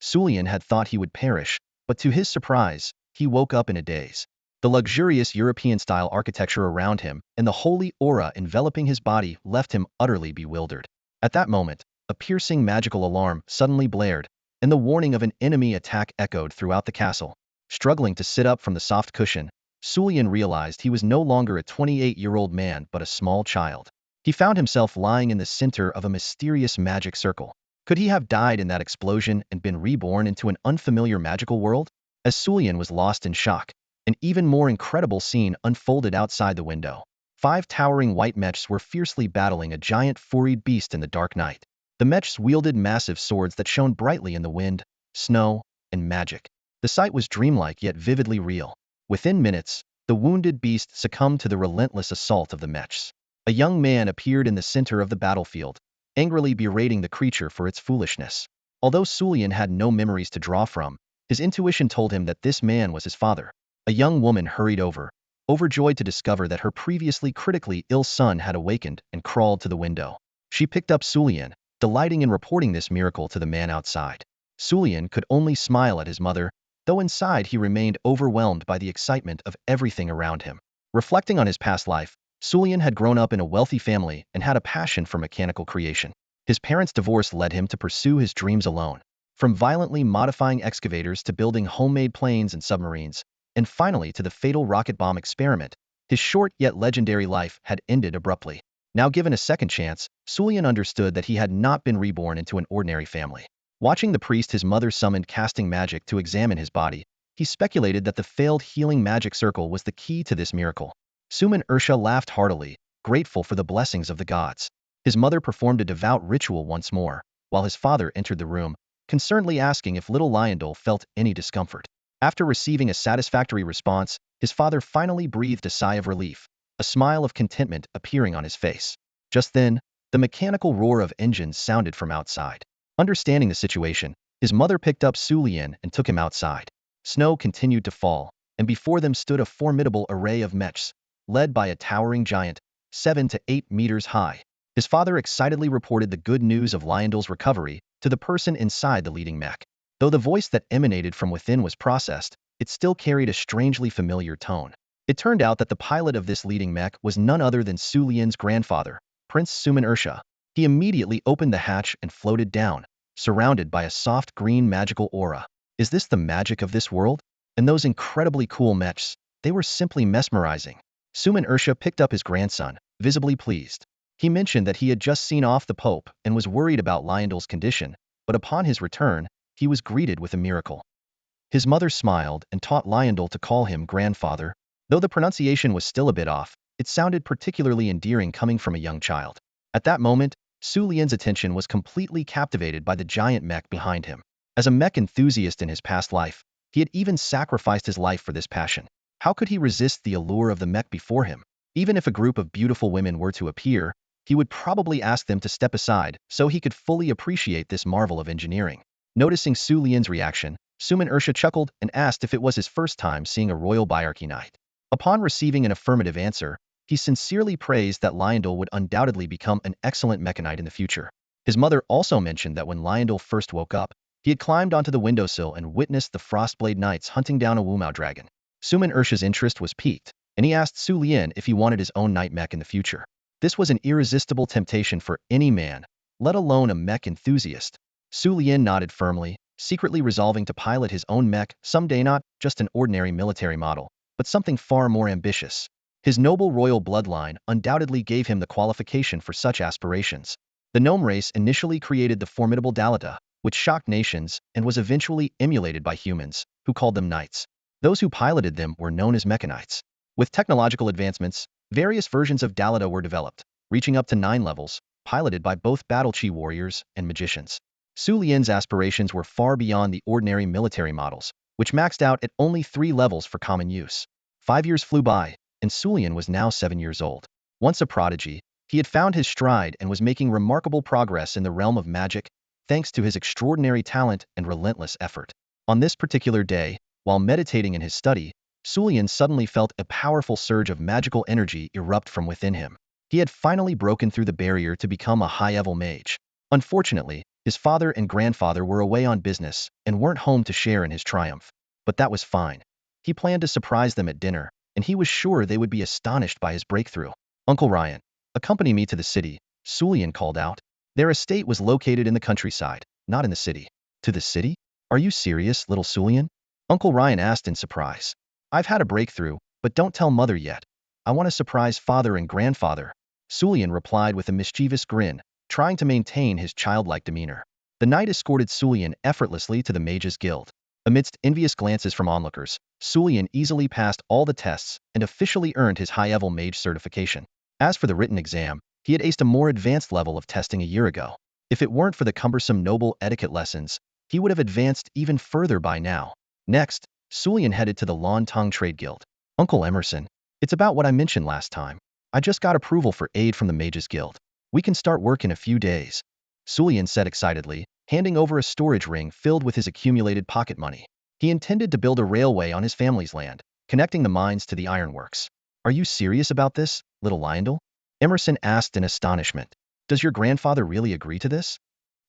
Sulian had thought he would perish, but to his surprise, he woke up in a daze. The luxurious European-style architecture around him and the holy aura enveloping his body left him utterly bewildered. At that moment, a piercing magical alarm suddenly blared, and the warning of an enemy attack echoed throughout the castle. Struggling to sit up from the soft cushion, Sulian realized he was no longer a 28-year-old man but a small child. He found himself lying in the center of a mysterious magic circle. Could he have died in that explosion and been reborn into an unfamiliar magical world? As Sulian was lost in shock, an even more incredible scene unfolded outside the window. 5 towering white mechs were fiercely battling a giant furried beast in the dark night. The mechs wielded massive swords that shone brightly in the wind, snow, and magic. The sight was dreamlike yet vividly real. Within minutes, the wounded beast succumbed to the relentless assault of the mechs. A young man appeared in the center of the battlefield, angrily berating the creature for its foolishness. Although Sulian had no memories to draw from, his intuition told him that this man was his father. A young woman hurried over, overjoyed to discover that her previously critically ill son had awakened and crawled to the window. She picked up Sulian, delighting in reporting this miracle to the man outside. Sulian could only smile at his mother, though inside he remained overwhelmed by the excitement of everything around him. Reflecting on his past life, Sulian had grown up in a wealthy family and had a passion for mechanical creation. His parents' divorce led him to pursue his dreams alone. From violently modifying excavators to building homemade planes and submarines, and finally to the fatal rocket bomb experiment, his short yet legendary life had ended abruptly. Now given a second chance, Sulian understood that he had not been reborn into an ordinary family. Watching the priest his mother summoned casting magic to examine his body, he speculated that the failed healing magic circle was the key to this miracle. Suman Ursha laughed heartily, grateful for the blessings of the gods. His mother performed a devout ritual once more, while his father entered the room, concernedly asking if little Lionel felt any discomfort. After receiving a satisfactory response, his father finally breathed a sigh of relief, a smile of contentment appearing on his face. Just then, the mechanical roar of engines sounded from outside. Understanding the situation, his mother picked up Sulian and took him outside. Snow continued to fall, and before them stood a formidable array of mechs, led by a towering giant, 7 to 8 meters high. His father excitedly reported the good news of Lionel's recovery to the person inside the leading mech. Though the voice that emanated from within was processed, it still carried a strangely familiar tone. It turned out that the pilot of this leading mech was none other than Sulian's grandfather, Prince Suman Ursha. He immediately opened the hatch and floated down, surrounded by a soft green magical aura. Is this the magic of this world? And those incredibly cool mechs, they were simply mesmerizing. Suman Ursha picked up his grandson, visibly pleased. He mentioned that he had just seen off the Pope and was worried about Lionel's condition, but upon his return, he was greeted with a miracle. His mother smiled and taught Lionel to call him grandfather. Though the pronunciation was still a bit off, it sounded particularly endearing coming from a young child. At that moment, Sulian's attention was completely captivated by the giant mech behind him. As a mech enthusiast in his past life, he had even sacrificed his life for this passion. How could he resist the allure of the mech before him? Even if a group of beautiful women were to appear, he would probably ask them to step aside so he could fully appreciate this marvel of engineering. Noticing Sulian's reaction, Suman Ursha chuckled and asked if it was his first time seeing a royal biarchy knight. Upon receiving an affirmative answer, he sincerely praised that Lionel would undoubtedly become an excellent mechanite in the future. His mother also mentioned that when Lionel first woke up, he had climbed onto the windowsill and witnessed the Frostblade Knights hunting down a Wumao dragon. Suman Ursha's interest was piqued, and he asked Sulian if he wanted his own knight mech in the future. This was an irresistible temptation for any man, let alone a mech enthusiast. Sulian nodded firmly, secretly resolving to pilot his own mech someday, not just an ordinary military model, but something far more ambitious. His noble royal bloodline undoubtedly gave him the qualification for such aspirations. The gnome race initially created the formidable Dalida, which shocked nations and was eventually emulated by humans, who called them knights. Those who piloted them were known as mechanites. With technological advancements, various versions of Dalida were developed, reaching up to 9 levels, piloted by both battle chi warriors and magicians. Sulian's aspirations were far beyond the ordinary military models, which maxed out at only 3 levels for common use. 5 years flew by, and Sulian was now 7 years old. Once a prodigy, he had found his stride and was making remarkable progress in the realm of magic, thanks to his extraordinary talent and relentless effort. On this particular day, while meditating in his study, Sulian suddenly felt a powerful surge of magical energy erupt from within him. He had finally broken through the barrier to become a high-level mage. Unfortunately, His father and grandfather were away on business and weren't home to share in his triumph. But that was fine. He planned to surprise them at dinner, and he was sure they would be astonished by his breakthrough. Uncle Ryan, accompany me to the city, Sulian called out. Their estate was located in the countryside, not in the city. To the city? Are you serious, little Sulian? Uncle Ryan asked in surprise. I've had a breakthrough, but don't tell mother yet. I want to surprise father and grandfather. Sulian replied with a mischievous grin, trying to maintain his childlike demeanor. The knight escorted Sulian effortlessly to the Mages Guild. Amidst envious glances from onlookers, Sulian easily passed all the tests and officially earned his high-level mage certification. As for the written exam, he had aced a more advanced level of testing a year ago. If it weren't for the cumbersome noble etiquette lessons, he would have advanced even further by now. Next, Sulian headed to the Lawn Tongue Trade Guild. Uncle Emerson, it's about what I mentioned last time. I just got approval for aid from the Mages Guild. We can start work in a few days. Sulian said excitedly, handing over a storage ring filled with his accumulated pocket money. He intended to build a railway on his family's land, connecting the mines to the ironworks. Are you serious about this, little Lionel? Emerson asked in astonishment. Does your grandfather really agree to this?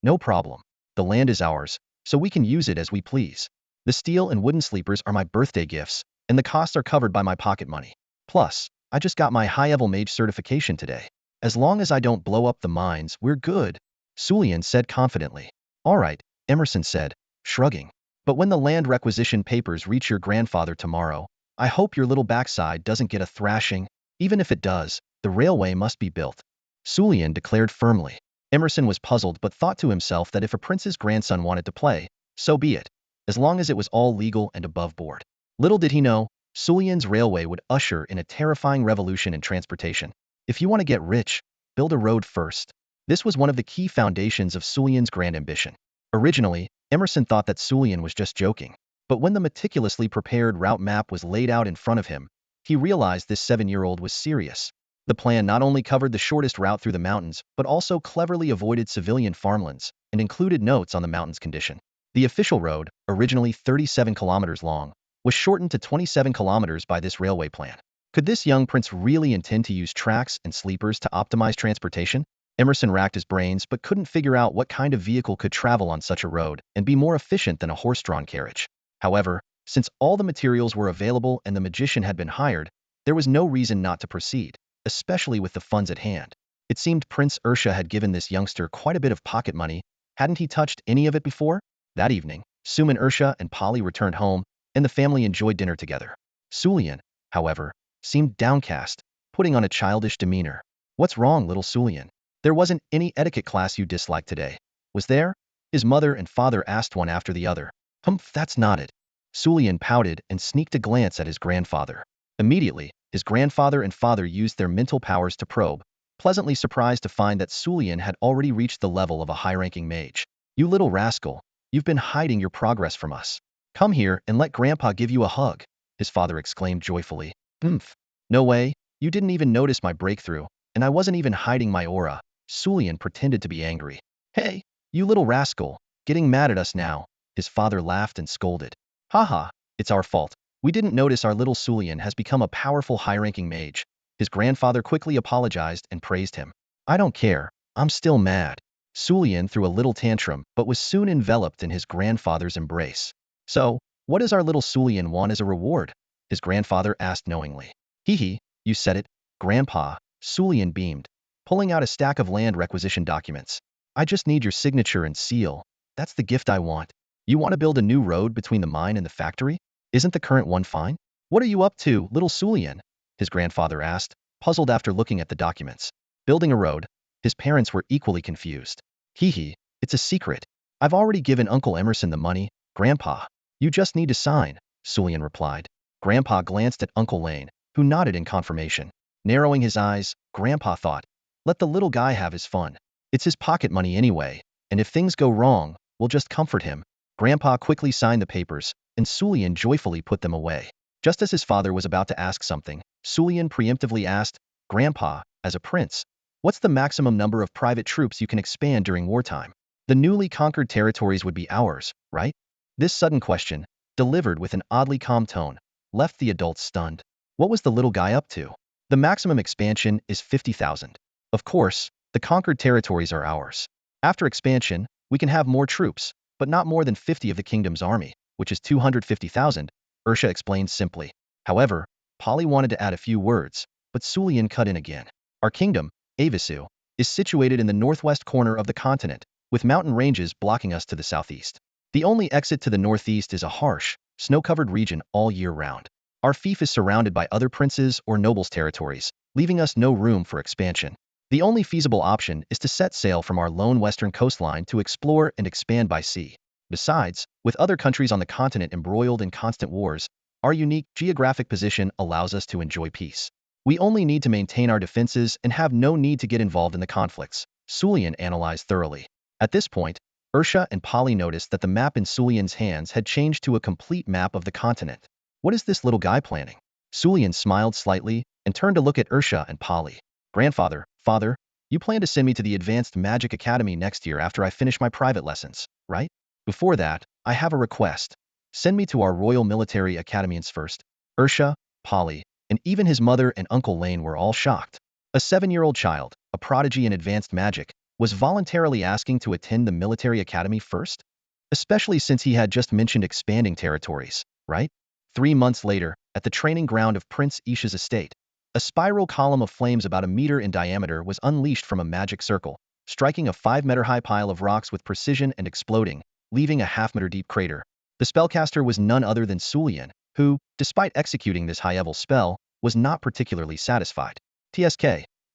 No problem. The land is ours, so we can use it as we please. The steel and wooden sleepers are my birthday gifts, and the costs are covered by my pocket money. Plus, I just got my high-level mage certification today. As long as I don't blow up the mines, we're good, Sulian said confidently. All right, Emerson said, shrugging. But when the land requisition papers reach your grandfather tomorrow, I hope your little backside doesn't get a thrashing. Even if it does, the railway must be built, Sulian declared firmly. Emerson was puzzled but thought to himself that if a prince's grandson wanted to play, so be it, as long as it was all legal and above board. Little did he know, Sulian's railway would usher in a terrifying revolution in transportation. If you want to get rich, build a road first. This was one of the key foundations of Sulian's grand ambition. Originally, Emerson thought that Sulian was just joking. But when the meticulously prepared route map was laid out in front of him, he realized this 7-year-old was serious. The plan not only covered the shortest route through the mountains, but also cleverly avoided civilian farmlands and included notes on the mountain's condition. The official road, originally 37 kilometers long, was shortened to 27 kilometers by this railway plan. Could this young prince really intend to use tracks and sleepers to optimize transportation? Emerson racked his brains but couldn't figure out what kind of vehicle could travel on such a road and be more efficient than a horse-drawn carriage. However, since all the materials were available and the magician had been hired, there was no reason not to proceed, especially with the funds at hand. It seemed Prince Ursha had given this youngster quite a bit of pocket money. Hadn't he touched any of it before? That evening, Suman Ursha and Polly returned home, and the family enjoyed dinner together. Sulian, however, seemed downcast, putting on a childish demeanor. What's wrong, little Sulian? There wasn't any etiquette class you disliked today, was there? His mother and father asked one after the other. Humph, that's not it. Sulian pouted and sneaked a glance at his grandfather. Immediately, his grandfather and father used their mental powers to probe, pleasantly surprised to find that Sulian had already reached the level of a high-ranking mage. You little rascal, you've been hiding your progress from us. Come here and let Grandpa give you a hug, his father exclaimed joyfully. Humph. No way, you didn't even notice my breakthrough, and I wasn't even hiding my aura. Sulian pretended to be angry. Hey, you little rascal, getting mad at us now, his father laughed and scolded. Haha, it's our fault. We didn't notice our little Sulian has become a powerful high-ranking mage. His grandfather quickly apologized and praised him. I don't care, I'm still mad. Sulian threw a little tantrum but was soon enveloped in his grandfather's embrace. So, what does our little Sulian want as a reward? His grandfather asked knowingly. Hee, you said it, Grandpa, Sulian beamed, pulling out a stack of land requisition documents. I just need your signature and seal. That's the gift I want. You want to build a new road between the mine and the factory? Isn't the current one fine? What are you up to, little Sulian? His grandfather asked, puzzled after looking at the documents. Building a road. His parents were equally confused. It's a secret. I've already given Uncle Emerson the money, Grandpa. You just need to sign, Sulian replied. Grandpa glanced at Uncle Lane, who nodded in confirmation. Narrowing his eyes, Grandpa thought, let the little guy have his fun. It's his pocket money anyway, and if things go wrong, we'll just comfort him. Grandpa quickly signed the papers, and Sulian joyfully put them away. Just as his father was about to ask something, Sulian preemptively asked, Grandpa, as a prince, what's the maximum number of private troops you can expand during wartime? The newly conquered territories would be ours, right? This sudden question, delivered with an oddly calm tone, left the adults stunned. What was the little guy up to? The maximum expansion is 50,000. Of course, the conquered territories are ours. After expansion, We can have more troops, but not more than 50 of the kingdom's army, which is 250,000, Ursha explained simply. However, Polly wanted to add a few words, but Sulian cut in again. Our kingdom, Avisu, is situated in the northwest corner of the continent, with mountain ranges blocking us to the southeast. The only exit to the northeast is a harsh, snow-covered region all year round. Our fief is surrounded by other princes or nobles' territories, leaving us no room for expansion. The only feasible option is to set sail from our lone western coastline to explore and expand by sea. Besides, with other countries on the continent embroiled in constant wars, our unique geographic position allows us to enjoy peace. We only need to maintain our defenses and have no need to get involved in the conflicts, Sulian analyzed thoroughly. At this point, Ursha and Polly noticed that the map in Sulian's hands had changed to a complete map of the continent. What is this little guy planning? Sulian smiled slightly and turned to look at Ursha and Polly. Grandfather, father, you plan to send me to the Advanced Magic Academy next year after I finish my private lessons, right? Before that, I have a request. Send me to our Royal Military Academy's first. Ursha, Polly, and even his mother and Uncle Lane were all shocked. A 7-year-old child, a prodigy in advanced magic, was voluntarily asking to attend the military academy first? Especially since he had just mentioned expanding territories, right? 3 months later, at the training ground of Prince Isha's estate, a spiral column of flames about a meter in diameter was unleashed from a magic circle, striking a 5-meter-high pile of rocks with precision and exploding, leaving a half-meter-deep crater. The spellcaster was none other than Sulian, who, despite executing this high-level spell, was not particularly satisfied. TSK.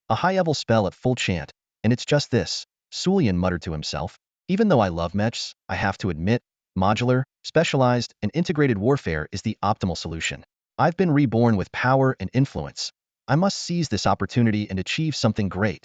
A high-level spell at full chant, and it's just this, Sulian muttered to himself. Even though I love mechs, I have to admit, modular, specialized, and integrated warfare is the optimal solution. I've been reborn with power and influence. I must seize this opportunity and achieve something great.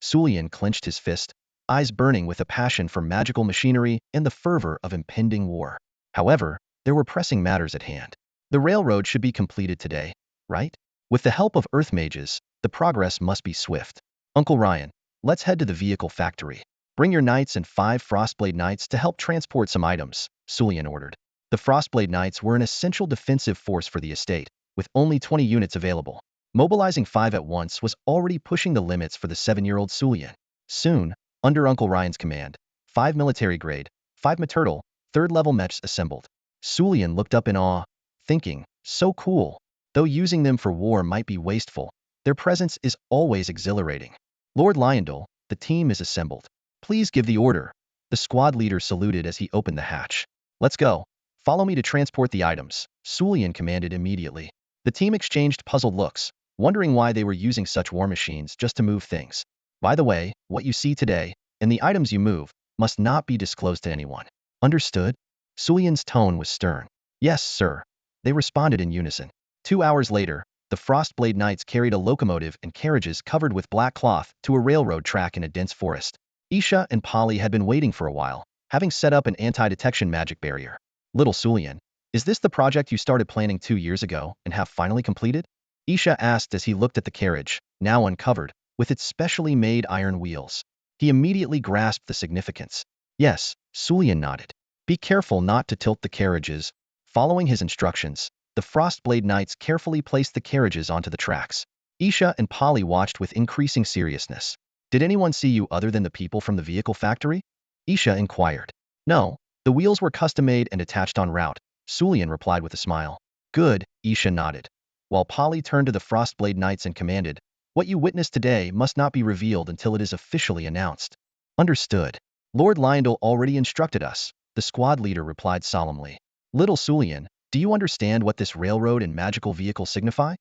Sulian clenched his fist, eyes burning with a passion for magical machinery and the fervor of impending war. However, there were pressing matters at hand. The railroad should be completed today, right? With the help of earth mages, the progress must be swift. Uncle Ryan, let's head to the vehicle factory. Bring your knights and 5 Frostblade Knights to help transport some items, Sulian ordered. The Frostblade Knights were an essential defensive force for the estate, with only 20 units available. Mobilizing 5 at once was already pushing the limits for the 7-year-old Sulian. Soon, under Uncle Ryan's command, 5 military-grade, 5 maternal, 3rd-level mechs assembled. Sulian looked up in awe, thinking, so cool. Though using them for war might be wasteful, their presence is always exhilarating. Lord Lyondell, the team is assembled. Please give the order. The squad leader saluted as he opened the hatch. Let's go. Follow me to transport the items, Sulian commanded immediately. The team exchanged puzzled looks, wondering why they were using such war machines just to move things. By the way, what you see today, and the items you move, must not be disclosed to anyone. Understood? Sulian's tone was stern. Yes, sir. They responded in unison. 2 hours later, the Frostblade Knights carried a locomotive and carriages covered with black cloth to a railroad track in a dense forest. Isha and Polly had been waiting for a while, having set up an anti-detection magic barrier. Little Sulian, is this the project you started planning 2 years ago and have finally completed? Isha asked as he looked at the carriage, now uncovered, with its specially made iron wheels. He immediately grasped the significance. Yes, Sulian nodded. Be careful not to tilt the carriages. Following his instructions, the Frostblade Knights carefully placed the carriages onto the tracks. Isha and Polly watched with increasing seriousness. Did anyone see you other than the people from the vehicle factory? Isha inquired. No, the wheels were custom-made and attached en route, Sulian replied with a smile. Good, Isha nodded. While Polly turned to the Frostblade Knights and commanded, what you witnessed today must not be revealed until it is officially announced. Understood. Lord Lyondell already instructed us, the squad leader replied solemnly. Little Sulian, do you understand what this railroad and magical vehicle signify?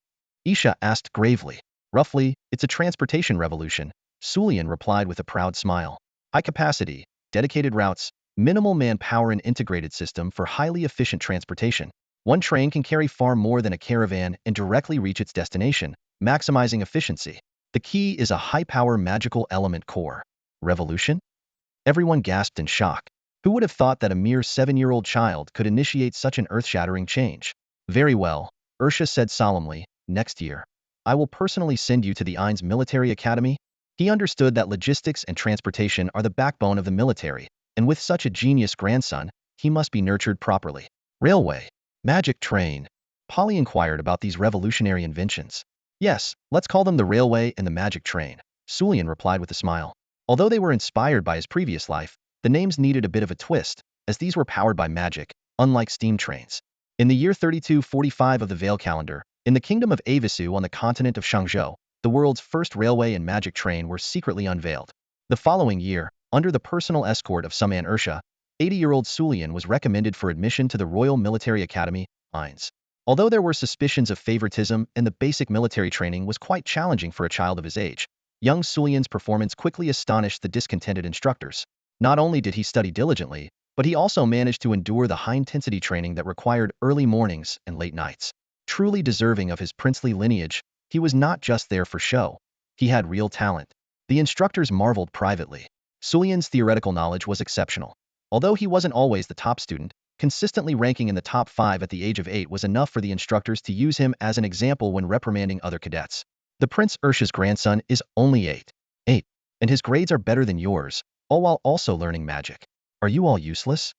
Isha asked gravely. Roughly, it's a transportation revolution, Sulian replied with a proud smile. High capacity, dedicated routes, minimal manpower and integrated system for highly efficient transportation. One train can carry far more than a caravan and directly reach its destination, maximizing efficiency. The key is a high-power magical element core. Revolution? Everyone gasped in shock. Who would have thought that a mere 7-year-old child could initiate such an earth-shattering change? Very well, Ursha said solemnly, next year. I will personally send you to the Ain's military academy. He understood that logistics and transportation are the backbone of the military, and with such a genius grandson, he must be nurtured properly. Railway. Magic train. Polly inquired about these revolutionary inventions. Yes, let's call them the railway and the magic train, Sulian replied with a smile. Although they were inspired by his previous life, The names needed a bit of a twist, as these were powered by magic, unlike steam trains. In the year 3245 of the Vale calendar, in the kingdom of Avisu on the continent of Shangzhou, the world's first railway and magic train were secretly unveiled. The following year, under the personal escort of Suman Ursha, 80-year-old Sulian was recommended for admission to the Royal Military Academy, Hines. Although there were suspicions of favoritism and the basic military training was quite challenging for a child of his age, young Sulian's performance quickly astonished the discontented instructors. Not only did he study diligently, but he also managed to endure the high-intensity training that required early mornings and late nights. Truly deserving of his princely lineage, he was not just there for show. He had real talent. The instructors marveled privately. Sulian's theoretical knowledge was exceptional. Although he wasn't always the top student, consistently ranking in the top 5 at the age of 8 was enough for the instructors to use him as an example when reprimanding other cadets. The Prince Ursha's grandson is only 8, and his grades are better than yours, all while also learning magic. Are you all useless?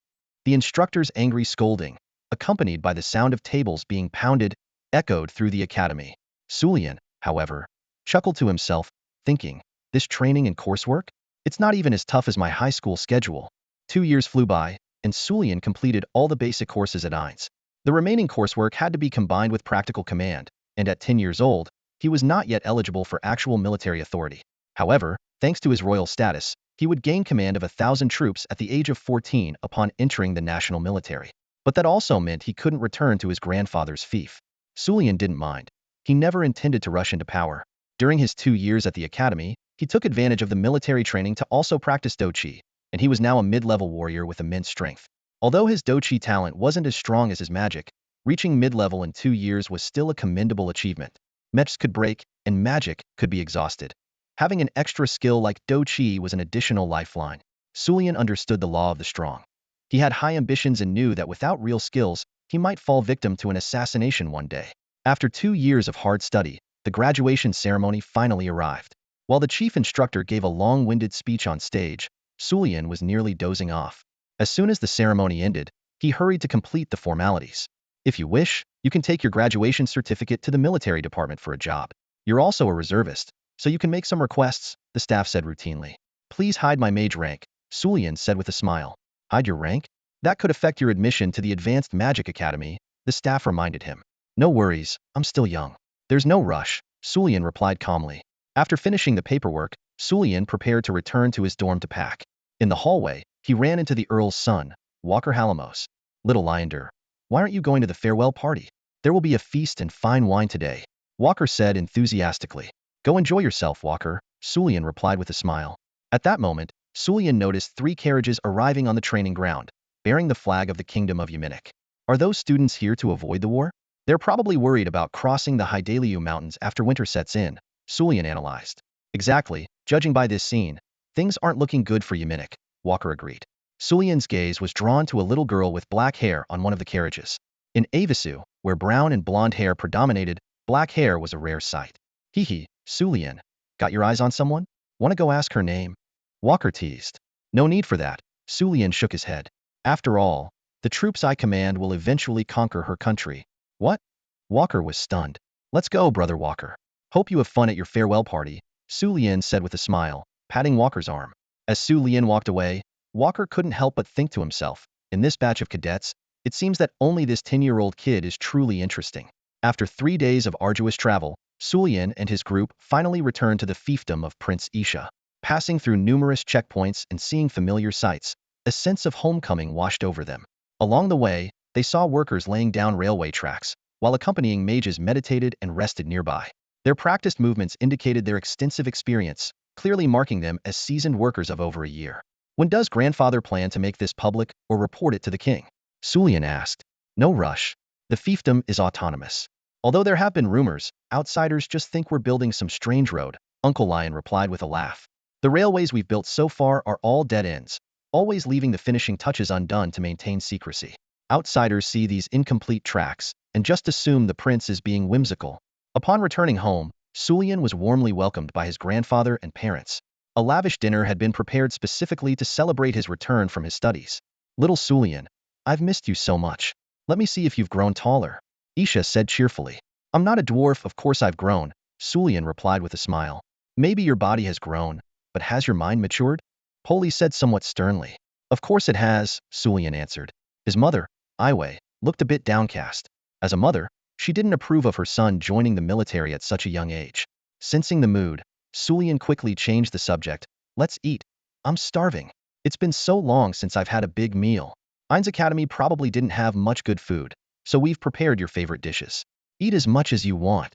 The instructor's angry scolding, accompanied by the sound of tables being pounded, echoed through the academy. Sulian, however, chuckled to himself, thinking, this training and coursework? It's not even as tough as my high school schedule. 2 years flew by, and Sulian completed all the basic courses at Hines. The remaining coursework had to be combined with practical command, and at 10 years old, he was not yet eligible for actual military authority. However, thanks to his royal status, he would gain command of 1,000 troops at the age of 14 upon entering the national military. But that also meant he couldn't return to his grandfather's fief. Sulian didn't mind. He never intended to rush into power. During his 2 years at the academy, he took advantage of the military training to also practice dochi, and he was now a mid-level warrior with immense strength. Although his dochi talent wasn't as strong as his magic, reaching mid-level in 2 years was still a commendable achievement. Mechs could break, and magic could be exhausted. Having an extra skill like dochi was an additional lifeline. Sulian understood the law of the strong. He had high ambitions and knew that without real skills, he might fall victim to an assassination one day. After 2 years of hard study, the graduation ceremony finally arrived. While the chief instructor gave a long-winded speech on stage, Sulian was nearly dozing off. As soon as the ceremony ended, he hurried to complete the formalities. If you wish, you can take your graduation certificate to the military department for a job. You're also a reservist, so you can make some requests, the staff said routinely. Please hide my mage rank, Sulian said with a smile. Hide your rank? That could affect your admission to the Advanced Magic Academy, the staff reminded him. No worries, I'm still young. There's no rush, Sulian replied calmly. After finishing the paperwork, Sulian prepared to return to his dorm to pack. In the hallway, he ran into the Earl's son, Walker Halamos. Little Lyander, why aren't you going to the farewell party? There will be a feast and fine wine today, Walker said enthusiastically. Go enjoy yourself, Walker, Sulian replied with a smile. At that moment, Sulian noticed 3 carriages arriving on the training ground, bearing the flag of the Kingdom of Yaminik. Are those students here to avoid the war? They're probably worried about crossing the Hidaliu Mountains after winter sets in, Sulian analyzed. Exactly, judging by this scene, things aren't looking good for Yaminik, Walker agreed. Sulian's gaze was drawn to a little girl with black hair on one of the carriages. In Avisu, where brown and blonde hair predominated, black hair was a rare sight. Hee, Sulian, got your eyes on someone? Want to go ask her name? Walker teased. No need for that, Sulian shook his head. After all, the troops I command will eventually conquer her country. What? Walker was stunned. Let's go, brother Walker. Hope you have fun at your farewell party, Sulian said with a smile, patting Walker's arm. As Sulian walked away, Walker couldn't help but think to himself, in this batch of cadets, it seems that only this 10-year-old kid is truly interesting. After 3 days of arduous travel, Sulian and his group finally returned to the fiefdom of Prince Isha. Passing through numerous checkpoints and seeing familiar sights, a sense of homecoming washed over them. Along the way, they saw workers laying down railway tracks, while accompanying mages meditated and rested nearby. Their practiced movements indicated their extensive experience, clearly marking them as seasoned workers of over a year. When does grandfather plan to make this public or report it to the king? Sulian asked. No rush. The fiefdom is autonomous. Although there have been rumors, outsiders just think we're building some strange road, Uncle Lion replied with a laugh. The railways we've built so far are all dead ends, always leaving the finishing touches undone to maintain secrecy. Outsiders see these incomplete tracks and just assume the prince is being whimsical. Upon returning home, Sulian was warmly welcomed by his grandfather and parents. A lavish dinner had been prepared specifically to celebrate his return from his studies. Little Sulian, I've missed you so much. Let me see if you've grown taller, Isha said cheerfully. I'm not a dwarf, of course I've grown, Sulian replied with a smile. Maybe your body has grown, but has your mind matured? Poli said somewhat sternly. Of course it has, Sulian answered. His mother, Iwei, looked a bit downcast. As a mother, she didn't approve of her son joining the military at such a young age. Sensing the mood, Sulian quickly changed the subject. Let's eat. I'm starving. It's been so long since I've had a big meal. Ein's Academy probably didn't have much good food, so we've prepared your favorite dishes. Eat as much as you want.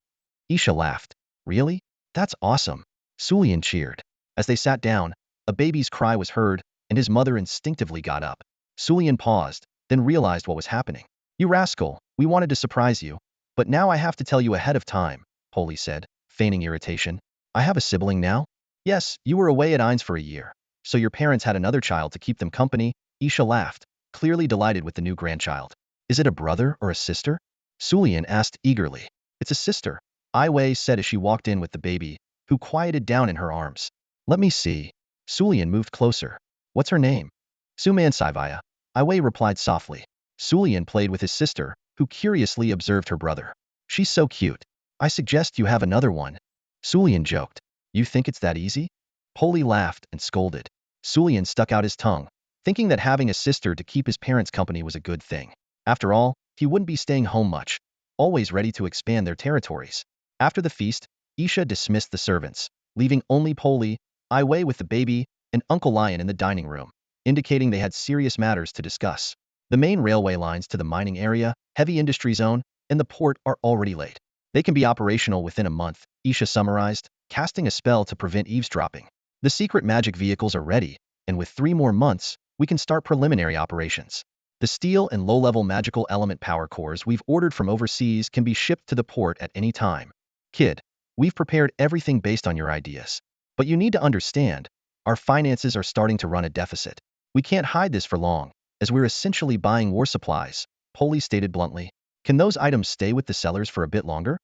Isha laughed. Really? That's awesome. Sulian cheered. As they sat down, a baby's cry was heard, and his mother instinctively got up. Sulian paused, then realized what was happening. You rascal, we wanted to surprise you, but now I have to tell you ahead of time, Polly said, feigning irritation. I have a sibling now? Yes, you were away at Ein's for a year, so your parents had another child to keep them company. Isha laughed, clearly delighted with the new grandchild. Is it a brother or a sister? Sulian asked eagerly. It's a sister, Ai said as she walked in with the baby, who quieted down in her arms. Let me see. Sulian moved closer. What's her name? Suman Saivaya. Ai replied softly. Sulian played with his sister, who curiously observed her brother. She's so cute. I suggest you have another one. Sulian joked. You think it's that easy? Polly laughed and scolded. Sulian stuck out his tongue, thinking that having a sister to keep his parents company was a good thing. After all, he wouldn't be staying home much, always ready to expand their territories. After the feast, Isha dismissed the servants, leaving only Polly, Ai with the baby, and Uncle Lion in the dining room, indicating they had serious matters to discuss. The main railway lines to the mining area, heavy industry zone, and the port are already late. They can be operational within a month, Isha summarized, casting a spell to prevent eavesdropping. The secret magic vehicles are ready, and with 3 more months, we can start preliminary operations. The steel and low-level magical element power cores we've ordered from overseas can be shipped to the port at any time. Kid, we've prepared everything based on your ideas. But you need to understand, our finances are starting to run a deficit. We can't hide this for long, as we're essentially buying war supplies, Polly stated bluntly. Can those items stay with the sellers for a bit longer?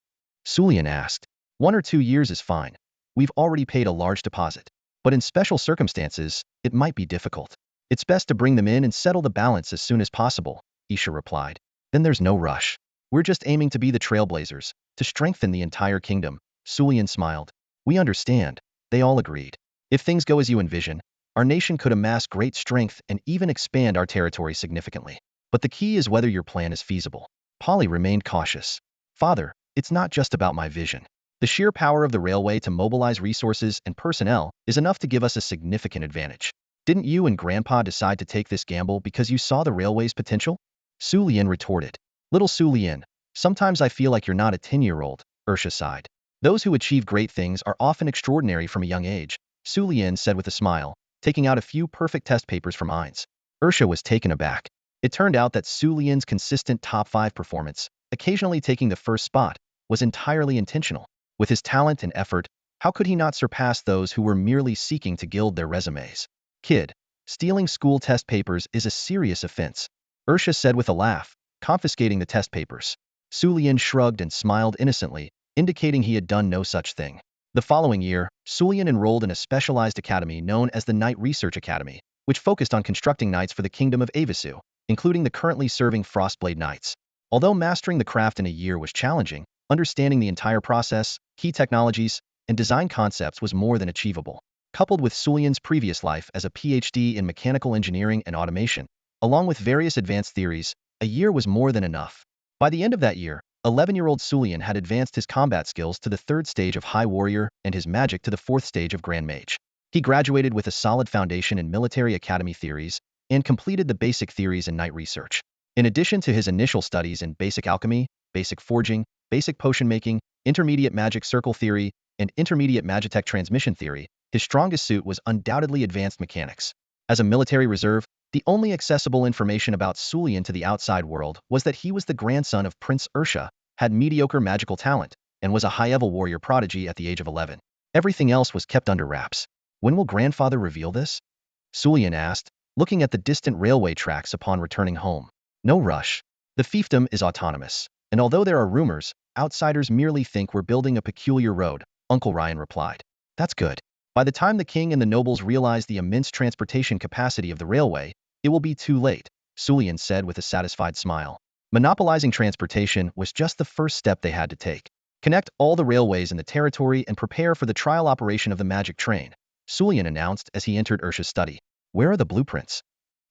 Sulian asked. 1 or 2 years is fine. We've already paid a large deposit. But in special circumstances, it might be difficult. It's best to bring them in and settle the balance as soon as possible, Isha replied. Then there's no rush. We're just aiming to be the trailblazers, to strengthen the entire kingdom. Sulian smiled. We understand. They all agreed. If things go as you envision, our nation could amass great strength and even expand our territory significantly. But the key is whether your plan is feasible. Polly remained cautious. Father, it's not just about my vision. The sheer power of the railway to mobilize resources and personnel is enough to give us a significant advantage. Didn't you and Grandpa decide to take this gamble because you saw the railway's potential? Sulian retorted. Little Sulian, sometimes I feel like you're not a 10-year-old, Ursha sighed. Those who achieve great things are often extraordinary from a young age, Sulian said with a smile, taking out a few perfect test papers from Ein's. Ursha was taken aback. It turned out that Sulian's consistent top 5 performance, occasionally taking the first spot, was entirely intentional. With his talent and effort, how could he not surpass those who were merely seeking to gild their resumes? Kid, stealing school test papers is a serious offense, Ursha said with a laugh, confiscating the test papers. Sulian shrugged and smiled innocently, indicating he had done no such thing. The following year, Sulian enrolled in a specialized academy known as the Knight Research Academy, which focused on constructing knights for the kingdom of Avisu, including the currently serving Frostblade Knights. Although mastering the craft in a year was challenging, understanding the entire process, key technologies, and design concepts was more than achievable. Coupled with Sulian's previous life as a PhD in mechanical engineering and automation, along with various advanced theories, a year was more than enough. By the end of that year, 11-year-old Sulian had advanced his combat skills to the 3rd stage of High Warrior and his magic to the 4th stage of Grand Mage. He graduated with a solid foundation in military academy theories and completed the basic theories in Knight Research. In addition to his initial studies in basic alchemy, basic forging, basic potion making, intermediate magic circle theory, and intermediate magitech transmission theory, his strongest suit was undoubtedly advanced mechanics. As a military reserve, the only accessible information about Sulian to the outside world was that he was the grandson of Prince Ursha, had mediocre magical talent, and was a high-level warrior prodigy at the age of 11. Everything else was kept under wraps. When will grandfather reveal this? Sulian asked, looking at the distant railway tracks upon returning home. No rush. The fiefdom is autonomous, and although there are rumors, outsiders merely think we're building a peculiar road, Uncle Ryan replied. That's good. By the time the king and the nobles realize the immense transportation capacity of the railway, it will be too late, Sulian said with a satisfied smile. Monopolizing transportation was just the first step they had to take. Connect all the railways in the territory and prepare for the trial operation of the magic train, Sulian announced as he entered Ursha's study. Where are the blueprints?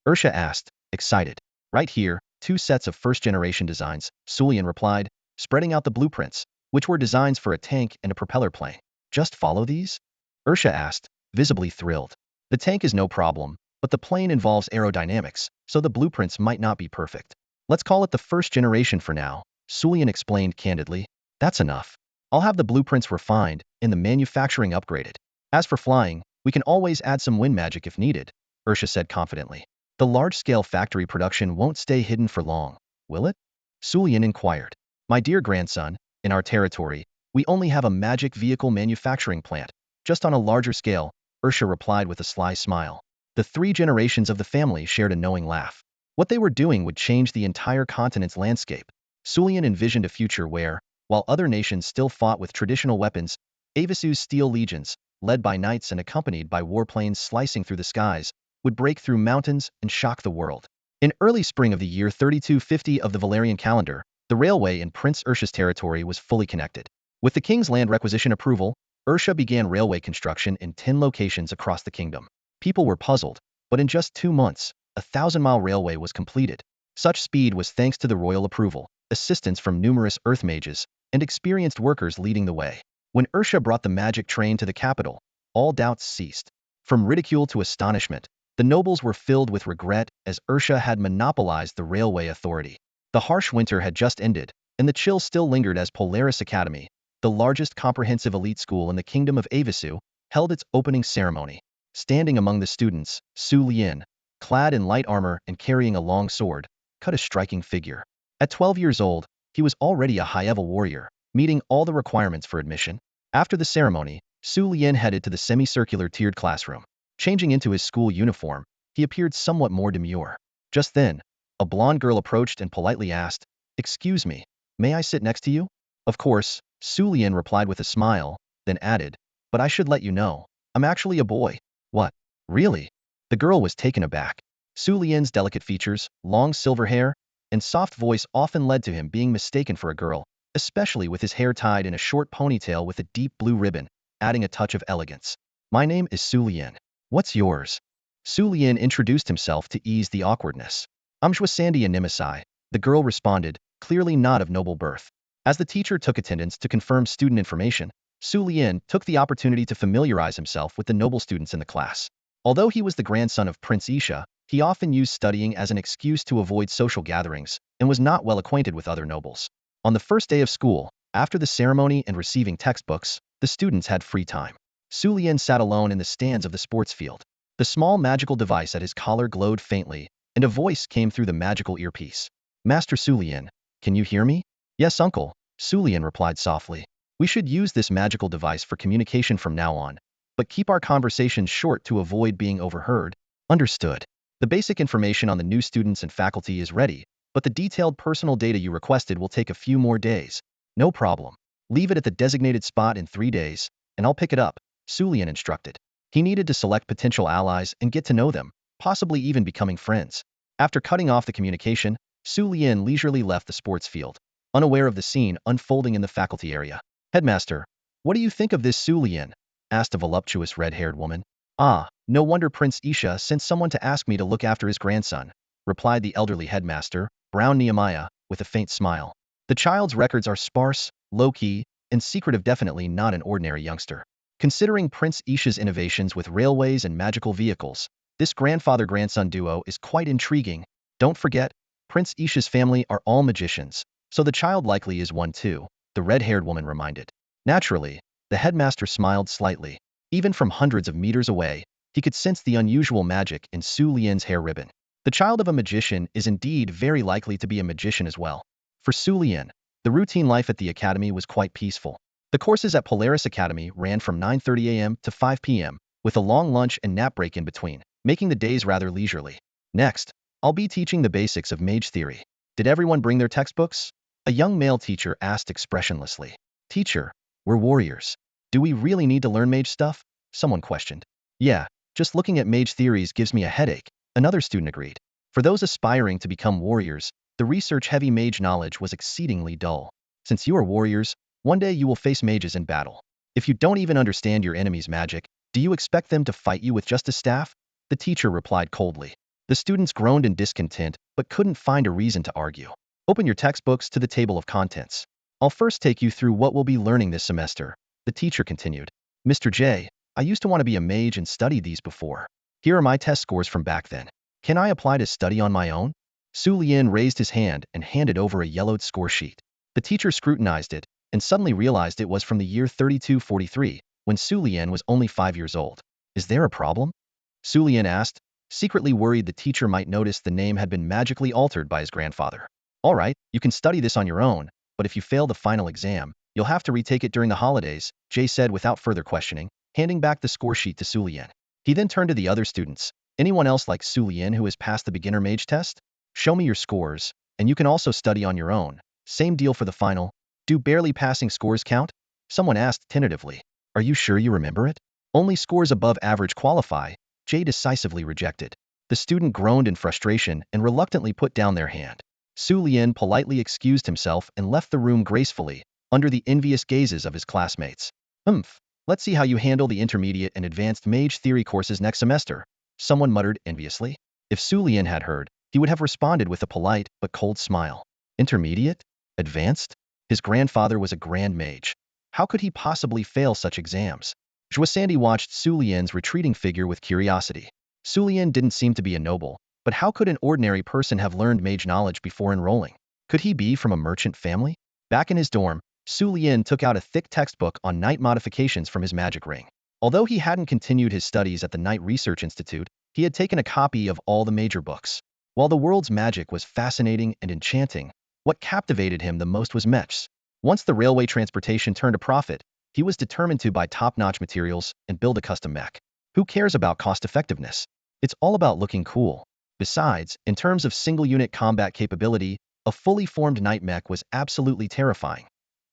Ursha asked, excited. Right here, 2 sets of first-generation designs, Sulian replied, spreading out the blueprints, which were designs for a tank and a propeller plane. Just follow these? Ursha asked, visibly thrilled. The tank is no problem, but the plane involves aerodynamics, so the blueprints might not be perfect. Let's call it the first generation for now, Sulian explained candidly. That's enough. I'll have the blueprints refined and the manufacturing upgraded. As for flying, we can always add some wind magic if needed, Ursha said confidently. The large-scale factory production won't stay hidden for long, will it? Sulian inquired. My dear grandson, in our territory, we only have a magic vehicle manufacturing plant, just on a larger scale, Ursha replied with a sly smile. The 3 generations of the family shared a knowing laugh. What they were doing would change the entire continent's landscape. Sulian envisioned a future where, while other nations still fought with traditional weapons, Avasu's steel legions, led by knights and accompanied by warplanes slicing through the skies, would break through mountains and shock the world. In early spring of the year 3250 of the Valerian calendar, the railway in Prince Ursha's territory was fully connected. With the king's land requisition approval, Ursha began railway construction in 10 locations across the kingdom. People were puzzled, but in just 2 months, a 1,000-mile railway was completed. Such speed was thanks to the royal approval, assistance from numerous earth mages, and experienced workers leading the way. When Ursha brought the magic train to the capital, all doubts ceased. From ridicule to astonishment, the nobles were filled with regret as Ursha had monopolized the railway authority. The harsh winter had just ended, and the chill still lingered as Polaris Academy, the largest comprehensive elite school in the kingdom of Avasu, held its opening ceremony. Standing among the students, Su Lian, clad in light armor and carrying a long sword, cut a striking figure. At 12 years old, he was already a high-level warrior, meeting all the requirements for admission. After the ceremony, Su Lian headed to the semicircular tiered classroom. Changing into his school uniform, he appeared somewhat more demure. Just then, a blonde girl approached and politely asked, "Excuse me, may I sit next to you?" Of course, Su Lian replied with a smile, then added, "But I should let you know, I'm actually a boy." "What? Really?" The girl was taken aback. Su Lian's delicate features, long silver hair, and soft voice often led to him being mistaken for a girl, especially with his hair tied in a short ponytail with a deep blue ribbon, adding a touch of elegance. "My name is Su Lian. What's yours?" Su Lian introduced himself to ease the awkwardness. "I'm Sandy Animasai," the girl responded, clearly not of noble birth. As the teacher took attendance to confirm student information, Su Lian took the opportunity to familiarize himself with the noble students in the class. Although he was the grandson of Prince Isha, he often used studying as an excuse to avoid social gatherings and was not well acquainted with other nobles. On the first day of school, after the ceremony and receiving textbooks, the students had free time. Su Lian sat alone in the stands of the sports field. The small magical device at his collar glowed faintly, and a voice came through the magical earpiece. "Master Su Lian, can you hear me?" "Yes, uncle," Su Lian replied softly. "We should use this magical device for communication from now on, but keep our conversations short to avoid being overheard." "Understood. The basic information on the new students and faculty is ready, but the detailed personal data you requested will take a few more days." "No problem. Leave it at the designated spot in 3 days, and I'll pick it up," Su Lian instructed. He needed to select potential allies and get to know them, possibly even becoming friends. After cutting off the communication, Su Lian leisurely left the sports field, unaware of the scene unfolding in the faculty area. "Headmaster, what do you think of this Su Lian?" asked a voluptuous red-haired woman. "Ah, no wonder Prince Isha sent someone to ask me to look after his grandson," replied the elderly headmaster, Brown Nehemiah, with a faint smile. "The child's records are sparse, low-key, and secretive, definitely not an ordinary youngster. Considering Prince Isha's innovations with railways and magical vehicles, this grandfather-grandson duo is quite intriguing. Don't forget, Prince Isha's family are all magicians, so the child likely is one too," the red-haired woman reminded. Naturally, the headmaster smiled slightly. Even from hundreds of meters away, he could sense the unusual magic in Su Lian's hair ribbon. The child of a magician is indeed very likely to be a magician as well. For Su Lian, the routine life at the academy was quite peaceful. The courses at Polaris Academy ran from 9:30 a.m. to 5 p.m., with a long lunch and nap break in between, making the days rather leisurely. "Next, I'll be teaching the basics of mage theory. Did everyone bring their textbooks?" a young male teacher asked expressionlessly. "Teacher, we're warriors. Do we really need to learn mage stuff?" someone questioned. "Yeah, just looking at mage theories gives me a headache," another student agreed. For those aspiring to become warriors, the research-heavy mage knowledge was exceedingly dull. Since you are warriors, one day you will face mages in battle. If you don't even understand your enemy's magic, do you expect them to fight you with just a staff? The teacher replied coldly. The students groaned in discontent, but couldn't find a reason to argue. Open your textbooks to the table of contents. I'll first take you through what we'll be learning this semester, the teacher continued. Mr. J, I used to want to be a mage and studied these before. Here are my test scores from back then. Can I apply to study on my own? Su Lian raised his hand and handed over a yellowed score sheet. The teacher scrutinized it and suddenly realized it was from the year 3243, when Su Lian was only 5 years old. Is there a problem? Su Lian asked, secretly worried the teacher might notice the name had been magically altered by his grandfather. All right, you can study this on your own, but if you fail the final exam, you'll have to retake it during the holidays, Jay said without further questioning, handing back the score sheet to Su Lian. He then turned to the other students. Anyone else like Su Lian who has passed the beginner mage test? Show me your scores, and you can also study on your own. Same deal for the final. Do barely passing scores count? Someone asked tentatively. Are you sure you remember it? Only scores above average qualify, Jay decisively rejected. The student groaned in frustration and reluctantly put down their hand. Su Lian politely excused himself and left the room gracefully, under the envious gazes of his classmates. Let's see how you handle the intermediate and advanced mage theory courses next semester, someone muttered enviously. If Su Lian had heard, he would have responded with a polite but cold smile. Intermediate? Advanced? His grandfather was a grand mage. How could he possibly fail such exams? Zhuo watched Su Lian's retreating figure with curiosity. Su Lian didn't seem to be a noble, but how could an ordinary person have learned mage knowledge before enrolling? Could he be from a merchant family? Back in his dorm, Su Lian took out a thick textbook on night modifications from his magic ring. Although he hadn't continued his studies at the Night Research Institute, he had taken a copy of all the major books. While the world's magic was fascinating and enchanting, what captivated him the most was mechs. Once the railway transportation turned a profit, he was determined to buy top-notch materials and build a custom mech. Who cares about cost-effectiveness? It's all about looking cool. Besides, in terms of single-unit combat capability, a fully formed night mech was absolutely terrifying.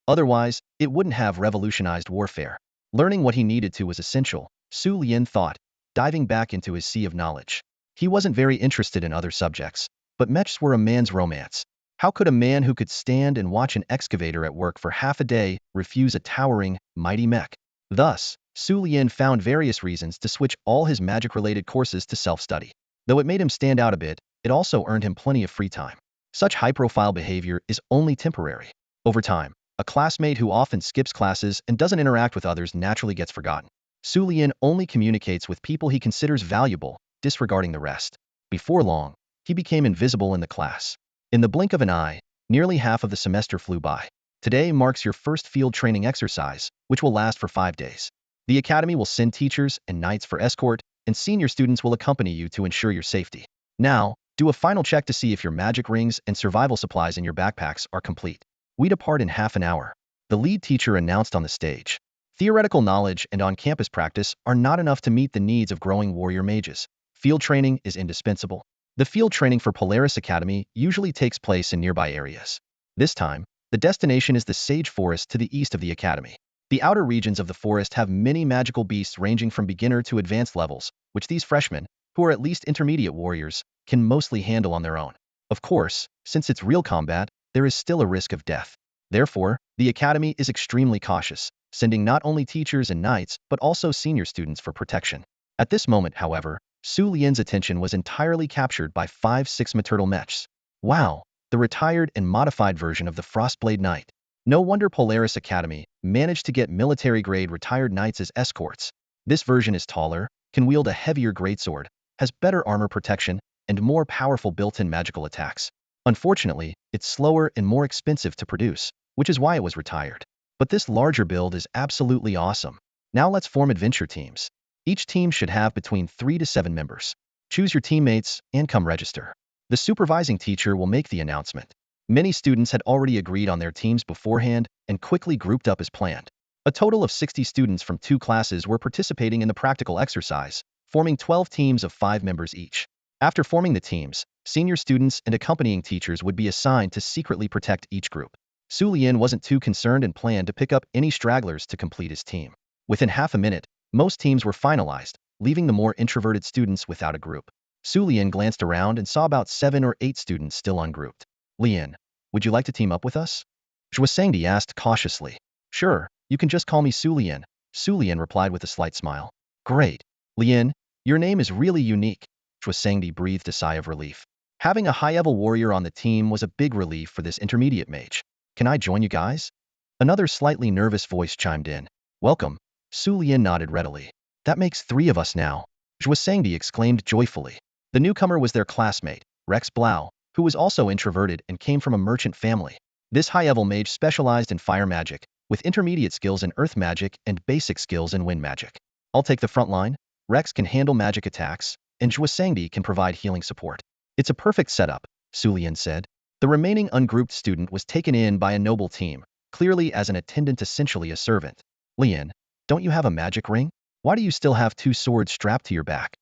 Otherwise, it wouldn't have revolutionized warfare. Learning what he needed to was essential, Su Lian thought, diving back into his sea of knowledge. He wasn't very interested in other subjects, but mechs were a man's romance. How could a man who could stand and watch an excavator at work for half a day refuse a towering, mighty mech? Thus, Su Lian found various reasons to switch all his magic-related courses to self-study. Though it made him stand out a bit, it also earned him plenty of free time. Such high-profile behavior is only temporary. Over time, a classmate who often skips classes and doesn't interact with others naturally gets forgotten. Su Lian only communicates with people he considers valuable, disregarding the rest. Before long, he became invisible in the class. In the blink of an eye, nearly half of the semester flew by. Today marks your first field training exercise, which will last for 5 days. The academy will send teachers and knights for escort, and senior students will accompany you to ensure your safety. Now, do a final check to see if your magic rings and survival supplies in your backpacks are complete. We depart in half an hour. The lead teacher announced on the stage. Theoretical knowledge and on-campus practice are not enough to meet the needs of growing warrior mages. Field training is indispensable. The field training for Polaris Academy usually takes place in nearby areas. This time, the destination is the Sage Forest to the east of the academy. The outer regions of the forest have many magical beasts ranging from beginner to advanced levels, which these freshmen, who are at least intermediate warriors, can mostly handle on their own. Of course, since it's real combat, there is still a risk of death. Therefore, the academy is extremely cautious, sending not only teachers and knights, but also senior students for protection. At this moment, however, Su Lian's attention was entirely captured by 5 6-meturtle mechs. Wow, the retired and modified version of the Frostblade Knight. No wonder Polaris Academy managed to get military-grade retired knights as escorts. This version is taller, can wield a heavier greatsword, has better armor protection, and more powerful built-in magical attacks. Unfortunately, it's slower and more expensive to produce, which is why it was retired. But this larger build is absolutely awesome. Now let's form adventure teams. Each team should have between 3 to 7 members. Choose your teammates and come register. The supervising teacher will make the announcement. Many students had already agreed on their teams beforehand and quickly grouped up as planned. A total of 60 students from 2 classes were participating in the practical exercise, forming 12 teams of 5 members each. After forming the teams, senior students and accompanying teachers would be assigned to secretly protect each group. Su Lian wasn't too concerned and planned to pick up any stragglers to complete his team. Within half a minute, most teams were finalized, leaving the more introverted students without a group. Su Lian glanced around and saw about 7 or 8 students still ungrouped. Lian, would you like to team up with us? Zhuo asked cautiously. Sure, you can just call me Su Lian, Su Lian replied with a slight smile. Great. Lian, your name is really unique. Sangdi breathed a sigh of relief. Having a high-level warrior on the team was a big relief for this intermediate mage. Can I join you guys? Another slightly nervous voice chimed in. Welcome. Su Lian nodded readily. That makes 3 of us now. Sangdi exclaimed joyfully. The newcomer was their classmate, Rex Blau, who was also introverted and came from a merchant family. This high-level mage specialized in fire magic, with intermediate skills in earth magic and basic skills in wind magic. I'll take the front line. Rex can handle magic attacks, and Sangdi can provide healing support. It's a perfect setup, Su Lian said. The remaining ungrouped student was taken in by a noble team, clearly as an attendant, essentially a servant. Lian, don't you have a magic ring? Why do you still have 2 swords strapped to your back?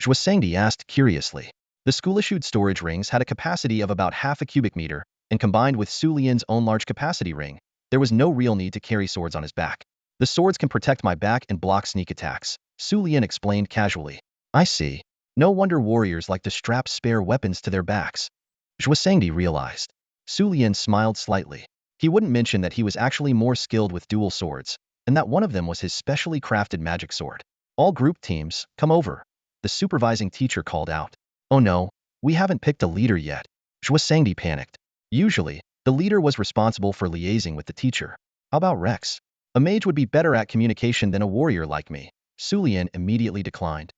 Sangdi asked curiously. The school-issued storage rings had a capacity of about half a cubic meter, and combined with Su Lian's own large capacity ring, there was no real need to carry swords on his back. The swords can protect my back and block sneak attacks, Su Lian explained casually. I see. No wonder warriors like to strap spare weapons to their backs. Sangdi realized. Su Lian smiled slightly. He wouldn't mention that he was actually more skilled with dual swords, and that one of them was his specially crafted magic sword. All group teams, come over. The supervising teacher called out. Oh no, we haven't picked a leader yet. Sangdi panicked. Usually, the leader was responsible for liaising with the teacher. How about Rex? A mage would be better at communication than a warrior like me. Su Lian immediately declined.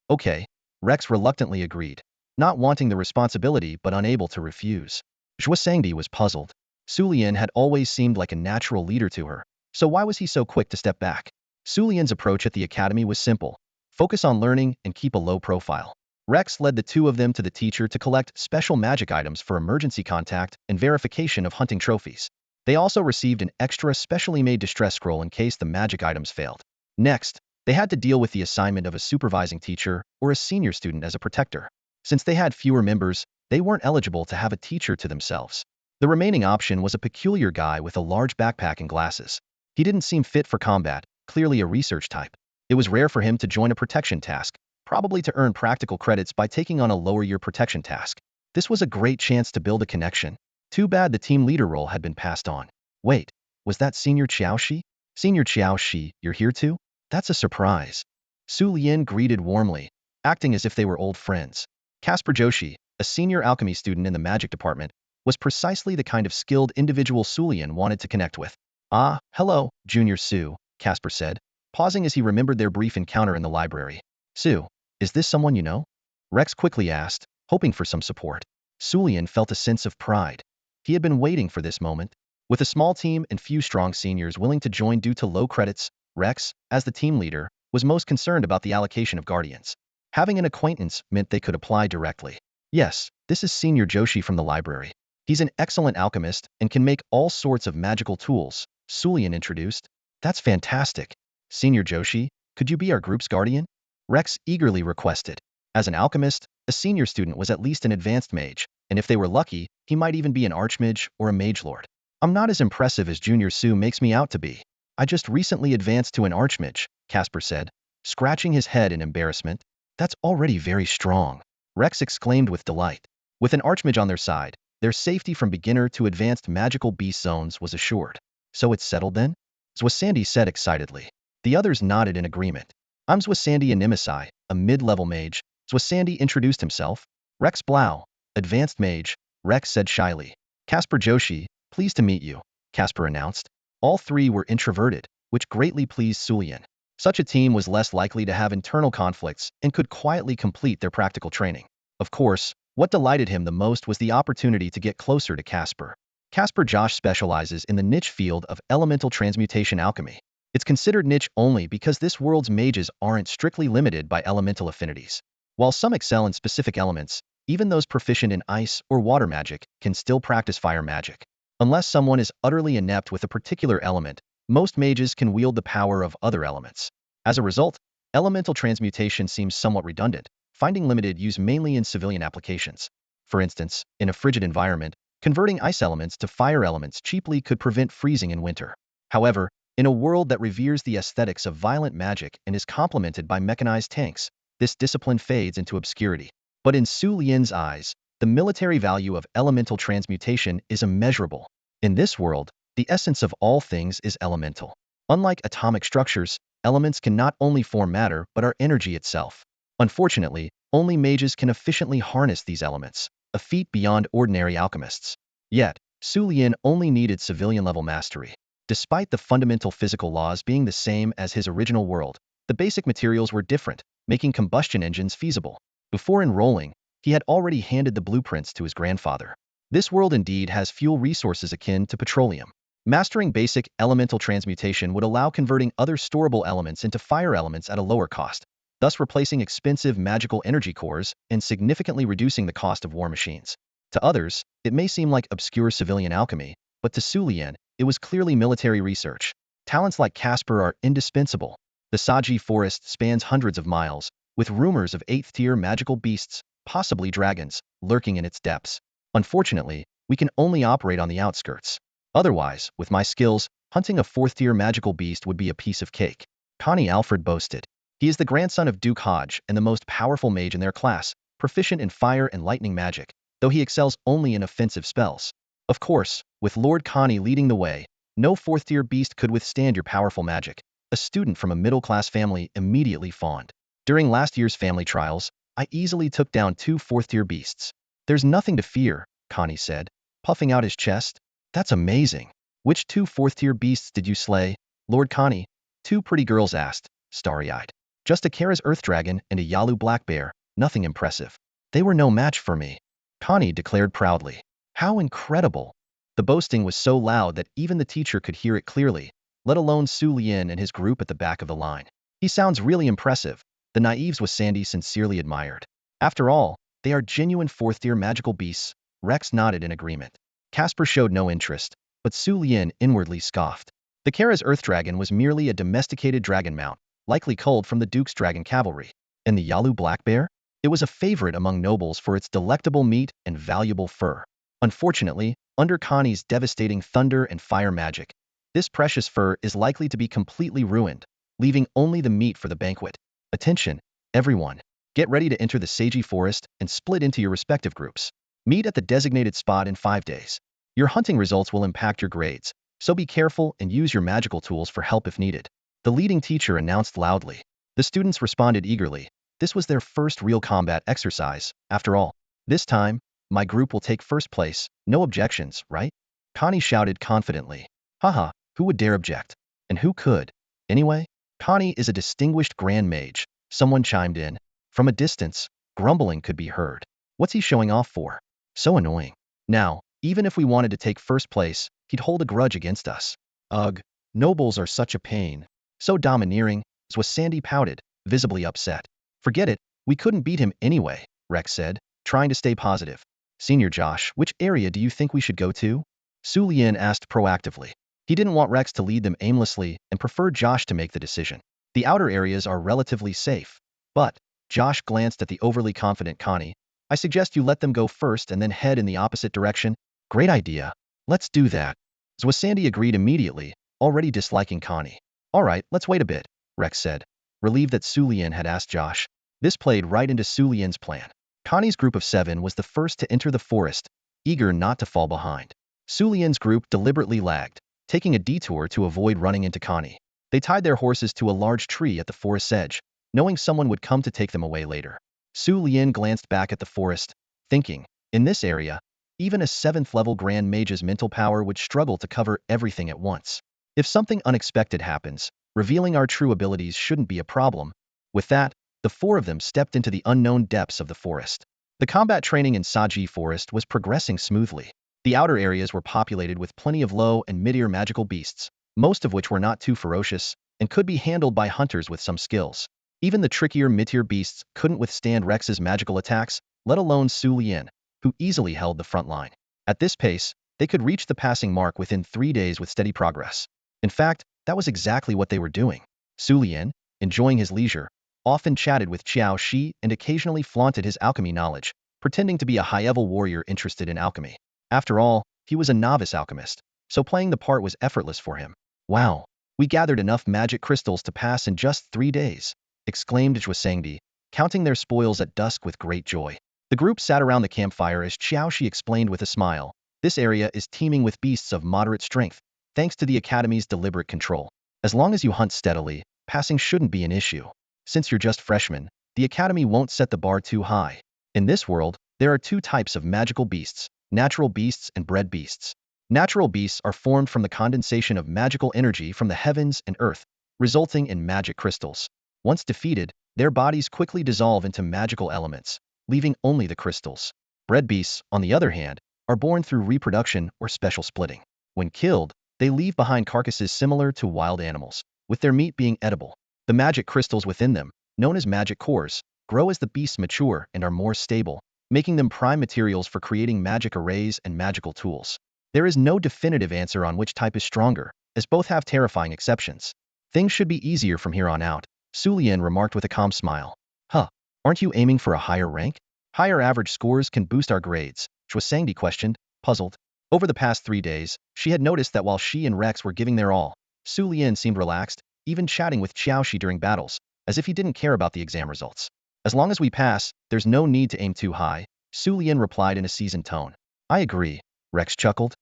Okay. Rex reluctantly agreed, not wanting the responsibility but unable to refuse. Sangdi was puzzled. Su Lian had always seemed like a natural leader to her, so why was he so quick to step back? Su Lian's approach at the academy was simple. Focus on learning and keep a low profile. Rex led the 2 of them to the teacher to collect special magic items for emergency contact and verification of hunting trophies. They also received an extra specially made distress scroll in case the magic items failed. Next, they had to deal with the assignment of a supervising teacher or a senior student as a protector. Since they had fewer members, they weren't eligible to have a teacher to themselves. The remaining option was a peculiar guy with a large backpack and glasses. He didn't seem fit for combat, clearly a research type. It was rare for him to join a protection task, probably to earn practical credits by taking on a lower-year protection task. This was a great chance to build a connection. Too bad the team leader role had been passed on. Wait, was that Senior Xiaoxi? Senior Xiaoxi, you're here too? That's a surprise. Su Lian greeted warmly, acting as if they were old friends. Casper Joshi, a senior alchemy student in the magic department, was precisely the kind of skilled individual Su Lian wanted to connect with. Ah, hello, Junior Su, Casper said, pausing as he remembered their brief encounter in the library. Su, is this someone you know? Rex quickly asked, hoping for some support. Su Lian felt a sense of pride. He had been waiting for this moment. With a small team and few strong seniors willing to join due to low credits, Rex, as the team leader, was most concerned about the allocation of guardians. Having an acquaintance meant they could apply directly. Yes, this is Senior Joshi from the library. He's an excellent alchemist and can make all sorts of magical tools, Su Lian introduced. That's fantastic. Senior Joshi, could you be our group's guardian? Rex eagerly requested. As an alchemist, a senior student was at least an advanced mage, and if they were lucky, he might even be an archmage or a mage lord. I'm not as impressive as Junior Su makes me out to be. I just recently advanced to an archmage, Casper said, scratching his head in embarrassment. That's already very strong. Rex exclaimed with delight. With an archmage on their side, their safety from beginner to advanced magical beast zones was assured. So it's settled then? Zwasandi said excitedly. The others nodded in agreement. I'm Zwasandi Animisai, a mid-level mage. Zwasandi introduced himself. Rex Blau, advanced mage, Rex said shyly. Casper Joshi, pleased to meet you, Casper announced. All 3 were introverted, which greatly pleased Su Lian. Such a team was less likely to have internal conflicts and could quietly complete their practical training. Of course, what delighted him the most was the opportunity to get closer to Casper. Casper Josh specializes in the niche field of elemental transmutation alchemy. It's considered niche only because this world's mages aren't strictly limited by elemental affinities. While some excel in specific elements, even those proficient in ice or water magic can still practice fire magic. Unless someone is utterly inept with a particular element, most mages can wield the power of other elements. As a result, elemental transmutation seems somewhat redundant, finding limited use mainly in civilian applications. For instance, in a frigid environment, converting ice elements to fire elements cheaply could prevent freezing in winter. However, in a world that reveres the aesthetics of violent magic and is complemented by mechanized tanks, this discipline fades into obscurity. But in Su Lian's eyes, the military value of elemental transmutation is immeasurable. In this world, the essence of all things is elemental. Unlike atomic structures, elements can not only form matter but are energy itself. Unfortunately, Only mages can efficiently harness these elements, a feat beyond ordinary alchemists. Yet, Su Lian only needed civilian-level mastery. Despite the fundamental physical laws being the same as his original world, the basic materials were different, making combustion engines feasible. Before enrolling, he had already handed the blueprints to his grandfather. This world indeed has fuel resources akin to petroleum. Mastering basic elemental transmutation would allow converting other storable elements into fire elements at a lower cost, thus replacing expensive magical energy cores and significantly reducing the cost of war machines. To others, it may seem like obscure civilian alchemy, but to Su Lian, it was clearly military research. Talents like Casper are indispensable. The Saji forest spans hundreds of miles, with rumors of 8th-tier magical beasts, possibly dragons, lurking in its depths. Unfortunately, we can only operate on the outskirts. Otherwise, with my skills, hunting a 4th-tier magical beast would be a piece of cake. Connie Alfred boasted. He is the grandson of Duke Hodge and the most powerful mage in their class, proficient in fire and lightning magic, though he excels only in offensive spells. Of course, with Lord Connie leading the way, no 4th-tier beast could withstand your powerful magic. A student from a middle-class family immediately fawned. During last year's family trials, I easily took down 2 4th-tier beasts. There's nothing to fear, Connie said, puffing out his chest. That's amazing. Which 2 4th-tier beasts did you slay, Lord Connie? 2 pretty girls asked, starry-eyed. Just a Kara's earth dragon and a Yalu black bear, nothing impressive. They were no match for me, Connie declared proudly. How incredible! The boasting was so loud that even the teacher could hear it clearly, let alone Su Lian and his group at the back of the line. He sounds really impressive, the naives with Sandy sincerely admired. After all, they are genuine 4th-tier magical beasts, Rex nodded in agreement. Casper showed no interest, but Su Lian inwardly scoffed. The Kara's earth dragon was merely a domesticated dragon mount, likely culled from the Duke's dragon cavalry. And the Yalu black bear? It was a favorite among nobles for its delectable meat and valuable fur. Unfortunately, under Connie's devastating thunder and fire magic, this precious fur is likely to be completely ruined, leaving only the meat for the banquet. Attention, everyone. Get ready to enter the Saji forest and split into your respective groups. Meet at the designated spot in 5 days. Your hunting results will impact your grades, so be careful and use your magical tools for help if needed. The leading teacher announced loudly. The students responded eagerly. This was their first real combat exercise, after all. This time, my group will take first place, no objections, right? Connie shouted confidently. Haha, who would dare object? And who could? Anyway, Connie is a distinguished grand mage, someone chimed in. From a distance, grumbling could be heard. What's he showing off for? So annoying. Now, even if we wanted to take first place, he'd hold a grudge against us. Ugh, nobles are such a pain. So domineering, was Sandy pouted, visibly upset. Forget it, we couldn't beat him anyway, Rex said, trying to stay positive. Senior Josh, which area do you think we should go to? Su Lian asked proactively. He didn't want Rex to lead them aimlessly and preferred Josh to make the decision. The outer areas are relatively safe. But, Josh glanced at the overly confident Connie. I suggest you let them go first and then head in the opposite direction. Great idea. Let's do that. Sandy agreed immediately, already disliking Connie. All right, let's wait a bit, Rex said, relieved that Su Lian had asked Josh. This played right into Su Lian's plan. Connie's group of 7 was the first to enter the forest, eager not to fall behind. Su Lian's group deliberately lagged, taking a detour to avoid running into Connie. They tied their horses to a large tree at the forest's edge, knowing someone would come to take them away later. Su Lian glanced back at the forest, thinking, in this area, even a 7th-level Grand Mage's mental power would struggle to cover everything at once. If something unexpected happens, revealing our true abilities shouldn't be a problem. With that, the 4 of them stepped into the unknown depths of the forest. The combat training in Saji Forest was progressing smoothly. The outer areas were populated with plenty of low and mid-tier magical beasts, most of which were not too ferocious and could be handled by hunters with some skills. Even the trickier mid-tier beasts couldn't withstand Rex's magical attacks, let alone Su Lian, who easily held the front line. At this pace, they could reach the passing mark within 3 days with steady progress. In fact, that was exactly what they were doing. Su Lian, enjoying his leisure, often chatted with Qiao Shi and occasionally flaunted his alchemy knowledge, pretending to be a high-level warrior interested in alchemy. After all, he was a novice alchemist, so playing the part was effortless for him. Wow, we gathered enough magic crystals to pass in just 3 days, exclaimed Zhuosangdi, counting their spoils at dusk with great joy. The group sat around the campfire as Qiao Shi explained with a smile. This area is teeming with beasts of moderate strength, thanks to the Academy's deliberate control. As long as you hunt steadily, passing shouldn't be an issue. Since you're just freshmen, the Academy won't set the bar too high. In this world, there are two types of magical beasts, natural beasts and bred beasts. Natural beasts are formed from the condensation of magical energy from the heavens and earth, resulting in magic crystals. Once defeated, their bodies quickly dissolve into magical elements, leaving only the crystals. Bred beasts, on the other hand, are born through reproduction or special splitting. When killed, they leave behind carcasses similar to wild animals, with their meat being edible. The magic crystals within them, known as magic cores, grow as the beasts mature and are more stable, making them prime materials for creating magic arrays and magical tools. There is no definitive answer on which type is stronger, as both have terrifying exceptions. Things should be easier from here on out, Su Lian remarked with a calm smile. Huh, aren't you aiming for a higher rank? Higher average scores can boost our grades, Shuasangdi questioned, puzzled. Over the past 3 days, she had noticed that while she and Rex were giving their all, Su Lian seemed relaxed, even chatting with Xiaoxi during battles, as if he didn't care about the exam results. As long as we pass, there's no need to aim too high, Su Lian replied in a seasoned tone. I agree, Rex chuckled.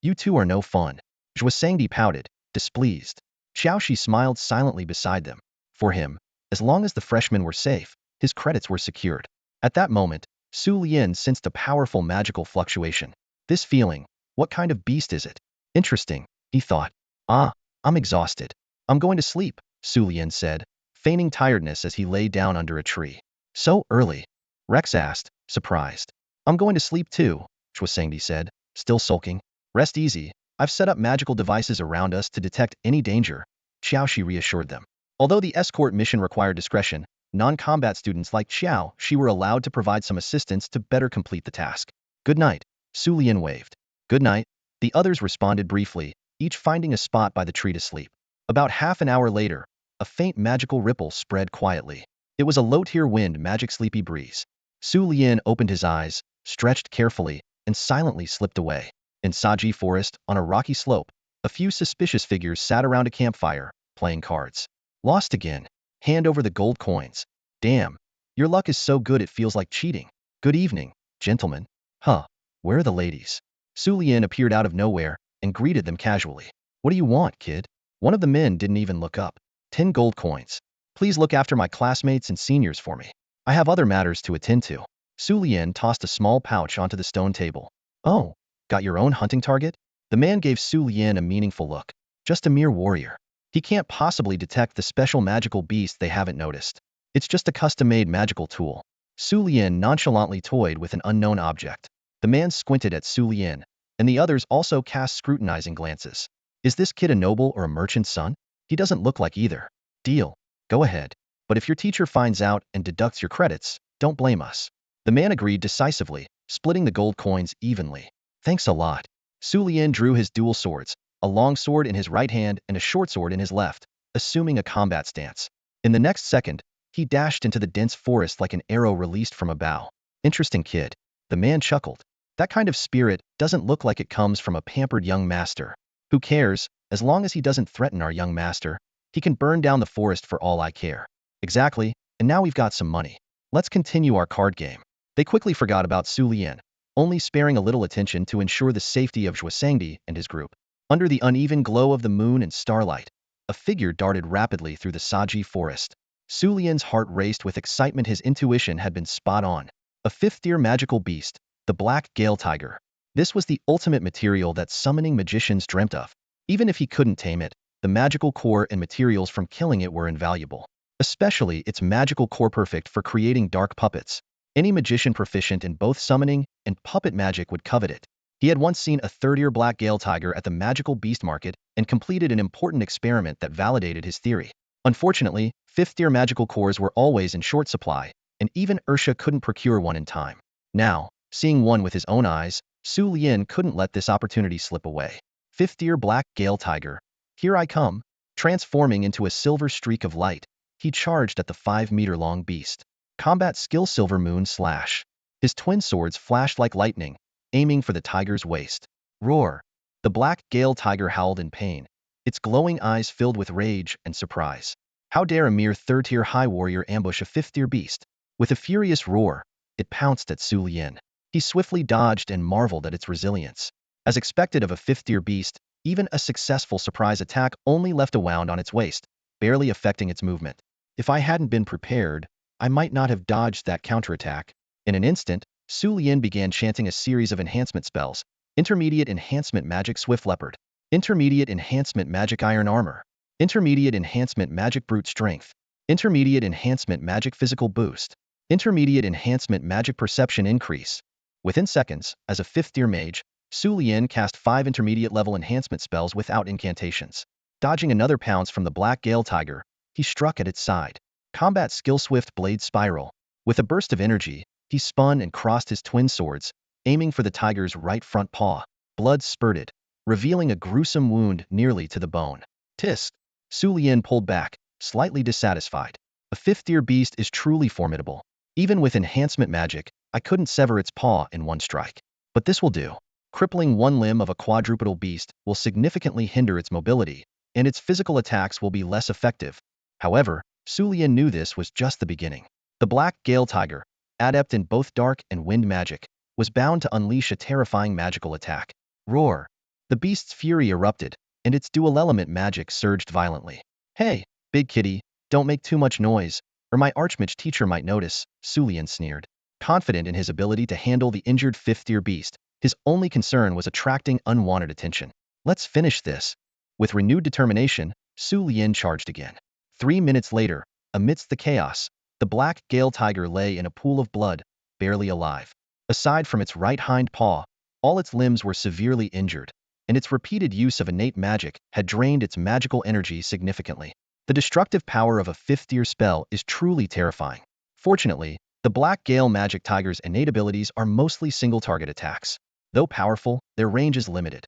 You two are no fun. Shuasangdi pouted, displeased. Xiaoxi smiled silently beside them. For him, as long as the freshmen were safe, his credits were secured. At that moment, Su Lian sensed a powerful magical fluctuation. This feeling, what kind of beast is it? Interesting, he thought. I'm exhausted. I'm going to sleep, Su Lian said, feigning tiredness as he lay down under a tree. So early? Rex asked, surprised. I'm going to sleep too, Shuasangdi said, still sulking. Rest easy, I've set up magical devices around us to detect any danger, Xiaoxi reassured them. Although the escort mission required discretion, non-combat students like Xiaoxi were allowed to provide some assistance to better complete the task. Good night, Su Lian waved. Good night, the others responded briefly, each finding a spot by the tree to sleep. About half an hour later, a faint magical ripple spread quietly. It was a low-tier wind magic sleepy breeze. Su Lian opened his eyes, stretched carefully, and silently slipped away. In Saji Forest, on a rocky slope, a few suspicious figures sat around a campfire, playing cards. Lost again. Hand over the gold coins. Damn, your luck is so good it feels like cheating. Good evening, gentlemen. Huh, where are the ladies? Su Lian appeared out of nowhere and greeted them casually. What do you want, kid? One of the men didn't even look up. 10 gold coins. Please look after my classmates and seniors for me. I have other matters to attend to. Su Lian tossed a small pouch onto the stone table. Oh, got your own hunting target? The man gave Su Lian a meaningful look. Just a mere warrior. He can't possibly detect the special magical beast they haven't noticed. It's just a custom-made magical tool. Su Lian nonchalantly toyed with an unknown object. The man squinted at Su Lian, and the others also cast scrutinizing glances. Is this kid a noble or a merchant's son? He doesn't look like either. Deal. Go ahead. But if your teacher finds out and deducts your credits, don't blame us. The man agreed decisively, splitting the gold coins evenly. Thanks a lot. Su Lian drew his dual swords, a long sword in his right hand and a short sword in his left, assuming a combat stance. In the next second, he dashed into the dense forest like an arrow released from a bow. Interesting kid. The man chuckled. That kind of spirit doesn't look like it comes from a pampered young master. Who cares, as long as he doesn't threaten our young master? He can burn down the forest for all I care. Exactly, and now we've got some money. Let's continue our card game. They quickly forgot about Su Lian, only sparing a little attention to ensure the safety of Shuasangdi and his group. Under the uneven glow of the moon and starlight, a figure darted rapidly through the Saji forest. Su Lian's heart raced with excitement. His intuition had been spot on. A fifth-tier magical beast, the black gale tiger. This was the ultimate material that summoning magicians dreamt of. Even if he couldn't tame it, the magical core and materials from killing it were invaluable. Especially its magical core perfect for creating dark puppets. Any magician proficient in both summoning and puppet magic would covet it. He had once seen a third-tier black gale tiger at the magical beast market and completed an important experiment that validated his theory. Unfortunately, fifth-tier magical cores were always in short supply, and even Ursha couldn't procure one in time. Now, seeing one with his own eyes, Su Lian couldn't let this opportunity slip away. Fifth-tier black gale tiger. Here I come. Transforming into a silver streak of light, he charged at the 5-meter-long beast. Combat skill Silver Moon Slash. His twin swords flashed like lightning, aiming for the tiger's waist. Roar. The black gale tiger howled in pain, its glowing eyes filled with rage and surprise. How dare a mere third-tier high warrior ambush a fifth-tier beast? With a furious roar, it pounced at Su Lian. He swiftly dodged and marveled at its resilience. As expected of a fifth-tier beast, even a successful surprise attack only left a wound on its waist, barely affecting its movement. If I hadn't been prepared, I might not have dodged that counterattack. In an instant, Su Lian began chanting a series of enhancement spells. Intermediate Enhancement Magic Swift Leopard. Intermediate Enhancement Magic Iron Armor. Intermediate Enhancement Magic Brute Strength. Intermediate Enhancement Magic Physical Boost. Intermediate Enhancement Magic Perception Increase. Within seconds, as a 5th-tier mage, Su Lian cast 5 intermediate-level enhancement spells without incantations. Dodging another pounce from the Black Gale Tiger, he struck at its side. Combat Skill Swift Blade Spiral. With a burst of energy, he spun and crossed his twin swords, aiming for the tiger's right front paw. Blood spurted, revealing a gruesome wound nearly to the bone. Tisk! Su Lian pulled back, slightly dissatisfied. A 5th-tier beast is truly formidable. Even with enhancement magic, I couldn't sever its paw in one strike. But this will do. Crippling one limb of a quadrupedal beast will significantly hinder its mobility, and its physical attacks will be less effective. However, Su Lian knew this was just the beginning. The Black Gale Tiger, adept in both dark and wind magic, was bound to unleash a terrifying magical attack. Roar! The beast's fury erupted, and its dual-element magic surged violently. Hey, big kitty, don't make too much noise, or my archmage teacher might notice, Su Lian sneered. Confident in his ability to handle the injured 5th-tier beast, his only concern was attracting unwanted attention. Let's finish this. With renewed determination, Su Lian charged again. 3 minutes later, amidst the chaos, the Black Gale Tiger lay in a pool of blood, barely alive. Aside from its right hind paw, all its limbs were severely injured, and its repeated use of innate magic had drained its magical energy significantly. The destructive power of a 5th-tier spell is truly terrifying. Fortunately, the Black Gale Magic Tiger's innate abilities are mostly single-target attacks. Though powerful, their range is limited.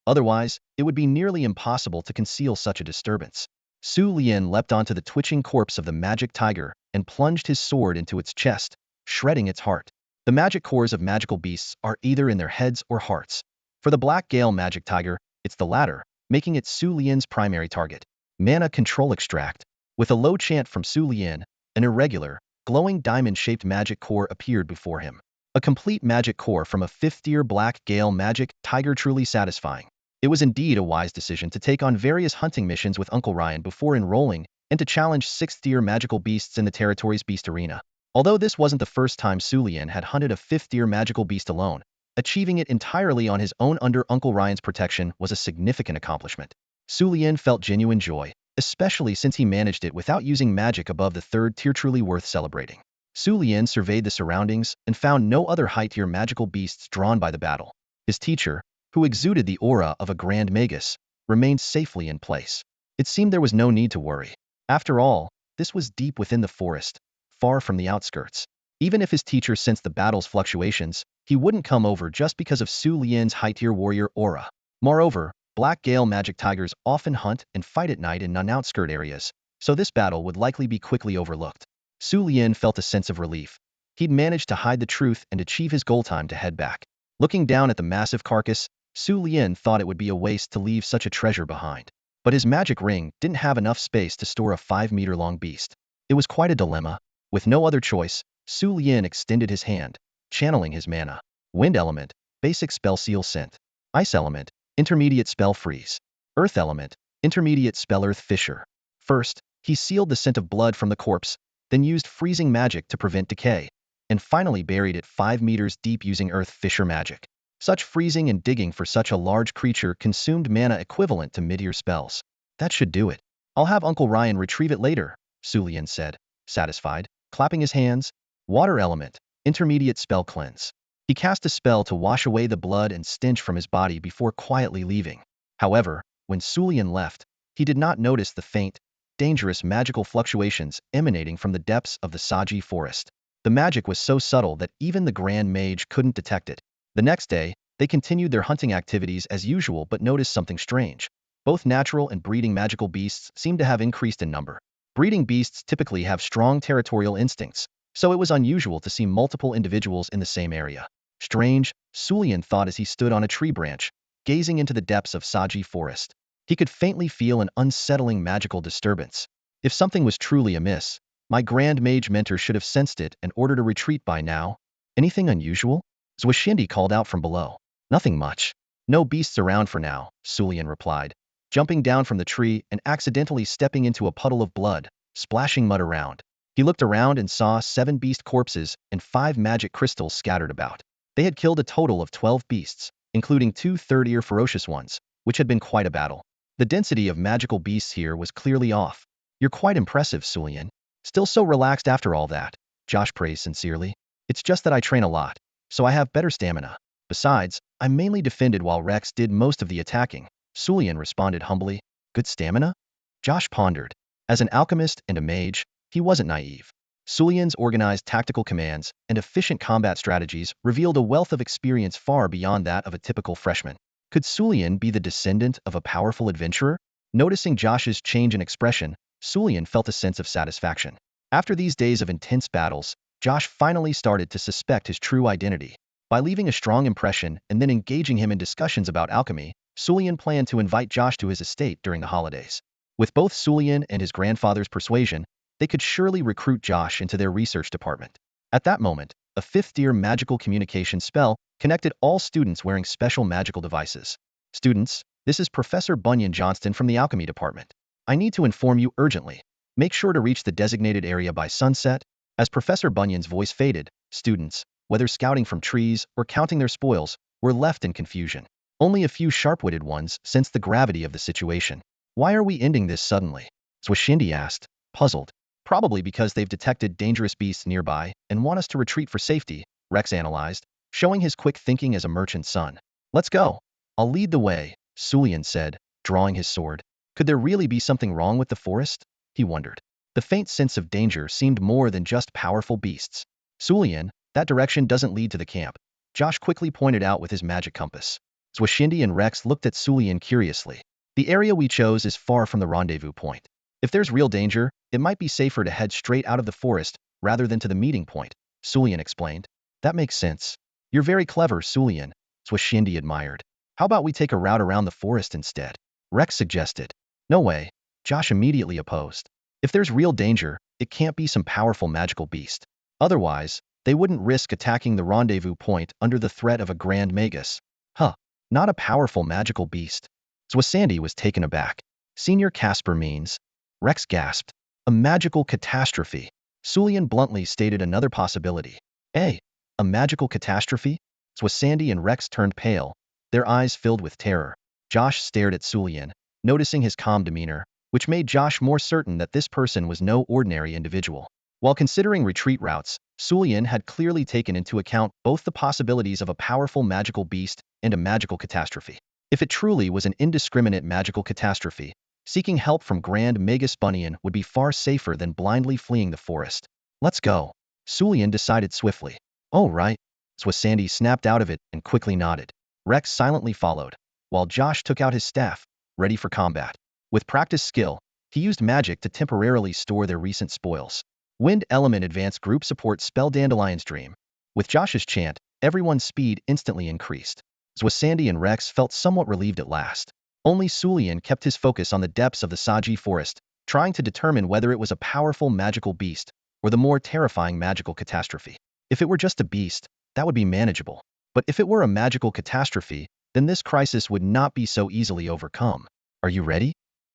Otherwise, it would be nearly impossible to conceal such a disturbance. Su Lian leapt onto the twitching corpse of the magic tiger and plunged his sword into its chest, shredding its heart. The magic cores of magical beasts are either in their heads or hearts. For the Black Gale Magic Tiger, it's the latter, making it Su Lian's primary target. Mana Control Extract. With a low chant from Su Lian, an irregular, glowing diamond-shaped magic core appeared before him. A complete magic core from a 5th-tier Black Gale Magic Tiger, truly satisfying. It was indeed a wise decision to take on various hunting missions with Uncle Ryan before enrolling and to challenge 6th-tier magical beasts in the territory's beast arena. Although this wasn't the first time Su Lian had hunted a 5th-tier magical beast alone, achieving it entirely on his own under Uncle Ryan's protection was a significant accomplishment. Su Lian felt genuine joy, especially since he managed it without using magic above the 3rd tier, truly worth celebrating. Su Lian surveyed the surroundings and found no other high-tier magical beasts drawn by the battle. His teacher, who exuded the aura of a grand magus, remained safely in place. It seemed there was no need to worry. After all, this was deep within the forest, far from the outskirts. Even if his teacher sensed the battle's fluctuations, he wouldn't come over just because of Su Lian's high-tier warrior aura. Moreover, Black Gale Magic Tigers often hunt and fight at night in non-outskirt areas, so this battle would likely be quickly overlooked. Su Lian felt a sense of relief. He'd managed to hide the truth and achieve his goal time to head back. Looking down at the massive carcass, Su Lian thought it would be a waste to leave such a treasure behind. But his magic ring didn't have enough space to store a 5-meter-long beast. It was quite a dilemma. With no other choice, Su Lian extended his hand, channeling his mana. Wind Element, Basic Spell Seal Scent. Ice Element, Intermediate Spell Freeze. Earth Element, Intermediate Spell Earth Fissure. First, he sealed the scent of blood from the corpse, then used freezing magic to prevent decay, and finally buried it 5 meters deep using Earth Fissure magic. Such freezing and digging for such a large creature consumed mana equivalent to mid-year spells. That should do it. I'll have Uncle Ryan retrieve it later, Su Lian said, satisfied, clapping his hands. Water Element, Intermediate Spell Cleanse. He cast a spell to wash away the blood and stench from his body before quietly leaving. However, when Su Lian left, he did not notice the faint, dangerous magical fluctuations emanating from the depths of the Saji forest. The magic was so subtle that even the Grand Mage couldn't detect it. The next day, they continued their hunting activities as usual but noticed something strange. Both natural and breeding magical beasts seemed to have increased in number. Breeding beasts typically have strong territorial instincts, so it was unusual to see multiple individuals in the same area. Strange, Su Lian thought as he stood on a tree branch, gazing into the depths of Saji forest. He could faintly feel an unsettling magical disturbance. If something was truly amiss, my Grand Mage mentor should have sensed it and ordered a retreat by now. Anything unusual? Zwashindi called out from below. Nothing much. No beasts around for now, Su Lian replied, jumping down from the tree and accidentally stepping into a puddle of blood, splashing mud around. He looked around and saw 7 beast corpses and 5 magic crystals scattered about. They had killed a total of 12 beasts, including 2 third-ear ferocious ones, which had been quite a battle. The density of magical beasts here was clearly off. You're quite impressive, Sulian. Still so relaxed after all that, Josh praised sincerely. It's just that I train a lot, so I have better stamina. Besides, I mainly defended while Rex did most of the attacking, Sulian responded humbly. Good stamina? Josh pondered. As an alchemist and a mage, he wasn't naive. Sulian's organized tactical commands and efficient combat strategies revealed a wealth of experience far beyond that of a typical freshman. Could Sulian be the descendant of a powerful adventurer? Noticing Josh's change in expression, Sulian felt a sense of satisfaction. After these days of intense battles, Josh finally started to suspect his true identity. By leaving a strong impression and then engaging him in discussions about alchemy, Sulian planned to invite Josh to his estate during the holidays. With both Sulian and his grandfather's persuasion, they could surely recruit Josh into their research department. At that moment, a 5th-year magical communication spell connected all students wearing special magical devices. Students, this is Professor Bunyan Johnston from the alchemy department. I need to inform you urgently. Make sure to reach the designated area by sunset. As Professor Bunyan's voice faded, students, whether scouting from trees or counting their spoils, were left in confusion. Only a few sharp-witted ones sensed the gravity of the situation. Why are we ending this suddenly? Swashindi asked, puzzled. Probably because they've detected dangerous beasts nearby and want us to retreat for safety, Rex analyzed, showing his quick thinking as a merchant's son. Let's go. I'll lead the way, Sulian said, drawing his sword. Could there really be something wrong with the forest? He wondered. The faint sense of danger seemed more than just powerful beasts. Sulian, that direction doesn't lead to the camp, Josh quickly pointed out with his magic compass. Swashindi and Rex looked at Sulian curiously. The area we chose is far from the rendezvous point. If there's real danger, it might be safer to head straight out of the forest rather than to the meeting point, Sulian explained. That makes sense. You're very clever, Sulian, Swashindi admired. How about we take a route around the forest instead? Rex suggested. No way, Josh immediately opposed. If there's real danger, it can't be some powerful magical beast. Otherwise, they wouldn't risk attacking the rendezvous point under the threat of a grand magus. Huh, not a powerful magical beast. Swasandi was taken aback. Senior Casper means. Rex gasped. A magical catastrophe. Sulian bluntly stated another possibility. A magical catastrophe? Swasandi and Rex turned pale, their eyes filled with terror. Josh stared at Sulian, noticing his calm demeanor, which made Josh more certain that this person was no ordinary individual. While considering retreat routes, Sulian had clearly taken into account both the possibilities of a powerful magical beast and a magical catastrophe. If it truly was an indiscriminate magical catastrophe, seeking help from Grand Magus Bunyan would be far safer than blindly fleeing the forest. Let's go. Sulian decided swiftly. Oh, right. Swasandi snapped out of it and quickly nodded. Rex silently followed, while Josh took out his staff, ready for combat. With practiced skill, he used magic to temporarily store their recent spoils. Wind Element Advanced Group Support Spell Dandelion's Dream. With Josh's chant, everyone's speed instantly increased. Swasandi and Rex felt somewhat relieved at last. Only Sulian kept his focus on the depths of the Saji forest, trying to determine whether it was a powerful magical beast or the more terrifying magical catastrophe. If it were just a beast, that would be manageable. But if it were a magical catastrophe, then this crisis would not be so easily overcome. Are you ready?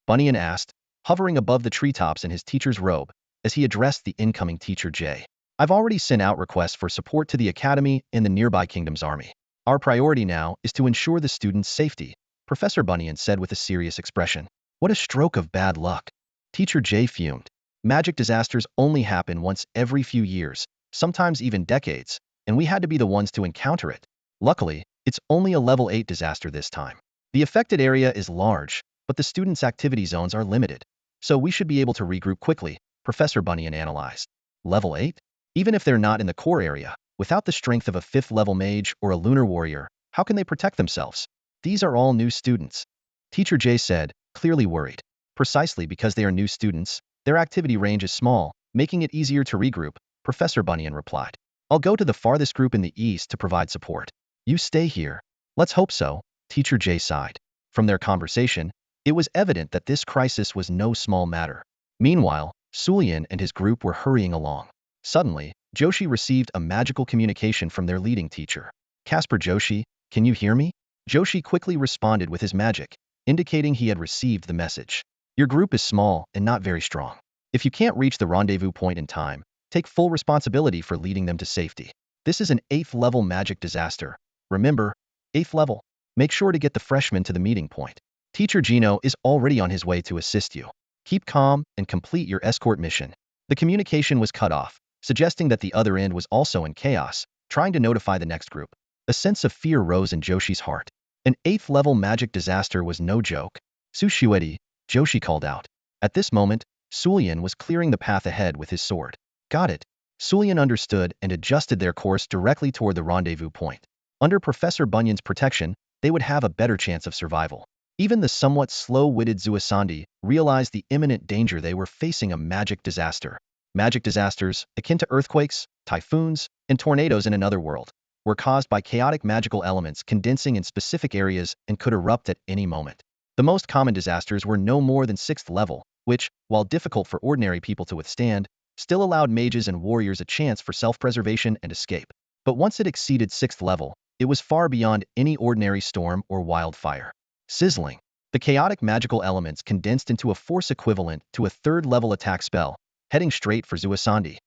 Bunyan asked, hovering above the treetops in his teacher's robe, as he addressed the incoming teacher Jay. I've already sent out requests for support to the academy and the nearby kingdom's army. Our priority now is to ensure the students' safety, Professor Bunyan said with a serious expression. What a stroke of bad luck. Teacher Jay fumed. Magic disasters only happen once every few years, sometimes even decades, and we had to be the ones to encounter it. Luckily, it's only a level 8 disaster this time. The affected area is large, but the students' activity zones are limited, so we should be able to regroup quickly, Professor Bunyan analyzed. Level 8? Even if they're not in the core area, without the strength of a 5th-level mage or a lunar warrior, how can they protect themselves? These are all new students. Teacher Jay said, clearly worried. Precisely because they are new students, their activity range is small, making it easier to regroup, Professor Bunyan replied. I'll go to the farthest group in the east to provide support. You stay here. Let's hope so, Teacher Jay sighed. From their conversation, it was evident that this crisis was no small matter. Meanwhile, Sulian and his group were hurrying along. Suddenly, Joshi received a magical communication from their leading teacher. Casper Joshi, can you hear me? Joshi quickly responded with his magic, indicating he had received the message. Your group is small and not very strong. If you can't reach the rendezvous point in time, take full responsibility for leading them to safety. This is an 8th level magic disaster. Remember, 8th level. Make sure to get the freshman to the meeting point. Teacher Gino is already on his way to assist you. Keep calm and complete your escort mission. The communication was cut off, suggesting that the other end was also in chaos, trying to notify the next group. A sense of fear rose in Joshi's heart. An 8th level magic disaster was no joke. Sushueti, Joshi called out. At this moment, Sulian was clearing the path ahead with his sword. Got it. Sulian understood and adjusted their course directly toward the rendezvous point. Under Professor Bunyan's protection, they would have a better chance of survival. Even the somewhat slow-witted Zuasandi realized the imminent danger they were facing: a magic disaster. Magic disasters, akin to earthquakes, typhoons, and tornadoes in another world, were caused by chaotic magical elements condensing in specific areas and could erupt at any moment. The most common disasters were no more than 6th level, which, while difficult for ordinary people to withstand, still allowed mages and warriors a chance for self-preservation and escape. But once it exceeded 6th level, it was far beyond any ordinary storm or wildfire. Sizzling. The chaotic magical elements condensed into a force equivalent to a 3rd level attack spell, heading straight for Zuasandi.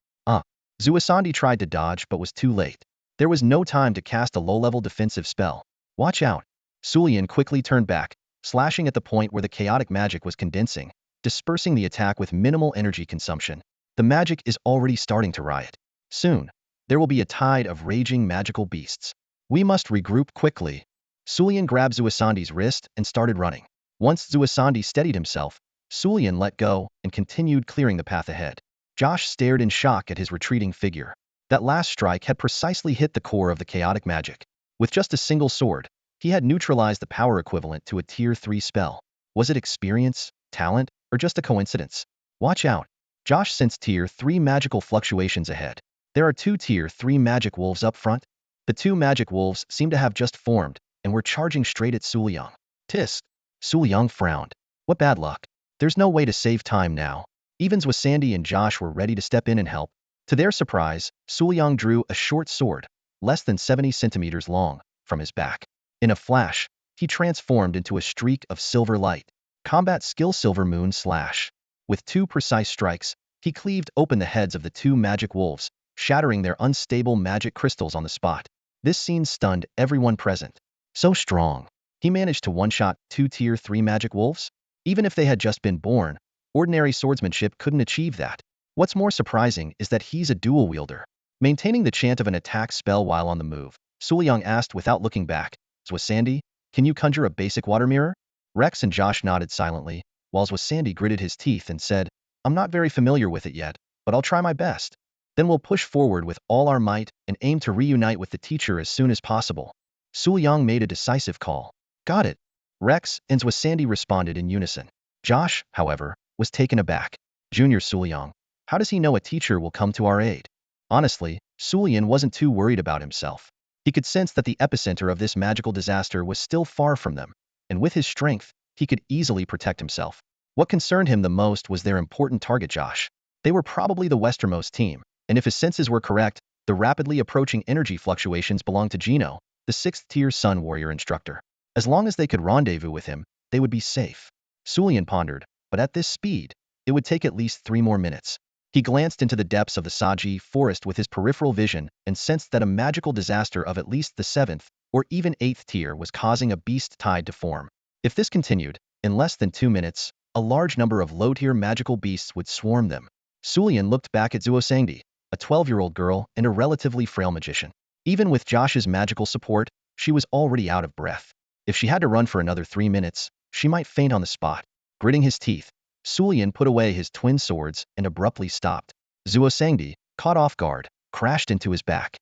Zuasandi tried to dodge but was too late. There was no time to cast a low-level defensive spell. Watch out. Sulian quickly turned back, slashing at the point where the chaotic magic was condensing, dispersing the attack with minimal energy consumption. The magic is already starting to riot. Soon, there will be a tide of raging magical beasts. We must regroup quickly. Sulian grabbed Zuasandi's wrist and started running. Once Zuasandi steadied himself, Sulian let go and continued clearing the path ahead. Josh stared in shock at his retreating figure. That last strike had precisely hit the core of the chaotic magic. With just a single sword, he had neutralized the power equivalent to a Tier 3 spell. Was it experience, talent, or just a coincidence? Watch out. Josh sensed Tier 3 magical fluctuations ahead. There are 2 Tier 3 magic wolves up front. The 2 magic wolves seemed to have just formed and were charging straight at Suliang. Tisk. Suliang frowned. What bad luck. There's no way to save time now. Even Sandy and Josh were ready to step in and help. To their surprise, Suliang drew a short sword, less than 70 centimeters long, from his back. In a flash, he transformed into a streak of silver light. Combat skill Silver Moon Slash. With 2 precise strikes, he cleaved open the heads of the 2 magic wolves, shattering their unstable magic crystals on the spot. This scene stunned everyone present. So strong. He managed to one-shot 2 Tier 3 magic wolves? Even if they had just been born, ordinary swordsmanship couldn't achieve that. What's more surprising is that he's a dual wielder. Maintaining the chant of an attack spell while on the move, Suliang asked without looking back, Zwasandy, can you conjure a basic water mirror? Rex and Josh nodded silently, while Zwasandy gritted his teeth and said, I'm not very familiar with it yet, but I'll try my best. Then we'll push forward with all our might and aim to reunite with the teacher as soon as possible. Suliang made a decisive call. Got it. Rex and Zwasandy responded in unison. Josh, however, was taken aback. Junior Suliang, how does he know a teacher will come to our aid? Honestly, Sulian wasn't too worried about himself. He could sense that the epicenter of this magical disaster was still far from them, and with his strength, he could easily protect himself. What concerned him the most was their important target, Josh. They were probably the westernmost team, and if his senses were correct, the rapidly approaching energy fluctuations belonged to Gino, the 6th-tier Sun Warrior instructor. As long as they could rendezvous with him, they would be safe. Sulian pondered, but at this speed, it would take at least 3 more minutes. He glanced into the depths of the Saji forest with his peripheral vision and sensed that a magical disaster of at least the 7th or even 8th tier was causing a beast tide to form. If this continued, in less than 2 minutes, a large number of low-tier magical beasts would swarm them. Sulian looked back at Zuosangdi, a 12-year-old girl and a relatively frail magician. Even with Josh's magical support, she was already out of breath. If she had to run for another 3 minutes, she might faint on the spot. Gritting his teeth, Sulian put away his twin swords and abruptly stopped. Zuosangdi, caught off guard, crashed into his back.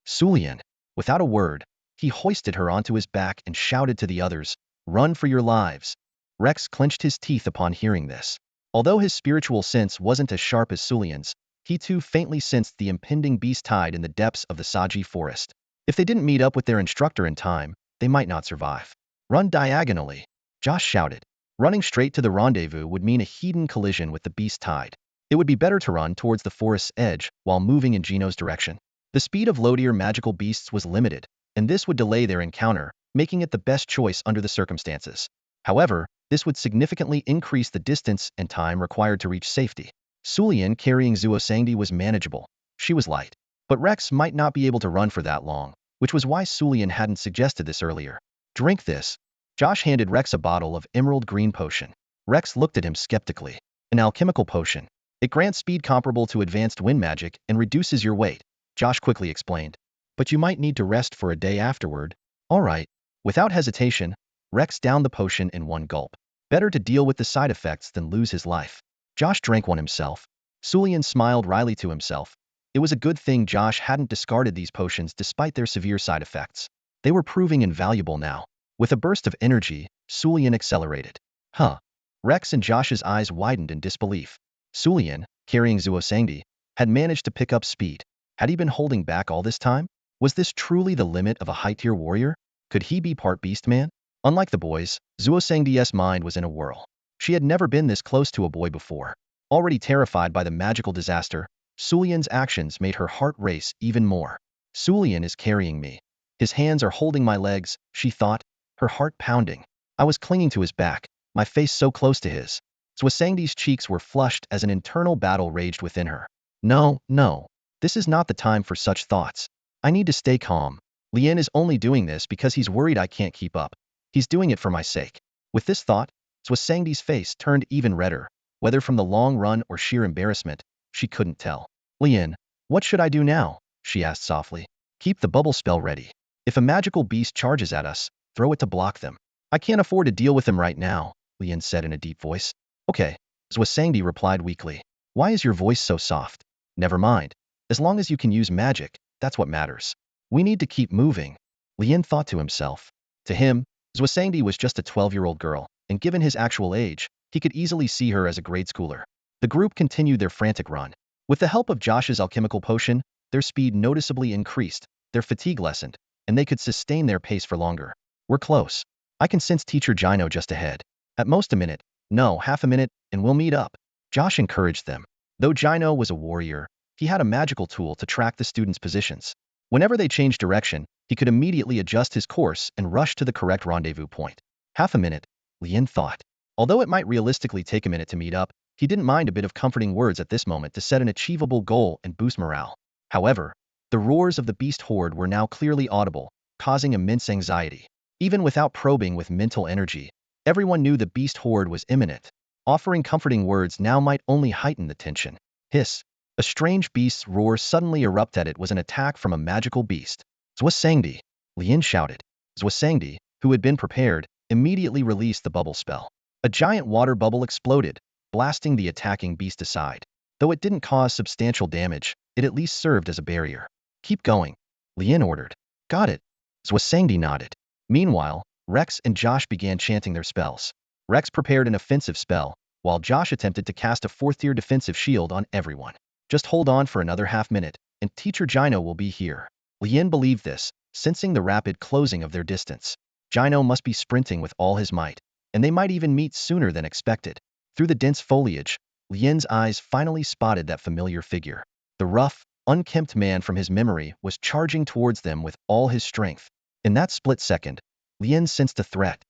Sulian. Without a word, he hoisted her onto his back and shouted to the others, run for your lives. Rex clenched his teeth upon hearing this. Although his spiritual sense wasn't as sharp as Sulian's, he too faintly sensed the impending beast tide in the depths of the Saji forest. If they didn't meet up with their instructor in time, they might not survive. Run diagonally, Josh shouted. Running straight to the rendezvous would mean a head-on collision with the beast tide. It would be better to run towards the forest's edge while moving in Gino's direction. The speed of low-tier magical beasts was limited, and this would delay their encounter, making it the best choice under the circumstances. However, This would significantly increase the distance and time required to reach safety. Sulian carrying Zuosangdi was manageable. She was light. But Rex might not be able to run for that long, which was why Sulian hadn't suggested this earlier. Drink this. Josh handed Rex a bottle of emerald green potion. Rex looked at him skeptically. An alchemical potion. It grants speed comparable to advanced wind magic and reduces your weight, Josh quickly explained. But you might need to rest for a day afterward. All right. Without hesitation, Rex downed the potion in one gulp. Better to deal with the side effects than lose his life. Josh drank one himself. Sulian smiled wryly to himself. It was a good thing Josh hadn't discarded these potions despite their severe side effects. They were proving invaluable now. With a burst of energy, Sulian accelerated. Huh. Rex and Josh's eyes widened in disbelief. Sulian, carrying Zuosangdi, had managed to pick up speed. Had he been holding back all this time? Was this truly the limit of a high-tier warrior? Could he be part beast man? Unlike the boys, Zuosangdi's mind was in a whirl. She had never been this close to a boy before. Already terrified by the magical disaster, Sulian's actions made her heart race even more. Sulian is carrying me. His hands are holding my legs, she thought, her heart pounding. I was clinging to his back, my face so close to his. Zuosangdi's cheeks were flushed as an internal battle raged within her. No, no. This is not the time for such thoughts. I need to stay calm. Lien is only doing this because he's worried I can't keep up. He's doing it for my sake. With this thought, Zuosangdi's face turned even redder. Whether from the long run or sheer embarrassment, she couldn't tell. Lien, what should I do now? She asked softly. Keep the bubble spell ready. If a magical beast charges at us, throw it to block them. I can't afford to deal with them right now, Lien said in a deep voice. Okay, Zuosangdi replied weakly. Why is your voice so soft? Never mind. As long as you can use magic, that's what matters. We need to keep moving. Lien thought to himself. To him, Zuosangdi was just a 12-year-old girl, and given his actual age, he could easily see her as a grade schooler. The group continued their frantic run. With the help of Josh's alchemical potion, their speed noticeably increased, their fatigue lessened, and they could sustain their pace for longer. We're close. I can sense Teacher Gino just ahead. At most a minute, no, half a minute, and we'll meet up. Josh encouraged them. Though Gino was a warrior, he had a magical tool to track the students' positions. Whenever they changed direction, he could immediately adjust his course and rush to the correct rendezvous point. Half a minute, Lien thought. Although it might realistically take a minute to meet up, he didn't mind a bit of comforting words at this moment to set an achievable goal and boost morale. However, the roars of the beast horde were now clearly audible, causing immense anxiety. Even without probing with mental energy, everyone knew the beast horde was imminent. Offering comforting words now might only heighten the tension. Hiss. A strange beast's roar suddenly erupted. It was an attack from a magical beast. Zuosangdi! Lien shouted. Zuosangdi, who had been prepared, immediately released the bubble spell. A giant water bubble exploded, blasting the attacking beast aside. Though it didn't cause substantial damage, it at least served as a barrier. Keep going, Lien ordered. Got it. Zuosangdi nodded. Meanwhile, Rex and Josh began chanting their spells. Rex prepared an offensive spell, while Josh attempted to cast a 4th-tier defensive shield on everyone. Just hold on for another half minute, and Teacher Gino will be here. Lien believed this, sensing the rapid closing of their distance. Gino must be sprinting with all his might, and they might even meet sooner than expected. Through the dense foliage, Lien's eyes finally spotted that familiar figure. The rough, unkempt man from his memory was charging towards them with all his strength. In that split second, Lien sensed a threat.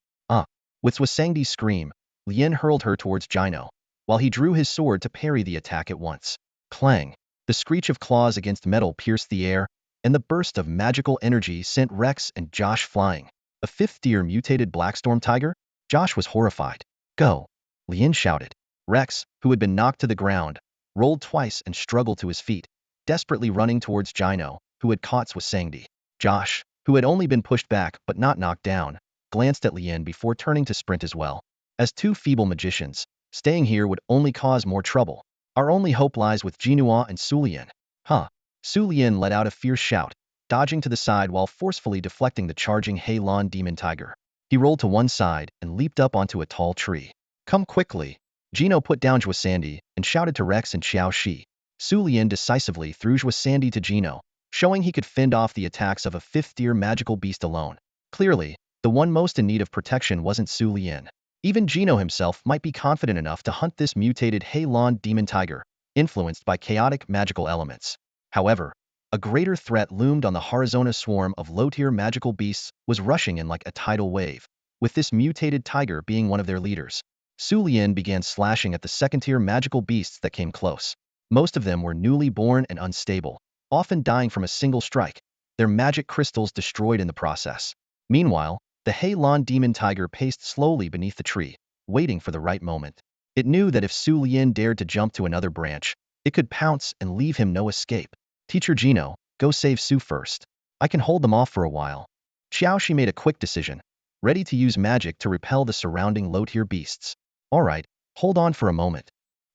With Zuosangdi's scream, Lien hurled her towards Gino, while he drew his sword to parry the attack at once. Clang! The screech of claws against metal pierced the air, and the burst of magical energy sent Rex and Josh flying. A 5th-tier mutated Blackstorm Tiger? Josh was horrified. Go! Lien shouted. Rex, who had been knocked to the ground, rolled twice and struggled to his feet, desperately running towards Gino, who had caught Zuosangdi. Josh, who had only been pushed back but not knocked down, glanced at Lien before turning to sprint as well. As two feeble magicians, staying here would only cause more trouble. Our only hope lies with Jinhua and Sulian. Huh. Sulian let out a fierce shout, dodging to the side while forcefully deflecting the charging Heilon demon tiger. He rolled to one side and leaped up onto a tall tree. Come quickly. Gino put down Zuosangdi and shouted to Rex and Xiao Shi. Sulian decisively threw Zuosangdi to Gino, showing he could fend off the attacks of a 5th-tier magical beast alone. Clearly, the one most in need of protection wasn't Sulian. Even Gino himself might be confident enough to hunt this mutated Heilon demon tiger, influenced by chaotic magical elements. However, a greater threat loomed on the horizontal swarm of low-tier magical beasts was rushing in like a tidal wave. with this mutated tiger being one of their leaders. Su Lian began slashing at the second-tier magical beasts that came close. Most of them were newly born and unstable, often dying from a single strike, their magic crystals destroyed in the process. Meanwhile, the Hei Lan demon tiger paced slowly beneath the tree, waiting for the right moment. It knew that if Su Lian dared to jump to another branch, it could pounce and leave him no escape. Teacher Gino, go save Su first. I can hold them off for a while. Xiaoxi made a quick decision, ready to use magic to repel the surrounding low-tier beasts. Alright, hold on for a moment.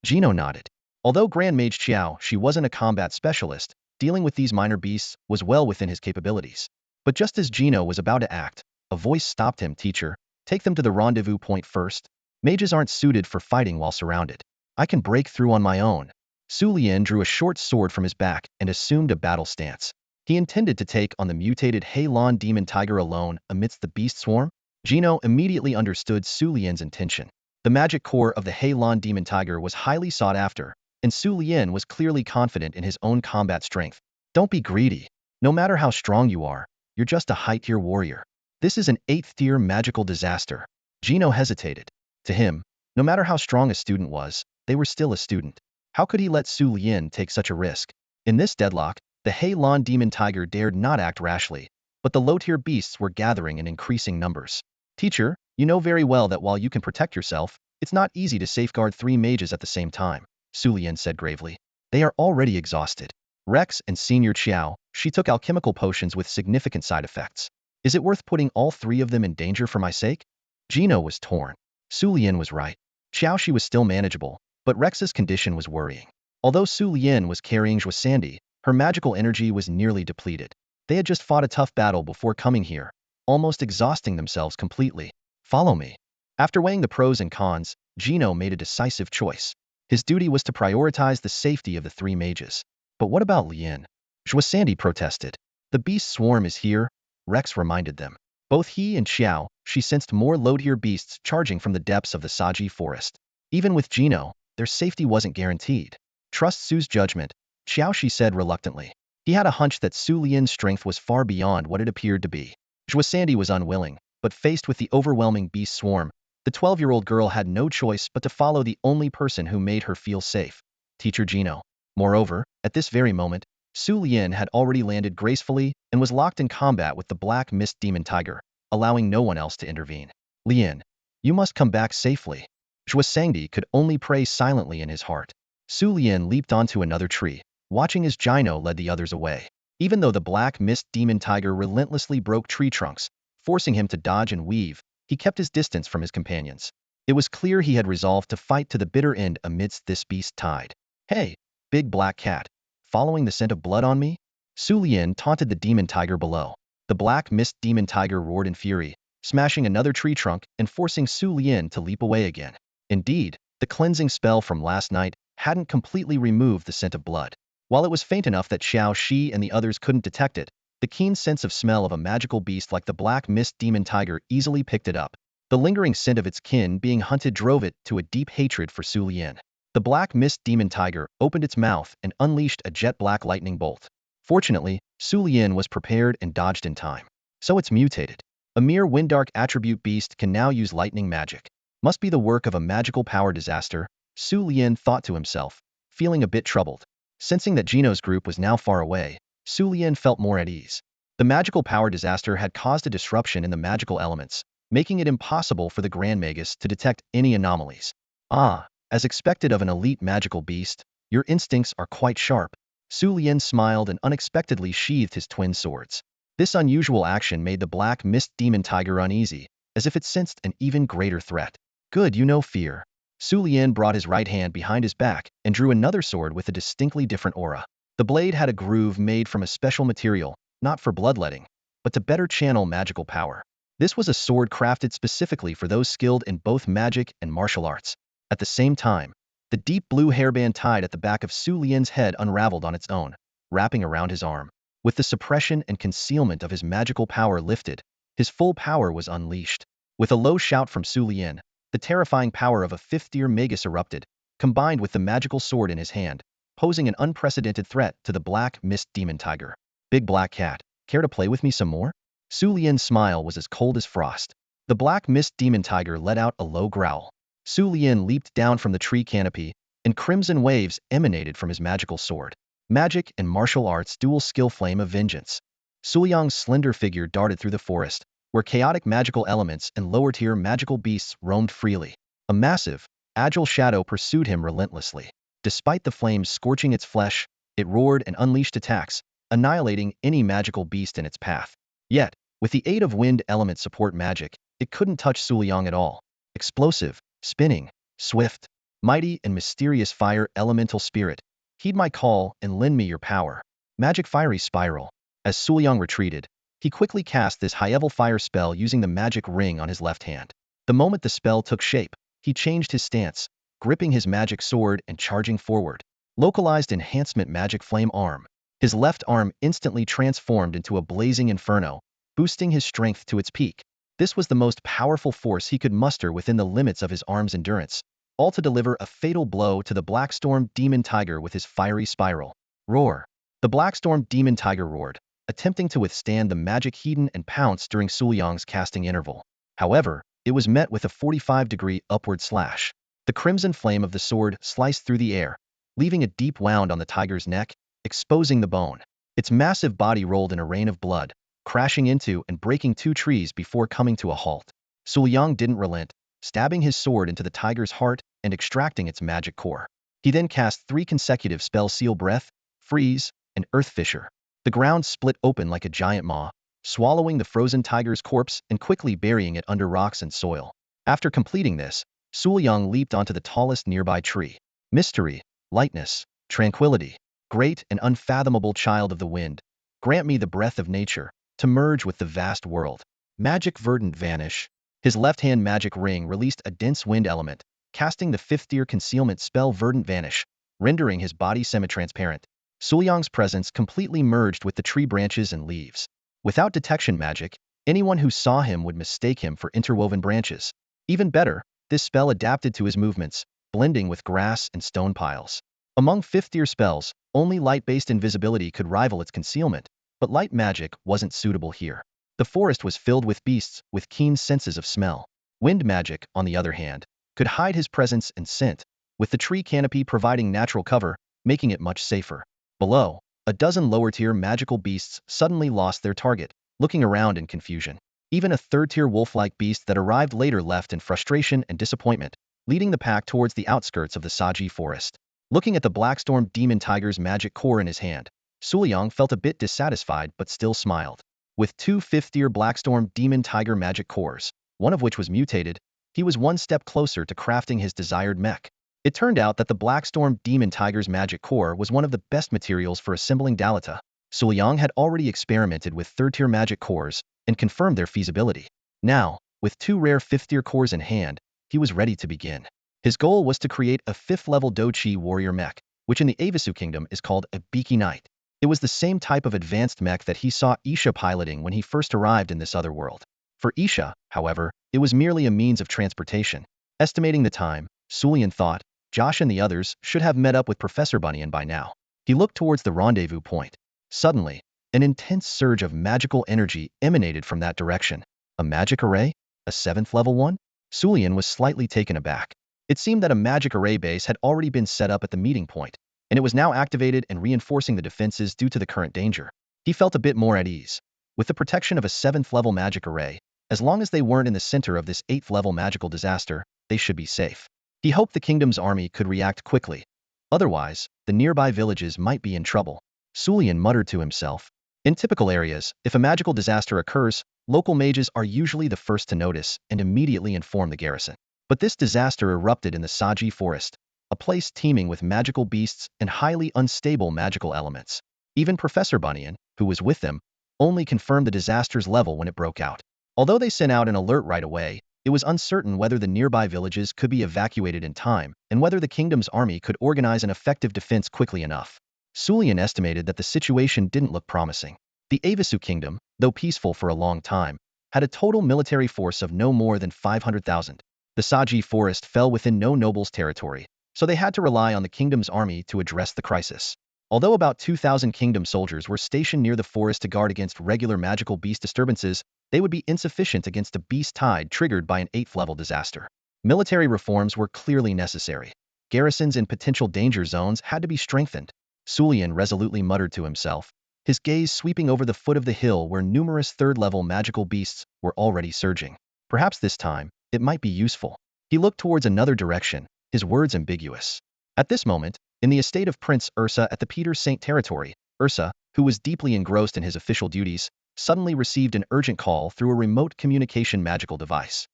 Gino nodded. Although Grand Mage Xiaoxi wasn't a combat specialist, dealing with these minor beasts was well within his capabilities. But just as Gino was about to act, a voice stopped him. Teacher, take them to the rendezvous point first. Mages aren't suited for fighting while surrounded. I can break through on my own. Su Lian drew a short sword from his back and assumed a battle stance. He intended to take on the mutated Hei Lan demon tiger alone amidst the beast swarm. Gino immediately understood Su Lian's intention. The magic core of the Hei Lan demon tiger was highly sought after, and Su Lian was clearly confident in his own combat strength. Don't be greedy. No matter how strong you are, you're just a high-tier warrior. This is an 8th-tier magical disaster. Gino hesitated. To him, no matter how strong a student was, they were still a student. How could he let Su Lian take such a risk? In this deadlock, the Hei Lan demon tiger dared not act rashly, but the low-tier beasts were gathering in increasing numbers. Teacher, you know very well that while you can protect yourself, it's not easy to safeguard 3 mages at the same time, Su Lian said gravely. They are already exhausted. Rex and Senior Xiao, she took alchemical potions with significant side effects. Is it worth putting all 3 of them in danger for my sake? Gino was torn. Su Lian was right. Xiaoxi was still manageable, but Rex's condition was worrying. Although Su Lian was carrying Zhuo, her magical energy was nearly depleted. They had just fought a tough battle before coming here, almost exhausting themselves completely. Follow me. After weighing the pros and cons, Gino made a decisive choice. His duty was to prioritize the safety of the 3 mages. But what about Lian? Zhuo protested. The beast swarm is here, Rex reminded them. Both he and Xiao, she sensed more low-tier beasts charging from the depths of the Saji forest. Even with Gino, their safety wasn't guaranteed. Trust Su's judgment, Xiaoxi said reluctantly. He had a hunch that Su Lian's strength was far beyond what it appeared to be. Zhuo was unwilling, but faced with the overwhelming beast swarm, the 12-year-old girl had no choice but to follow the only person who made her feel safe, Teacher Gino. Moreover, at this very moment, Su Lian had already landed gracefully and was locked in combat with the Black Mist Demon Tiger, allowing no one else to intervene. Lian, you must come back safely. Zhuo could only pray silently in his heart. Su Lian leaped onto another tree, watching as Gino led the others away. Even though the Black Mist Demon Tiger relentlessly broke tree trunks, forcing him to dodge and weave, he kept his distance from his companions. It was clear he had resolved to fight to the bitter end amidst this beast tide. Hey, big black cat, following the scent of blood on me? Su Lian taunted the demon tiger below. The Black Mist Demon Tiger roared in fury, smashing another tree trunk and forcing Su Lian to leap away again. Indeed, the cleansing spell from last night hadn't completely removed the scent of blood. While it was faint enough that Xiaoxi and the others couldn't detect it, the keen sense of smell of a magical beast like the Black Mist Demon Tiger easily picked it up. The lingering scent of its kin being hunted drove it to a deep hatred for Su Lian. The Black Mist Demon Tiger opened its mouth and unleashed a jet-black lightning bolt. Fortunately, Su Lian was prepared and dodged in time. So it's mutated. A mere Windark attribute beast can now use lightning magic. Must be the work of a magical power disaster, Su Lian thought to himself, feeling a bit troubled. Sensing that Gino's group was now far away, Su Lian felt more at ease. The magical power disaster had caused a disruption in the magical elements, making it impossible for the Grand Magus to detect any anomalies. Ah, as expected of an elite magical beast, your instincts are quite sharp. Su Lian smiled and unexpectedly sheathed his twin swords. This unusual action made the Black Mist Demon Tiger uneasy, as if it sensed an even greater threat. Good, you know fear. Su Lian brought his right hand behind his back and drew another sword with a distinctly different aura. The blade had a groove made from a special material, not for bloodletting, but to better channel magical power. This was a sword crafted specifically for those skilled in both magic and martial arts. At the same time, the deep blue hairband tied at the back of Su Lian's head unraveled on its own, wrapping around his arm. With the suppression and concealment of his magical power lifted, his full power was unleashed. With a low shout from Su Lian, the terrifying power of a 5th-tier magus erupted, combined with the magical sword in his hand, posing an unprecedented threat to the Black Mist Demon Tiger. Big black cat, care to play with me some more? Su Lian's smile was as cold as frost. The black mist demon tiger let out a low growl. Su Lian leaped down from the tree canopy, and crimson waves emanated from his magical sword. Magic and martial arts dual skill flame of vengeance. Su Liang's slender figure darted through the forest, where chaotic magical elements and lower-tier magical beasts roamed freely. A massive, agile shadow pursued him relentlessly. Despite the flames scorching its flesh, it roared and unleashed attacks, annihilating any magical beast in its path. Yet, with the aid of wind element support magic, it couldn't touch Su Liang at all. Explosive, spinning, swift, mighty and mysterious fire elemental spirit, heed my call and lend me your power. Magic fiery spiral. As Su Liang retreated, he quickly cast this high-level fire spell using the magic ring on his left hand. The moment the spell took shape, he changed his stance, gripping his magic sword and charging forward. Localized enhancement magic flame arm. His left arm instantly transformed into a blazing inferno, boosting his strength to its peak. This was the most powerful force he could muster within the limits of his arm's endurance, all to deliver a fatal blow to the Blackstorm Demon Tiger with his fiery spiral. Roar. The Blackstorm Demon Tiger roared, attempting to withstand the magic Hedon and pounce during Su Liang's casting interval. However, it was met with a 45-degree upward slash. The crimson flame of the sword sliced through the air, leaving a deep wound on the tiger's neck, exposing the bone. Its massive body rolled in a rain of blood, crashing into and breaking two trees before coming to a halt. Su Liang didn't relent, stabbing his sword into the tiger's heart and extracting its magic core. He then cast 3 consecutive spells: Seal Breath, Freeze, and Earth Fissure. The ground split open like a giant maw, swallowing the frozen tiger's corpse and quickly burying it under rocks and soil. After completing this, Su Liang leaped onto the tallest nearby tree. Mystery, lightness, tranquility, great and unfathomable child of the wind, grant me the breath of nature, to merge with the vast world. Magic Verdant Vanish. His left-hand magic ring released a dense wind element, casting the 5th-tier concealment spell Verdant Vanish, rendering his body semi-transparent. Su Liang's presence completely merged with the tree branches and leaves. Without detection magic, anyone who saw him would mistake him for interwoven branches. Even better, this spell adapted to his movements, blending with grass and stone piles. Among 5th-tier spells, only light-based invisibility could rival its concealment, but light magic wasn't suitable here. The forest was filled with beasts with keen senses of smell. Wind magic, on the other hand, could hide his presence and scent, with the tree canopy providing natural cover, making it much safer. Below, a dozen lower-tier magical beasts suddenly lost their target, looking around in confusion. Even a 3rd-tier wolf-like beast that arrived later left in frustration and disappointment, leading the pack towards the outskirts of the Saji forest. Looking at the Blackstorm Demon Tiger's magic core in his hand, Su Liang felt a bit dissatisfied but still smiled. With 2 5th-tier Blackstorm Demon Tiger magic cores, one of which was mutated, he was one step closer to crafting his desired mech. It turned out that the Blackstorm Demon Tiger's magic core was one of the best materials for assembling Dalita. Su Liang had already experimented with 3rd-tier magic cores and confirmed their feasibility. Now, with 2 rare 5th-tier cores in hand, he was ready to begin. His goal was to create a 5th-level Do-Chi warrior mech, which in the Avisu Kingdom is called a Beaky Knight. It was the same type of advanced mech that he saw Isha piloting when he first arrived in this other world. For Isha, however, it was merely a means of transportation. Estimating the time, Su Liang thought, Josh and the others should have met up with Professor Bunyan by now. He looked towards the rendezvous point. Suddenly, an intense surge of magical energy emanated from that direction. A magic array? A 7th level one? Su Liang was slightly taken aback. It seemed that a magic array base had already been set up at the meeting point, and it was now activated and reinforcing the defenses due to the current danger. He felt a bit more at ease. With the protection of a 7th-level magic array, as long as they weren't in the center of this 8th-level magical disaster, they should be safe. He hoped the kingdom's army could react quickly. Otherwise, the nearby villages might be in trouble. Su Liang muttered to himself. In typical areas, if a magical disaster occurs, local mages are usually the first to notice and immediately inform the garrison. But this disaster erupted in the Saji forest, a place teeming with magical beasts and highly unstable magical elements. Even Professor Bunyan, who was with them, only confirmed the disaster's level when it broke out. Although they sent out an alert right away, it was uncertain whether the nearby villages could be evacuated in time and whether the kingdom's army could organize an effective defense quickly enough. Su Liang estimated that the situation didn't look promising. The Avisu Kingdom, though peaceful for a long time, had a total military force of no more than 500,000. The Saji forest fell within no noble's territory, so they had to rely on the kingdom's army to address the crisis. Although about 2,000 kingdom soldiers were stationed near the forest to guard against regular magical beast disturbances, they would be insufficient against a beast tide triggered by an 8th level disaster. Military reforms were clearly necessary. Garrisons in potential danger zones had to be strengthened. Sulian resolutely muttered to himself, his gaze sweeping over the foot of the hill where numerous 3rd-level magical beasts were already surging. Perhaps this time, it might be useful. He looked towards another direction, his words ambiguous. At this moment, in the estate of Prince Ursa at the Peter Saint territory, Ursa, who was deeply engrossed in his official duties, suddenly received an urgent call through a remote communication magical device.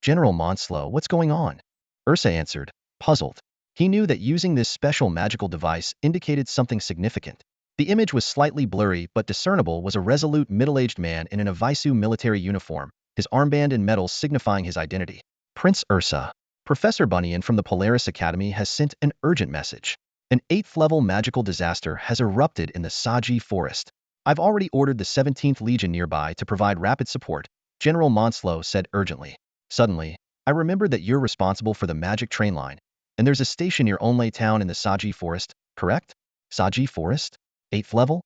General Monslow, what's going on? Ursa answered, puzzled. He knew that using this special magical device indicated something significant. The image was slightly blurry but discernible was a resolute middle-aged man in an Avisu military uniform, his armband and medals signifying his identity. Prince Ursa. Professor Bunyan from the Polaris Academy has sent an urgent message. An 8th-level magical disaster has erupted in the Saji forest. I've already ordered the 17th Legion nearby to provide rapid support, General Monslow said urgently. Suddenly, I remembered that you're responsible for the magic train line, and there's a station near Onlay town in the Saji forest, correct? Saji forest? 8th level?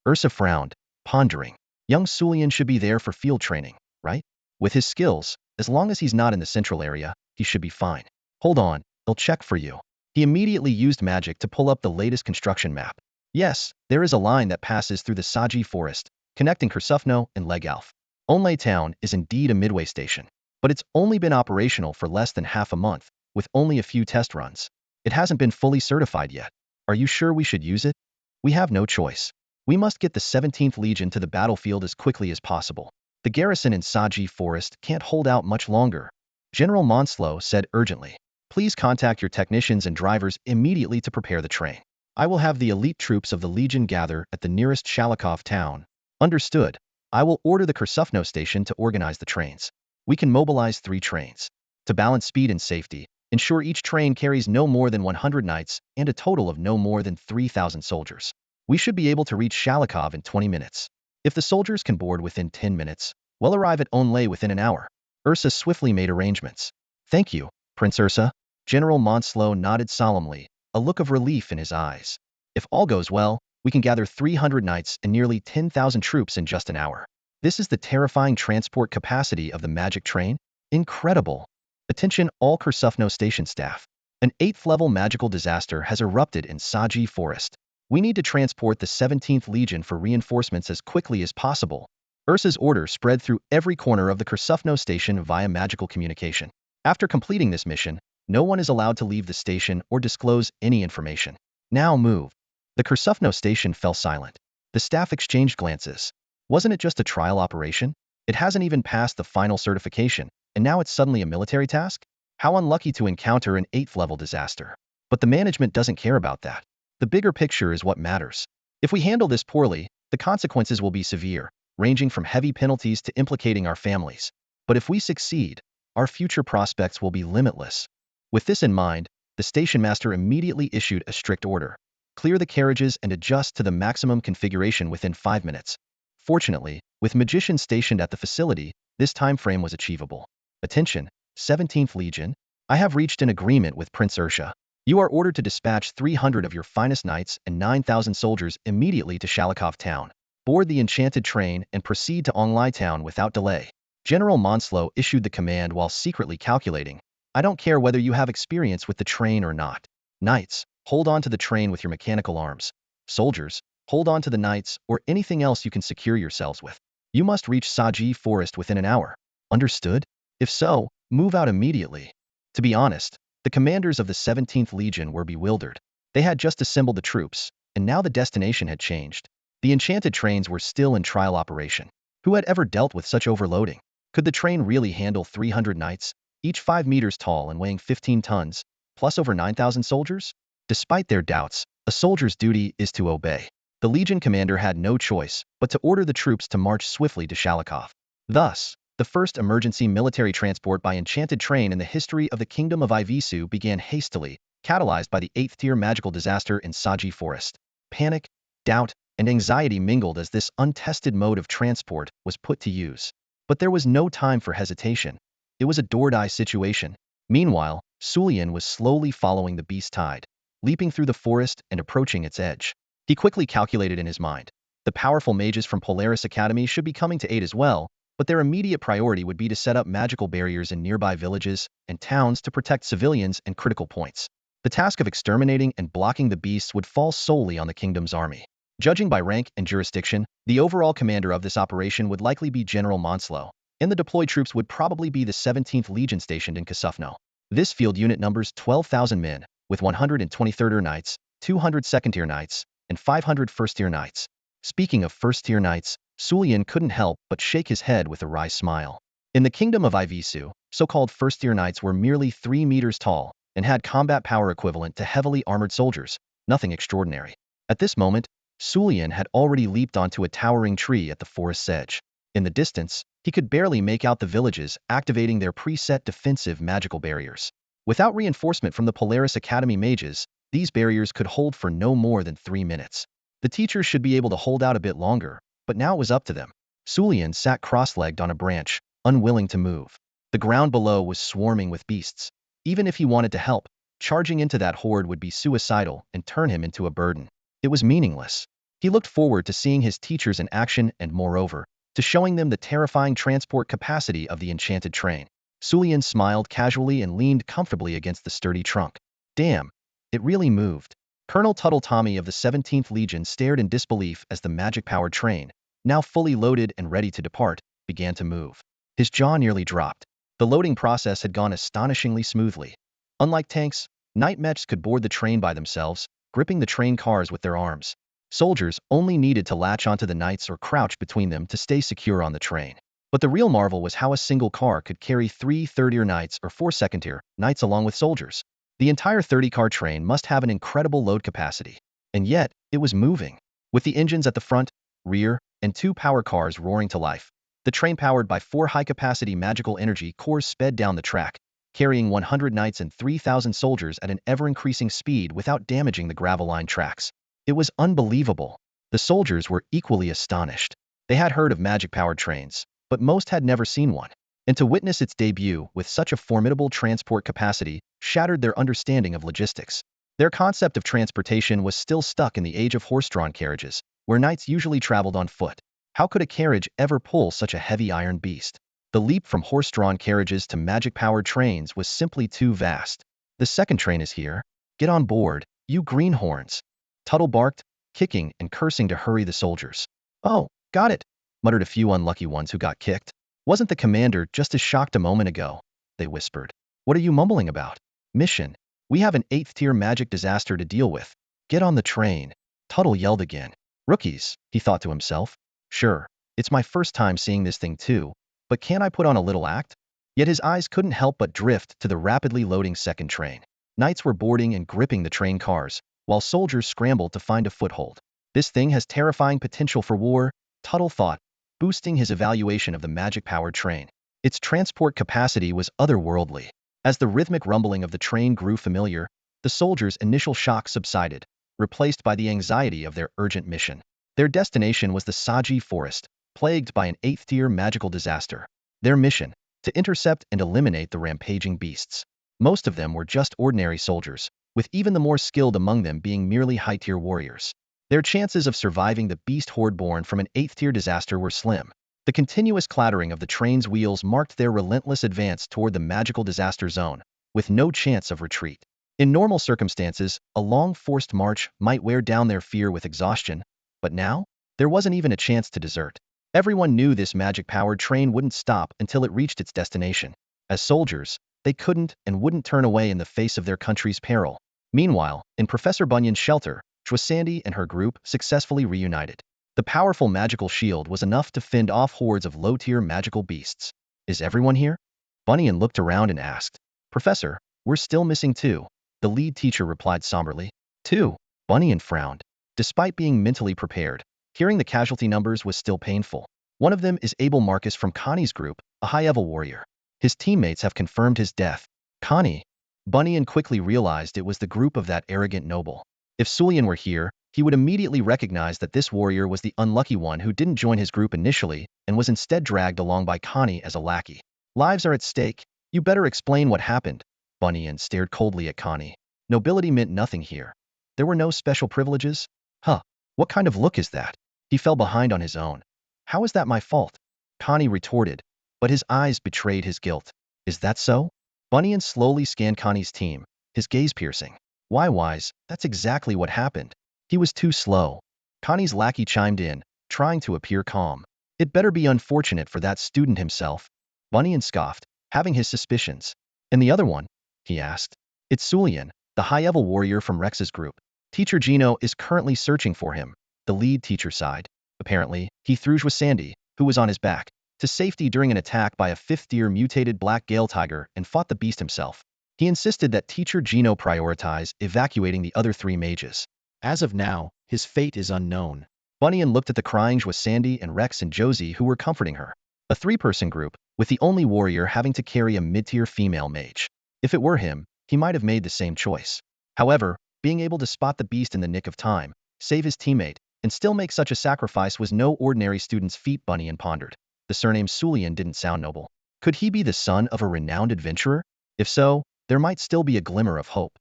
Ursa frowned, pondering. Young Sulian should be there for field training, right? With his skills, as long as he's not in the central area, he should be fine. Hold on, I'll check for you. He immediately used magic to pull up the latest construction map. Yes, there is a line that passes through the Saji forest, connecting Kursufno and Legalf. Onlay town is indeed a midway station, but it's only been operational for less than half a month, with only a few test runs. It hasn't been fully certified yet. Are you sure we should use it? We have no choice. We must get the 17th Legion to the battlefield as quickly as possible. The garrison in Saji forest can't hold out much longer. General Monslow said urgently. Please contact your technicians and drivers immediately to prepare the train. I will have the elite troops of the Legion gather at the nearest Shalikov town. Understood. I will order the Kursufno station to organize the trains. We can mobilize 3 trains. To balance speed and safety, ensure each train carries no more than 100 knights and a total of no more than 3,000 soldiers. We should be able to reach Shalikov in 20 minutes. If the soldiers can board within 10 minutes, we'll arrive at Onlay within an hour. Ursa swiftly made arrangements. Thank you, Prince Ursa. General Monslow nodded solemnly, a look of relief in his eyes. If all goes well, we can gather 300 knights and nearly 10,000 troops in just an hour. This is the terrifying transport capacity of the magic train? Incredible! Attention all Kursufno station staff. An 8th-level magical disaster has erupted in Saji forest. We need to transport the 17th Legion for reinforcements as quickly as possible. Ursa's order spread through every corner of the Kursufno station via magical communication. After completing this mission, no one is allowed to leave the station or disclose any information. Now move. The Kursufno station fell silent. The staff exchanged glances. Wasn't it just a trial operation? It hasn't even passed the final certification, and now it's suddenly a military task? How unlucky to encounter an 8th-level disaster. But the management doesn't care about that. The bigger picture is what matters. If we handle this poorly, the consequences will be severe, ranging from heavy penalties to implicating our families. But if we succeed, our future prospects will be limitless. With this in mind, the station master immediately issued a strict order. Clear the carriages and adjust to the maximum configuration within 5 minutes. Fortunately, with magicians stationed at the facility, this time frame was achievable. Attention, 17th Legion. I have reached an agreement with Prince Ursa. You are ordered to dispatch 300 of your finest knights and 9,000 soldiers immediately to Shalikov town. Board the enchanted train and proceed to Onlay town without delay. General Monslow issued the command while secretly calculating. I don't care whether you have experience with the train or not. Knights, hold on to the train with your mechanical arms. Soldiers, hold on to the knights or anything else you can secure yourselves with. You must reach Saji forest within an hour. Understood? If so, move out immediately. To be honest, the commanders of the 17th Legion were bewildered. They had just assembled the troops, and now the destination had changed. The enchanted trains were still in trial operation. Who had ever dealt with such overloading? Could the train really handle 300 knights, each 5 meters tall and weighing 15 tons, plus over 9,000 soldiers? Despite their doubts, a soldier's duty is to obey. The Legion commander had no choice but to order the troops to march swiftly to Shalikov. Thus, the first emergency military transport by enchanted train in the history of the Kingdom of Ivisu began hastily, catalyzed by the 8th-tier magical disaster in Saji forest. Panic, doubt, and anxiety mingled as this untested mode of transport was put to use. But there was no time for hesitation. It was a do-or-die situation. Meanwhile, Sulian was slowly following the beast tide, leaping through the forest and approaching its edge. He quickly calculated in his mind. The powerful mages from Polaris Academy should be coming to aid as well, but their immediate priority would be to set up magical barriers in nearby villages and towns to protect civilians and critical points. The task of exterminating and blocking the beasts would fall solely on the kingdom's army. Judging by rank and jurisdiction, the overall commander of this operation would likely be General Monslow, and the deployed troops would probably be the 17th Legion stationed in Kasufno. This field unit numbers 12,000 men, with 120 third-tier knights, 200 second-tier knights, and 500 first-tier knights. Speaking of first-tier knights, Sulian couldn't help but shake his head with a wry smile. In the kingdom of Ivisu, so-called first-tier knights were merely 3 meters tall and had combat power equivalent to heavily armored soldiers, nothing extraordinary. At this moment, Sulian had already leaped onto a towering tree at the forest's edge. In the distance, he could barely make out the villages activating their preset defensive magical barriers. Without reinforcement from the Polaris Academy mages, these barriers could hold for no more than 3 minutes. The teachers should be able to hold out a bit longer, but now it was up to them. Sulian sat cross-legged on a branch, unwilling to move. The ground below was swarming with beasts. Even if he wanted to help, charging into that horde would be suicidal and turn him into a burden. It was meaningless. He looked forward to seeing his teachers in action and, moreover, to showing them the terrifying transport capacity of the enchanted train. Sulian smiled casually and leaned comfortably against the sturdy trunk. Damn, it really moved. Colonel Tuttle Tommy of the 17th Legion stared in disbelief as the magic-powered train, now fully loaded and ready to depart, began to move. His jaw nearly dropped. The loading process had gone astonishingly smoothly. Unlike tanks, knight mechs could board the train by themselves, gripping the train cars with their arms. Soldiers only needed to latch onto the knights or crouch between them to stay secure on the train. But the real marvel was how a single car could carry 3 third-tier knights or 4 second-tier knights along with soldiers. The entire 30-car train must have an incredible load capacity. And yet, it was moving. With the engines at the front, rear, and 2 power cars roaring to life, the train powered by 4 high-capacity magical energy cores sped down the track, carrying 100 knights and 3,000 soldiers at an ever-increasing speed without damaging the gravel-lined tracks. It was unbelievable. The soldiers were equally astonished. They had heard of magic-powered trains, but most had never seen one. And to witness its debut with such a formidable transport capacity shattered their understanding of logistics. Their concept of transportation was still stuck in the age of horse-drawn carriages, where knights usually traveled on foot. How could a carriage ever pull such a heavy iron beast? The leap from horse-drawn carriages to magic-powered trains was simply too vast. The second train is here. Get on board, you greenhorns. Tuttle barked, kicking and cursing to hurry the soldiers. Oh, got it, muttered a few unlucky ones who got kicked. Wasn't the commander just as shocked a moment ago? They whispered. What are you mumbling about? Mission. We have an 8th-tier magic disaster to deal with. Get on the train. Tuttle yelled again. Rookies, he thought to himself. Sure, it's my first time seeing this thing too, but can't I put on a little act? Yet his eyes couldn't help but drift to the rapidly loading second train. Knights were boarding and gripping the train cars, while soldiers scrambled to find a foothold. This thing has terrifying potential for war, Tuttle thought, boosting his evaluation of the magic-powered train. Its transport capacity was otherworldly. As the rhythmic rumbling of the train grew familiar, the soldiers' initial shock subsided, replaced by the anxiety of their urgent mission. Their destination was the Saji forest, plagued by an 8th-tier magical disaster. Their mission, to intercept and eliminate the rampaging beasts. Most of them were just ordinary soldiers, with even the more skilled among them being merely high-tier warriors. Their chances of surviving the beast horde born from an 8th-tier disaster were slim. The continuous clattering of the train's wheels marked their relentless advance toward the magical disaster zone, with no chance of retreat. In normal circumstances, a long forced march might wear down their fear with exhaustion, but now, there wasn't even a chance to desert. Everyone knew this magic-powered train wouldn't stop until it reached its destination. As soldiers, they couldn't and wouldn't turn away in the face of their country's peril. Meanwhile, in Professor Bunyan's shelter, Sandy and her group successfully reunited. The powerful magical shield was enough to fend off hordes of low-tier magical beasts. Is everyone here? Bunyan looked around and asked. Professor, we're still missing 2. The lead teacher replied somberly. 2. Bunyan frowned. Despite being mentally prepared, hearing the casualty numbers was still painful. One of them is Abel Marcus from Connie's group, a high-level warrior. His teammates have confirmed his death. Connie. Bunyan quickly realized it was the group of that arrogant noble. If Sulian were here, he would immediately recognize that this warrior was the unlucky one who didn't join his group initially and was instead dragged along by Connie as a lackey. Lives are at stake. You better explain what happened. Bunyan stared coldly at Connie. Nobility meant nothing here. There were no special privileges? Huh. What kind of look is that? He fell behind on his own. How is that my fault? Connie retorted, but his eyes betrayed his guilt. Is that so? Bunyan slowly scanned Connie's team, his gaze piercing. Why, wise, that's exactly what happened. He was too slow. Connie's lackey chimed in, trying to appear calm. It better be unfortunate for that student himself. Bunyan scoffed, having his suspicions. And the other one? He asked. It's Sulian, the high-level warrior from Rex's group. Teacher Gino is currently searching for him. The lead teacher sighed. Apparently, he threw Sandy, who was on his back, to safety during an attack by a fifth-tier mutated black gale tiger and fought the beast himself. He insisted that Teacher Gino prioritize evacuating the other 3 mages. As of now, his fate is unknown. Bunyan looked at the crying Sandy and Rex and Josie who were comforting her. A 3-person group, with the only warrior having to carry a mid-tier female mage. If it were him, he might have made the same choice. However, being able to spot the beast in the nick of time, save his teammate, and still make such a sacrifice was no ordinary student's feat. Bunyan pondered. The surname Sulian didn't sound noble. Could he be the son of a renowned adventurer? If so, there might still be a glimmer of hope.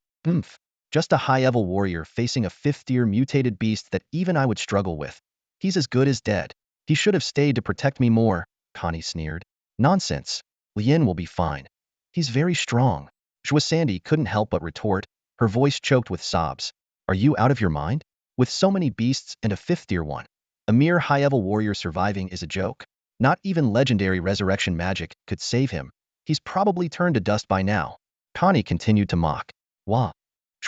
Just a high-level warrior facing a 5th-tier mutated beast that even I would struggle with. He's as good as dead. He should have stayed to protect me more, Connie sneered. Nonsense. Lien will be fine. He's very strong. Sandy couldn't help but retort, her voice choked with sobs. Are you out of your mind? With so many beasts and a 5th-tier one, a mere high-level warrior surviving is a joke. Not even legendary resurrection magic could save him. He's probably turned to dust by now. Connie continued to mock. Wah.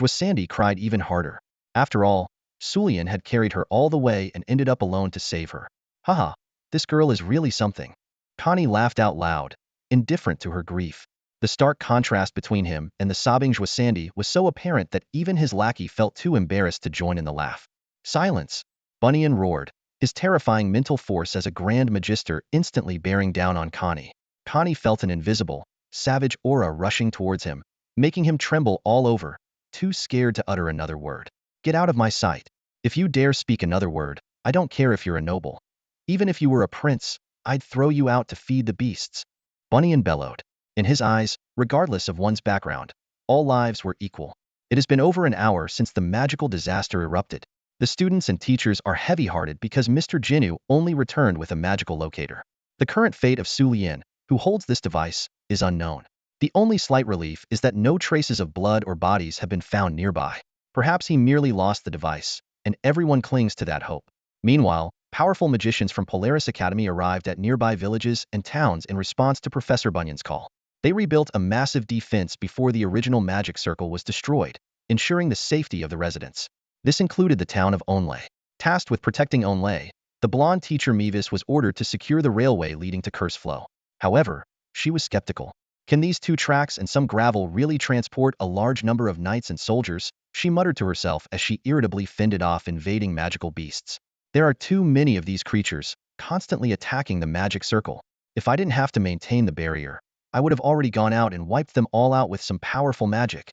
Sandy cried even harder. After all, Sulian had carried her all the way and ended up alone to save her. Haha, this girl is really something. Connie laughed out loud, indifferent to her grief. The stark contrast between him and the sobbing Sandy was so apparent that even his lackey felt too embarrassed to join in the laugh. Silence! Bunyan roared, his terrifying mental force as a grand magister instantly bearing down on Connie. Connie felt an invisible, savage aura rushing towards him, making him tremble all over, too scared to utter another word. Get out of my sight. If you dare speak another word, I don't care if you're a noble. Even if you were a prince, I'd throw you out to feed the beasts. Bunyan bellowed. In his eyes, regardless of one's background, all lives were equal. It has been over an hour since the magical disaster erupted. The students and teachers are heavy-hearted because Mr. Jinu only returned with a magical locator. The current fate of Su Lian, who holds this device, is unknown. The only slight relief is that no traces of blood or bodies have been found nearby. Perhaps he merely lost the device, and everyone clings to that hope. Meanwhile, powerful magicians from Polaris Academy arrived at nearby villages and towns in response to Professor Bunyan's call. They rebuilt a massive defense before the original magic circle was destroyed, ensuring the safety of the residents. This included the town of Onlay. Tasked with protecting Onlay, the blonde teacher Mevis was ordered to secure the railway leading to Curse Flow. However, she was skeptical. Can these 2 tracks and some gravel really transport a large number of knights and soldiers? She muttered to herself as she irritably fended off invading magical beasts. There are too many of these creatures, constantly attacking the magic circle. If I didn't have to maintain the barrier, I would have already gone out and wiped them all out with some powerful magic.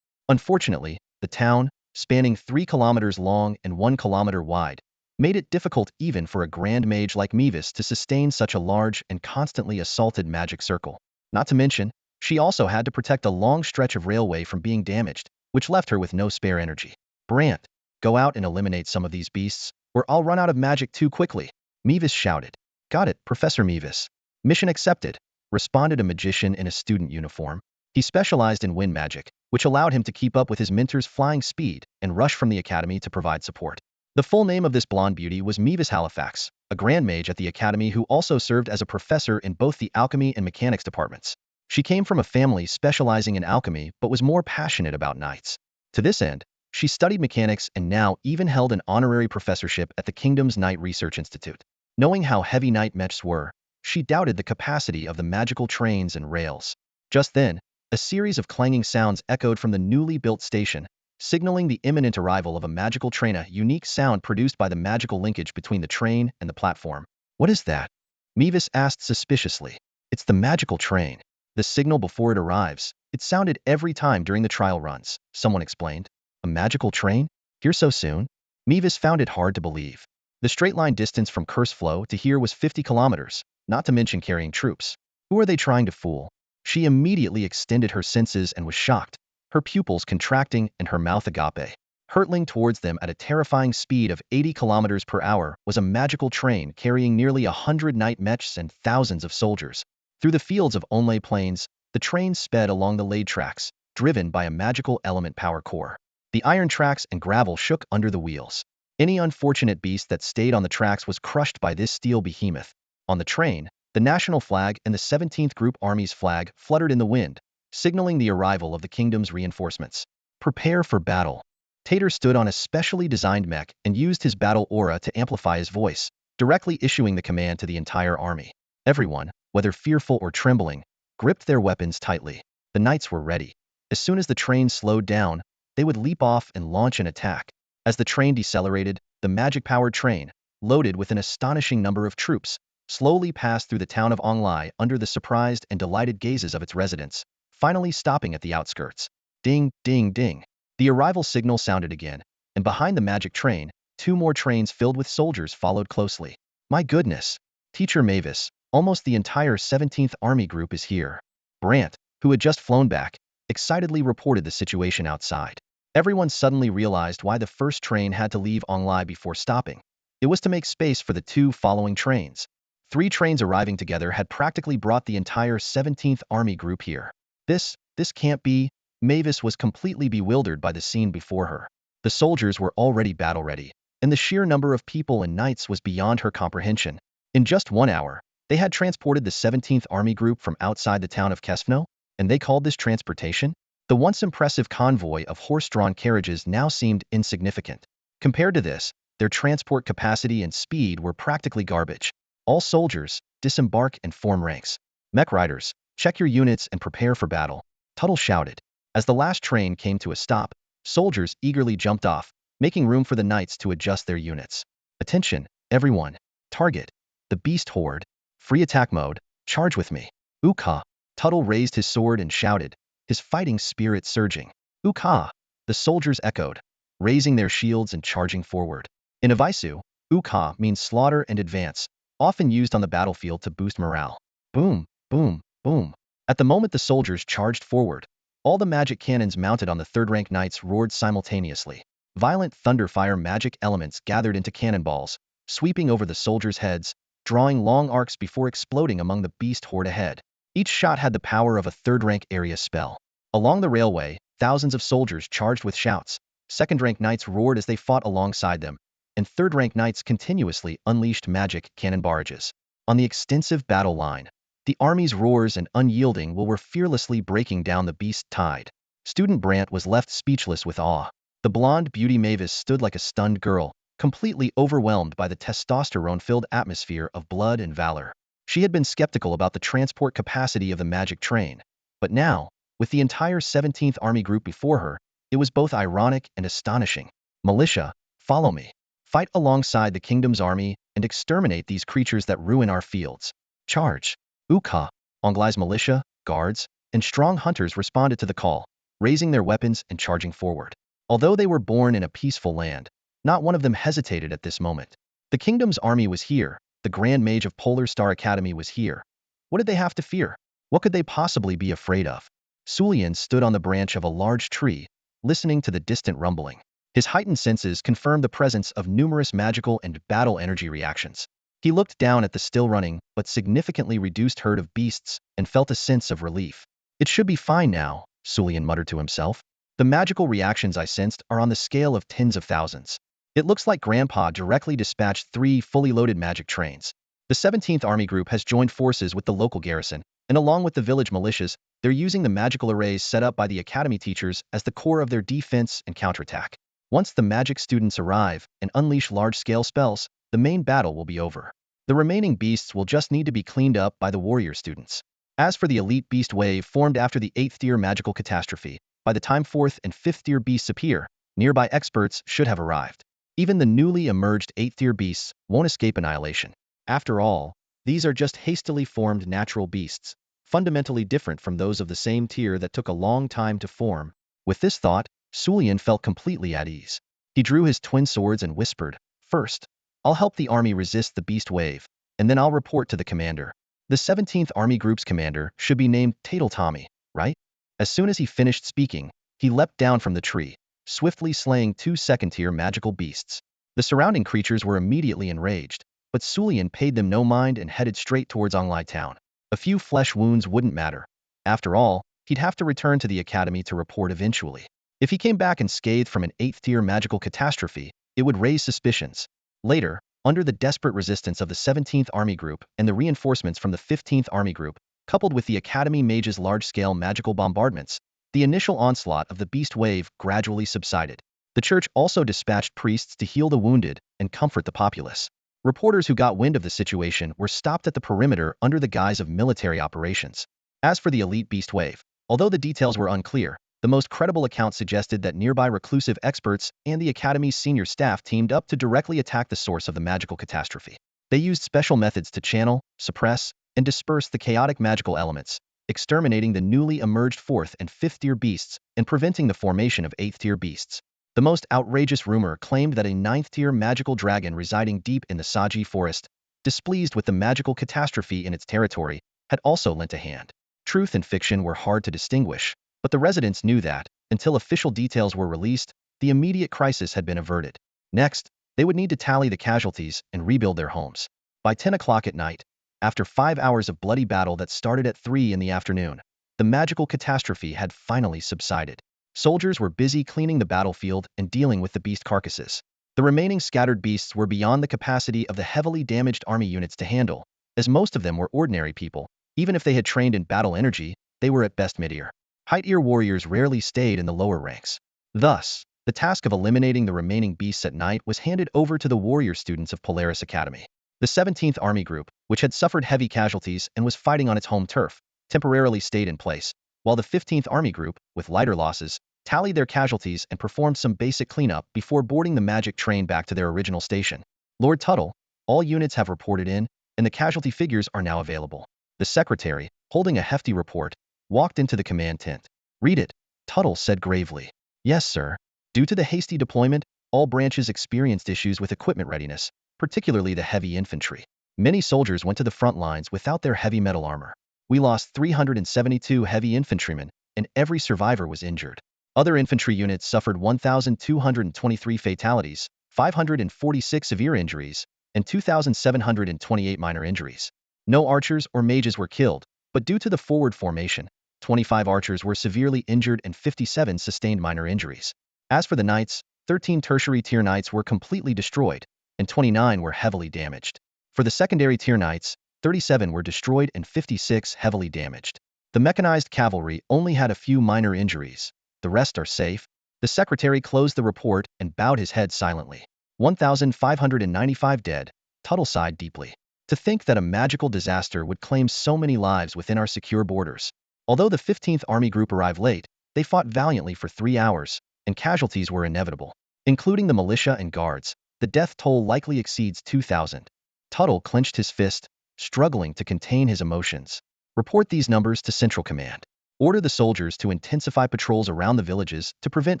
Unfortunately, the town, spanning 3 kilometers long and 1 kilometer wide, made it difficult even for a grand mage like Mevis to sustain such a large and constantly assaulted magic circle. Not to mention, she also had to protect a long stretch of railway from being damaged, which left her with no spare energy. Brant, go out and eliminate some of these beasts, or I'll run out of magic too quickly, Mevis shouted. Got it, Professor Mevis. Mission accepted, responded a magician in a student uniform. He specialized in wind magic, which allowed him to keep up with his mentor's flying speed and rush from the academy to provide support. The full name of this blonde beauty was Mevis Halifax, a grand mage at the academy who also served as a professor in both the alchemy and mechanics departments. She came from a family specializing in alchemy but was more passionate about knights. To this end, she studied mechanics and now even held an honorary professorship at the Kingdom's Knight Research Institute. Knowing how heavy knight mechs were, she doubted the capacity of the magical trains and rails. Just then, a series of clanging sounds echoed from the newly built station, signaling the imminent arrival of a magical train, a unique sound produced by the magical linkage between the train and the platform. What is that? Mevis asked suspiciously. It's the magical train. The signal before it arrives. It sounded every time during the trial runs, someone explained. A magical train? Here so soon? Mevis found it hard to believe. The straight-line distance from Curse Flow to here was 50 kilometers, not to mention carrying troops. Who are they trying to fool? She immediately extended her senses and was shocked, her pupils contracting and her mouth agape. Hurtling towards them at a terrifying speed of 80 kilometers per hour was a magical train carrying nearly 100 knight mechs and thousands of soldiers. Through the fields of Onlay Plains, the train sped along the laid tracks, driven by a magical element power core. The iron tracks and gravel shook under the wheels. Any unfortunate beast that stayed on the tracks was crushed by this steel behemoth. On the train, the national flag and the 17th Group Army's flag fluttered in the wind, signaling the arrival of the kingdom's reinforcements. Prepare for battle. Tater stood on a specially designed mech and used his battle aura to amplify his voice, directly issuing the command to the entire army. Everyone, whether fearful or trembling, gripped their weapons tightly. The knights were ready. As soon as the train slowed down, they would leap off and launch an attack. As the train decelerated, the magic-powered train, loaded with an astonishing number of troops, slowly passed through the town of Onglai under the surprised and delighted gazes of its residents, finally stopping at the outskirts. Ding, ding, ding. The arrival signal sounded again, and behind the magic train, 2 more trains filled with soldiers followed closely. My goodness! Teacher Mavis, almost the entire 17th Army Group is here. Brant, who had just flown back, excitedly reported the situation outside. Everyone suddenly realized why the first train had to leave Onglai before stopping. It was to make space for the 2 following trains. 3 trains arriving together had practically brought the entire 17th Army Group here. This can't be. Mavis was completely bewildered by the scene before her. The soldiers were already battle-ready, and the sheer number of people and knights was beyond her comprehension. In just 1 hour, they had transported the 17th Army Group from outside the town of Kesfno, and they called this transportation? The once impressive convoy of horse-drawn carriages now seemed insignificant. Compared to this, their transport capacity and speed were practically garbage. All soldiers, disembark and form ranks. Mech riders, check your units and prepare for battle, Tuttle shouted. As the last train came to a stop, soldiers eagerly jumped off, making room for the knights to adjust their units. Attention, everyone. Target. The beast horde. Free attack mode. Charge with me. Uka. Tuttle raised his sword and shouted, his fighting spirit surging. Uka. The soldiers echoed, raising their shields and charging forward. In Avaisu, Uka means slaughter and advance, often used on the battlefield to boost morale. Boom, boom, boom. At the moment the soldiers charged forward, all the magic cannons mounted on the third-rank knights roared simultaneously. Violent thunder-fire magic elements gathered into cannonballs, sweeping over the soldiers' heads, drawing long arcs before exploding among the beast horde ahead. Each shot had the power of a third-rank area spell. Along the railway, thousands of soldiers charged with shouts. Second-rank knights roared as they fought alongside them, and third-rank knights continuously unleashed magic cannon barrages. On the extensive battle line, the army's roars and unyielding will were fearlessly breaking down the beast tide. Student Brant was left speechless with awe. The blonde beauty Mavis stood like a stunned girl, completely overwhelmed by the testosterone-filled atmosphere of blood and valor. She had been skeptical about the transport capacity of the magic train, but now, with the entire 17th Army Group before her, it was both ironic and astonishing. Militia, follow me. Fight alongside the kingdom's army and exterminate these creatures that ruin our fields. Charge. Uka, Onglai's militia, guards, and strong hunters responded to the call, raising their weapons and charging forward. Although they were born in a peaceful land, not one of them hesitated at this moment. The kingdom's army was here, the Grand Mage of Polar Star Academy was here. What did they have to fear? What could they possibly be afraid of? Sulian stood on the branch of a large tree, listening to the distant rumbling. His heightened senses confirmed the presence of numerous magical and battle energy reactions. He looked down at the still-running but significantly reduced herd of beasts and felt a sense of relief. It should be fine now, Sulian muttered to himself. The magical reactions I sensed are on the scale of tens of thousands. It looks like Grandpa directly dispatched 3 fully loaded magic trains. The 17th Army Group has joined forces with the local garrison, and along with the village militias, they're using the magical arrays set up by the academy teachers as the core of their defense and counterattack. Once the magic students arrive and unleash large-scale spells, the main battle will be over. The remaining beasts will just need to be cleaned up by the warrior students. As for the elite beast wave formed after the 8th tier magical catastrophe, by the time 4th and 5th tier beasts appear, nearby experts should have arrived. Even the newly emerged 8th tier beasts won't escape annihilation. After all, these are just hastily formed natural beasts, fundamentally different from those of the same tier that took a long time to form. With this thought, Sulian felt completely at ease. He drew his twin swords and whispered, "First, I'll help the army resist the beast wave, and then I'll report to the commander. The 17th Army Group's commander should be named Tatel Tommy, right?" As soon as he finished speaking, he leapt down from the tree, swiftly slaying 2 second-tier magical beasts. The surrounding creatures were immediately enraged, but Sulian paid them no mind and headed straight towards Onglai town. A few flesh wounds wouldn't matter. After all, he'd have to return to the academy to report eventually. If he came back unscathed from an 8th-tier magical catastrophe, it would raise suspicions. Later, under the desperate resistance of the 17th Army Group and the reinforcements from the 15th Army Group, coupled with the Academy Mage's large-scale magical bombardments, the initial onslaught of the beast wave gradually subsided. The church also dispatched priests to heal the wounded and comfort the populace. Reporters who got wind of the situation were stopped at the perimeter under the guise of military operations. As for the elite beast wave, although the details were unclear, the most credible accounts suggested that nearby reclusive experts and the Academy's senior staff teamed up to directly attack the source of the magical catastrophe. They used special methods to channel, suppress, and disperse the chaotic magical elements, exterminating the newly emerged 4th and 5th-tier beasts and preventing the formation of 8th-tier beasts. The most outrageous rumor claimed that a 9th-tier magical dragon residing deep in the Saji forest, displeased with the magical catastrophe in its territory, had also lent a hand. Truth and fiction were hard to distinguish, but the residents knew that, until official details were released, the immediate crisis had been averted. Next, they would need to tally the casualties and rebuild their homes. By 10 o'clock at night, after 5 hours of bloody battle that started at 3 in the afternoon, the magical catastrophe had finally subsided. Soldiers were busy cleaning the battlefield and dealing with the beast carcasses. The remaining scattered beasts were beyond the capacity of the heavily damaged army units to handle, as most of them were ordinary people. Even if they had trained in battle energy, they were at best mid-ear. Height-ear warriors rarely stayed in the lower ranks. Thus, the task of eliminating the remaining beasts at night was handed over to the warrior students of Polaris Academy. The 17th Army Group, which had suffered heavy casualties and was fighting on its home turf, temporarily stayed in place, while the 15th Army Group, with lighter losses, tallied their casualties and performed some basic cleanup before boarding the magic train back to their original station. Lord Tuttle, all units have reported in, and the casualty figures are now available. The secretary, holding a hefty report, walked into the command tent. Read it, Tuttle said gravely. Yes, sir. Due to the hasty deployment, all branches experienced issues with equipment readiness, particularly the heavy infantry. Many soldiers went to the front lines without their heavy metal armor. We lost 372 heavy infantrymen, and every survivor was injured. Other infantry units suffered 1,223 fatalities, 546 severe injuries, and 2,728 minor injuries. No archers or mages were killed, but due to the forward formation, 25 archers were severely injured and 57 sustained minor injuries. As for the knights, 13 tertiary tier knights were completely destroyed, and 29 were heavily damaged. For the secondary tier knights, 37 were destroyed and 56 heavily damaged. The mechanized cavalry only had a few minor injuries. The rest are safe. The secretary closed the report and bowed his head silently. 1,595 dead. Tuttle sighed deeply. To think that a magical disaster would claim so many lives within our secure borders. Although the 15th Army Group arrived late, they fought valiantly for 3 hours, and casualties were inevitable. Including the militia and guards, the death toll likely exceeds 2,000. Tuttle clenched his fist, struggling to contain his emotions. Report these numbers to Central Command. Order the soldiers to intensify patrols around the villages to prevent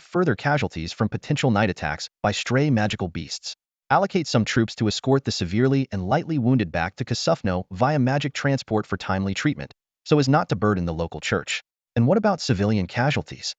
further casualties from potential night attacks by stray magical beasts. Allocate some troops to escort the severely and lightly wounded back to Kasufno via magic transport for timely treatment, so as not to burden the local church. And what about civilian casualties?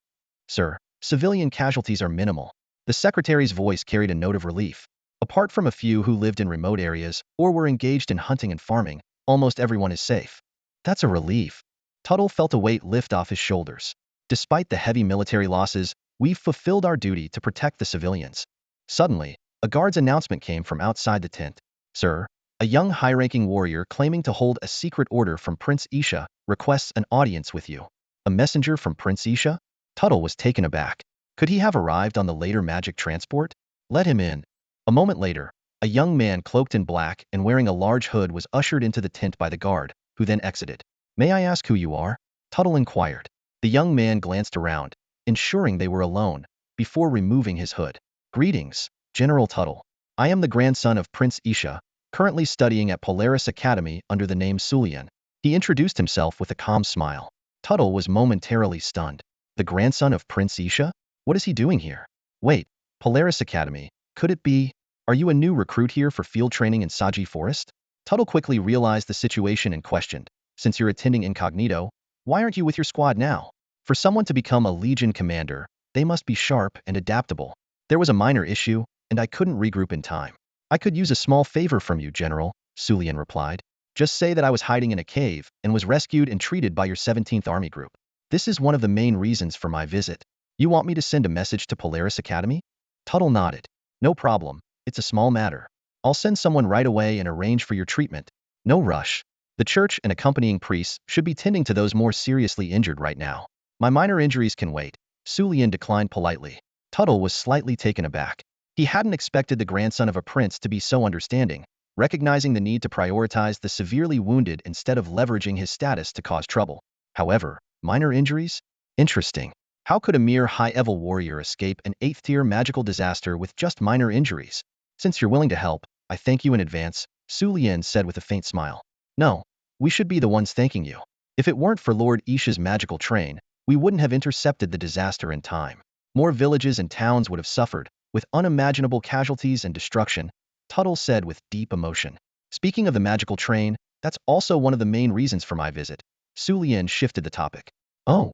Sir, civilian casualties are minimal. The secretary's voice carried a note of relief. Apart from a few who lived in remote areas or were engaged in hunting and farming, almost everyone is safe. That's a relief. Tuttle felt a weight lift off his shoulders. Despite the heavy military losses, we've fulfilled our duty to protect the civilians. Suddenly, a guard's announcement came from outside the tent. Sir, a young high-ranking warrior claiming to hold a secret order from Prince Isha requests an audience with you. A messenger from Prince Isha? Tuttle was taken aback. Could he have arrived on the later magic transport? Let him in. A moment later, a young man cloaked in black and wearing a large hood was ushered into the tent by the guard, who then exited. May I ask who you are? Tuttle inquired. The young man glanced around, ensuring they were alone, before removing his hood. Greetings, General Tuttle. I am the grandson of Prince Isha, currently studying at Polaris Academy under the name Sulian. He introduced himself with a calm smile. Tuttle was momentarily stunned. The grandson of Prince Isha? What is he doing here? Wait, Polaris Academy, could it be? Are you a new recruit here for field training in Saji Forest? Tuttle quickly realized the situation and questioned. Since you're attending incognito, why aren't you with your squad now? For someone to become a Legion commander, They must be sharp and adaptable. There was a minor issue, and I couldn't regroup in time. I could use a small favor from you, General, Sulian replied. Just say that I was hiding in a cave and was rescued and treated by your 17th Army Group. This is one of the main reasons for my visit. You want me to send a message to Polaris Academy? Tuttle nodded. No problem. It's a small matter. I'll send someone right away and arrange for your treatment. No rush. The church and accompanying priests should be tending to those more seriously injured right now. My minor injuries can wait. Sulian declined politely. Tuttle was slightly taken aback. He hadn't expected the grandson of a prince to be so understanding, recognizing the need to prioritize the severely wounded instead of leveraging his status to cause trouble. However, minor injuries? Interesting. How could a mere high-level warrior escape an 8th-tier magical disaster with just minor injuries? Since you're willing to help, I thank you in advance, Sulian said with a faint smile. No, we should be the ones thanking you. If it weren't for Lord Isha's magical train, we wouldn't have intercepted the disaster in time. More villages and towns would have suffered, with unimaginable casualties and destruction, Tuttle said with deep emotion. Speaking of the magical train, that's also one of the main reasons for my visit. Sulian shifted the topic. Oh.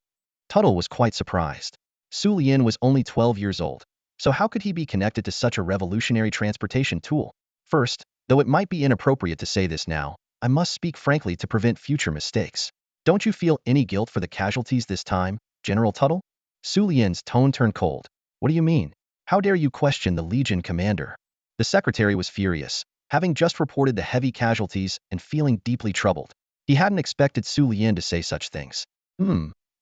Tuttle was quite surprised. Sulian was only 12 years old, so how could he be connected to such a revolutionary transportation tool? First, though it might be inappropriate to say this now, I must speak frankly to prevent future mistakes. Don't you feel any guilt for the casualties this time, General Tuttle? Sulian's tone turned cold. What do you mean? How dare you question the Legion commander? The secretary was furious, having just reported the heavy casualties and feeling deeply troubled. He hadn't expected Sulian to say such things.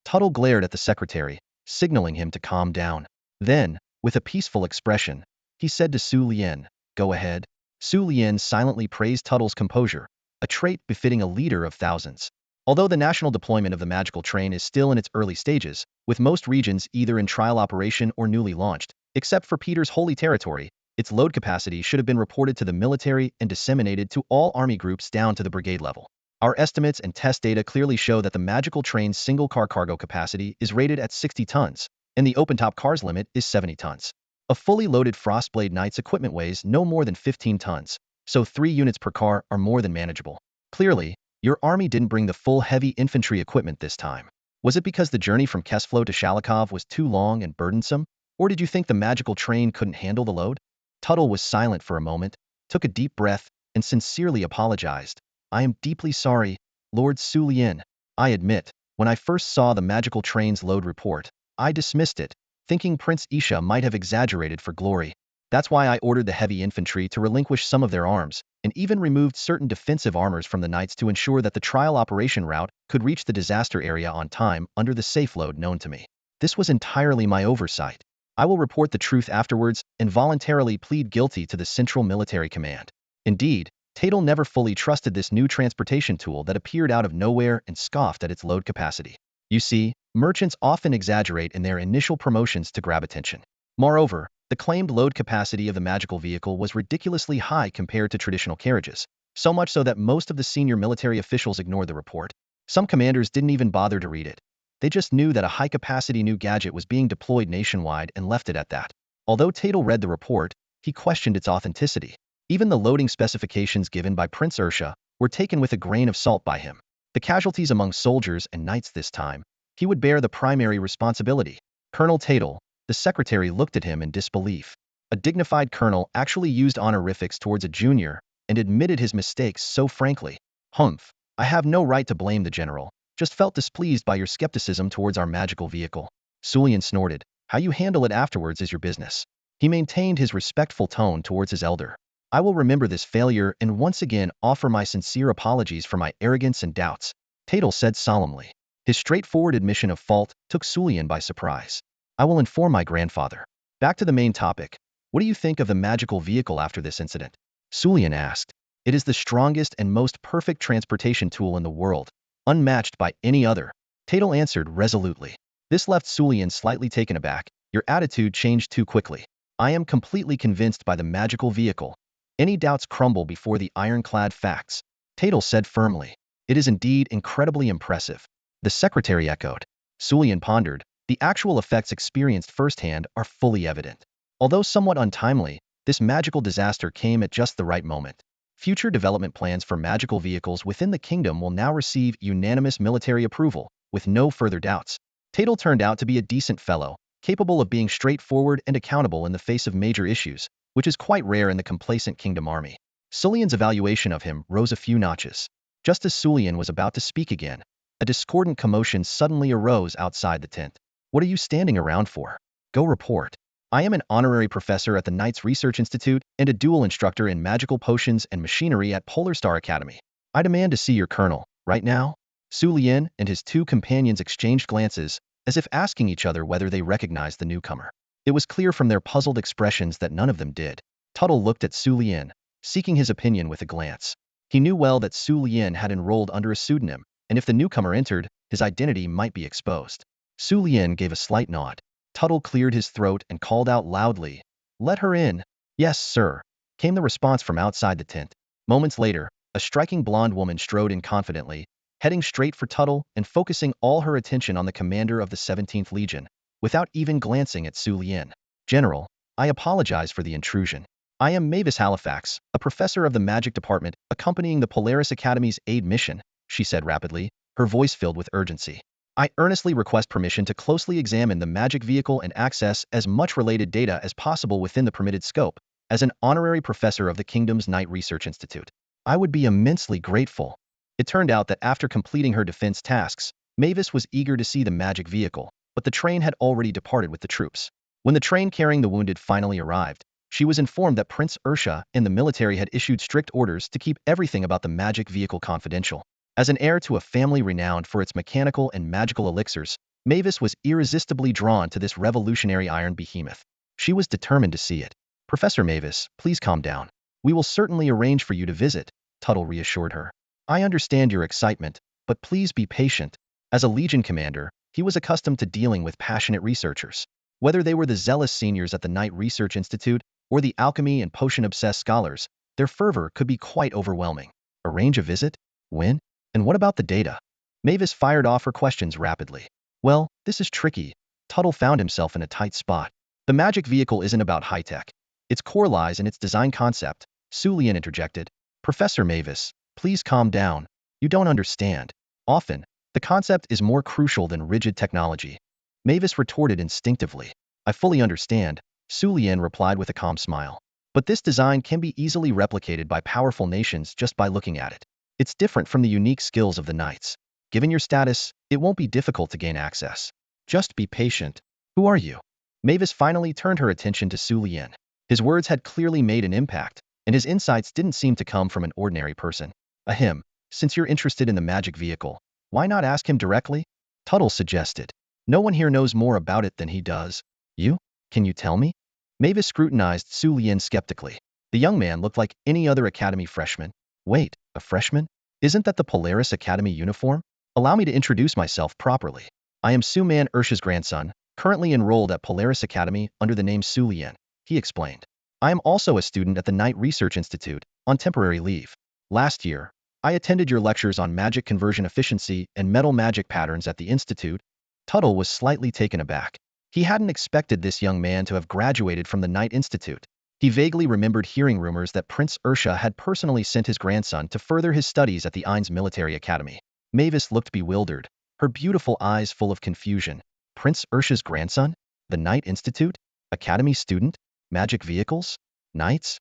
Tuttle glared at the secretary, signaling him to calm down. Then, with a peaceful expression, he said to Sulian, "Go ahead." Sulian silently praised Tuttle's composure, a trait befitting a leader of thousands. Although the national deployment of the magical train is still in its early stages, with most regions either in trial operation or newly launched, except for Peter's Holy Territory, its load capacity should have been reported to the military and disseminated to all army groups down to the brigade level. Our estimates and test data clearly show that the magical train's single-car cargo capacity is rated at 60 tons, and the open-top car's limit is 70 tons. A fully loaded Frostblade Knight's equipment weighs no more than 15 tons, so 3 units per car are more than manageable. Clearly, your army didn't bring the full heavy infantry equipment this time. Was it because the journey from Kesflo to Shalikov was too long and burdensome, or did you think the magical train couldn't handle the load? Tuttle was silent for a moment, took a deep breath, and sincerely apologized. I am deeply sorry, Lord Sulian. I admit, when I first saw the magical train's load report, I dismissed it, thinking Prince Isha might have exaggerated for glory. That's why I ordered the heavy infantry to relinquish some of their arms, and even removed certain defensive armors from the knights to ensure that the trial operation route could reach the disaster area on time under the safe load known to me. This was entirely my oversight. I will report the truth afterwards and voluntarily plead guilty to the Central Military Command. Indeed, Tatel never fully trusted this new transportation tool that appeared out of nowhere and scoffed at its load capacity. You see, merchants often exaggerate in their initial promotions to grab attention. Moreover, the claimed load capacity of the magical vehicle was ridiculously high compared to traditional carriages, so much so that most of the senior military officials ignored the report. Some commanders didn't even bother to read it. They just knew that a high-capacity new gadget was being deployed nationwide and left it at that. Although Tatel read the report, he questioned its authenticity. Even the loading specifications given by Prince Ursha were taken with a grain of salt by him. The casualties among soldiers and knights this time, he would bear the primary responsibility. Colonel Tatel, the secretary, looked at him in disbelief. A dignified colonel actually used honorifics towards a junior and admitted his mistakes so frankly. Humph, I have no right to blame the general, just felt displeased by your skepticism towards our magical vehicle. Sulian snorted. How you handle it afterwards is your business. He maintained his respectful tone towards his elder. I will remember this failure and once again offer my sincere apologies for my arrogance and doubts, Tatel said solemnly. His straightforward admission of fault took Sulian by surprise. I will inform my grandfather. Back to the main topic. What do you think of the magical vehicle after this incident? Sulian asked. It is the strongest and most perfect transportation tool in the world, unmatched by any other, Tatel answered resolutely. This left Sulian slightly taken aback. Your attitude changed too quickly. I am completely convinced by the magical vehicle. Any doubts crumble before the ironclad facts, Tatel said firmly. It is indeed incredibly impressive. The secretary echoed. Sulian pondered. The actual effects experienced firsthand are fully evident. Although somewhat untimely, this magical disaster came at just the right moment. Future development plans for magical vehicles within the kingdom will now receive unanimous military approval, with no further doubts. Tatel turned out to be a decent fellow, capable of being straightforward and accountable in the face of major issues, which is quite rare in the complacent kingdom army. Sulian's evaluation of him rose a few notches. Just as Sulian was about to speak again, a discordant commotion suddenly arose outside the tent. What are you standing around for? Go report. I am an honorary professor at the Knights Research Institute and a dual instructor in magical potions and machinery at Polar Star Academy. I demand to see your colonel, right now. Sulian and his two companions exchanged glances, as if asking each other whether they recognized the newcomer. It was clear from their puzzled expressions that none of them did. Tuttle looked at Sulian, seeking his opinion with a glance. He knew well that Sulian had enrolled under a pseudonym, and if the newcomer entered, his identity might be exposed. Sulian gave a slight nod. Tuttle cleared his throat and called out loudly, "Let her in." "Yes, sir," came the response from outside the tent. Moments later, a striking blonde woman strode in confidently, heading straight for Tuttle and focusing all her attention on the commander of the 17th Legion, without even glancing at Sulian. "General, I apologize for the intrusion. I am Mavis Halifax, a professor of the magic department accompanying the Polaris Academy's aid mission," she said rapidly, her voice filled with urgency. "I earnestly request permission to closely examine the magic vehicle and access as much related data as possible within the permitted scope. As an honorary professor of the Kingdom's Knight Research Institute, I would be immensely grateful." It turned out that after completing her defense tasks, Mavis was eager to see the magic vehicle, but the train had already departed with the troops. When the train carrying the wounded finally arrived, she was informed that Prince Ursha and the military had issued strict orders to keep everything about the magic vehicle confidential. As an heir to a family renowned for its mechanical and magical elixirs, Mavis was irresistibly drawn to this revolutionary iron behemoth. She was determined to see it. "Professor Mavis, please calm down. We will certainly arrange for you to visit," Tuttle reassured her. "I understand your excitement, but please be patient." As a Legion commander, he was accustomed to dealing with passionate researchers. Whether they were the zealous seniors at the Knight Research Institute or the alchemy and potion-obsessed scholars, their fervor could be quite overwhelming. "Arrange a visit? When? And what about the data?" Mavis fired off her questions rapidly. "Well, this is tricky." Tuttle found himself in a tight spot. "The magic vehicle isn't about high-tech. Its core lies in its design concept," Sulian interjected. "Professor Mavis, please calm down. You don't understand. Often, the concept is more crucial than rigid technology." Mavis retorted instinctively. "I fully understand," Sulian replied with a calm smile. "But this design can be easily replicated by powerful nations just by looking at it. It's different from the unique skills of the knights. Given your status, it won't be difficult to gain access. Just be patient." "Who are you?" Mavis finally turned her attention to Sulian. His words had clearly made an impact, and his insights didn't seem to come from an ordinary person. "Ahem, since you're interested in the magic vehicle, why not ask him directly?" Tuttle suggested. "No one here knows more about it than he does." "You? Can you tell me?" Mavis scrutinized Sulian skeptically. The young man looked like any other academy freshman. "Wait, a freshman? Isn't that the Polaris Academy uniform? Allow me to introduce myself properly. I am Suman Ursha's grandson, currently enrolled at Polaris Academy under the name Sulian," he explained. "I am also a student at the Knight Research Institute, on temporary leave. Last year, I attended your lectures on magic conversion efficiency and metal magic patterns at the Institute." Tuttle was slightly taken aback. He hadn't expected this young man to have graduated from the Knight Institute. He vaguely remembered hearing rumors that Prince Ursha had personally sent his grandson to further his studies at the Ain's military academy. Mavis looked bewildered, her beautiful eyes full of confusion. Prince Ursha's grandson? The Knight Institute? Academy student? Magic vehicles? Knights?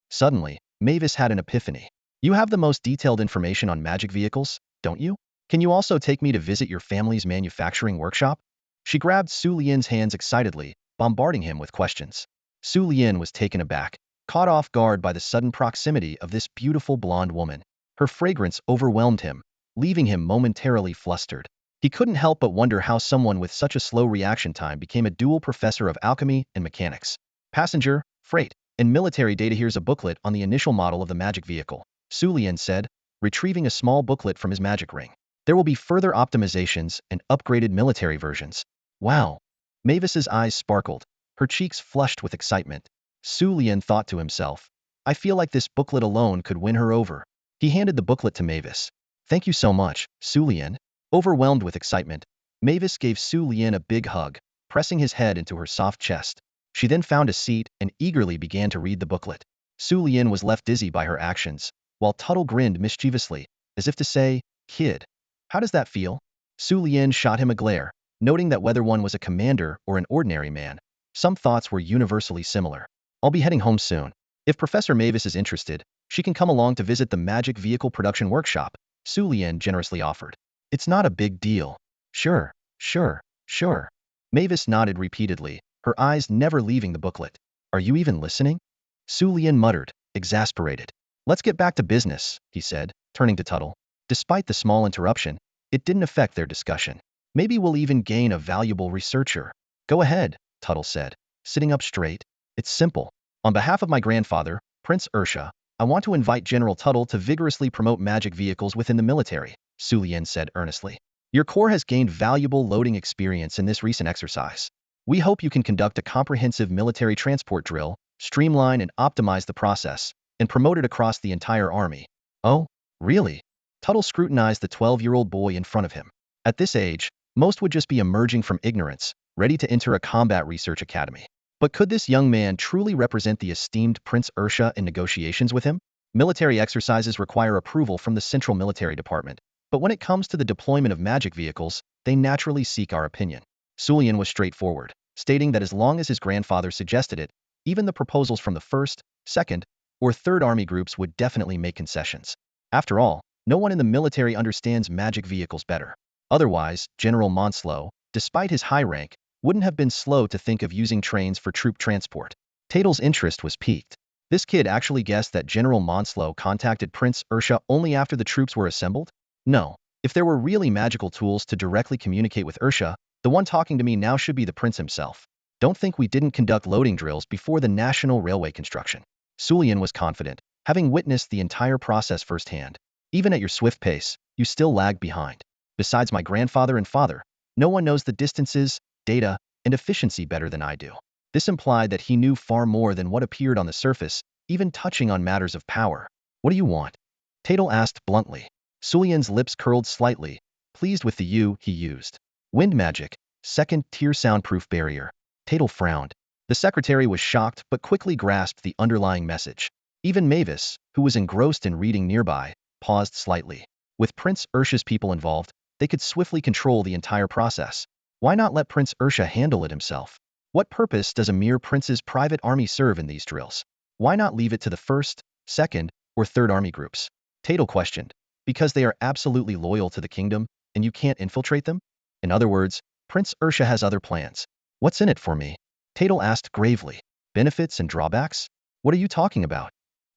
Suddenly, Mavis had an epiphany. "You have the most detailed information on magic vehicles, don't you? Can you also take me to visit your family's manufacturing workshop?" She grabbed Sulian's hands excitedly, bombarding him with questions. Sulian was taken aback, caught off guard by the sudden proximity of this beautiful blonde woman. Her fragrance overwhelmed him, leaving him momentarily flustered. He couldn't help but wonder how someone with such a slow reaction time became a dual professor of alchemy and mechanics. "Passenger, freight, and military data. Here's a booklet on the initial model of the magic vehicle," Sulian said, retrieving a small booklet from his magic ring. "There will be further optimizations and upgraded military versions." "Wow." Mavis's eyes sparkled, her cheeks flushed with excitement. Sulian thought to himself, "I feel like this booklet alone could win her over." He handed the booklet to Mavis. "Thank you so much, Sulian." Overwhelmed with excitement, Mavis gave Sulian a big hug, pressing his head into her soft chest. She then found a seat and eagerly began to read the booklet. Sulian was left dizzy by her actions, while Tuttle grinned mischievously, as if to say, "Kid, how does that feel?" Sulian shot him a glare, noting that whether one was a commander or an ordinary man, some thoughts were universally similar. I'll be heading home soon. If Professor Mavis is interested, she can come along to visit the magic vehicle production workshop, Su Lian generously offered. It's not a big deal. Sure, sure, sure. Mavis nodded repeatedly, her eyes never leaving the booklet. Are you even listening? Su Lian muttered, exasperated. Let's get back to business, he said, turning to Tuttle. Despite the small interruption, it didn't affect their discussion. Maybe we'll even gain a valuable researcher. Go ahead, Tuttle said, sitting up straight. It's simple. On behalf of my grandfather, Prince Ursha, I want to invite General Tuttle to vigorously promote magic vehicles within the military, Su Lian said earnestly. Your corps has gained valuable loading experience in this recent exercise. We hope you can conduct a comprehensive military transport drill, streamline and optimize the process, and promote it across the entire army. Oh, really? Tuttle scrutinized the 12-year-old boy in front of him. At this age, most would just be emerging from ignorance, ready to enter a combat research academy. But could this young man truly represent the esteemed Prince Ursha in negotiations with him? Military exercises require approval from the Central Military Department, but when it comes to the deployment of magic vehicles, they naturally seek our opinion. Su Lian was straightforward, stating that as long as his grandfather suggested it, even the proposals from the 1st, 2nd, or 3rd Army groups would definitely make concessions. After all, no one in the military understands magic vehicles better. Otherwise, General Monslow, despite his high rank, wouldn't have been slow to think of using trains for troop transport. Tatel's interest was piqued. This kid actually guessed that General Monslow contacted Prince Ursha only after the troops were assembled? No. If there were really magical tools to directly communicate with Ursha, the one talking to me now should be the prince himself. Don't think we didn't conduct loading drills before the national railway construction. Su Lian was confident, having witnessed the entire process firsthand. Even at your swift pace, you still lag behind. Besides my grandfather and father, no one knows the distances, data, and efficiency better than I do. This implied that he knew far more than what appeared on the surface, even touching on matters of power. What do you want? Tatel asked bluntly. Su Lian's lips curled slightly, pleased with the "you" he used. Wind magic, 2nd-tier soundproof barrier. Tatel frowned. The secretary was shocked but quickly grasped the underlying message. Even Mavis, who was engrossed in reading nearby, paused slightly. With Prince Ursha's people involved, they could swiftly control the entire process. Why not let Prince Ursha handle it himself? What purpose does a mere prince's private army serve in these drills? Why not leave it to the 1st, 2nd, or 3rd Army groups? Tatel questioned. Because they are absolutely loyal to the kingdom, and you can't infiltrate them? In other words, Prince Ursha has other plans. What's in it for me? Tatel asked gravely. Benefits and drawbacks? What are you talking about?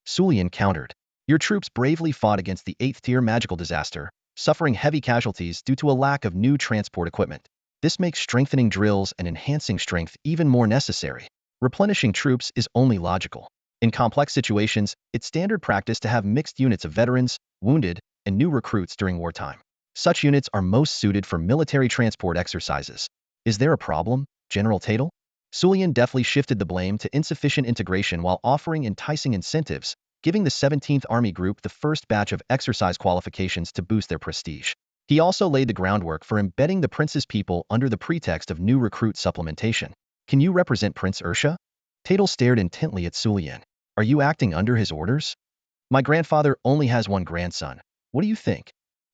Su Lian countered. Your troops bravely fought against the 8th-tier magical disaster, suffering heavy casualties due to a lack of new transport equipment. This makes strengthening drills and enhancing strength even more necessary. Replenishing troops is only logical. In complex situations, it's standard practice to have mixed units of veterans, wounded, and new recruits during wartime. Such units are most suited for military transport exercises. Is there a problem, General Tatel? Su Lian deftly shifted the blame to insufficient integration while offering enticing incentives, giving the 17th Army Group the first batch of exercise qualifications to boost their prestige. He also laid the groundwork for embedding the prince's people under the pretext of new recruit supplementation. Can you represent Prince Ursha? Tatel stared intently at Su Lian. Are you acting under his orders? My grandfather only has one grandson. What do you think?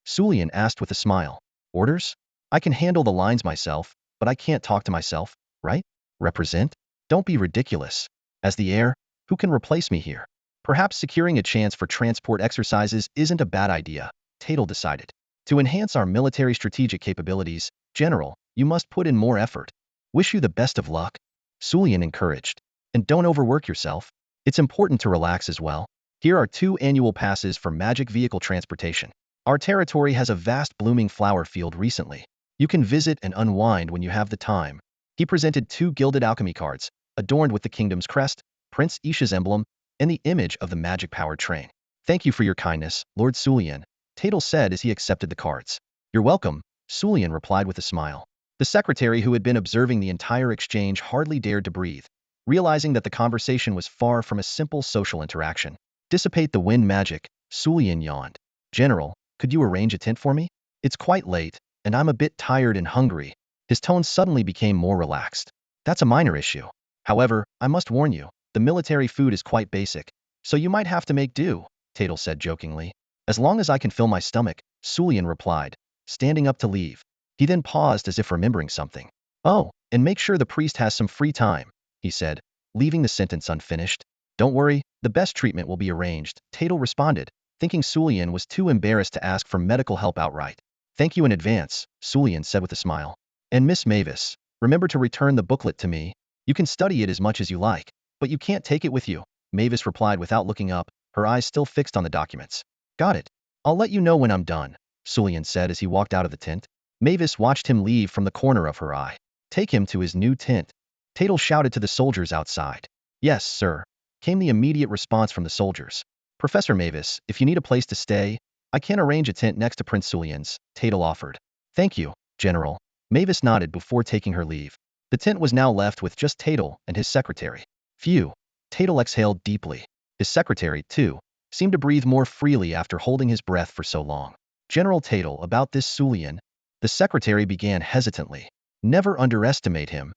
Su Lian asked with a smile. Orders? I can handle the lines myself, but I can't talk to myself, right? Represent? Don't be ridiculous. As the heir, who can replace me here? Perhaps securing a chance for transport exercises isn't a bad idea, Tatel decided. To enhance our military strategic capabilities, General, you must put in more effort. Wish you the best of luck. Su Lian encouraged. And don't overwork yourself. It's important to relax as well. Here are 2 annual passes for magic vehicle transportation. Our territory has a vast blooming flower field recently. You can visit and unwind when you have the time. He presented 2 gilded alchemy cards, adorned with the kingdom's crest, Prince Isha's emblem, and the image of the magic-powered train. Thank you for your kindness, Lord Su Lian, Tatel said as he accepted the cards. You're welcome, Su Lian replied with a smile. The secretary, who had been observing the entire exchange, hardly dared to breathe, realizing that the conversation was far from a simple social interaction. Dissipate the wind magic, Su Lian yawned. General, could you arrange a tent for me? It's quite late, and I'm a bit tired and hungry. His tone suddenly became more relaxed. That's a minor issue. However, I must warn you, the military food is quite basic, so you might have to make do, Tatel said jokingly. As long as I can fill my stomach, Su Lian replied, standing up to leave. He then paused as if remembering something. Oh, and make sure the priest has some free time, he said, leaving the sentence unfinished. Don't worry, the best treatment will be arranged, Tatel responded, thinking Sulian was too embarrassed to ask for medical help outright. Thank you in advance, Sulian said with a smile. And Miss Mavis, remember to return the booklet to me. You can study it as much as you like, but you can't take it with you, Mavis replied without looking up, her eyes still fixed on the documents. Got it. I'll let you know when I'm done, Sulian said as he walked out of the tent. Mavis watched him leave from the corner of her eye. Take him to his new tent. Tatel shouted to the soldiers outside. Yes, sir, came the immediate response from the soldiers. Professor Mavis, if you need a place to stay, I can arrange a tent next to Prince Sulian's, Tatel offered. Thank you, General. Mavis nodded before taking her leave. The tent was now left with just Tatel and his secretary. Phew. Tatel exhaled deeply. His secretary, too, seemed to breathe more freely after holding his breath for so long. General Tatel, about this Sulian, the secretary began hesitantly. Never underestimate him.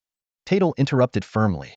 Tatel interrupted firmly.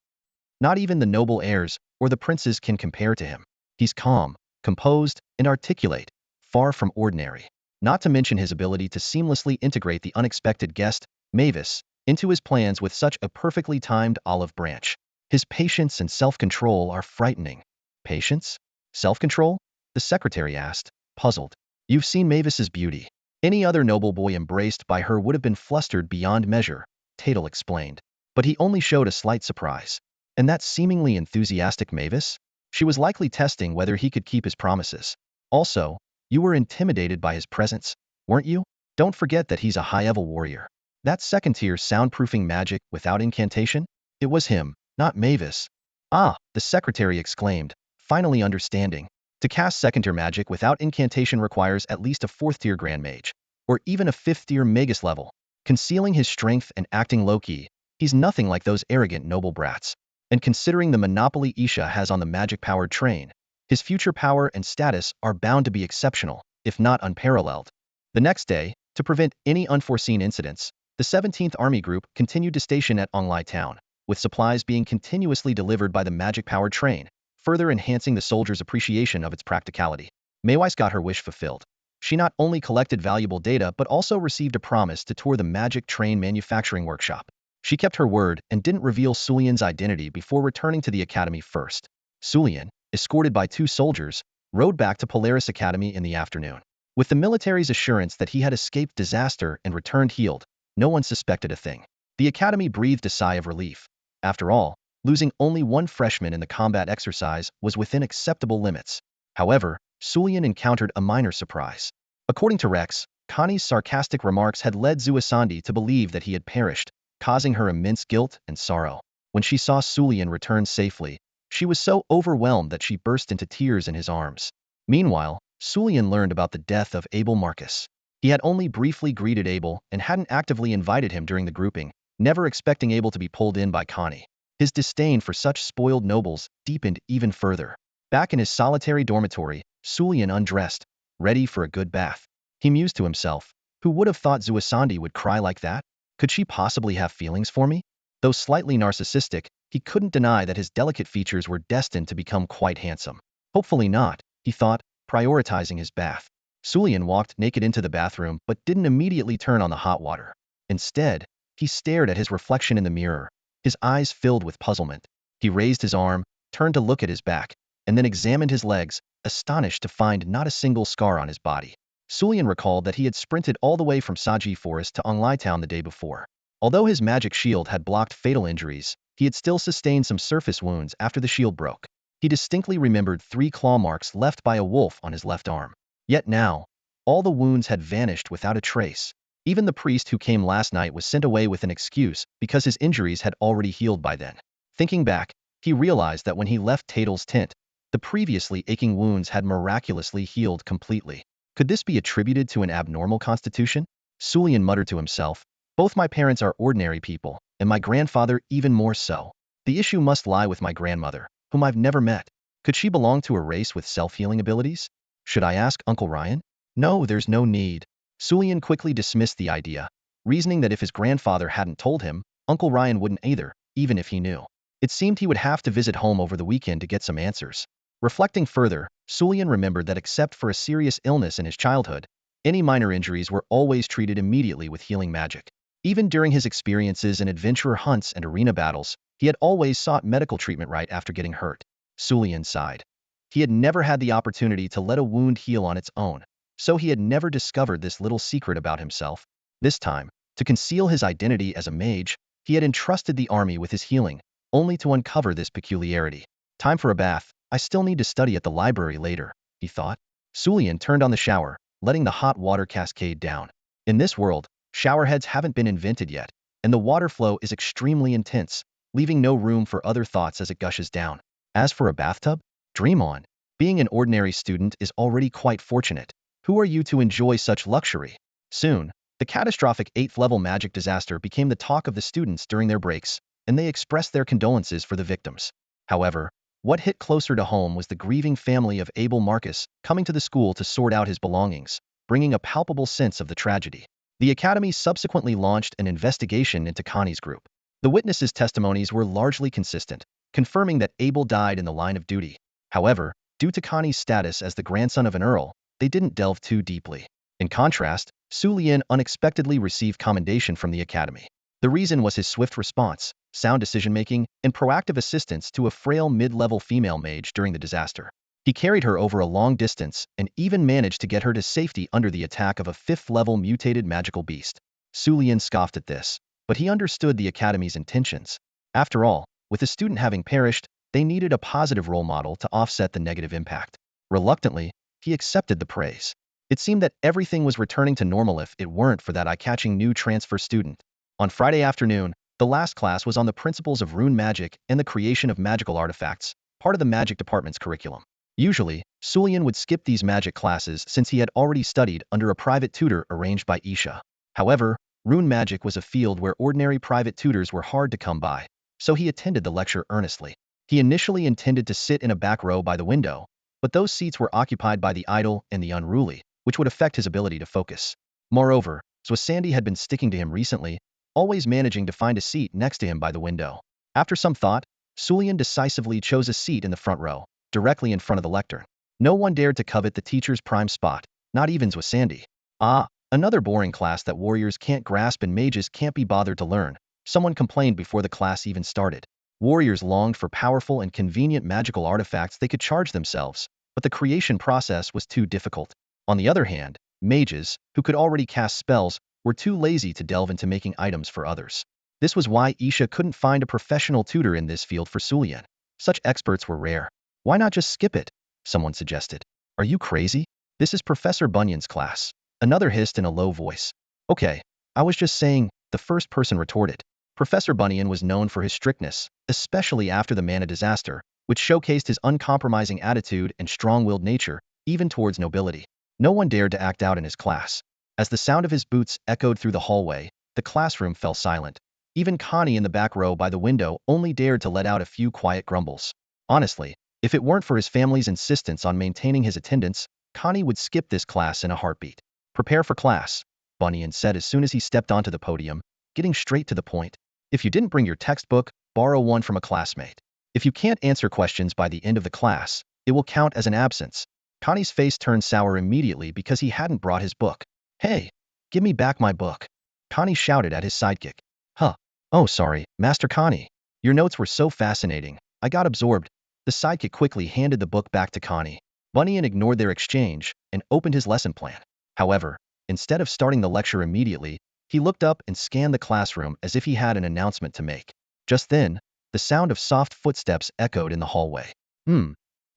Not even the noble heirs or the princes can compare to him. He's calm, composed, and articulate, far from ordinary. Not to mention his ability to seamlessly integrate the unexpected guest, Mavis, into his plans with such a perfectly timed olive branch. His patience and self-control are frightening. Patience? Self-control? The secretary asked, puzzled. You've seen Mavis's beauty. Any other noble boy embraced by her would have been flustered beyond measure, Tatel explained. But he only showed a slight surprise. And that seemingly enthusiastic Mavis? She was likely testing whether he could keep his promises. Also, you were intimidated by his presence, weren't you? Don't forget that he's a high-level warrior. That second-tier soundproofing magic without incantation? It was him, not Mavis. Ah, the secretary exclaimed, finally understanding. To cast second-tier magic without incantation requires at least a fourth-tier grand mage, or even a fifth-tier magus level. Concealing his strength and acting low-key, he's nothing like those arrogant noble brats. And considering the monopoly Isha has on the magic-powered train, his future power and status are bound to be exceptional, if not unparalleled. The next day, to prevent any unforeseen incidents, the 17th Army Group continued to station at Onglai Town, with supplies being continuously delivered by the magic-powered train, further enhancing the soldiers' appreciation of its practicality. Maywise got her wish fulfilled. She not only collected valuable data but also received a promise to tour the magic train manufacturing workshop. She kept her word and didn't reveal Sulian's identity before returning to the academy first. Sulian, escorted by 2 soldiers, rode back to Polaris Academy in the afternoon. With the military's assurance that he had escaped disaster and returned healed, no one suspected a thing. The academy breathed a sigh of relief. After all, losing only 1 freshman in the combat exercise was within acceptable limits. However, Sulian encountered a minor surprise. According to Rex, Connie's sarcastic remarks had led Zuasandi to believe that he had perished, causing her immense guilt and sorrow. When she saw Sulian return safely, she was so overwhelmed that she burst into tears in his arms. Meanwhile, Sulian learned about the death of Abel Marcus. He had only briefly greeted Abel and hadn't actively invited him during the grouping, never expecting Abel to be pulled in by Connie. His disdain for such spoiled nobles deepened even further. Back in his solitary dormitory, Sulian undressed, ready for a good bath. He mused to himself, who would have thought Zuasandi would cry like that? Could she possibly have feelings for me? Though slightly narcissistic, he couldn't deny that his delicate features were destined to become quite handsome. Hopefully not, he thought, prioritizing his bath. Sulian walked naked into the bathroom but didn't immediately turn on the hot water. Instead, he stared at his reflection in the mirror, his eyes filled with puzzlement. He raised his arm, turned to look at his back, and then examined his legs, astonished to find not a single scar on his body. Sulian recalled that he had sprinted all the way from Saji Forest to Onglai Town the day before. Although his magic shield had blocked fatal injuries, he had still sustained some surface wounds after the shield broke. He distinctly remembered 3 claw marks left by a wolf on his left arm. Yet now, all the wounds had vanished without a trace. Even the priest who came last night was sent away with an excuse because his injuries had already healed by then. Thinking back, he realized that when he left Tatel's tent, the previously aching wounds had miraculously healed completely. Could this be attributed to an abnormal constitution? Sulian muttered to himself, both my parents are ordinary people, and my grandfather even more so. The issue must lie with my grandmother, whom I've never met. Could she belong to a race with self-healing abilities? Should I ask Uncle Ryan? No, there's no need. Sulian quickly dismissed the idea, reasoning that if his grandfather hadn't told him, Uncle Ryan wouldn't either, even if he knew. It seemed he would have to visit home over the weekend to get some answers. Reflecting further, Sulian remembered that except for a serious illness in his childhood, Any minor injuries were always treated immediately with healing magic. Even during his experiences in adventurer hunts and arena battles, he had always sought medical treatment right after getting hurt. Sulian sighed. He had never had the opportunity to let a wound heal on its own, so he had never discovered this little secret about himself. This time, to conceal his identity as a mage, he had entrusted the army with his healing, only to uncover this peculiarity. Time for a bath. I still need to study at the library later, he thought. Sulian turned on the shower, letting the hot water cascade down. In this world, showerheads haven't been invented yet, and the water flow is extremely intense, leaving no room for other thoughts as it gushes down. As for a bathtub, dream on. Being an ordinary student is already quite fortunate. Who are you to enjoy such luxury? Soon, the catastrophic 8th level magic disaster became the talk of the students during their breaks, and they expressed their condolences for the victims. However, what hit closer to home was the grieving family of Abel Marcus coming to the school to sort out his belongings, bringing a palpable sense of the tragedy. The academy subsequently launched an investigation into Connie's group. The witnesses' testimonies were largely consistent, confirming that Abel died in the line of duty. However, due to Connie's status as the grandson of an earl, they didn't delve too deeply. In contrast, Sulian unexpectedly received commendation from the academy. The reason was his swift response, sound decision-making, and proactive assistance to a frail mid-level female mage during the disaster. He carried her over a long distance and even managed to get her to safety under the attack of a 5th-level mutated magical beast. Sulian scoffed at this, but he understood the academy's intentions. After all, with the student having perished, they needed a positive role model to offset the negative impact. Reluctantly, he accepted the praise. It seemed that everything was returning to normal if it weren't for that eye-catching new transfer student. On Friday afternoon, the last class was on the principles of rune magic and the creation of magical artifacts, part of the magic department's curriculum. Usually, Sulian would skip these magic classes since he had already studied under a private tutor arranged by Isha. However, rune magic was a field where ordinary private tutors were hard to come by, so he attended the lecture earnestly. He initially intended to sit in a back row by the window, but those seats were occupied by the idle and the unruly, which would affect his ability to focus. Moreover, Sandy had been sticking to him recently, always managing to find a seat next to him by the window. After some thought, Sulian decisively chose a seat in the front row, directly in front of the lectern. No one dared to covet the teacher's prime spot, not even Sandy. Ah, another boring class that warriors can't grasp and mages can't be bothered to learn, someone complained before the class even started. Warriors longed for powerful and convenient magical artifacts they could charge themselves, but the creation process was too difficult. On the other hand, mages, who could already cast spells, were too lazy to delve into making items for others. This was why Isha couldn't find a professional tutor in this field for Sulian. Such experts were rare. Why not just skip it? Someone suggested. Are you crazy? This is Professor Bunyan's class. Another hissed in a low voice. Okay, I was just saying, the first person retorted. Professor Bunyan was known for his strictness, especially after the Mana disaster, which showcased his uncompromising attitude and strong-willed nature, even towards nobility. No one dared to act out in his class. As the sound of his boots echoed through the hallway, the classroom fell silent. Even Connie in the back row by the window only dared to let out a few quiet grumbles. Honestly, if it weren't for his family's insistence on maintaining his attendance, Connie would skip this class in a heartbeat. Prepare for class, Bunyan said as soon as he stepped onto the podium, getting straight to the point. If you didn't bring your textbook, borrow one from a classmate. If you can't answer questions by the end of the class, it will count as an absence. Connie's face turned sour immediately because he hadn't brought his book. Hey, give me back my book. Connie shouted at his sidekick. Huh. Oh, sorry, Master Connie. Your notes were so fascinating, I got absorbed. The sidekick quickly handed the book back to Connie. Bunyan ignored their exchange and opened his lesson plan. However, instead of starting the lecture immediately, he looked up and scanned the classroom as if he had an announcement to make. Just then, the sound of soft footsteps echoed in the hallway.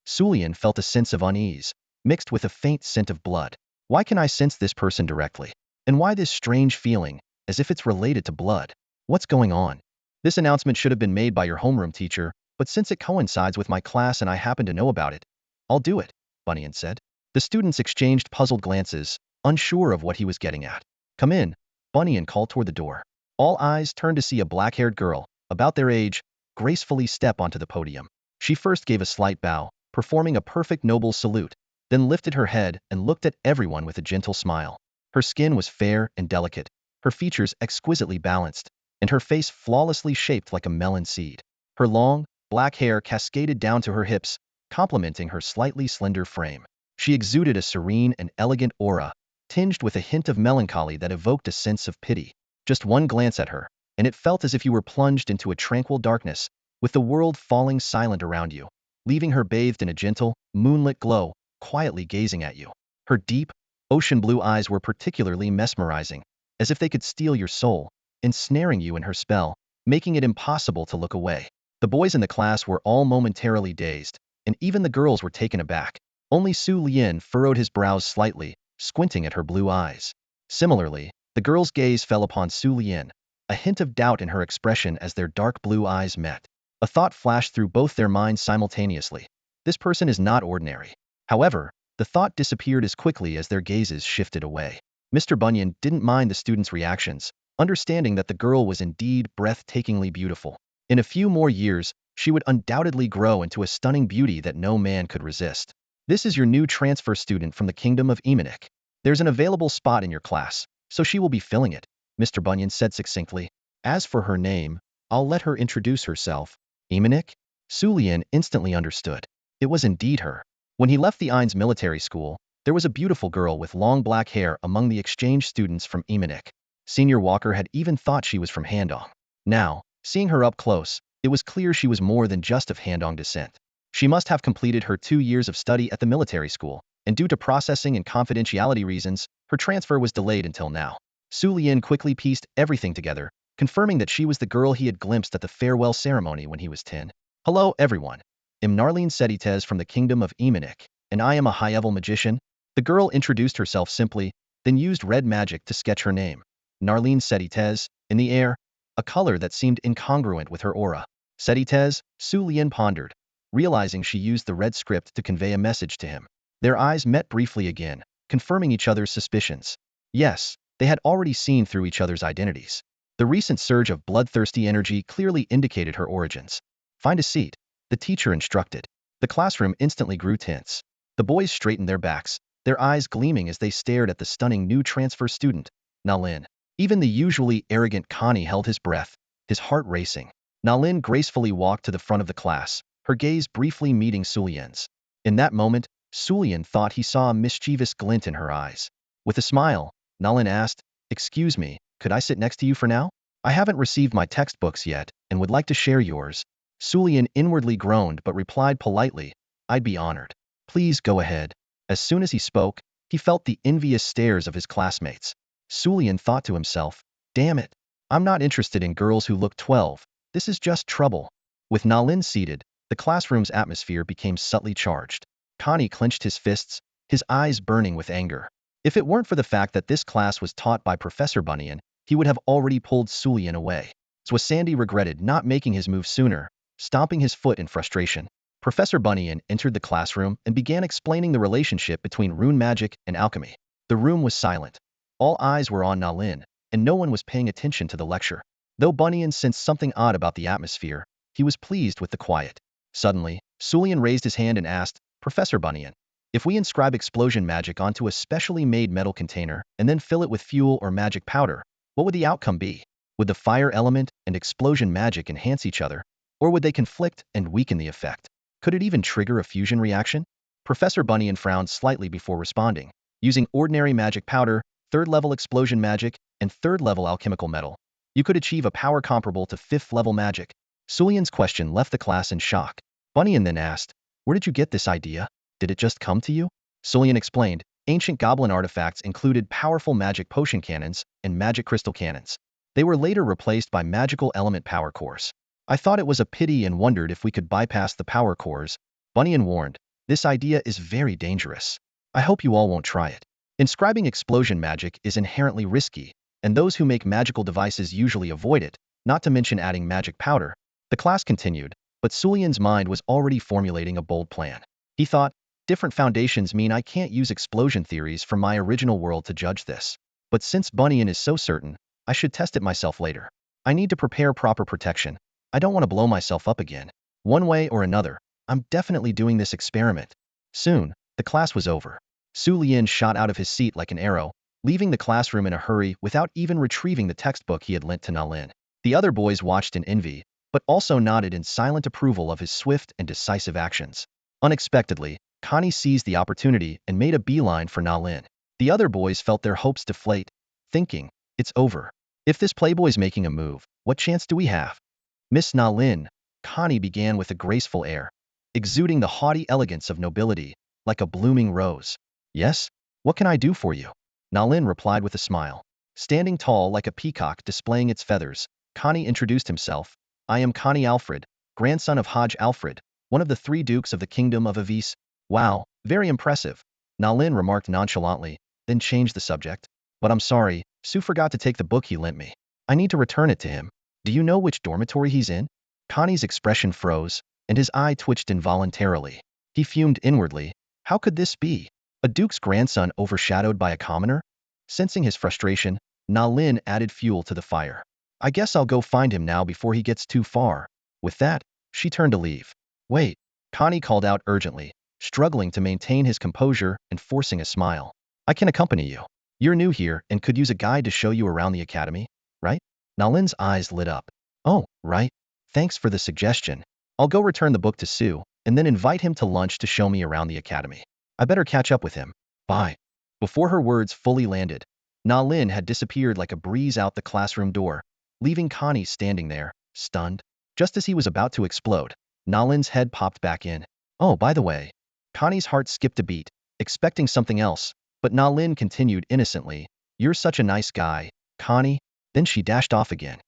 Sulian felt a sense of unease, mixed with a faint scent of blood. Why can I sense this person directly? And why this strange feeling, as if it's related to blood? What's going on? This announcement should have been made by your homeroom teacher, but since it coincides with my class and I happen to know about it, I'll do it, Bunyan said. The students exchanged puzzled glances, unsure of what he was getting at. Come in, Bunyan called toward the door. All eyes turned to see a black-haired girl, about their age, gracefully step onto the podium. She first gave a slight bow, performing a perfect noble salute, then lifted her head and looked at everyone with a gentle smile. Her skin was fair and delicate, her features exquisitely balanced, and her face flawlessly shaped like a melon seed. Her long, black hair cascaded down to her hips, complementing her slightly slender frame. She exuded a serene and elegant aura, tinged with a hint of melancholy that evoked a sense of pity. Just one glance at her, and it felt as if you were plunged into a tranquil darkness, with the world falling silent around you, leaving her bathed in a gentle, moonlit glow, quietly gazing at you. Her deep, ocean blue eyes were particularly mesmerizing, as if they could steal your soul, ensnaring you in her spell, making it impossible to look away. The boys in the class were all momentarily dazed, and even the girls were taken aback. Only Su Lian furrowed his brows slightly, squinting at her blue eyes. Similarly, the girls' gaze fell upon Su Lian, a hint of doubt in her expression as their dark blue eyes met. A thought flashed through both their minds simultaneously. This person is not ordinary. However, the thought disappeared as quickly as their gazes shifted away. Mr. Bunyan didn't mind the students' reactions, understanding that the girl was indeed breathtakingly beautiful. In a few more years, she would undoubtedly grow into a stunning beauty that no man could resist. This is your new transfer student from the kingdom of Immortality. There's an available spot in your class, so she will be filling it, Mr. Bunyan said succinctly. As for her name, I'll let her introduce herself. Immortality? Su Lian instantly understood. It was indeed her. When he left the Ain's military school, there was a beautiful girl with long black hair among the exchange students from Immortality. Senior Walker had even thought she was from Handong. Now, seeing her up close, it was clear she was more than just of Handong descent. She must have completed her 2 years of study at the military school, and due to processing and confidentiality reasons, her transfer was delayed until now. Su Lian quickly pieced everything together, confirming that she was the girl he had glimpsed at the farewell ceremony when he was 10. Hello, everyone. I'm Narlene Sedites from the kingdom of Immortality, and I am a high-level magician. The girl introduced herself simply, then used red magic to sketch her name. Narlene Sedites, in the air, a color that seemed incongruent with her aura. Sedites, Su Lian pondered, realizing she used the red script to convey a message to him. Their eyes met briefly again, confirming each other's suspicions. Yes, they had already seen through each other's identities. The recent surge of bloodthirsty energy clearly indicated her origins. Find a seat, the teacher instructed. The classroom instantly grew tense. The boys straightened their backs, their eyes gleaming as they stared at the stunning new transfer student, Nalin. Even the usually arrogant Connie held his breath, his heart racing. Nalin gracefully walked to the front of the class, her gaze briefly meeting Su Lian's. In that moment, Su Lian thought he saw a mischievous glint in her eyes. With a smile, Nalin asked, "Excuse me, could I sit next to you for now? I haven't received my textbooks yet and would like to share yours." Su Lian inwardly groaned but replied politely, "I'd be honored. Please go ahead." As soon as he spoke, he felt the envious stares of his classmates. Su Lian thought to himself, "Damn it. I'm not interested in girls who look 12. This is just trouble." With Nalin seated, the classroom's atmosphere became subtly charged. Connie clenched his fists, his eyes burning with anger. If it weren't for the fact that this class was taught by Professor Bunyan, he would have already pulled Su Lian away. Sandy regretted not making his move sooner, stomping his foot in frustration. Professor Bunyan entered the classroom and began explaining the relationship between rune magic and alchemy. The room was silent. All eyes were on Nalin, and no one was paying attention to the lecture. Though Bunyan sensed something odd about the atmosphere, he was pleased with the quiet. Suddenly, Su Lian raised his hand and asked, "Professor Bunyan, if we inscribe explosion magic onto a specially made metal container and then fill it with fuel or magic powder, what would the outcome be? Would the fire element and explosion magic enhance each other, or would they conflict and weaken the effect? Could it even trigger a fusion reaction?" Professor Bunyan frowned slightly before responding. Using ordinary magic powder, third-level explosion magic, and third-level alchemical metal, you could achieve a power comparable to fifth-level magic. Su Lian's question left the class in shock. Bunyan then asked, "Where did you get this idea? Did it just come to you?" Su Lian explained, "Ancient goblin artifacts included powerful magic potion cannons and magic crystal cannons. They were later replaced by magical element power cores. I thought it was a pity and wondered if we could bypass the power cores." Bunyan warned, "This idea is very dangerous. I hope you all won't try it. Inscribing explosion magic is inherently risky, and those who make magical devices usually avoid it, not to mention adding magic powder." The class continued, but Su Lian's mind was already formulating a bold plan. He thought, different foundations mean I can't use explosion theories from my original world to judge this. But since Bunyan is so certain, I should test it myself later. I need to prepare proper protection. I don't want to blow myself up again. One way or another, I'm definitely doing this experiment. Soon, the class was over. Su Lian shot out of his seat like an arrow, leaving the classroom in a hurry without even retrieving the textbook he had lent to Nalin. The other boys watched in envy, but also nodded in silent approval of his swift and decisive actions. Unexpectedly, Connie seized the opportunity and made a beeline for Nalin. The other boys felt their hopes deflate, thinking, it's over. If this playboy's making a move, what chance do we have? Miss Na Lin, Connie began with a graceful air, exuding the haughty elegance of nobility, like a blooming rose. Yes? What can I do for you? Na Lin replied with a smile. Standing tall like a peacock displaying its feathers, Connie introduced himself. I am Connie Alfred, grandson of Hajj Alfred, one of the 3 dukes of the Kingdom of Avis. Wow, very impressive, Na Lin remarked nonchalantly, then changed the subject. But I'm sorry, Sue forgot to take the book he lent me. I need to return it to him. Do you know which dormitory he's in? Connie's expression froze, and his eye twitched involuntarily. He fumed inwardly. How could this be? A duke's grandson overshadowed by a commoner? Sensing his frustration, Na Lin added fuel to the fire. I guess I'll go find him now before he gets too far. With that, she turned to leave. Wait, Connie called out urgently, struggling to maintain his composure and forcing a smile. I can accompany you. You're new here and could use a guide to show you around the academy, right? Na Lin's eyes lit up. Oh, right. Thanks for the suggestion. I'll go return the book to Sue and then invite him to lunch to show me around the academy. I better catch up with him. Bye. Before her words fully landed, Na Lin had disappeared like a breeze out the classroom door, leaving Connie standing there, stunned. Just as he was about to explode, Na Lin's head popped back in. Oh, by the way. Connie's heart skipped a beat, expecting something else, but Na Lin continued innocently. You're such a nice guy, Connie. Then she dashed off again.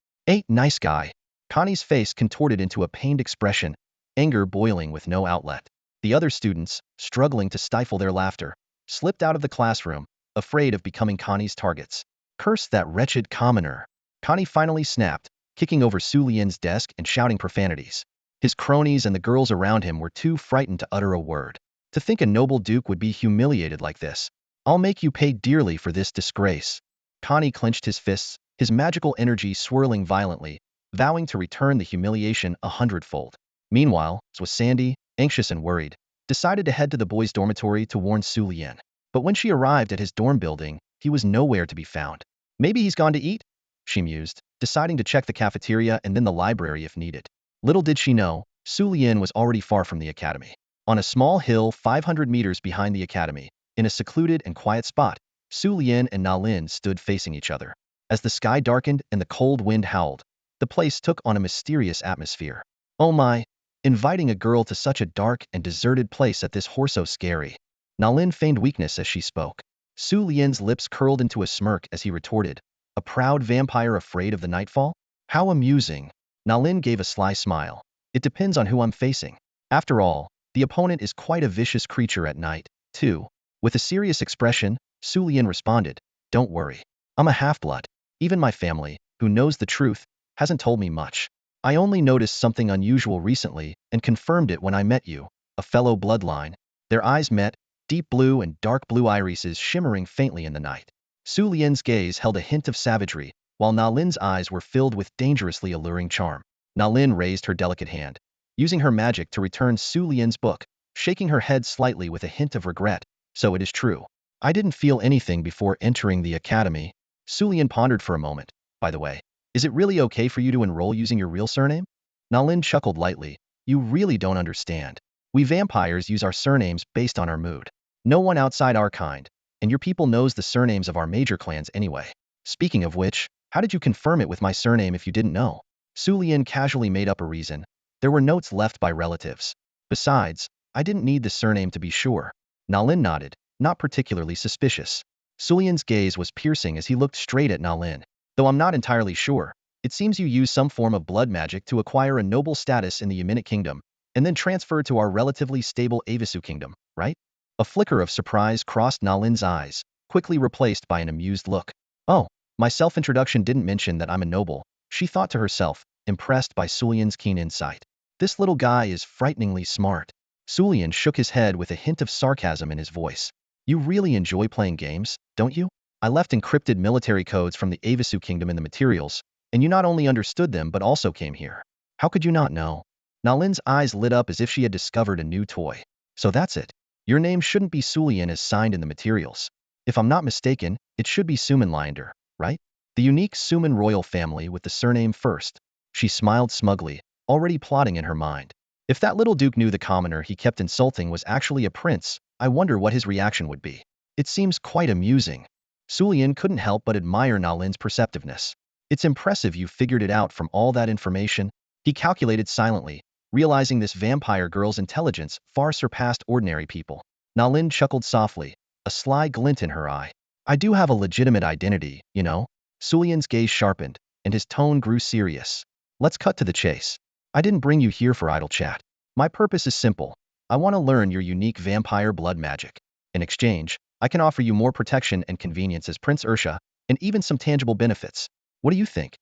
Nice guy. Connie's face contorted into a pained expression, anger boiling with no outlet. The other students, struggling to stifle their laughter, slipped out of the classroom, afraid of becoming Connie's targets. Curse that wretched commoner. Connie finally snapped, kicking over Su Lian's desk and shouting profanities. His cronies and the girls around him were too frightened to utter a word. To think a noble duke would be humiliated like this. I'll make you pay dearly for this disgrace. Connie clenched his fists, his magical energy swirling violently, vowing to return the humiliation 100-fold. Meanwhile, Sandy, anxious and worried, decided to head to the boys' dormitory to warn Su Lian. But when she arrived at his dorm building, he was nowhere to be found. Maybe he's gone to eat? She mused, deciding to check the cafeteria and then the library if needed. Little did she know, Su Lian was already far from the academy. On a small hill 500 meters behind the academy, in a secluded and quiet spot, Su Lian and Na Lin stood facing each other. As the sky darkened and the cold wind howled, the place took on a mysterious atmosphere. Oh my, inviting a girl to such a dark and deserted place at this horse so scary. Na Lin feigned weakness as she spoke. Su Lian's lips curled into a smirk as he retorted, a proud vampire afraid of the nightfall? How amusing. Na Lin gave a sly smile. It depends on who I'm facing. After all, the opponent is quite a vicious creature at night, too. With a serious expression, Su Lian responded, don't worry. I'm a half-blood. Even my family, who knows the truth, hasn't told me much. I only noticed something unusual recently and confirmed it when I met you, a fellow bloodline. Their eyes met, deep blue and dark blue irises shimmering faintly in the night. Su Lian's gaze held a hint of savagery, while Na Lin's eyes were filled with dangerously alluring charm. Na Lin raised her delicate hand, using her magic to return Su Lian's book, shaking her head slightly with a hint of regret. So it is true. I didn't feel anything before entering the academy. Su Lian pondered for a moment. By the way, is it really okay for you to enroll using your real surname? Na Lin chuckled lightly. You really don't understand. We vampires use our surnames based on our mood. No one outside our kind, and your people knows the surnames of our major clans anyway. Speaking of which, how did you confirm it with my surname if you didn't know? Su Lian casually made up a reason. There were notes left by relatives. Besides, I didn't need the surname to be sure. Na Lin nodded, not particularly suspicious. Su Lian's gaze was piercing as he looked straight at Na Lin. Though I'm not entirely sure, it seems you use some form of blood magic to acquire a noble status in the Yemenite kingdom, and then transfer to our relatively stable Avisu kingdom, right? A flicker of surprise crossed Na Lin's eyes, quickly replaced by an amused look. Oh, my self-introduction didn't mention that I'm a noble, she thought to herself, impressed by Su Lian's keen insight. This little guy is frighteningly smart. Su Lian shook his head with a hint of sarcasm in his voice. You really enjoy playing games, don't you? I left encrypted military codes from the Avisu kingdom in the materials, and you not only understood them but also came here. How could you not know? Na Lin's eyes lit up as if she had discovered a new toy. So that's it. Your name shouldn't be Su Lian as signed in the materials. If I'm not mistaken, it should be Sumanlinder, right? The unique Suman royal family with the surname first. She smiled smugly, already plotting in her mind. If that little duke knew the commoner he kept insulting was actually a prince, I wonder what his reaction would be. It seems quite amusing. Sulian couldn't help but admire Nalin's perceptiveness. It's impressive you figured it out from all that information. He calculated silently, realizing this vampire girl's intelligence far surpassed ordinary people. Nalin chuckled softly, a sly glint in her eye. I do have a legitimate identity, you know. Sulian's gaze sharpened, and his tone grew serious. Let's cut to the chase. I didn't bring you here for idle chat. My purpose is simple. I want to learn your unique vampire blood magic. In exchange, I can offer you more protection and convenience as Prince Ursha, and even some tangible benefits. What do you think?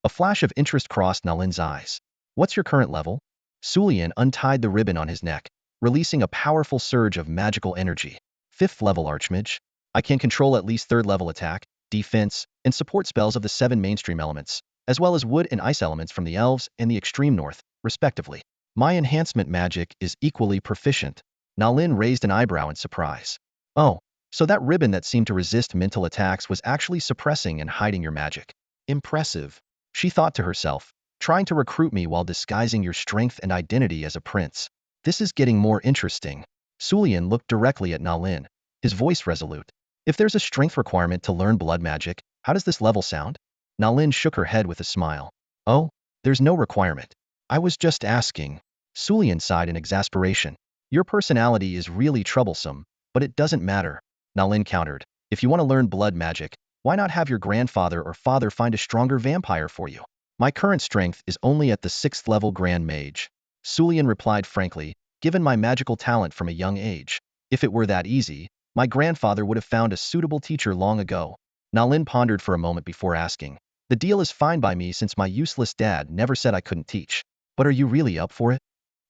A flash of interest crossed Nalin's eyes. What's your current level? Sulian untied the ribbon on his neck, releasing a powerful surge of magical energy. 5th level Archmage. I can control at least 3rd level attack, defense, and support spells of the 7 mainstream elements, as well as wood and ice elements from the elves and the extreme north, respectively. My enhancement magic is equally proficient. Nalin raised an eyebrow in surprise. Oh, so that ribbon that seemed to resist mental attacks was actually suppressing and hiding your magic. Impressive. She thought to herself, trying to recruit me while disguising your strength and identity as a prince. This is getting more interesting. Sulian looked directly at Nalin, his voice resolute. If there's a strength requirement to learn blood magic, how does this level sound? Nalin shook her head with a smile. Oh, there's no requirement. I was just asking. Sulian sighed in exasperation. Your personality is really troublesome, but it doesn't matter. Nalin countered. If you want to learn blood magic, why not have your grandfather or father find a stronger vampire for you? My current strength is only at the 6th level Grand Mage. Sulian replied frankly, given my magical talent from a young age. If it were that easy, my grandfather would have found a suitable teacher long ago. Nalin pondered for a moment before asking. The deal is fine by me since my useless dad never said I couldn't teach. But are you really up for it?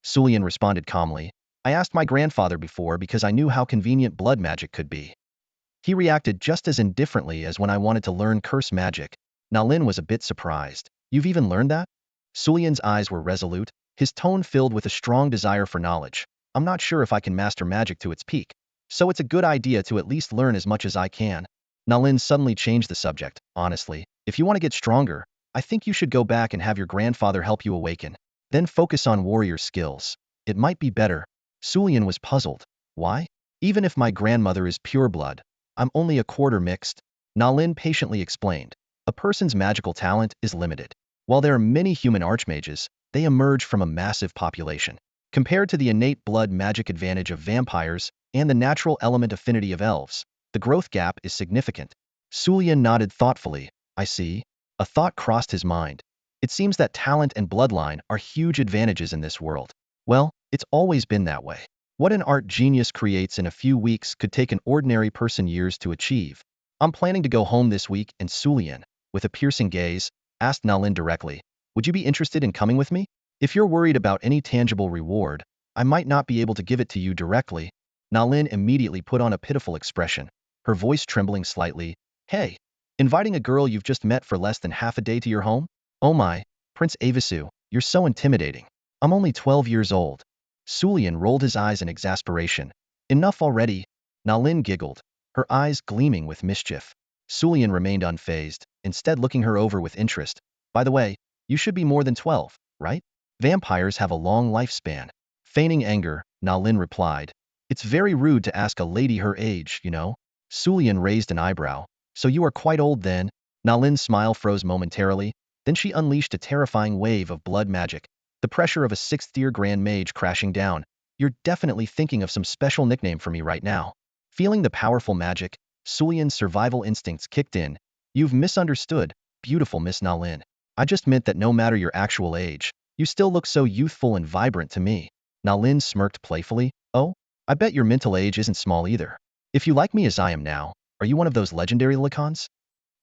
Sulian responded calmly. I asked my grandfather before because I knew how convenient blood magic could be. He reacted just as indifferently as when I wanted to learn curse magic. Nalin was a bit surprised. You've even learned that? Sulian's eyes were resolute, his tone filled with a strong desire for knowledge. I'm not sure if I can master magic to its peak, so it's a good idea to at least learn as much as I can. Nalin suddenly changed the subject. Honestly, if you want to get stronger, I think you should go back and have your grandfather help you awaken. Then focus on warrior skills. It might be better. Sulian was puzzled. Why? Even if my grandmother is pure blood, I'm only a quarter mixed. Nalin patiently explained. A person's magical talent is limited. While there are many human archmages, they emerge from a massive population. Compared to the innate blood magic advantage of vampires and the natural element affinity of elves, the growth gap is significant. Sulian nodded thoughtfully. I see. A thought crossed his mind. It seems that talent and bloodline are huge advantages in this world. Well, it's always been that way. What an art genius creates in a few weeks could take an ordinary person years to achieve. I'm planning to go home this week, and Sulian, with a piercing gaze, asked Nalin directly, would you be interested in coming with me? If you're worried about any tangible reward, I might not be able to give it to you directly. Nalin immediately put on a pitiful expression, her voice trembling slightly. Hey, inviting a girl you've just met for less than half a day to your home? Oh my, Prince Avisu, you're so intimidating. I'm only 12 years old. Sulian rolled his eyes in exasperation. Enough already. Nalin giggled, her eyes gleaming with mischief. Sulian remained unfazed, instead looking her over with interest. By the way, you should be more than 12, right? Vampires have a long lifespan. Feigning anger, Nalin replied. It's very rude to ask a lady her age, you know? Sulian raised an eyebrow. So you are quite old then? Nalin's smile froze momentarily, then she unleashed a terrifying wave of blood magic, the pressure of a 6th-tier Grand Mage crashing down. You're definitely thinking of some special nickname for me right now. Feeling the powerful magic, Sulian's survival instincts kicked in. You've misunderstood, beautiful Miss Nalin. I just meant that no matter your actual age, you still look so youthful and vibrant to me. Nalin smirked playfully. Oh, I bet your mental age isn't small either. If you like me as I am now, are you one of those legendary Lycans?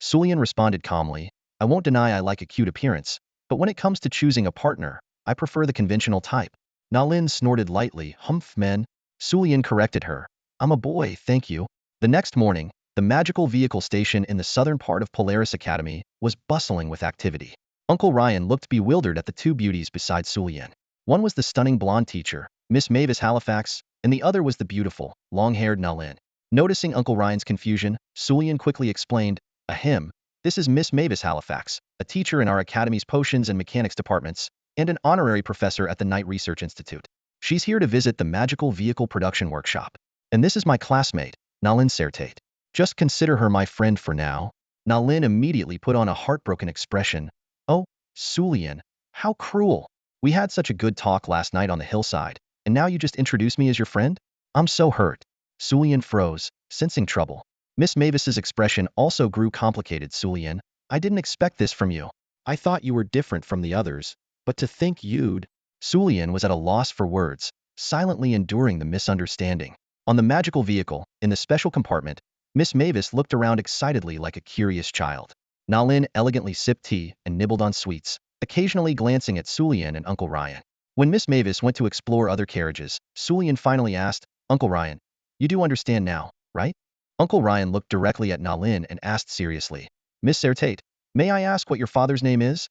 Sulian responded calmly. I won't deny I like a cute appearance, but when it comes to choosing a partner, I prefer the conventional type. Nalin snorted lightly. Humph, men. Sulian corrected her. I'm a boy, thank you. The next morning, the magical vehicle station in the southern part of Polaris Academy was bustling with activity. Uncle Ryan looked bewildered at the two beauties beside Sulian. One was the stunning blonde teacher, Miss Mavis Halifax, and the other was the beautiful, long-haired Nalin. Noticing Uncle Ryan's confusion, Sulian quickly explained, Ahem, this is Miss Mavis Halifax, a teacher in our Academy's potions and mechanics departments, and an honorary professor at the Knight Research Institute. She's here to visit the magical vehicle production workshop. And this is my classmate, Nalin Sertate. Just consider her my friend for now. Nalin immediately put on a heartbroken expression. Oh, Sulian, how cruel. We had such a good talk last night on the hillside, and now you just introduce me as your friend? I'm so hurt. Sulian froze, sensing trouble. Miss Mavis's expression also grew complicated. Sulian, I didn't expect this from you. I thought you were different from the others, but to think you'd... Sulian was at a loss for words, silently enduring the misunderstanding. On the magical vehicle, in the special compartment, Miss Mavis looked around excitedly like a curious child. Nalin elegantly sipped tea and nibbled on sweets, occasionally glancing at Sulian and Uncle Ryan. When Miss Mavis went to explore other carriages, Sulian finally asked, Uncle Ryan, you do understand now, right? Uncle Ryan looked directly at Nalin and asked seriously, Miss Sertate, may I ask what your father's name is?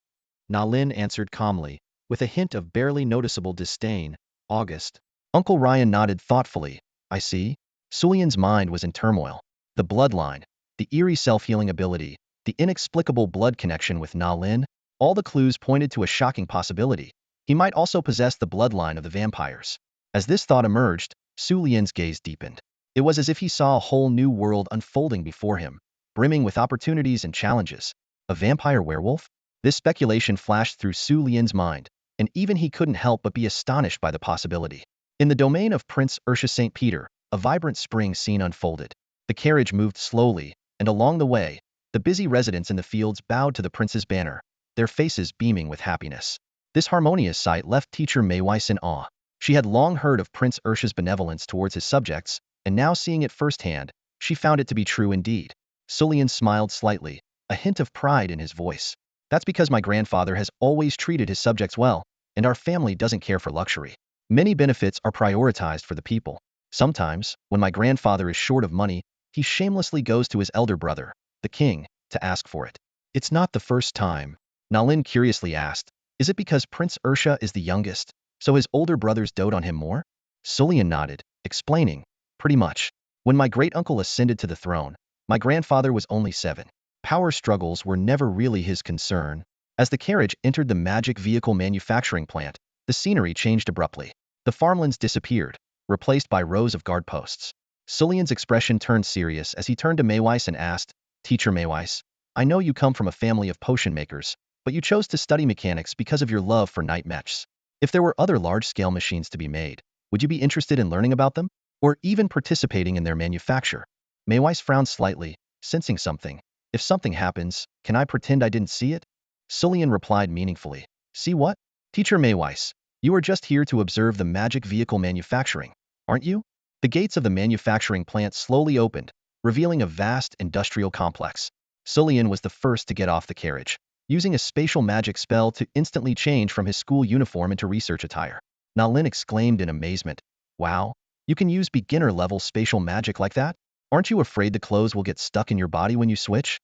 Nalin answered calmly, with a hint of barely noticeable disdain, August. Uncle Ryan nodded thoughtfully. I see. Sulian's mind was in turmoil. The bloodline, the eerie self-healing ability, the inexplicable blood connection with Nalin, all the clues pointed to a shocking possibility. He might also possess the bloodline of the vampires. As this thought emerged, Sulian's gaze deepened. It was as if he saw a whole new world unfolding before him, brimming with opportunities and challenges. A vampire werewolf? This speculation flashed through Sulian's mind, and even he couldn't help but be astonished by the possibility. In the domain of Prince Ursha St. Peter, a vibrant spring scene unfolded. The carriage moved slowly, and along the way, the busy residents in the fields bowed to the prince's banner, their faces beaming with happiness. This harmonious sight left teacher Maywise in awe. She had long heard of Prince Ursha's benevolence towards his subjects, and now seeing it firsthand, she found it to be true indeed. Sulian smiled slightly, a hint of pride in his voice. That's because my grandfather has always treated his subjects well, and our family doesn't care for luxury. Many benefits are prioritized for the people. Sometimes, when my grandfather is short of money, he shamelessly goes to his elder brother, the king, to ask for it. It's not the first time. Nalin curiously asked, is it because Prince Ursha is the youngest, so his older brothers dote on him more? Sulian nodded, explaining, pretty much. When my great-uncle ascended to the throne, my grandfather was only 7. Power struggles were never really his concern. As the carriage entered the magic vehicle manufacturing plant, the scenery changed abruptly. The farmlands disappeared, replaced by rows of guard posts. Sulian's expression turned serious as he turned to Maywise and asked, Teacher Maywise, I know you come from a family of potion makers, but you chose to study mechanics because of your love for night mechs. If there were other large-scale machines to be made, would you be interested in learning about them? Or even participating in their manufacture? Maywise frowned slightly, sensing something. If something happens, can I pretend I didn't see it? Sulian replied meaningfully. See what? Teacher Maywise, you are just here to observe the magic vehicle manufacturing, aren't you? The gates of the manufacturing plant slowly opened, revealing a vast industrial complex. Sulian was the first to get off the carriage, using a spatial magic spell to instantly change from his school uniform into research attire. Nalin exclaimed in amazement, Wow, you can use beginner-level spatial magic like that? Aren't you afraid the clothes will get stuck in your body when you switch?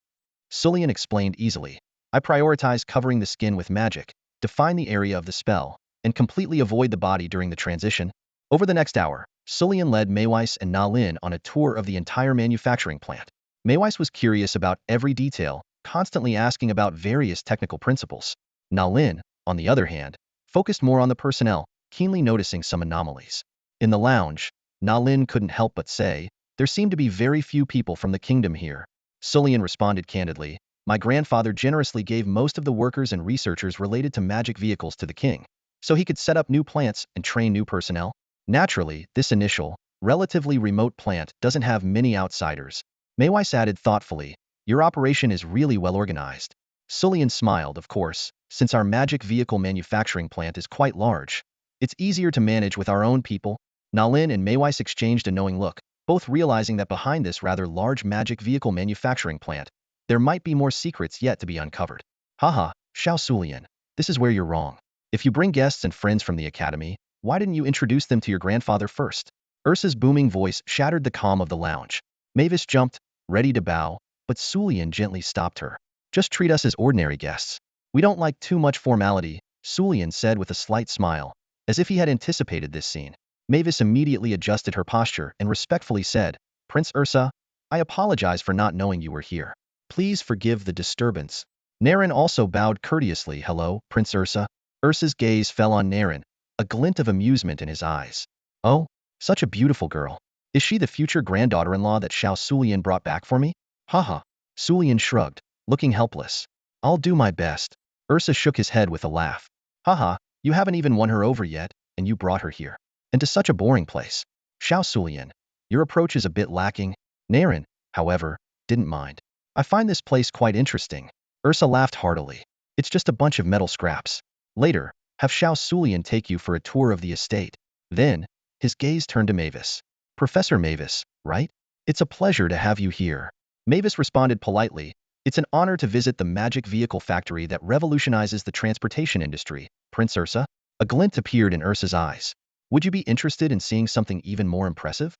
Sulian explained easily. I prioritize covering the skin with magic, define the area of the spell, and completely avoid the body during the transition. Over the next hour, Sulian led Maywise and Nalin on a tour of the entire manufacturing plant. Maywise was curious about every detail, constantly asking about various technical principles. Nalin, on the other hand, focused more on the personnel, keenly noticing some anomalies. In the lounge, Nalin couldn't help but say, there seem to be very few people from the kingdom here. Sulian responded candidly, my grandfather generously gave most of the workers and researchers related to magic vehicles to the king, so he could set up new plants and train new personnel. Naturally, this initial, relatively remote plant doesn't have many outsiders. Maywise added thoughtfully, your operation is really well organized. Sulian smiled, of course, since our magic vehicle manufacturing plant is quite large. It's easier to manage with our own people. Nalin and Maywise exchanged a knowing look, both realizing that behind this rather large magic vehicle manufacturing plant, there might be more secrets yet to be uncovered. Haha, Xiao Sulian, this is where you're wrong. If you bring guests and friends from the academy, why didn't you introduce them to your grandfather first? Ursa's booming voice shattered the calm of the lounge. Mavis jumped, ready to bow, but Sulian gently stopped her. Just treat us as ordinary guests. We don't like too much formality, Sulian said with a slight smile, as if he had anticipated this scene. Mavis immediately adjusted her posture and respectfully said, Prince Ursa, I apologize for not knowing you were here. Please forgive the disturbance. Naren also bowed courteously. Hello, Prince Ursa. Ursa's gaze fell on Naren, a glint of amusement in his eyes. Oh, such a beautiful girl. Is she the future granddaughter-in-law that Xiao Sulian brought back for me? Haha. Sulian shrugged, looking helpless. I'll do my best. Ursa shook his head with a laugh. Haha, you haven't even won her over yet, and you brought her here. And to such a boring place. Xiao Sulian, your approach is a bit lacking. Naren, however, didn't mind. I find this place quite interesting. Ursa laughed heartily. It's just a bunch of metal scraps. Later, have Xiao Sulian take you for a tour of the estate. Then, his gaze turned to Mavis. Professor Mavis, right? It's a pleasure to have you here. Mavis responded politely. It's an honor to visit the magic vehicle factory that revolutionizes the transportation industry, Prince Ursa. A glint appeared in Ursa's eyes. Would you be interested in seeing something even more impressive?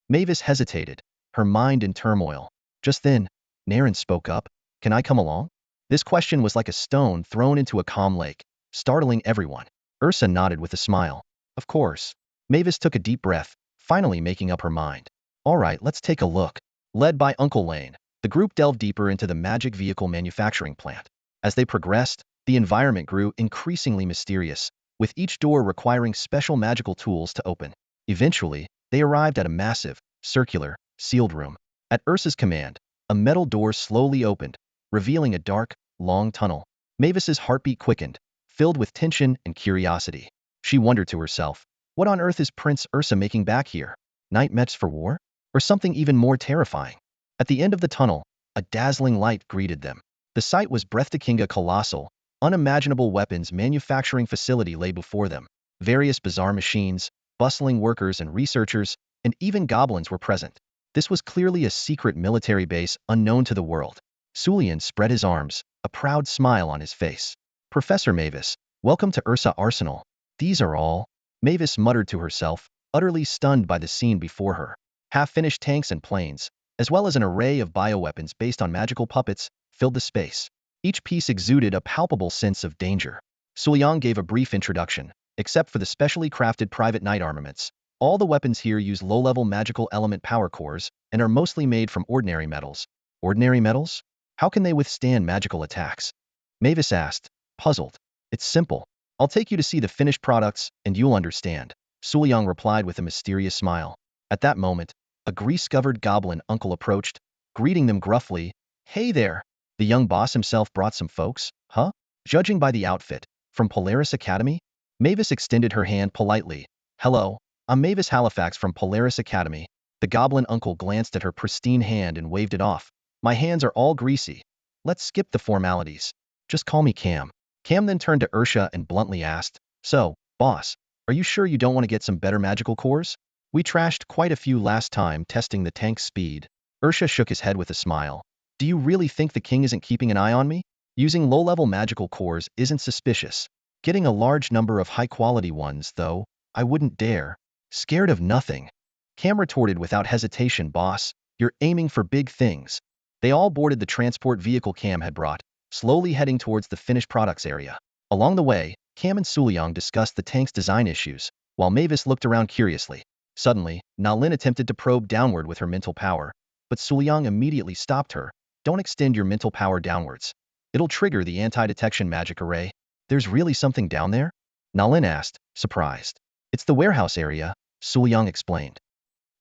Mavis hesitated, her mind in turmoil. Just then, Naren spoke up. Can I come along? This question was like a stone thrown into a calm lake, startling everyone. Ursa nodded with a smile. Of course. Mavis took a deep breath, finally making up her mind. All right, let's take a look. Led by Uncle Lane, the group delved deeper into the magic vehicle manufacturing plant. As they progressed, the environment grew increasingly mysterious, with each door requiring special magical tools to open. Eventually, they arrived at a massive, circular, sealed room. At Ursa's command, a metal door slowly opened, revealing a dark, long tunnel. Mavis's heartbeat quickened, filled with tension and curiosity. She wondered to herself, what on earth is Prince Ursa making back here? Night mechs for war? Or something even more terrifying? At the end of the tunnel, a dazzling light greeted them. The sight was breathtaking. A colossal, unimaginable weapons manufacturing facility lay before them. Various bizarre machines, bustling workers and researchers, and even goblins were present. This was clearly a secret military base unknown to the world. Sulian spread his arms, a proud smile on his face. Professor Mavis, welcome to Ursa Arsenal. These are all. Mavis muttered to herself, utterly stunned by the scene before her. Half-finished tanks and planes, as well as an array of bioweapons based on magical puppets, filled the space. Each piece exuded a palpable sense of danger. Sulian gave a brief introduction. Except for the specially crafted private knight armaments, all the weapons here use low-level magical element power cores and are mostly made from ordinary metals. Ordinary metals? How can they withstand magical attacks? Mavis asked, puzzled. It's simple. I'll take you to see the finished products, and you'll understand. Sulian replied with a mysterious smile. At that moment, a grease-covered goblin uncle approached, greeting them gruffly. Hey there! The young boss himself brought some folks, huh? Judging by the outfit, from Polaris Academy? Mavis extended her hand politely. Hello, I'm Mavis Halifax from Polaris Academy. The goblin uncle glanced at her pristine hand and waved it off. My hands are all greasy. Let's skip the formalities. Just call me Cam. Cam then turned to Ursa and bluntly asked, so, boss, are you sure you don't want to get some better magical cores? We trashed quite a few last time testing the tank's speed. Ursa shook his head with a smile. Do you really think the king isn't keeping an eye on me? Using low-level magical cores isn't suspicious. Getting a large number of high-quality ones, though, I wouldn't dare. Scared of nothing. Cam retorted without hesitation, boss. You're aiming for big things. They all boarded the transport vehicle Cam had brought, slowly heading towards the finished products area. Along the way, Cam and Sulian discussed the tank's design issues, while Mavis looked around curiously. Suddenly, Nalin attempted to probe downward with her mental power, but Sulian immediately stopped her. Don't extend your mental power downwards. It'll trigger the anti-detection magic array. There's really something down there? Nalin asked, surprised. It's the warehouse area, Sulian explained.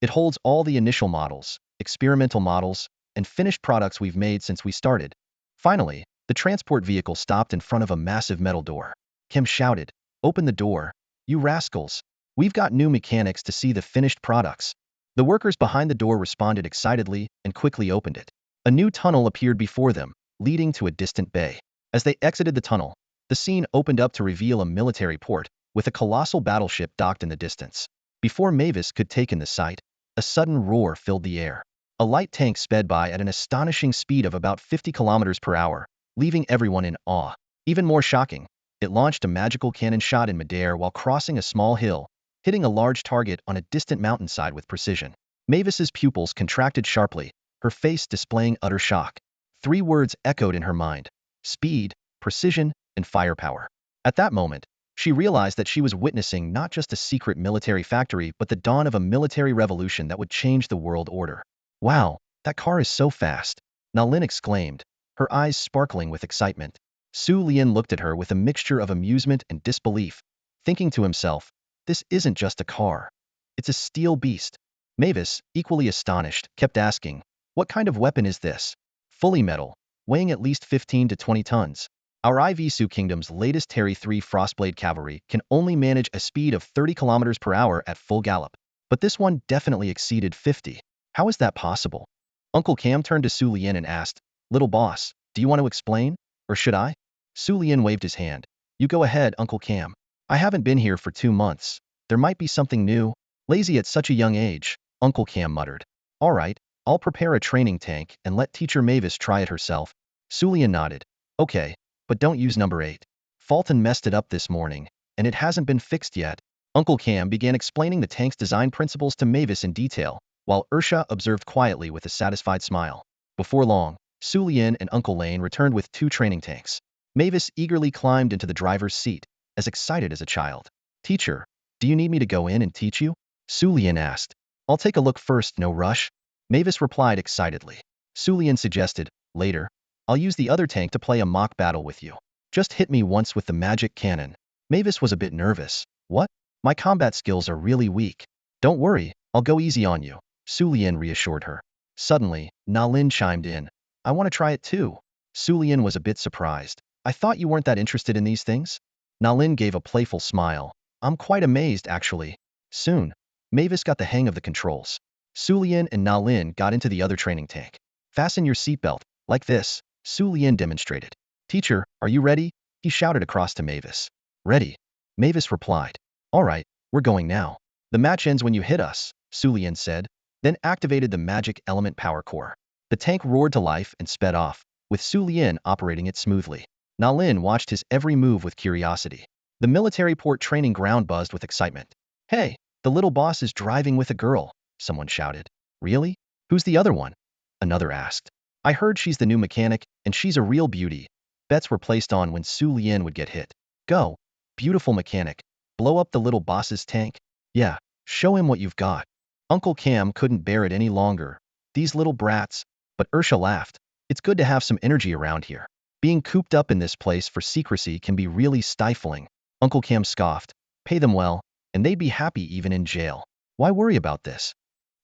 It holds all the initial models, experimental models, and finished products we've made since we started. Finally, the transport vehicle stopped in front of a massive metal door. Kim shouted, open the door, you rascals. We've got new mechanics to see the finished products. The workers behind the door responded excitedly and quickly opened it. A new tunnel appeared before them, leading to a distant bay. As they exited the tunnel, the scene opened up to reveal a military port, with a colossal battleship docked in the distance. Before Mavis could take in the sight, a sudden roar filled the air. A light tank sped by at an astonishing speed of about 50 kilometers per hour, leaving everyone in awe. Even more shocking, it launched a magical cannon shot in midair while crossing a small hill, hitting a large target on a distant mountainside with precision. Mavis's pupils contracted sharply, her face displaying utter shock. 3 words echoed in her mind: speed, precision, and firepower. At that moment, she realized that she was witnessing not just a secret military factory but the dawn of a military revolution that would change the world order. Wow, that car is so fast, Nalin exclaimed, her eyes sparkling with excitement. Su Lian looked at her with a mixture of amusement and disbelief, thinking to himself, this isn't just a car. It's a steel beast. Mavis, equally astonished, kept asking, "What kind of weapon is this?" "Fully metal, weighing at least 15 to 20 tons. Our Ivisu Kingdom's latest Terry 3 Frostblade Cavalry can only manage a speed of 30 kilometers per hour at full gallop. But this one definitely exceeded 50. How is that possible?" Uncle Cam turned to Su Lian and asked, "Little boss, do you want to explain? Or should I?" Su Lian waved his hand. "You go ahead, Uncle Cam. I haven't been here for 2 months. There might be something new." "Lazy at such a young age," Uncle Cam muttered. "All right, I'll prepare a training tank and let Teacher Mavis try it herself." Su Lian nodded. "Okay, but don't use number 8. Fulton messed it up this morning, and it hasn't been fixed yet." Uncle Cam began explaining the tank's design principles to Mavis in detail, while Ursha observed quietly with a satisfied smile. Before long, Su Lian and Uncle Lane returned with 2 training tanks. Mavis eagerly climbed into the driver's seat, as excited as a child. "Teacher, do you need me to go in and teach you?" Su Lian asked. "I'll take a look first, no rush." Mavis replied excitedly. Su Lian suggested, "Later, I'll use the other tank to play a mock battle with you. Just hit me once with the magic cannon." Mavis was a bit nervous. "What? My combat skills are really weak." "Don't worry, I'll go easy on you," Su Lian reassured her. Suddenly, Na Lin chimed in. "I want to try it too." Su Lian was a bit surprised. "I thought you weren't that interested in these things?" Na Lin gave a playful smile. "I'm quite amazed, actually." Soon, Mavis got the hang of the controls. Su Lian and Na Lin got into the other training tank. "Fasten your seatbelt, like this," Su Lian demonstrated. "Teacher, are you ready?" he shouted across to Mavis. "Ready," Mavis replied. "All right, we're going now. The match ends when you hit us," Su Lian said, then activated the magic element power core. The tank roared to life and sped off, with Su Lian operating it smoothly. Na Lin watched his every move with curiosity. The military port training ground buzzed with excitement. "Hey, the little boss is driving with a girl," someone shouted. "Really? Who's the other one?" another asked. "I heard she's the new mechanic, and she's a real beauty." Bets were placed on when Su Lian would get hit. "Go, beautiful mechanic. Blow up the little boss's tank. Yeah, show him what you've got." Uncle Cam couldn't bear it any longer. "These little brats." But Ursha laughed. "It's good to have some energy around here. Being cooped up in this place for secrecy can be really stifling." Uncle Cam scoffed. "Pay them well, and they'd be happy even in jail. Why worry about this?"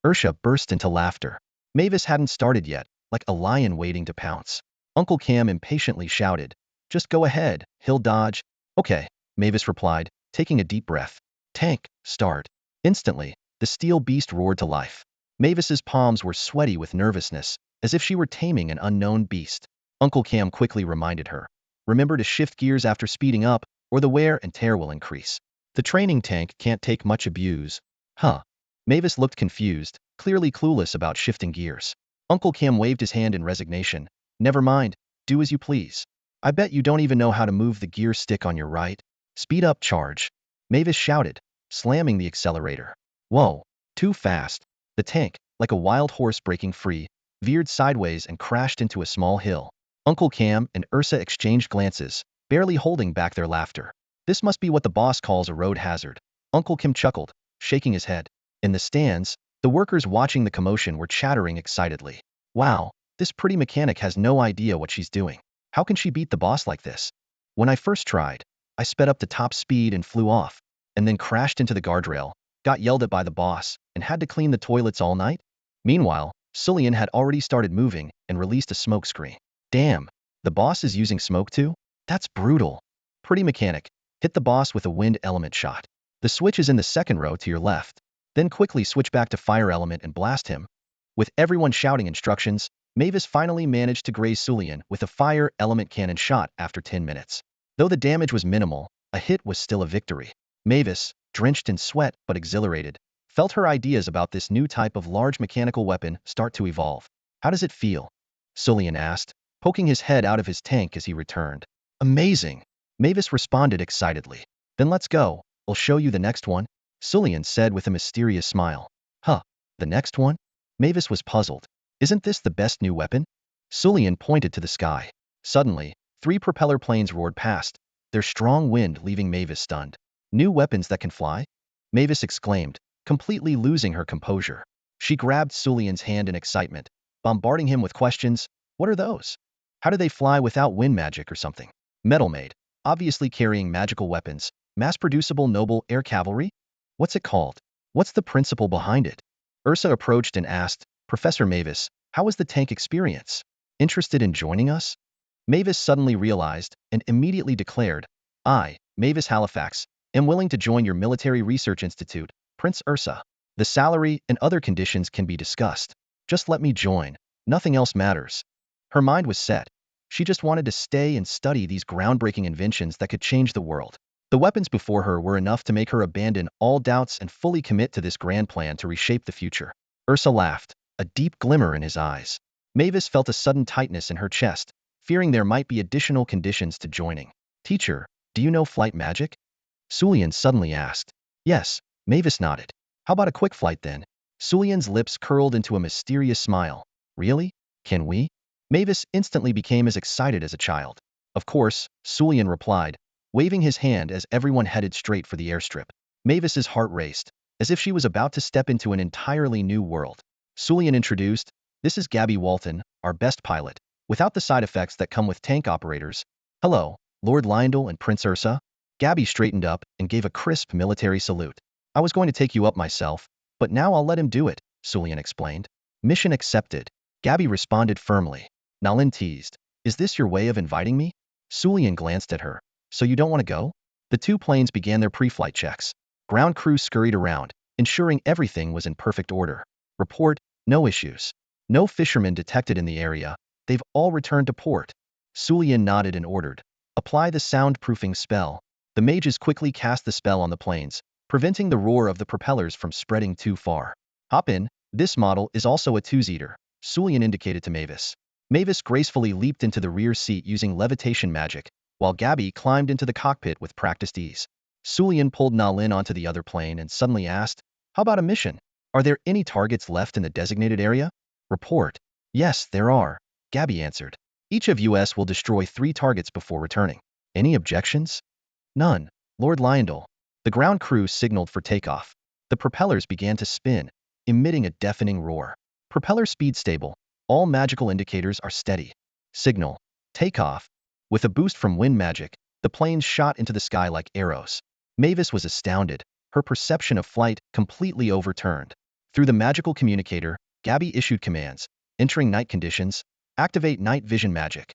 Ursha burst into laughter. Mavis hadn't started yet, like a lion waiting to pounce. Uncle Cam impatiently shouted, "Just go ahead, he'll dodge." "Okay," Mavis replied, taking a deep breath. "Tank, start." Instantly, the steel beast roared to life. Mavis's palms were sweaty with nervousness, as if she were taming an unknown beast. Uncle Cam quickly reminded her, "Remember to shift gears after speeding up, or the wear and tear will increase. The training tank can't take much abuse." "Huh." Mavis looked confused, clearly clueless about shifting gears. Uncle Cam waved his hand in resignation. "Never mind, do as you please. I bet you don't even know how to move the gear stick on your right." "Speed up, charge," Mavis shouted, slamming the accelerator. Whoa, too fast. The tank, like a wild horse breaking free, veered sideways and crashed into a small hill. Uncle Cam and Ursa exchanged glances, barely holding back their laughter. "This must be what the boss calls a road hazard." Uncle Kim chuckled, shaking his head. In the stands, the workers watching the commotion were chattering excitedly. "Wow, this pretty mechanic has no idea what she's doing. How can she beat the boss like this? When I first tried, I sped up to top speed and flew off, and then crashed into the guardrail, got yelled at by the boss, and had to clean the toilets all night." Meanwhile, Cillian had already started moving and released a smoke screen. "Damn, the boss is using smoke too? That's brutal." "Pretty mechanic, hit the boss with a wind element shot. The switch is in the second row to your left. Then quickly switch back to fire element and blast him." With everyone shouting instructions, Mavis finally managed to graze Cillian with a fire element cannon shot after 10 minutes. Though the damage was minimal, a hit was still a victory. Mavis, drenched in sweat but exhilarated, felt her ideas about this new type of large mechanical weapon start to evolve. "How does it feel?" Cillian asked, poking his head out of his tank as he returned. "Amazing," Mavis responded excitedly. "Then let's go, I'll show you the next one," Cillian said with a mysterious smile. "Huh, the next one?" Mavis was puzzled. "Isn't this the best new weapon?" Cillian pointed to the sky. Suddenly, 3 propeller planes roared past, their strong wind leaving Mavis stunned. "New weapons that can fly?" Mavis exclaimed, completely losing her composure. She grabbed Cillian's hand in excitement, bombarding him with questions. "What are those? How do they fly without wind magic or something?" "Metal made, obviously carrying magical weapons. Mass-producible noble air cavalry? What's it called? What's the principle behind it?" Ursa approached and asked, Professor Mavis, how was the tank experience? Interested in joining us? Mavis suddenly realized and immediately declared, I, Mavis Halifax, am willing to join your military research institute, Prince Ursa. The salary and other conditions can be discussed. Just let me join. Nothing else matters. Her mind was set. She just wanted to stay and study these groundbreaking inventions that could change the world. The weapons before her were enough to make her abandon all doubts and fully commit to this grand plan to reshape the future. Ursa laughed, a deep glimmer in his eyes. Mavis felt a sudden tightness in her chest, fearing there might be additional conditions to joining. Teacher, do you know flight magic? Sulian suddenly asked. Yes, Mavis nodded. How about a quick flight then? Sulian's lips curled into a mysterious smile. Really? Can we? Mavis instantly became as excited as a child. Of course, Sulian replied, waving his hand as everyone headed straight for the airstrip. Mavis's heart raced, as if she was about to step into an entirely new world. Sulian introduced, this is Gabby Walton, our best pilot, without the side effects that come with tank operators. Hello, Lord Lyndal and Prince Ursa. Gabby straightened up and gave a crisp military salute. I was going to take you up myself, but now I'll let him do it, Sulian explained. Mission accepted. Gabby responded firmly. Nalin teased, is this your way of inviting me? Sulian glanced at her. So you don't want to go? The two planes began their pre-flight checks. Ground crew scurried around, ensuring everything was in perfect order. Report, no issues. No fishermen detected in the area. They've all returned to port. Sulian nodded and ordered, apply the soundproofing spell. The mages quickly cast the spell on the planes, preventing the roar of the propellers from spreading too far. Hop in, this model is also a two-seater, Sulian indicated to Mavis. Mavis gracefully leaped into the rear seat using levitation magic, while Gabby climbed into the cockpit with practiced ease. Sulian pulled Nalin onto the other plane and suddenly asked, how about a mission? Are there any targets left in the designated area? Report. Yes, there are, Gabby answered. Each of us will destroy 3 targets before returning. Any objections? None, Lord Lyndal. The ground crew signaled for takeoff. The propellers began to spin, emitting a deafening roar. Propeller speed stable. All magical indicators are steady. Signal. Takeoff. With a boost from wind magic, the planes shot into the sky like arrows. Mavis was astounded, her perception of flight completely overturned. Through the magical communicator, Gabby issued commands, entering night conditions, activate night vision magic.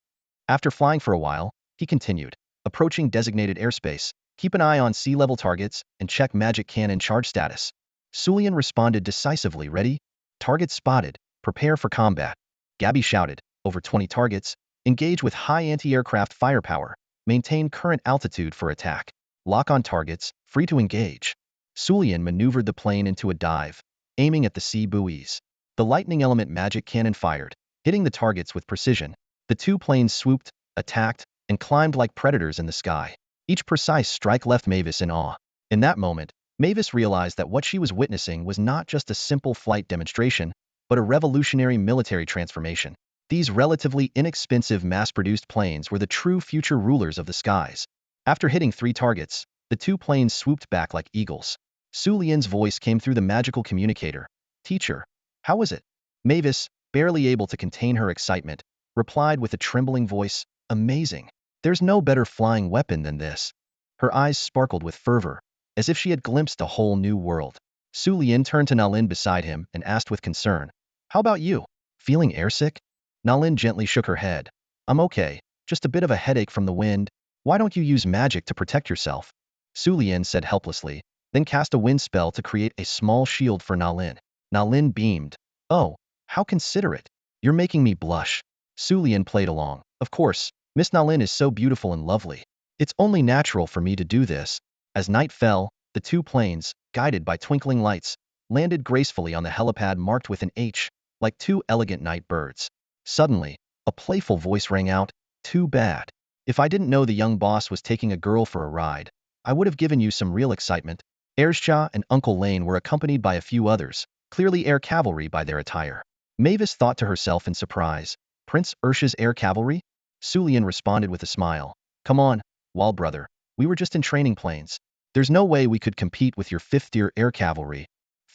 After flying for a while, he continued, approaching designated airspace, keep an eye on sea-level targets, and check magic cannon charge status. Sulian responded decisively, ready? Target spotted, prepare for combat. Gabby shouted, over 20 targets, engage with high anti-aircraft firepower, maintain current altitude for attack. Lock on targets, free to engage. Sulian maneuvered the plane into a dive, aiming at the sea buoys. The lightning element magic cannon fired, hitting the targets with precision. The 2 planes swooped, attacked, and climbed like predators in the sky. Each precise strike left Mavis in awe. In that moment, Mavis realized that what she was witnessing was not just a simple flight demonstration, but a revolutionary military transformation. These relatively inexpensive mass-produced planes were the true future rulers of the skies. After hitting 3 targets, the 2 planes swooped back like eagles. Sulian's voice came through the magical communicator. Teacher, how was it? Mavis, barely able to contain her excitement, replied with a trembling voice, amazing. There's no better flying weapon than this. Her eyes sparkled with fervor, as if she had glimpsed a whole new world. Sulian turned to Nalin beside him and asked with concern, how about you? Feeling airsick? Nalin gently shook her head. I'm okay, just a bit of a headache from the wind. Why don't you use magic to protect yourself? Sulian said helplessly, then cast a wind spell to create a small shield for Nalin. Nalin beamed. Oh, how considerate. You're making me blush. Sulian played along. Of course, Miss Nalin is so beautiful and lovely. It's only natural for me to do this. As night fell, the 2 planes, guided by twinkling lights, landed gracefully on the helipad marked with an H, like 2 elegant night birds. Suddenly, a playful voice rang out, too bad. If I didn't know the young boss was taking a girl for a ride, I would have given you some real excitement. Erzsja and Uncle Lane were accompanied by a few others, clearly air cavalry by their attire. Mavis thought to herself in surprise, Prince Ursha's air cavalry? Sulian responded with a smile. Come on, Wall brother, we were just in training planes. There's no way we could compete with your 5th-tier air cavalry.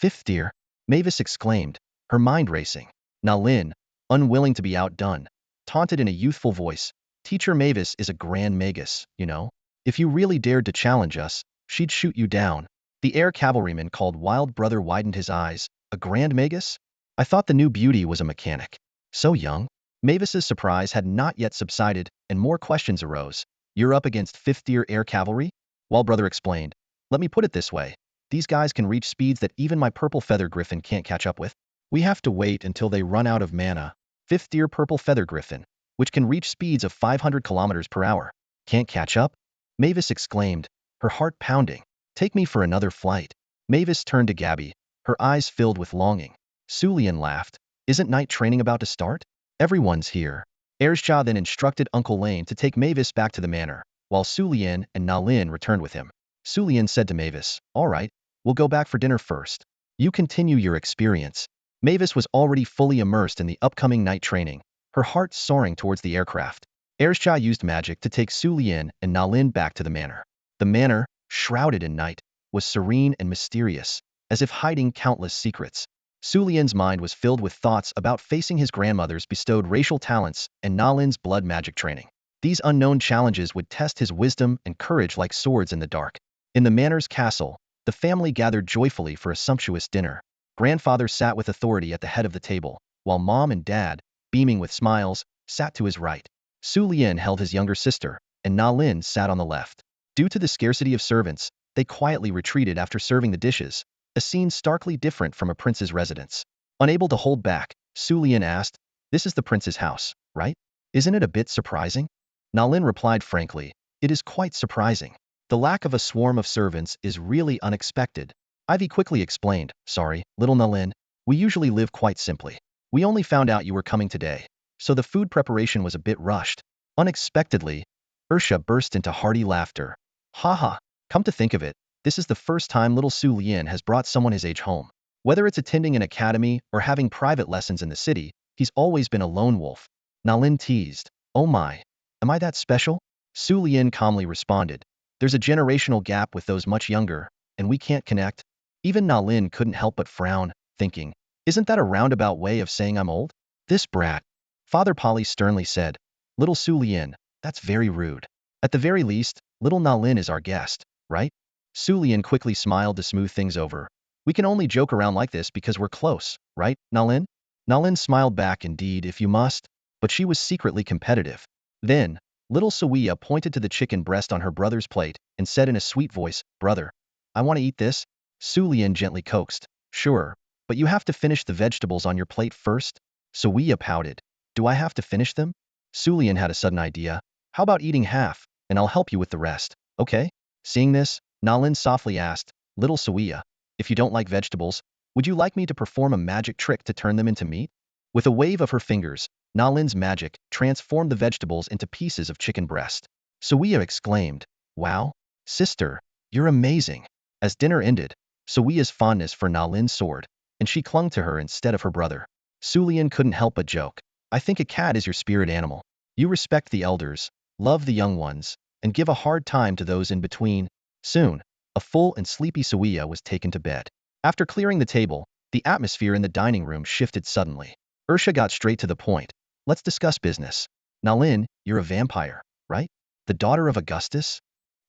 5th-tier? Mavis exclaimed, her mind racing. Nalin, unwilling to be outdone, taunted in a youthful voice, Teacher Mavis is a grand magus, you know. If you really dared to challenge us, she'd shoot you down. The air cavalryman called Wild Brother widened his eyes, A grand magus? I thought the new beauty was a mechanic. So young? Mavis's surprise had not yet subsided, and more questions arose. You're up against 5th-tier air cavalry? Brother explained. Let me put it this way. These guys can reach speeds that even my purple feather griffin can't catch up with. We have to wait until they run out of mana. 5th-tier purple feather griffin, which can reach speeds of 500 kilometers per hour. Can't catch up? Mavis exclaimed, her heart pounding. Take me for another flight. Mavis turned to Gabby, her eyes filled with longing. Sulian laughed. Isn't night training about to start? Everyone's here. Erzja then instructed Uncle Lane to take Mavis back to the manor, while Sulian and Nalin returned with him. Sulian said to Mavis, all right, we'll go back for dinner first. You continue your experience. Mavis was already fully immersed in the upcoming night training, her heart soaring towards the aircraft. Erzja used magic to take Sulian and Nalin back to the manor. The manor, shrouded in night, was serene and mysterious, as if hiding countless secrets. Sulian's mind was filled with thoughts about facing his grandmother's bestowed racial talents and Nalin's blood magic training. These unknown challenges would test his wisdom and courage like swords in the dark. In the manor's castle, the family gathered joyfully for a sumptuous dinner. Grandfather sat with authority at the head of the table, while Mom and Dad, beaming with smiles, sat to his right. Sulian held his younger sister, and Nalin sat on the left. Due to the scarcity of servants, they quietly retreated after serving the dishes, a scene starkly different from a prince's residence. Unable to hold back, Sulian asked, this is the prince's house, right? Isn't it a bit surprising? Nalin replied frankly, it is quite surprising. The lack of a swarm of servants is really unexpected. Ivy quickly explained, sorry, little Nalin, we usually live quite simply. We only found out you were coming today, so the food preparation was a bit rushed. Unexpectedly, Ursha burst into hearty laughter. Haha, come to think of it, this is the first time little Sulian has brought someone his age home. Whether it's attending an academy or having private lessons in the city, he's always been a lone wolf. Nalin teased, oh my, am I that special? Sulian calmly responded, there's a generational gap with those much younger, and we can't connect. Even Nalin couldn't help but frown, thinking, isn't that a roundabout way of saying I'm old? This brat. Father Polly sternly said, little Sulian, that's very rude. At the very least, little Nalin is our guest, right? Sulian quickly smiled to smooth things over. We can only joke around like this because we're close, right, Nalin? Nalin smiled back, indeed, if you must, but she was secretly competitive. Then, little Sawiya pointed to the chicken breast on her brother's plate and said in a sweet voice, brother, I want to eat this. Sulian gently coaxed, sure, but you have to finish the vegetables on your plate first. Sawiya pouted, do I have to finish them? Sulian had a sudden idea, how about eating half, and I'll help you with the rest, okay? Seeing this, Nalin softly asked, little Sawiya, if you don't like vegetables, would you like me to perform a magic trick to turn them into meat? With a wave of her fingers, Nalin's magic transformed the vegetables into pieces of chicken breast. Sawiya exclaimed, wow, sister, you're amazing. As dinner ended, Sawiya's fondness for Nalin soared, and she clung to her instead of her brother. Sulian couldn't help but joke, I think a cat is your spirit animal. You respect the elders, love the young ones, and give a hard time to those in between. Soon, a full and sleepy Sawiya was taken to bed. After clearing the table, the atmosphere in the dining room shifted suddenly. Ursha got straight to the point. Let's discuss business. Nalin, you're a vampire, right? The daughter of Augustus?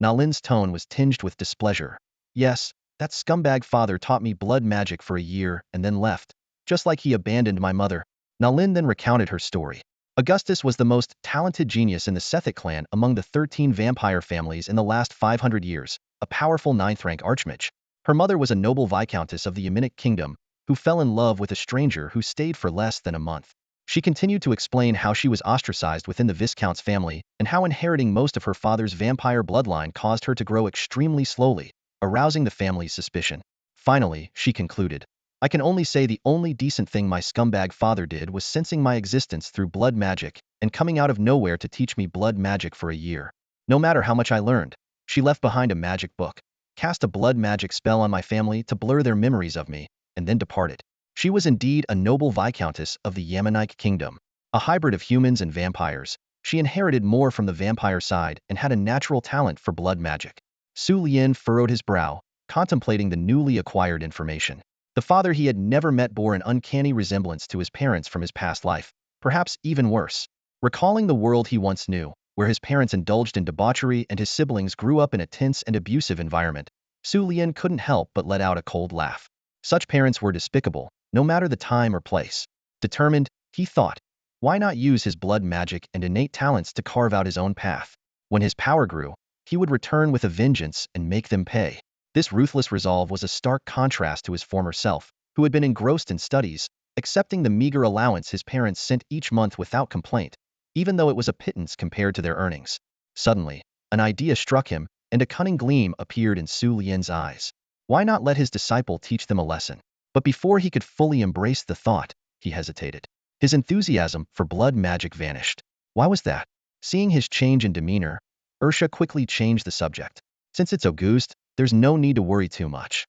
Nalin's tone was tinged with displeasure. Yes, that scumbag father taught me blood magic for a year and then left, just like he abandoned my mother. Nalin then recounted her story. Augustus was the most talented genius in the Sethic clan among the 13 vampire families in the last 500 years, a powerful 9th-rank archmage. Her mother was a noble viscountess of the Yemenic kingdom, who fell in love with a stranger who stayed for less than a month. She continued to explain how she was ostracized within the Viscount's family and how inheriting most of her father's vampire bloodline caused her to grow extremely slowly, arousing the family's suspicion. Finally, she concluded, I can only say the only decent thing my scumbag father did was sensing my existence through blood magic and coming out of nowhere to teach me blood magic for a year. No matter how much I learned, she left behind a magic book, cast a blood magic spell on my family to blur their memories of me, and then departed. She was indeed a noble viscountess of the Yemenic kingdom, a hybrid of humans and vampires. She inherited more from the vampire side and had a natural talent for blood magic. Sulian furrowed his brow, contemplating the newly acquired information. The father he had never met bore an uncanny resemblance to his parents from his past life, perhaps even worse. Recalling the world he once knew, where his parents indulged in debauchery and his siblings grew up in a tense and abusive environment, Sulian couldn't help but let out a cold laugh. Such parents were despicable, no matter the time or place. Determined, he thought, why not use his blood magic and innate talents to carve out his own path? When his power grew, he would return with a vengeance and make them pay. This ruthless resolve was a stark contrast to his former self, who had been engrossed in studies, accepting the meager allowance his parents sent each month without complaint, even though it was a pittance compared to their earnings. Suddenly, an idea struck him, and a cunning gleam appeared in Su Lian's eyes. Why not let his disciple teach them a lesson? But before he could fully embrace the thought, he hesitated. His enthusiasm for blood magic vanished. Why was that? Seeing his change in demeanor, Ursha quickly changed the subject. Since it's August, there's no need to worry too much.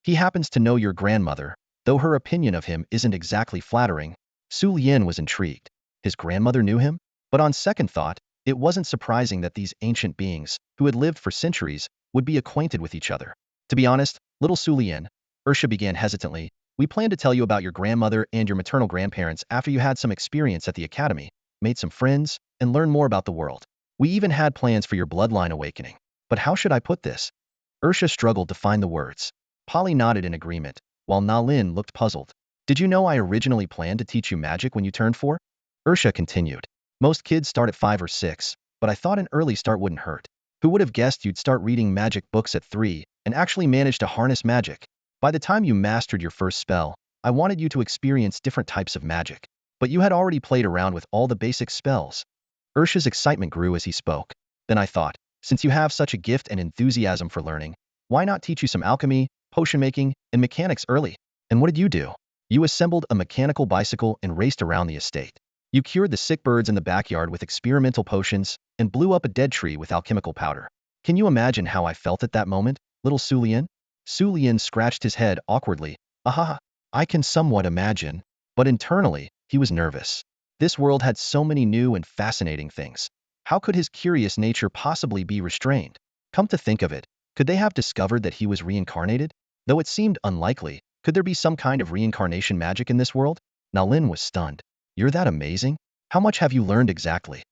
He happens to know your grandmother, though her opinion of him isn't exactly flattering. Su Lian was intrigued. His grandmother knew him? But on second thought, it wasn't surprising that these ancient beings, who had lived for centuries, would be acquainted with each other. To be honest, little Su Lian, Ursha began hesitantly, we plan to tell you about your grandmother and your maternal grandparents after you had some experience at the academy, made some friends, and learned more about the world. We even had plans for your bloodline awakening. But how should I put this? Ursha struggled to find the words. Polly nodded in agreement, while Nalin looked puzzled. Did you know I originally planned to teach you magic when you turned 4? Ursha continued. Most kids start at 5 or 6, but I thought an early start wouldn't hurt. Who would have guessed you'd start reading magic books at 3 and actually manage to harness magic? By the time you mastered your first spell, I wanted you to experience different types of magic. But you had already played around with all the basic spells. Ursha's excitement grew as he spoke. Then I thought, since you have such a gift and enthusiasm for learning, why not teach you some alchemy, potion making, and mechanics early? And what did you do? You assembled a mechanical bicycle and raced around the estate. You cured the sick birds in the backyard with experimental potions and blew up a dead tree with alchemical powder. Can you imagine how I felt at that moment, little Su Lian? Su Lian scratched his head awkwardly. Aha, I can somewhat imagine. But internally, he was nervous. This world had so many new and fascinating things. How could his curious nature possibly be restrained? Come to think of it, could they have discovered that he was reincarnated? Though it seemed unlikely, could there be some kind of reincarnation magic in this world? Nalin was stunned. You're that amazing? How much have you learned exactly?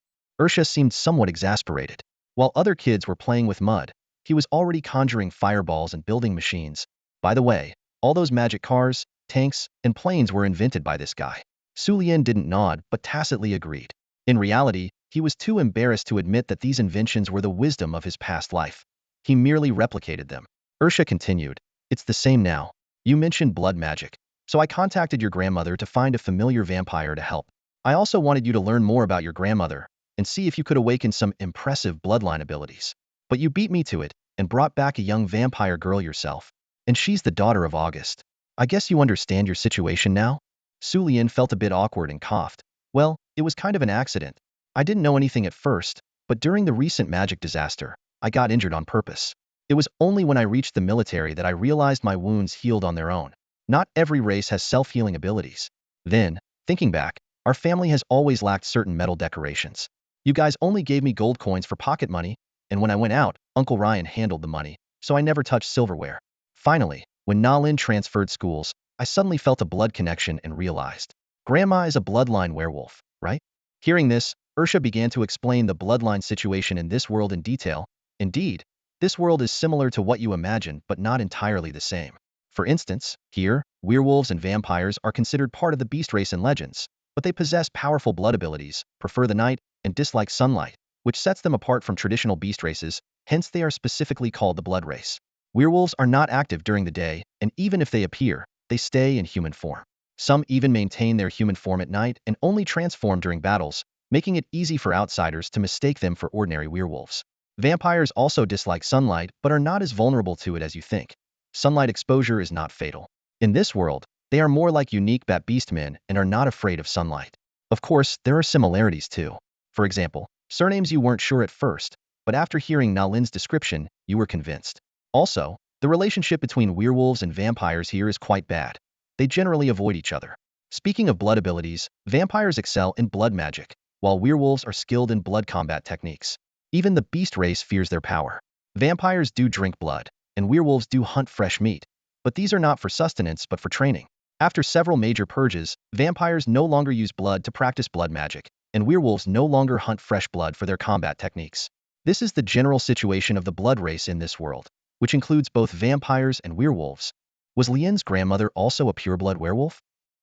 Ursha seemed somewhat exasperated. While other kids were playing with mud, he was already conjuring fireballs and building machines. By the way, all those magic cars, tanks, and planes were invented by this guy. Su Lian didn't nod, but tacitly agreed. In reality, he was too embarrassed to admit that these inventions were the wisdom of his past life. He merely replicated them. Ursha continued, it's the same now. You mentioned blood magic, so I contacted your grandmother to find a familiar vampire to help. I also wanted you to learn more about your grandmother and see if you could awaken some impressive bloodline abilities. But you beat me to it and brought back a young vampire girl yourself. And she's the daughter of August. I guess you understand your situation now? Su Lian felt a bit awkward and coughed. Well, it was kind of an accident. I didn't know anything at first, but during the recent magic disaster, I got injured on purpose. It was only when I reached the military that I realized my wounds healed on their own. Not every race has self-healing abilities. Then, thinking back, our family has always lacked certain metal decorations. You guys only gave me gold coins for pocket money, and when I went out, Uncle Ryan handled the money, so I never touched silverware. Finally, when Nalin transferred schools, I suddenly felt a blood connection and realized. Grandma is a bloodline werewolf, right? Hearing this, Ursha began to explain the bloodline situation in this world in detail. Indeed, this world is similar to what you imagine, but not entirely the same. For instance, here, werewolves and vampires are considered part of the beast race in legends, but they possess powerful blood abilities, prefer the night, and dislike sunlight, which sets them apart from traditional beast races, hence they are specifically called the blood race. Werewolves are not active during the day, and even if they appear, they stay in human form. Some even maintain their human form at night and only transform during battles, making it easy for outsiders to mistake them for ordinary werewolves. Vampires also dislike sunlight but are not as vulnerable to it as you think. Sunlight exposure is not fatal. In this world, they are more like unique bat beastmen and are not afraid of sunlight. Of course, there are similarities too. For example, surnames you weren't sure at first, but after hearing Nalin's description, you were convinced. Also, the relationship between werewolves and vampires here is quite bad. They generally avoid each other. Speaking of blood abilities, vampires excel in blood magic, while werewolves are skilled in blood combat techniques. Even the beast race fears their power. Vampires do drink blood, and werewolves do hunt fresh meat, but these are not for sustenance but for training. After several major purges, vampires no longer use blood to practice blood magic, and werewolves no longer hunt fresh blood for their combat techniques. This is the general situation of the blood race in this world, which includes both vampires and werewolves. Was Lien's grandmother also a pureblood werewolf?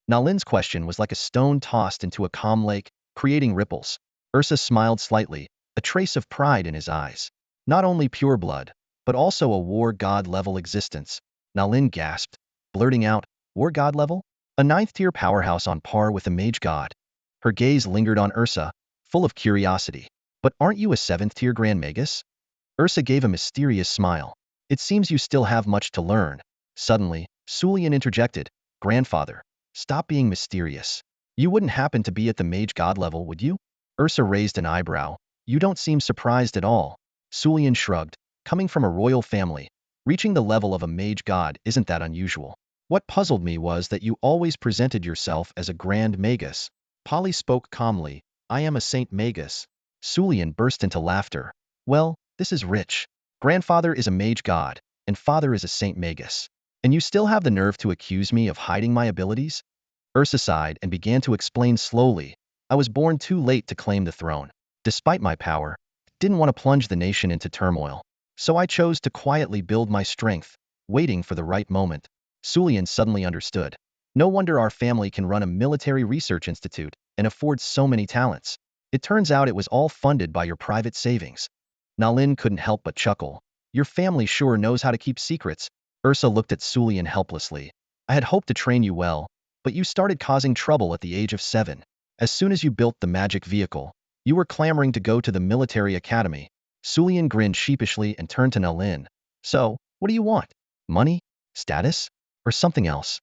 Nalin's question was like a stone tossed into a calm lake, creating ripples. Ursa smiled slightly, a trace of pride in his eyes. Not only pureblood, but also a war god level existence. Nalin gasped, blurting out, war god level? A ninth-tier powerhouse on par with a mage god. Her gaze lingered on Ursa, full of curiosity. But aren't you a seventh-tier grand magus? Ursa gave a mysterious smile. It seems you still have much to learn. Suddenly, Sulian interjected, Grandfather, stop being mysterious. You wouldn't happen to be at the mage god level, would you? Ursa raised an eyebrow. You don't seem surprised at all. Sulian shrugged. Coming from a royal family, reaching the level of a mage god isn't that unusual. What puzzled me was that you always presented yourself as a grand magus. Polly spoke calmly. I am a Saint Magus. Sulian burst into laughter. Well, this is rich. Grandfather is a mage god, and father is a Saint Magus. And you still have the nerve to accuse me of hiding my abilities? Ursa sighed and began to explain slowly. I was born too late to claim the throne. Despite my power, didn't want to plunge the nation into turmoil. So I chose to quietly build my strength, waiting for the right moment. Sulian suddenly understood. No wonder our family can run a military research institute and afford so many talents. It turns out it was all funded by your private savings. Nalin couldn't help but chuckle. Your family sure knows how to keep secrets. Ursa looked at Sulian helplessly. I had hoped to train you well, but you started causing trouble at the age of 7. As soon as you built the magic vehicle, you were clamoring to go to the military academy. Sulian grinned sheepishly and turned to Nalin. So, what do you want? Money? Status? Or something else?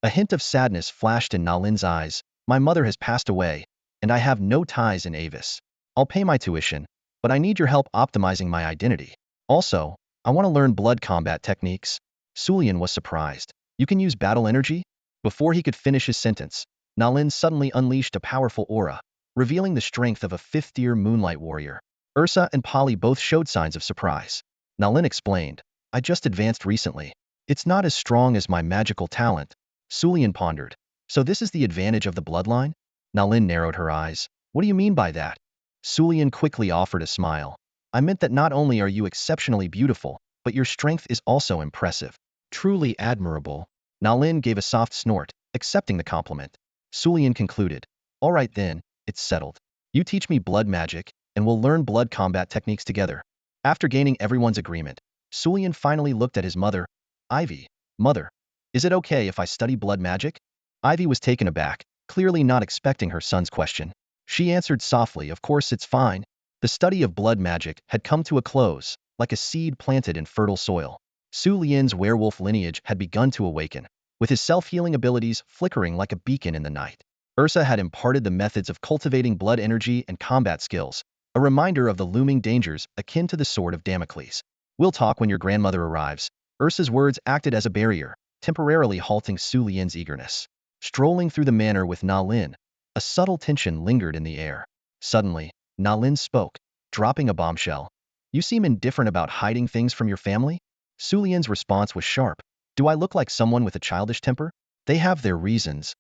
A hint of sadness flashed in Nalin's eyes. My mother has passed away, and I have no ties in Avis. I'll pay my tuition, but I need your help optimizing my identity. Also, I want to learn blood combat techniques. Sulian was surprised. You can use battle energy? Before he could finish his sentence, Nalin suddenly unleashed a powerful aura, revealing the strength of a 5th-tier moonlight warrior. Ursa and Polly both showed signs of surprise. Nalin explained, I just advanced recently. It's not as strong as my magical talent. Sulian pondered. So this is the advantage of the bloodline? Nalin narrowed her eyes. What do you mean by that? Sulian quickly offered a smile. I meant that not only are you exceptionally beautiful, but your strength is also impressive. Truly admirable. Nalin gave a soft snort, accepting the compliment. Sulian concluded. All right then, it's settled. You teach me blood magic, and we'll learn blood combat techniques together. After gaining everyone's agreement, Sulian finally looked at his mother. Ivy, mother, is it okay if I study blood magic? Ivy was taken aback, clearly not expecting her son's question. She answered softly, of course it's fine. The study of blood magic had come to a close, like a seed planted in fertile soil. Su Lian's werewolf lineage had begun to awaken, with his self-healing abilities flickering like a beacon in the night. Ursa had imparted the methods of cultivating blood energy and combat skills, a reminder of the looming dangers akin to the sword of Damocles. We'll talk when your grandmother arrives. Ursa's words acted as a barrier, temporarily halting Su Lian's eagerness. Strolling through the manor with Nalin, a subtle tension lingered in the air. Suddenly, Nalin spoke, dropping a bombshell. You seem indifferent about hiding things from your family? Su Lian's response was sharp. Do I look like someone with a childish temper? They have their reasons.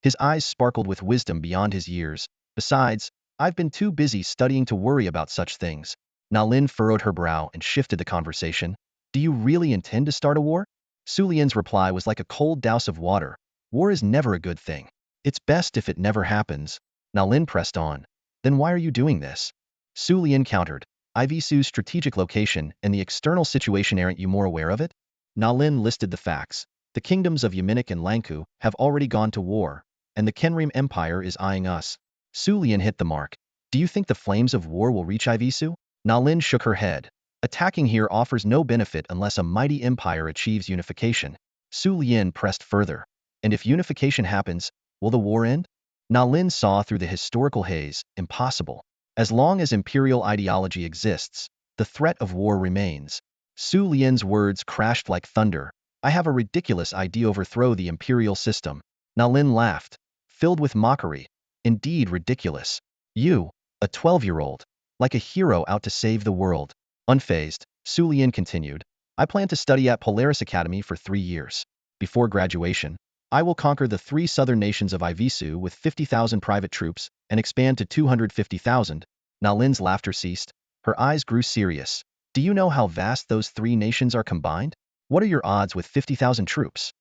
His eyes sparkled with wisdom beyond his years. Besides, I've been too busy studying to worry about such things. Nalin furrowed her brow and shifted the conversation. Do you really intend to start a war? Su Lian's reply was like a cold douse of water. War is never a good thing. It's best if it never happens. Nalin pressed on. Then why are you doing this? Su Lian countered. Ivisu's strategic location and the external situation, aren't you more aware of it? Nalin listed the facts. The kingdoms of Yaminik and Lanku have already gone to war, and the Kenrim Empire is eyeing us. Su Lian hit the mark. Do you think the flames of war will reach Ivisu? Nalin shook her head. Attacking here offers no benefit unless a mighty empire achieves unification. Su Lian pressed further. And if unification happens, will the war end? Nalin saw through the historical haze. Impossible. As long as imperial ideology exists, the threat of war remains. Su Lian's words crashed like thunder. I have a ridiculous idea to overthrow the imperial system. Nalin laughed, filled with mockery. Indeed ridiculous. You, a 12-year-old, like a hero out to save the world. Unfazed, Su Lian continued. I plan to study at Polaris Academy for 3 years. Before graduation, I will conquer the 3 southern nations of Ivisu with 50,000 private troops and expand to 250,000. Nalin's laughter ceased. Her eyes grew serious. Do you know how vast those 3 nations are combined? What are your odds with 50,000 troops?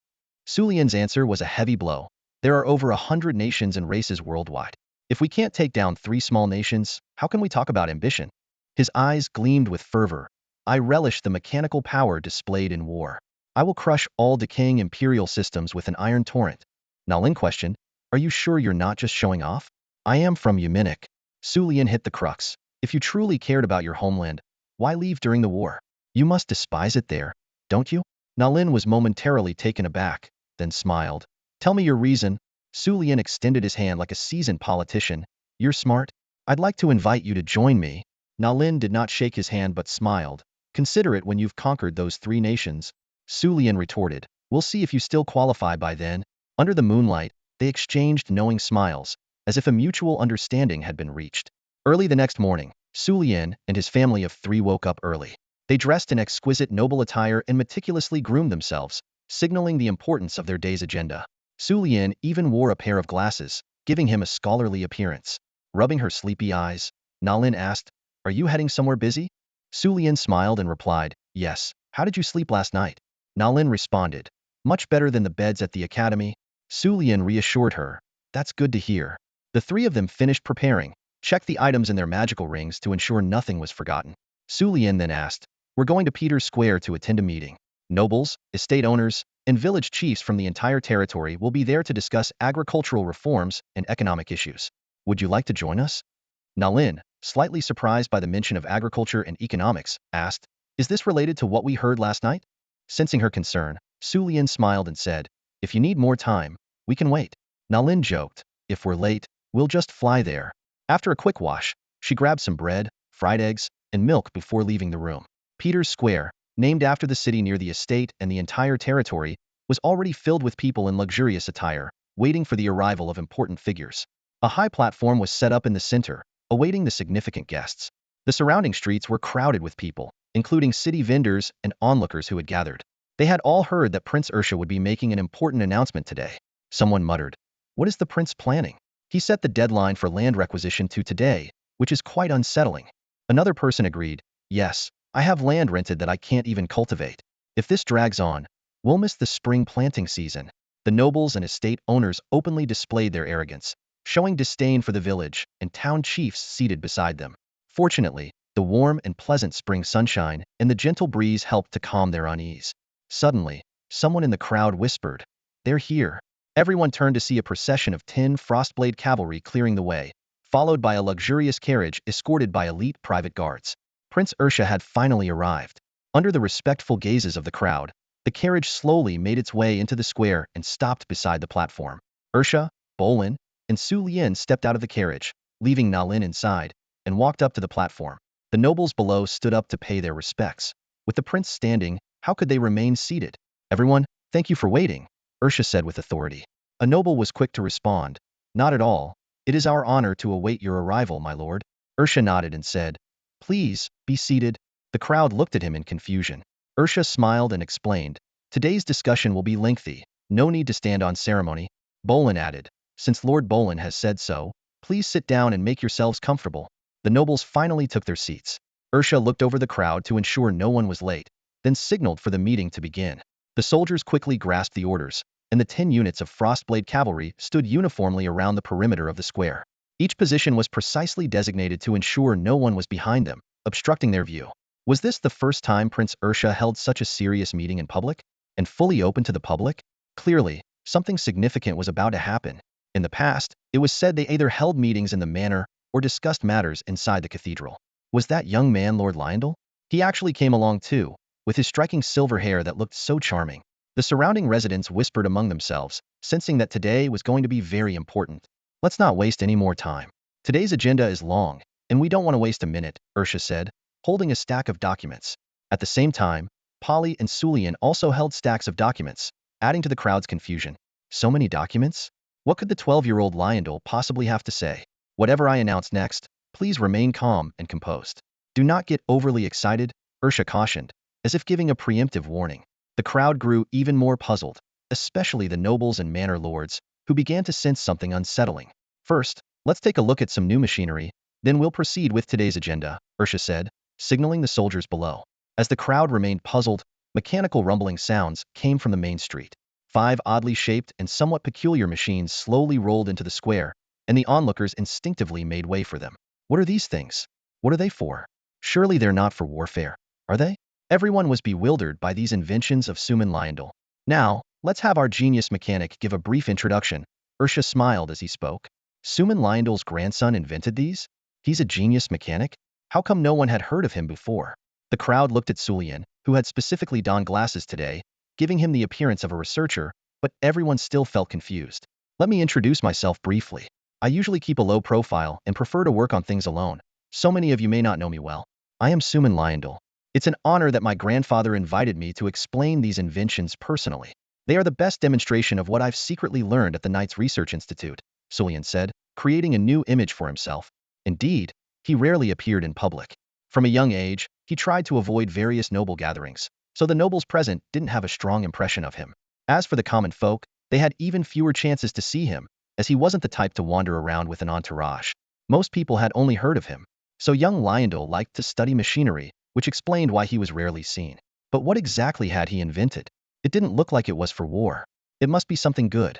Su Lian's answer was a heavy blow. There are over 100 nations and races worldwide. If we can't take down 3 small nations, how can we talk about ambition? His eyes gleamed with fervor. I relish the mechanical power displayed in war. I will crush all decaying imperial systems with an iron torrent. Nalin questioned, are you sure you're not just showing off? I am from Yuminik. Su Lian hit the crux. If you truly cared about your homeland, why leave during the war? You must despise it there, don't you? Nalin was momentarily taken aback, then smiled. Tell me your reason. Su Lian extended his hand like a seasoned politician. You're smart. I'd like to invite you to join me. Nalin did not shake his hand but smiled. Consider it when you've conquered those 3 nations. Su Lian retorted. We'll see if you still qualify by then. Under the moonlight, they exchanged knowing smiles, as if a mutual understanding had been reached. Early the next morning, Su Lian and his family of 3 woke up early. They dressed in exquisite noble attire and meticulously groomed themselves, signaling the importance of their day's agenda. Su Lian even wore a pair of glasses, giving him a scholarly appearance. Rubbing her sleepy eyes, Nalin asked, are you heading somewhere busy? Su Lian smiled and replied, yes. How did you sleep last night? Nalin responded, much better than the beds at the academy. Su Lian reassured her, that's good to hear. The 3 of them finished preparing, checked the items in their magical rings to ensure nothing was forgotten. Su Lian then asked, we're going to Peter's Square to attend a meeting. Nobles, estate owners, and village chiefs from the entire territory will be there to discuss agricultural reforms and economic issues. Would you like to join us? Nalin, slightly surprised by the mention of agriculture and economics, asked, is this related to what we heard last night? Sensing her concern, Su Lian smiled and said, if you need more time, we can wait. Nalin joked, if we're late, we'll just fly there. After a quick wash, she grabbed some bread, fried eggs, and milk before leaving the room. Peter's Square, named after the city near the estate and the entire territory, was already filled with people in luxurious attire, waiting for the arrival of important figures. A high platform was set up in the center, awaiting the significant guests. The surrounding streets were crowded with people, including city vendors and onlookers who had gathered. They had all heard that Prince Ursha would be making an important announcement today. Someone muttered, what is the prince planning? He set the deadline for land requisition to today, which is quite unsettling. Another person agreed, yes, I have land rented that I can't even cultivate. If this drags on, we'll miss the spring planting season. The nobles and estate owners openly displayed their arrogance, showing disdain for the village and town chiefs seated beside them. Fortunately, the warm and pleasant spring sunshine and the gentle breeze helped to calm their unease. Suddenly, someone in the crowd whispered, they're here. Everyone turned to see a procession of 10 Frostblade cavalry clearing the way, followed by a luxurious carriage escorted by elite private guards. Prince Ursha had finally arrived. Under the respectful gazes of the crowd, the carriage slowly made its way into the square and stopped beside the platform. Ursha, Bolin, and Su Lian stepped out of the carriage, leaving Nalin inside, and walked up to the platform. The nobles below stood up to pay their respects. With the prince standing, how could they remain seated? Everyone, thank you for waiting, Ursha said with authority. A noble was quick to respond, not at all. It is our honor to await your arrival, my lord. Ursha nodded and said, please, be seated. The crowd looked at him in confusion. Ursha smiled and explained, today's discussion will be lengthy. No need to stand on ceremony. Bolin added, since Lord Bolin has said so, please sit down and make yourselves comfortable. The nobles finally took their seats. Ursha looked over the crowd to ensure no one was late, then signaled for the meeting to begin. The soldiers quickly grasped the orders, and the 10 units of Frostblade cavalry stood uniformly around the perimeter of the square. Each position was precisely designated to ensure no one was behind them, obstructing their view. Was this the first time Prince Ursha held such a serious meeting in public? And fully open to the public? Clearly, something significant was about to happen. In the past, it was said they either held meetings in the manor or discussed matters inside the cathedral. Was that young man Lord Lionel? He actually came along too, with his striking silver hair that looked so charming. The surrounding residents whispered among themselves, sensing that today was going to be very important. Let's not waste any more time. Today's agenda is long, and we don't want to waste a minute, Ursha said, holding a stack of documents. At the same time, Polly and Su Lian also held stacks of documents, adding to the crowd's confusion. So many documents? What could the 12-year-old Lionel possibly have to say? Whatever I announce next, please remain calm and composed. Do not get overly excited, Ursha cautioned, as if giving a preemptive warning. The crowd grew even more puzzled, especially the nobles and manor lords, who began to sense something unsettling. First, let's take a look at some new machinery, then we'll proceed with today's agenda, Ursha said, signaling the soldiers below. As the crowd remained puzzled, Mechanical rumbling sounds came from the main street. 5 oddly shaped and somewhat peculiar machines slowly rolled into the square, and the onlookers instinctively made way for them. What are these things? What are they for? Surely they're not for warfare, are they? Everyone was bewildered by these inventions of Suman Lyondell. Now, let's have our genius mechanic give a brief introduction. Ursha smiled as he spoke. Suman Lyondell's grandson invented these? He's a genius mechanic? How come no one had heard of him before? The crowd looked at Sulian, who had specifically donned glasses today, giving him the appearance of a researcher, but everyone still felt confused. Let me introduce myself briefly. I usually keep a low profile and prefer to work on things alone. So many of you may not know me well. I am Suman Lyondell. It's an honor that my grandfather invited me to explain these inventions personally. They are the best demonstration of what I've secretly learned at the Knight's Research Institute, Sulian said, creating a new image for himself. Indeed, he rarely appeared in public. From a young age, he tried to avoid various noble gatherings, so the nobles present didn't have a strong impression of him. As for the common folk, they had even fewer chances to see him, as he wasn't the type to wander around with an entourage. Most people had only heard of him. So young Lyondell liked to study machinery, which explained why he was rarely seen. But what exactly had he invented? It didn't look like it was for war. It must be something good.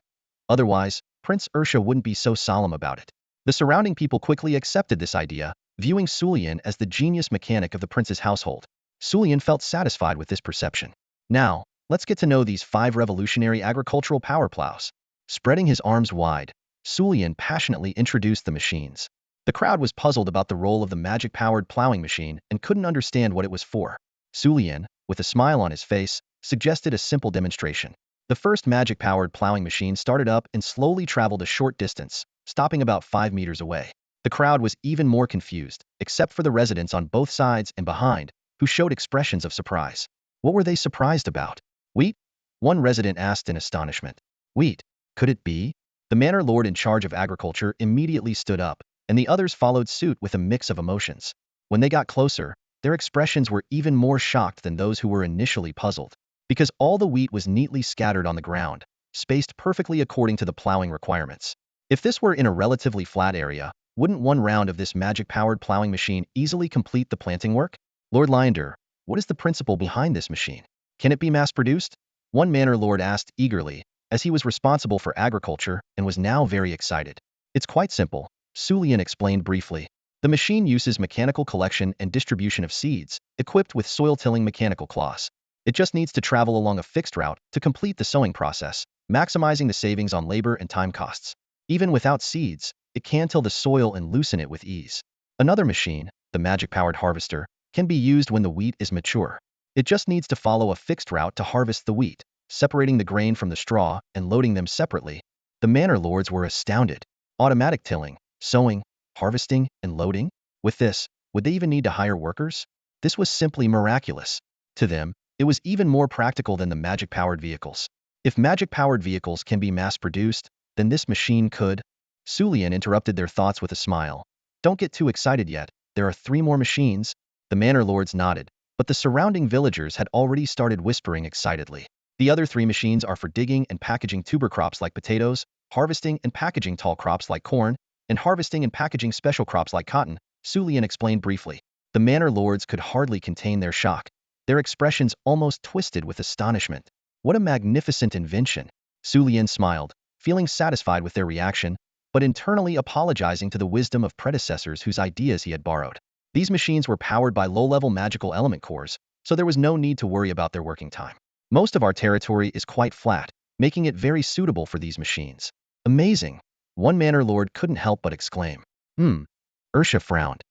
Otherwise, Prince Ursha wouldn't be so solemn about it. The surrounding people quickly accepted this idea, viewing Sulian as the genius mechanic of the prince's household. Sulian felt satisfied with this perception. Now, let's get to know these 5 revolutionary agricultural power plows. Spreading his arms wide, Sulian passionately introduced the machines. The crowd was puzzled about the role of the magic-powered plowing machine and couldn't understand what it was for. Sulian, with a smile on his face, suggested a simple demonstration. The first magic-powered plowing machine started up and slowly traveled a short distance, stopping about 5 meters away. The crowd was even more confused, except for the residents on both sides and behind, who showed expressions of surprise. What were they surprised about? Wheat? One resident asked in astonishment. Wheat? Could it be? The manor lord in charge of agriculture immediately stood up, and the others followed suit with a mix of emotions. When they got closer, their expressions were even more shocked than those who were initially puzzled, because all the wheat was neatly scattered on the ground, spaced perfectly according to the plowing requirements. If this were in a relatively flat area, wouldn't one round of this magic-powered plowing machine easily complete the planting work? Lord Lyondell, what is the principle behind this machine? Can it be mass-produced? One manor lord asked eagerly, as he was responsible for agriculture and was now very excited. It's quite simple, Sulian explained briefly. The machine uses mechanical collection and distribution of seeds, equipped with soil-tilling mechanical claws. It just needs to travel along a fixed route to complete the sowing process, maximizing the savings on labor and time costs. Even without seeds, it can till the soil and loosen it with ease. Another machine, the magic-powered harvester, can be used when the wheat is mature. It just needs to follow a fixed route to harvest the wheat, separating the grain from the straw and loading them separately. The manor lords were astounded. Automatic tilling, sowing, harvesting, and loading? With this, would they even need to hire workers? This was simply miraculous. To them, it was even more practical than the magic-powered vehicles. If magic-powered vehicles can be mass-produced, then this machine could. Sulian interrupted their thoughts with a smile. Don't get too excited yet. There are 3 more machines. The manor lords nodded, but the surrounding villagers had already started whispering excitedly. The other 3 machines are for digging and packaging tuber crops like potatoes, harvesting and packaging tall crops like corn, and harvesting and packaging special crops like cotton, Sulian explained briefly. The manor lords could hardly contain their shock. Their expressions almost twisted with astonishment. What a magnificent invention! Sulian smiled, feeling satisfied with their reaction, but internally apologizing to the wisdom of predecessors whose ideas he had borrowed. These machines were powered by low-level magical element cores, so there was no need to worry about their working time. Most of our territory is quite flat, making it very suitable for these machines. Amazing! One manor lord couldn't help but exclaim. Ursha frowned.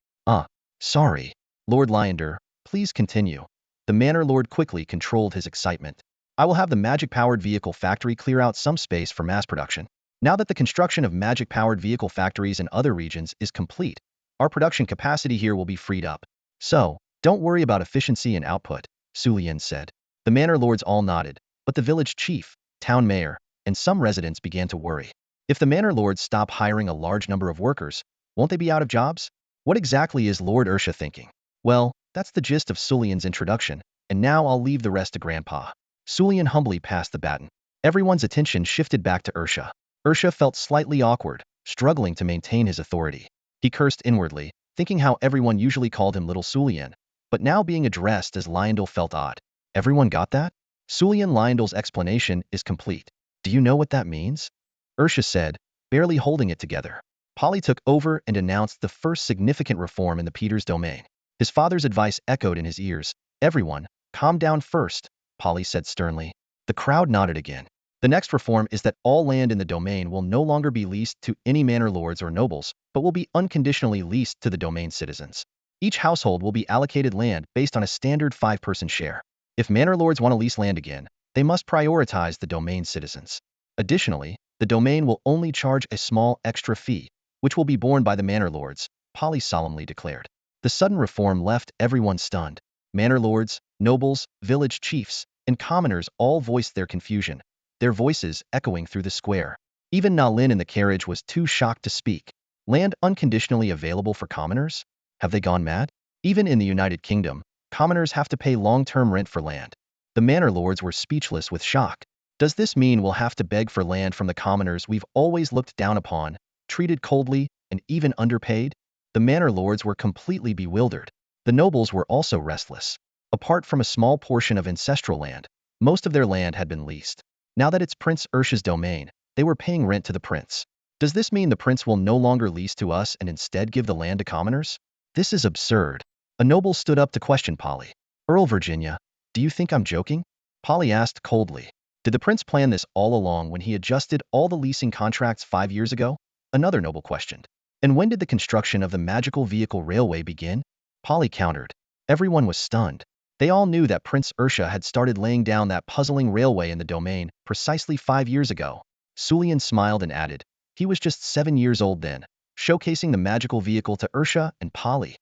Sorry. Lord Lyondell, please continue. The manor lord quickly controlled his excitement. I will have the magic-powered vehicle factory clear out some space for mass production. Now that the construction of magic-powered vehicle factories in other regions is complete, our production capacity here will be freed up. So, don't worry about efficiency and output, Sulian said. The manor lords all nodded, but the village chief, town mayor, and some residents began to worry. If the manor lords stop hiring a large number of workers, won't they be out of jobs? What exactly is Lord Ursha thinking? Well, that's the gist of Sulian's introduction, and now I'll leave the rest to Grandpa. Sulian humbly passed the baton. Everyone's attention shifted back to Ursha. Ursha felt slightly awkward, struggling to maintain his authority. He cursed inwardly, thinking how everyone usually called him Little Sulian, but now being addressed as Lyondell felt odd. Everyone got that? Sulian Lyondell's explanation is complete. Do you know what that means? Ursha said, barely holding it together. Polly took over and announced the first significant reform in the Peters domain. His father's advice echoed in his ears. Everyone, calm down first, Polly said sternly. The crowd nodded again. The next reform is that all land in the domain will no longer be leased to any manor lords or nobles, but will be unconditionally leased to the domain citizens. Each household will be allocated land based on a standard 5-person share. If manor lords want to lease land again, they must prioritize the domain citizens. Additionally, the domain will only charge a small extra fee, which will be borne by the manor lords, Polly solemnly declared. The sudden reform left everyone stunned. Manor lords, nobles, village chiefs, and commoners all voiced their confusion, their voices echoing through the square. Even Na Lin in the carriage was too shocked to speak. Land unconditionally available for commoners? Have they gone mad? Even in the United Kingdom, commoners have to pay long-term rent for land. The manor lords were speechless with shock. Does this mean we'll have to beg for land from the commoners we've always looked down upon, treated coldly, and even underpaid? The manor lords were completely bewildered. The nobles were also restless. Apart from a small portion of ancestral land, most of their land had been leased. Now that it's Prince Ursha's domain, they were paying rent to the prince. Does this mean the prince will no longer lease to us and instead give the land to commoners? This is absurd. A noble stood up to question Polly. Earl Virginia, do you think I'm joking? Polly asked coldly. Did the prince plan this all along when he adjusted all the leasing contracts 5 years ago? Another noble questioned. And when did the construction of the magical vehicle railway begin? Polly countered. Everyone was stunned. They all knew that Prince Ursha had started laying down that puzzling railway in the domain precisely 5 years ago. Sulian smiled and added, he was just 7 years old then, showcasing the magical vehicle to Ursha and Polly.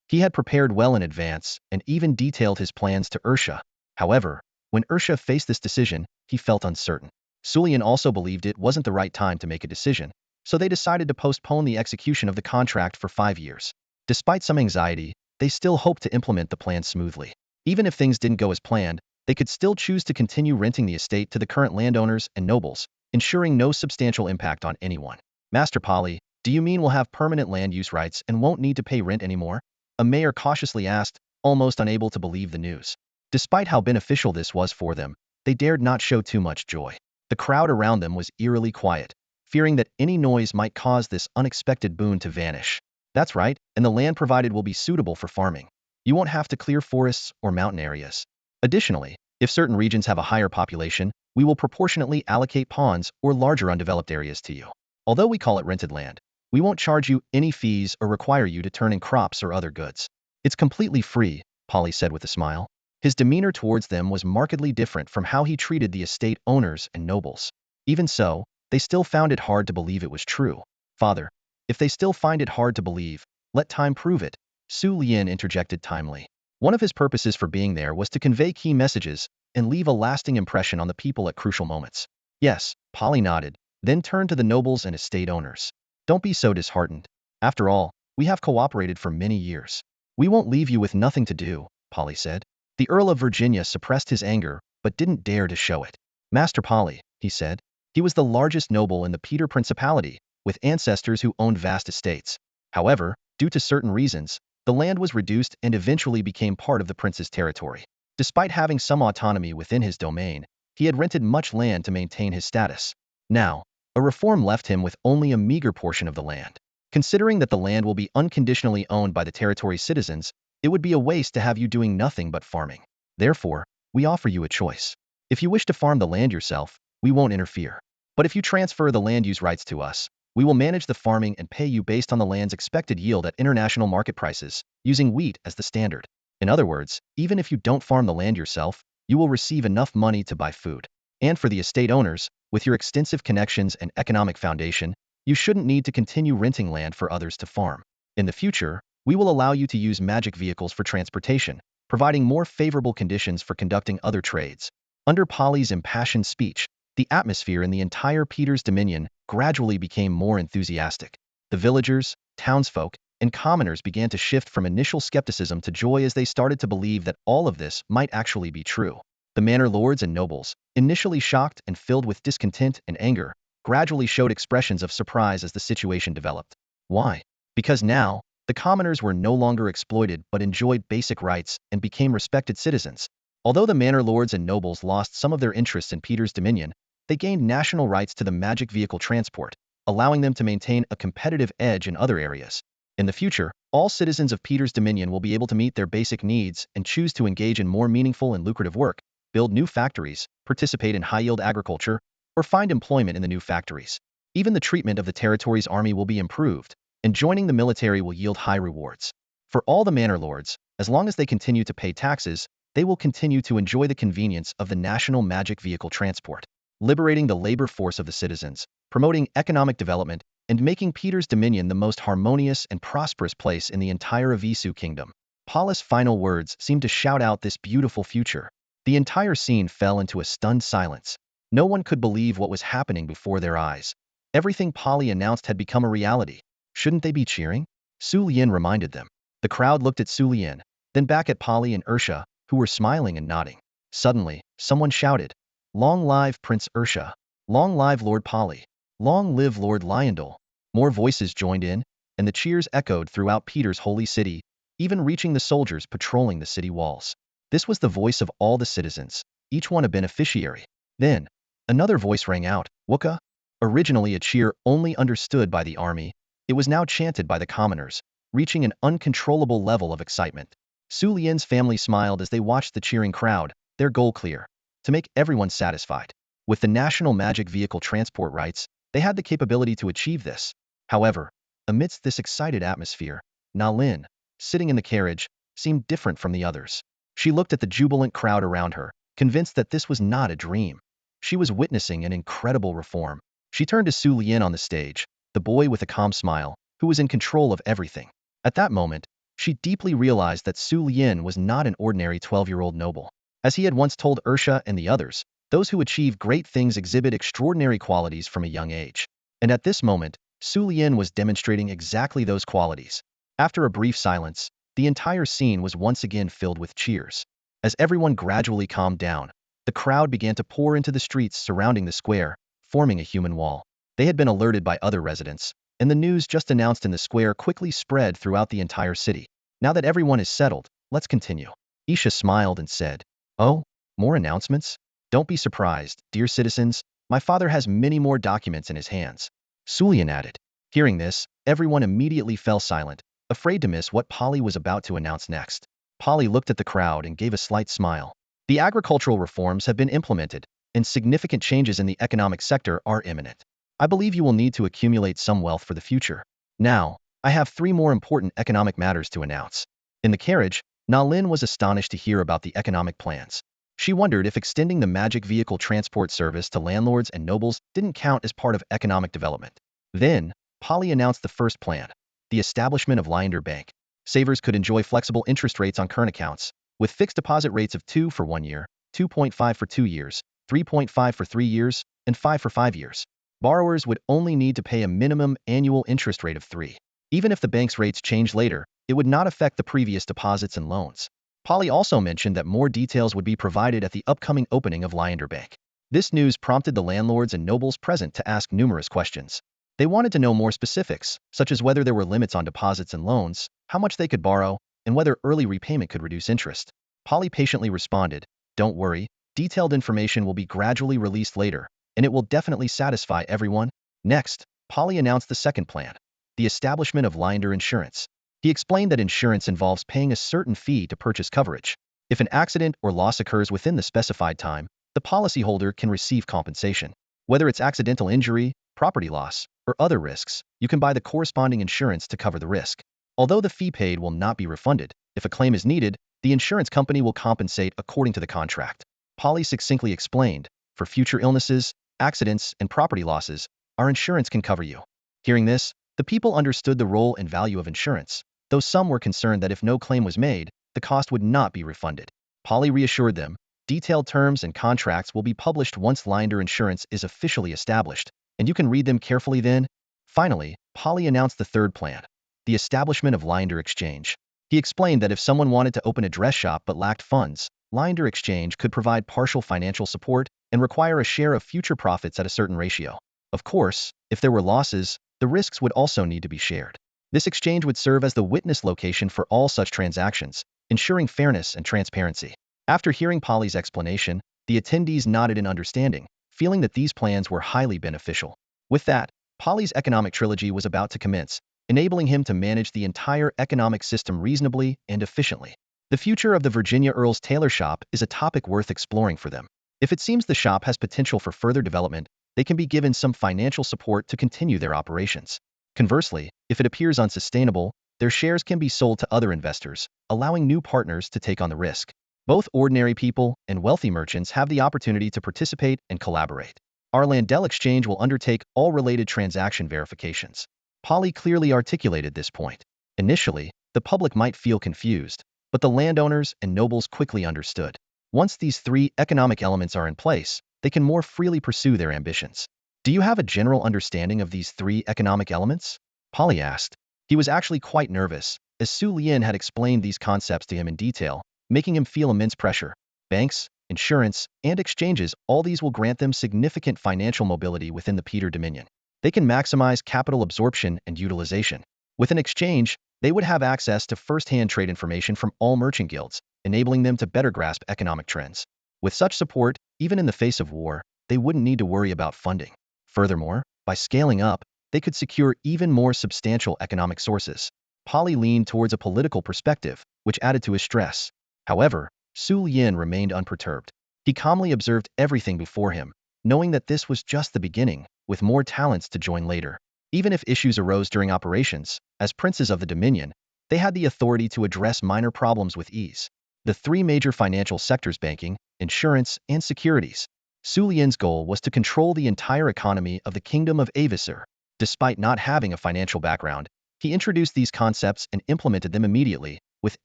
He had prepared well in advance and even detailed his plans to Ursha. However, when Ursha faced this decision, he felt uncertain. Sulian also believed it wasn't the right time to make a decision, so they decided to postpone the execution of the contract for 5 years. Despite some anxiety, they still hoped to implement the plan smoothly. Even if things didn't go as planned, they could still choose to continue renting the estate to the current landowners and nobles, ensuring no substantial impact on anyone. Master Polly, do you mean we'll have permanent land use rights and won't need to pay rent anymore? A mayor cautiously asked, almost unable to believe the news. Despite how beneficial this was for them, they dared not show too much joy. The crowd around them was eerily quiet, fearing that any noise might cause this unexpected boon to vanish. That's right, and the land provided will be suitable for farming. You won't have to clear forests or mountain areas. Additionally, if certain regions have a higher population, we will proportionately allocate ponds or larger undeveloped areas to you. Although we call it rented land, we won't charge you any fees or require you to turn in crops or other goods. It's completely free, Polly said with a smile. His demeanor towards them was markedly different from how he treated the estate owners and nobles. Even so, they still found it hard to believe it was true. Father, if they still find it hard to believe, let time prove it, Su Lian interjected timely. One of his purposes for being there was to convey key messages and leave a lasting impression on the people at crucial moments. Yes, Polly nodded, then turned to the nobles and estate owners. Don't be so disheartened. After all, we have cooperated for many years. We won't leave you with nothing to do, Polly said. The Earl of Virginia suppressed his anger, but didn't dare to show it. Master Polly, he said. He was the largest noble in the Peter Principality, with ancestors who owned vast estates. However, due to certain reasons, the land was reduced and eventually became part of the prince's territory. Despite having some autonomy within his domain, he had rented much land to maintain his status. Now, a reform left him with only a meager portion of the land. Considering that the land will be unconditionally owned by the territory's citizens, it would be a waste to have you doing nothing but farming. Therefore, we offer you a choice. If you wish to farm the land yourself, we won't interfere. But if you transfer the land use rights to us, we will manage the farming and pay you based on the land's expected yield at international market prices, using wheat as the standard. In other words, even if you don't farm the land yourself, you will receive enough money to buy food. And for the estate owners, with your extensive connections and economic foundation, you shouldn't need to continue renting land for others to farm. In the future, we will allow you to use magic vehicles for transportation, providing more favorable conditions for conducting other trades. Under Polly's impassioned speech, the atmosphere in the entire Peters Dominion gradually became more enthusiastic. The villagers, townsfolk, and commoners began to shift from initial skepticism to joy as they started to believe that all of this might actually be true. The manor lords and nobles, initially shocked and filled with discontent and anger, gradually showed expressions of surprise as the situation developed. Why? Because now, the commoners were no longer exploited but enjoyed basic rights and became respected citizens. Although the manor lords and nobles lost some of their interests in Peter's dominion, they gained national rights to the magic vehicle transport, allowing them to maintain a competitive edge in other areas. In the future, all citizens of Peter's dominion will be able to meet their basic needs and choose to engage in more meaningful and lucrative work, build new factories, participate in high-yield agriculture, or find employment in the new factories. Even the treatment of the territory's army will be improved, and joining the military will yield high rewards. For all the manor lords, as long as they continue to pay taxes, they will continue to enjoy the convenience of the national magic vehicle transport, liberating the labor force of the citizens, promoting economic development, and making Peter's dominion the most harmonious and prosperous place in the entire Avisu kingdom. Paula's final words seemed to shout out this beautiful future. The entire scene fell into a stunned silence. No one could believe what was happening before their eyes. Everything Polly announced had become a reality. Shouldn't they be cheering? Su Lian reminded them. The crowd looked at Su Lian, then back at Polly and Ursha, who were smiling and nodding. Suddenly, someone shouted, "Long live Prince Ursha! Long live Lord Polly! Long live Lord Lyondel!" More voices joined in, and the cheers echoed throughout Peter's holy city, even reaching the soldiers patrolling the city walls. This was the voice of all the citizens, each one a beneficiary. Then, another voice rang out, "Wooka!" Originally a cheer only understood by the army, it was now chanted by the commoners, reaching an uncontrollable level of excitement. Su Lian's family smiled as they watched the cheering crowd, their goal clear: to make everyone satisfied. With the national magic vehicle transport rights, they had the capability to achieve this. However, amidst this excited atmosphere, Na Lin, sitting in the carriage, seemed different from the others. She looked at the jubilant crowd around her, convinced that this was not a dream. She was witnessing an incredible reform. She turned to Su Lian on the stage, the boy with a calm smile, who was in control of everything. At that moment, she deeply realized that Su Lian was not an ordinary 12-year-old noble. As he had once told Ursha and the others, those who achieve great things exhibit extraordinary qualities from a young age. And at this moment, Su Lian was demonstrating exactly those qualities. After a brief silence, the entire scene was once again filled with cheers. As everyone gradually calmed down, the crowd began to pour into the streets surrounding the square, forming a human wall. They had been alerted by other residents, and the news just announced in the square quickly spread throughout the entire city. Now that everyone is settled, let's continue. Isha smiled and said, "Oh, more announcements? Don't be surprised, dear citizens, my father has many more documents in his hands." Su Lian added. Hearing this, everyone immediately fell silent, afraid to miss what Polly was about to announce next. Polly looked at the crowd and gave a slight smile. The agricultural reforms have been implemented, and significant changes in the economic sector are imminent. I believe you will need to accumulate some wealth for the future. Now, I have 3 more important economic matters to announce. In the carriage, Na Lin was astonished to hear about the economic plans. She wondered if extending the magic vehicle transport service to landlords and nobles didn't count as part of economic development. Then, Polly announced the first plan: the establishment of Lyonder Bank. Savers could enjoy flexible interest rates on current accounts, with fixed deposit rates of 2 for 1 year, 2.5 for 2 years, 3.5 for 3 years, and 5 for 5 years. Borrowers would only need to pay a minimum annual interest rate of 3. Even if the bank's rates change later, it would not affect the previous deposits and loans. Polly also mentioned that more details would be provided at the upcoming opening of Lyonder Bank. This news prompted the landlords and nobles present to ask numerous questions. They wanted to know more specifics, such as whether there were limits on deposits and loans, how much they could borrow, and whether early repayment could reduce interest. Polly patiently responded, "Don't worry, detailed information will be gradually released later, and it will definitely satisfy everyone." Next, Polly announced the second plan: the establishment of Lyonder Insurance. He explained that insurance involves paying a certain fee to purchase coverage. If an accident or loss occurs within the specified time, the policyholder can receive compensation. Whether it's accidental injury, property loss, or other risks, you can buy the corresponding insurance to cover the risk. Although the fee paid will not be refunded, if a claim is needed, the insurance company will compensate according to the contract. Polly succinctly explained, for future illnesses, accidents, and property losses, our insurance can cover you. Hearing this, the people understood the role and value of insurance, though some were concerned that if no claim was made, the cost would not be refunded. Polly reassured them, detailed terms and contracts will be published once Lyonder Insurance is officially established, and you can read them carefully then. Finally, Polly announced the third plan: the establishment of Lyonder Exchange. He explained that if someone wanted to open a dress shop but lacked funds, Lyonder Exchange could provide partial financial support and require a share of future profits at a certain ratio. Of course, if there were losses, the risks would also need to be shared. This exchange would serve as the witness location for all such transactions, ensuring fairness and transparency. After hearing Polly's explanation, the attendees nodded in understanding, feeling that these plans were highly beneficial. With that, Polly's economic trilogy was about to commence, enabling him to manage the entire economic system reasonably and efficiently. The future of the Virginia Earl's tailor shop is a topic worth exploring for them. If it seems the shop has potential for further development, they can be given some financial support to continue their operations. Conversely, if it appears unsustainable, their shares can be sold to other investors, allowing new partners to take on the risk. Both ordinary people and wealthy merchants have the opportunity to participate and collaborate. Our Landell Exchange will undertake all related transaction verifications. Polly clearly articulated this point. Initially, the public might feel confused, but the landowners and nobles quickly understood. Once these three economic elements are in place, they can more freely pursue their ambitions. Do you have a general understanding of these three economic elements? Polly asked. He was actually quite nervous, as Su Lian had explained these concepts to him in detail, making him feel immense pressure. Banks, insurance, and exchanges, all these will grant them significant financial mobility within the Peter Dominion. They can maximize capital absorption and utilization. With an exchange, they would have access to first-hand trade information from all merchant guilds, enabling them to better grasp economic trends. With such support, even in the face of war, they wouldn't need to worry about funding. Furthermore, by scaling up, they could secure even more substantial economic sources. Polly leaned towards a political perspective, which added to his stress. However, Su Lian remained unperturbed. He calmly observed everything before him, knowing that this was just the beginning, with more talents to join later. Even if issues arose during operations, as princes of the Dominion, they had the authority to address minor problems with ease. The three major financial sectors, banking, insurance, and securities. Su Lian's goal was to control the entire economy of the Kingdom of Avisir. Despite not having a financial background, he introduced these concepts and implemented them immediately, with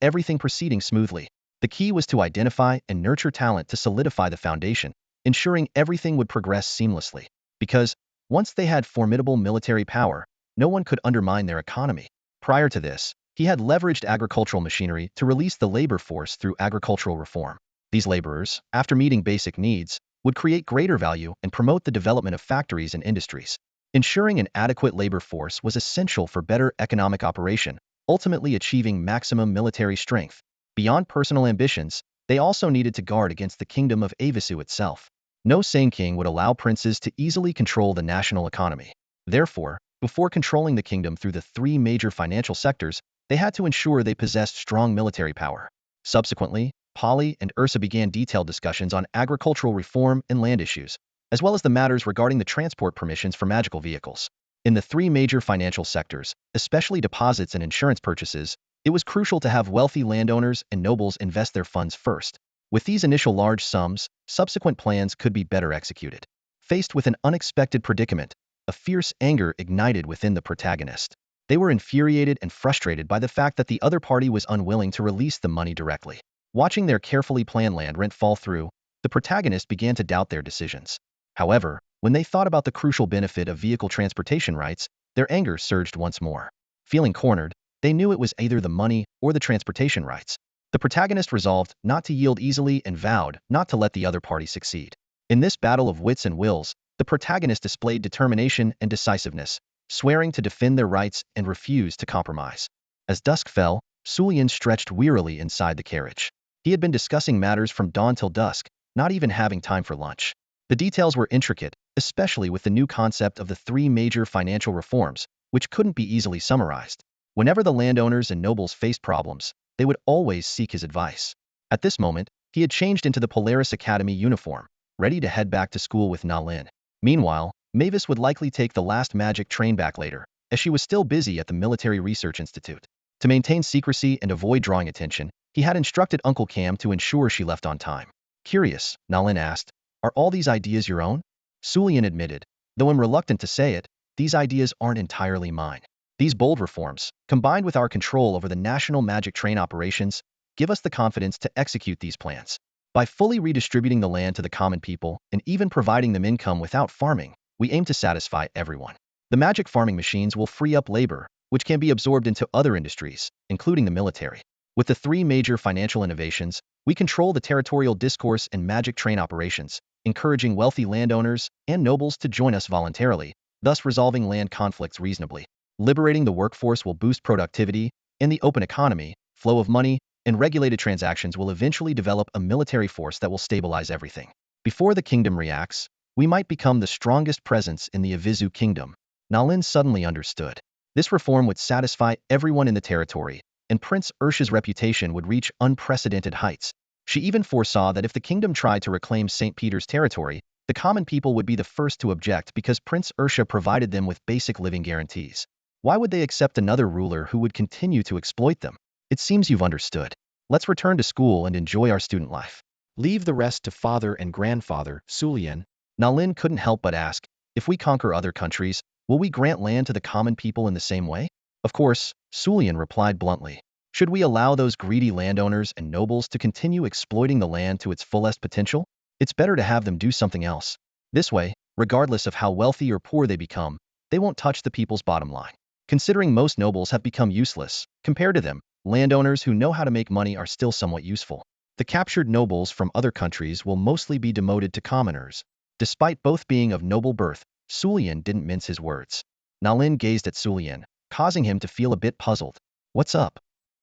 everything proceeding smoothly. The key was to identify and nurture talent to solidify the foundation, ensuring everything would progress seamlessly. Because, once they had formidable military power, no one could undermine their economy. Prior to this, he had leveraged agricultural machinery to release the labor force through agricultural reform. These laborers, after meeting basic needs, would create greater value and promote the development of factories and industries. Ensuring an adequate labor force was essential for better economic operation, ultimately achieving maximum military strength. Beyond personal ambitions, they also needed to guard against the Kingdom of Avisu itself. No sane king would allow princes to easily control the national economy. Therefore, before controlling the kingdom through the three major financial sectors, they had to ensure they possessed strong military power. Subsequently, Polly and Ursa began detailed discussions on agricultural reform and land issues, as well as the matters regarding the transport permissions for magical vehicles. In the three major financial sectors, especially deposits and insurance purchases, it was crucial to have wealthy landowners and nobles invest their funds first. With these initial large sums, subsequent plans could be better executed. Faced with an unexpected predicament, a fierce anger ignited within the protagonist. They were infuriated and frustrated by the fact that the other party was unwilling to release the money directly. Watching their carefully planned land rent fall through, the protagonist began to doubt their decisions. However, when they thought about the crucial benefit of vehicle transportation rights, their anger surged once more. Feeling cornered, they knew it was either the money or the transportation rights. The protagonist resolved not to yield easily and vowed not to let the other party succeed. In this battle of wits and wills, the protagonist displayed determination and decisiveness, swearing to defend their rights and refuse to compromise. As dusk fell, Su Lian stretched wearily inside the carriage. He had been discussing matters from dawn till dusk, not even having time for lunch. The details were intricate, especially with the new concept of the three major financial reforms, which couldn't be easily summarized. Whenever the landowners and nobles faced problems, they would always seek his advice. At this moment, he had changed into the Polaris Academy uniform, ready to head back to school with Na Lin. Meanwhile, Mavis would likely take the last magic train back later, as she was still busy at the Military Research Institute. To maintain secrecy and avoid drawing attention, he had instructed Uncle Cam to ensure she left on time. Curious, Na Lin asked, "Are all these ideas your own?" Su Lian admitted, though I'm reluctant to say it, these ideas aren't entirely mine. These bold reforms, combined with our control over the national magic train operations, give us the confidence to execute these plans. By fully redistributing the land to the common people and even providing them income without farming, we aim to satisfy everyone. The magic farming machines will free up labor, which can be absorbed into other industries, including the military. With the three major financial innovations, we control the territorial discourse and magic train operations, encouraging wealthy landowners and nobles to join us voluntarily, thus resolving land conflicts reasonably. Liberating the workforce will boost productivity, and the open economy, flow of money, and regulated transactions will eventually develop a military force that will stabilize everything. Before the kingdom reacts, we might become the strongest presence in the Avizu kingdom. Nalin suddenly understood. This reform would satisfy everyone in the territory, and Prince Ursha's reputation would reach unprecedented heights. She even foresaw that if the kingdom tried to reclaim St. Peter's territory, the common people would be the first to object because Prince Ursha provided them with basic living guarantees. Why would they accept another ruler who would continue to exploit them? It seems you've understood. Let's return to school and enjoy our student life. Leave the rest to father and grandfather, Sulian. Nalin couldn't help but ask, if we conquer other countries, will we grant land to the common people in the same way? Of course, Sulian replied bluntly. Should we allow those greedy landowners and nobles to continue exploiting the land to its fullest potential? It's better to have them do something else. This way, regardless of how wealthy or poor they become, they won't touch the people's bottom line. Considering most nobles have become useless, compared to them, landowners who know how to make money are still somewhat useful. The captured nobles from other countries will mostly be demoted to commoners. Despite both being of noble birth, Sulian didn't mince his words. Nalin gazed at Sulian, causing him to feel a bit puzzled. What's up?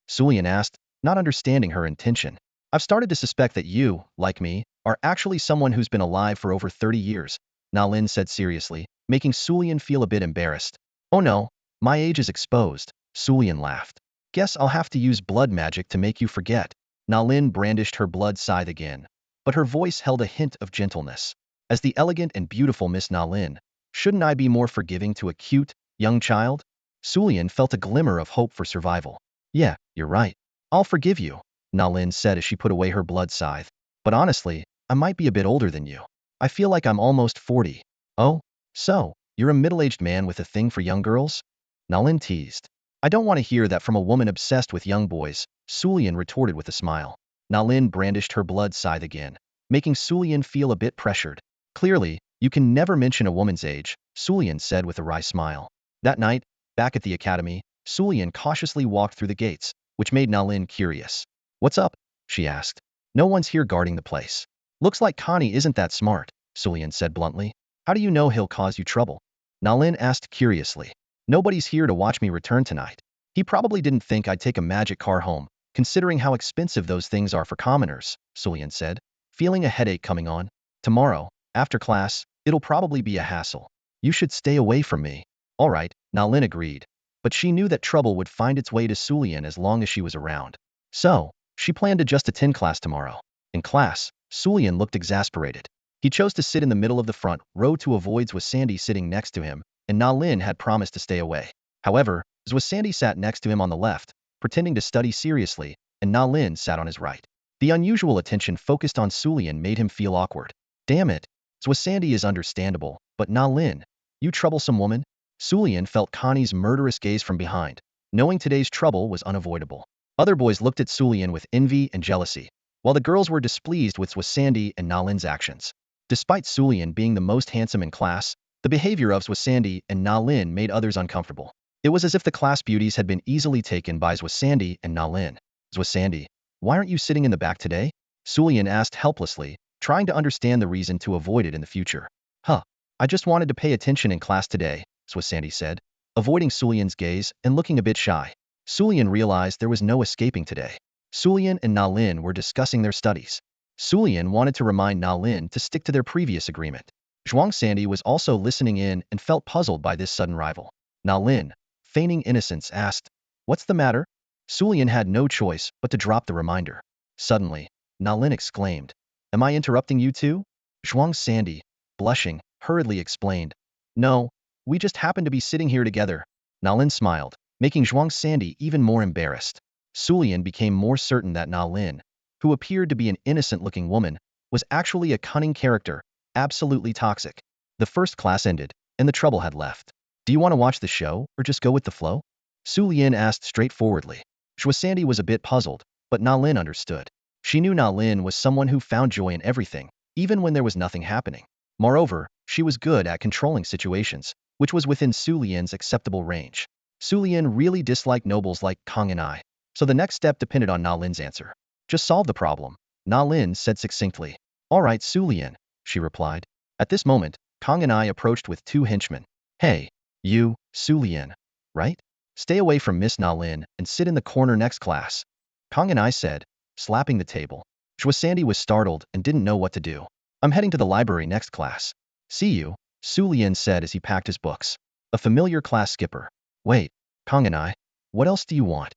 Sulian asked, not understanding her intention. I've started to suspect that you, like me, are actually someone who's been alive for over 30 years, Nalin said seriously, making Sulian feel a bit embarrassed. Oh no, my age is exposed, Sulian laughed. Guess I'll have to use blood magic to make you forget. Nalin brandished her blood scythe again, but her voice held a hint of gentleness. As the elegant and beautiful Miss Nalin, shouldn't I be more forgiving to a cute, young child? Sulian felt a glimmer of hope for survival. Yeah, you're right. I'll forgive you, Nalin said as she put away her blood scythe. But honestly, I might be a bit older than you. I feel like I'm almost 40. Oh, so, you're a middle-aged man with a thing for young girls? Nalin teased. I don't want to hear that from a woman obsessed with young boys, Sulian retorted with a smile. Nalin brandished her blood scythe again, making Sulian feel a bit pressured. Clearly, you can never mention a woman's age, Sulian said with a wry smile. That night, back at the academy, Sulian cautiously walked through the gates, which made Nalin curious. What's up? She asked. No one's here guarding the place. Looks like Connie isn't that smart, Sulian said bluntly. How do you know he'll cause you trouble? Nalin asked curiously. Nobody's here to watch me return tonight. He probably didn't think I'd take a magic car home, considering how expensive those things are for commoners, Sulian said, feeling a headache coming on. Tomorrow, after class, it'll probably be a hassle. You should stay away from me. All right, Nalin agreed. But she knew that trouble would find its way to Sulian as long as she was around. So, she planned to just attend class tomorrow. In class, Sulian looked exasperated. He chose to sit in the middle of the front row to avoid Zwasandy sitting next to him, and Nalin had promised to stay away. However, Zwasandy sat next to him on the left, pretending to study seriously, and Nalin sat on his right. The unusual attention focused on Sulian made him feel awkward. Damn it, Zwasandy is understandable, but Nalin, you troublesome woman? Sulian felt Connie's murderous gaze from behind, knowing today's trouble was unavoidable. Other boys looked at Sulian with envy and jealousy, while the girls were displeased with Zwasandy and Nalin's actions. Despite Sulian being the most handsome in class, the behavior of Zwasandy and Nalin made others uncomfortable. It was as if the class beauties had been easily taken by Zwasandy and Nalin. Zwasandy, why aren't you sitting in the back today? Sulian asked helplessly, trying to understand the reason to avoid it in the future. Huh, I just wanted to pay attention in class today, Zwasandy said, avoiding Sulian's gaze and looking a bit shy. Sulian realized there was no escaping today. Sulian and Nalin were discussing their studies. Sulian wanted to remind Nalin to stick to their previous agreement. Zhuangsandy was also listening in and felt puzzled by this sudden rival. Nalin, feigning innocence, asked, What's the matter? Sulian had no choice but to drop the reminder. Suddenly, Nalin exclaimed, Am I interrupting you too? Zhuangsandy, blushing, hurriedly explained, No, we just happen to be sitting here together. Nalin smiled, making Zhuangsandy even more embarrassed. Sulian became more certain that Nalin, who appeared to be an innocent-looking woman, was actually a cunning character, absolutely toxic. The first class ended, and the trouble had left. Do you want to watch the show, or just go with the flow? Sulian asked straightforwardly. Zhuangsandy was a bit puzzled, but Nalin understood. She knew Nalin was someone who found joy in everything, even when there was nothing happening. Moreover, she was good at controlling situations, which was within Sulian's acceptable range. Sulian really disliked nobles like Kong and I, so the next step depended on Nalin's answer. Just solve the problem, Nalin said succinctly. All right, Sulian, she replied. At this moment, Kong and I approached with 2 henchmen. Hey, you, Sulian, right? Stay away from Miss Nalin and sit in the corner next class. Kong and I said, slapping the table. Sandy was startled and didn't know what to do. I'm heading to the library next class. See you, Su Lian said as he packed his books. A familiar class skipper. Wait, Kong and I, what else do you want?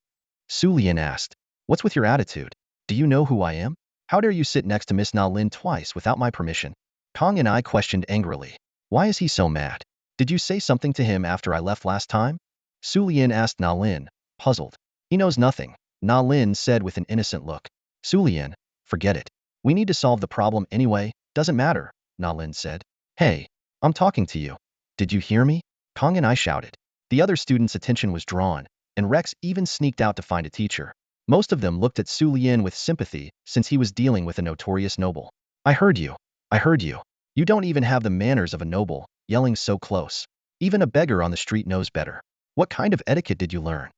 Su Lian asked. What's with your attitude? Do you know who I am? How dare you sit next to Miss Na Lin twice without my permission? Kong and I questioned angrily. Why is he so mad? Did you say something to him after I left last time? Su Lian asked Na Lin, puzzled. He knows nothing, Na Lin said with an innocent look. Su Lian, forget it. We need to solve the problem anyway, doesn't matter, Na Lin said. Hey, I'm talking to you. Did you hear me? Kong and I shouted. The other students' attention was drawn, and Rex even sneaked out to find a teacher. Most of them looked at Su Lian with sympathy since he was dealing with a notorious noble. I heard you. I heard you. You don't even have the manners of a noble, yelling so close. Even a beggar on the street knows better. What kind of etiquette did you learn?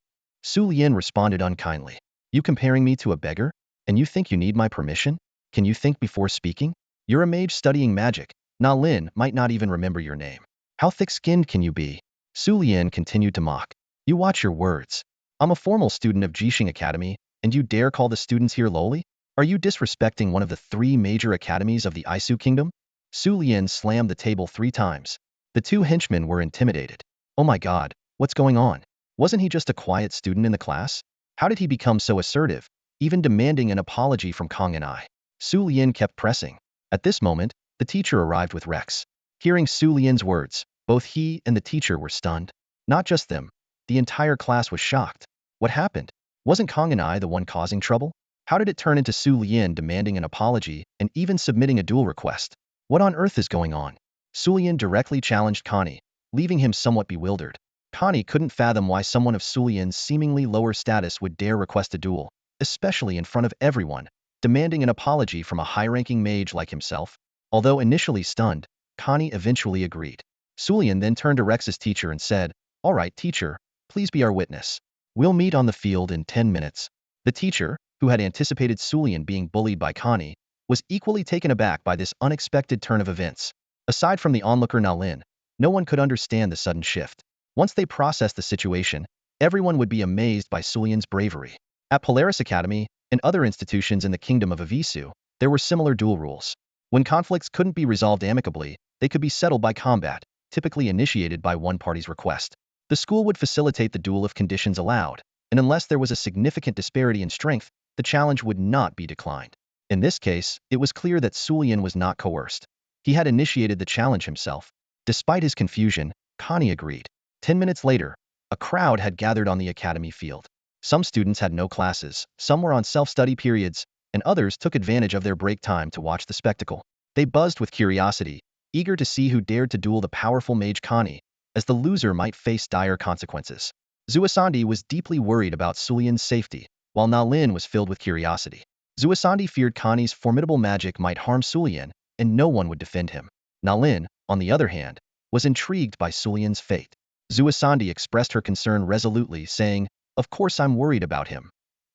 Su Lian responded unkindly. You comparing me to a beggar? And you think you need my permission? Can you think before speaking? You're a mage studying magic. Na Lin might not even remember your name. How thick-skinned can you be? Su Lian continued to mock. You watch your words. I'm a formal student of Jixing Academy, and you dare call the students here lowly? Are you disrespecting one of the 3 major academies of the Isu Kingdom? Su Lian slammed the table 3 times. The 2 henchmen were intimidated. Oh my god, what's going on? Wasn't he just a quiet student in the class? How did he become so assertive, even demanding an apology from Kong and I? Su Lian kept pressing. At this moment, the teacher arrived with Rex. Hearing Su Lian's words, both he and the teacher were stunned. Not just them. The entire class was shocked. What happened? Wasn't Kong and I the one causing trouble? How did it turn into Su Lian demanding an apology and even submitting a duel request? What on earth is going on? Su Lian directly challenged Connie, leaving him somewhat bewildered. Connie couldn't fathom why someone of Su Lian's seemingly lower status would dare request a duel, especially in front of everyone, demanding an apology from a high-ranking mage like himself. Although initially stunned, Connie eventually agreed. Su Lian then turned to Rex's teacher and said, All right, teacher, please be our witness. We'll meet on the field in 10 minutes. The teacher, who had anticipated Su Lian being bullied by Connie, was equally taken aback by this unexpected turn of events. Aside from the onlooker Na Lin, no one could understand the sudden shift. Once they processed the situation, everyone would be amazed by Su Lian's bravery. At Polaris Academy and other institutions in the kingdom of Avisu, there were similar duel rules. When conflicts couldn't be resolved amicably, they could be settled by combat, typically initiated by one party's request. The school would facilitate the duel if conditions allowed, and unless there was a significant disparity in strength, the challenge would not be declined. In this case, it was clear that Su Lian was not coerced. He had initiated the challenge himself. Despite his confusion, Connie agreed. 10 minutes later, a crowd had gathered on the academy field. Some students had no classes, some were on self-study periods, and others took advantage of their break time to watch the spectacle. They buzzed with curiosity, eager to see who dared to duel the powerful mage Connie, as the loser might face dire consequences. Zuasandi was deeply worried about Su Lian's safety, while Na Lin was filled with curiosity. Zuasandi feared Connie's formidable magic might harm Su Lian, and no one would defend him. Na Lin, on the other hand, was intrigued by Su Lian's fate. Zuasandi expressed her concern resolutely, saying, Of course I'm worried about him.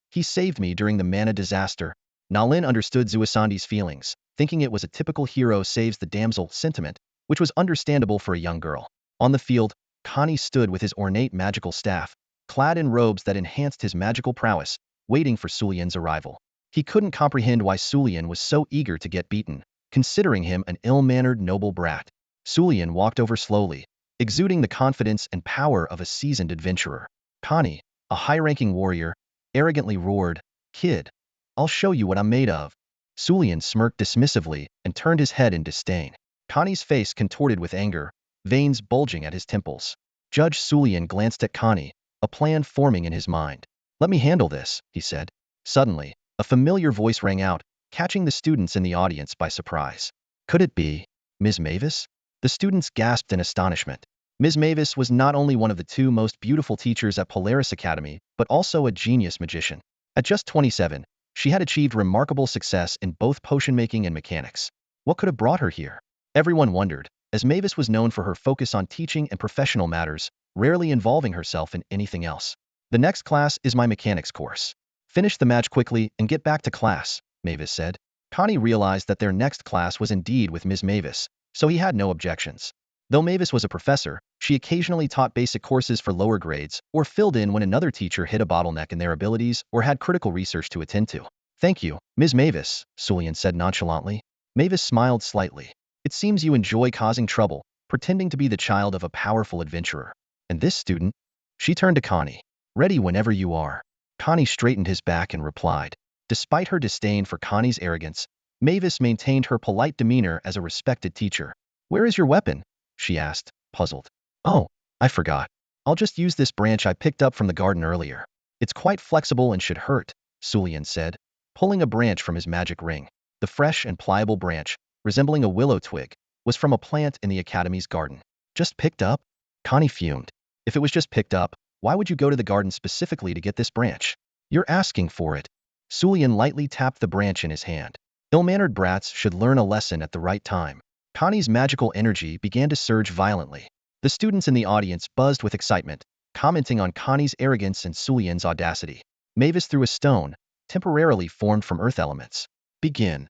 He saved me during the mana disaster. Na Lin understood Zuasandi's feelings, thinking it was a typical hero saves the damsel sentiment, which was understandable for a young girl. On the field, Connie stood with his ornate magical staff, clad in robes that enhanced his magical prowess, waiting for Su Lian's arrival. He couldn't comprehend why Su Lian was so eager to get beaten, considering him an ill-mannered noble brat. Su Lian walked over slowly, exuding the confidence and power of a seasoned adventurer. Connie, a high-ranking warrior, arrogantly roared, Kid, I'll show you what I'm made of. Su Lian smirked dismissively and turned his head in disdain. Connie's face contorted with anger, veins bulging at his temples. Judge Su Lian glanced at Connie, a plan forming in his mind. Let me handle this, he said. Suddenly, a familiar voice rang out, catching the students in the audience by surprise. Could it be Ms. Mavis? The students gasped in astonishment. Ms. Mavis was not only one of the 2 most beautiful teachers at Polaris Academy, but also a genius magician. At just 27, she had achieved remarkable success in both potion-making and mechanics. What could have brought her here? Everyone wondered, as Mavis was known for her focus on teaching and professional matters, rarely involving herself in anything else. The next class is my mechanics course. Finish the match quickly and get back to class, Mavis said. Connie realized that their next class was indeed with Ms. Mavis, so he had no objections. Though Mavis was a professor, she occasionally taught basic courses for lower grades or filled in when another teacher hit a bottleneck in their abilities or had critical research to attend to. Thank you, Ms. Mavis, Sulian said nonchalantly. Mavis smiled slightly. It seems you enjoy causing trouble, pretending to be the child of a powerful adventurer. And this student? She turned to Connie. Ready whenever you are. Connie straightened his back and replied. Despite her disdain for Connie's arrogance, Mavis maintained her polite demeanor as a respected teacher. Where is your weapon? She asked, puzzled. Oh, I forgot. I'll just use this branch I picked up from the garden earlier. It's quite flexible and should hurt, Sulian said, pulling a branch from his magic ring. The fresh and pliable branch, resembling a willow twig, was from a plant in the Academy's garden. Just picked up? Connie fumed. If it was just picked up, why would you go to the garden specifically to get this branch? You're asking for it. Sulian lightly tapped the branch in his hand. Ill-mannered brats should learn a lesson at the right time. Connie's magical energy began to surge violently. The students in the audience buzzed with excitement, commenting on Connie's arrogance and Sulian's audacity. Mavis threw a stone, temporarily formed from earth elements. Begin.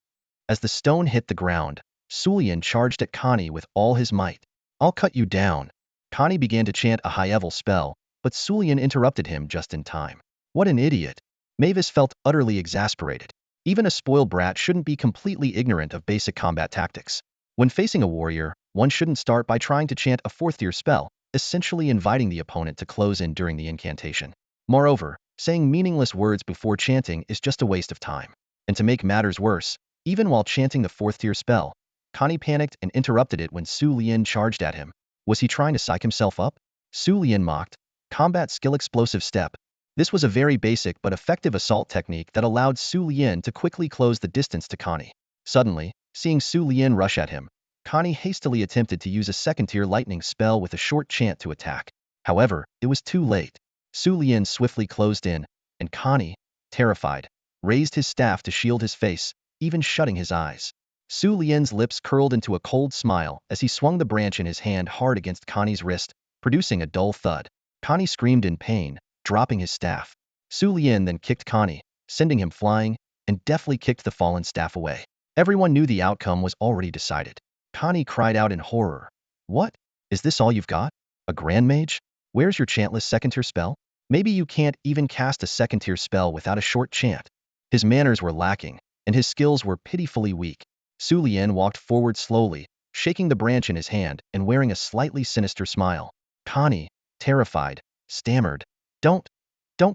As the stone hit the ground, Sulian charged at Connie with all his might. I'll cut you down. Connie began to chant a high-level spell, but Sulian interrupted him just in time. What an idiot. Mavis felt utterly exasperated. Even a spoiled brat shouldn't be completely ignorant of basic combat tactics. When facing a warrior, one shouldn't start by trying to chant a fourth-tier spell, essentially inviting the opponent to close in during the incantation. Moreover, saying meaningless words before chanting is just a waste of time. And to make matters worse, even while chanting the fourth-tier spell, Connie panicked and interrupted it when Sulian charged at him. Was he trying to psych himself up? Sulian mocked. Combat skill explosive step. This was a very basic but effective assault technique that allowed Sulian to quickly close the distance to Connie. Suddenly, seeing Sulian rush at him, Connie hastily attempted to use a second-tier lightning spell with a short chant to attack. However, it was too late. Sulian swiftly closed in, and Connie, terrified, raised his staff to shield his face, even shutting his eyes. Sulian's lips curled into a cold smile as he swung the branch in his hand hard against Connie's wrist, producing a dull thud. Connie screamed in pain, dropping his staff. Sulian then kicked Connie, sending him flying, and deftly kicked the fallen staff away. Everyone knew the outcome was already decided. Connie cried out in horror. What? Is this all you've got? A grand mage? Where's your chantless second-tier spell? Maybe you can't even cast a second-tier spell without a short chant. His manners were lacking, and his skills were pitifully weak. Sulian walked forward slowly, shaking the branch in his hand and wearing a slightly sinister smile. Connie, terrified, stammered. Don't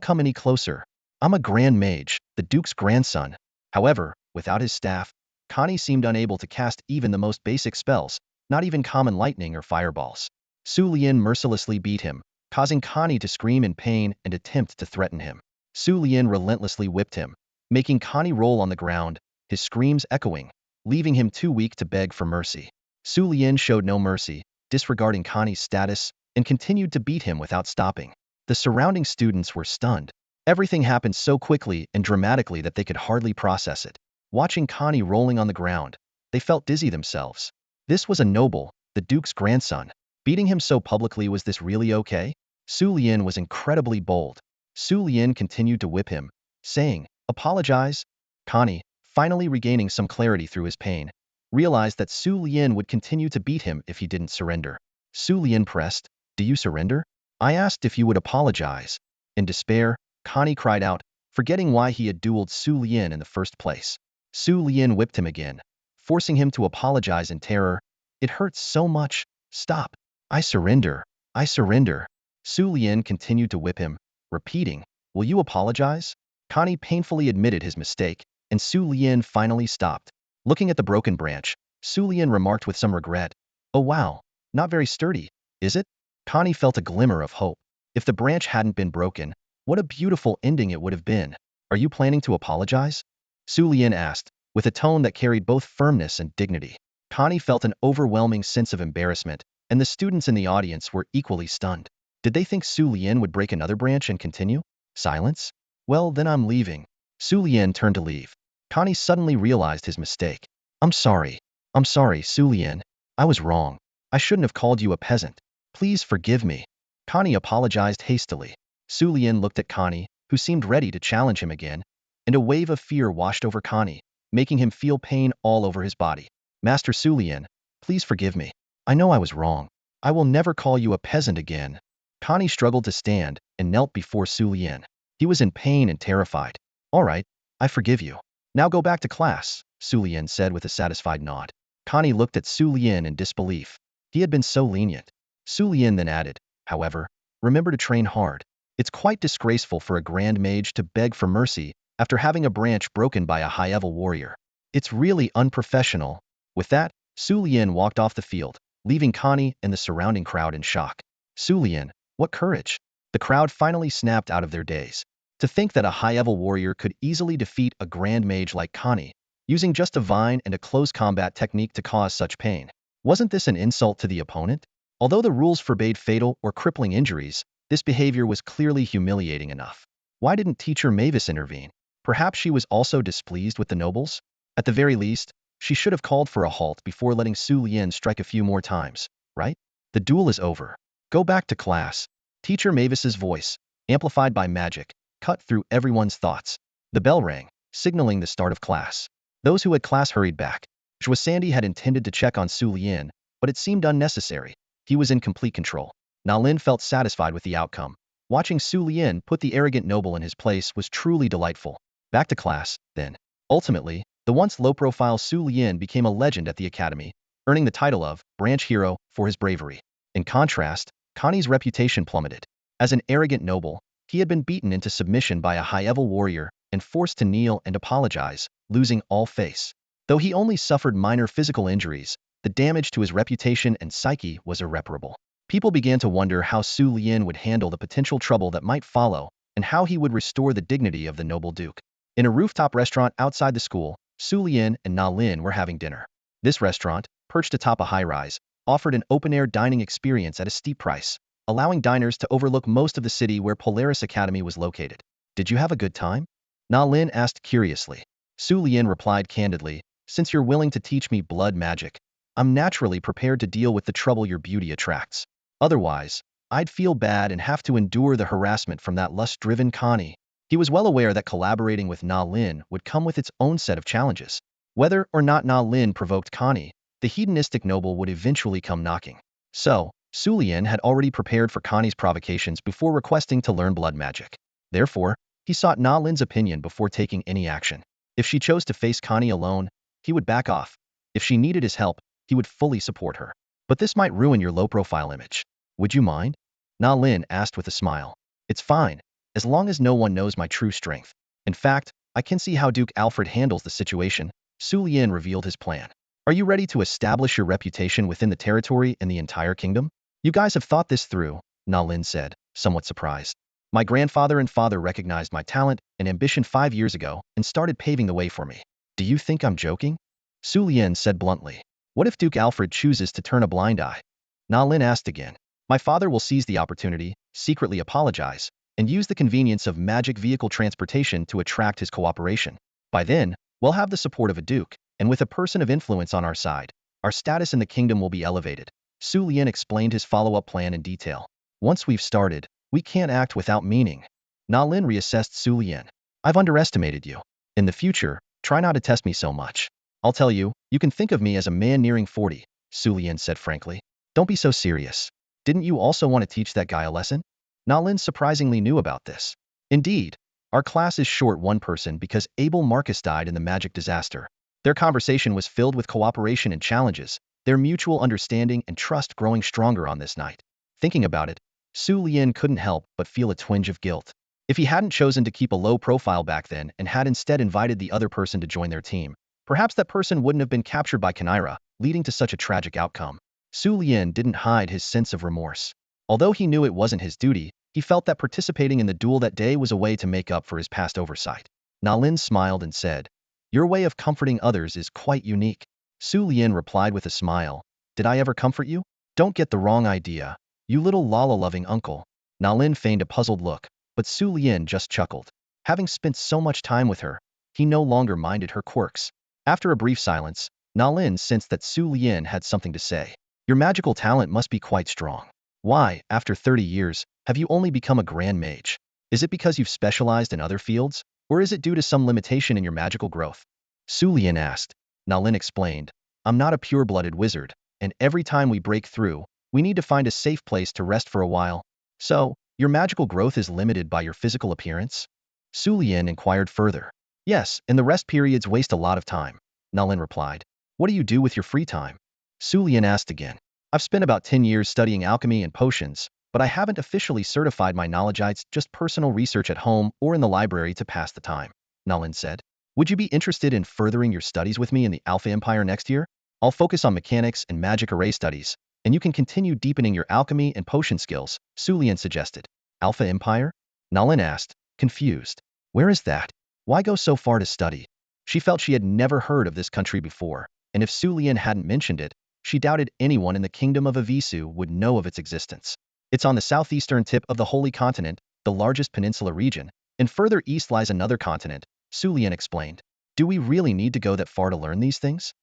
come any closer. I'm a grand mage, the Duke's grandson. However, without his staff, Connie seemed unable to cast even the most basic spells, not even common lightning or fireballs. Sulian mercilessly beat him, causing Connie to scream in pain and attempt to threaten him. Sulian relentlessly whipped him, making Connie roll on the ground, his screams echoing, leaving him too weak to beg for mercy. Sulian showed no mercy, disregarding Connie's status, and continued to beat him without stopping. The surrounding students were stunned. Everything happened so quickly and dramatically that they could hardly process it. Watching Connie rolling on the ground, they felt dizzy themselves. This was a noble, the Duke's grandson. Beating him so publicly, was this really okay? Sulian was incredibly bold. Sulian continued to whip him, saying, apologize. Connie, finally regaining some clarity through his pain, realized that Sulian would continue to beat him if he didn't surrender. Sulian pressed, do you surrender? I asked if you would apologize. In despair, Connie cried out, forgetting why he had dueled Sulian in the first place. Sulian whipped him again, forcing him to apologize in terror. It hurts so much. Stop. I surrender. I surrender. Sulian continued to whip him, repeating, will you apologize? Connie painfully admitted his mistake, and Sulian finally stopped. Looking at the broken branch, Sulian remarked with some regret, oh wow, not very sturdy, is it? Connie felt a glimmer of hope. If the branch hadn't been broken, what a beautiful ending it would have been. Are you planning to apologize? Sulian asked, with a tone that carried both firmness and dignity. Connie felt an overwhelming sense of embarrassment, and the students in the audience were equally stunned. Did they think Sulian would break another branch and continue? Silence? Well, then I'm leaving. Sulian turned to leave. Connie suddenly realized his mistake. I'm sorry, Sulian. I was wrong. I shouldn't have called you a peasant. Please forgive me. Connie apologized hastily. Sulian looked at Connie, who seemed ready to challenge him again, and a wave of fear washed over Connie, making him feel pain all over his body. Master Sulian, please forgive me. I know I was wrong. I will never call you a peasant again. Connie struggled to stand and knelt before Su Lian. He was in pain and terrified. All right, I forgive you. Now go back to class, Su Lian said with a satisfied nod. Connie looked at Su Lian in disbelief. He had been so lenient. Su Lian then added, however, remember to train hard. It's quite disgraceful for a grand mage to beg for mercy after having a branch broken by a high-level warrior. It's really unprofessional. With that, Su Lian walked off the field, leaving Connie and the surrounding crowd in shock. Su Lian, what courage! The crowd finally snapped out of their daze. To think that a high-level warrior could easily defeat a grand mage like Connie, using just a vine and a close combat technique to cause such pain. Wasn't this an insult to the opponent? Although the rules forbade fatal or crippling injuries, this behavior was clearly humiliating enough. Why didn't teacher Mavis intervene? Perhaps she was also displeased with the nobles? At the very least, she should have called for a halt before letting Su Lian strike a few more times, right? The duel is over. Go back to class. Teacher Mavis's voice, amplified by magic, cut through everyone's thoughts. The bell rang, signaling the start of class. Those who had class hurried back. Zhua Sandy had intended to check on Su Lian, but it seemed unnecessary. He was in complete control. Na Lin felt satisfied with the outcome. Watching Su Lian put the arrogant noble in his place was truly delightful. Back to class, then. Ultimately, the once low-profile Su Lian became a legend at the academy, earning the title of branch hero for his bravery. In contrast, Connie's reputation plummeted. As an arrogant noble, he had been beaten into submission by a high-level warrior and forced to kneel and apologize, losing all face. Though he only suffered minor physical injuries, the damage to his reputation and psyche was irreparable. People began to wonder how Su Lian would handle the potential trouble that might follow, and how he would restore the dignity of the noble duke. In a rooftop restaurant outside the school, Su Lian and Na Lin were having dinner. This restaurant, perched atop a high-rise, offered an open-air dining experience at a steep price, allowing diners to overlook most of the city where Polaris Academy was located. Did you have a good time? Na Lin asked curiously. Su Lian replied candidly, since you're willing to teach me blood magic, I'm naturally prepared to deal with the trouble your beauty attracts. Otherwise, I'd feel bad and have to endure the harassment from that lust-driven Connie. He was well aware that collaborating with Na Lin would come with its own set of challenges. Whether or not Na Lin provoked Connie, the hedonistic noble would eventually come knocking. So, Su Lian had already prepared for Connie's provocations before requesting to learn blood magic. Therefore, he sought Na Lin's opinion before taking any action. If she chose to face Connie alone, he would back off. If she needed his help, he would fully support her. But this might ruin your low-profile image. Would you mind? Na Lin asked with a smile. It's fine, as long as no one knows my true strength. In fact, I can see how Duke Alfred handles the situation. Su Lian revealed his plan. Are you ready to establish your reputation within the territory and the entire kingdom? You guys have thought this through, Na Lin said, somewhat surprised. My grandfather and father recognized my talent and ambition 5 years ago and started paving the way for me. Do you think I'm joking? Su Lian said bluntly. What if Duke Alfred chooses to turn a blind eye? Na Lin asked again. My father will seize the opportunity, secretly apologize, and use the convenience of magic vehicle transportation to attract his cooperation. By then, we'll have the support of a duke, and with a person of influence on our side, our status in the kingdom will be elevated. Su Lian explained his follow-up plan in detail. Once we've started, we can't act without meaning. Na Lin reassessed Su Lian. I've underestimated you. In the future, try not to test me so much. I'll tell you, you can think of me as a man nearing 40, Su Lian said frankly. Don't be so serious. Didn't you also want to teach that guy a lesson? Na Lin surprisingly knew about this. Indeed, our class is short one person because Abel Marcus died in the magic disaster. Their conversation was filled with cooperation and challenges, their mutual understanding and trust growing stronger on this night. Thinking about it, Su Lian couldn't help but feel a twinge of guilt. If he hadn't chosen to keep a low profile back then and had instead invited the other person to join their team, perhaps that person wouldn't have been captured by Chimera, leading to such a tragic outcome. Su Lian didn't hide his sense of remorse. Although he knew it wasn't his duty, he felt that participating in the duel that day was a way to make up for his past oversight. Na Lin smiled and said, your way of comforting others is quite unique. Su Lian replied with a smile, did I ever comfort you? Don't get the wrong idea, you little Lala-loving uncle. Na Lin feigned a puzzled look, but Su Lian just chuckled. Having spent so much time with her, he no longer minded her quirks. After a brief silence, Na Lin sensed that Su Lian had something to say. Your magical talent must be quite strong. Why, after 30 years, have you only become a grand mage? Is it because you've specialized in other fields, or is it due to some limitation in your magical growth? Su Lian asked. Na Lin explained, I'm not a pure-blooded wizard. and every time we break through, we need to find a safe place to rest for a while. So, your magical growth is limited by your physical appearance? Su Lian inquired further. Yes, and the rest periods waste a lot of time, Nalin replied. What do you do with your free time? Su Lian asked again. I've spent about 10 years studying alchemy and potions, but I haven't officially certified my knowledge, just personal research at home or in the library to pass the time, Nalin said. Would you be interested in furthering your studies with me in the Alpha Empire next year? I'll focus on mechanics and magic array studies, and you can continue deepening your alchemy and potion skills, Su Lian suggested. Alpha Empire? Nalin asked, confused. Where is that? Why go so far to study? She felt she had never heard of this country before, and if Su Lian hadn't mentioned it, she doubted anyone in the kingdom of Avisu would know of its existence. It's on the southeastern tip of the Holy Continent, the largest peninsula region, and further east lies another continent, Su Lian explained. Do we really need to go that far to learn these things?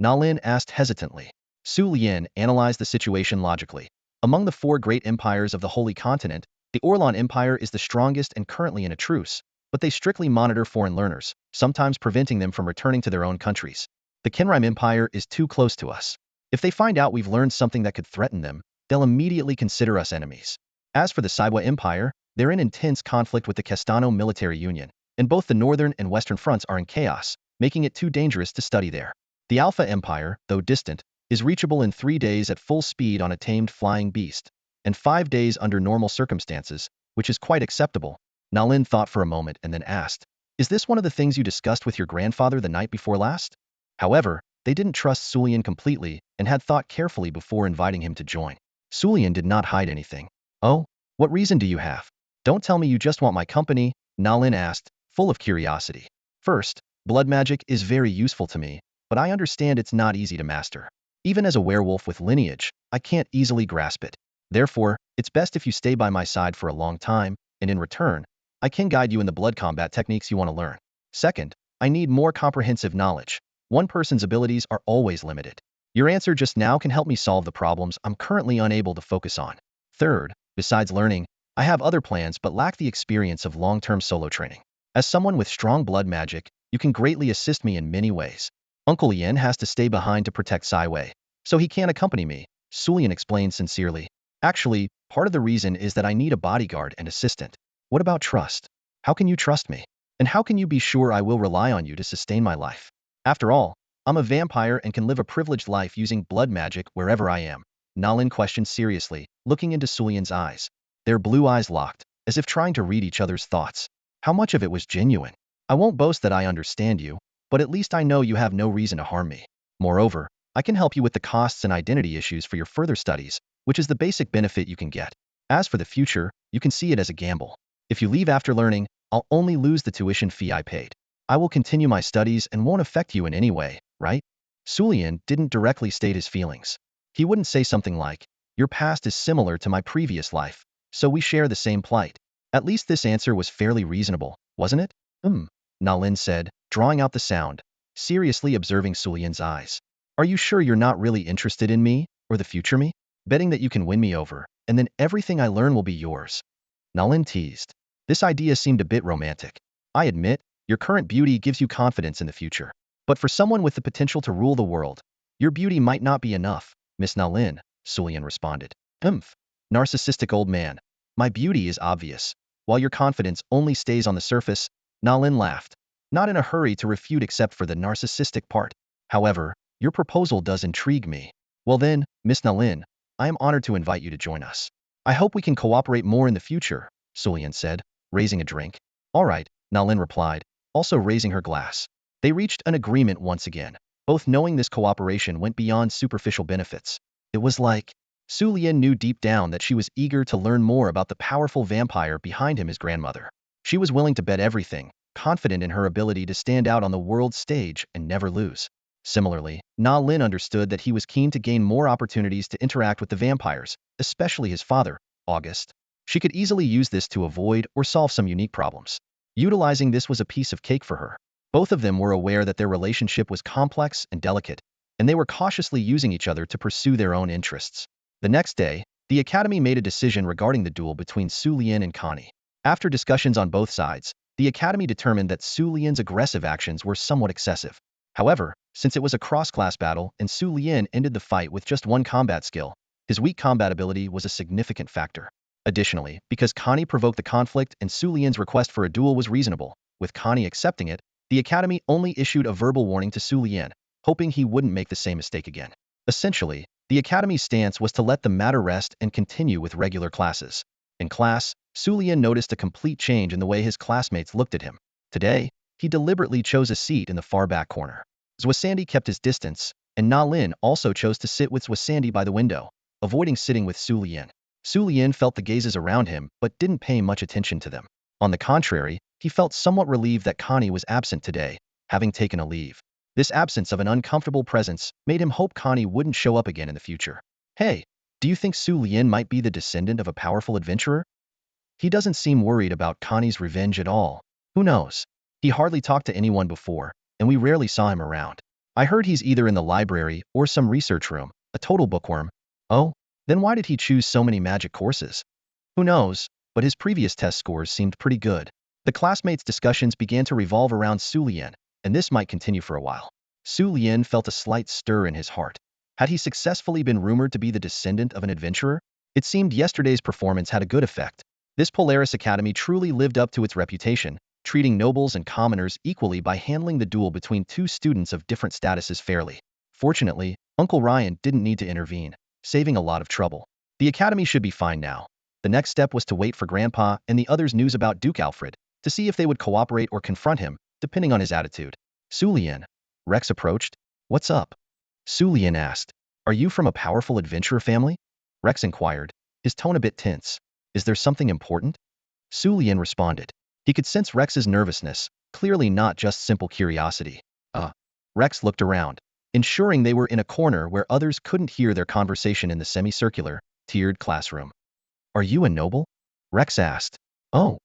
Nalin asked hesitantly. Su Lian analyzed the situation logically. Among the four great empires of the Holy Continent, the Orlan Empire is the strongest and currently in a truce, but they strictly monitor foreign learners, sometimes preventing them from returning to their own countries. The Kenrime Empire is too close to us. If they find out we've learned something that could threaten them, they'll immediately consider us enemies. As for the Saiwa Empire, they're in intense conflict with the Castano Military Union, and both the northern and western fronts are in chaos, making it too dangerous to study there. The Alpha Empire, though distant, is reachable in 3 days at full speed on a tamed flying beast, and 5 days under normal circumstances, which is quite acceptable. Nalin thought for a moment and then asked, is this one of the things you discussed with your grandfather the night before last? However, they didn't trust Su Lian completely and had thought carefully before inviting him to join. Su Lian did not hide anything. Oh, what reason do you have? Don't tell me you just want my company, Nalin asked, full of curiosity. First, blood magic is very useful to me, but I understand it's not easy to master. Even as a werewolf with lineage, I can't easily grasp it. Therefore, it's best if you stay by my side for a long time, and in return, I can guide you in the blood combat techniques you want to learn. Second, I need more comprehensive knowledge. One person's abilities are always limited. Your answer just now can help me solve the problems I'm currently unable to focus on. Third, besides learning, I have other plans but lack the experience of long-term solo training. As someone with strong blood magic, you can greatly assist me in many ways. Uncle Yen has to stay behind to protect Wei, so he can't accompany me, Su Lian explained sincerely. Actually, part of the reason is that I need a bodyguard and assistant. What about trust? How can you trust me? And how can you be sure I will rely on you to sustain my life? After all, I'm a vampire and can live a privileged life using blood magic wherever I am. Nalin questioned seriously, looking into Su Lian's eyes. Their blue eyes locked, as if trying to read each other's thoughts. How much of it was genuine? I won't boast that I understand you, but at least I know you have no reason to harm me. Moreover, I can help you with the costs and identity issues for your further studies, which is the basic benefit you can get. As for the future, you can see it as a gamble. If you leave after learning, I'll only lose the tuition fee I paid. I will continue my studies and won't affect you in any way, right? Su Lian didn't directly state his feelings. He wouldn't say something like, your past is similar to my previous life, so we share the same plight. At least this answer was fairly reasonable, wasn't it? Nalin said, drawing out the sound, seriously observing Su Lian's eyes. Are you sure you're not really interested in me, or the future me? Betting that you can win me over, and then everything I learn will be yours. Nalin teased. This idea seemed a bit romantic. I admit, your current beauty gives you confidence in the future. But for someone with the potential to rule the world, your beauty might not be enough, Miss Nalin, Su Lian responded. Narcissistic old man. My beauty is obvious, while your confidence only stays on the surface, Nalin laughed. Not in a hurry to refute except for the narcissistic part. However, your proposal does intrigue me. Well then, Miss Nalin, I am honored to invite you to join us. I hope we can cooperate more in the future, Su Lian said, raising a drink. All right, Nalin replied, also raising her glass. They reached an agreement once again, both knowing this cooperation went beyond superficial benefits. It was like, Su Lian knew deep down that she was eager to learn more about the powerful vampire behind him, his grandmother. She was willing to bet everything, confident in her ability to stand out on the world stage and never lose. Similarly, Na Lin understood that he was keen to gain more opportunities to interact with the vampires, especially his father, August. She could easily use this to avoid or solve some unique problems. Utilizing this was a piece of cake for her. Both of them were aware that their relationship was complex and delicate, and they were cautiously using each other to pursue their own interests. The next day, the Academy made a decision regarding the duel between Su Lian and Connie. After discussions on both sides, the Academy determined that Su Lian's aggressive actions were somewhat excessive. However, Since it was a cross-class battle and Su Lian ended the fight with just one combat skill, his weak combat ability was a significant factor. Additionally, because Connie provoked the conflict and Su Lian's request for a duel was reasonable, with Connie accepting it, the Academy only issued a verbal warning to Su Lian, hoping he wouldn't make the same mistake again. Essentially, the Academy's stance was to let the matter rest and continue with regular classes. In class, Su Lian noticed a complete change in the way his classmates looked at him. Today, he deliberately chose a seat in the far back corner. Zwasandi kept his distance, and Na Lin also chose to sit with Zwasandi by the window, avoiding sitting with Su Lian. Su Lian felt the gazes around him but didn't pay much attention to them. On the contrary, he felt somewhat relieved that Connie was absent today, having taken a leave. This absence of an uncomfortable presence made him hope Connie wouldn't show up again in the future. Hey, do you think Su Lian might be the descendant of a powerful adventurer? He doesn't seem worried about Connie's revenge at all. Who knows? He hardly talked to anyone before, and we rarely saw him around. I heard he's either in the library or some research room, a total bookworm. Oh? Then why did he choose so many magic courses? Who knows, but his previous test scores seemed pretty good. The classmates' discussions began to revolve around Su Lian, and this might continue for a while. Su Lian felt a slight stir in his heart. Had he successfully been rumored to be the descendant of an adventurer? It seemed yesterday's performance had a good effect. This Polaris Academy truly lived up to its reputation, treating nobles and commoners equally by handling the duel between two students of different statuses fairly. Fortunately, Uncle Ryan didn't need to intervene, saving a lot of trouble. The Academy should be fine now. The next step was to wait for Grandpa and the others' news about Duke Alfred, to see if they would cooperate or confront him, depending on his attitude. Su Lian. Rex approached. What's up? Su Lian asked. Are you from a powerful adventurer family? Rex inquired, his tone a bit tense. Is there something important? Su Lian responded. He could sense Rex's nervousness, clearly not just simple curiosity. Rex looked around, ensuring they were in a corner where others couldn't hear their conversation in the semicircular, tiered classroom. Are you a noble? Rex asked. Oh.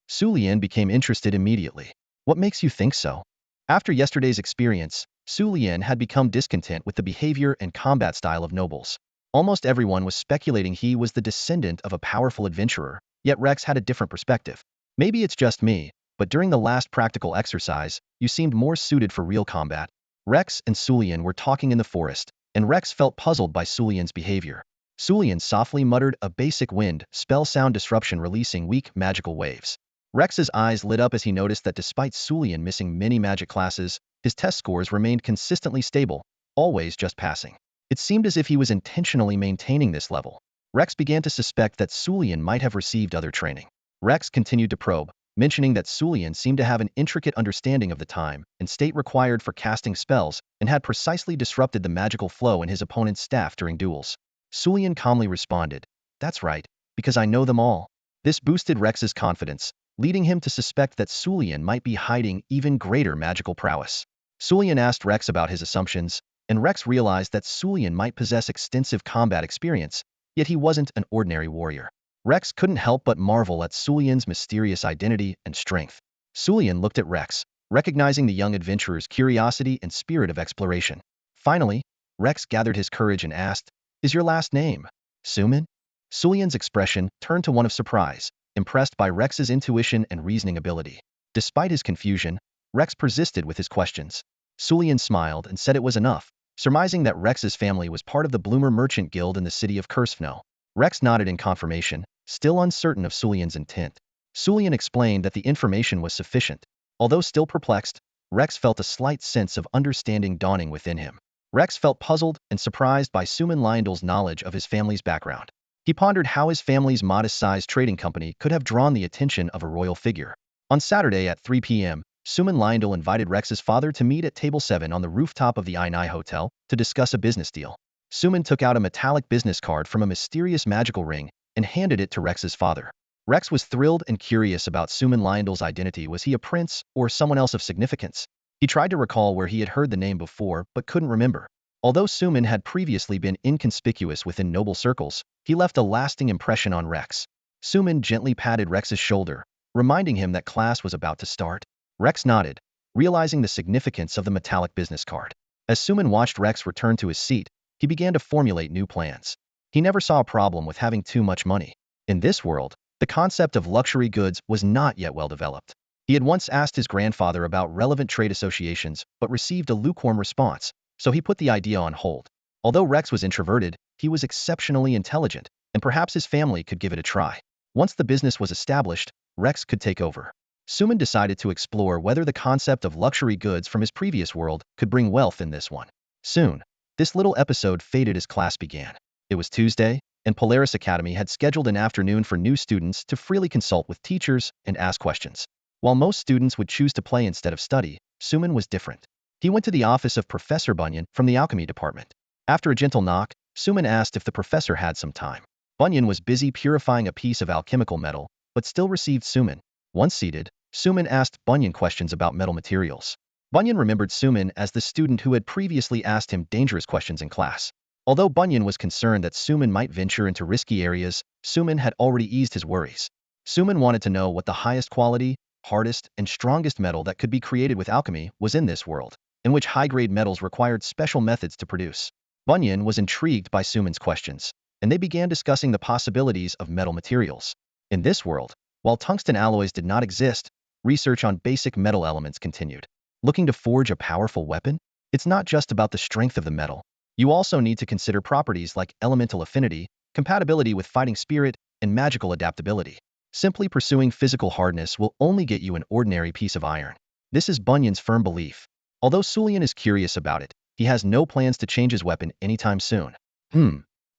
Su Lian became interested immediately. What makes you think so? After yesterday's experience, Su Lian had become discontent with the behavior and combat style of nobles. Almost everyone was speculating he was the descendant of a powerful adventurer, yet Rex had a different perspective. Maybe it's just me, but during the last practical exercise, you seemed more suited for real combat. Rex and Su Lian were talking in the forest, and Rex felt puzzled by Su Lian's behavior. Su Lian softly muttered a basic wind spell sound disruption releasing weak magical waves. Rex's eyes lit up as he noticed that despite Su Lian missing many magic classes, his test scores remained consistently stable, always just passing. It seemed as if he was intentionally maintaining this level. Rex began to suspect that Su Lian might have received other training. Rex continued to probe, mentioning that Su Lian seemed to have an intricate understanding of the time and state required for casting spells and had precisely disrupted the magical flow in his opponent's staff during duels. Su Lian calmly responded, "That's right, because I know them all." This boosted Rex's confidence, leading him to suspect that Su Lian might be hiding even greater magical prowess. Su Lian asked Rex about his assumptions, and Rex realized that Su Lian might possess extensive combat experience, yet he wasn't an ordinary warrior. Rex couldn't help but marvel at Su Lian's mysterious identity and strength. Su Lian looked at Rex, recognizing the young adventurer's curiosity and spirit of exploration. Finally, Rex gathered his courage and asked, "Is your last name Suman?" Su Lian's expression turned to one of surprise, impressed by Rex's intuition and reasoning ability. Despite his confusion, Rex persisted with his questions. Su Lian smiled and said it was enough, surmising that Rex's family was part of the Bloomer Merchant Guild in the city of Cursefno. Rex nodded in confirmation, still uncertain of Su Lian's intent. Su Lian explained that the information was sufficient. Although still perplexed, Rex felt a slight sense of understanding dawning within him. Rex felt puzzled and surprised by Suman Lyondell's knowledge of his family's background. He pondered how his family's modest-sized trading company could have drawn the attention of a royal figure. On Saturday at 3 p.m., Suman Lyondell invited Rex's father to meet at Table 7 on the rooftop of the Inai Hotel to discuss a business deal. Suman took out a metallic business card from a mysterious magical ring and handed it to Rex's father. Rex was thrilled and curious about Suman Lyondell's identity. Was he a prince or someone else of significance? He tried to recall where he had heard the name before but couldn't remember. Although Suman had previously been inconspicuous within noble circles, he left a lasting impression on Rex. Suman gently patted Rex's shoulder, reminding him that class was about to start. Rex nodded, realizing the significance of the metallic business card. As Suman watched Rex return to his seat, he began to formulate new plans. He never saw a problem with having too much money. In this world, the concept of luxury goods was not yet well developed. He had once asked his grandfather about relevant trade associations but received a lukewarm response, so he put the idea on hold. Although Rex was introverted, he was exceptionally intelligent, and perhaps his family could give it a try. Once the business was established, Rex could take over. Suman decided to explore whether the concept of luxury goods from his previous world could bring wealth in this one. Soon, this little episode faded as class began. It was Tuesday, and Polaris Academy had scheduled an afternoon for new students to freely consult with teachers and ask questions. While most students would choose to play instead of study, Suman was different. He went to the office of Professor Bunyan from the alchemy department. After a gentle knock, Suman asked if the professor had some time. Bunyan was busy purifying a piece of alchemical metal, but still received Suman. Once seated, Suman asked Bunyan questions about metal materials. Bunyan remembered Suman as the student who had previously asked him dangerous questions in class. Although Bunyan was concerned that Suman might venture into risky areas, Suman had already eased his worries. Suman wanted to know what the highest quality, hardest, and strongest metal that could be created with alchemy was in this world, in which high-grade metals required special methods to produce. Bunyan was intrigued by Suman's questions, and they began discussing the possibilities of metal materials. In this world, while tungsten alloys did not exist, research on basic metal elements continued. Looking to forge a powerful weapon? It's not just about the strength of the metal. You also need to consider properties like elemental affinity, compatibility with fighting spirit, and magical adaptability. Simply pursuing physical hardness will only get you an ordinary piece of iron. This is Bunyan's firm belief. Although Sulian is curious about it, he has no plans to change his weapon anytime soon.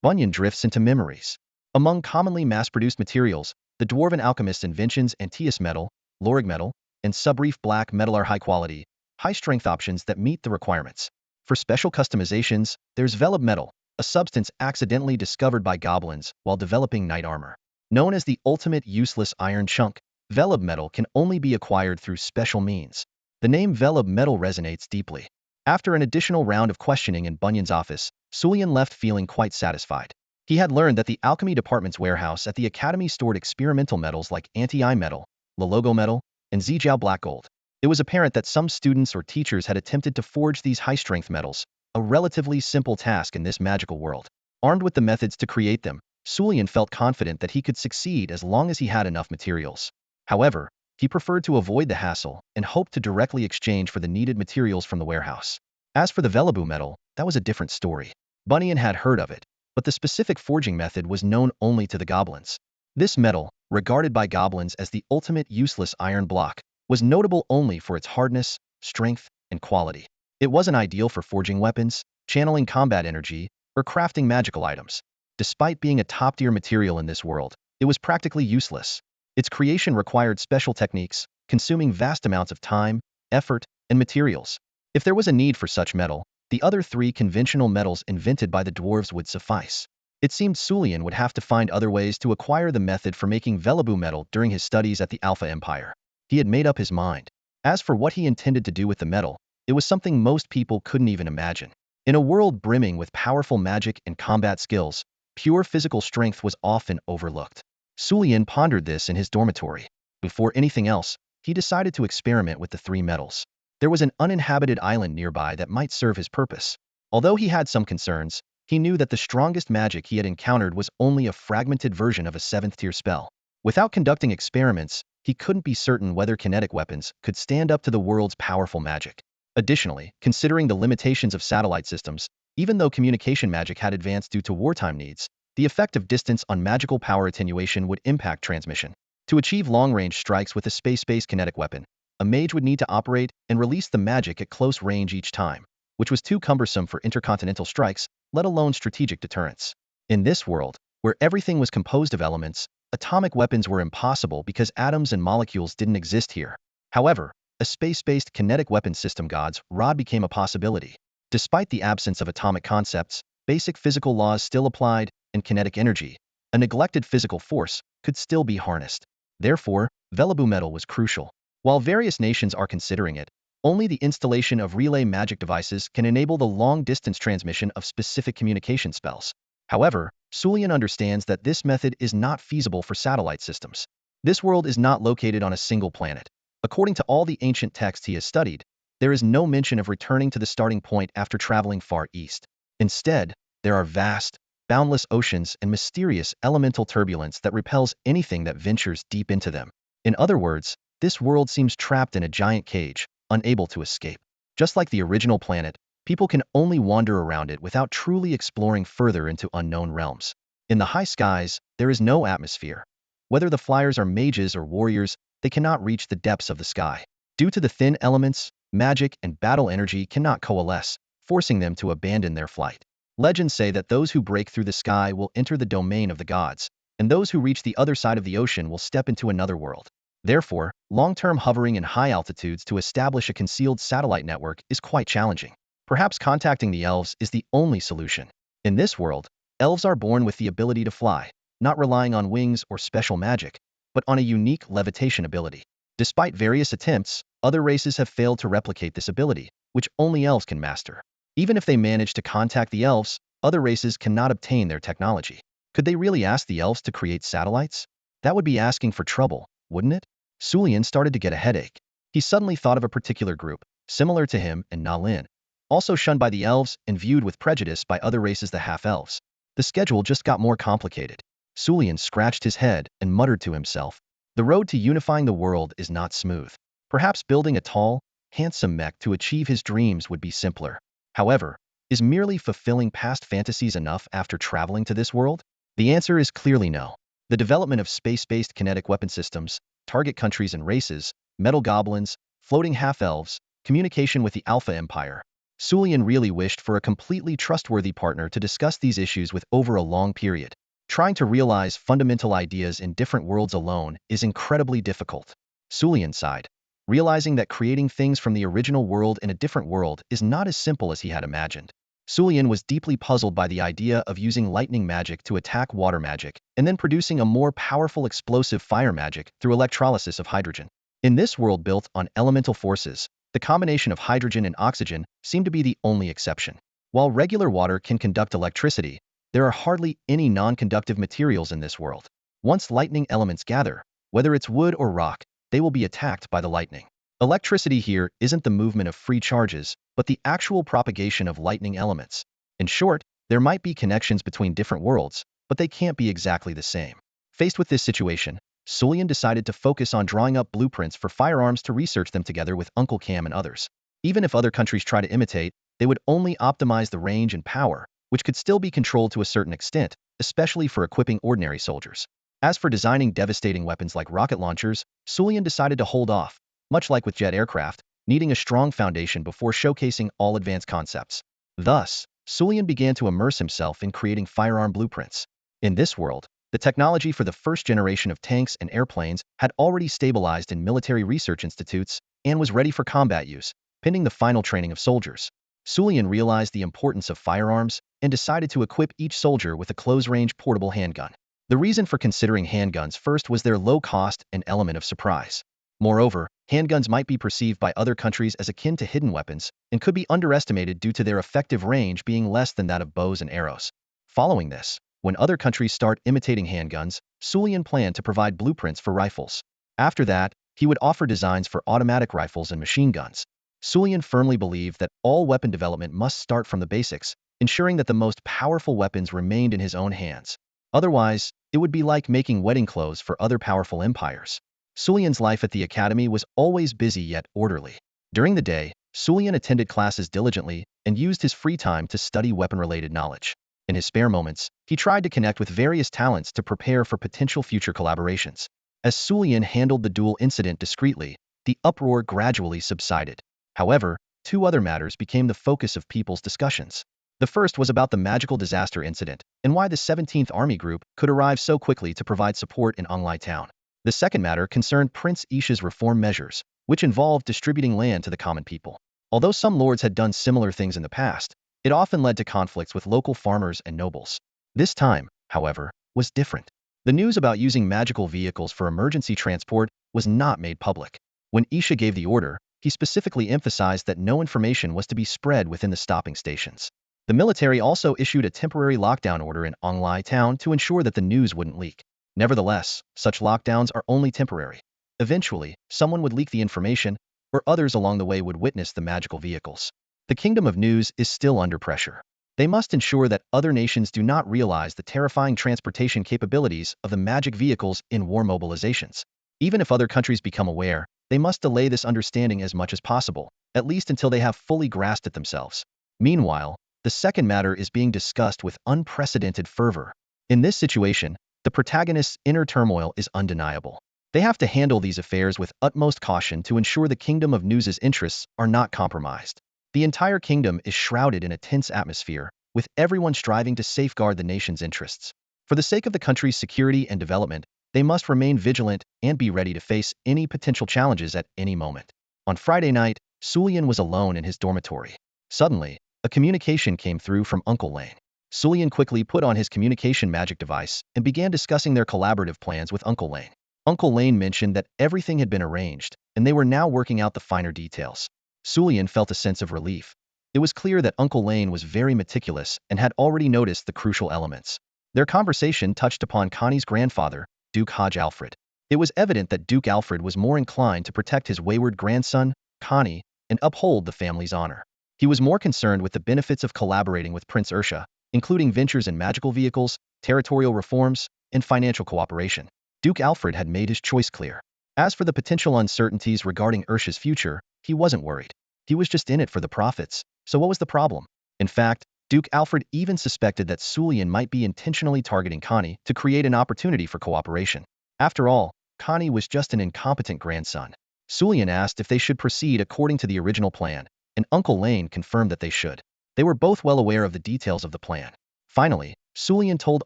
Bunyan drifts into memories. Among commonly mass-produced materials, the dwarven alchemist's inventions Antaeus metal, Lorig metal, and subreef black metal are high-quality, high-strength options that meet the requirements. For special customizations, there's veleb metal, a substance accidentally discovered by goblins while developing knight armor. Known as the ultimate useless iron chunk, veleb metal can only be acquired through special means. The name veleb metal resonates deeply. After an additional round of questioning in Bunyan's office, Sulian left feeling quite satisfied. He had learned that the alchemy department's warehouse at the academy stored experimental metals like anti-eye metal, Lologo metal, and Zijiao black gold. It was apparent that some students or teachers had attempted to forge these high-strength metals, a relatively simple task in this magical world. Armed with the methods to create them, Sulian felt confident that he could succeed as long as he had enough materials. However, he preferred to avoid the hassle and hoped to directly exchange for the needed materials from the warehouse. As for the velebu metal, that was a different story. Bunyan had heard of it, but the specific forging method was known only to the goblins. This metal, regarded by goblins as the ultimate useless iron block, was notable only for its hardness, strength, and quality. It wasn't ideal for forging weapons, channeling combat energy, or crafting magical items. Despite being a top-tier material in this world, it was practically useless. Its creation required special techniques, consuming vast amounts of time, effort, and materials. If there was a need for such metal, the other three conventional metals invented by the dwarves would suffice. It seemed Sulian would have to find other ways to acquire the method for making velebu metal during his studies at the Alpha Empire. He had made up his mind. As for what he intended to do with the metal, it was something most people couldn't even imagine. In a world brimming with powerful magic and combat skills, pure physical strength was often overlooked. Sulian pondered this in his dormitory. Before anything else, he decided to experiment with the three metals. There was an uninhabited island nearby that might serve his purpose. Although he had some concerns, he knew that the strongest magic he had encountered was only a fragmented version of a 7th-tier spell. Without conducting experiments, he couldn't be certain whether kinetic weapons could stand up to the world's powerful magic. Additionally, considering the limitations of satellite systems, even though communication magic had advanced due to wartime needs, the effect of distance on magical power attenuation would impact transmission. To achieve long-range strikes with a space-based kinetic weapon, a mage would need to operate and release the magic at close range each time, which was too cumbersome for intercontinental strikes, let alone strategic deterrence. In this world, where everything was composed of elements, atomic weapons were impossible because atoms and molecules didn't exist here. However, a space-based kinetic weapon system God's rod became a possibility. Despite the absence of atomic concepts, basic physical laws still applied, and kinetic energy, a neglected physical force, could still be harnessed. Therefore, velebu metal was crucial. While various nations are considering it, only the installation of relay magic devices can enable the long-distance transmission of specific communication spells. However, Sulian understands that this method is not feasible for satellite systems. This world is not located on a single planet. According to all the ancient texts he has studied, there is no mention of returning to the starting point after traveling far east. Instead, there are vast, boundless oceans and mysterious elemental turbulence that repels anything that ventures deep into them. In other words, this world seems trapped in a giant cage, unable to escape. Just like the original planet, people can only wander around it without truly exploring further into unknown realms. In the high skies, there is no atmosphere. Whether the flyers are mages or warriors, they cannot reach the depths of the sky. Due to the thin elements, magic and battle energy cannot coalesce, forcing them to abandon their flight. Legends say that those who break through the sky will enter the domain of the gods, and those who reach the other side of the ocean will step into another world. Therefore, long-term hovering in high altitudes to establish a concealed satellite network is quite challenging. Perhaps contacting the elves is the only solution. In this world, elves are born with the ability to fly, not relying on wings or special magic, but on a unique levitation ability. Despite various attempts, other races have failed to replicate this ability, which only elves can master. Even if they manage to contact the elves, other races cannot obtain their technology. Could they really ask the elves to create satellites? That would be asking for trouble, wouldn't it? Sulian started to get a headache. He suddenly thought of a particular group, similar to him and Na Lin, also shunned by the elves and viewed with prejudice by other races, the half-elves. The schedule just got more complicated. Sulian scratched his head and muttered to himself, the road to unifying the world is not smooth. Perhaps building a tall, handsome mech to achieve his dreams would be simpler. However, is merely fulfilling past fantasies enough after traveling to this world? The answer is clearly no. The development of space-based kinetic weapon systems, target countries and races, metal goblins, floating half-elves, communication with the Alpha Empire. Sulian really wished for a completely trustworthy partner to discuss these issues with over a long period. Trying to realize fundamental ideas in different worlds alone is incredibly difficult. Sulian sighed, realizing that creating things from the original world in a different world is not as simple as he had imagined. Sulian was deeply puzzled by the idea of using lightning magic to attack water magic, and then producing a more powerful explosive fire magic through electrolysis of hydrogen. In this world built on elemental forces, the combination of hydrogen and oxygen seemed to be the only exception. While regular water can conduct electricity, there are hardly any non-conductive materials in this world. Once lightning elements gather, whether it's wood or rock, they will be attacked by the lightning. Electricity here isn't the movement of free charges, but the actual propagation of lightning elements. In short, there might be connections between different worlds, but they can't be exactly the same. Faced with this situation, Sulian decided to focus on drawing up blueprints for firearms to research them together with Uncle Cam and others. Even if other countries try to imitate, they would only optimize the range and power, which could still be controlled to a certain extent, especially for equipping ordinary soldiers. As for designing devastating weapons like rocket launchers, Sulian decided to hold off, much like with jet aircraft, needing a strong foundation before showcasing all advanced concepts. Thus, Sulian began to immerse himself in creating firearm blueprints. In this world, the technology for the first generation of tanks and airplanes had already stabilized in military research institutes and was ready for combat use, pending the final training of soldiers. Sulian realized the importance of firearms and decided to equip each soldier with a close-range portable handgun. The reason for considering handguns first was their low cost and element of surprise. Moreover, handguns might be perceived by other countries as akin to hidden weapons and could be underestimated due to their effective range being less than that of bows and arrows. Following this, when other countries start imitating handguns, Sulian planned to provide blueprints for rifles. After that, he would offer designs for automatic rifles and machine guns. Sulian firmly believed that all weapon development must start from the basics, ensuring that the most powerful weapons remained in his own hands. Otherwise, it would be like making wedding clothes for other powerful empires. Sulian's life at the academy was always busy yet orderly. During the day, Sulian attended classes diligently and used his free time to study weapon-related knowledge. In his spare moments, he tried to connect with various talents to prepare for potential future collaborations. As Sulian handled the duel incident discreetly, the uproar gradually subsided. However, two other matters became the focus of people's discussions. The first was about the magical disaster incident and why the 17th Army Group could arrive so quickly to provide support in Onglai Town. The second matter concerned Prince Isha's reform measures, which involved distributing land to the common people. Although some lords had done similar things in the past, it often led to conflicts with local farmers and nobles. This time, however, was different. The news about using magical vehicles for emergency transport was not made public. When Isha gave the order, he specifically emphasized that no information was to be spread within the stopping stations. The military also issued a temporary lockdown order in Onglai Town to ensure that the news wouldn't leak. Nevertheless, such lockdowns are only temporary. Eventually, someone would leak the information, or others along the way would witness the magical vehicles. The Kingdom of News is still under pressure. They must ensure that other nations do not realize the terrifying transportation capabilities of the magic vehicles in war mobilizations. Even if other countries become aware, They must delay this understanding as much as possible, at least until they have fully grasped it themselves. Meanwhile, the second matter is being discussed with unprecedented fervor. In this situation, the protagonist's inner turmoil is undeniable. They have to handle these affairs with utmost caution to ensure the Kingdom of News's interests are not compromised. The entire kingdom is shrouded in a tense atmosphere, with everyone striving to safeguard the nation's interests. For the sake of the country's security and development, they must remain vigilant and be ready to face any potential challenges at any moment. On Friday night, Sulian was alone in his dormitory. Suddenly, a communication came through from Uncle Lane. Sulian quickly put on his communication magic device and began discussing their collaborative plans with Uncle Lane. Uncle Lane mentioned that everything had been arranged, and they were now working out the finer details. Sulian felt a sense of relief. It was clear that Uncle Lane was very meticulous and had already noticed the crucial elements. Their conversation touched upon Connie's grandfather, Duke Hodge Alfred. It was evident that Duke Alfred was more inclined to protect his wayward grandson, Connie, and uphold the family's honor. He was more concerned with the benefits of collaborating with Prince Ursha, including ventures in magical vehicles, territorial reforms, and financial cooperation. Duke Alfred had made his choice clear. As for the potential uncertainties regarding Ursha's future, he wasn't worried. He was just in it for the profits, so what was the problem? In fact, Duke Alfred even suspected that Sulian might be intentionally targeting Connie to create an opportunity for cooperation. After all, Connie was just an incompetent grandson. Sulian asked if they should proceed according to the original plan, and Uncle Lane confirmed that they should. They were both well aware of the details of the plan. Finally, Sulian told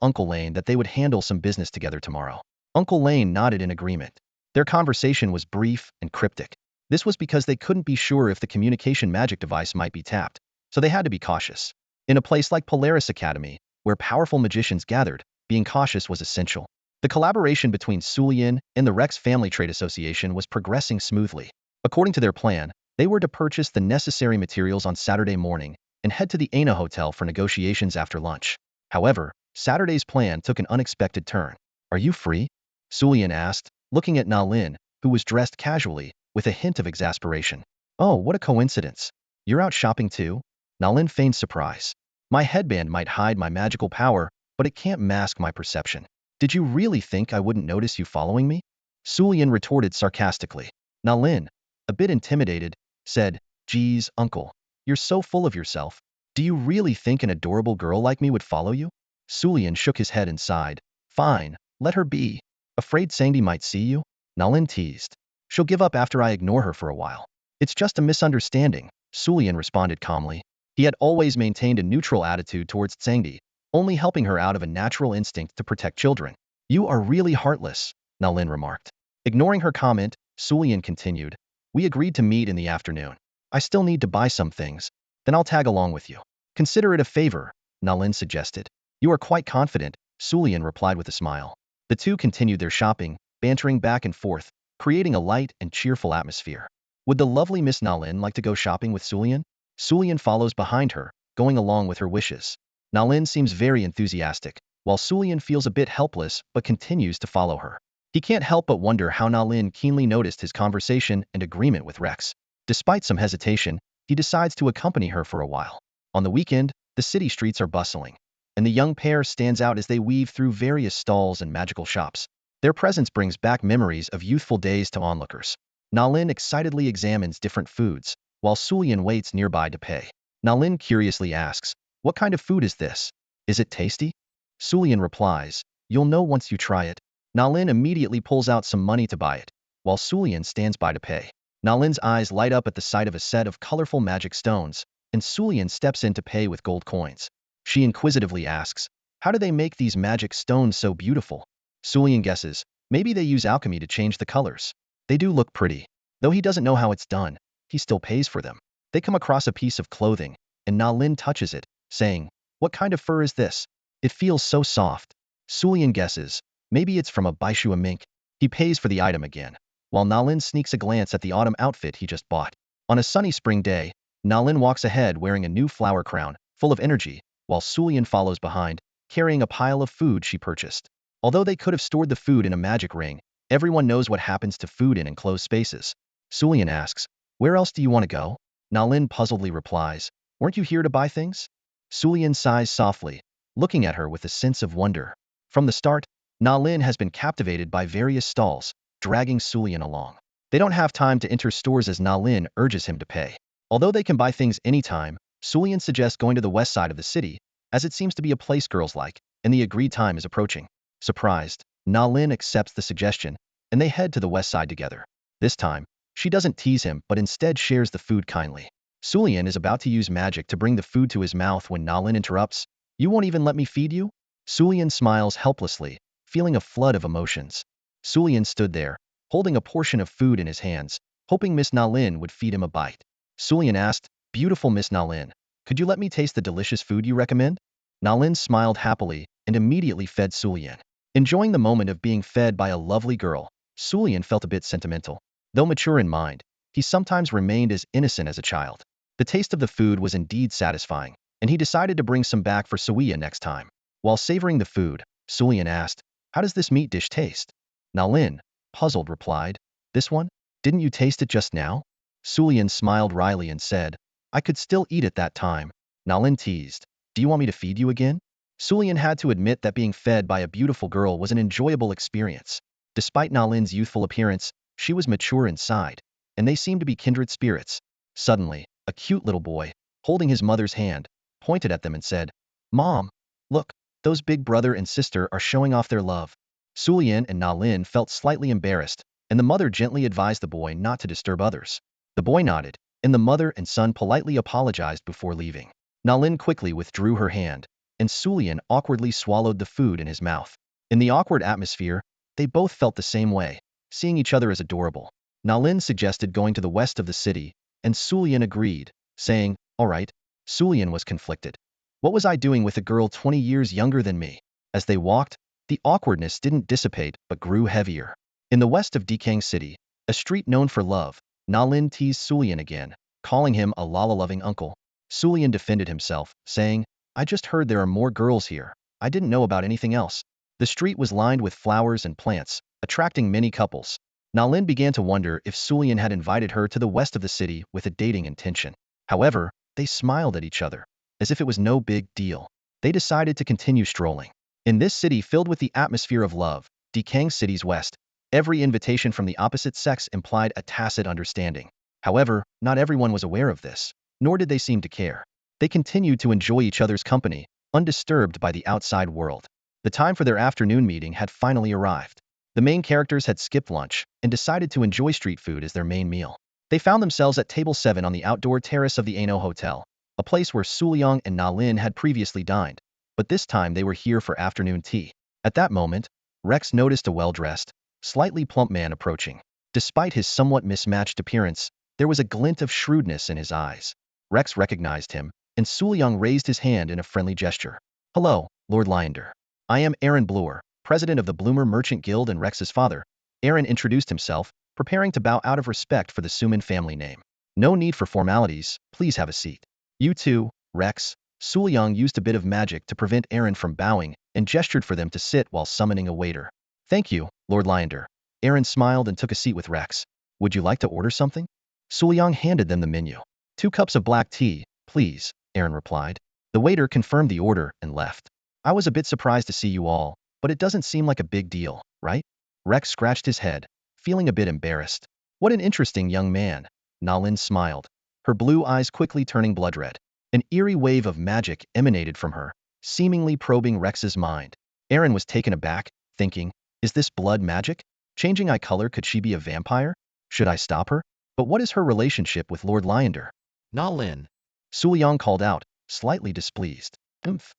Uncle Lane that they would handle some business together tomorrow. Uncle Lane nodded in agreement. Their conversation was brief and cryptic. This was because they couldn't be sure if the communication magic device might be tapped, so they had to be cautious. In a place like Polaris Academy, where powerful magicians gathered, being cautious was essential. The collaboration between Sulian and the Rex Family Trade Association was progressing smoothly. According to their plan, they were to purchase the necessary materials on Saturday morning and head to the Aina Hotel for negotiations after lunch. However, Saturday's plan took an unexpected turn. "Are you free?" Sulian asked, looking at Na Lin, who was dressed casually, with a hint of exasperation. "Oh, what a coincidence. You're out shopping too?" Na Lin feigned surprise. "My headband might hide my magical power, but it can't mask my perception. Did you really think I wouldn't notice you following me?" Sulian retorted sarcastically. Na Lin, a bit intimidated, said, "Geez, uncle, you're so full of yourself. Do you really think an adorable girl like me would follow you?" Sulian shook his head and sighed. "Fine, let her be. Afraid Sandy might see you?" Na Lin teased. "She'll give up after I ignore her for a while." "It's just a misunderstanding," Sulian responded calmly. He had always maintained a neutral attitude towards Sandy, only helping her out of a natural instinct to protect children. "You are really heartless," Na Lin remarked. Ignoring her comment, Sulian continued, "We agreed to meet in the afternoon. I still need to buy some things. Then I'll tag along with you." "Consider it a favor," Na Lin suggested. "You are quite confident," Sulian replied with a smile. The two continued their shopping, bantering back and forth, creating a light and cheerful atmosphere. Would the lovely Miss Na Lin like to go shopping with Sulian? Sulian follows behind her, going along with her wishes. Na Lin seems very enthusiastic, while Sulian feels a bit helpless but continues to follow her. He can't help but wonder how Na Lin keenly noticed his conversation and agreement with Rex. Despite some hesitation, he decides to accompany her for a while. On the weekend, the city streets are bustling, and the young pair stands out as they weave through various stalls and magical shops. Their presence brings back memories of youthful days to onlookers. Na Lin excitedly examines different foods, while Sulian waits nearby to pay. Na Lin curiously asks, "What kind of food is this? Is it tasty?" Sulian replies, "You'll know once you try it." Na Lin immediately pulls out some money to buy it, while Sulian stands by to pay. Na Lin's eyes light up at the sight of a set of colorful magic stones, and Sulian steps in to pay with gold coins. She inquisitively asks, "How do they make these magic stones so beautiful?" Sulian guesses, maybe they use alchemy to change the colors. They do look pretty. Though he doesn't know how it's done, he still pays for them. They come across a piece of clothing, and Na Lin touches it, saying, "What kind of fur is this? It feels so soft." Sulian guesses, maybe it's from a Baishua mink. He pays for the item again, while Na Lin sneaks a glance at the autumn outfit he just bought. On a sunny spring day, Na Lin walks ahead wearing a new flower crown, full of energy, while Sulian follows behind, carrying a pile of food she purchased. Although they could have stored the food in a magic ring, everyone knows what happens to food in enclosed spaces. Sulian asks, "Where else do you want to go?" Na Lin puzzledly replies, "Weren't you here to buy things?" Sulian sighs softly, looking at her with a sense of wonder. From the start, Na Lin has been captivated by various stalls, dragging Sulian along. They don't have time to enter stores as Na Lin urges him to pay. Although they can buy things anytime, Sulian suggests going to the west side of the city, as it seems to be a place girls like, and the agreed time is approaching. Surprised, Na Lin accepts the suggestion, and they head to the west side together. This time, she doesn't tease him but instead shares the food kindly. Sulian is about to use magic to bring the food to his mouth when Na Lin interrupts. You won't even let me feed you? Sulian smiles helplessly, feeling a flood of emotions. Sulian stood there, holding a portion of food in his hands, hoping Miss Na Lin would feed him a bite. Sulian asked, Beautiful Miss Na Lin, could you let me taste the delicious food you recommend? Na Lin smiled happily and immediately fed Sulian. Enjoying the moment of being fed by a lovely girl, Sulian felt a bit sentimental. Though mature in mind, he sometimes remained as innocent as a child. The taste of the food was indeed satisfying, and he decided to bring some back for Suiya next time. While savoring the food, Sulian asked, How does this meat dish taste? Na Lin, puzzled, replied, This one? Didn't you taste it just now? Sulian smiled wryly and said, I could still eat it that time. Na Lin teased, Do you want me to feed you again? Sulian had to admit that being fed by a beautiful girl was an enjoyable experience. Despite Na Lin's youthful appearance, she was mature inside, and they seemed to be kindred spirits. Suddenly, a cute little boy, holding his mother's hand, pointed at them and said, Mom, look, those big brother and sister are showing off their love. Sulian and Na Lin felt slightly embarrassed, and the mother gently advised the boy not to disturb others. The boy nodded, and the mother and son politely apologized before leaving. Na Lin quickly withdrew her hand, and Sulian awkwardly swallowed the food in his mouth. In the awkward atmosphere, they both felt the same way, seeing each other as adorable. Na Lin suggested going to the west of the city, and Sulian agreed, saying, All right. Sulian was conflicted. What was I doing with a girl 20 years younger than me? As they walked, the awkwardness didn't dissipate but grew heavier. In the west of Dekang City, a street known for love, Na Lin teased Sulian again, calling him a Lala-loving uncle. Sulian defended himself, saying, I just heard there are more girls here. I didn't know about anything else. The street was lined with flowers and plants, attracting many couples. Na Lin began to wonder if Sulian had invited her to the west of the city with a dating intention. However, they smiled at each other, as if it was no big deal. They decided to continue strolling. In this city filled with the atmosphere of love, Dekang City's west, every invitation from the opposite sex implied a tacit understanding. However, not everyone was aware of this, nor did they seem to care. They continued to enjoy each other's company, undisturbed by the outside world. The time for their afternoon meeting had finally arrived. The main characters had skipped lunch and decided to enjoy street food as their main meal. They found themselves at table 7 on the outdoor terrace of the Ano Hotel, a place where Suliang and Na Lin had previously dined, but this time they were here for afternoon tea. At that moment, Rex noticed a well-dressed, slightly plump man approaching. Despite his somewhat mismatched appearance, there was a glint of shrewdness in his eyes. Rex recognized him, and Suliang raised his hand in a friendly gesture. Hello, Lord Lyander. I am Aaron Bloor, president of the Bloomer Merchant Guild and Rex's father. Aaron introduced himself, preparing to bow out of respect for the Suman family name. No need for formalities, please have a seat. You too, Rex. Suliang used a bit of magic to prevent Aaron from bowing and gestured for them to sit while summoning a waiter. Thank you, Lord Lyander. Aaron smiled and took a seat with Rex. Would you like to order something? Suliang handed them the menu. 2 cups of black tea, please, Aaron replied. The waiter confirmed the order and left. I was a bit surprised to see you all, but it doesn't seem like a big deal, right? Rex scratched his head, feeling a bit embarrassed. What an interesting young man. Na Lin smiled, her blue eyes quickly turning blood red. An eerie wave of magic emanated from her, seemingly probing Rex's mind. Aaron was taken aback, thinking, is this blood magic? Changing eye color, could she be a vampire? Should I stop her? But what is her relationship with Lord Lyander? Na Lin. Suliang called out, slightly displeased. Oomph.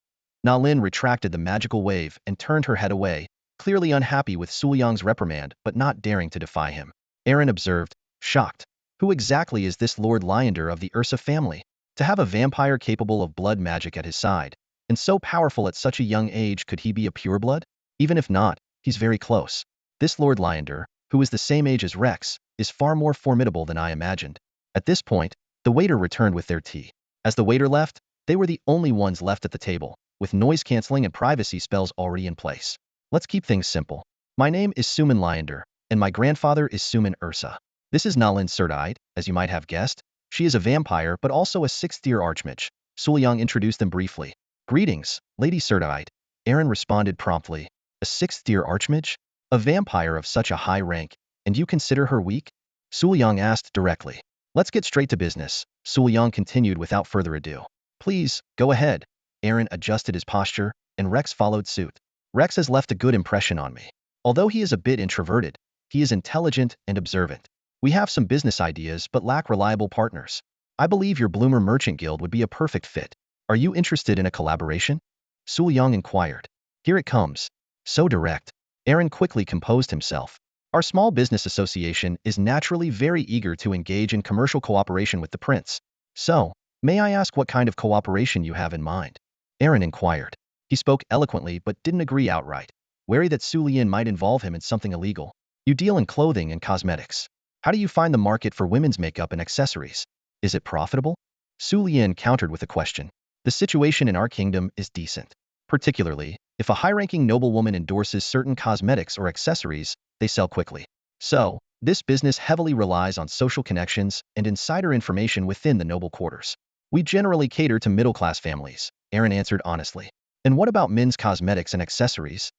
Na Lin retracted the magical wave and turned her head away, clearly unhappy with Suliang's reprimand but not daring to defy him. Aaron observed, shocked. Who exactly is this Lord Lyander of the Ursa family? To have a vampire capable of blood magic at his side, and so powerful at such a young age, could he be a pureblood? Even if not, he's very close. This Lord Lyander, who is the same age as Rex, is far more formidable than I imagined. At this point, the waiter returned with their tea. As the waiter left, they were the only ones left at the table, with noise cancelling and privacy spells already in place. Let's keep things simple. My name is Suman Lyander, and my grandfather is Suman Ursa. This is Na Lin Surdide, as you might have guessed. She is a vampire but also a 6th-tier archmage. Suliang introduced them briefly. Greetings, Lady Surdide. Aaron responded promptly. A 6th-tier archmage? A vampire of such a high rank, and you consider her weak? Suliyang asked directly. Let's get straight to business, Suliyang continued without further ado. Please, go ahead. Aaron adjusted his posture, and Rex followed suit. Rex has left a good impression on me. Although he is a bit introverted, he is intelligent and observant. We have some business ideas but lack reliable partners. I believe your Bloomer Merchant Guild would be a perfect fit. Are you interested in a collaboration? Suliyang inquired. Here it comes. So direct. Aaron quickly composed himself. Our small business association is naturally very eager to engage in commercial cooperation with the prince. So, may I ask what kind of cooperation you have in mind? Aaron inquired. He spoke eloquently but didn't agree outright, wary that Su Lian might involve him in something illegal. You deal in clothing and cosmetics. How do you find the market for women's makeup and accessories? Is it profitable? Su Lian countered with a question. The situation in our kingdom is decent. Particularly, if a high-ranking noblewoman endorses certain cosmetics or accessories, they sell quickly. So, this business heavily relies on social connections and insider information within the noble quarters. We generally cater to middle-class families, Aaron answered honestly. And what about men's cosmetics and accessories?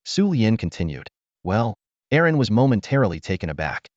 Su Lian continued. Well, Aaron was momentarily taken aback.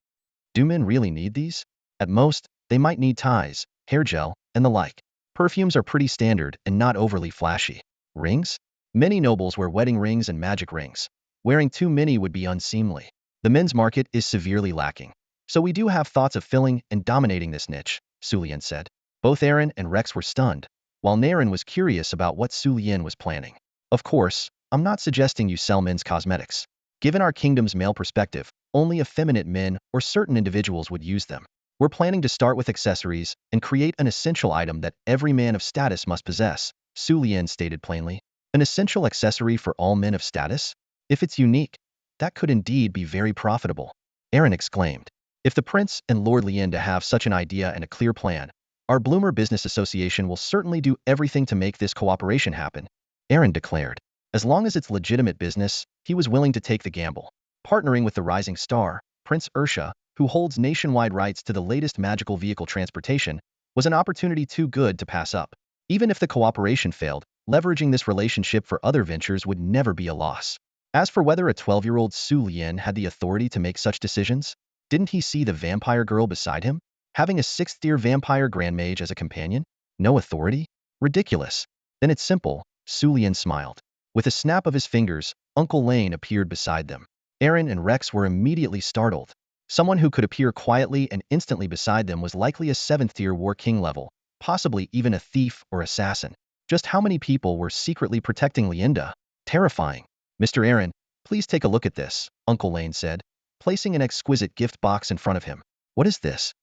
Do men really need these? At most, they might need ties, hair gel, and the like. Perfumes are pretty standard and not overly flashy. Rings? Many nobles wear wedding rings and magic rings. Wearing too many would be unseemly. The men's market is severely lacking. So we do have thoughts of filling and dominating this niche, Su Lian said. Both Aaron and Rex were stunned, while Naren was curious about what Su Lian was planning. Of course, I'm not suggesting you sell men's cosmetics. Given our kingdom's male perspective, only effeminate men or certain individuals would use them. We're planning to start with accessories and create an essential item that every man of status must possess, Su Lian stated plainly. An essential accessory for all men of status? If it's unique, that could indeed be very profitable. Aaron exclaimed. If the prince and Lord Lienda have such an idea and a clear plan, our Bloomer Business Association will certainly do everything to make this cooperation happen, Aaron declared. As long as it's legitimate business, he was willing to take the gamble. Partnering with the rising star, Prince Ursha, who holds nationwide rights to the latest magical vehicle transportation, was an opportunity too good to pass up. Even if the cooperation failed, leveraging this relationship for other ventures would never be a loss. As for whether a 12-year-old Su Lian had the authority to make such decisions, didn't he see the vampire girl beside him? Having a 6th-tier vampire grand mage as a companion? No authority? Ridiculous. Then it's simple, Su Lian smiled. With a snap of his fingers, Uncle Lane appeared beside them. Aaron and Rex were immediately startled. Someone who could appear quietly and instantly beside them was likely a 7th-tier war king level, possibly even a thief or assassin. Just how many people were secretly protecting Lienda? Terrifying. Mr. Aaron, please take a look at this, Uncle Lane said, placing an exquisite gift box in front of him. What is this?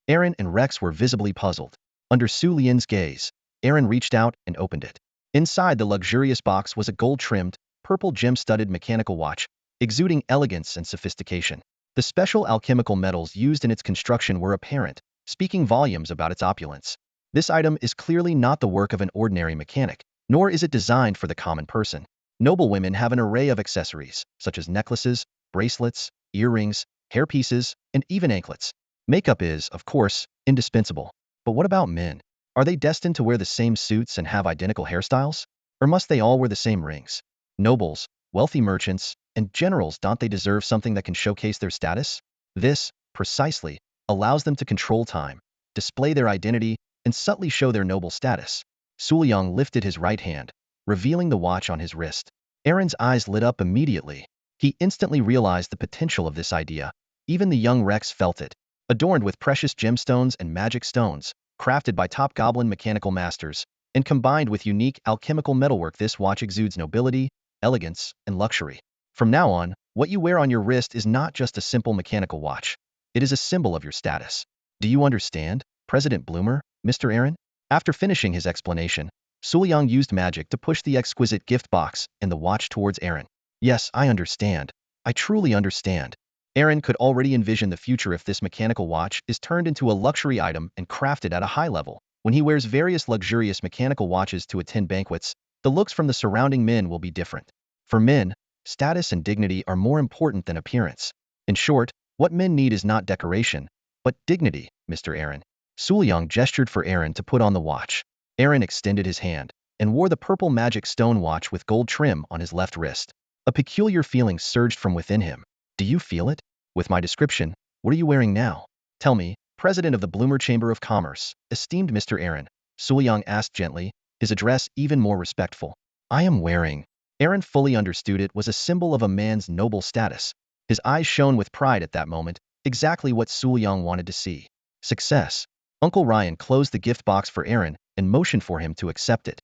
Aaron and Rex were visibly puzzled. Under Su Lian's gaze, Aaron reached out and opened it. Inside the luxurious box was a gold-trimmed, purple gem-studded mechanical watch, exuding elegance and sophistication. The special alchemical metals used in its construction were apparent, speaking volumes about its opulence. This item is clearly not the work of an ordinary mechanic, nor is it designed for the common person. Noblewomen have an array of accessories, such as necklaces, bracelets, earrings, hairpieces, and even anklets. Makeup is, of course, indispensable. But what about men? Are they destined to wear the same suits and have identical hairstyles? Or must they all wear the same rings? Nobles, wealthy merchants, and generals, don't they deserve something that can showcase their status? This, precisely, allows them to control time, display their identity, and subtly show their noble status. Suliyang lifted his right hand, revealing the watch on his wrist. Aaron's eyes lit up immediately. He instantly realized the potential of this idea. Even the young Rex felt it. Adorned with precious gemstones and magic stones, crafted by top goblin mechanical masters, and combined with unique alchemical metalwork, this watch exudes nobility, elegance, and luxury. From now on, what you wear on your wrist is not just a simple mechanical watch. It is a symbol of your status. Do you understand, President Bloomer, Mr. Aaron? After finishing his explanation, Suliyang used magic to push the exquisite gift box and the watch towards Aaron. Yes, I understand. I truly understand. Aaron could already envision the future if this mechanical watch is turned into a luxury item and crafted at a high level. When he wears various luxurious mechanical watches to attend banquets, the looks from the surrounding men will be different. For men, status and dignity are more important than appearance. In short, what men need is not decoration, but dignity, Mr. Aaron. Suliyang gestured for Aaron to put on the watch. Aaron extended his hand and wore the purple magic stone watch with gold trim on his left wrist. A peculiar feeling surged from within him. Do you feel it? With my description, what are you wearing now? Tell me, President of the Bloomer Chamber of Commerce, esteemed Mr. Aaron, Suliyang asked gently, his address even more respectful. I am wearing. Aaron fully understood it was a symbol of a man's noble status. His eyes shone with pride at that moment, exactly what Suliyang wanted to see. Success. Uncle Ryan closed the gift box for Aaron and motioned for him to accept it.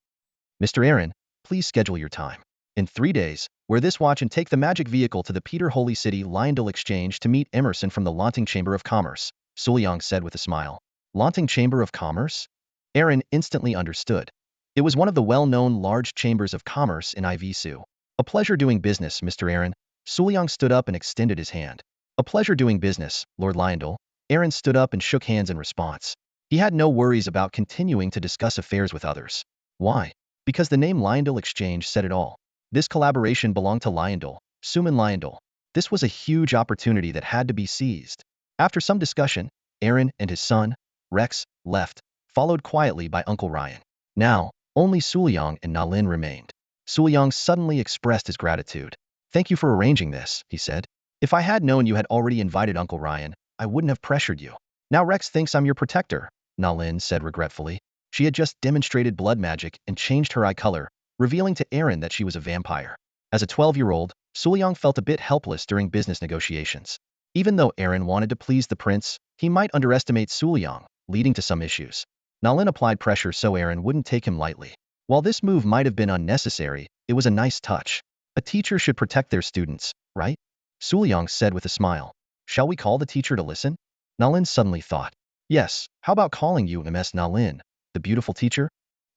Mr. Aaron, please schedule your time. In 3 days, wear this watch and take the magic vehicle to the Peter Holy City Lyondell Exchange to meet Emerson from the Lanting Chamber of Commerce, Suliyang said with a smile. Lanting Chamber of Commerce? Aaron instantly understood. It was one of the well-known large chambers of commerce in Ivisu. A pleasure doing business, Mr. Aaron. Suliyang stood up and extended his hand. A pleasure doing business, Lord Lyondell. Aaron stood up and shook hands in response. He had no worries about continuing to discuss affairs with others. Why? Because the name Lyondell Exchange said it all. This collaboration belonged to Lyondell, Suman Lyondell. This was a huge opportunity that had to be seized. After some discussion, Aaron and his son, Rex, left, followed quietly by Uncle Ryan. Now, only Suliyang and Nalin remained. Suliyang suddenly expressed his gratitude. Thank you for arranging this, he said. If I had known you had already invited Uncle Ryan, I wouldn't have pressured you. Now Rex thinks I'm your protector, Nalin said regretfully. She had just demonstrated blood magic and changed her eye color, revealing to Aaron that she was a vampire. As a 12-year-old, Suliyang felt a bit helpless during business negotiations. Even though Aaron wanted to please the prince, he might underestimate Suliyang, leading to some issues. Nalin applied pressure so Aaron wouldn't take him lightly. While this move might have been unnecessary, it was a nice touch. A teacher should protect their students, right? Suliyang said with a smile. Shall we call the teacher to listen? Nalin suddenly thought. Yes, how about calling you Ms. Nalin, the beautiful teacher?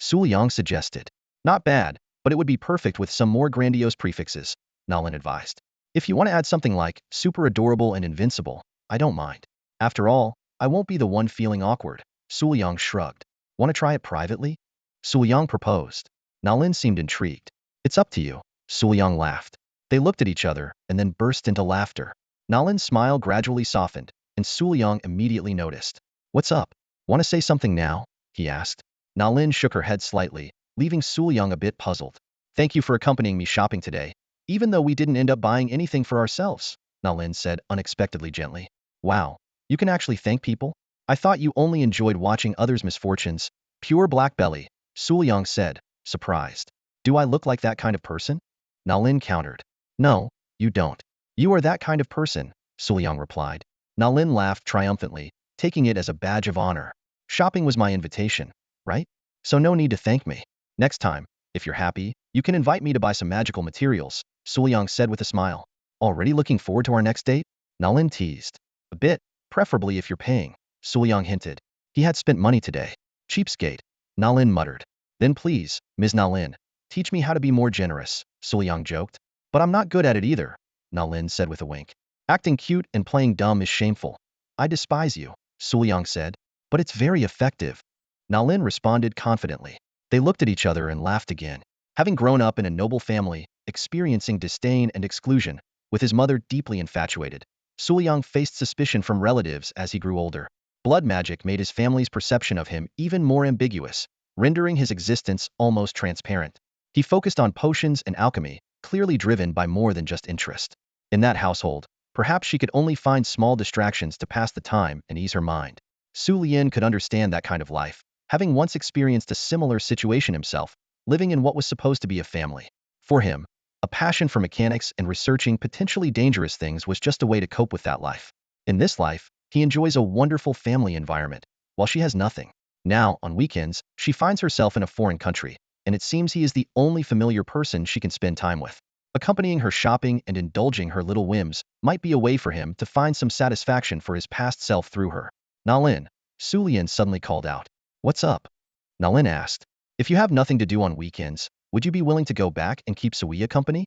Suliyang suggested. Not bad, but it would be perfect with some more grandiose prefixes, Nalin advised. If you want to add something like super adorable and invincible, I don't mind. After all, I won't be the one feeling awkward. Suliyang shrugged. Want to try it privately? Suliyang proposed. Nalin seemed intrigued. It's up to you. Suliyang laughed. They looked at each other and then burst into laughter. Nalin's smile gradually softened, and Suliyang immediately noticed. What's up? Want to say something now? He asked. Nalin shook her head slightly, leaving Suliyang a bit puzzled. Thank you for accompanying me shopping today, even though we didn't end up buying anything for ourselves, Nalin said unexpectedly gently. Wow, you can actually thank people? I thought you only enjoyed watching others' misfortunes. Pure black belly, Suliyang said, surprised. Do I look like that kind of person? Nalin countered. No, you don't. You are that kind of person, Suliyang replied. Nalin laughed triumphantly, taking it as a badge of honor. Shopping was my invitation, right? So no need to thank me. Next time, if you're happy, you can invite me to buy some magical materials, Suliyang said with a smile. Already looking forward to our next date? Nalin teased. A bit, preferably if you're paying, Suliyang hinted. He had spent money today. Cheapskate, Nalin muttered. Then please, Ms. Nalin, teach me how to be more generous, Suliyang joked. But I'm not good at it either, Nalin said with a wink. Acting cute and playing dumb is shameful. I despise you, Suliyang said. But it's very effective. Nalin responded confidently. They looked at each other and laughed again. Having grown up in a noble family, experiencing disdain and exclusion, with his mother deeply infatuated, Suliyang faced suspicion from relatives as he grew older. Blood magic made his family's perception of him even more ambiguous, rendering his existence almost transparent. He focused on potions and alchemy, clearly driven by more than just interest. In that household, perhaps she could only find small distractions to pass the time and ease her mind. Su Lian could understand that kind of life, having once experienced a similar situation himself, living in what was supposed to be a family. For him, a passion for mechanics and researching potentially dangerous things was just a way to cope with that life. In this life, he enjoys a wonderful family environment, while she has nothing. Now, on weekends, she finds herself in a foreign country, and it seems he is the only familiar person she can spend time with. Accompanying her shopping and indulging her little whims might be a way for him to find some satisfaction for his past self through her. Nalin, Su Lian suddenly called out. What's up? Nalin asked. If you have nothing to do on weekends, would you be willing to go back and keep Suiya company?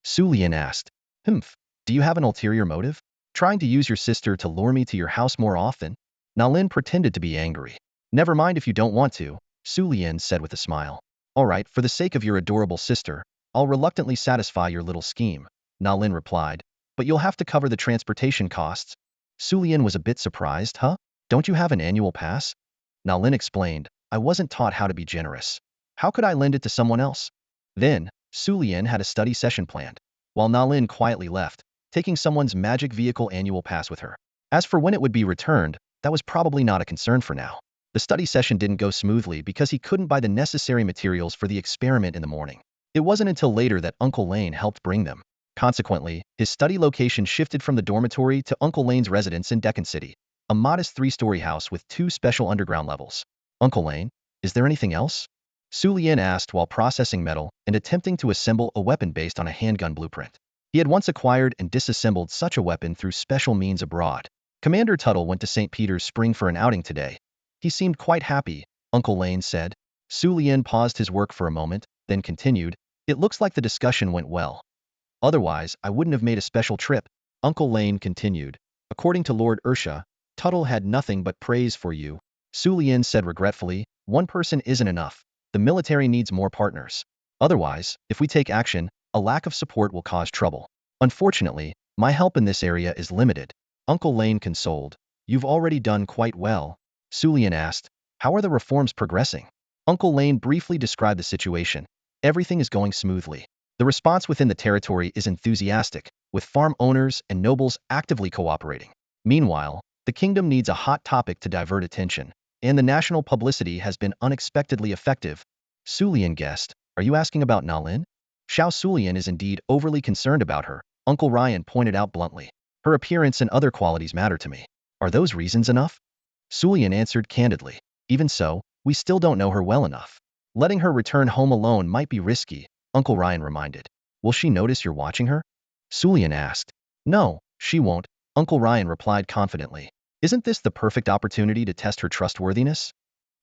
Su Lian asked. Humph, do you have an ulterior motive? Trying to use your sister to lure me to your house more often? Nalin pretended to be angry. Never mind if you don't want to, Su Lian said with a smile. All right, for the sake of your adorable sister, I'll reluctantly satisfy your little scheme, Nalin replied, but you'll have to cover the transportation costs. Su Lian was a bit surprised, huh? Don't you have an annual pass? Nalin explained, I wasn't taught how to be generous. How could I lend it to someone else? Then, Su Lian had a study session planned, while Nalin quietly left, taking someone's magic vehicle annual pass with her. As for when it would be returned, that was probably not a concern for now. The study session didn't go smoothly because he couldn't buy the necessary materials for the experiment in the morning. It wasn't until later that Uncle Lane helped bring them. Consequently, his study location shifted from the dormitory to Uncle Lane's residence in Deccan City, a modest 3-story house with 2 special underground levels. Uncle Lane, is there anything else? Su Lian asked while processing metal and attempting to assemble a weapon based on a handgun blueprint. He had once acquired and disassembled such a weapon through special means abroad. Commander Tuttle went to St. Peter's Spring for an outing today. He seemed quite happy, Uncle Lane said. Su Lian paused his work for a moment, then continued, "It looks like the discussion went well. Otherwise, I wouldn't have made a special trip." Uncle Lane continued, "According to Lord Ursha, Tuttle had nothing but praise for you." Su Lian said regretfully, "One person isn't enough. The military needs more partners. Otherwise, if we take action, a lack of support will cause trouble. Unfortunately, my help in this area is limited." Uncle Lane consoled, "You've already done quite well." Su Lian asked, "How are the reforms progressing?" Uncle Lane briefly described the situation. "Everything is going smoothly. The response within the territory is enthusiastic, with farm owners and nobles actively cooperating. Meanwhile, the kingdom needs a hot topic to divert attention, and the national publicity has been unexpectedly effective." Su Lian guessed, "Are you asking about Nalin?" "Xiao Sulian is indeed overly concerned about her," Uncle Ryan pointed out bluntly. "Her appearance and other qualities matter to me." "Are those reasons enough?" Sulian answered candidly. "Even so, we still don't know her well enough. Letting her return home alone might be risky," Uncle Ryan reminded. "Will she notice you're watching her?" Sulian asked. "No, she won't," Uncle Ryan replied confidently. "Isn't this the perfect opportunity to test her trustworthiness?"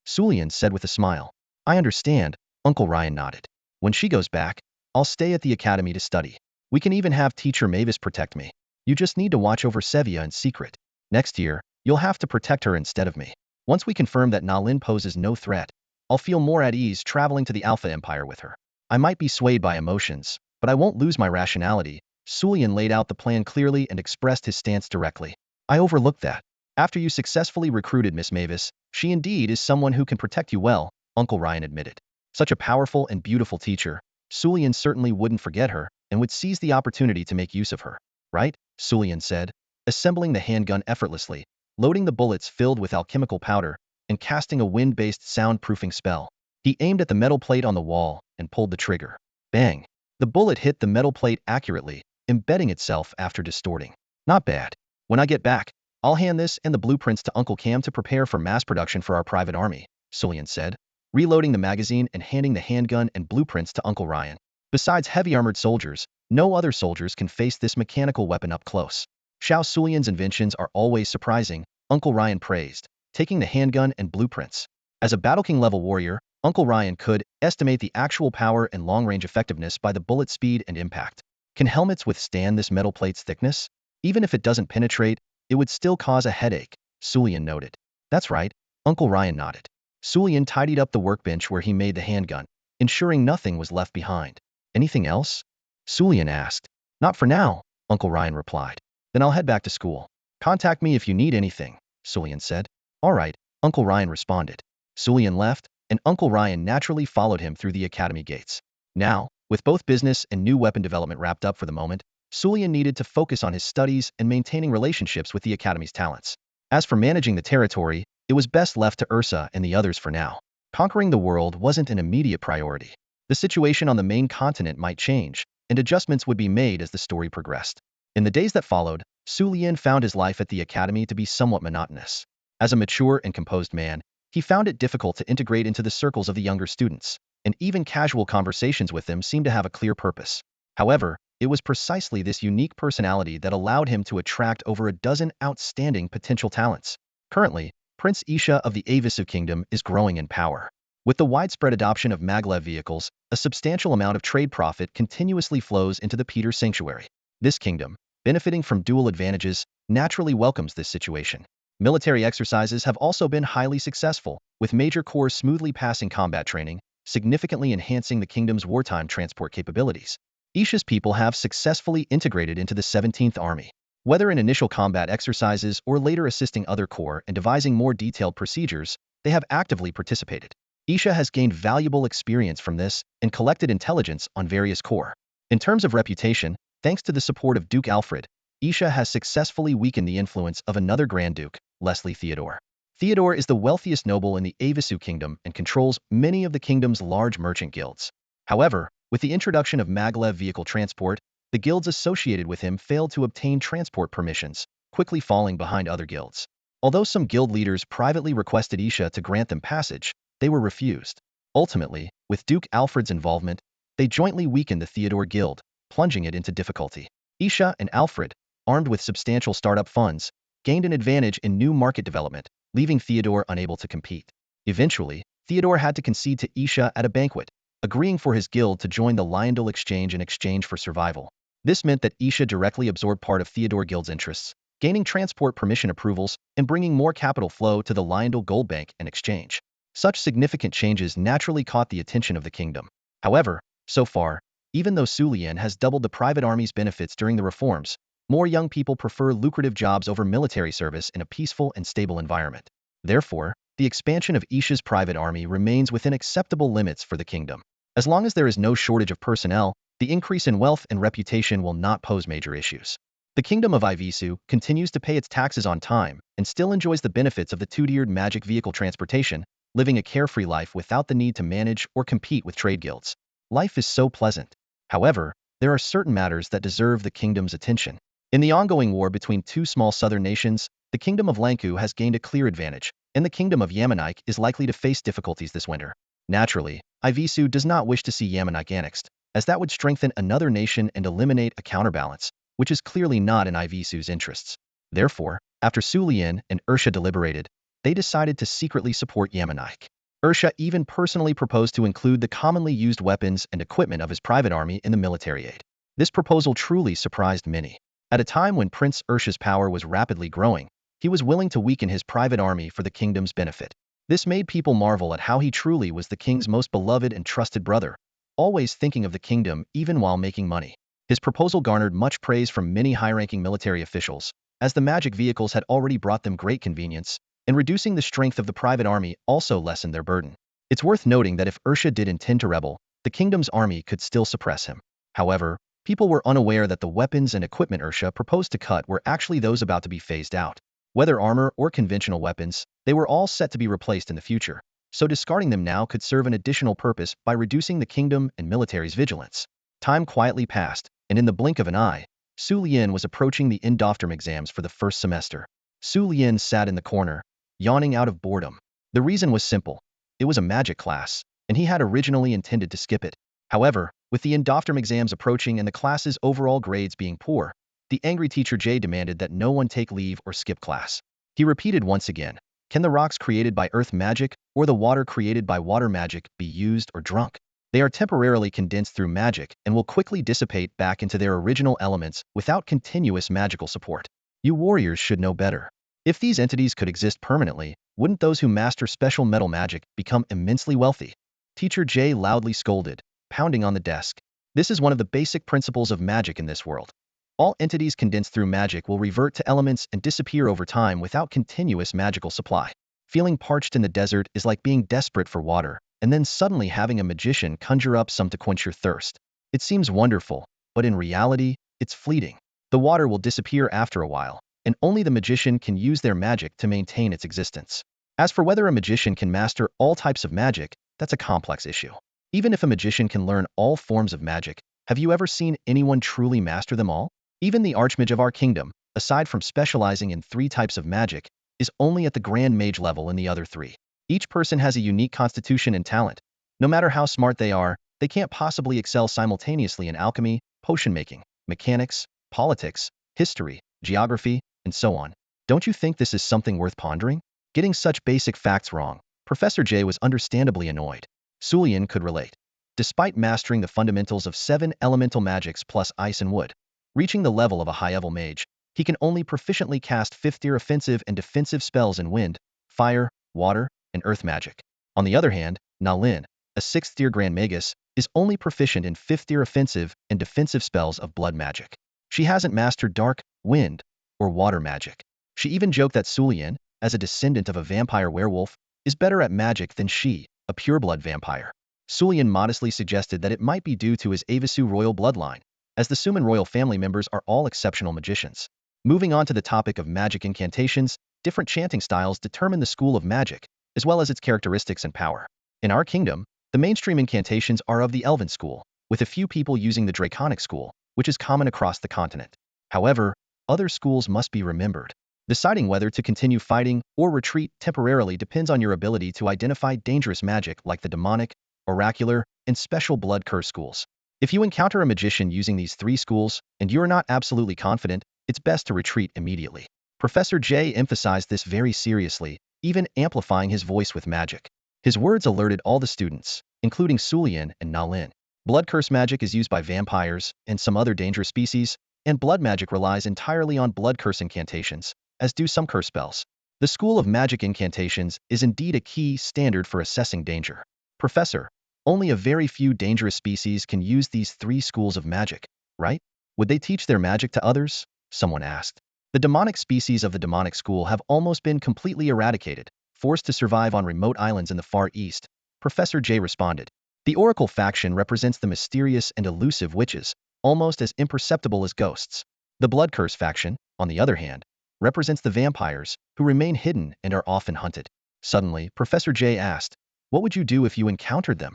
Sulian said with a smile. "I understand," Uncle Ryan nodded. "When she goes back, I'll stay at the academy to study. We can even have Teacher Mavis protect me. You just need to watch over Sevia in secret. Next year, you'll have to protect her instead of me. Once we confirm that Nalin poses no threat, I'll feel more at ease traveling to the Alpha Empire with her. I might be swayed by emotions, but I won't lose my rationality." Sulian laid out the plan clearly and expressed his stance directly. "I overlooked that. After you successfully recruited Miss Mavis, she indeed is someone who can protect you well," Uncle Ryan admitted. "Such a powerful and beautiful teacher, Sulian certainly wouldn't forget her and would seize the opportunity to make use of her." "Right," Sulian said, assembling the handgun effortlessly, loading the bullets filled with alchemical powder, and casting a wind-based soundproofing spell. He aimed at the metal plate on the wall and pulled the trigger. Bang! The bullet hit the metal plate accurately, embedding itself after distorting. "Not bad. When I get back, I'll hand this and the blueprints to Uncle Cam to prepare for mass production for our private army," Sulian said, reloading the magazine and handing the handgun and blueprints to Uncle Ryan. Besides heavy-armored soldiers, no other soldiers can face this mechanical weapon up close. "Xiao Sulian's inventions are always surprising," Uncle Ryan praised, taking the handgun and blueprints. As a Battle King level warrior, Uncle Ryan could estimate the actual power and long-range effectiveness by the bullet speed and impact. "Can helmets withstand this metal plate's thickness? Even if it doesn't penetrate, it would still cause a headache," Sulian noted. "That's right," Uncle Ryan nodded. Sulian tidied up the workbench where he made the handgun, ensuring nothing was left behind. "Anything else?" Sulian asked. "Not for now," Uncle Ryan replied. "Then I'll head back to school. Contact me if you need anything," Sulian said. "All right," Uncle Ryan responded. Sulian left, and Uncle Ryan naturally followed him through the academy gates. Now, with both business and new weapon development wrapped up for the moment, Sulian needed to focus on his studies and maintaining relationships with the academy's talents. As for managing the territory, it was best left to Ursa and the others for now. Conquering the world wasn't an immediate priority. The situation on the main continent might change, and adjustments would be made as the story progressed. In the days that followed, Su Lian found his life at the academy to be somewhat monotonous. As a mature and composed man, he found it difficult to integrate into the circles of the younger students, and even casual conversations with them seemed to have a clear purpose. However, it was precisely this unique personality that allowed him to attract over a dozen outstanding potential talents. Currently, Prince Isha of the Avisu Kingdom is growing in power. With the widespread adoption of maglev vehicles, a substantial amount of trade profit continuously flows into the Peter Sanctuary. This kingdom, benefiting from dual advantages, naturally welcomes this situation. Military exercises have also been highly successful, with major corps smoothly passing combat training, significantly enhancing the kingdom's wartime transport capabilities. Isha's people have successfully integrated into the 17th Army. Whether in initial combat exercises or later assisting other corps and devising more detailed procedures, they have actively participated. Isha has gained valuable experience from this and collected intelligence on various corps. In terms of reputation, thanks to the support of Duke Alfred, Isha has successfully weakened the influence of another Grand Duke, Leslie Theodore. Theodore is the wealthiest noble in the Avisu kingdom and controls many of the kingdom's large merchant guilds. However, with the introduction of maglev vehicle transport, the guilds associated with him failed to obtain transport permissions, quickly falling behind other guilds. Although some guild leaders privately requested Isha to grant them passage, they were refused. Ultimately, with Duke Alfred's involvement, they jointly weakened the Theodore Guild, plunging it into difficulty. Isha and Alfred, armed with substantial startup funds, gained an advantage in new market development, leaving Theodore unable to compete. Eventually, Theodore had to concede to Isha at a banquet, agreeing for his guild to join the Lyondell Exchange in exchange for survival. This meant that Isha directly absorbed part of Theodore Guild's interests, gaining transport permission approvals and bringing more capital flow to the Lyondell Gold Bank and Exchange. Such significant changes naturally caught the attention of the kingdom. However, so far, even though Sulian has doubled the private army's benefits during the reforms, more young people prefer lucrative jobs over military service in a peaceful and stable environment. Therefore, the expansion of Isha's private army remains within acceptable limits for the kingdom. As long as there is no shortage of personnel, the increase in wealth and reputation will not pose major issues. The kingdom of Ivisu continues to pay its taxes on time and still enjoys the benefits of the two-tiered magic vehicle transportation, living a carefree life without the need to manage or compete with trade guilds. Life is so pleasant. However, there are certain matters that deserve the kingdom's attention. In the ongoing war between two small southern nations, the kingdom of Lanku has gained a clear advantage, and the kingdom of Yamanik is likely to face difficulties this winter. Naturally, Ivisu does not wish to see Yamanik annexed, as that would strengthen another nation and eliminate a counterbalance, which is clearly not in Ivisu's interests. Therefore, after Sulian and Ursha deliberated, they decided to secretly support Yamanik. Ursha even personally proposed to include the commonly used weapons and equipment of his private army in the military aid. This proposal truly surprised many. At a time when Prince Ursha's power was rapidly growing, he was willing to weaken his private army for the kingdom's benefit. This made people marvel at how he truly was the king's most beloved and trusted brother, always thinking of the kingdom even while making money. His proposal garnered much praise from many high-ranking military officials, as the magic vehicles had already brought them great convenience, and reducing the strength of the private army also lessened their burden. It's worth noting that if Ursha did intend to rebel, the kingdom's army could still suppress him. However, people were unaware that the weapons and equipment Ursha proposed to cut were actually those about to be phased out. Whether armor or conventional weapons, they were all set to be replaced in the future, so discarding them now could serve an additional purpose by reducing the kingdom and military's vigilance. Time quietly passed, and in the blink of an eye, Su Lian was approaching the Indofterm exams for the first semester. Su Lian sat in the corner, yawning out of boredom. The reason was simple. It was a magic class, and he had originally intended to skip it. However, with the Indofterm exams approaching and the class's overall grades being poor, the angry teacher Jay demanded that no one take leave or skip class. He repeated once again, "Can the rocks created by earth magic or the water created by water magic be used or drunk? They are temporarily condensed through magic and will quickly dissipate back into their original elements without continuous magical support. You warriors should know better. If these entities could exist permanently, wouldn't those who master special metal magic become immensely wealthy?" Teacher Jay loudly scolded, pounding on the desk. This is one of the basic principles of magic in this world. All entities condensed through magic will revert to elements and disappear over time without continuous magical supply. Feeling parched in the desert is like being desperate for water, and then suddenly having a magician conjure up some to quench your thirst. It seems wonderful, but in reality, it's fleeting. The water will disappear after a while, and only the magician can use their magic to maintain its existence. As for whether a magician can master all types of magic, that's a complex issue. Even if a magician can learn all forms of magic, have you ever seen anyone truly master them all? Even the archmage of our kingdom, aside from specializing in 3 types of magic, is only at the grand mage level in the other 3. Each person has a unique constitution and talent. No matter how smart they are, they can't possibly excel simultaneously in alchemy, potion making, mechanics, politics, history, geography, and so on. Don't you think this is something worth pondering? Getting such basic facts wrong, Professor J was understandably annoyed. Sulian could relate. Despite mastering the fundamentals of 7 elemental magics plus ice and wood, reaching the level of a high-level mage, he can only proficiently cast 5th-tier offensive and defensive spells in wind, fire, water, and earth magic. On the other hand, Nalin, a 6th-tier Grand Magus, is only proficient in 5th-tier offensive and defensive spells of blood magic. She hasn't mastered dark, wind, or water magic. She even joked that Sulian, as a descendant of a vampire werewolf, is better at magic than she, a pureblood vampire. Sulian modestly suggested that it might be due to his Avisu royal bloodline, as the Suman royal family members are all exceptional magicians. Moving on to the topic of magic incantations, different chanting styles determine the school of magic, as well as its characteristics and power. In our kingdom, the mainstream incantations are of the Elven school, with a few people using the Draconic school, which is common across the continent. However, other schools must be remembered. Deciding whether to continue fighting or retreat temporarily depends on your ability to identify dangerous magic like the demonic, oracular, and special blood curse schools. If you encounter a magician using these three schools and you are not absolutely confident, it's best to retreat immediately. Professor J emphasized this very seriously, even amplifying his voice with magic. His words alerted all the students, including Sulian and Nalin. Blood curse magic is used by vampires and some other dangerous species, and blood magic relies entirely on blood curse incantations, as do some curse spells. The school of magic incantations is indeed a key standard for assessing danger. Professor, only a very few dangerous species can use these three schools of magic, right? Would they teach their magic to others? Someone asked. The demonic species of the demonic school have almost been completely eradicated, forced to survive on remote islands in the Far East, Professor J responded. The Oracle faction represents the mysterious and elusive witches, almost as imperceptible as ghosts. The Blood Curse faction, on the other hand, represents the vampires, who remain hidden and are often hunted. Suddenly, Professor J asked, "What would you do if you encountered them?"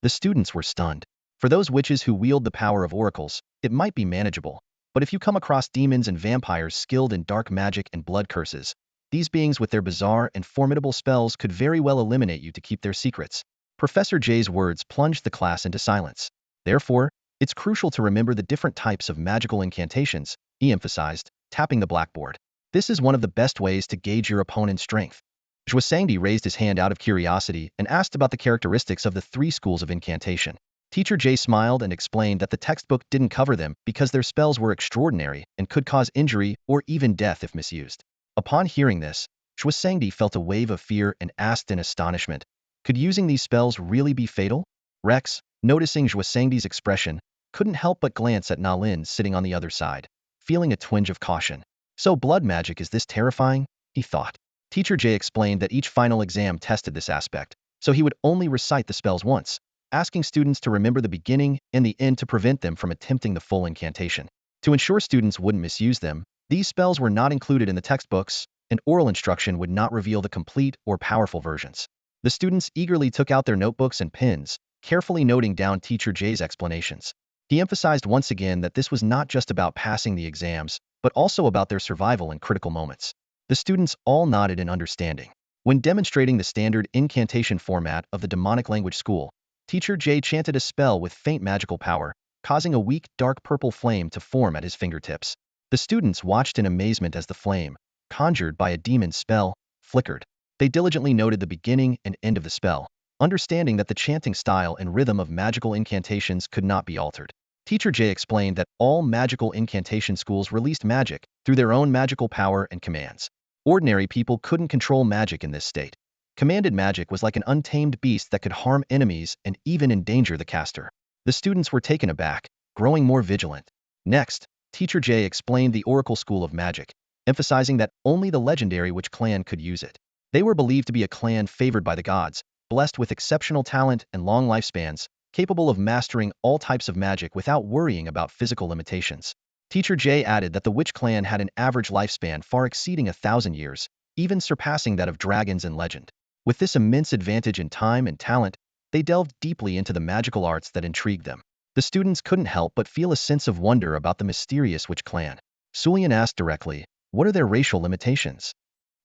The students were stunned. For those witches who wield the power of oracles, it might be manageable. But if you come across demons and vampires skilled in dark magic and blood curses, these beings with their bizarre and formidable spells could very well eliminate you to keep their secrets. Professor J's words plunged the class into silence. Therefore, it's crucial to remember the different types of magical incantations, he emphasized, tapping the blackboard. This is one of the best ways to gauge your opponent's strength. Zhuosangdi raised his hand out of curiosity and asked about the characteristics of the three schools of incantation. Teacher J smiled and explained that the textbook didn't cover them because their spells were extraordinary and could cause injury or even death if misused. Upon hearing this, Zhuosangdi felt a wave of fear and asked in astonishment, "Could using these spells really be fatal?" Rex, noticing Zhuosangdi's expression, couldn't help but glance at Nalin sitting on the other side, feeling a twinge of caution. So blood magic is this terrifying? He thought. Teacher J explained that each final exam tested this aspect, so he would only recite the spells once, asking students to remember the beginning and the end to prevent them from attempting the full incantation. To ensure students wouldn't misuse them, these spells were not included in the textbooks, and oral instruction would not reveal the complete or powerful versions. The students eagerly took out their notebooks and pens, carefully noting down Teacher J's explanations. He emphasized once again that this was not just about passing the exams, but also about their survival in critical moments. The students all nodded in understanding. When demonstrating the standard incantation format of the demonic language school, Teacher J chanted a spell with faint magical power, causing a weak dark purple flame to form at his fingertips. The students watched in amazement as the flame, conjured by a demon's spell, flickered. They diligently noted the beginning and end of the spell, understanding that the chanting style and rhythm of magical incantations could not be altered. Teacher J explained that all magical incantation schools released magic through their own magical power and commands. Ordinary people couldn't control magic in this state. Commanded magic was like an untamed beast that could harm enemies and even endanger the caster. The students were taken aback, growing more vigilant. Next, Teacher J explained the Oracle School of Magic, emphasizing that only the legendary witch clan could use it. They were believed to be a clan favored by the gods, blessed with exceptional talent and long lifespans, capable of mastering all types of magic without worrying about physical limitations. Teacher J added that the witch clan had an average lifespan far exceeding 1,000 years, even surpassing that of dragons in legend. With this immense advantage in time and talent, they delved deeply into the magical arts that intrigued them. The students couldn't help but feel a sense of wonder about the mysterious witch clan. Sulian asked directly, "What are their racial limitations?"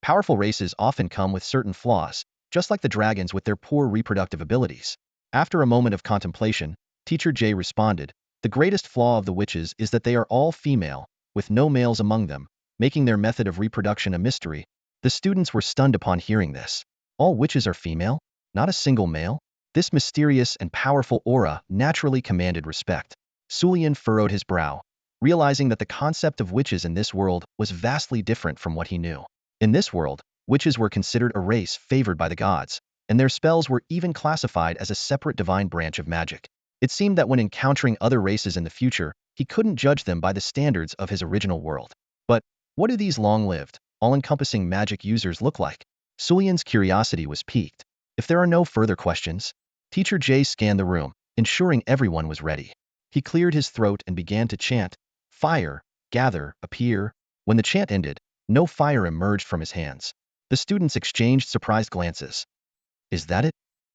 Powerful races often come with certain flaws, just like the dragons with their poor reproductive abilities. After a moment of contemplation, Teacher J responded, "The greatest flaw of the witches is that they are all female, with no males among them, making their method of reproduction a mystery." The students were stunned upon hearing this. All witches are female? Not a single male? This mysterious and powerful aura naturally commanded respect. Sulian furrowed his brow, realizing that the concept of witches in this world was vastly different from what he knew. In this world, witches were considered a race favored by the gods, and their spells were even classified as a separate divine branch of magic. It seemed that when encountering other races in the future, he couldn't judge them by the standards of his original world. But what do these long-lived, all-encompassing magic users look like? Sulian's curiosity was piqued. If there are no further questions, Teacher J scanned the room, ensuring everyone was ready. He cleared his throat and began to chant, "Fire, gather, appear." When the chant ended, no fire emerged from his hands. The students exchanged surprised glances. Is that it?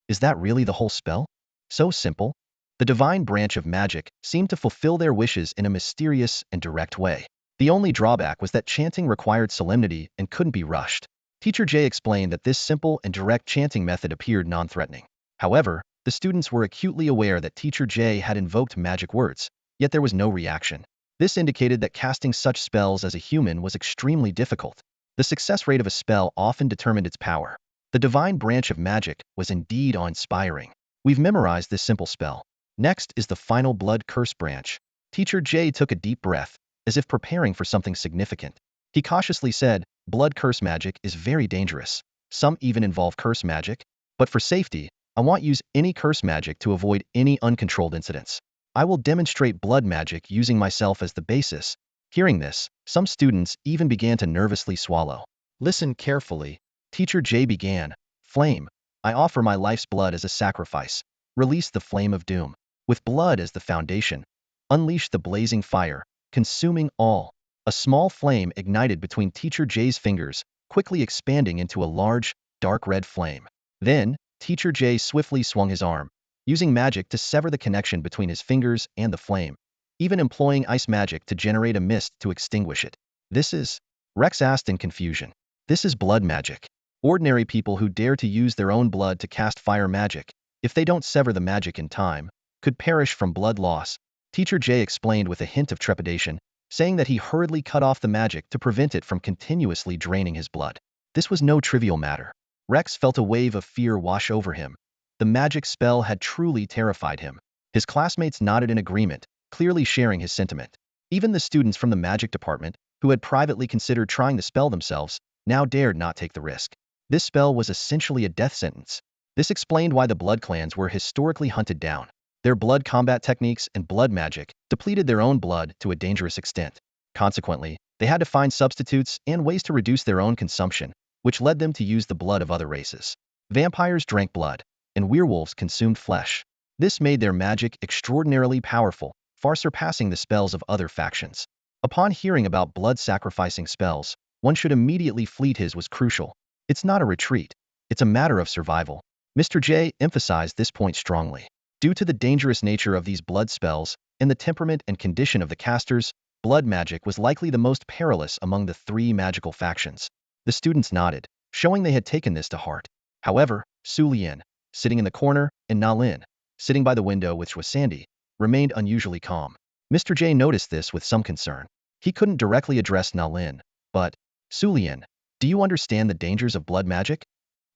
Is that really the whole spell? So simple? The divine branch of magic seemed to fulfill their wishes in a mysterious and direct way. The only drawback was that chanting required solemnity and couldn't be rushed. Teacher Jay explained that this simple and direct chanting method appeared non-threatening. However, the students were acutely aware that Teacher Jay had invoked magic words, yet there was no reaction. This indicated that casting such spells as a human was extremely difficult. The success rate of a spell often determined its power. The divine branch of magic was indeed awe-inspiring. We've memorized this simple spell. Next is the final blood curse branch. Teacher Jay took a deep breath, as if preparing for something significant. He cautiously said, "Blood curse magic is very dangerous. Some even involve curse magic. But for safety, I won't use any curse magic to avoid any uncontrolled incidents. I will demonstrate blood magic using myself as the basis." Hearing this, some students even began to nervously swallow. Listen carefully. Teacher Jay began, "Flame, I offer my life's blood as a sacrifice. Release the flame of doom. With blood as the foundation, unleash the blazing fire, consuming all." A small flame ignited between Teacher Jay's fingers, quickly expanding into a large, dark red flame. Then, Teacher Jay swiftly swung his arm, using magic to sever the connection between his fingers and the flame, even employing ice magic to generate a mist to extinguish it. "This is?" Rex asked in confusion. "This is blood magic. Ordinary people who dare to use their own blood to cast fire magic, if they don't sever the magic in time, could perish from blood loss." Teacher Jay explained with a hint of trepidation, saying that he hurriedly cut off the magic to prevent it from continuously draining his blood. This was no trivial matter. Rex felt a wave of fear wash over him. The magic spell had truly terrified him. His classmates nodded in agreement, clearly sharing his sentiment. Even the students from the magic department, who had privately considered trying the spell themselves, now dared not take the risk. This spell was essentially a death sentence. This explained why the blood clans were historically hunted down. Their blood combat techniques and blood magic depleted their own blood to a dangerous extent. Consequently, they had to find substitutes and ways to reduce their own consumption, which led them to use the blood of other races. Vampires drank blood, and werewolves consumed flesh. This made their magic extraordinarily powerful, far surpassing the spells of other factions. Upon hearing about blood-sacrificing spells, one should immediately flee. His was crucial. It's not a retreat. It's a matter of survival. Mr. J emphasized this point strongly. Due to the dangerous nature of these blood spells and the temperament and condition of the casters, blood magic was likely the most perilous among the three magical factions. The students nodded, showing they had taken this to heart. However, Su Lian, sitting in the corner, and Na Lin, sitting by the window which was sandy, remained unusually calm. Mr. J noticed this with some concern. He couldn't directly address Na Lin, but, "Su Lian, do you understand the dangers of blood magic?"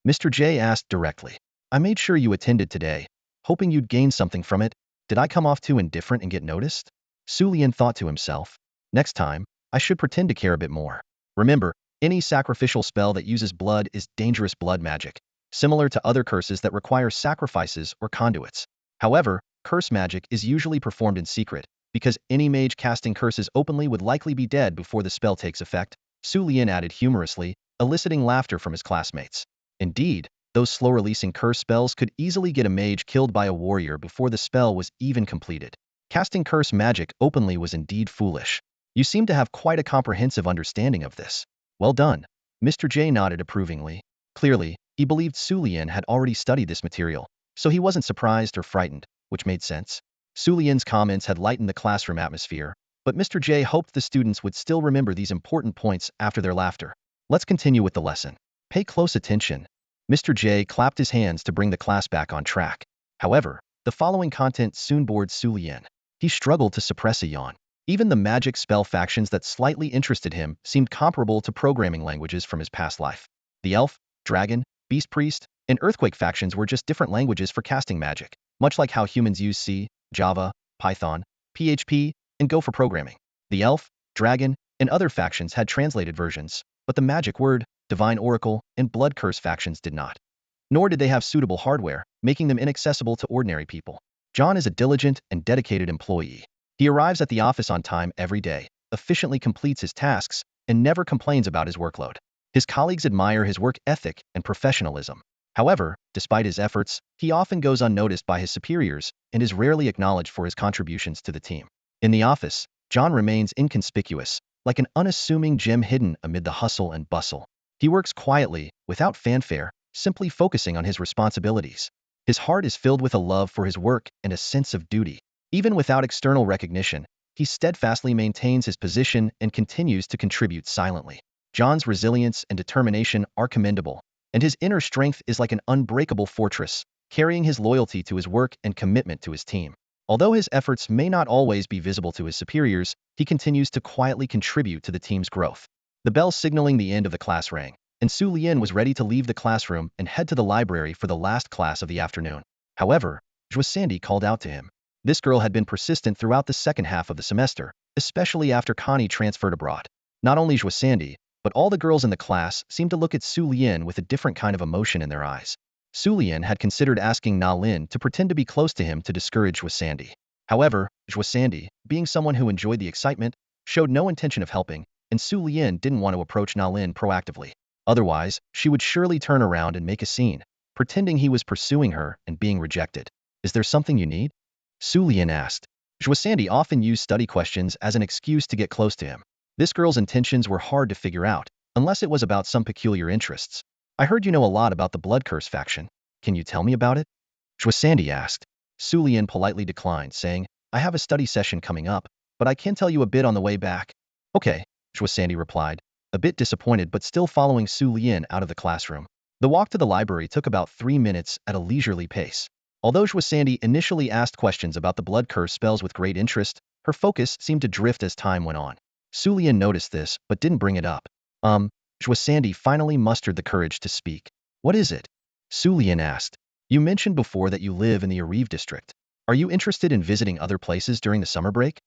Mr. J asked directly. "I made sure you attended today, hoping you'd gain something from it. Did I come off too indifferent and get noticed?" Su Lian thought to himself. "Next time, I should pretend to care a bit more." Remember, any sacrificial spell that uses blood is dangerous blood magic, similar to other curses that require sacrifices or conduits. However, curse magic is usually performed in secret, because any mage casting curses openly would likely be dead before the spell takes effect, Su Lian added humorously, eliciting laughter from his classmates. Indeed, those slow-releasing curse spells could easily get a mage killed by a warrior before the spell was even completed. Casting curse magic openly was indeed foolish. You seem to have quite a comprehensive understanding of this. Well done. Mr. J nodded approvingly. Clearly, he believed Su Lian had already studied this material, so he wasn't surprised or frightened, which made sense. Su Lian's comments had lightened the classroom atmosphere, but Mr. J hoped the students would still remember these important points after their laughter. Let's continue with the lesson. Pay close attention. Mr. J clapped his hands to bring the class back on track. However, the following content soon bored Su Lian. He struggled to suppress a yawn. Even the magic spell factions that slightly interested him seemed comparable to programming languages from his past life. The elf, dragon, beast priest, and earthquake factions were just different languages for casting magic, much like how humans use C, Java, Python, PHP, and Go for programming. The elf, dragon, and other factions had translated versions, but the magic word, divine oracle, and blood curse factions did not. Nor did they have suitable hardware, making them inaccessible to ordinary people. John is a diligent and dedicated employee. He arrives at the office on time every day, efficiently completes his tasks, and never complains about his workload. His colleagues admire his work ethic and professionalism. However, despite his efforts, he often goes unnoticed by his superiors and is rarely acknowledged for his contributions to the team. In the office, John remains inconspicuous, like an unassuming gem hidden amid the hustle and bustle. He works quietly, without fanfare, simply focusing on his responsibilities. His heart is filled with a love for his work and a sense of duty. Even without external recognition, he steadfastly maintains his position and continues to contribute silently. John's resilience and determination are commendable, and his inner strength is like an unbreakable fortress, carrying his loyalty to his work and commitment to his team. Although his efforts may not always be visible to his superiors, he continues to quietly contribute to the team's growth. The bell signaling the end of the class rang, and Su Lian was ready to leave the classroom and head to the library for the last class of the afternoon. However, Zhuo Sandy called out to him. This girl had been persistent throughout the second half of the semester, especially after Connie transferred abroad. Not only Zhuo Sandy, but all the girls in the class seemed to look at Su Lian with a different kind of emotion in their eyes. Su Lian had considered asking Na Lin to pretend to be close to him to discourage Zhuo Sandy. However, Zhuo Sandy, being someone who enjoyed the excitement, showed no intention of helping, and Su Lian didn't want to approach Na Lin proactively. Otherwise, she would surely turn around and make a scene, pretending he was pursuing her and being rejected. Is there something you need? Su Lian asked. Zhuo Sandy often used study questions as an excuse to get close to him. This girl's intentions were hard to figure out, unless it was about some peculiar interests. I heard you know a lot about the Blood Curse faction. Can you tell me about it? Zhuo Sandy asked. Su Lian politely declined, saying, I have a study session coming up, but I can tell you a bit on the way back. Okay, Zhuo Sandy replied, a bit disappointed but still following Su Lian out of the classroom. The walk to the library took about 3 minutes at a leisurely pace. Although Zhuo Sandy initially asked questions about the Blood Curse spells with great interest, her focus seemed to drift as time went on. Su Lian noticed this, but didn't bring it up. Zhuo Sandy finally mustered the courage to speak. What is it? Su Lian asked. You mentioned before that you live in the Ariv district. Are you interested in visiting other places during the summer break?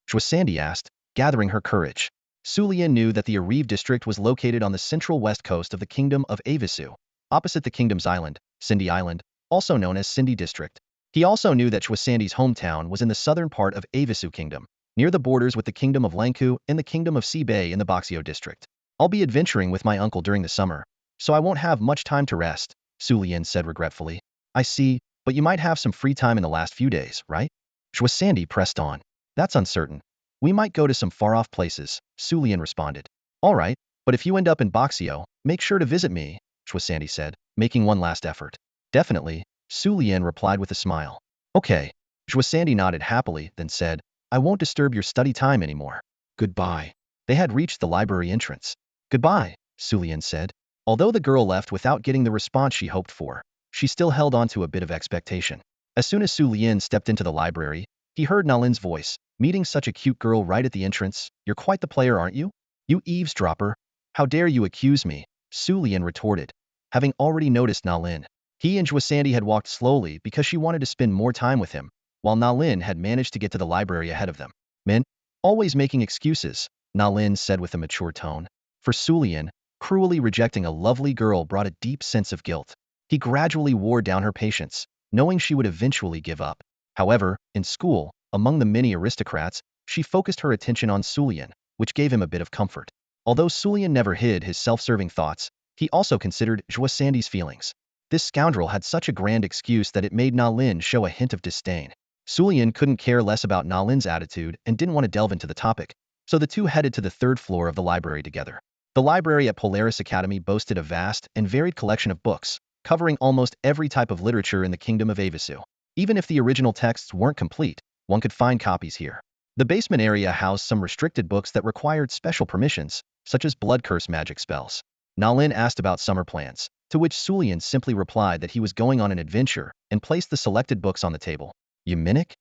Zhuo Sandy asked, gathering her courage. Su Lian knew that the Ariv district was located on the central west coast of the kingdom of Avisu, opposite the kingdom's island, Cindy Island, also known as Cindy District. He also knew that Zhuo Sandy's hometown was in the southern part of Avisu Kingdom, near the borders with the kingdom of Langku and the kingdom of Sibei in the Boxio district. I'll be adventuring with my uncle during the summer, so I won't have much time to rest, Su Lian said regretfully. I see, but you might have some free time in the last few days, right? Zhuo Sandy pressed on. That's uncertain. We might go to some far-off places, Su Lian responded. All right, but if you end up in Boxio, make sure to visit me, Zhuo Sandy said, making one last effort. Definitely, Su Lian replied with a smile. Okay. Zhuo Sandy nodded happily, then said, I won't disturb your study time anymore. Goodbye. They had reached the library entrance. Goodbye, Su Lian said. Although the girl left without getting the response she hoped for, she still held on to a bit of expectation. As soon as Su Lian stepped into the library, he heard Na Lin's voice, meeting such a cute girl right at the entrance. You're quite the player, aren't you? You eavesdropper. How dare you accuse me? Su Lian retorted. Having already noticed Na Lin, he and Zhuo Sandy had walked slowly because she wanted to spend more time with him, while Na Lin had managed to get to the library ahead of them. Men, always making excuses, Na Lin said with a mature tone. For Su Lian, cruelly rejecting a lovely girl brought a deep sense of guilt. He gradually wore down her patience, knowing she would eventually give up. However, in school, among the many aristocrats, she focused her attention on Su Lian, which gave him a bit of comfort. Although Su Lian never hid his self-serving thoughts, he also considered Zhuo Sandy's feelings. This scoundrel had such a grand excuse that it made Na Lin show a hint of disdain. Su Lian couldn't care less about Na Lin's attitude and didn't want to delve into the topic, so the two headed to the third floor of the library together. The library at Polaris Academy boasted a vast and varied collection of books, covering almost every type of literature in the kingdom of Avisu. Even if the original texts weren't complete, one could find copies here. The basement area housed some restricted books that required special permissions, such as blood curse magic spells. Na Lin asked about summer plans, to which Su Lian simply replied that he was going on an adventure and placed the selected books on the table. Yiminik?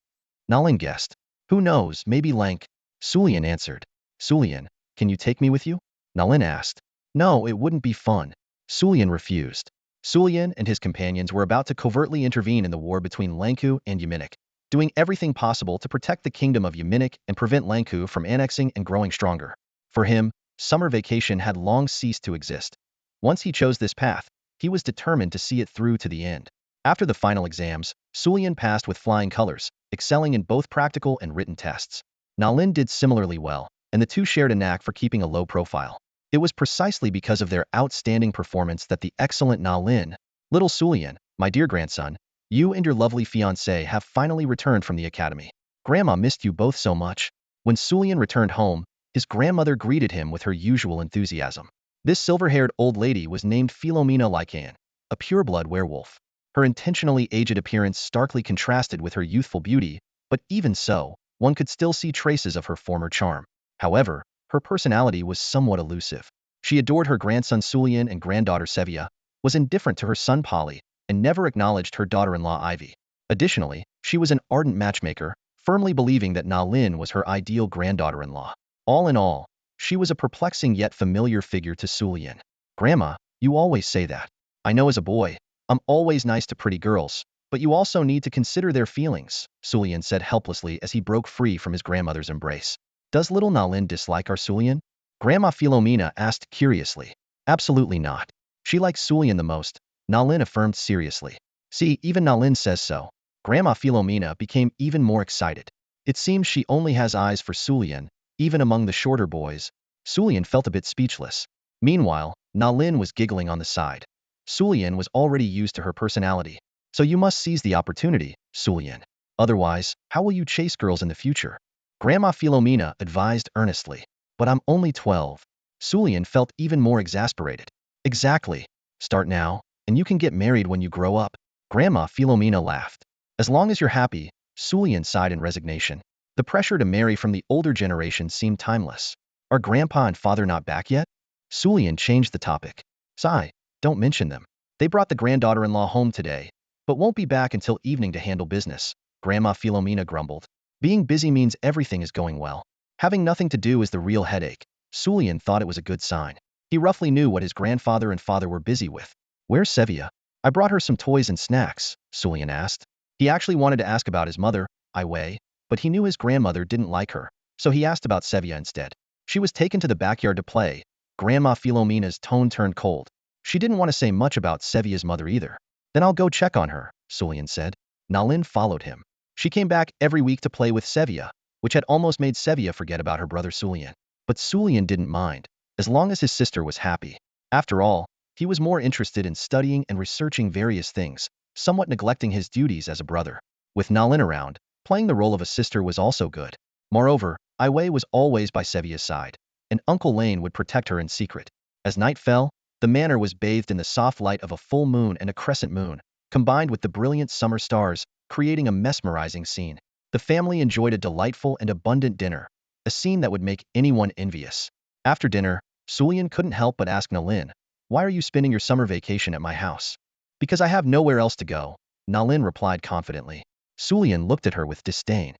Na Lin guessed. Who knows, maybe Lank. Su Lian answered. Su Lian, can you take me with you? Na Lin asked. No, it wouldn't be fun. Su Lian refused. Su Lian and his companions were about to covertly intervene in the war between Langku and Yiminik, doing everything possible to protect the kingdom of Yiminik and prevent Langku from annexing and growing stronger. For him, summer vacation had long ceased to exist. Once he chose this path, he was determined to see it through to the end. After the final exams, Su Lian passed with flying colors, excelling in both practical and written tests. Na Lin did similarly well, and the two shared a knack for keeping a low profile. It was precisely because of their outstanding performance that the excellent Na Lin, Little Sulian, my dear grandson, you and your lovely fiancée have finally returned from the academy. Grandma missed you both so much. When Sulian returned home, his grandmother greeted him with her usual enthusiasm. This silver-haired old lady was named Philomena Lycaon, a pureblood werewolf. Her intentionally aged appearance starkly contrasted with her youthful beauty, but even so, one could still see traces of her former charm. However, her personality was somewhat elusive. She adored her grandson Sulian and granddaughter Sevia, was indifferent to her son Polly, and never acknowledged her daughter-in-law Ivy. Additionally, she was an ardent matchmaker, firmly believing that Na Lin was her ideal granddaughter-in-law. All in all, she was a perplexing yet familiar figure to Sulian. Grandma, you always say that. I know as a boy, I'm always nice to pretty girls, but you also need to consider their feelings, Sulian said helplessly as he broke free from his grandmother's embrace. Does little Na Lin dislike our Sulian? Grandma Philomena asked curiously. Absolutely not. She likes Sulian the most, Na Lin affirmed seriously. See, even Na Lin says so. Grandma Philomena became even more excited. It seems she only has eyes for Sulian, even among the shorter boys. Sulian felt a bit speechless. Meanwhile, Na Lin was giggling on the side. Sulian was already used to her personality. So you must seize the opportunity, Sulian. Otherwise, how will you chase girls in the future? Grandma Philomena advised earnestly. But I'm only 12. Sulian felt even more exasperated. Exactly. Start now, and you can get married when you grow up. Grandma Philomena laughed. As long as you're happy, Sulian sighed in resignation. The pressure to marry from the older generation seemed timeless. Are Grandpa and Father not back yet? Sulian changed the topic. Sigh, don't mention them. They brought the granddaughter-in-law home today, but won't be back until evening to handle business, Grandma Philomena grumbled. Being busy means everything is going well. Having nothing to do is the real headache. Sulian thought it was a good sign. He roughly knew what his grandfather and father were busy with. Where's Sevia? I brought her some toys and snacks, Sulian asked. He actually wanted to ask about his mother, Iwei, but he knew his grandmother didn't like her, so he asked about Sevia instead. She was taken to the backyard to play. Grandma Philomena's tone turned cold. She didn't want to say much about Sevia's mother either. Then I'll go check on her, Sulian said. Na Lin followed him. She came back every week to play with Sevia, which had almost made Sevia forget about her brother Sulian. But Sulian didn't mind, as long as his sister was happy. After all, he was more interested in studying and researching various things, somewhat neglecting his duties as a brother. With Na Lin around, playing the role of a sister was also good. Moreover, Iwei was always by Sevia's side, and Uncle Lane would protect her in secret. As night fell, the manor was bathed in the soft light of a full moon and a crescent moon, combined with the brilliant summer stars, creating a mesmerizing scene. The family enjoyed a delightful and abundant dinner, a scene that would make anyone envious. After dinner, Sulian couldn't help but ask Na Lin, "Why are you spending your summer vacation at my house?" "Because I have nowhere else to go," Na Lin replied confidently. Sulian looked at her with disdain.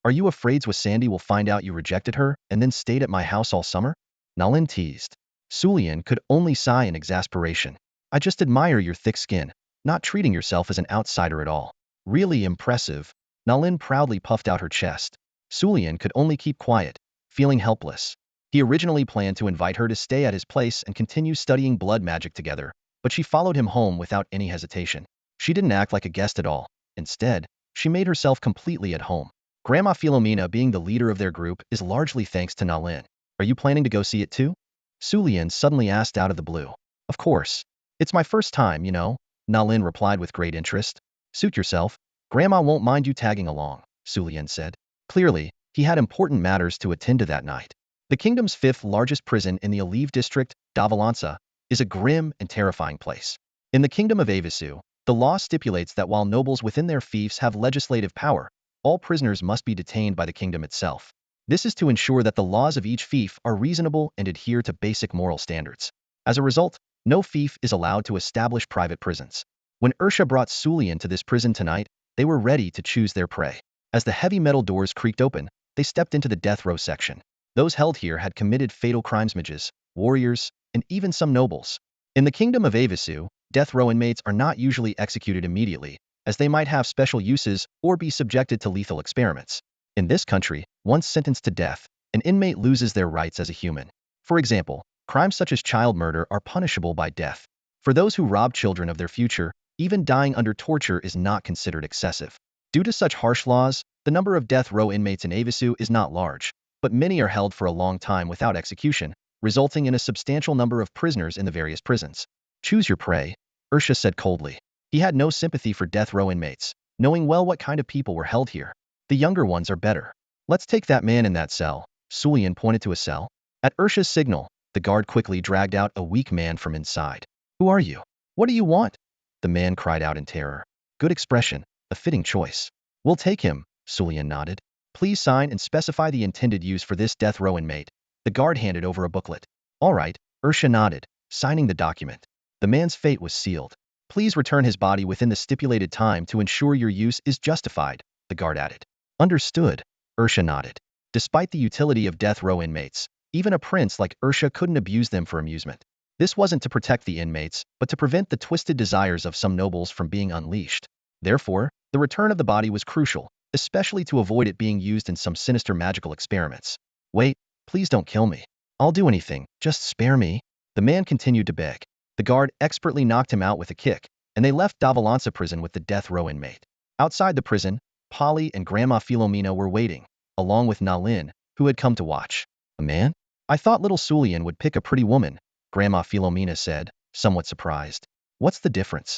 "Are you afraid Sandy will find out you rejected her and then stayed at my house all summer?" Na Lin teased. Sulian could only sigh in exasperation. "I just admire your thick skin, not treating yourself as an outsider at all." "Really impressive." Na Lin proudly puffed out her chest. Sulian could only keep quiet, feeling helpless. He originally planned to invite her to stay at his place and continue studying blood magic together, but she followed him home without any hesitation. She didn't act like a guest at all. Instead, she made herself completely at home. Grandma Philomena being the leader of their group is largely thanks to Na Lin. "Are you planning to go see it too?" Sulian suddenly asked out of the blue. "Of course. It's my first time, you know," Na Lin replied with great interest. "Suit yourself. Grandma won't mind you tagging along," Sulian said. Clearly, he had important matters to attend to that night. The kingdom's fifth largest prison in the Alive district, Davalansa, is a grim and terrifying place. In the kingdom of Avisu, the law stipulates that while nobles within their fiefs have legislative power, all prisoners must be detained by the kingdom itself. This is to ensure that the laws of each fief are reasonable and adhere to basic moral standards. As a result, no fief is allowed to establish private prisons. When Ursha brought Sulian to this prison tonight, they were ready to choose their prey. As the heavy metal doors creaked open, they stepped into the death row section. Those held here had committed fatal crimes, mages, warriors, and even some nobles. In the kingdom of Avisu, death row inmates are not usually executed immediately, as they might have special uses or be subjected to lethal experiments. In this country, once sentenced to death, an inmate loses their rights as a human. For example, crimes such as child murder are punishable by death. For those who rob children of their future, even dying under torture is not considered excessive. Due to such harsh laws, the number of death row inmates in Avisu is not large, but many are held for a long time without execution, resulting in a substantial number of prisoners in the various prisons. Choose your prey. Ursha said coldly. He had no sympathy for death row inmates, knowing well what kind of people were held here. The younger ones are better. Let's take that man in that cell. Sulian pointed to a cell. At Ursha's signal, the guard quickly dragged out a weak man from inside. Who are you? What do you want? The man cried out in terror. Good expression, a fitting choice. We'll take him, Sulian nodded. Please sign and specify the intended use for this death row inmate. The guard handed over a booklet. All right, Ursha nodded, signing the document. The man's fate was sealed. Please return his body within the stipulated time to ensure your use is justified, the guard added. Understood, Ursha nodded. Despite the utility of death row inmates, even a prince like Ursha couldn't abuse them for amusement. This wasn't to protect the inmates, but to prevent the twisted desires of some nobles from being unleashed. Therefore, the return of the body was crucial, especially to avoid it being used in some sinister magical experiments. Wait, please don't kill me. I'll do anything, just spare me. The man continued to beg. The guard expertly knocked him out with a kick, and they left Davalansa prison with the death row inmate. Outside the prison, Polly and Grandma Philomena were waiting, along with Nalin, who had come to watch. A man? I thought little Sulian would pick a pretty woman, Grandma Philomena said, somewhat surprised. What's the difference?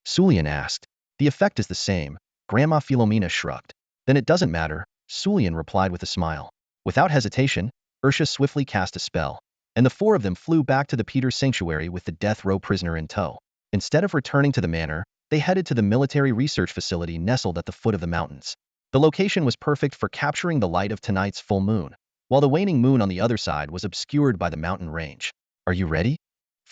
Sulian asked. The effect is the same, Grandma Philomena shrugged. Then it doesn't matter, Sulian replied with a smile. Without hesitation, Ursha swiftly cast a spell, and the four of them flew back to the Peter sanctuary with the death row prisoner in tow. Instead of returning to the manor, they headed to the military research facility nestled at the foot of the mountains. The location was perfect for capturing the light of tonight's full moon, while the waning moon on the other side was obscured by the mountain range. Are you ready?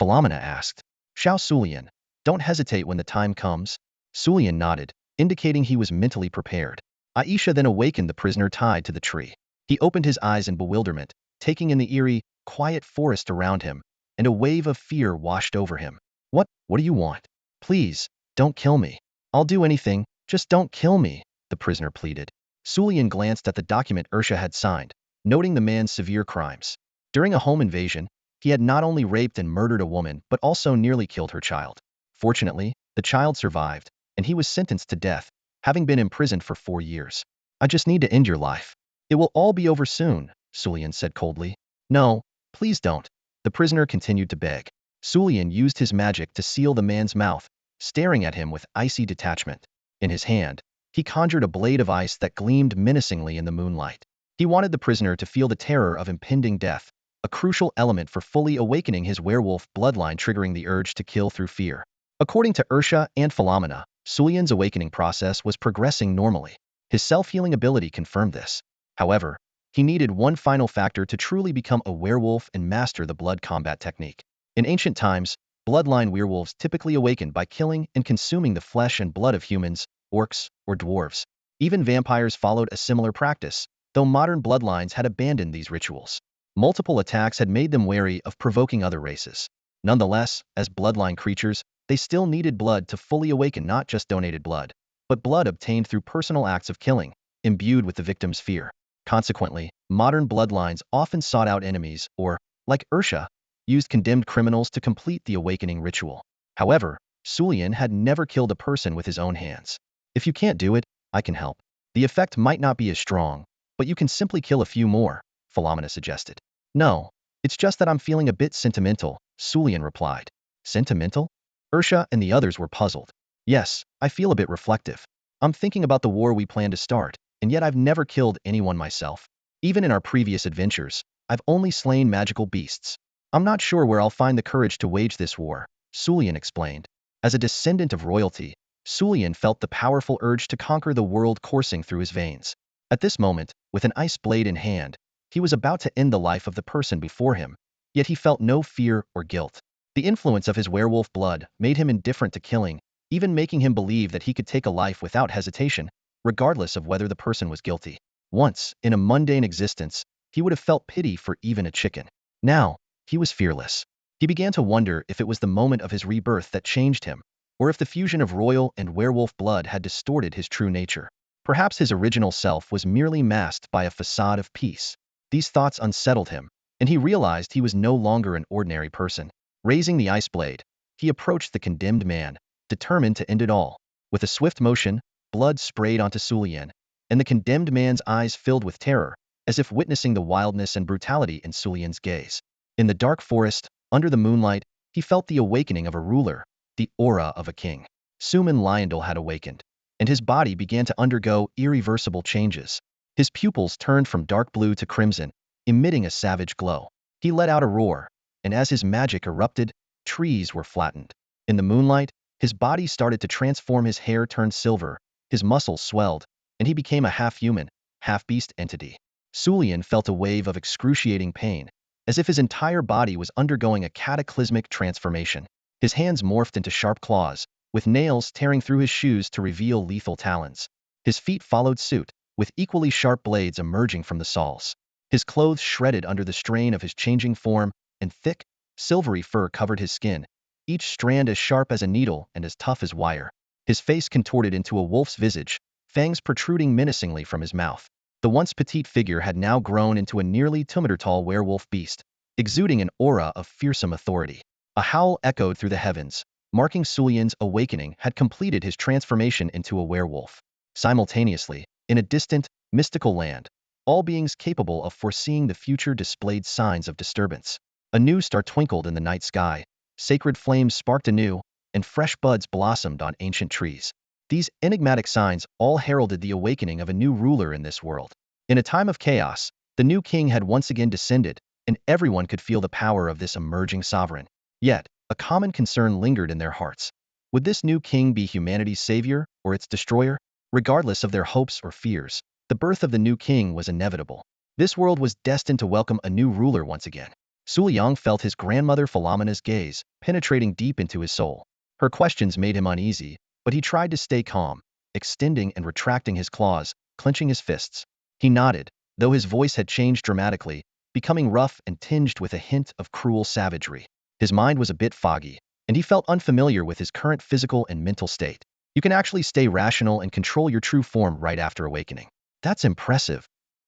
Philomena asked. Shao Sulian, don't hesitate when the time comes. Sulian nodded, indicating he was mentally prepared. Aisha then awakened the prisoner tied to the tree. He opened his eyes in bewilderment, taking in the eerie, quiet forest around him, and a wave of fear washed over him. What do you want? Please, don't kill me. I'll do anything, just don't kill me, the prisoner pleaded. Sulian glanced at the document Ursha had signed, noting the man's severe crimes. During a home invasion, he had not only raped and murdered a woman but also nearly killed her child. Fortunately, the child survived, and he was sentenced to death, having been imprisoned for 4 years. I just need to end your life. It will all be over soon, Sulian said coldly. No, please don't. The prisoner continued to beg. Sulian used his magic to seal the man's mouth, staring at him with icy detachment. In his hand, he conjured a blade of ice that gleamed menacingly in the moonlight. He wanted the prisoner to feel the terror of impending death, a crucial element for fully awakening his werewolf bloodline, triggering the urge to kill through fear. According to Ursha and Philomena, Sulian's awakening process was progressing normally. His self-healing ability confirmed this. However, he needed one final factor to truly become a werewolf and master the blood combat technique. In ancient times, bloodline werewolves typically awakened by killing and consuming the flesh and blood of humans, orcs, or dwarves. Even vampires followed a similar practice, though modern bloodlines had abandoned these rituals. Multiple attacks had made them wary of provoking other races. Nonetheless, as bloodline creatures, they still needed blood to fully awaken, not just donated blood, but blood obtained through personal acts of killing, imbued with the victim's fear. Consequently, modern bloodlines often sought out enemies or, like Ursha, used condemned criminals to complete the awakening ritual. However, Sulian had never killed a person with his own hands. If you can't do it, I can help. The effect might not be as strong, but you can simply kill a few more, Philomena suggested. No, it's just that I'm feeling a bit sentimental, Sulian replied. Sentimental? Ursha and the others were puzzled. Yes, I feel a bit reflective. I'm thinking about the war we plan to start, and yet I've never killed anyone myself. Even in our previous adventures, I've only slain magical beasts. I'm not sure where I'll find the courage to wage this war, Sulian explained. As a descendant of royalty, Sulian felt the powerful urge to conquer the world coursing through his veins. At this moment, with an ice blade in hand, he was about to end the life of the person before him, yet he felt no fear or guilt. The influence of his werewolf blood made him indifferent to killing, even making him believe that he could take a life without hesitation, regardless of whether the person was guilty. Once, in a mundane existence, he would have felt pity for even a chicken. Now, he was fearless. He began to wonder if it was the moment of his rebirth that changed him, or if the fusion of royal and werewolf blood had distorted his true nature. Perhaps his original self was merely masked by a facade of peace. These thoughts unsettled him, and he realized he was no longer an ordinary person. Raising the ice blade, he approached the condemned man, determined to end it all. With a swift motion, blood sprayed onto Sulian, and the condemned man's eyes filled with terror, as if witnessing the wildness and brutality in Sulian's gaze. In the dark forest, under the moonlight, he felt the awakening of a ruler, the aura of a king. Suman Lyondel had awakened, and his body began to undergo irreversible changes. His pupils turned from dark blue to crimson, emitting a savage glow. He let out a roar, and as his magic erupted, trees were flattened. In the moonlight, his body started to transform. His hair turned silver, his muscles swelled, and he became a half-human, half-beast entity. Sulian felt a wave of excruciating pain, as if his entire body was undergoing a cataclysmic transformation. His hands morphed into sharp claws, with nails tearing through his shoes to reveal lethal talons. His feet followed suit, with equally sharp blades emerging from the soles. His clothes shredded under the strain of his changing form, and thick, silvery fur covered his skin, each strand as sharp as a needle and as tough as wire. His face contorted into a wolf's visage, fangs protruding menacingly from his mouth. The once petite figure had now grown into a nearly 2-meter-tall werewolf beast, exuding an aura of fearsome authority. A howl echoed through the heavens, marking Sulian's awakening had completed his transformation into a werewolf. Simultaneously, in a distant, mystical land, all beings capable of foreseeing the future displayed signs of disturbance. A new star twinkled in the night sky, sacred flames sparked anew, and fresh buds blossomed on ancient trees. These enigmatic signs all heralded the awakening of a new ruler in this world. In a time of chaos, the new king had once again descended, and everyone could feel the power of this emerging sovereign. Yet, a common concern lingered in their hearts. Would this new king be humanity's savior or its destroyer? Regardless of their hopes or fears, the birth of the new king was inevitable. This world was destined to welcome a new ruler once again. Suliang felt his grandmother Philomena's gaze, penetrating deep into his soul. Her questions made him uneasy, but he tried to stay calm, extending and retracting his claws, clenching his fists. He nodded, though his voice had changed dramatically, becoming rough and tinged with a hint of cruel savagery. His mind was a bit foggy, and he felt unfamiliar with his current physical and mental state. You can actually stay rational and control your true form right after awakening. That's impressive.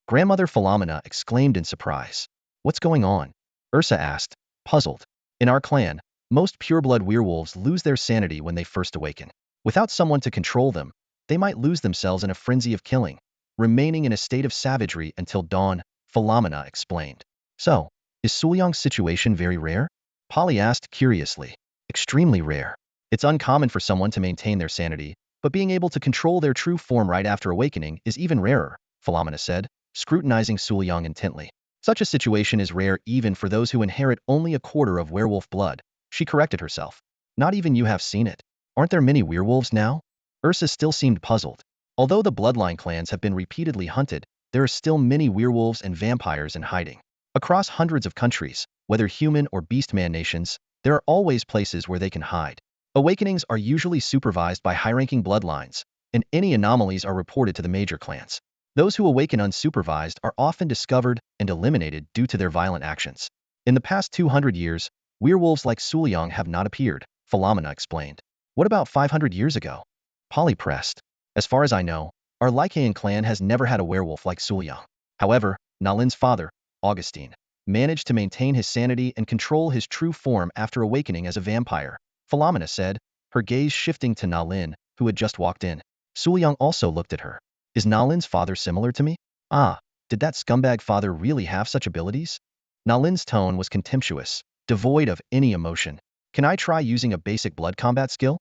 Grandmother Philomena exclaimed in surprise. What's going on? Ursa asked, puzzled. In our clan, most pureblood werewolves lose their sanity when they first awaken. Without someone to control them, they might lose themselves in a frenzy of killing, remaining in a state of savagery until dawn, Philomena explained. So, is Suliang's situation very rare? Polly asked curiously. Extremely rare. It's uncommon for someone to maintain their sanity, but being able to control their true form right after awakening is even rarer, Philomena said, scrutinizing Suliang intently. Such a situation is rare even for those who inherit only a quarter of werewolf blood. She corrected herself. Not even you have seen it. Aren't there many werewolves now? Ursa still seemed puzzled. Although the bloodline clans have been repeatedly hunted, there are still many werewolves and vampires in hiding. Across hundreds of countries, whether human or beastman nations, there are always places where they can hide. Awakenings are usually supervised by high-ranking bloodlines, and any anomalies are reported to the major clans. Those who awaken unsupervised are often discovered and eliminated due to their violent actions. In the past 200 years, werewolves like Suliang have not appeared, Philomena explained. What about 500 years ago? Polly pressed. As far as I know, our Lycaean clan has never had a werewolf like Suliang. However, Nalin's father, Augustine, managed to maintain his sanity and control his true form after awakening as a vampire, Philomena said, her gaze shifting to Nalin, who had just walked in. Suliang also looked at her. Is Nalin's father similar to me? Ah, did that scumbag father really have such abilities? Nalin's tone was contemptuous, devoid of any emotion. Can I try using a basic blood combat skill?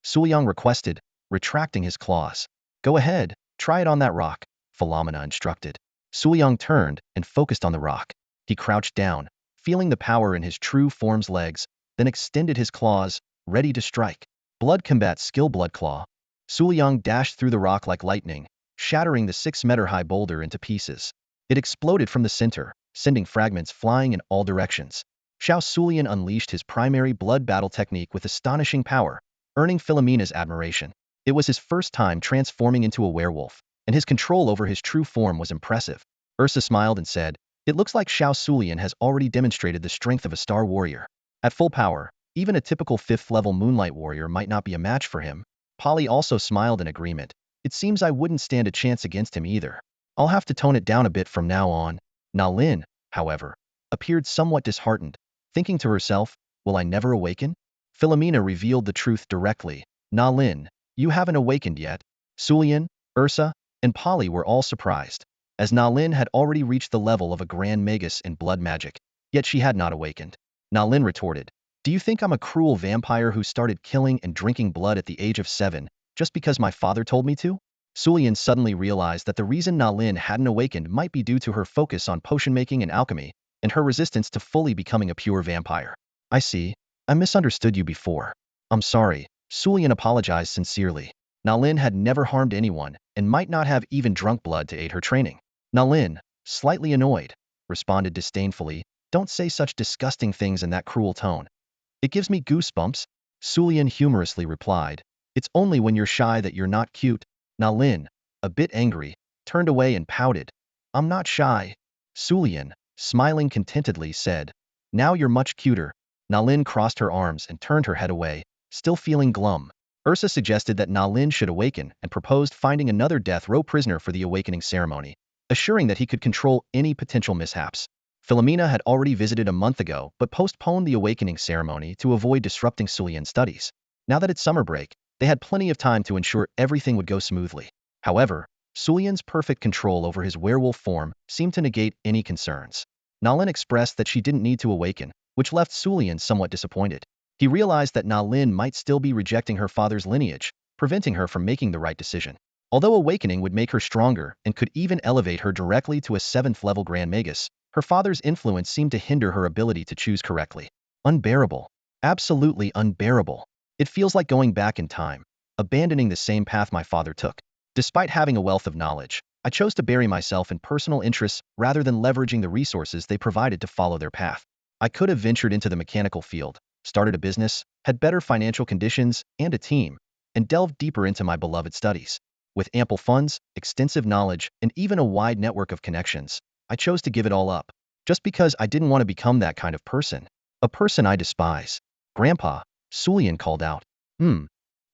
Suliang requested, retracting his claws. Go ahead, try it on that rock, Philomena instructed. Suliang turned and focused on the rock. He crouched down, feeling the power in his true form's legs, then extended his claws, ready to strike. Blood combat skill blood claw. Suliang dashed through the rock like lightning, shattering the 6-meter-high boulder into pieces. It exploded from the center, sending fragments flying in all directions. Xiao Sulian unleashed his primary blood battle technique with astonishing power, earning Philomena's admiration. It was his first time transforming into a werewolf, and his control over his true form was impressive. Ursa smiled and said, it looks like Xiao Sulian has already demonstrated the strength of a star warrior. At full power, even a typical 5th-level moonlight warrior might not be a match for him. Polly also smiled in agreement. It seems I wouldn't stand a chance against him either. I'll have to tone it down a bit from now on. Nalin, however, appeared somewhat disheartened, thinking to herself, will I never awaken? Philomena revealed the truth directly. Nalin, you haven't awakened yet. Sulian, Ursa, and Polly were all surprised, as Nalin had already reached the level of a grand magus in blood magic, yet she had not awakened. Nalin retorted, Do you think I'm a cruel vampire who started killing and drinking blood at the age of 7, just because my father told me to? Sulian suddenly realized that the reason Na Lin hadn't awakened might be due to her focus on potion making and alchemy, and her resistance to fully becoming a pure vampire. I see. I misunderstood you before. I'm sorry. Sulian apologized sincerely. Na Lin had never harmed anyone, and might not have even drunk blood to aid her training. Na Lin, slightly annoyed, responded disdainfully, "Don't say such disgusting things in that cruel tone. It gives me goosebumps," Sulian humorously replied. "It's only when you're shy that you're not cute." Na Lin, a bit angry, turned away and pouted. "I'm not shy." Sulian, smiling contentedly, said, "Now you're much cuter." Na Lin crossed her arms and turned her head away, still feeling glum. Ursa suggested that Na Lin should awaken and proposed finding another death row prisoner for the awakening ceremony, assuring that he could control any potential mishaps. Philomena had already visited a month ago but postponed the awakening ceremony to avoid disrupting Sulian's studies. Now that it's summer break, they had plenty of time to ensure everything would go smoothly. However, Sulian's perfect control over his werewolf form seemed to negate any concerns. Na Lin expressed that she didn't need to awaken, which left Sulian somewhat disappointed. He realized that Na Lin might still be rejecting her father's lineage, preventing her from making the right decision. Although awakening would make her stronger and could even elevate her directly to a 7th level Grand Magus, her father's influence seemed to hinder her ability to choose correctly. Unbearable. Absolutely unbearable. It feels like going back in time, abandoning the same path my father took. Despite having a wealth of knowledge, I chose to bury myself in personal interests rather than leveraging the resources they provided to follow their path. I could have ventured into the mechanical field, started a business, had better financial conditions and a team, and delved deeper into my beloved studies. With ample funds, extensive knowledge, and even a wide network of connections, I chose to give it all up, just because I didn't want to become that kind of person. A person I despise. Grandpa, Sulian called out.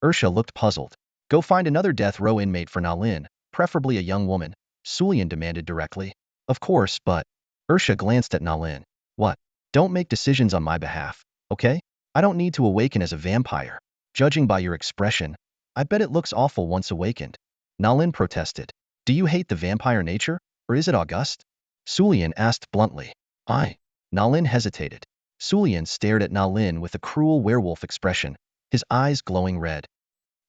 Ursha looked puzzled. Go find another death row inmate for Na Lin, preferably a young woman, Sulian demanded directly. Of course, but... Ursha glanced at Na Lin. What? Don't make decisions on my behalf, okay? I don't need to awaken as a vampire. Judging by your expression, I bet it looks awful once awakened. Na Lin protested. Do you hate the vampire nature, or is it august? Sulian asked bluntly. Na Lin hesitated. Sulian stared at Na Lin with a cruel werewolf expression, his eyes glowing red.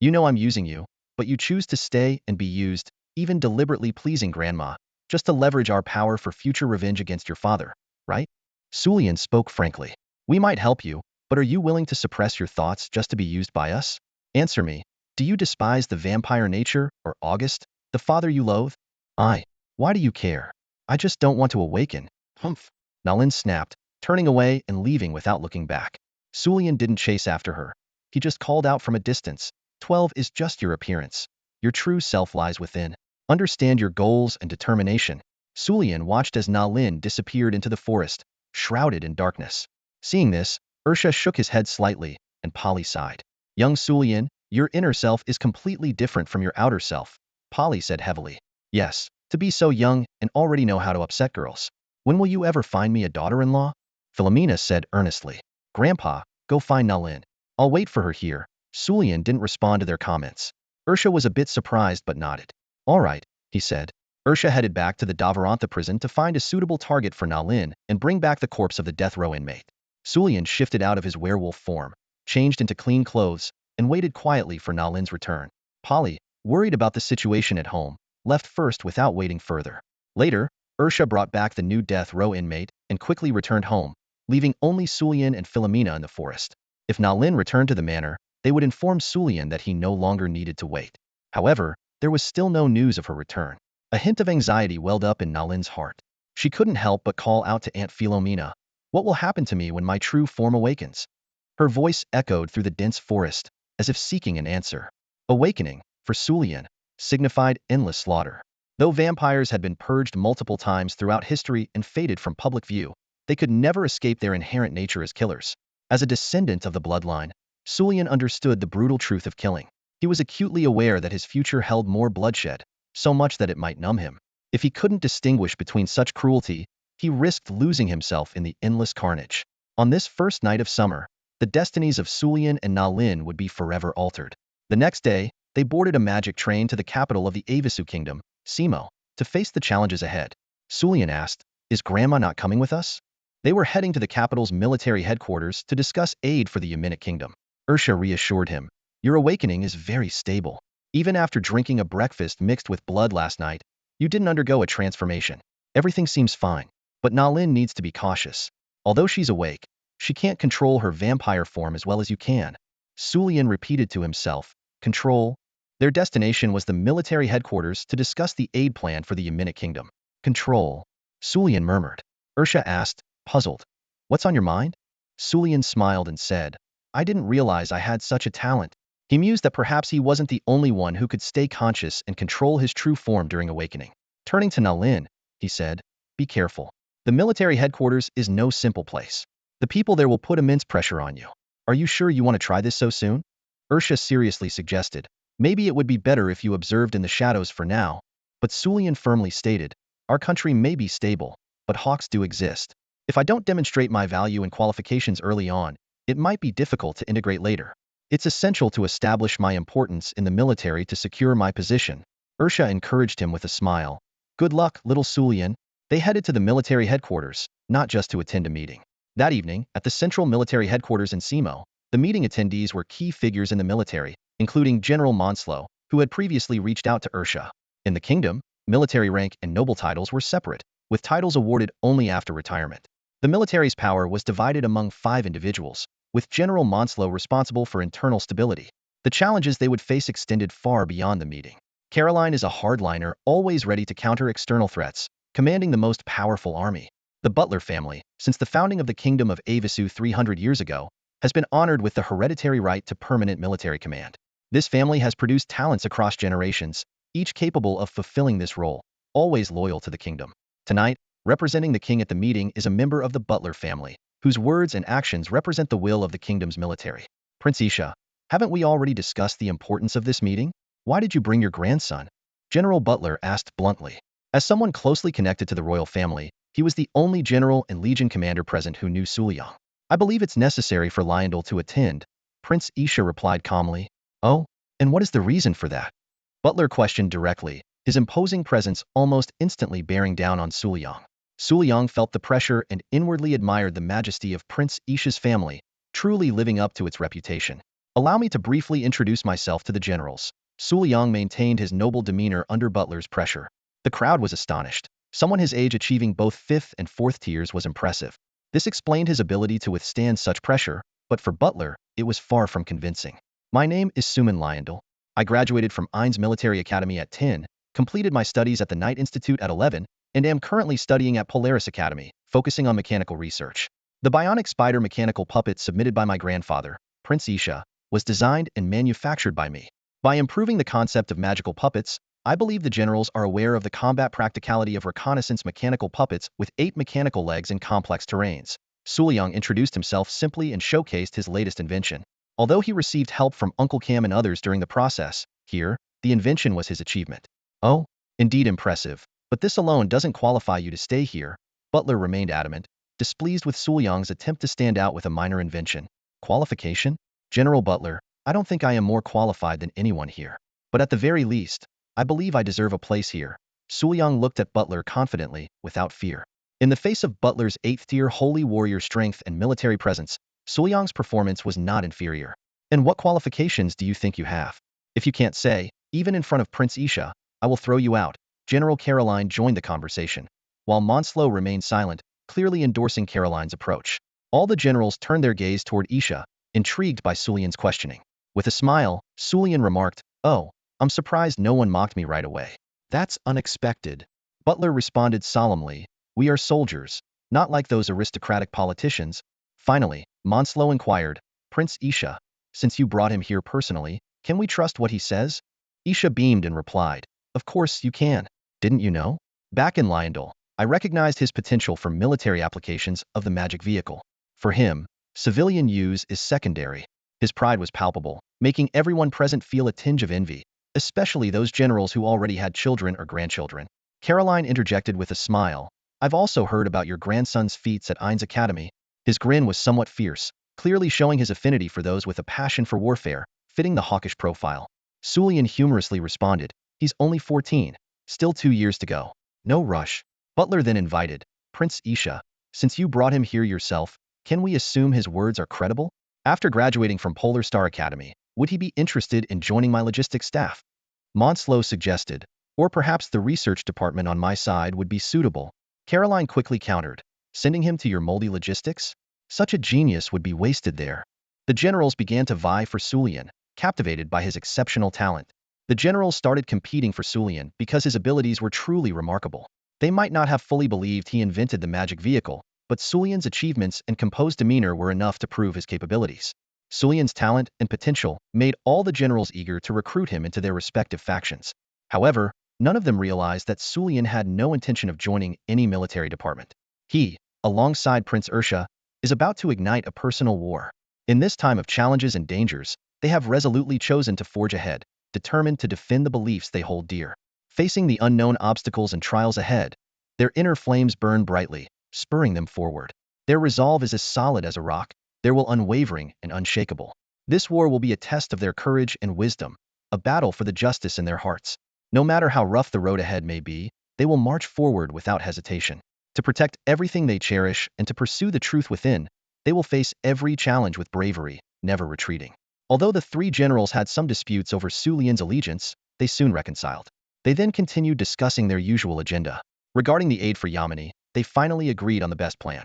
You know I'm using you, but you choose to stay and be used, even deliberately pleasing Grandma, just to leverage our power for future revenge against your father, right? Sulian spoke frankly. We might help you, but are you willing to suppress your thoughts just to be used by us? Answer me. Do you despise the vampire nature, or August, the father you loathe? Why do you care? I just don't want to awaken. Humph. Na Lin snapped, turning away and leaving without looking back. Sulian didn't chase after her. He just called out from a distance. 12 is just your appearance. Your true self lies within. Understand your goals and determination. Sulian watched as Na Lin disappeared into the forest, shrouded in darkness. Seeing this, Ursha shook his head slightly, and Polly sighed. Young Sulian, your inner self is completely different from your outer self, Polly said heavily. Yes, to be so young and already know how to upset girls. When will you ever find me a daughter-in-law? Philomena said earnestly. Grandpa, go find Na Lin. I'll wait for her here. Sulian didn't respond to their comments. Ursha was a bit surprised but nodded. All right, he said. Ursha headed back to the Davarantha prison to find a suitable target for Na Lin and bring back the corpse of the death row inmate. Sulian shifted out of his werewolf form, changed into clean clothes, and waited quietly for Na Lin's return. Polly, worried about the situation at home, left first without waiting further. Later, Ursha brought back the new death row inmate and quickly returned home, leaving only Sulian and Philomena in the forest. If Na Lin returned to the manor, they would inform Sulian that he no longer needed to wait. However, there was still no news of her return. A hint of anxiety welled up in Na Lin's heart. She couldn't help but call out to Aunt Philomena. What will happen to me when my true form awakens? Her voice echoed through the dense forest, as if seeking an answer. Awakening, for Sulian, signified endless slaughter. Though vampires had been purged multiple times throughout history and faded from public view, they could never escape their inherent nature as killers. As a descendant of the bloodline, Sulian understood the brutal truth of killing. He was acutely aware that his future held more bloodshed, so much that it might numb him. If he couldn't distinguish between such cruelty, he risked losing himself in the endless carnage. On this first night of summer, the destinies of Sulian and Na Lin would be forever altered. The next day, they boarded a magic train to the capital of the Avisu Kingdom, Simo, to face the challenges ahead. Sulian asked, Is Grandma not coming with us? They were heading to the capital's military headquarters to discuss aid for the Yemenic kingdom. Ursha reassured him, "Your awakening is very stable. Even after drinking a breakfast mixed with blood last night, you didn't undergo a transformation. Everything seems fine. But Nalin needs to be cautious. Although she's awake, she can't control her vampire form as well as you can." Sulian repeated to himself, "Control." Their destination was the military headquarters to discuss the aid plan for the Yemenic kingdom. "Control," Sulian murmured. Ursha asked, puzzled, "What's on your mind?" Sulian smiled and said, "I didn't realize I had such a talent." He mused that perhaps he wasn't the only one who could stay conscious and control his true form during awakening. Turning to Nalin, he said, "Be careful. The military headquarters is no simple place. The people there will put immense pressure on you. Are you sure you want to try this so soon?" Ursha seriously suggested, "Maybe it would be better if you observed in the shadows for now." But Sulian firmly stated, "Our country may be stable, but hawks do exist. If I don't demonstrate my value and qualifications early on, it might be difficult to integrate later. It's essential to establish my importance in the military to secure my position." Ursha encouraged him with a smile. "Good luck, little Sulian." They headed to the military headquarters, not just to attend a meeting. That evening, at the central military headquarters in Simo, the meeting attendees were key figures in the military, including General Monslow, who had previously reached out to Ursha. In the kingdom, military rank and noble titles were separate, with titles awarded only after retirement. The military's power was divided among 5 individuals, with General Monslow responsible for internal stability. The challenges they would face extended far beyond the meeting. Caroline is a hardliner, always ready to counter external threats, commanding the most powerful army. The Butler family, since the founding of the Kingdom of Avisu 300 years ago, has been honored with the hereditary right to permanent military command. This family has produced talents across generations, each capable of fulfilling this role, always loyal to the kingdom. Tonight, representing the king at the meeting is a member of the Butler family, whose words and actions represent the will of the kingdom's military. "Prince Isha, haven't we already discussed the importance of this meeting? Why did you bring your grandson?" General Butler asked bluntly. As someone closely connected to the royal family, he was the only general and legion commander present who knew Suliang. "I believe it's necessary for Lyondel to attend," Prince Isha replied calmly. "Oh, and what is the reason for that?" Butler questioned directly, his imposing presence almost instantly bearing down on Suliang. Suliang felt the pressure and inwardly admired the majesty of Prince Isha's family, truly living up to its reputation. "Allow me to briefly introduce myself to the generals." Suliang maintained his noble demeanor under Butler's pressure. The crowd was astonished. Someone his age achieving both 5th and 4th tiers was impressive. This explained his ability to withstand such pressure, but for Butler, it was far from convincing. "My name is Suman Lyondel. I graduated from Ain's Military Academy at 10, completed my studies at the Knight Institute at 11, and am currently studying at Polaris Academy, focusing on mechanical research. The bionic spider mechanical puppet submitted by my grandfather, Prince Isha, was designed and manufactured by me. By improving the concept of magical puppets, I believe the generals are aware of the combat practicality of reconnaissance mechanical puppets with 8 mechanical legs in complex terrains." Suliang introduced himself simply and showcased his latest invention. Although he received help from Uncle Cam and others during the process, here, the invention was his achievement. "Oh, indeed impressive, but this alone doesn't qualify you to stay here," Butler remained adamant, displeased with Suliang's attempt to stand out with a minor invention. "Qualification? General Butler, I don't think I am more qualified than anyone here. But at the very least, I believe I deserve a place here." Suliang looked at Butler confidently, without fear. In the face of Butler's 8th-tier holy warrior strength and military presence, Suliang's performance was not inferior. "And what qualifications do you think you have? If you can't say, even in front of Prince Isha, I will throw you out." General Caroline joined the conversation, while Monslow remained silent, clearly endorsing Caroline's approach. All the generals turned their gaze toward Isha, intrigued by Sulian's questioning. With a smile, Sulian remarked, "Oh, I'm surprised no one mocked me right away." "That's unexpected." Butler responded solemnly, "We are soldiers, not like those aristocratic politicians." Finally, Monslow inquired, "Prince Isha, since you brought him here personally, can we trust what he says?" Isha beamed and replied, "Of course you can. Didn't you know? Back in Lyondel, I recognized his potential for military applications of the magic vehicle. For him, civilian use is secondary." His pride was palpable, making everyone present feel a tinge of envy, especially those generals who already had children or grandchildren. Caroline interjected with a smile, "I've also heard about your grandson's feats at Ain's Academy." His grin was somewhat fierce, clearly showing his affinity for those with a passion for warfare, fitting the hawkish profile. Sulian humorously responded, "He's only 14, still 2 years to go. No rush." Butler then invited, "Prince Isha, Since you brought him here yourself, can we assume his words are credible? After graduating from Polar Star Academy, would he be interested in joining my logistics staff? Monslow suggested, or perhaps the research department on my side would be suitable. Caroline quickly countered, sending him to your moldy logistics? Such a genius would be wasted there. The generals began to vie for Sulian, captivated by his exceptional talent. The generals started competing for Sulian because his abilities were truly remarkable. They might not have fully believed he invented the magic vehicle, but Sulian's achievements and composed demeanor were enough to prove his capabilities. Sulian's talent and potential made all the generals eager to recruit him into their respective factions. However, none of them realized that Sulian had no intention of joining any military department. He, alongside Prince Ursha, is about to ignite a personal war. In this time of challenges and dangers, they have resolutely chosen to forge ahead, determined to defend the beliefs they hold dear. Facing the unknown obstacles and trials ahead, their inner flames burn brightly, spurring them forward. Their resolve is as solid as a rock, their will unwavering and unshakable. This war will be a test of their courage and wisdom, a battle for the justice in their hearts. No matter how rough the road ahead may be, they will march forward without hesitation. To protect everything they cherish and to pursue the truth within, they will face every challenge with bravery, never retreating. Although the three generals had some disputes over Sulian's allegiance, they soon reconciled. They then continued discussing their usual agenda. Regarding the aid for Yamani, they finally agreed on the best plan.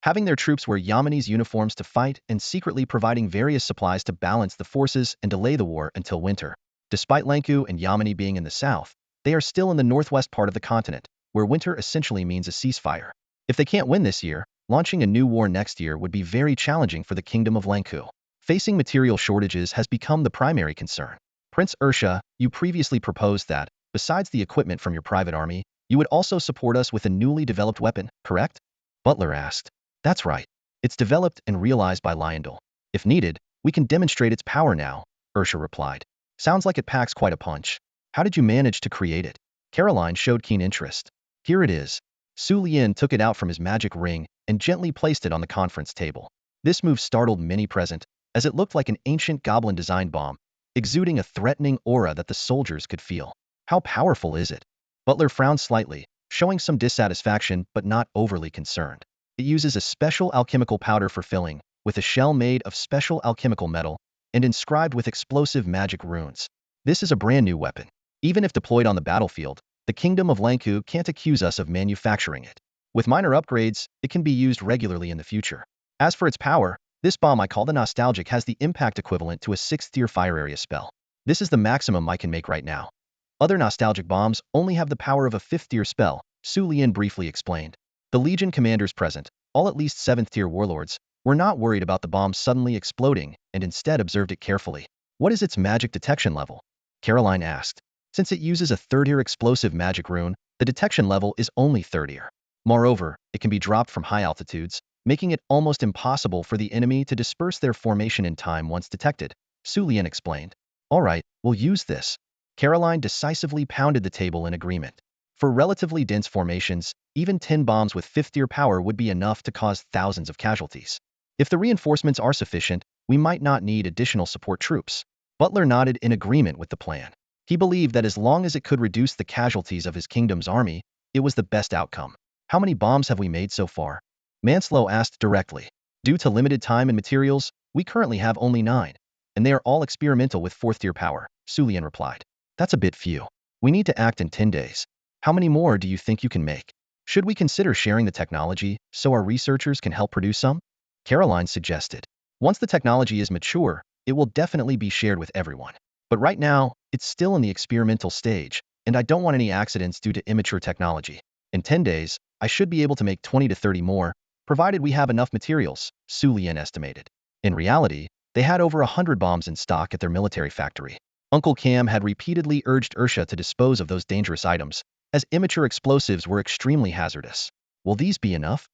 Having their troops wear Yamani's uniforms to fight and secretly providing various supplies to balance the forces and delay the war until winter. Despite Lanku and Yamani being in the south, they are still in the northwest part of the continent, where winter essentially means a ceasefire. If they can't win this year, launching a new war next year would be very challenging for the Kingdom of Lanku. Facing material shortages has become the primary concern. Prince Ursha, you previously proposed that, besides the equipment from your private army, you would also support us with a newly developed weapon, correct? Butler asked. That's right. It's developed and realized by Lyondell. If needed, we can demonstrate its power now, Ursha replied. Sounds like it packs quite a punch. How did you manage to create it? Caroline showed keen interest. Here it is. Su Lian took it out from his magic ring and gently placed it on the conference table. This move startled many present, as it looked like an ancient goblin-designed bomb, exuding a threatening aura that the soldiers could feel. How powerful is it? Butler frowned slightly, showing some dissatisfaction but not overly concerned. It uses a special alchemical powder for filling, with a shell made of special alchemical metal, and inscribed with explosive magic runes. This is a brand new weapon. Even if deployed on the battlefield, the Kingdom of Lanku can't accuse us of manufacturing it. With minor upgrades, it can be used regularly in the future. As for its power, this bomb I call the Nostalgic has the impact equivalent to a 6th-tier fire area spell. This is the maximum I can make right now. Other nostalgic bombs only have the power of a 5th-tier spell, Su Lian briefly explained. The Legion commanders present, all at least 7th-tier warlords, were not worried about the bomb suddenly exploding and instead observed it carefully. What is its magic detection level? Caroline asked. Since it uses a 3rd-tier explosive magic rune, the detection level is only 3rd-tier. Moreover, it can be dropped from high altitudes, making it almost impossible for the enemy to disperse their formation in time once detected, Su Lian explained. All right, we'll use this. Caroline decisively pounded the table in agreement. For relatively dense formations, even 10 bombs with 5th-tier power would be enough to cause thousands of casualties. If the reinforcements are sufficient, we might not need additional support troops. Butler nodded in agreement with the plan. He believed that as long as it could reduce the casualties of his kingdom's army, it was the best outcome. How many bombs have we made so far? Manslow asked directly. Due to limited time and materials, we currently have only 9, and they are all experimental with 4th-tier power, Su Lian replied. That's a bit few. We need to act in 10 days. How many more do you think you can make? Should we consider sharing the technology so our researchers can help produce some? Caroline suggested. Once the technology is mature, it will definitely be shared with everyone. But right now, it's still in the experimental stage, and I don't want any accidents due to immature technology. In 10 days, I should be able to make 20 to 30 more, provided we have enough materials, Su Lian estimated. In reality, they had over 100 bombs in stock at their military factory. Uncle Cam had repeatedly urged Ursha to dispose of those dangerous items, as immature explosives were extremely hazardous. Will these be enough?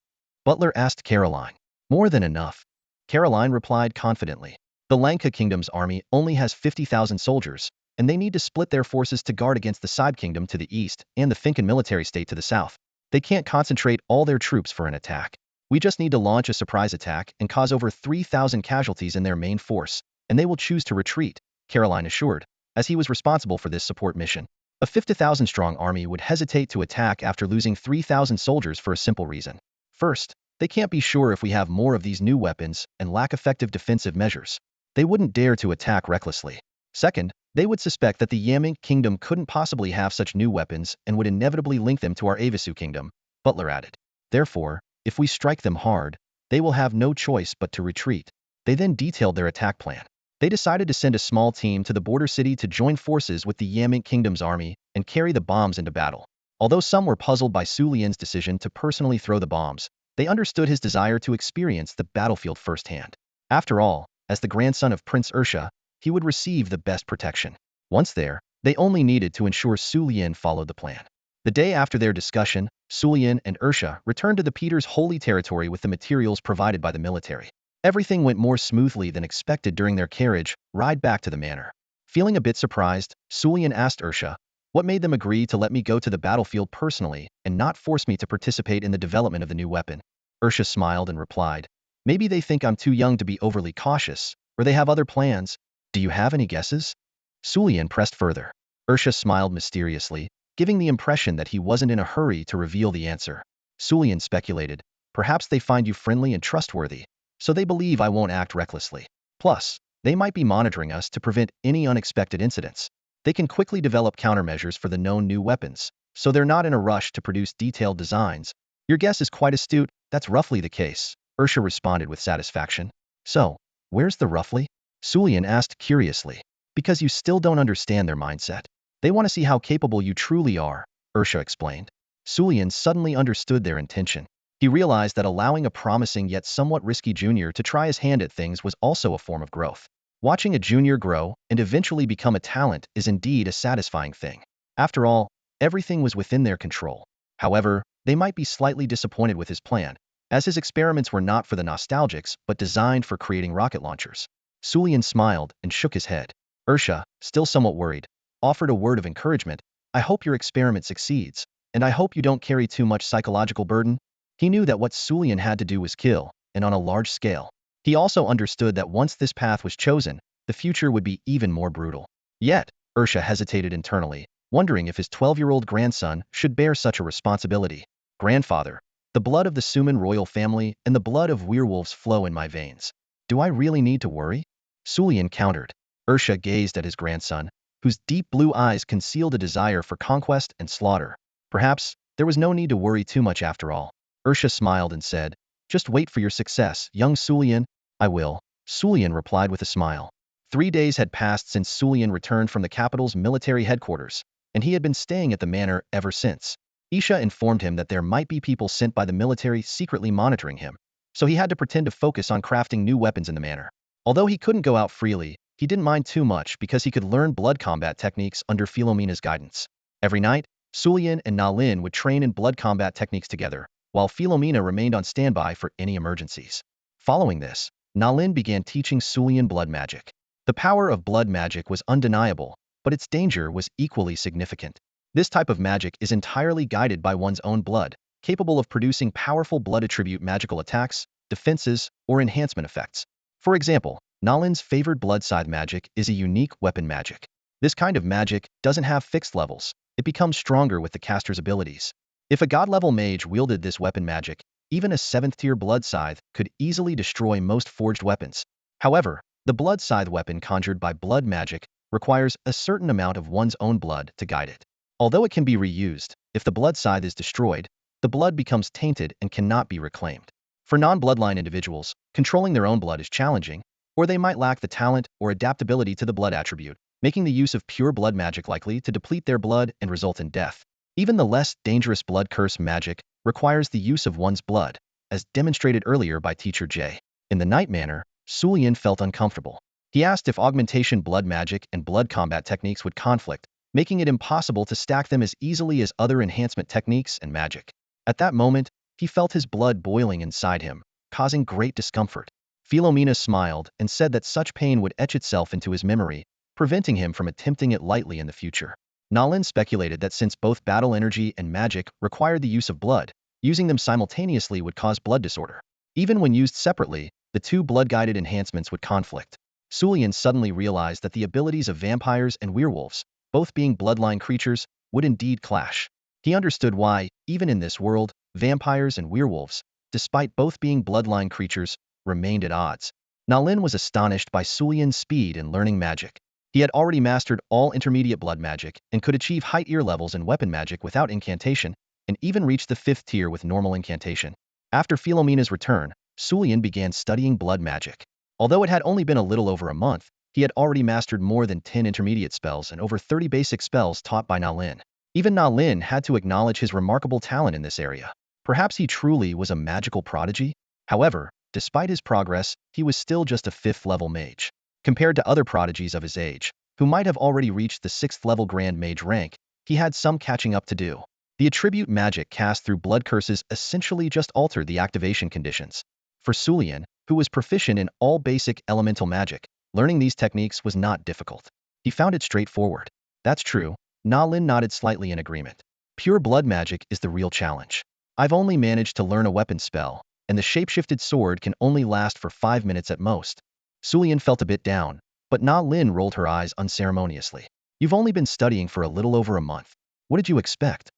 Butler asked Caroline. More than enough. Caroline replied confidently. The Lanka Kingdom's army only has 50,000 soldiers, and they need to split their forces to guard against the Side Kingdom to the east and the Finkan military state to the south. They can't concentrate all their troops for an attack. We just need to launch a surprise attack and cause over 3,000 casualties in their main force, and they will choose to retreat, Caroline assured, as he was responsible for this support mission. A 50,000-strong army would hesitate to attack after losing 3,000 soldiers for a simple reason. First, They can't be sure if we have more of these new weapons and lack effective defensive measures. They wouldn't dare to attack recklessly. Second, they would suspect that the Yaming kingdom couldn't possibly have such new weapons and would inevitably link them to our Avisu kingdom, Butler added. Therefore, if we strike them hard, they will have no choice but to retreat. They then detailed their attack plan. They decided to send a small team to the border city to join forces with the Yaming kingdom's army and carry the bombs into battle. Although some were puzzled by Su Lian's decision to personally throw the bombs, they understood his desire to experience the battlefield firsthand. After all, as the grandson of Prince Ursha, he would receive the best protection. Once there, they only needed to ensure Su Lian followed the plan. The day after their discussion, Su Lian and Ursha returned to the Peter's holy territory with the materials provided by the military. Everything went more smoothly than expected during their carriage ride back to the manor. Feeling a bit surprised, Su Lian asked Ursha, "What made them agree to let me go to the battlefield personally and not force me to participate in the development of the new weapon?" Ursha smiled and replied, "Maybe they think I'm too young to be overly cautious, or they have other plans. Do you have any guesses?" Su Lian pressed further. Ursha smiled mysteriously, giving the impression that he wasn't in a hurry to reveal the answer. Su Lian speculated, "Perhaps they find you friendly and trustworthy, so they believe I won't act recklessly. Plus, they might be monitoring us to prevent any unexpected incidents. They can quickly develop countermeasures for the known new weapons, so they're not in a rush to produce detailed designs." "Your guess is quite astute. That's roughly the case," Ursha responded with satisfaction. "So, where's the roughly?" Su Lian asked curiously. "Because you still don't understand their mindset. They want to see how capable you truly are," Ursha explained. Su Lian suddenly understood their intention. He realized that allowing a promising yet somewhat risky junior to try his hand at things was also a form of growth. Watching a junior grow and eventually become a talent is indeed a satisfying thing. After all, everything was within their control. However, they might be slightly disappointed with his plan, as his experiments were not for the nostalgics but designed for creating rocket launchers. Su Lian smiled and shook his head. Ursha, still somewhat worried, offered a word of encouragement. "I hope your experiment succeeds, and I hope you don't carry too much psychological burden." He knew that what Su Lian had to do was kill, and on a large scale. He also understood that once this path was chosen, the future would be even more brutal. Yet, Ursha hesitated internally, wondering if his 12-year-old grandson should bear such a responsibility. "Grandfather, the blood of the Suman royal family and the blood of werewolves flow in my veins. Do I really need to worry?" Su Lian countered. Ursha gazed at his grandson, whose deep blue eyes concealed a desire for conquest and slaughter. Perhaps there was no need to worry too much after all. Ursha smiled and said, "Just wait for your success, young Su Lian." "I will," Su Lian replied with a smile. 3 days had passed since Su Lian returned from the capital's military headquarters, and he had been staying at the manor ever since. Isha informed him that there might be people sent by the military secretly monitoring him, so he had to pretend to focus on crafting new weapons in the manor. Although he couldn't go out freely, he didn't mind too much because he could learn blood combat techniques under Philomena's guidance. Every night, Su Lian and Na Lin would train in blood combat techniques together, while Philomena remained on standby for any emergencies. Following this, Na Lin began teaching Su Lian blood magic. The power of blood magic was undeniable, but its danger was equally significant. This type of magic is entirely guided by one's own blood, capable of producing powerful blood attribute magical attacks, defenses, or enhancement effects. For example, Na Lin's favored blood scythe magic is a unique weapon magic. This kind of magic doesn't have fixed levels. It becomes stronger with the caster's abilities. If a god-level mage wielded this weapon magic, even a 7th-tier blood scythe could easily destroy most forged weapons. However, the blood scythe weapon conjured by blood magic requires a certain amount of one's own blood to guide it. Although it can be reused, if the blood scythe is destroyed, the blood becomes tainted and cannot be reclaimed. For non-bloodline individuals, controlling their own blood is challenging, or they might lack the talent or adaptability to the blood attribute, making the use of pure blood magic likely to deplete their blood and result in death. Even the less dangerous blood curse magic requires the use of one's blood, as demonstrated earlier by Teacher J. In the night manor, Su Lian felt uncomfortable. He asked if augmentation blood magic and blood combat techniques would conflict, making it impossible to stack them as easily as other enhancement techniques and magic. At that moment, he felt his blood boiling inside him, causing great discomfort. Philomena smiled and said that such pain would etch itself into his memory, preventing him from attempting it lightly in the future. Na Lin speculated that since both battle energy and magic required the use of blood, using them simultaneously would cause blood disorder. Even when used separately, the two blood-guided enhancements would conflict. Su Lian suddenly realized that the abilities of vampires and werewolves, both being bloodline creatures, would indeed clash. He understood why, even in this world, vampires and werewolves despite both being bloodline creatures, remained at odds. Na Lin was astonished by Sulian's speed in learning magic. He had already mastered all intermediate blood magic and could achieve high ear levels in weapon magic without incantation, and even reach the 5th tier with normal incantation. After Philomena's return, Sulian began studying blood magic. Although it had only been a little over a month, he had already mastered more than 10 intermediate spells and over 30 basic spells taught by Na Lin. Even Na Lin had to acknowledge his remarkable talent in this area. Perhaps he truly was a magical prodigy? However, despite his progress, he was still just a 5th level mage. Compared to other prodigies of his age, who might have already reached the 6th level Grand Mage rank, he had some catching up to do. The attribute magic cast through blood curses essentially just altered the activation conditions. For Sulian, who was proficient in all basic elemental magic, learning these techniques was not difficult. He found it straightforward. That's true. Na Lin nodded slightly in agreement. Pure blood magic is the real challenge. I've only managed to learn a weapon spell, and the shapeshifted sword can only last for 5 minutes at most. Sulian felt a bit down, but Na Lin rolled her eyes unceremoniously. You've only been studying for a little over a month. What did you expect?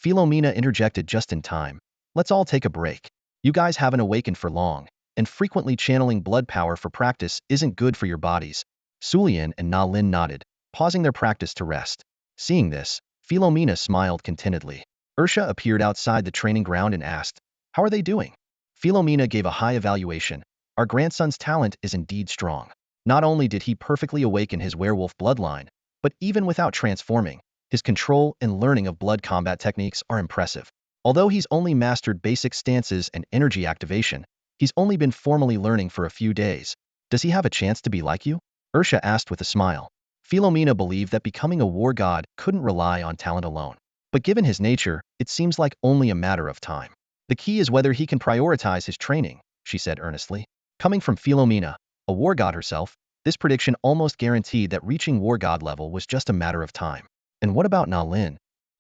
Philomena interjected just in time. Let's all take a break. You guys haven't awakened for long, and frequently channeling blood power for practice isn't good for your bodies. Sulian and Na Lin nodded, pausing their practice to rest. Seeing this, Philomena smiled contentedly. Ursha appeared outside the training ground and asked, "How are they doing?" Philomena gave a high evaluation. Our grandson's talent is indeed strong. Not only did he perfectly awaken his werewolf bloodline, but even without transforming, his control and learning of blood combat techniques are impressive. Although he's only mastered basic stances and energy activation, he's only been formally learning for a few days. Does he have a chance to be like you? Ursha asked with a smile. Philomena believed that becoming a war god couldn't rely on talent alone. But given his nature, it seems like only a matter of time. The key is whether he can prioritize his training, she said earnestly. Coming from Philomena, a war god herself, this prediction almost guaranteed that reaching war god level was just a matter of time. And what about Na Lin?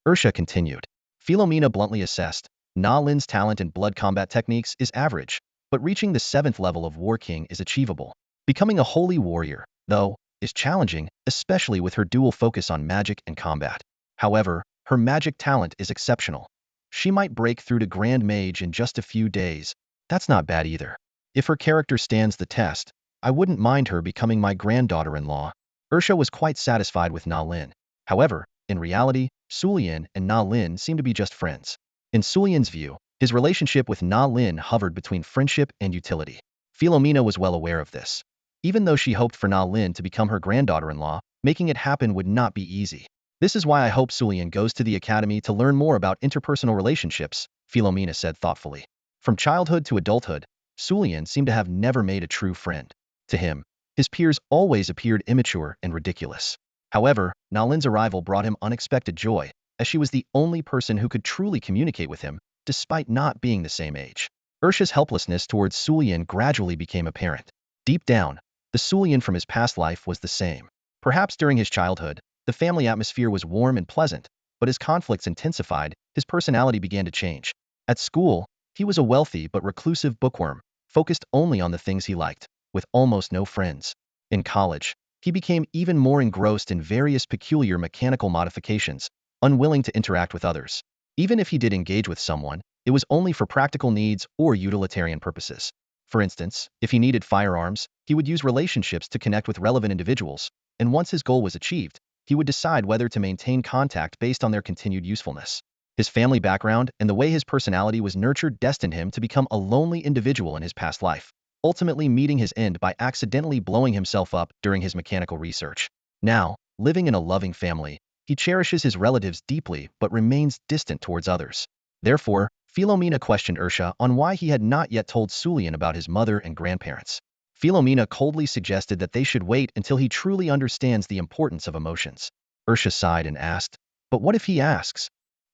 Ursha continued. Philomena bluntly assessed, Na Lin's talent in blood combat techniques is average, but reaching the 7th level of War King is achievable. Becoming a holy warrior, though, is challenging, especially with her dual focus on magic and combat. However, her magic talent is exceptional. She might break through to Grand Mage in just a few days. That's not bad either. If her character stands the test, I wouldn't mind her becoming my granddaughter-in-law. Ursha was quite satisfied with Na Lin. However, in reality, Sulian and Na Lin seemed to be just friends. In Sulian's view, his relationship with Na Lin hovered between friendship and utility. Philomena was well aware of this. Even though she hoped for Na Lin to become her granddaughter-in-law, making it happen would not be easy. This is why I hope Sulian goes to the academy to learn more about interpersonal relationships, Philomena said thoughtfully. From childhood to adulthood, Sulian seemed to have never made a true friend. To him, his peers always appeared immature and ridiculous. However, Na Lin's arrival brought him unexpected joy, as she was the only person who could truly communicate with him, despite not being the same age. Ursha's helplessness towards Sulian gradually became apparent. Deep down, the Sulian from his past life was the same. Perhaps during his childhood, the family atmosphere was warm and pleasant, but as conflicts intensified, his personality began to change. At school, he was a wealthy but reclusive bookworm, focused only on the things he liked, with almost no friends. In college, he became even more engrossed in various peculiar mechanical modifications, unwilling to interact with others. Even if he did engage with someone, it was only for practical needs or utilitarian purposes. For instance, if he needed firearms, he would use relationships to connect with relevant individuals, and once his goal was achieved, he would decide whether to maintain contact based on their continued usefulness. His family background and the way his personality was nurtured destined him to become a lonely individual in his past life, ultimately meeting his end by accidentally blowing himself up during his mechanical research. Now, living in a loving family, he cherishes his relatives deeply but remains distant towards others. Therefore, Philomena questioned Ursha on why he had not yet told Sulian about his mother and grandparents. Philomena coldly suggested that they should wait until he truly understands the importance of emotions. Ursha sighed and asked, "But what if he asks?"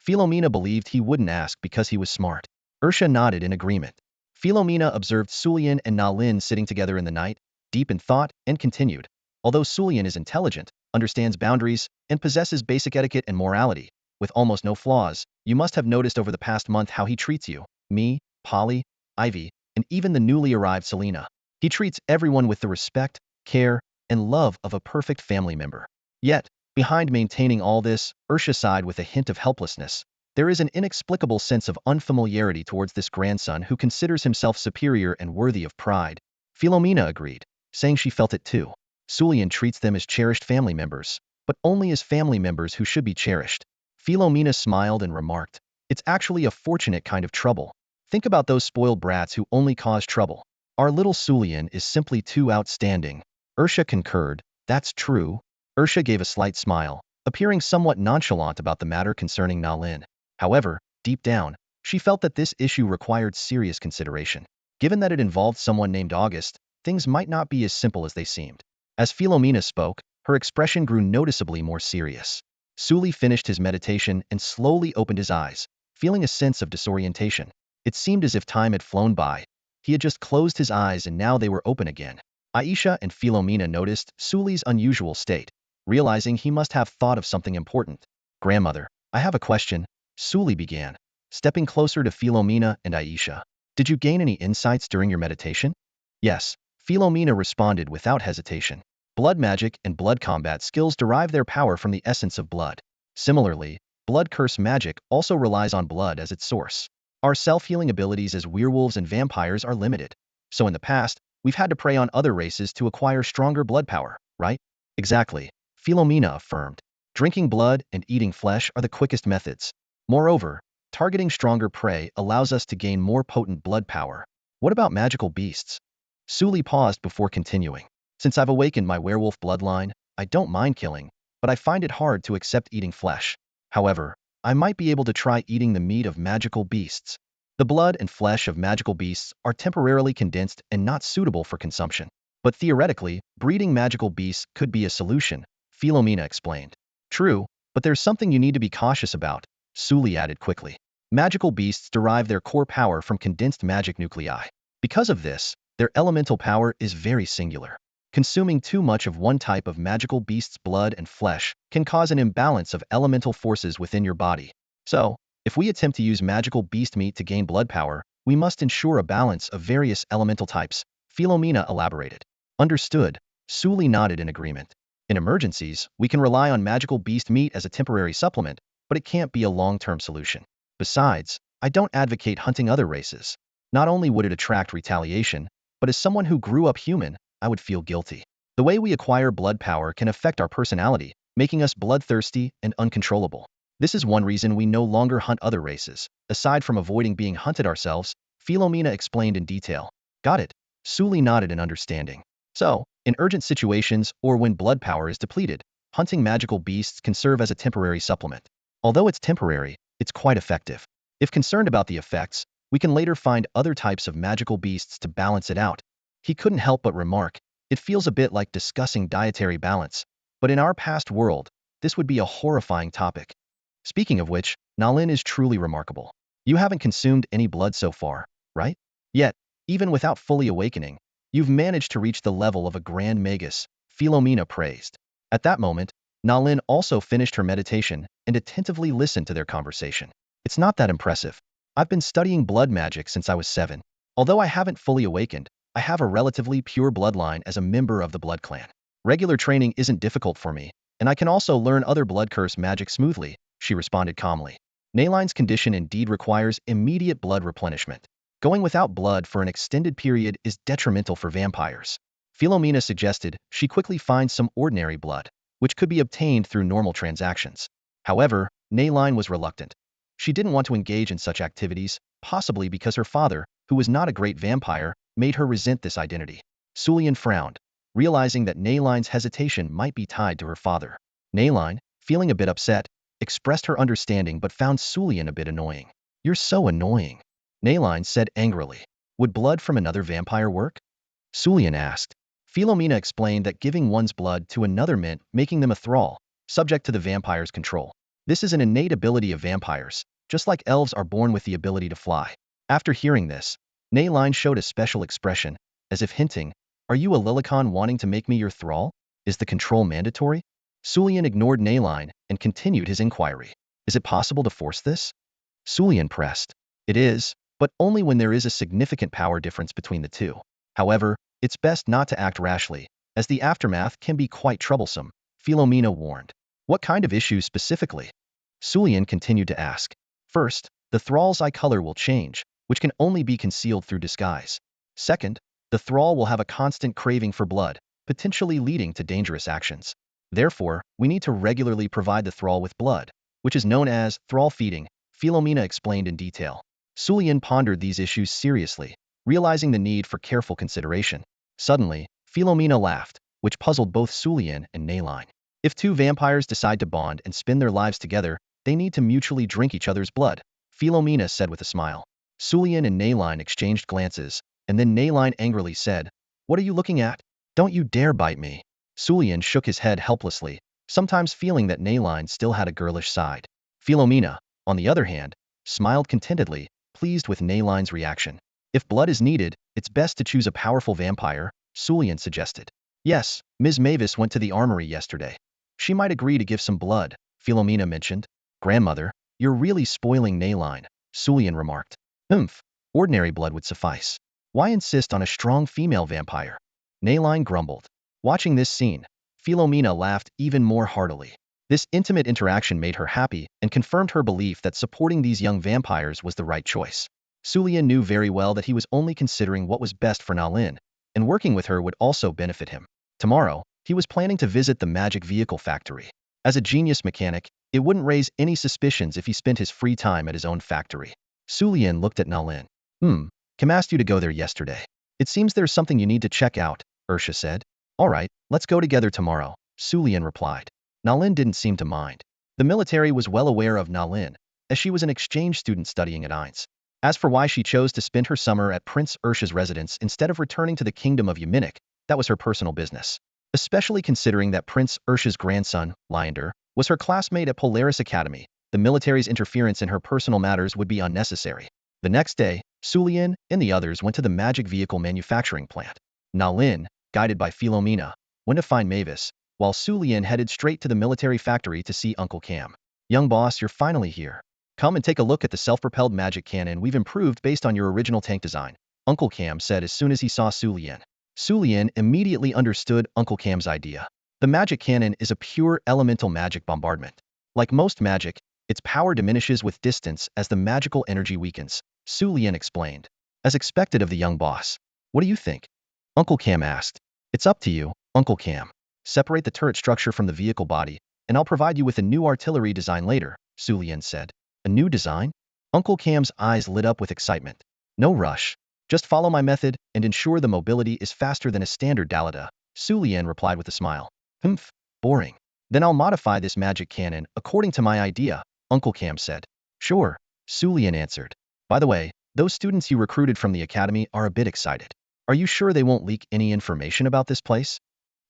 Philomena believed he wouldn't ask because he was smart. Ursha nodded in agreement. Philomena observed Sulian and Na Lin sitting together in the night, deep in thought, and continued. Although Sulian is intelligent, understands boundaries, and possesses basic etiquette and morality, with almost no flaws, you must have noticed over the past month how he treats you, me, Polly, Ivy, and even the newly arrived Selena. He treats everyone with the respect, care, and love of a perfect family member. Yet, behind maintaining all this, Ursha sighed with a hint of helplessness. There is an inexplicable sense of unfamiliarity towards this grandson who considers himself superior and worthy of pride. Philomena agreed, saying she felt it too. Sulian treats them as cherished family members, but only as family members who should be cherished. Philomena smiled and remarked, "It's actually a fortunate kind of trouble. Think about those spoiled brats who only cause trouble. Our little Sulian is simply too outstanding." Ursha concurred, "That's true." Ursha gave a slight smile, appearing somewhat nonchalant about the matter concerning Nalin. However, deep down, she felt that this issue required serious consideration. Given that it involved someone named August, things might not be as simple as they seemed. As Philomena spoke, her expression grew noticeably more serious. Suli finished his meditation and slowly opened his eyes, feeling a sense of disorientation. It seemed as if time had flown by. He had just closed his eyes and now they were open again. Aisha and Philomena noticed Suli's unusual state, realizing he must have thought of something important. "Grandmother, I have a question," Suli began, stepping closer to Philomena and Aisha. "Did you gain any insights during your meditation?" "Yes," Philomena responded without hesitation. "Blood magic and blood combat skills derive their power from the essence of blood. Similarly, blood curse magic also relies on blood as its source. Our self-healing abilities as werewolves and vampires are limited. So in the past, we've had to prey on other races to acquire stronger blood power, right?" "Exactly," Philomena affirmed. "Drinking blood and eating flesh are the quickest methods. Moreover, targeting stronger prey allows us to gain more potent blood power." "What about magical beasts?" Suli paused before continuing. "Since I've awakened my werewolf bloodline, I don't mind killing, but I find it hard to accept eating flesh. However, I might be able to try eating the meat of magical beasts. The blood and flesh of magical beasts are temporarily condensed and not suitable for consumption. But theoretically, breeding magical beasts could be a solution," Philomena explained. "True, but there's something you need to be cautious about," Suli added quickly. "Magical beasts derive their core power from condensed magic nuclei. Because of this, their elemental power is very singular. Consuming too much of one type of magical beast's blood and flesh can cause an imbalance of elemental forces within your body. So, if we attempt to use magical beast meat to gain blood power, we must ensure a balance of various elemental types," Philomena elaborated. "Understood," Suli nodded in agreement. "In emergencies, we can rely on magical beast meat as a temporary supplement, but it can't be a long-term solution. Besides, I don't advocate hunting other races. Not only would it attract retaliation, but as someone who grew up human, I would feel guilty. The way we acquire blood power can affect our personality, making us bloodthirsty and uncontrollable. This is one reason we no longer hunt other races. Aside from avoiding being hunted ourselves," Philomena explained in detail. "Got it," Suli nodded in understanding. "So, in urgent situations or when blood power is depleted, hunting magical beasts can serve as a temporary supplement. Although it's temporary, it's quite effective. If concerned about the effects, we can later find other types of magical beasts to balance it out." He couldn't help but remark, "It feels a bit like discussing dietary balance, but in our past world, this would be a horrifying topic. Speaking of which, Nalin is truly remarkable. You haven't consumed any blood so far, right? Yet, even without fully awakening, you've managed to reach the level of a grand magus," Philomena praised. At that moment, Nalin also finished her meditation and attentively listened to their conversation. "It's not that impressive. I've been studying blood magic since I was 7. Although I haven't fully awakened, I have a relatively pure bloodline as a member of the blood clan. Regular training isn't difficult for me, and I can also learn other blood curse magic smoothly," she responded calmly. "Naline's condition indeed requires immediate blood replenishment. Going without blood for an extended period is detrimental for vampires." Philomena suggested she quickly find some ordinary blood, which could be obtained through normal transactions. However, Naline was reluctant. She didn't want to engage in such activities, possibly because her father, who was not a great vampire, made her resent this identity. Sulian frowned, realizing that Naline's hesitation might be tied to her father. Naline, feeling a bit upset, expressed her understanding but found Sulian a bit annoying. "You're so annoying," Naline said angrily. "Would blood from another vampire work?" Sulian asked. Philomena explained that giving one's blood to another meant making them a thrall, subject to the vampire's control. This is an innate ability of vampires, just like elves are born with the ability to fly. After hearing this, Naline showed a special expression, as if hinting, "Are you a Lilicon wanting to make me your thrall? Is the control mandatory?" Sulian ignored Naline and continued his inquiry. "Is it possible to force this?" Sulian pressed. "It is, but only when there is a significant power difference between the two. However, it's best not to act rashly, as the aftermath can be quite troublesome," Philomena warned. "What kind of issues specifically?" Sulian continued to ask. First, the thrall's eye color will change, which can only be concealed through disguise. Second, the thrall will have a constant craving for blood, potentially leading to dangerous actions. Therefore, we need to regularly provide the thrall with blood, which is known as thrall feeding, Philomena explained in detail. Sulian pondered these issues seriously, realizing the need for careful consideration. Suddenly, Philomena laughed, which puzzled both Sulian and Naline. If two vampires decide to bond and spend their lives together, they need to mutually drink each other's blood, Philomena said with a smile. Sulian and Naline exchanged glances, and then Naline angrily said, "What are you looking at? Don't you dare bite me." Sulian shook his head helplessly, sometimes feeling that Naline still had a girlish side. Philomena, on the other hand, smiled contentedly, pleased with Naline's reaction. If blood is needed, it's best to choose a powerful vampire, Sulian suggested. Yes, Ms. Mavis went to the armory yesterday. She might agree to give some blood, Philomena mentioned. Grandmother, you're really spoiling Naline, Sulian remarked. Ordinary blood would suffice. Why insist on a strong female vampire? Naline grumbled. Watching this scene, Philomena laughed even more heartily. This intimate interaction made her happy and confirmed her belief that supporting these young vampires was the right choice. Sulian knew very well that he was only considering what was best for Nalin, and working with her would also benefit him. Tomorrow, he was planning to visit the magic vehicle factory. As a genius mechanic, it wouldn't raise any suspicions if he spent his free time at his own factory. Sulian looked at Nalin. Kim asked you to go there yesterday. It seems there's something you need to check out, Ursha said. All right, let's go together tomorrow, Sulian replied. Nalin didn't seem to mind. The military was well aware of Nalin, as she was an exchange student studying at Ainz. As for why she chose to spend her summer at Prince Ursha's residence instead of returning to the kingdom of Yaminik, that was her personal business. Especially considering that Prince Ursha's grandson, Lyander, was her classmate at Polaris Academy, the military's interference in her personal matters would be unnecessary. The next day, Sulian and the others went to the magic vehicle manufacturing plant. Nalin, guided by Philomena, went to find Mavis, while Sulian headed straight to the military factory to see Uncle Cam. Young boss, you're finally here. Come and take a look at the self-propelled magic cannon we've improved based on your original tank design, Uncle Cam said as soon as he saw Sulian. Sulian immediately understood Uncle Cam's idea. The magic cannon is a pure elemental magic bombardment. Like most magic, its power diminishes with distance as the magical energy weakens, Sulian explained. As expected of the young boss. What do you think? Uncle Cam asked. It's up to you, Uncle Cam. Separate the turret structure from the vehicle body, and I'll provide you with a new artillery design later, Sulian said. A new design? Uncle Cam's eyes lit up with excitement. No rush. Just follow my method and ensure the mobility is faster than a standard Dalida, Sulian replied with a smile. Boring. Then I'll modify this magic cannon according to my idea, Uncle Cam said. Sure, Sulian answered. By the way, those students you recruited from the academy are a bit excited. Are you sure they won't leak any information about this place?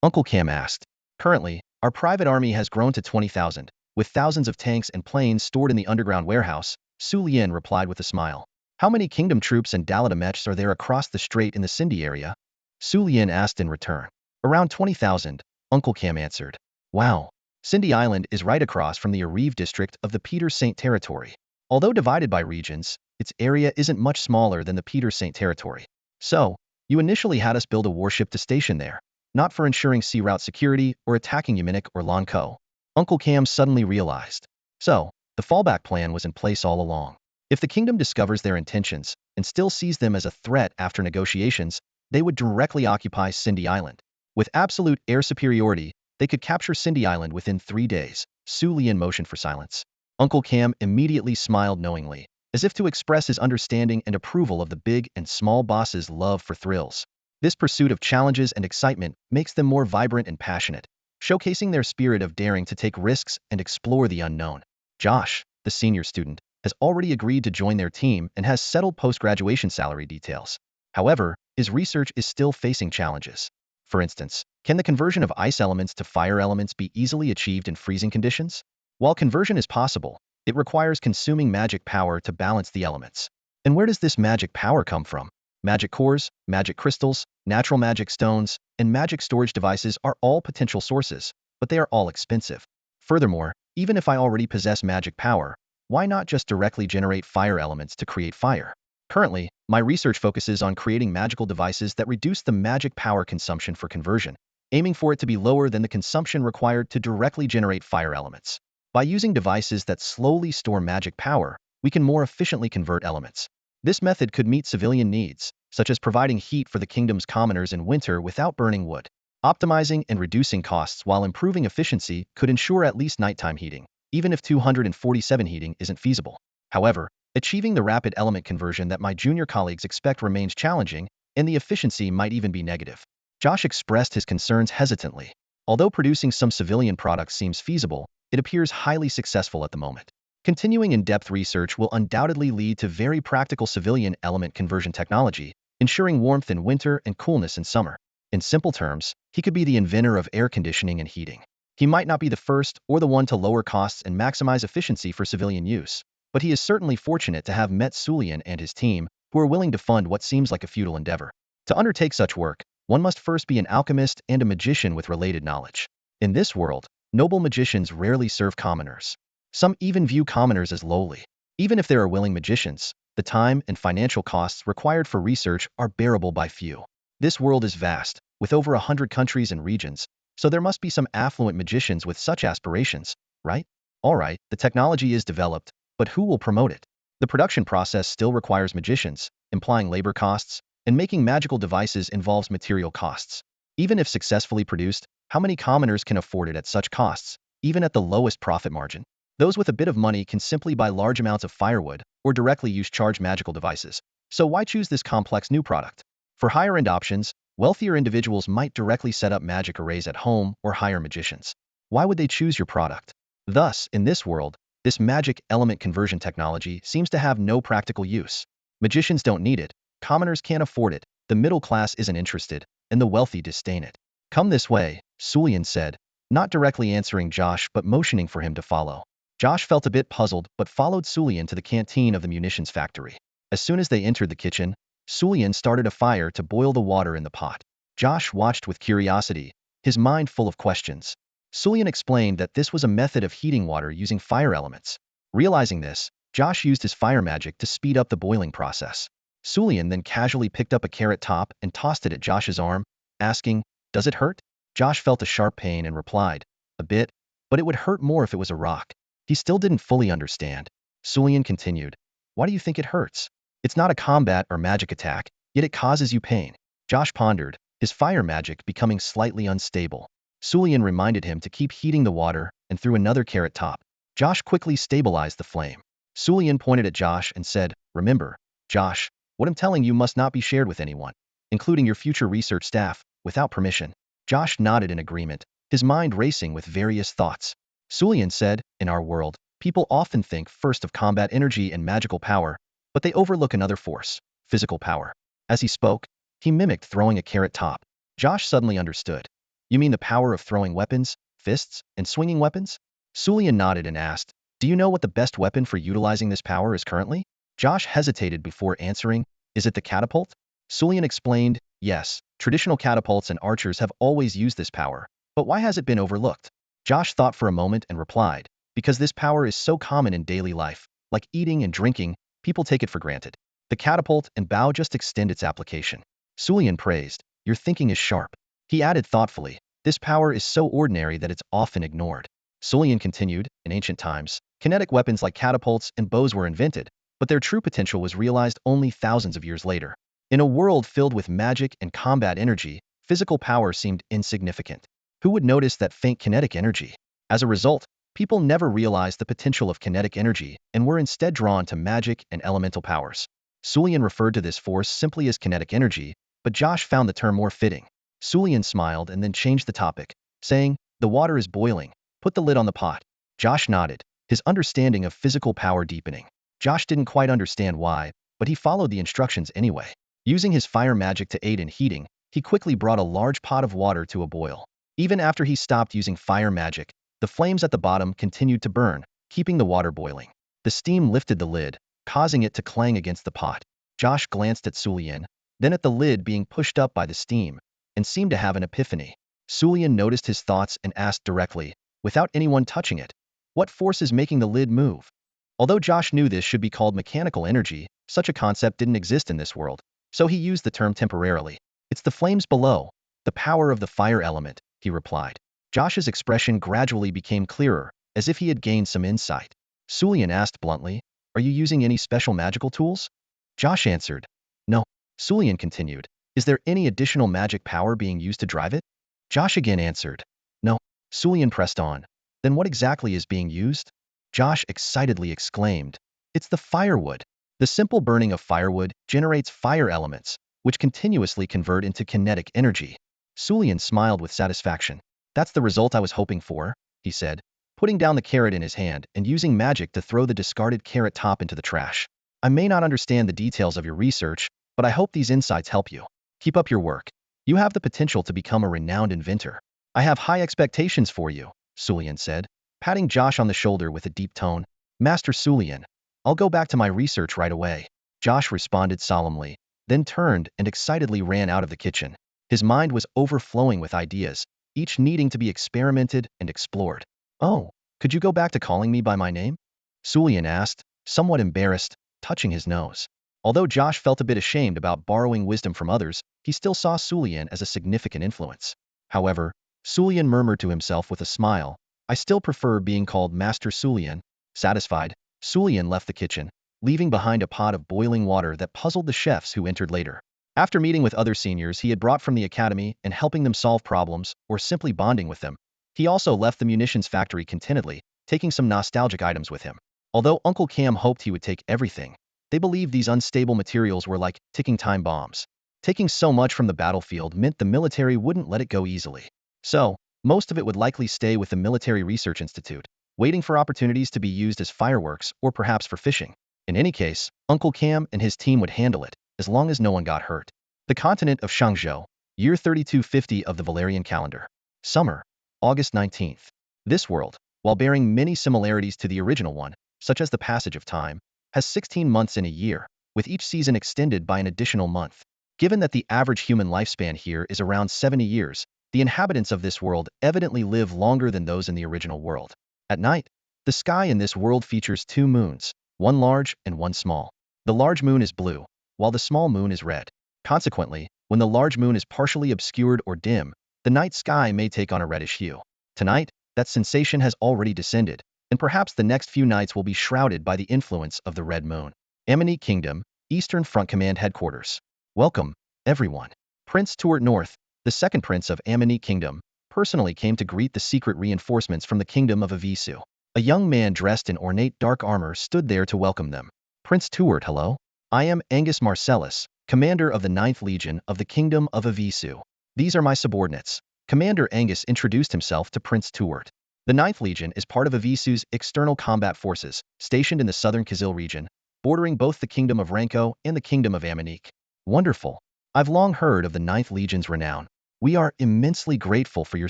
Uncle Cam asked. Currently, our private army has grown to 20,000, with thousands of tanks and planes stored in the underground warehouse, Sulian replied with a smile. How many kingdom troops and Dalida mechs are there across the strait in the Cindy area? Sulian asked in return. Around 20,000, Uncle Cam answered. Wow. Cindy Island is right across from the Arrive district of the Peter Saint territory. Although divided by regions, its area isn't much smaller than the Peter Saint territory. So, you initially had us build a warship to station there, not for ensuring sea route security or attacking Yaminik or Lonco. Uncle Cam suddenly realized. So, the fallback plan was in place all along. If the kingdom discovers their intentions and still sees them as a threat after negotiations, they would directly occupy Cindy Island. With absolute air superiority, they could capture Cindy Island within 3 days. Sulian motioned for silence. Uncle Cam immediately smiled knowingly, as if to express his understanding and approval of the big and small boss's love for thrills. This pursuit of challenges and excitement makes them more vibrant and passionate, showcasing their spirit of daring to take risks and explore the unknown. Josh, the senior student, has already agreed to join their team and has settled post-graduation salary details. However, his research is still facing challenges. For instance, can the conversion of ice elements to fire elements be easily achieved in freezing conditions? While conversion is possible, it requires consuming magic power to balance the elements. And where does this magic power come from? Magic cores, magic crystals, natural magic stones, and magic storage devices are all potential sources, but they are all expensive. Furthermore, even if I already possess magic power, why not just directly generate fire elements to create fire? Currently, my research focuses on creating magical devices that reduce the magic power consumption for conversion, aiming for it to be lower than the consumption required to directly generate fire elements. By using devices that slowly store magic power, we can more efficiently convert elements. This method could meet civilian needs, such as providing heat for the kingdom's commoners in winter without burning wood. Optimizing and reducing costs while improving efficiency could ensure at least nighttime heating, even if 247 heating isn't feasible. However, achieving the rapid element conversion that my junior colleagues expect remains challenging, and the efficiency might even be negative. Josh expressed his concerns hesitantly. Although producing some civilian products seems feasible, it appears highly successful at the moment. Continuing in-depth research will undoubtedly lead to very practical civilian element conversion technology, ensuring warmth in winter and coolness in summer. In simple terms, he could be the inventor of air conditioning and heating. He might not be the first or the one to lower costs and maximize efficiency for civilian use, but he is certainly fortunate to have met Sulian and his team, who are willing to fund what seems like a futile endeavor. To undertake such work, one must first be an alchemist and a magician with related knowledge. In this world, noble magicians rarely serve commoners. Some even view commoners as lowly. Even if there are willing magicians, the time and financial costs required for research are bearable by few. This world is vast, with over 100 countries and regions, so there must be some affluent magicians with such aspirations, right? Alright, the technology is developed, but who will promote it? The production process still requires magicians, implying labor costs, and making magical devices involves material costs. Even if successfully produced, how many commoners can afford it at such costs, even at the lowest profit margin? Those with a bit of money can simply buy large amounts of firewood or directly use charged magical devices. So why choose this complex new product? For higher-end options, wealthier individuals might directly set up magic arrays at home or hire magicians. Why would they choose your product? Thus, in this world, this magic element conversion technology seems to have no practical use. Magicians don't need it, commoners can't afford it, the middle class isn't interested, and the wealthy disdain it. Come this way, Sulian said, not directly answering Josh but motioning for him to follow. Josh felt a bit puzzled but followed Sulian to the canteen of the munitions factory. As soon as they entered the kitchen, Sulian started a fire to boil the water in the pot. Josh watched with curiosity, his mind full of questions. Sulian explained that this was a method of heating water using fire elements. Realizing this, Josh used his fire magic to speed up the boiling process. Sulian then casually picked up a carrot top and tossed it at Josh's arm, asking, "Does it hurt?" Josh felt a sharp pain and replied, "A bit, but it would hurt more if it was a rock." He still didn't fully understand. Sulian continued, "Why do you think it hurts? It's not a combat or magic attack, yet it causes you pain." Josh pondered, his fire magic becoming slightly unstable. Sulian reminded him to keep heating the water and threw another carrot top. Josh quickly stabilized the flame. Sulian pointed at Josh and said, "Remember, Josh, what I'm telling you must not be shared with anyone, including your future research staff, without permission." Josh nodded in agreement, his mind racing with various thoughts. Sulian said, "In our world, people often think first of combat energy and magical power, but they overlook another force, physical power." As he spoke, he mimicked throwing a carrot top. Josh suddenly understood. "You mean the power of throwing weapons, fists, and swinging weapons?" Sulian nodded and asked, "Do you know what the best weapon for utilizing this power is currently?" Josh hesitated before answering, "Is it the catapult?" Sulian explained, "Yes, traditional catapults and archers have always used this power, but why has it been overlooked?" Josh thought for a moment and replied, "Because this power is so common in daily life, like eating and drinking, people take it for granted. The catapult and bow just extend its application." Sulian praised, "Your thinking is sharp." He added thoughtfully, "This power is so ordinary that it's often ignored." Sulian continued, "In ancient times, kinetic weapons like catapults and bows were invented, but their true potential was realized only thousands of years later. In a world filled with magic and combat energy, physical power seemed insignificant. Who would notice that faint kinetic energy? As a result, people never realized the potential of kinetic energy and were instead drawn to magic and elemental powers." Sulian referred to this force simply as kinetic energy, but Josh found the term more fitting. Sulian smiled and then changed the topic, saying, "The water is boiling. Put the lid on the pot." Josh nodded, his understanding of physical power deepening. Josh didn't quite understand why, but he followed the instructions anyway. Using his fire magic to aid in heating, he quickly brought a large pot of water to a boil. Even after he stopped using fire magic, the flames at the bottom continued to burn, keeping the water boiling. The steam lifted the lid, causing it to clang against the pot. Josh glanced at Sulian, then at the lid being pushed up by the steam, and seemed to have an epiphany. Sulian noticed his thoughts and asked directly, without anyone touching it, "What force is making the lid move?" Although Josh knew this should be called mechanical energy, such a concept didn't exist in this world, so he used the term temporarily. "It's the flames below, the power of the fire element," he replied. Josh's expression gradually became clearer, as if he had gained some insight. Sulian asked bluntly, Are you using any special magical tools? Josh answered, No. Sulian continued, Is there any additional magic power being used to drive it? Josh again answered, No. Sulian pressed on, Then what exactly is being used? Josh excitedly exclaimed, It's the firewood. The simple burning of firewood generates fire elements, which continuously convert into kinetic energy. Sulian smiled with satisfaction. That's the result I was hoping for, he said, putting down the carrot in his hand and using magic to throw the discarded carrot top into the trash. I may not understand the details of your research, but I hope these insights help you. Keep up your work. You have the potential to become a renowned inventor. I have high expectations for you, Sulian said, patting Josh on the shoulder with a deep tone. Master Sulian, I'll go back to my research right away. Josh responded solemnly, then turned and excitedly ran out of the kitchen. His mind was overflowing with ideas, each needing to be experimented and explored. Oh, could you go back to calling me by my name? Sulian asked, somewhat embarrassed, touching his nose. Although Josh felt a bit ashamed about borrowing wisdom from others, he still saw Sulian as a significant influence. However, Sulian murmured to himself with a smile, I still prefer being called Master Sulian. Satisfied, Sulian left the kitchen, leaving behind a pot of boiling water that puzzled the chefs who entered later. After meeting with other seniors he had brought from the academy and helping them solve problems or simply bonding with them, he also left the munitions factory contentedly, taking some nostalgic items with him. Although Uncle Cam hoped he would take everything, they believed these unstable materials were like ticking time bombs. Taking so much from the battlefield meant the military wouldn't let it go easily. So, most of it would likely stay with the Military Research Institute, waiting for opportunities to be used as fireworks or perhaps for fishing. In any case, Uncle Cam and his team would handle it, as long as no one got hurt. The continent of Shangzhou, year 3250 of the Valerian calendar. Summer, August 19th. This world, while bearing many similarities to the original one, such as the passage of time, has 16 months in a year, with each season extended by an additional month. Given that the average human lifespan here is around 70 years, the inhabitants of this world evidently live longer than those in the original world. At night, the sky in this world features two moons, one large and one small. The large moon is blue, while the small moon is red. Consequently, when the large moon is partially obscured or dim, the night sky may take on a reddish hue. Tonight, that sensation has already descended, and perhaps the next few nights will be shrouded by the influence of the red moon. Ammonite Kingdom, Eastern Front Command Headquarters. Welcome, everyone. Prince Tuart North, the second prince of Ammonite Kingdom, personally came to greet the secret reinforcements from the kingdom of Avisu. A young man dressed in ornate dark armor stood there to welcome them. Prince Tuart, hello. I am Angus Marcellus, commander of the 9th Legion of the Kingdom of Avisu. These are my subordinates. Commander Angus introduced himself to Prince Tuart. The 9th Legion is part of Avisu's external combat forces, stationed in the southern Kazil region, bordering both the Kingdom of Ranko and the Kingdom of Ammonique. Wonderful. I've long heard of the 9th Legion's renown. We are immensely grateful for your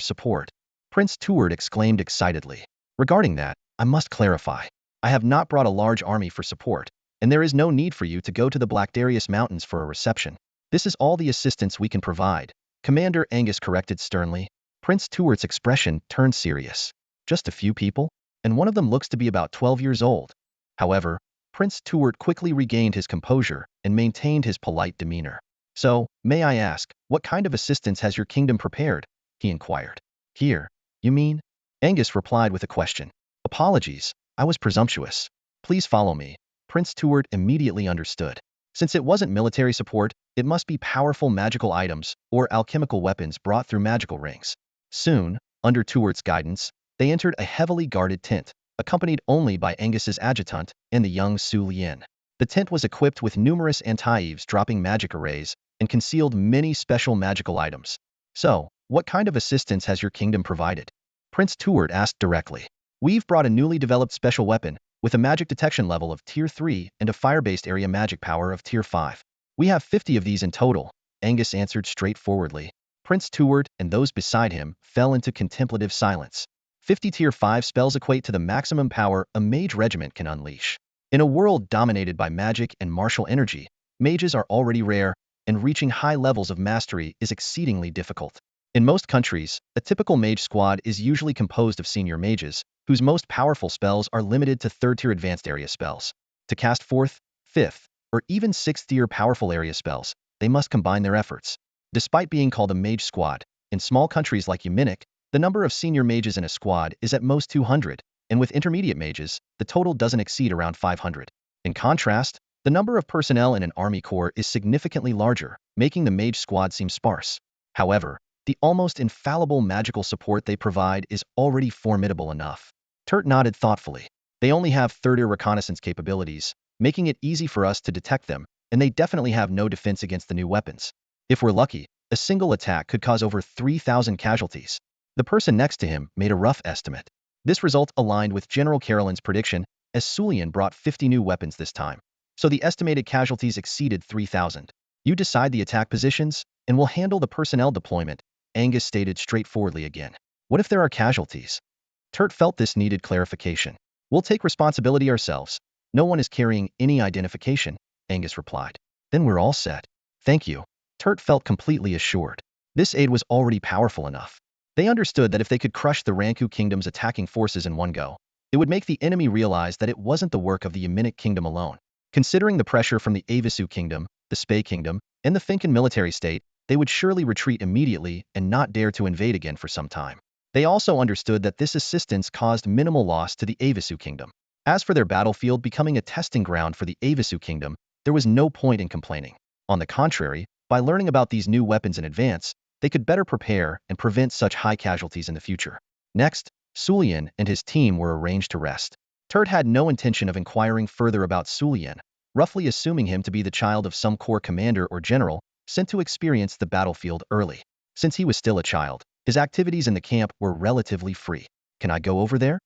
support. Prince Tuart exclaimed excitedly. Regarding that, I must clarify. I have not brought a large army for support, and there is no need for you to go to the Black Darius Mountains for a reception. This is all the assistance we can provide, Commander Angus corrected sternly. Prince Tuart's expression turned serious. Just a few people? And one of them looks to be about 12 years old. However, Prince Tuart quickly regained his composure and maintained his polite demeanor. So, may I ask, what kind of assistance has your kingdom prepared? He inquired. Here, you mean? Angus replied with a question. Apologies, I was presumptuous. Please follow me. Prince Tuart immediately understood. Since it wasn't military support, it must be powerful magical items or alchemical weapons brought through magical rings. Soon, under Tuart's guidance, they entered a heavily guarded tent, accompanied only by Angus's adjutant and the young Su Lian. The tent was equipped with numerous anti-eavesdropping magic arrays and concealed many special magical items. So, what kind of assistance has your kingdom provided? Prince Tuart asked directly. We've brought a newly developed special weapon, with a magic detection level of Tier 3 and a fire-based area magic power of Tier 5. We have 50 of these in total, Angus answered straightforwardly. Prince Tuart and those beside him fell into contemplative silence. 50 Tier 5 spells equate to the maximum power a mage regiment can unleash. In a world dominated by magic and martial energy, mages are already rare, and reaching high levels of mastery is exceedingly difficult. In most countries, a typical mage squad is usually composed of senior mages, whose most powerful spells are limited to 3rd-tier advanced area spells. To cast 4th, 5th, or even 6th-tier powerful area spells, they must combine their efforts. Despite being called a mage squad, in small countries like Yeminik, the number of senior mages in a squad is at most 200, and with intermediate mages, the total doesn't exceed around 500. In contrast, the number of personnel in an army corps is significantly larger, making the mage squad seem sparse. However, the almost infallible magical support they provide is already formidable enough. Turt nodded thoughtfully. They only have third-ear reconnaissance capabilities, making it easy for us to detect them, and they definitely have no defense against the new weapons. If we're lucky, a single attack could cause over 3,000 casualties. The person next to him made a rough estimate. This result aligned with General Carolyn's prediction, as Sulian brought 50 new weapons this time. So the estimated casualties exceeded 3,000. You decide the attack positions, and we'll handle the personnel deployment, Angus stated straightforwardly again. What if there are casualties? Turt felt this needed clarification. We'll take responsibility ourselves. No one is carrying any identification, Angus replied. Then we're all set. Thank you. Turt felt completely assured. This aid was already powerful enough. They understood that if they could crush the Ranku Kingdom's attacking forces in one go, it would make the enemy realize that it wasn't the work of the Yemenic Kingdom alone. Considering the pressure from the Avisu Kingdom, the Spey Kingdom, and the Finkan military state, they would surely retreat immediately and not dare to invade again for some time. They also understood that this assistance caused minimal loss to the Avisu Kingdom. As for their battlefield becoming a testing ground for the Avisu Kingdom, there was no point in complaining. On the contrary, by learning about these new weapons in advance, they could better prepare and prevent such high casualties in the future. Next, Sulian and his team were arranged to rest. Turt had no intention of inquiring further about Sulian, roughly assuming him to be the child of some corps commander or general sent to experience the battlefield early. Since he was still a child, his activities in the camp were relatively free. Can I go over there?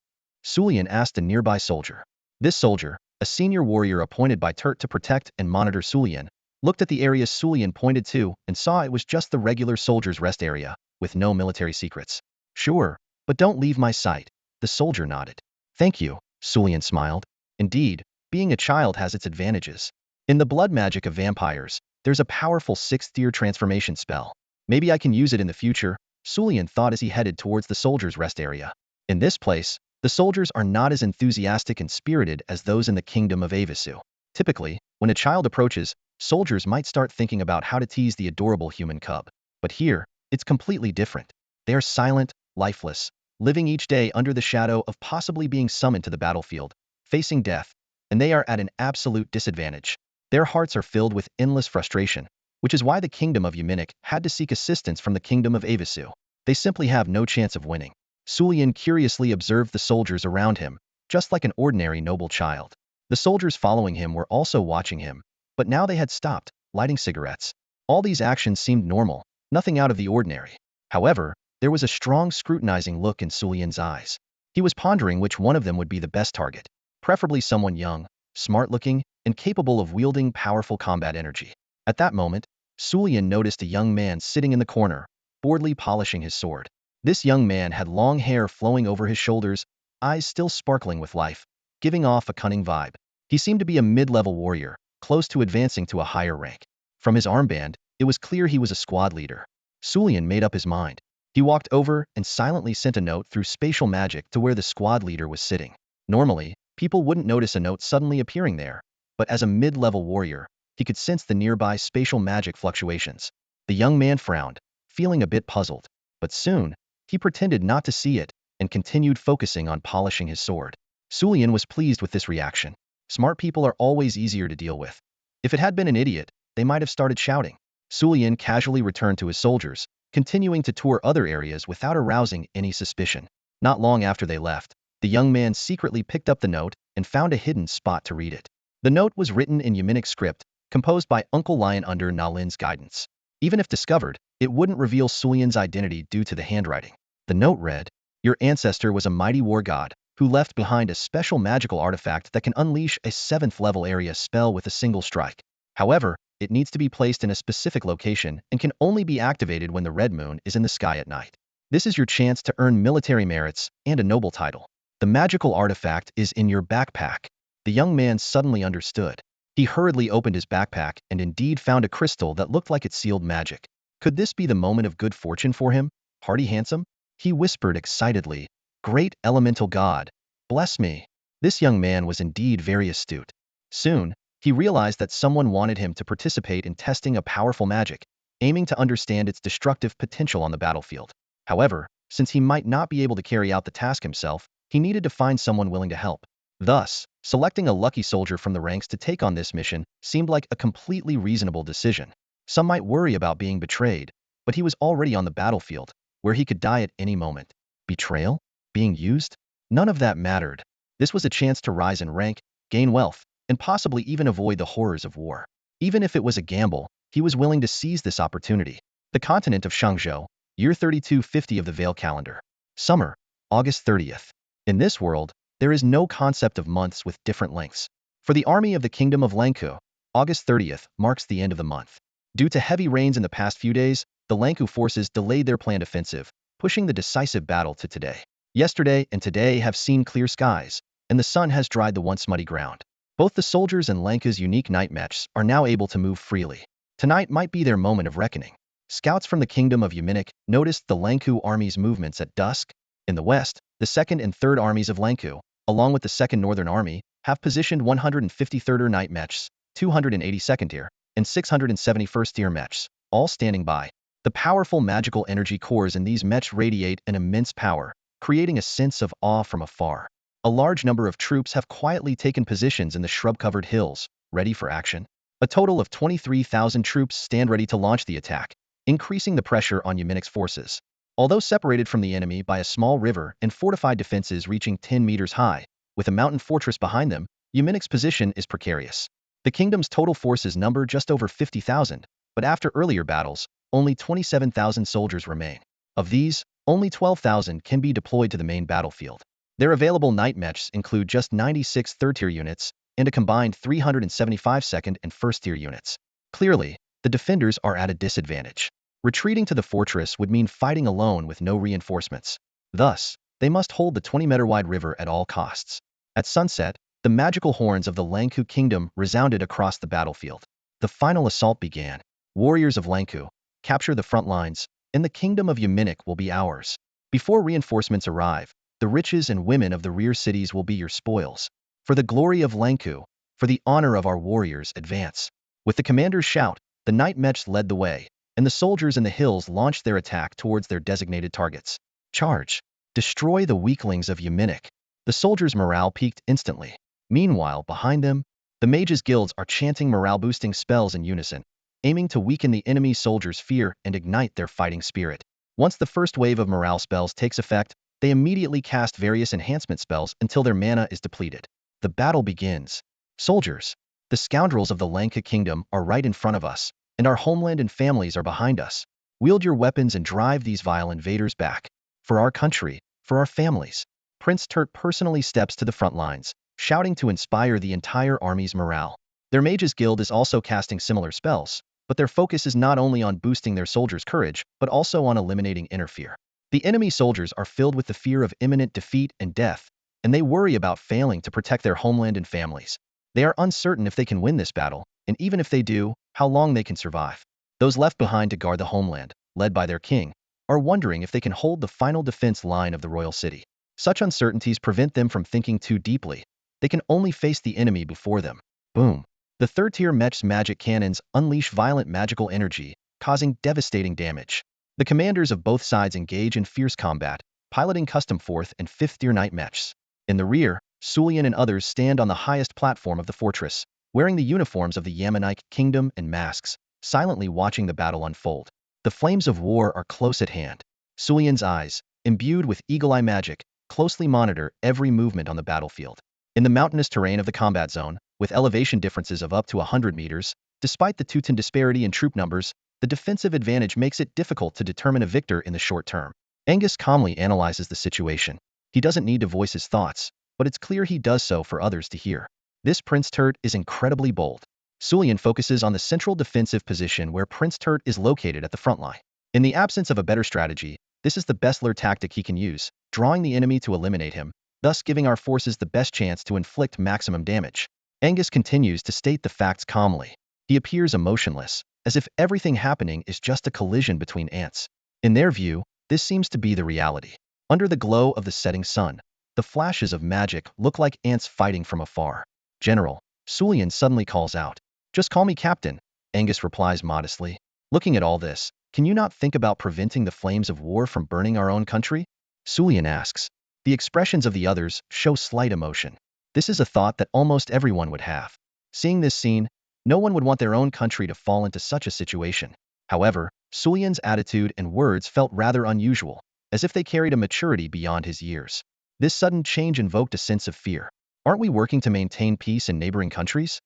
Sulian asked a nearby soldier. This soldier, a senior warrior appointed by Turt to protect and monitor Sulian, looked at the area Sulian pointed to and saw it was just the regular soldiers' rest area, with no military secrets. Sure, but don't leave my sight, the soldier nodded. Thank you, Sulian smiled. Indeed, being a child has its advantages. In the blood magic of vampires, there's a powerful 6th-tier transformation spell. Maybe I can use it in the future, Sulian thought as he headed towards the soldiers' rest area. In this place, the soldiers are not as enthusiastic and spirited as those in the kingdom of Avisu. Typically, when a child approaches, soldiers might start thinking about how to tease the adorable human cub. But here, it's completely different. They are silent, lifeless, living each day under the shadow of possibly being summoned to the battlefield, facing death, and they are at an absolute disadvantage. Their hearts are filled with endless frustration, which is why the kingdom of Yemenic had to seek assistance from the kingdom of Avisu. They simply have no chance of winning. Sulian curiously observed the soldiers around him, just like an ordinary noble child. The soldiers following him were also watching him, but now they had stopped, lighting cigarettes. All these actions seemed normal, nothing out of the ordinary. However, there was a strong scrutinizing look in Sulian's eyes. He was pondering which one of them would be the best target, preferably someone young, smart-looking, and capable of wielding powerful combat energy. At that moment, Sulian noticed a young man sitting in the corner, boredly polishing his sword. This young man had long hair flowing over his shoulders, eyes still sparkling with life, giving off a cunning vibe. He seemed to be a mid-level warrior, close to advancing to a higher rank. From his armband, it was clear he was a squad leader. Sulian made up his mind. He walked over and silently sent a note through spatial magic to where the squad leader was sitting. Normally, people wouldn't notice a note suddenly appearing there, but as a mid-level warrior, he could sense the nearby spatial magic fluctuations. The young man frowned, feeling a bit puzzled, but soon, he pretended not to see it and continued focusing on polishing his sword. Sulian was pleased with this reaction. Smart people are always easier to deal with. If it had been an idiot, they might have started shouting. Sulian casually returned to his soldiers, continuing to tour other areas without arousing any suspicion. Not long after they left, the young man secretly picked up the note and found a hidden spot to read it. The note was written in Yemenic script, composed by Uncle Lion under Nalin's guidance. Even if discovered, it wouldn't reveal Sulian's identity due to the handwriting. The note read, "Your ancestor was a mighty war god, who left behind a special magical artifact that can unleash a 7th-level area spell with a single strike. However, it needs to be placed in a specific location and can only be activated when the red moon is in the sky at night. This is your chance to earn military merits and a noble title. The magical artifact is in your backpack." The young man suddenly understood. He hurriedly opened his backpack and indeed found a crystal that looked like it sealed magic. Could this be the moment of good fortune for him? Hardy Handsome? He whispered excitedly, "Great elemental god, bless me." This young man was indeed very astute. Soon, he realized that someone wanted him to participate in testing a powerful magic, aiming to understand its destructive potential on the battlefield. However, since he might not be able to carry out the task himself, he needed to find someone willing to help. Thus, Selecting a lucky soldier from the ranks to take on this mission seemed like a completely reasonable decision. Some might worry about being betrayed, but he was already on the battlefield, where he could die at any moment. Betrayal? Being used? None of that mattered. This was a chance to rise in rank, gain wealth, and possibly even avoid the horrors of war. Even if it was a gamble, he was willing to seize this opportunity. The continent of Shangzhou, year 3250 of the Vale calendar. Summer, August 30th. In this world, there is no concept of months with different lengths. For the army of the Kingdom of Lanku, August 30th marks the end of the month. Due to heavy rains in the past few days, the Lanku forces delayed their planned offensive, pushing the decisive battle to today. Yesterday and today have seen clear skies, and the sun has dried the once muddy ground. Both the soldiers and Lanku's unique night mechs are now able to move freely. Tonight might be their moment of reckoning. Scouts from the Kingdom of Yaminik noticed the Lanku army's movements at dusk. In the west, the 2nd and 3rd armies of Lanku, along with the 2nd Northern Army, have positioned 153rd night mechs, 282nd tier, and 671st tier mechs, all standing by. The powerful magical energy cores in these mechs radiate an immense power, creating a sense of awe from afar. A large number of troops have quietly taken positions in the shrub-covered hills, ready for action. A total of 23,000 troops stand ready to launch the attack, increasing the pressure on Yaminik's forces. Although separated from the enemy by a small river and fortified defenses reaching 10 meters high, with a mountain fortress behind them, Yaminik's position is precarious. The kingdom's total forces number just over 50,000, but after earlier battles, only 27,000 soldiers remain. Of these, only 12,000 can be deployed to the main battlefield. Their available night mechs include just 96 third-tier units and a combined 375 second and first-tier units. Clearly, the defenders are at a disadvantage. Retreating to the fortress would mean fighting alone with no reinforcements. Thus, they must hold the 20-meter-wide river at all costs. At sunset, the magical horns of the Lanku kingdom resounded across the battlefield. The final assault began. Warriors of Lanku, capture the front lines, and the kingdom of Yaminik will be ours. Before reinforcements arrive, the riches and women of the rear cities will be your spoils. For the glory of Lanku, for the honor of our warriors, advance. With the commander's shout, the night mechs led the way, and the soldiers in the hills launched their attack towards their designated targets. Charge! Destroy the weaklings of Yaminik. The soldiers' morale peaked instantly. Meanwhile, behind them, the mages' guilds are chanting morale-boosting spells in unison, aiming to weaken the enemy soldiers' fear and ignite their fighting spirit. Once the first wave of morale spells takes effect, they immediately cast various enhancement spells until their mana is depleted. The battle begins. Soldiers, the scoundrels of the Lanka kingdom are right in front of us, and our homeland and families are behind us. Wield your weapons and drive these vile invaders back. For our country, for our families. Prince Turt personally steps to the front lines, shouting to inspire the entire army's morale. Their mages guild is also casting similar spells, but their focus is not only on boosting their soldiers' courage, but also on eliminating inner fear. The enemy soldiers are filled with the fear of imminent defeat and death, and they worry about failing to protect their homeland and families. They are uncertain if they can win this battle, and even if they do, how long they can survive. Those left behind to guard the homeland, led by their king, are wondering if they can hold the final defense line of the royal city. Such uncertainties prevent them from thinking too deeply. They can only face the enemy before them. Boom. The third-tier mech's magic cannons unleash violent magical energy, causing devastating damage. The commanders of both sides engage in fierce combat, piloting custom 4th and 5th-tier night mechs. In the rear, Sulian and others stand on the highest platform of the fortress, wearing the uniforms of the Yamanik kingdom and masks, silently watching the battle unfold. The flames of war are close at hand. Sulian's eyes, imbued with eagle-eye magic, closely monitor every movement on the battlefield. In the mountainous terrain of the combat zone, with elevation differences of up to 100 meters, despite the Teuton disparity in troop numbers, the defensive advantage makes it difficult to determine a victor in the short term. Angus calmly analyzes the situation. He doesn't need to voice his thoughts, but it's clear he does so for others to hear. This Prince Turt is incredibly bold. Sulian focuses on the central defensive position where Prince Turt is located at the front line. In the absence of a better strategy, this is the best lure tactic he can use, drawing the enemy to eliminate him, thus giving our forces the best chance to inflict maximum damage. Angus continues to state the facts calmly. He appears emotionless, as if everything happening is just a collision between ants. In their view, this seems to be the reality. Under the glow of the setting sun, the flashes of magic look like ants fighting from afar. General, Sulian suddenly calls out. Just call me Captain, Angus replies modestly. Looking at all this, can you not think about preventing the flames of war from burning our own country? Sulian asks. The expressions of the others show slight emotion. This is a thought that almost everyone would have. Seeing this scene, no one would want their own country to fall into such a situation. However, Sulian's attitude and words felt rather unusual, as if they carried a maturity beyond his years. This sudden change invoked a sense of fear. Aren't we working to maintain peace in neighboring countries?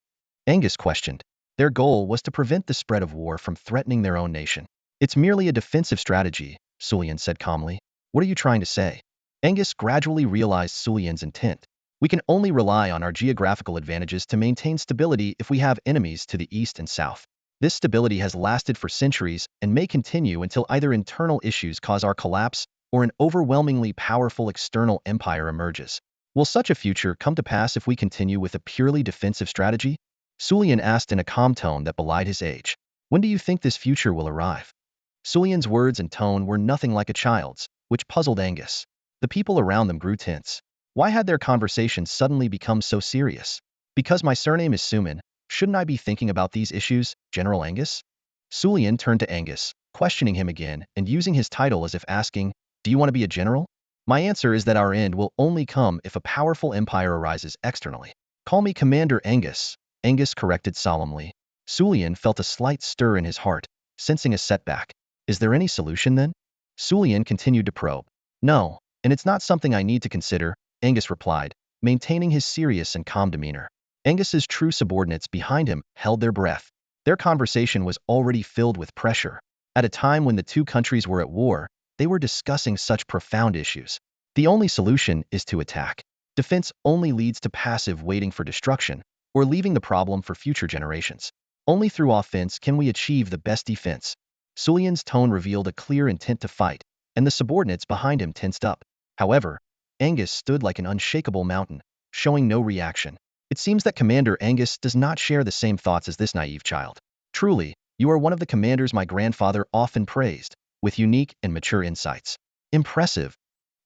Angus questioned. Their goal was to prevent the spread of war from threatening their own nation. It's merely a defensive strategy, Sulian said calmly. What are you trying to say? Angus gradually realized Sulian's intent. We can only rely on our geographical advantages to maintain stability if we have enemies to the east and south. This stability has lasted for centuries and may continue until either internal issues cause our collapse or an overwhelmingly powerful external empire emerges. Will such a future come to pass if we continue with a purely defensive strategy? Sulian asked in a calm tone that belied his age. When do you think this future will arrive? Sulian's words and tone were nothing like a child's, which puzzled Angus. The people around them grew tense. Why had their conversation suddenly become so serious? Because my surname is Suman, shouldn't I be thinking about these issues, General Angus? Sulian turned to Angus, questioning him again and using his title as if asking, do you want to be a general? My answer is that our end will only come if a powerful empire arises externally. Call me Commander Angus, Angus corrected solemnly. Sulian felt a slight stir in his heart, sensing a setback. Is there any solution then? Sulian continued to probe. No, and it's not something I need to consider, Angus replied, maintaining his serious and calm demeanor. Angus's true subordinates behind him held their breath. Their conversation was already filled with pressure. At a time when the two countries were at war, they were discussing such profound issues. The only solution is to attack. Defense only leads to passive waiting for destruction, or leaving the problem for future generations. Only through offense can we achieve the best defense. Sulian's tone revealed a clear intent to fight, and the subordinates behind him tensed up. However, Angus stood like an unshakable mountain, showing no reaction. It seems that Commander Angus does not share the same thoughts as this naive child. Truly, you are one of the commanders my grandfather often praised, with unique and mature insights. Impressive.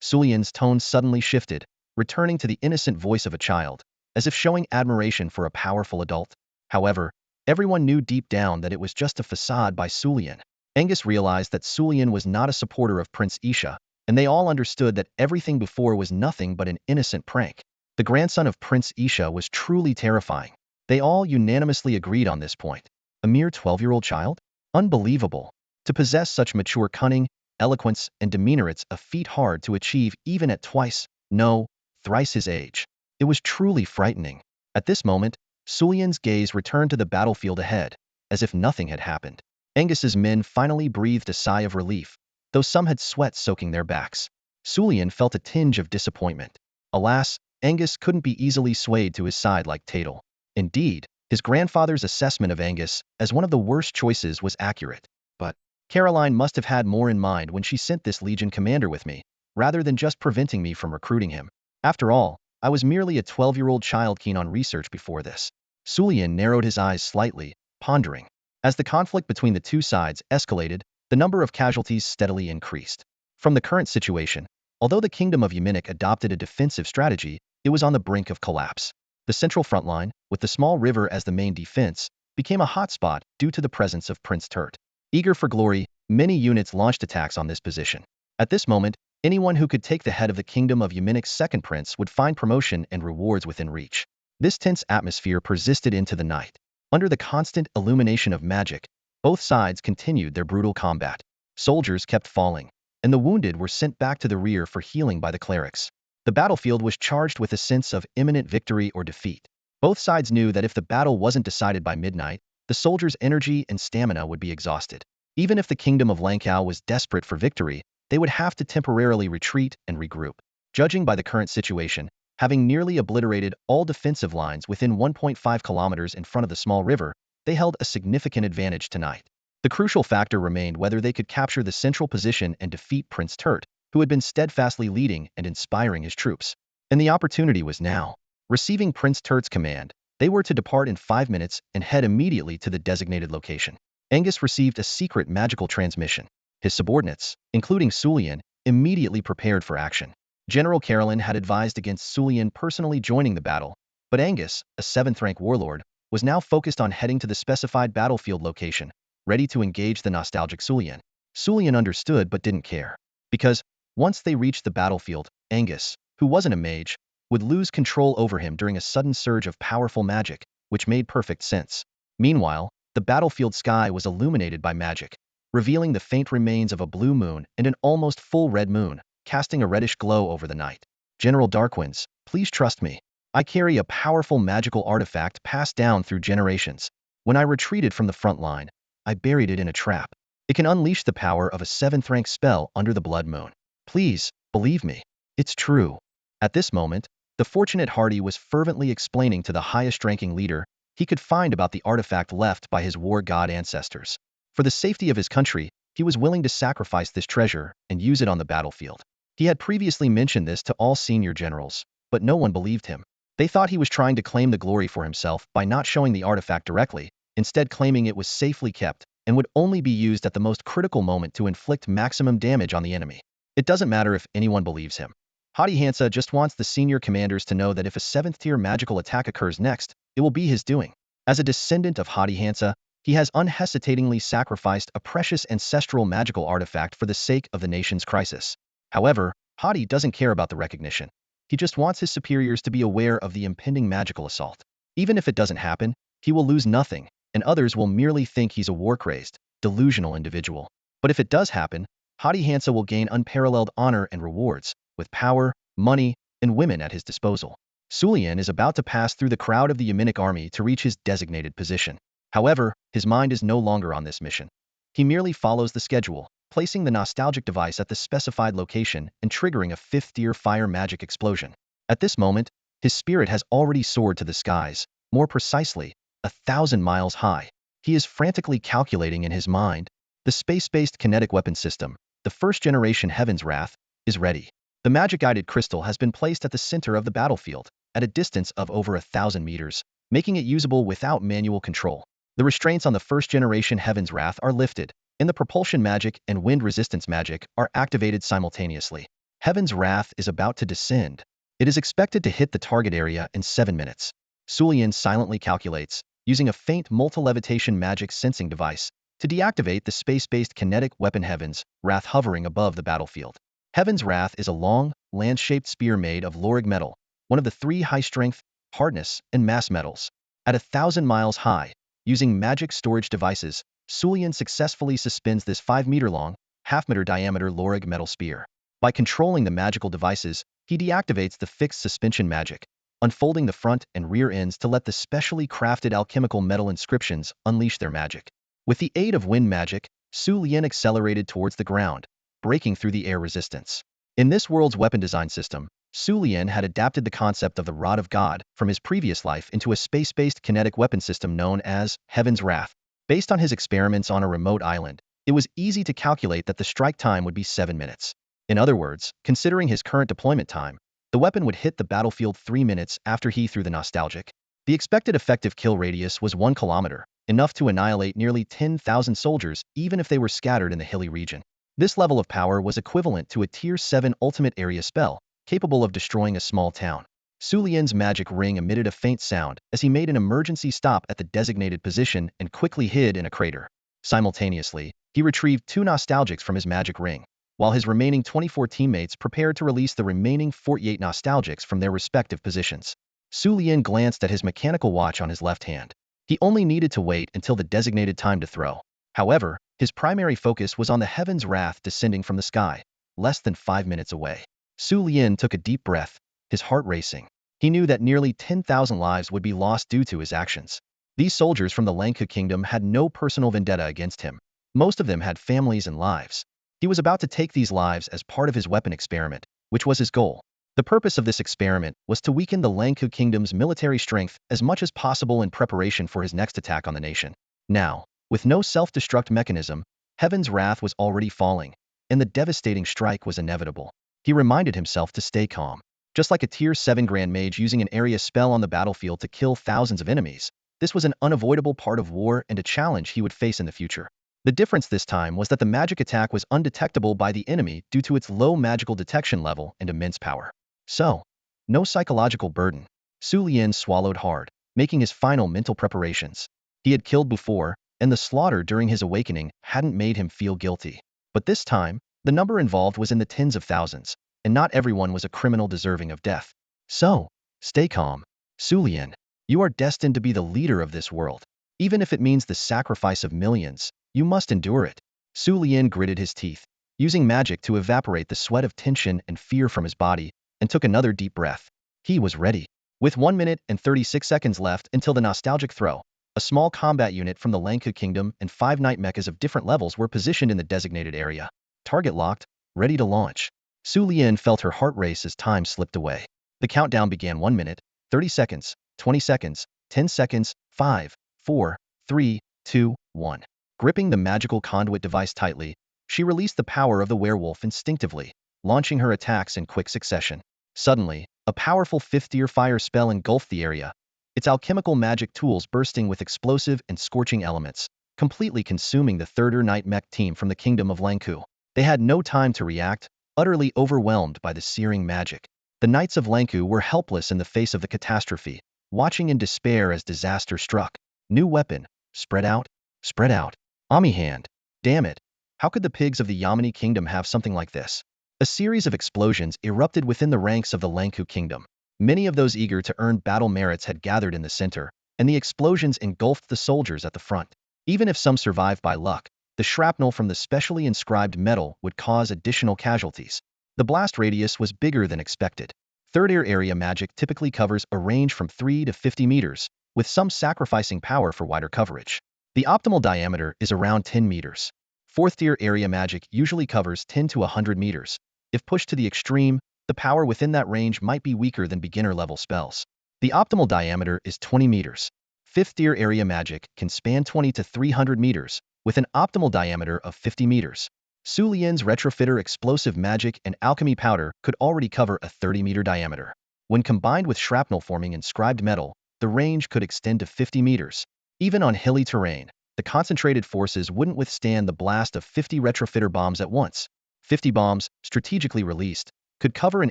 Sulian's tone suddenly shifted, returning to the innocent voice of a child, as if showing admiration for a powerful adult. However, everyone knew deep down that it was just a facade by Sulian. Angus realized that Sulian was not a supporter of Prince Isha, and they all understood that everything before was nothing but an innocent prank. The grandson of Prince Isha was truly terrifying. They all unanimously agreed on this point. A mere 12-year-old child? Unbelievable. To possess such mature cunning, eloquence, and demeanor, it's a feat hard to achieve even at twice, no, thrice his age. It was truly frightening. At this moment, Sulian's gaze returned to the battlefield ahead, as if nothing had happened. Angus's men finally breathed a sigh of relief, though some had sweat soaking their backs. Sulian felt a tinge of disappointment. Alas, Angus couldn't be easily swayed to his side like Tatel. Indeed, his grandfather's assessment of Angus as one of the worst choices was accurate. But Caroline must have had more in mind when she sent this legion commander with me, rather than just preventing me from recruiting him. After all, I was merely a 12-year-old child keen on research before this. Sulian narrowed his eyes slightly, pondering. As the conflict between the two sides escalated, the number of casualties steadily increased. From the current situation, although the Kingdom of Yeminik adopted a defensive strategy, it was on the brink of collapse. The central front line, with the small river as the main defense, became a hotspot due to the presence of Prince Turt. Eager for glory, many units launched attacks on this position. At this moment, anyone who could take the head of the Kingdom of Yeminik's second prince would find promotion and rewards within reach. This tense atmosphere persisted into the night. Under the constant illumination of magic, both sides continued their brutal combat. Soldiers kept falling, and the wounded were sent back to the rear for healing by the clerics. The battlefield was charged with a sense of imminent victory or defeat. Both sides knew that if the battle wasn't decided by midnight, the soldiers' energy and stamina would be exhausted. Even if the Kingdom of Lankau was desperate for victory, they would have to temporarily retreat and regroup. Judging by the current situation, having nearly obliterated all defensive lines within 1.5 kilometers in front of the small river, they held a significant advantage tonight. The crucial factor remained whether they could capture the central position and defeat Prince Turt, who had been steadfastly leading and inspiring his troops. And the opportunity was now. Receiving Prince Turt's command, they were to depart in 5 minutes and head immediately to the designated location. Angus received a secret magical transmission. His subordinates, including Sulian, immediately prepared for action. General Caroline had advised against Sulian personally joining the battle, but Angus, a 7th-rank warlord, was now focused on heading to the specified battlefield location, ready to engage the nostalgic Sulian. Sulian understood but didn't care. Because, once they reached the battlefield, Angus, who wasn't a mage, would lose control over him during a sudden surge of powerful magic, which made perfect sense. Meanwhile, the battlefield sky was illuminated by magic, revealing the faint remains of a blue moon and an almost full red moon, casting a reddish glow over the night. General Darkwinds, please trust me. I carry a powerful magical artifact passed down through generations. When I retreated from the front line, I buried it in a trap. It can unleash the power of a 7th rank spell under the blood moon. Please, believe me. It's true. At this moment, the fortunate Hardy was fervently explaining to the highest-ranking leader he could find about the artifact left by his war god ancestors. For the safety of his country, he was willing to sacrifice this treasure and use it on the battlefield. He had previously mentioned this to all senior generals, but no one believed him. They thought he was trying to claim the glory for himself by not showing the artifact directly, instead claiming it was safely kept and would only be used at the most critical moment to inflict maximum damage on the enemy. It doesn't matter if anyone believes him. Hadi Hansa just wants the senior commanders to know that if a 7th-tier magical attack occurs next, it will be his doing. As a descendant of Hadi Hansa, he has unhesitatingly sacrificed a precious ancestral magical artifact for the sake of the nation's crisis. However, Hadi doesn't care about the recognition. He just wants his superiors to be aware of the impending magical assault. Even if it doesn't happen, he will lose nothing, and others will merely think he's a war-crazed, delusional individual. But if it does happen, Hadi Hansa will gain unparalleled honor and rewards, with power, money, and women at his disposal. Sulian is about to pass through the crowd of the Yemenic army to reach his designated position. However, his mind is no longer on this mission. He merely follows the schedule, placing the nostalgic device at the specified location and triggering a 5th-tier fire magic explosion. At this moment, his spirit has already soared to the skies, more precisely, 1,000 miles high. He is frantically calculating in his mind. The space-based kinetic weapon system, the 1st-generation Heaven's Wrath, is ready. The magic-guided crystal has been placed at the center of the battlefield, at a distance of over 1,000 meters, making it usable without manual control. The restraints on the 1st-generation Heaven's Wrath are lifted, and the propulsion magic and wind resistance magic are activated simultaneously. Heaven's Wrath is about to descend. It is expected to hit the target area in 7 minutes. Sulian silently calculates, using a faint multi-levitation magic sensing device, to deactivate the space-based kinetic weapon Heaven's Wrath hovering above the battlefield. Heaven's Wrath is a long, land-shaped spear made of lorig metal, one of the 3 high-strength, hardness, and mass metals. At 1,000 miles high, using magic storage devices, Sulian successfully suspends this 5-meter-long, half-meter diameter lorig metal spear. By controlling the magical devices, he deactivates the fixed suspension magic, unfolding the front and rear ends to let the specially crafted alchemical metal inscriptions unleash their magic. With the aid of wind magic, Sulian accelerated towards the ground, breaking through the air resistance. In this world's weapon design system, Sulian had adapted the concept of the Rod of God from his previous life into a space-based kinetic weapon system known as Heaven's Wrath. Based on his experiments on a remote island, it was easy to calculate that the strike time would be 7 minutes. In other words, considering his current deployment time, the weapon would hit the battlefield 3 minutes after he threw the nostalgic. The expected effective kill radius was 1 kilometer, enough to annihilate nearly 10,000 soldiers even if they were scattered in the hilly region. This level of power was equivalent to a Tier 7 ultimate area spell, capable of destroying a small town. Sulian's magic ring emitted a faint sound as he made an emergency stop at the designated position and quickly hid in a crater. Simultaneously, he retrieved 2 nostalgics from his magic ring, while his remaining 24 teammates prepared to release the remaining 48 nostalgics from their respective positions. Sulian glanced at his mechanical watch on his left hand. He only needed to wait until the designated time to throw. However, his primary focus was on the Heaven's Wrath descending from the sky, less than 5 minutes away. Sulian took a deep breath, his heart racing. He knew that nearly 10,000 lives would be lost due to his actions. These soldiers from the Lanka kingdom had no personal vendetta against him. Most of them had families and lives. He was about to take these lives as part of his weapon experiment, which was his goal. The purpose of this experiment was to weaken the Lanka kingdom's military strength as much as possible in preparation for his next attack on the nation. Now, with no self-destruct mechanism, Heaven's Wrath was already falling, and the devastating strike was inevitable. He reminded himself to stay calm. Just like a Tier 7 Grand Mage using an area spell on the battlefield to kill thousands of enemies, this was an unavoidable part of war and a challenge he would face in the future. The difference this time was that the magic attack was undetectable by the enemy due to its low magical detection level and immense power. So, no psychological burden. Sulian swallowed hard, making his final mental preparations. He had killed before, and the slaughter during his awakening hadn't made him feel guilty. But this time, the number involved was in the tens of thousands, and not everyone was a criminal deserving of death. So, stay calm. Su Lian, you are destined to be the leader of this world. Even if it means the sacrifice of millions, you must endure it. Su Lian gritted his teeth, using magic to evaporate the sweat of tension and fear from his body, and took another deep breath. He was ready. With 1 minute and 36 seconds left until the nostalgic throw, a small combat unit from the Lanku Kingdom and 5 night mechas of different levels were positioned in the designated area. Target locked, ready to launch. Su Lian felt her heart race as time slipped away. The countdown began 1 minute, 30 seconds, 20 seconds, 10 seconds, 5, 4, 3, 2, 1. Gripping the magical conduit device tightly, she released the power of the werewolf instinctively, launching her attacks in quick succession. Suddenly, a powerful 5th-tier fire spell engulfed the area, its alchemical magic tools bursting with explosive and scorching elements, completely consuming the 3rd Night Mech team from the Kingdom of Lanku. They had no time to react, utterly overwhelmed by the searing magic. The Knights of Lanku were helpless in the face of the catastrophe, watching in despair as disaster struck. New weapon. Spread out. Spread out. Ami hand. Damn it. How could the pigs of the Yamani Kingdom have something like this? A series of explosions erupted within the ranks of the Lanku Kingdom. Many of those eager to earn battle merits had gathered in the center, and the explosions engulfed the soldiers at the front. Even if some survived by luck, the shrapnel from the specially inscribed metal would cause additional casualties. The blast radius was bigger than expected. 3rd-tier area magic typically covers a range from 3 to 50 meters, with some sacrificing power for wider coverage. The optimal diameter is around 10 meters. 4th-tier area magic usually covers 10 to 100 meters. If pushed to the extreme, the power within that range might be weaker than beginner-level spells. The optimal diameter is 20 meters. 5th-tier area magic can span 20 to 300 meters, with an optimal diameter of 50 meters. Su Lian's retrofitter explosive magic and alchemy powder could already cover a 30-meter diameter. When combined with shrapnel-forming inscribed metal, the range could extend to 50 meters. Even on hilly terrain, the concentrated forces wouldn't withstand the blast of 50 retrofitter bombs at once. 50 bombs, strategically released, could cover an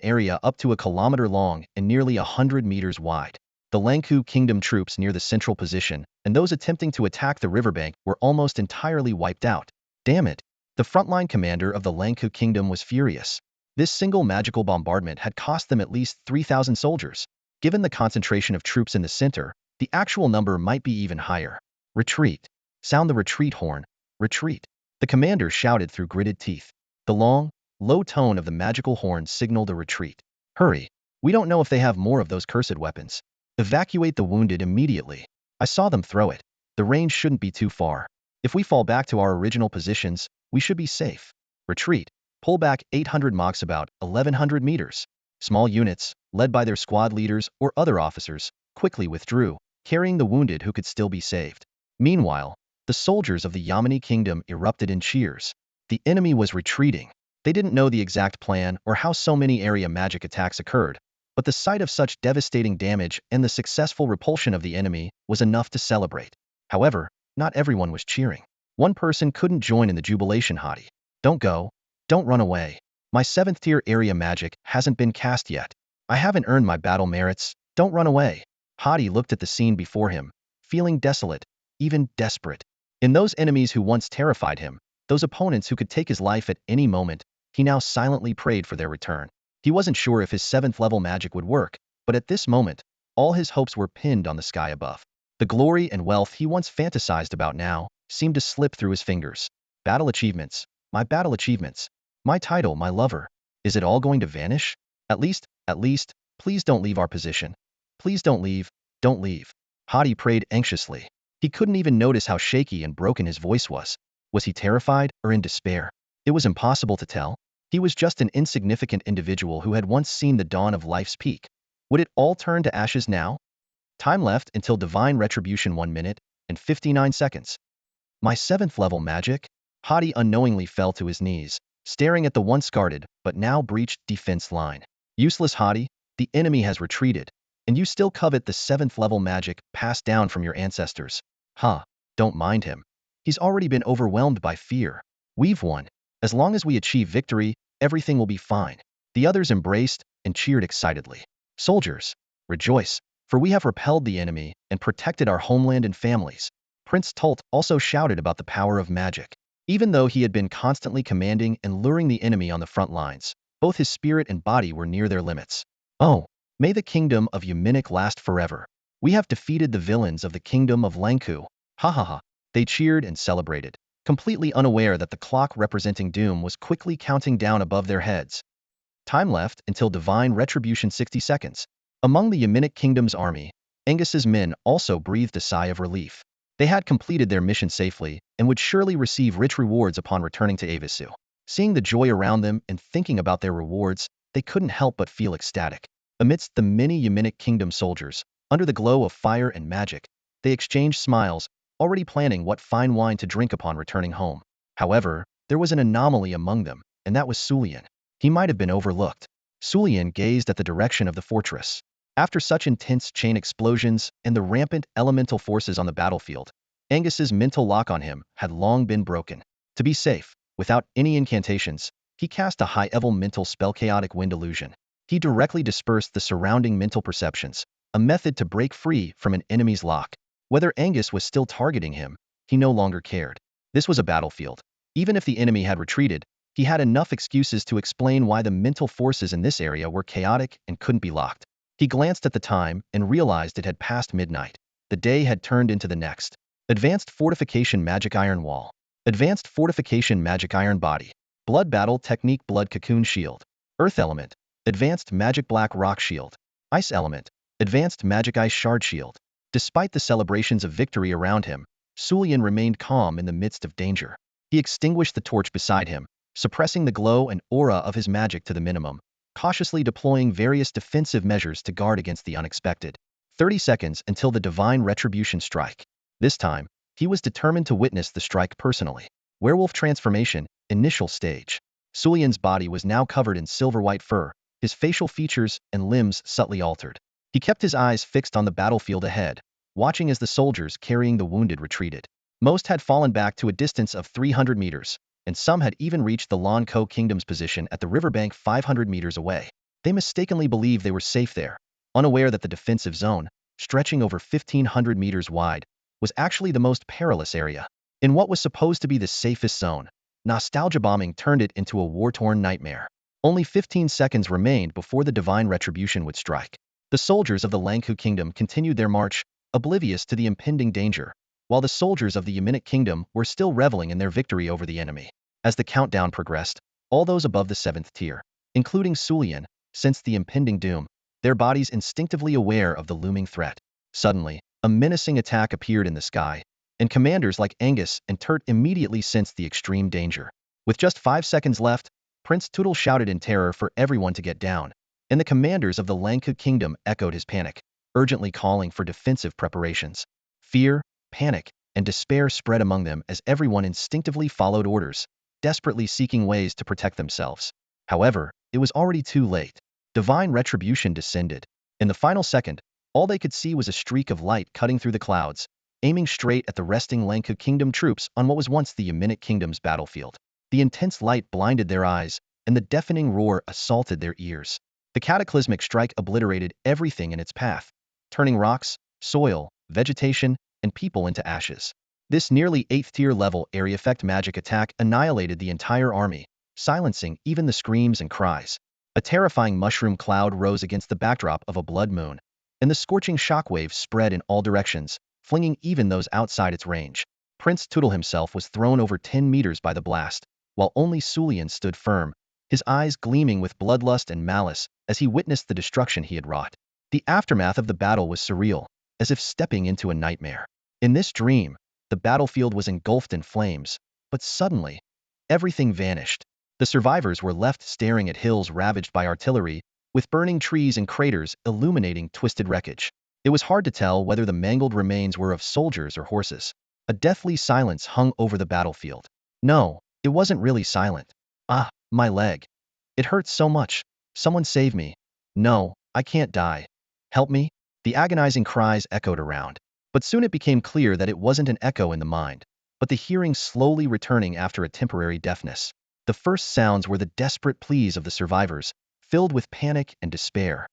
area up to a kilometer long and nearly 100 meters wide. The Lanku Kingdom troops near the central position, and those attempting to attack the riverbank were almost entirely wiped out. Damn it! The frontline commander of the Lanku Kingdom was furious. This single magical bombardment had cost them at least 3,000 soldiers. Given the concentration of troops in the center, the actual number might be even higher. Retreat. Sound the retreat horn. Retreat. The commander shouted through gritted teeth. The long, low tone of the magical horn signaled a retreat. Hurry. We don't know if they have more of those cursed weapons. Evacuate the wounded immediately. I saw them throw it. The range shouldn't be too far. If we fall back to our original positions, we should be safe. Retreat. Pull back 800 mechs about 1,100 meters. Small units, led by their squad leaders or other officers, quickly withdrew, carrying the wounded who could still be saved. Meanwhile, the soldiers of the Yamani Kingdom erupted in cheers. The enemy was retreating. They didn't know the exact plan or how so many area magic attacks occurred, but the sight of such devastating damage and the successful repulsion of the enemy was enough to celebrate. However, not everyone was cheering. One person couldn't join in the jubilation. Hadi. Don't go. Don't run away. My 7th-tier area magic hasn't been cast yet. I haven't earned my battle merits. Don't run away. Hadi looked at the scene before him, feeling desolate, even desperate. In those enemies who once terrified him, those opponents who could take his life at any moment, he now silently prayed for their return. He wasn't sure if his 7th-level magic would work, but at this moment, all his hopes were pinned on the sky above. The glory and wealth he once fantasized about now seemed to slip through his fingers. Battle achievements. My battle achievements. My title, my lover. Is it all going to vanish? At least, please don't leave our position. Please don't leave. Hadi prayed anxiously. He couldn't even notice how shaky and broken his voice was. Was he terrified or in despair? It was impossible to tell. He was just an insignificant individual who had once seen the dawn of life's peak. Would it all turn to ashes now? Time left until divine retribution. 1 minute and 59 seconds. My 7th-level magic? Hadi unknowingly fell to his knees, staring at the once guarded but now breached defense line. Useless Hadi, the enemy has retreated, and you still covet the 7th-level magic passed down from your ancestors. Don't mind him. He's already been overwhelmed by fear. We've won. As long as we achieve victory, everything will be fine. The others embraced and cheered excitedly. Soldiers, rejoice, for we have repelled the enemy and protected our homeland and families. Prince Tult also shouted about the power of magic. Even though he had been constantly commanding and luring the enemy on the front lines, both his spirit and body were near their limits. Oh, May the kingdom of Yaminik last forever. We have defeated the villains of the kingdom of Lanku. Ha ha ha. They cheered and celebrated, completely unaware that the clock representing doom was quickly counting down above their heads. Time left until divine retribution 60 seconds. Among the Yaminik kingdom's army, Angus's men also breathed a sigh of relief. They had completed their mission safely and would surely receive rich rewards upon returning to Avisu. Seeing the joy around them and thinking about their rewards, they couldn't help but feel ecstatic. Amidst the many Yaminik kingdom soldiers, under the glow of fire and magic, they exchanged smiles, already planning what fine wine to drink upon returning home. However, there was an anomaly among them, and that was Sulian. He might have been overlooked. Sulian gazed at the direction of the fortress. After such intense chain explosions and the rampant elemental forces on the battlefield, Angus's mental lock on him had long been broken. To be safe, without any incantations, he cast a high-level mental spell Chaotic Wind Illusion. He directly dispersed the surrounding mental perceptions, a method to break free from an enemy's lock. Whether Angus was still targeting him, he no longer cared. This was a battlefield. Even if the enemy had retreated, he had enough excuses to explain why the mental forces in this area were chaotic and couldn't be locked. He glanced at the time and realized it had passed midnight. The day had turned into the next. Advanced Fortification Magic Iron Wall. Advanced Fortification Magic Iron Body. Blood Battle Technique Blood Cocoon Shield. Earth Element. Advanced Magic Black Rock Shield. Ice Element. Advanced Magic Ice Shard Shield. Despite the celebrations of victory around him, Sulian remained calm in the midst of danger. He extinguished the torch beside him, suppressing the glow and aura of his magic to the minimum, cautiously deploying various defensive measures to guard against the unexpected. 30 seconds until the divine retribution strike. This time, he was determined to witness the strike personally. Werewolf Transformation, Initial Stage. Sulian's body was now covered in silver-white fur, his facial features and limbs subtly altered. He kept his eyes fixed on the battlefield ahead, watching as the soldiers carrying the wounded retreated. Most had fallen back to a distance of 300 meters, and some had even reached the Lanko Kingdom's position at the riverbank 500 meters away. They mistakenly believed they were safe there, unaware that the defensive zone, stretching over 1,500 meters wide, was actually the most perilous area. In what was supposed to be the safest zone, nostalgia bombing turned it into a war-torn nightmare. Only 15 seconds remained before the divine retribution would strike. The soldiers of the Lanku Kingdom continued their march, oblivious to the impending danger, while the soldiers of the Yaminik Kingdom were still reveling in their victory over the enemy. As the countdown progressed, all those above the 7th tier, including Sulian, sensed the impending doom, their bodies instinctively aware of the looming threat. Suddenly, a menacing attack appeared in the sky, and commanders like Angus and Turt immediately sensed the extreme danger. With just 5 seconds left, Prince Tootle shouted in terror for everyone to get down, and the commanders of the Lanku Kingdom echoed his panic, urgently calling for defensive preparations. Fear, panic, and despair spread among them as everyone instinctively followed orders, desperately seeking ways to protect themselves. However, it was already too late. Divine retribution descended. In the final second, all they could see was a streak of light cutting through the clouds, aiming straight at the resting Lanku Kingdom troops on what was once the Yaminik Kingdom's battlefield. The intense light blinded their eyes, and the deafening roar assaulted their ears. The cataclysmic strike obliterated everything in its path, turning rocks, soil, vegetation, and people into ashes. This nearly 8th-tier level area effect magic attack annihilated the entire army, silencing even the screams and cries. A terrifying mushroom cloud rose against the backdrop of a blood moon, and the scorching shockwave spread in all directions, flinging even those outside its range. Prince Tootle himself was thrown over 10 meters by the blast, while only Sulian stood firm, his eyes gleaming with bloodlust and malice as he witnessed the destruction he had wrought. The aftermath of the battle was surreal, as if stepping into a nightmare. In this dream, the battlefield was engulfed in flames, but suddenly, everything vanished. The survivors were left staring at hills ravaged by artillery, with burning trees and craters illuminating twisted wreckage. It was hard to tell whether the mangled remains were of soldiers or horses. A deathly silence hung over the battlefield. No, it wasn't really silent. Ah, my leg. It hurts so much. Someone save me. No, I can't die. Help me? The agonizing cries echoed around. But soon it became clear that it wasn't an echo in the mind, but the hearing slowly returning after a temporary deafness. The first sounds were the desperate pleas of the survivors, filled with panic and despair.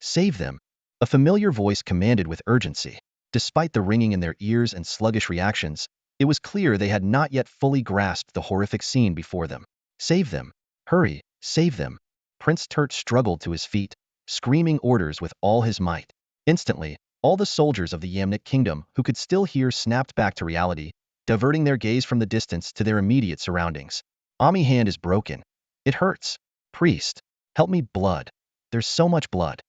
Save them. A familiar voice commanded with urgency. Despite the ringing in their ears and sluggish reactions, it was clear they had not yet fully grasped the horrific scene before them. Save them. Hurry, save them. Prince Turt struggled to his feet, screaming orders with all his might. Instantly, all the soldiers of the Yamnic kingdom who could still hear snapped back to reality, diverting their gaze from the distance to their immediate surroundings. Ami hand is broken. It hurts. Priest, help me, blood. There's so much blood.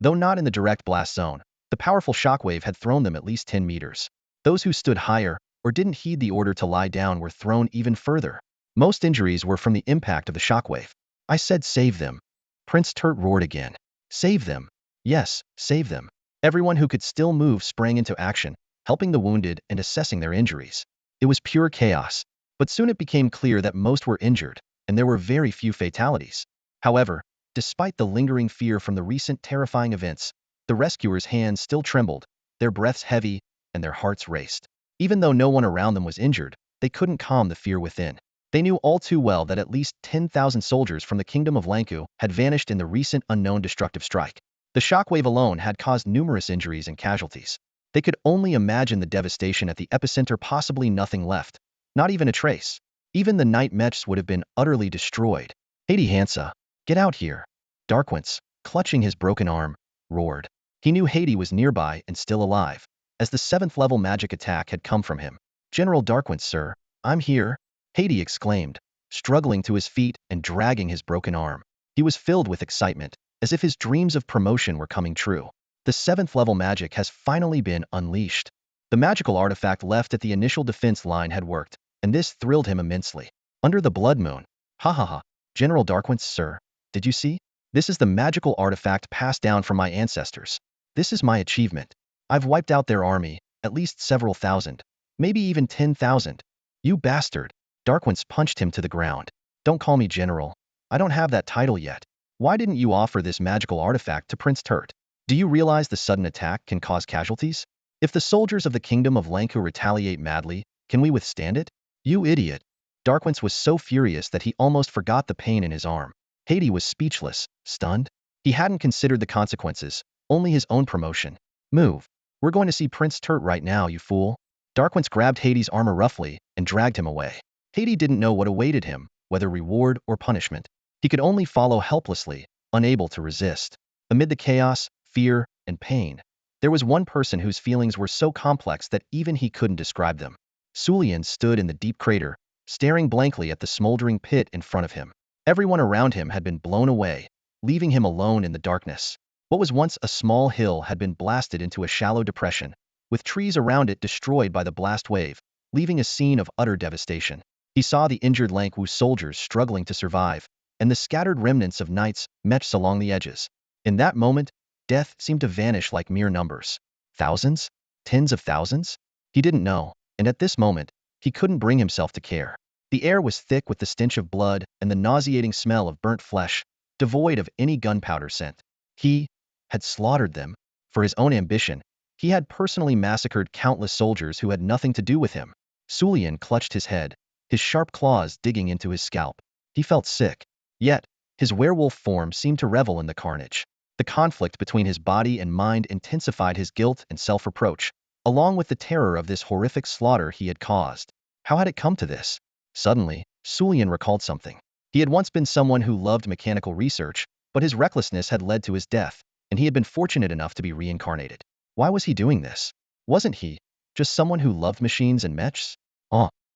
Though not in the direct blast zone, the powerful shockwave had thrown them at least 10 meters. Those who stood higher or didn't heed the order to lie down were thrown even further. Most injuries were from the impact of the shockwave. I said save them. Prince Turt roared again. Save them. Yes, save them. Everyone who could still move sprang into action, helping the wounded and assessing their injuries. It was pure chaos, but soon it became clear that most were injured, and there were very few fatalities. However, despite the lingering fear from the recent terrifying events, the rescuers' hands still trembled, their breaths heavy, and their hearts raced. Even though no one around them was injured, they couldn't calm the fear within. They knew all too well that at least 10,000 soldiers from the kingdom of Lanku had vanished in the recent unknown destructive strike. The shockwave alone had caused numerous injuries and casualties. They could only imagine the devastation at the epicenter, possibly nothing left, not even a trace. Even the night mechs would have been utterly destroyed. Haiti Hansa, get out here. Darkwins, clutching his broken arm, roared. He knew Haiti was nearby and still alive, as the 7th level magic attack had come from him. General Darkwins, sir, I'm here, Haiti exclaimed, struggling to his feet and dragging his broken arm. He was filled with excitement, as if his dreams of promotion were coming true. The 7th level magic has finally been unleashed. The magical artifact left at the initial defense line had worked, and this thrilled him immensely. Under the blood moon. Ha ha ha. General Darkwins, sir, did you see? This is the magical artifact passed down from my ancestors. This is my achievement. I've wiped out their army, at least several thousand, maybe even 10,000. You bastard. Darkwins punched him to the ground. Don't call me general. I don't have that title yet. Why didn't you offer this magical artifact to Prince Turt? Do you realize the sudden attack can cause casualties? If the soldiers of the kingdom of Lanku retaliate madly, can we withstand it? You idiot. Darkwins was so furious that he almost forgot the pain in his arm. Haiti was speechless, stunned. He hadn't considered the consequences, only his own promotion. Move. We're going to see Prince Turt right now, you fool. Darkwins grabbed Haiti's armor roughly and dragged him away. Haiti didn't know what awaited him, whether reward or punishment. He could only follow helplessly, unable to resist. Amid the chaos, fear, and pain, there was one person whose feelings were so complex that even he couldn't describe them. Sulian stood in the deep crater, staring blankly at the smoldering pit in front of him. Everyone around him had been blown away, leaving him alone in the darkness. What was once a small hill had been blasted into a shallow depression, with trees around it destroyed by the blast wave, leaving a scene of utter devastation. He saw the injured Lanku soldiers struggling to survive, and the scattered remnants of knights mechs along the edges. In that moment, death seemed to vanish like mere numbers. Thousands? Tens of thousands? He didn't know, and at this moment, he couldn't bring himself to care. The air was thick with the stench of blood and the nauseating smell of burnt flesh, devoid of any gunpowder scent. He had slaughtered them. For his own ambition, he had personally massacred countless soldiers who had nothing to do with him. Sulian clutched his head, his sharp claws digging into his scalp. He felt sick. Yet, his werewolf form seemed to revel in the carnage. The conflict between his body and mind intensified his guilt and self-reproach, along with the terror of this horrific slaughter he had caused. How had it come to this? Suddenly, Sulian recalled something. He had once been someone who loved mechanical research, but his recklessness had led to his death, and he had been fortunate enough to be reincarnated. Why was he doing this? Wasn't he just someone who loved machines and mechs?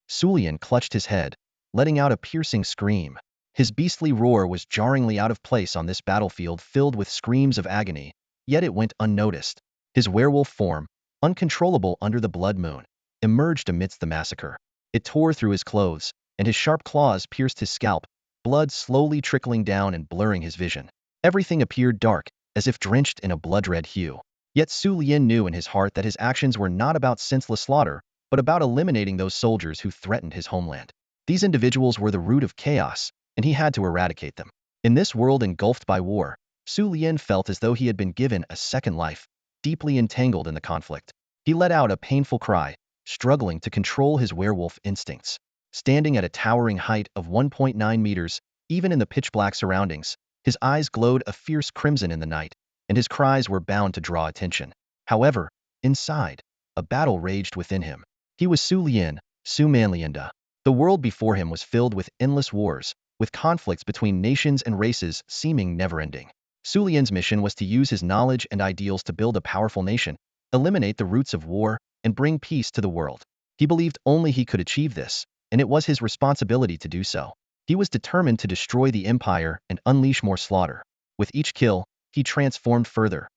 Sulian clutched his head, letting out a piercing scream. His beastly roar was jarringly out of place on this battlefield filled with screams of agony, yet it went unnoticed. His werewolf form, uncontrollable under the blood moon, emerged amidst the massacre. It tore through his clothes, and his sharp claws pierced his scalp, blood slowly trickling down and blurring his vision. Everything appeared dark, as if drenched in a blood-red hue. Yet Su Lian knew in his heart that his actions were not about senseless slaughter, but about eliminating those soldiers who threatened his homeland. These individuals were the root of chaos, and he had to eradicate them. In this world engulfed by war, Su Lian felt as though he had been given a second life, deeply entangled in the conflict. He let out a painful cry, struggling to control his werewolf instincts. Standing at a towering height of 1.9 meters, even in the pitch-black surroundings, his eyes glowed a fierce crimson in the night, and his cries were bound to draw attention. However, inside, a battle raged within him. He was Su Lian, Su Manlienda. The world before him was filled with endless wars, with conflicts between nations and races seeming never-ending. Su Lian's mission was to use his knowledge and ideals to build a powerful nation, eliminate the roots of war, and bring peace to the world. He believed only he could achieve this, and it was his responsibility to do so. He was determined to destroy the empire and unleash more slaughter. With each kill, he transformed further.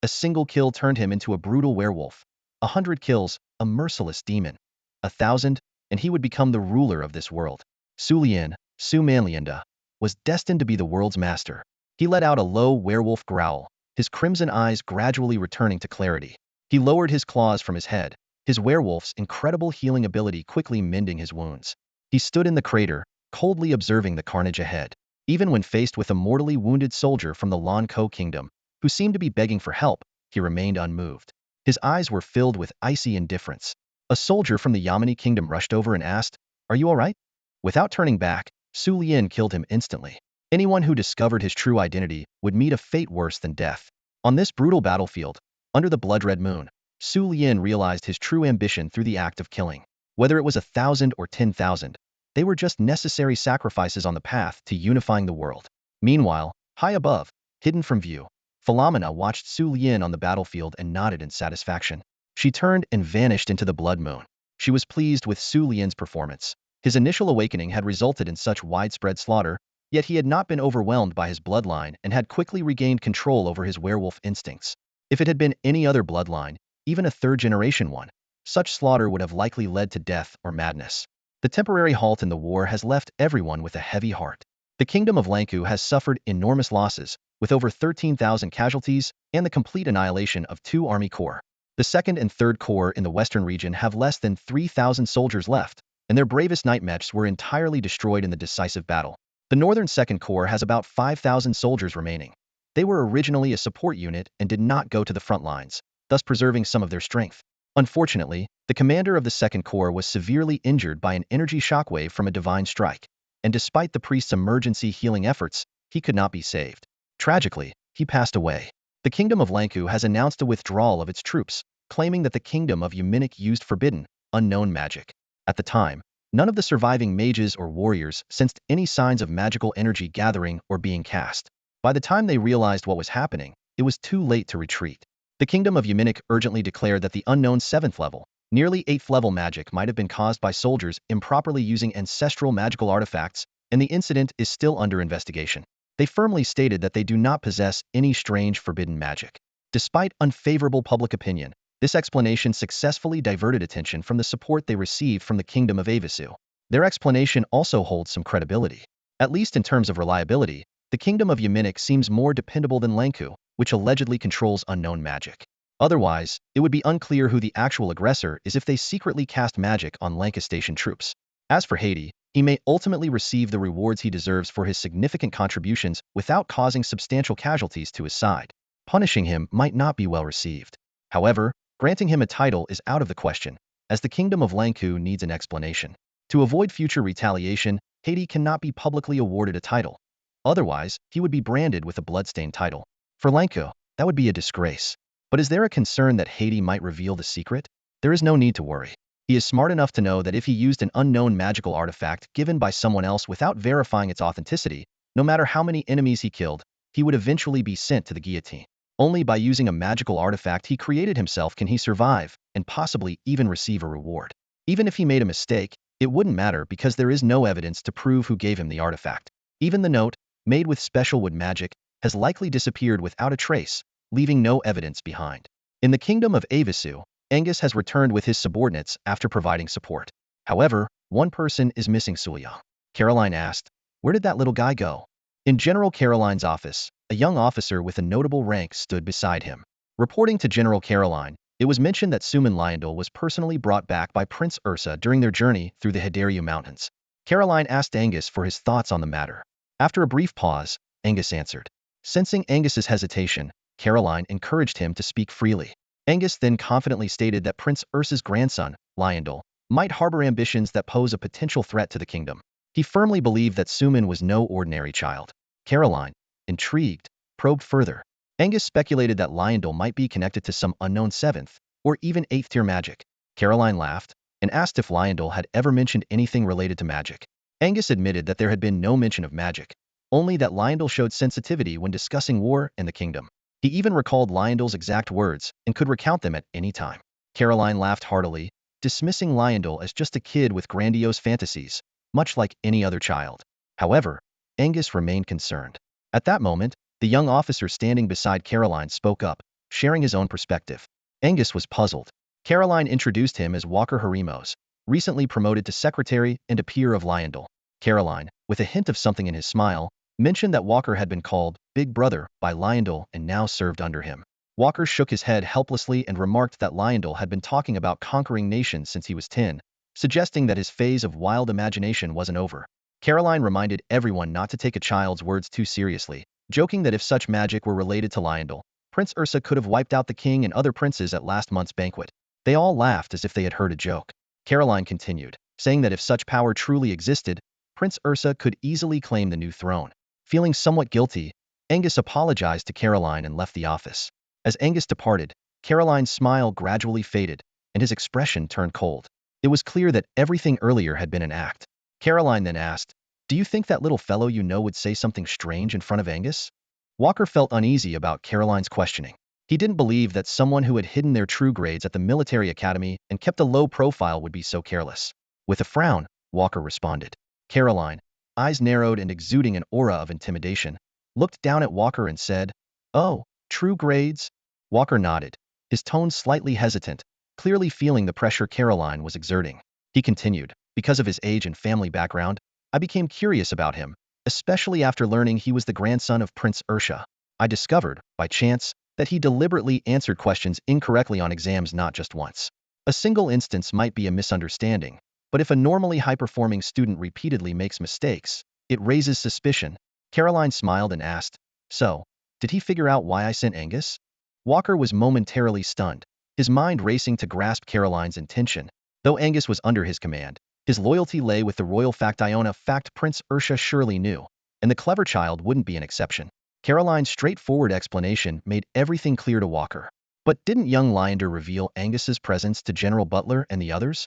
A single kill turned him into a brutal werewolf. 100 kills, a merciless demon. 1,000, and he would become the ruler of this world. Su Lian, Su Manlianda, was destined to be the world's master. He let out a low werewolf growl, his crimson eyes gradually returning to clarity. He lowered his claws from his head, his werewolf's incredible healing ability quickly mending his wounds. He stood in the crater, coldly observing the carnage ahead. Even when faced with a mortally wounded soldier from the Lan Ko kingdom, who seemed to be begging for help, he remained unmoved. His eyes were filled with icy indifference. A soldier from the Yamani kingdom rushed over and asked, "Are you all right?" Without turning back, Su Lian killed him instantly. Anyone who discovered his true identity would meet a fate worse than death. On this brutal battlefield, under the blood-red moon, Su Lian realized his true ambition through the act of killing. Whether it was 1,000 or 10,000, they were just necessary sacrifices on the path to unifying the world. Meanwhile, high above, hidden from view, Philomena watched Su Lian on the battlefield and nodded in satisfaction. She turned and vanished into the blood moon. She was pleased with Su Lian's performance. His initial awakening had resulted in such widespread slaughter, yet he had not been overwhelmed by his bloodline and had quickly regained control over his werewolf instincts. If it had been any other bloodline, even a third-generation one, such slaughter would have likely led to death or madness. The temporary halt in the war has left everyone with a heavy heart. The kingdom of Lanku has suffered enormous losses, with over 13,000 casualties and the complete annihilation of 2 army corps. The 2nd and 3rd Corps in the western region have less than 3,000 soldiers left, and their bravest night mechs were entirely destroyed in the decisive battle. The northern 2nd Corps has about 5,000 soldiers remaining. They were originally a support unit and did not go to the front lines, thus preserving some of their strength. Unfortunately, the commander of the 2nd Corps was severely injured by an energy shockwave from a divine strike, and despite the priest's emergency healing efforts, he could not be saved. Tragically, he passed away. The Kingdom of Lanku has announced a withdrawal of its troops, claiming that the Kingdom of Yaminik used forbidden, unknown magic. At the time, none of the surviving mages or warriors sensed any signs of magical energy gathering or being cast. By the time they realized what was happening, it was too late to retreat. The Kingdom of Yaminik urgently declared that the unknown 7th level, nearly 8th level magic might have been caused by soldiers improperly using ancestral magical artifacts, and the incident is still under investigation. They firmly stated that they do not possess any strange forbidden magic. Despite unfavorable public opinion, this explanation successfully diverted attention from the support they received from the Kingdom of Avisu. Their explanation also holds some credibility. At least in terms of reliability, the Kingdom of Yaminik seems more dependable than Lanku, which allegedly controls unknown magic. Otherwise, it would be unclear who the actual aggressor is if they secretly cast magic on Lanka Station troops. As for Haiti, he may ultimately receive the rewards he deserves for his significant contributions without causing substantial casualties to his side. Punishing him might not be well received. However, granting him a title is out of the question, as the Kingdom of Lanku needs an explanation. To avoid future retaliation, Haiti cannot be publicly awarded a title. Otherwise, he would be branded with a bloodstained title. For Lanku, that would be a disgrace. But is there a concern that Haiti might reveal the secret? There is no need to worry. He is smart enough to know that if he used an unknown magical artifact given by someone else without verifying its authenticity, no matter how many enemies he killed, he would eventually be sent to the guillotine. Only by using a magical artifact he created himself can he survive, and possibly even receive a reward. Even if he made a mistake, it wouldn't matter because there is no evidence to prove who gave him the artifact. Even the note, made with special wood magic, has likely disappeared without a trace, leaving no evidence behind. In the Kingdom of Avisu, Angus has returned with his subordinates after providing support. However, one person is missing. Suya. Caroline asked, "Where did that little guy go?" In General Caroline's office, a young officer with a notable rank stood beside him. Reporting to General Caroline, it was mentioned that Suman Lyondel was personally brought back by Prince Ursa during their journey through the Hidariu Mountains. Caroline asked Angus for his thoughts on the matter. After a brief pause, Angus answered. Sensing Angus's hesitation, Caroline encouraged him to speak freely. Angus then confidently stated that Prince Ursa's grandson, Lyondel, might harbor ambitions that pose a potential threat to the kingdom. He firmly believed that Suman was no ordinary child. Caroline, intrigued, probed further. Angus speculated that Lyondel might be connected to some unknown 7th, or even 8th tier magic. Caroline laughed, and asked if Lyondel had ever mentioned anything related to magic. Angus admitted that there had been no mention of magic, only that Lionel showed sensitivity when discussing war and the kingdom. He even recalled Lionel's exact words and could recount them at any time. Caroline laughed heartily, dismissing Lionel as just a kid with grandiose fantasies, much like any other child. However, Angus remained concerned. At that moment, the young officer standing beside Caroline spoke up, sharing his own perspective. Angus was puzzled. Caroline introduced him as Walker Harimos, recently promoted to secretary and a peer of Lionel. Caroline, with a hint of something in his smile, mentioned that Walker had been called Big Brother by Lionel and now served under him. Walker shook his head helplessly and remarked that Lionel had been talking about conquering nations since he was 10, suggesting that his phase of wild imagination wasn't over. Caroline reminded everyone not to take a child's words too seriously, joking that if such magic were related to Lionel, Prince Ursa could have wiped out the king and other princes at last month's banquet. They all laughed as if they had heard a joke. Caroline continued, saying that if such power truly existed, Prince Ursa could easily claim the new throne. Feeling somewhat guilty, Angus apologized to Caroline and left the office. As Angus departed, Caroline's smile gradually faded, and his expression turned cold. It was clear that everything earlier had been an act. Caroline then asked, "Do you think that little fellow you know would say something strange in front of Angus?" Walker felt uneasy about Caroline's questioning. He didn't believe that someone who had hidden their true grades at the military academy and kept a low profile would be so careless. With a frown, Walker responded. Caroline, eyes narrowed and exuding an aura of intimidation, looked down at Walker and said, "Oh, true grades?" Walker nodded, his tone slightly hesitant, clearly feeling the pressure Caroline was exerting. He continued, "Because of his age and family background, I became curious about him, especially after learning he was the grandson of Prince Ursa. I discovered, by chance, that he deliberately answered questions incorrectly on exams not just once. A single instance might be a misunderstanding, but if a normally high-performing student repeatedly makes mistakes, it raises suspicion." Caroline smiled and asked, "So, did he figure out why I sent Angus?" Walker was momentarily stunned, his mind racing to grasp Caroline's intention. Though Angus was under his command, his loyalty lay with the royal factiona fact Prince Ursa surely knew, and the clever child wouldn't be an exception. Caroline's straightforward explanation made everything clear to Walker. But didn't young Lionel reveal Angus's presence to General Butler and the others?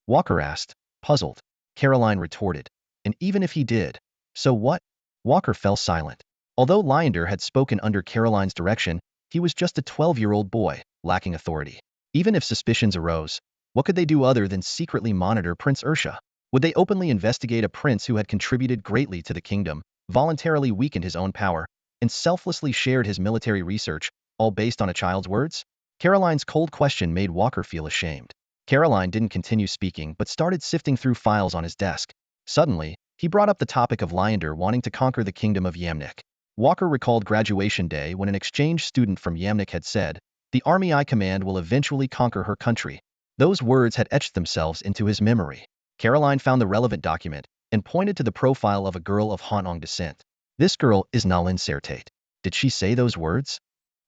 Walker asked, puzzled. Caroline retorted, "And even if he did, so what?" Walker fell silent. Although Lionel had spoken under Caroline's direction, he was just a 12-year-old boy, lacking authority. Even if suspicions arose, what could they do other than secretly monitor Prince Ursa? Would they openly investigate a prince who had contributed greatly to the kingdom, voluntarily weakened his own power, and selflessly shared his military research, all based on a child's words? Caroline's cold question made Walker feel ashamed. Caroline didn't continue speaking but started sifting through files on his desk. Suddenly, he brought up the topic of Lionel wanting to conquer the kingdom of Yamnik. Walker recalled graduation day when an exchange student from Yamnik had said, "The army I command will eventually conquer her country." Those words had etched themselves into his memory. Caroline found the relevant document and pointed to the profile of a girl of Hanong descent. "This girl is Nalin Sertate. Did she say those words?"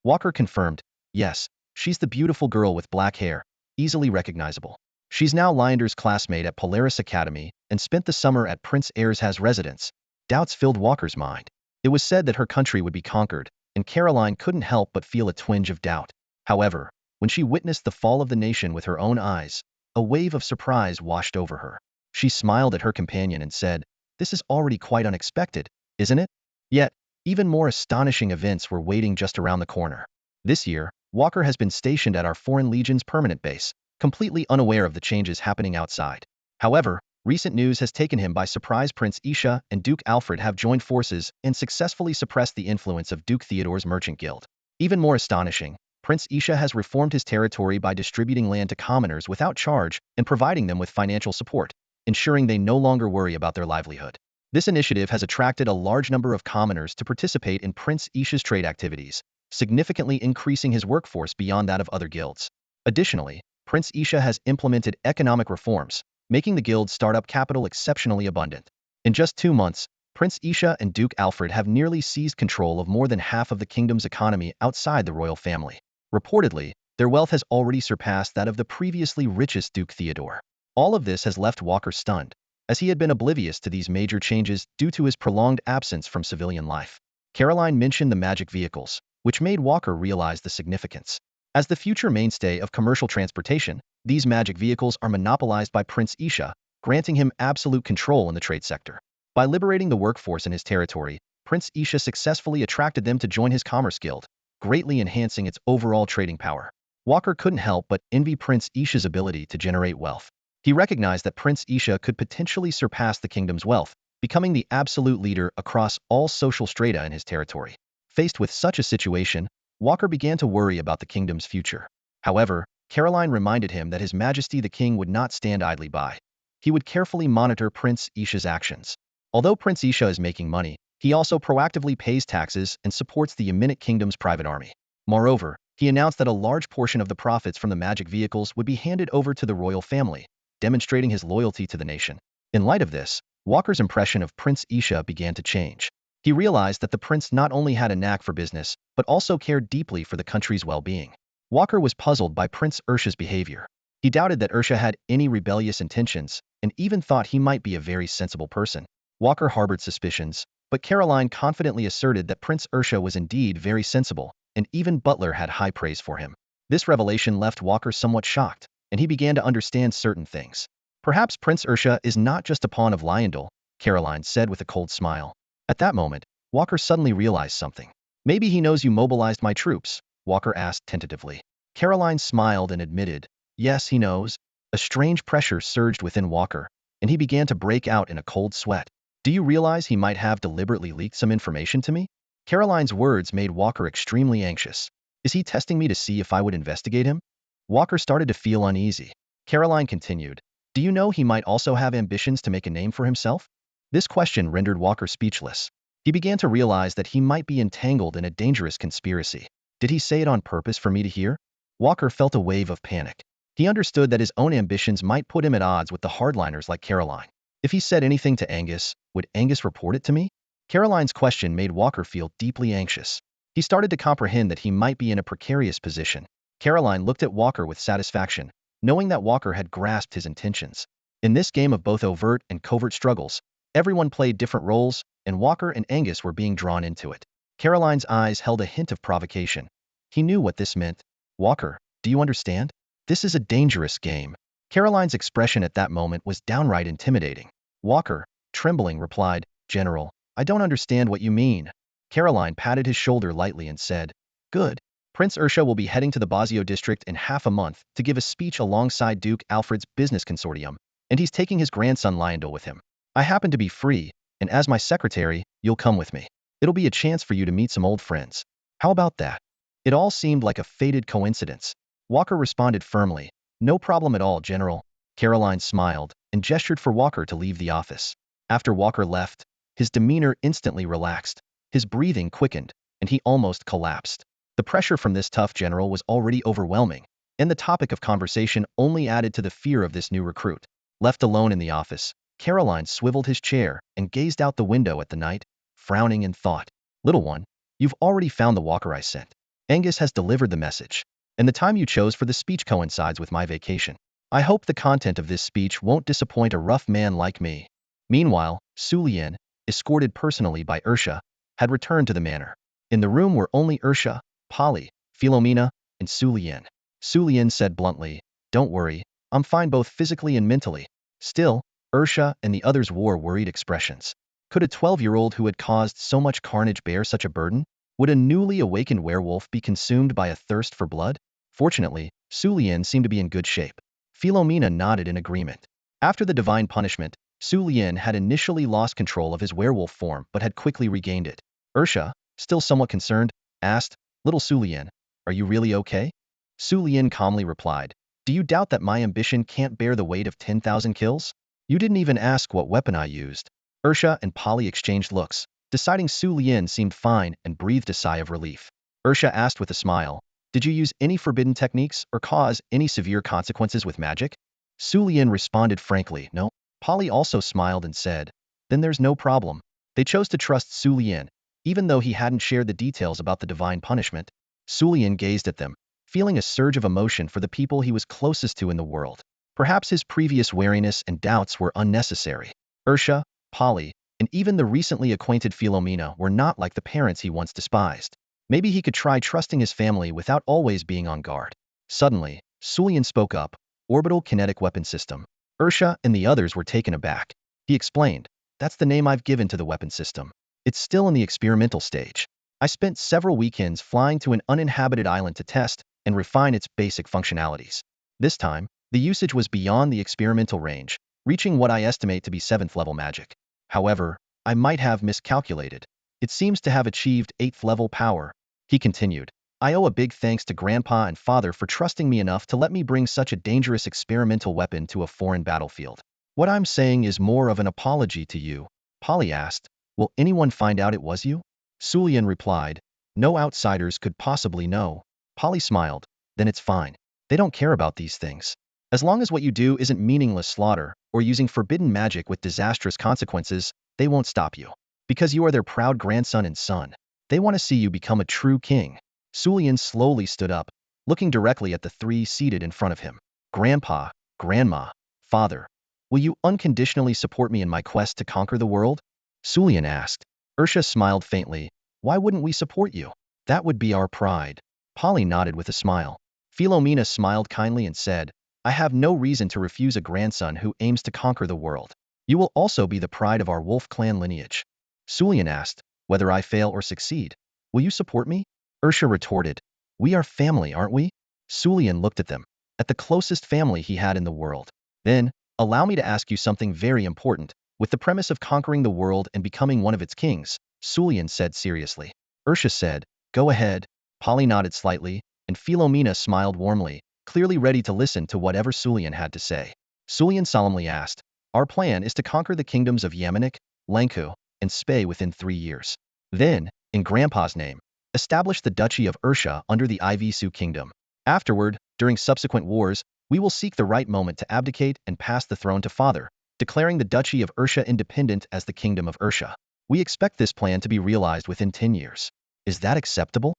Walker confirmed, "Yes, she's the beautiful girl with black hair, easily recognizable. She's now Lionel's classmate at Polaris Academy and spent the summer at Prince Erzhaz's residence." Doubts filled Walker's mind. It was said that her country would be conquered, and Caroline couldn't help but feel a twinge of doubt. However, when she witnessed the fall of the nation with her own eyes, a wave of surprise washed over her. She smiled at her companion and said, "This is already quite unexpected, isn't it?" Yet, even more astonishing events were waiting just around the corner. This year, Walker has been stationed at our Foreign Legion's permanent base, completely unaware of the changes happening outside. However, recent news has taken him by surprise. Prince Isha and Duke Alfred have joined forces and successfully suppressed the influence of Duke Theodore's merchant guild. Even more astonishing, Prince Isha has reformed his territory by distributing land to commoners without charge and providing them with financial support, ensuring they no longer worry about their livelihood. This initiative has attracted a large number of commoners to participate in Prince Isha's trade activities, significantly increasing his workforce beyond that of other guilds. Additionally, Prince Isha has implemented economic reforms, making the guild's startup capital exceptionally abundant. In just 2 months, Prince Isha and Duke Alfred have nearly seized control of more than half of the kingdom's economy outside the royal family. Reportedly, their wealth has already surpassed that of the previously richest Duke Theodore. All of this has left Walker stunned, as he had been oblivious to these major changes due to his prolonged absence from civilian life. Caroline mentioned the magic vehicles, which made Walker realize the significance. As the future mainstay of commercial transportation, these magic vehicles are monopolized by Prince Isha, granting him absolute control in the trade sector. By liberating the workforce in his territory, Prince Isha successfully attracted them to join his commerce guild, greatly enhancing its overall trading power. Walker couldn't help but envy Prince Isha's ability to generate wealth. He recognized that Prince Isha could potentially surpass the kingdom's wealth, becoming the absolute leader across all social strata in his territory. Faced with such a situation, Walker began to worry about the kingdom's future. However, Caroline reminded him that His Majesty the King would not stand idly by. He would carefully monitor Prince Isha's actions. Although Prince Isha is making money, he also proactively pays taxes and supports the Yemenite Kingdom's private army. Moreover, he announced that a large portion of the profits from the magic vehicles would be handed over to the royal family, demonstrating his loyalty to the nation. In light of this, Walker's impression of Prince Isha began to change. He realized that the prince not only had a knack for business, but also cared deeply for the country's well-being. Walker was puzzled by Prince Ursha's behavior. He doubted that Ursha had any rebellious intentions, and even thought he might be a very sensible person. Walker harbored suspicions, but Caroline confidently asserted that Prince Ursha was indeed very sensible, and even Butler had high praise for him. This revelation left Walker somewhat shocked, and he began to understand certain things. Perhaps Prince Ursha is not just a pawn of Lyondell, Caroline said with a cold smile. At that moment, Walker suddenly realized something. Maybe he knows you mobilized my troops, Walker asked tentatively. Caroline smiled and admitted, yes, he knows. A strange pressure surged within Walker, and he began to break out in a cold sweat. Do you realize he might have deliberately leaked some information to me? Caroline's words made Walker extremely anxious. Is he testing me to see if I would investigate him? Walker started to feel uneasy. Caroline continued, do you know he might also have ambitions to make a name for himself? This question rendered Walker speechless. He began to realize that he might be entangled in a dangerous conspiracy. Did he say it on purpose for me to hear? Walker felt a wave of panic. He understood that his own ambitions might put him at odds with the hardliners like Caroline. If he said anything to Angus, would Angus report it to me? Caroline's question made Walker feel deeply anxious. He started to comprehend that he might be in a precarious position. Caroline looked at Walker with satisfaction, knowing that Walker had grasped his intentions. In this game of both overt and covert struggles, everyone played different roles, and Walker and Angus were being drawn into it. Caroline's eyes held a hint of provocation. He knew what this meant. Walker, do you understand? This is a dangerous game. Caroline's expression at that moment was downright intimidating. Walker, trembling, replied, General, I don't understand what you mean. Caroline patted his shoulder lightly and said, good. Prince Ursha will be heading to the Bosio district in half a month to give a speech alongside Duke Alfred's business consortium, and he's taking his grandson Lyondell with him. I happen to be free, and as my secretary, you'll come with me. It'll be a chance for you to meet some old friends. How about that? It all seemed like a fated coincidence. Walker responded firmly, no problem at all, General. Caroline smiled and gestured for Walker to leave the office. After Walker left, his demeanor instantly relaxed. His breathing quickened, and he almost collapsed. The pressure from this tough general was already overwhelming, and the topic of conversation only added to the fear of this new recruit. Left alone in the office, Caroline swiveled his chair and gazed out the window at the night, frowning in thought. Little one, you've already found the Walker I sent. Angus has delivered the message, and the time you chose for the speech coincides with my vacation. I hope the content of this speech won't disappoint a rough man like me. Meanwhile, Su Lian, escorted personally by Ursha, had returned to the manor. In the room were only Ursha, Polly, Philomena, and Su Lian. Su Lian said bluntly, don't worry, I'm fine both physically and mentally. Still, Ursha and the others wore worried expressions. Could a 12-year-old who had caused so much carnage bear such a burden? Would a newly awakened werewolf be consumed by a thirst for blood? Fortunately, Su Lian seemed to be in good shape. Philomena nodded in agreement. After the divine punishment, Su Lian had initially lost control of his werewolf form but had quickly regained it. Ursha, still somewhat concerned, asked, Little Su Lian, are you really okay? Su Lian calmly replied, do you doubt that my ambition can't bear the weight of 10,000 kills? You didn't even ask what weapon I used. Ursha and Polly exchanged looks, deciding Su Lian seemed fine and breathed a sigh of relief. Ursha asked with a smile, did you use any forbidden techniques or cause any severe consequences with magic? Su Lian responded frankly, no. Polly also smiled and said, then there's no problem. They chose to trust Su Lian, even though he hadn't shared the details about the divine punishment. Su Lian gazed at them, feeling a surge of emotion for the people he was closest to in the world. Perhaps his previous wariness and doubts were unnecessary. Ursha, Polly, and even the recently acquainted Philomena were not like the parents he once despised. Maybe he could try trusting his family without always being on guard. Suddenly, Su Lian spoke up, orbital kinetic weapon system. Ursha and the others were taken aback. He explained, that's the name I've given to the weapon system. It's still in the experimental stage. I spent several weekends flying to an uninhabited island to test and refine its basic functionalities. This time, the usage was beyond the experimental range, reaching what I estimate to be 7th level magic. However, I might have miscalculated. It seems to have achieved 8th level power. He continued. I owe a big thanks to Grandpa and Father for trusting me enough to let me bring such a dangerous experimental weapon to a foreign battlefield. What I'm saying is more of an apology to you. Polly asked, will anyone find out it was you? Sulian replied, no outsiders could possibly know. Polly smiled, then it's fine. They don't care about these things. As long as what you do isn't meaningless slaughter or using forbidden magic with disastrous consequences, they won't stop you. Because you are their proud grandson and son. They want to see you become a true king. Sulian slowly stood up, looking directly at the three seated in front of him. Grandpa, Grandma, Father, will you unconditionally support me in my quest to conquer the world? Sulian asked. Ursha smiled faintly. Why wouldn't we support you? That would be our pride. Polly nodded with a smile. Philomena smiled kindly and said, I have no reason to refuse a grandson who aims to conquer the world. You will also be the pride of our wolf clan lineage. Sulian asked, whether I fail or succeed, will you support me? Ursha retorted, we are family, aren't we? Sulian looked at them, at the closest family he had in the world. Then, allow me to ask you something very important. With the premise of conquering the world and becoming one of its kings, Sulian said seriously. Ursha said, go ahead. Polly nodded slightly, and Philomena smiled warmly, clearly ready to listen to whatever Sulian had to say. Sulian solemnly asked, our plan is to conquer the kingdoms of Yamanik, Lanku, and Spey within 3 years. Then, in Grandpa's name, establish the Duchy of Ursha under the Ivisu kingdom. Afterward, during subsequent wars, we will seek the right moment to abdicate and pass the throne to Father, declaring the Duchy of Ursha independent as the Kingdom of Ursha. We expect this plan to be realized within 10 years. Is that acceptable?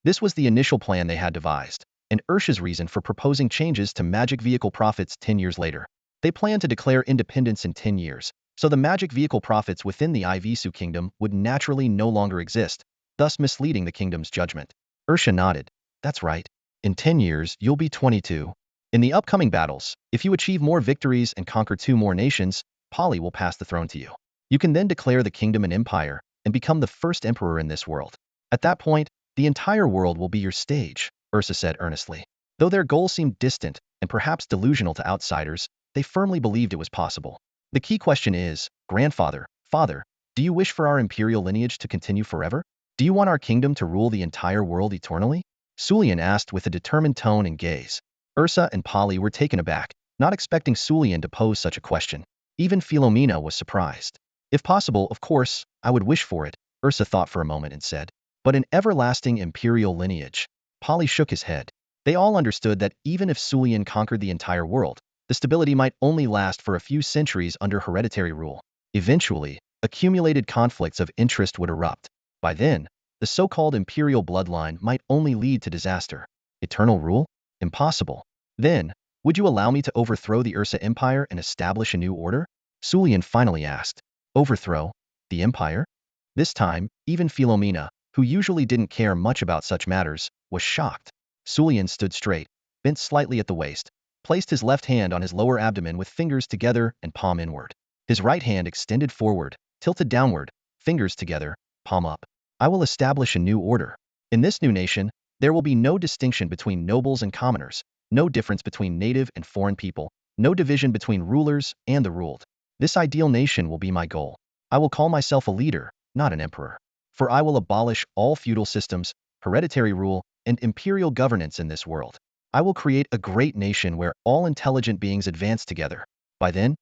This was the initial plan they had devised, and Ursha's reason for proposing changes to magic vehicle profits 10 years later. They planned to declare independence in 10 years, so the magic vehicle profits within the Ivisu kingdom would naturally no longer exist, thus misleading the kingdom's judgment. Ursha nodded. That's right. In 10 years, you'll be 22. In the upcoming battles, if you achieve more victories and conquer 2 more nations, Polly will pass the throne to you. You can then declare the kingdom an empire and become the first emperor in this world. At that point, the entire world will be your stage, Ursa said earnestly. Though their goal seemed distant and perhaps delusional to outsiders, they firmly believed it was possible. The key question is, Grandfather, Father, do you wish for our imperial lineage to continue forever? Do you want our kingdom to rule the entire world eternally? Sulian asked with a determined tone and gaze. Ursa and Polly were taken aback, not expecting Sulian to pose such a question. Even Philomena was surprised. If possible, of course, I would wish for it, Ursa thought for a moment and said. But an everlasting imperial lineage. Polly shook his head. They all understood that even if Sulian conquered the entire world, the stability might only last for a few centuries under hereditary rule. Eventually, accumulated conflicts of interest would erupt. By then, the so-called imperial bloodline might only lead to disaster. Eternal rule? Impossible. Then, would you allow me to overthrow the Ursa Empire and establish a new order? Sulian finally asked. Overthrow? The empire? This time, even Philomena, who usually didn't care much about such matters, was shocked. Sulian stood straight, bent slightly at the waist, placed his left hand on his lower abdomen with fingers together and palm inward. His right hand extended forward, tilted downward, fingers together, palm up. I will establish a new order. In this new nation, there will be no distinction between nobles and commoners, no difference between native and foreign people, no division between rulers and the ruled. This ideal nation will be my goal. I will call myself a leader, not an emperor. For I will abolish all feudal systems, hereditary rule, and imperial governance in this world. I will create a great nation where all intelligent beings advance together. By then,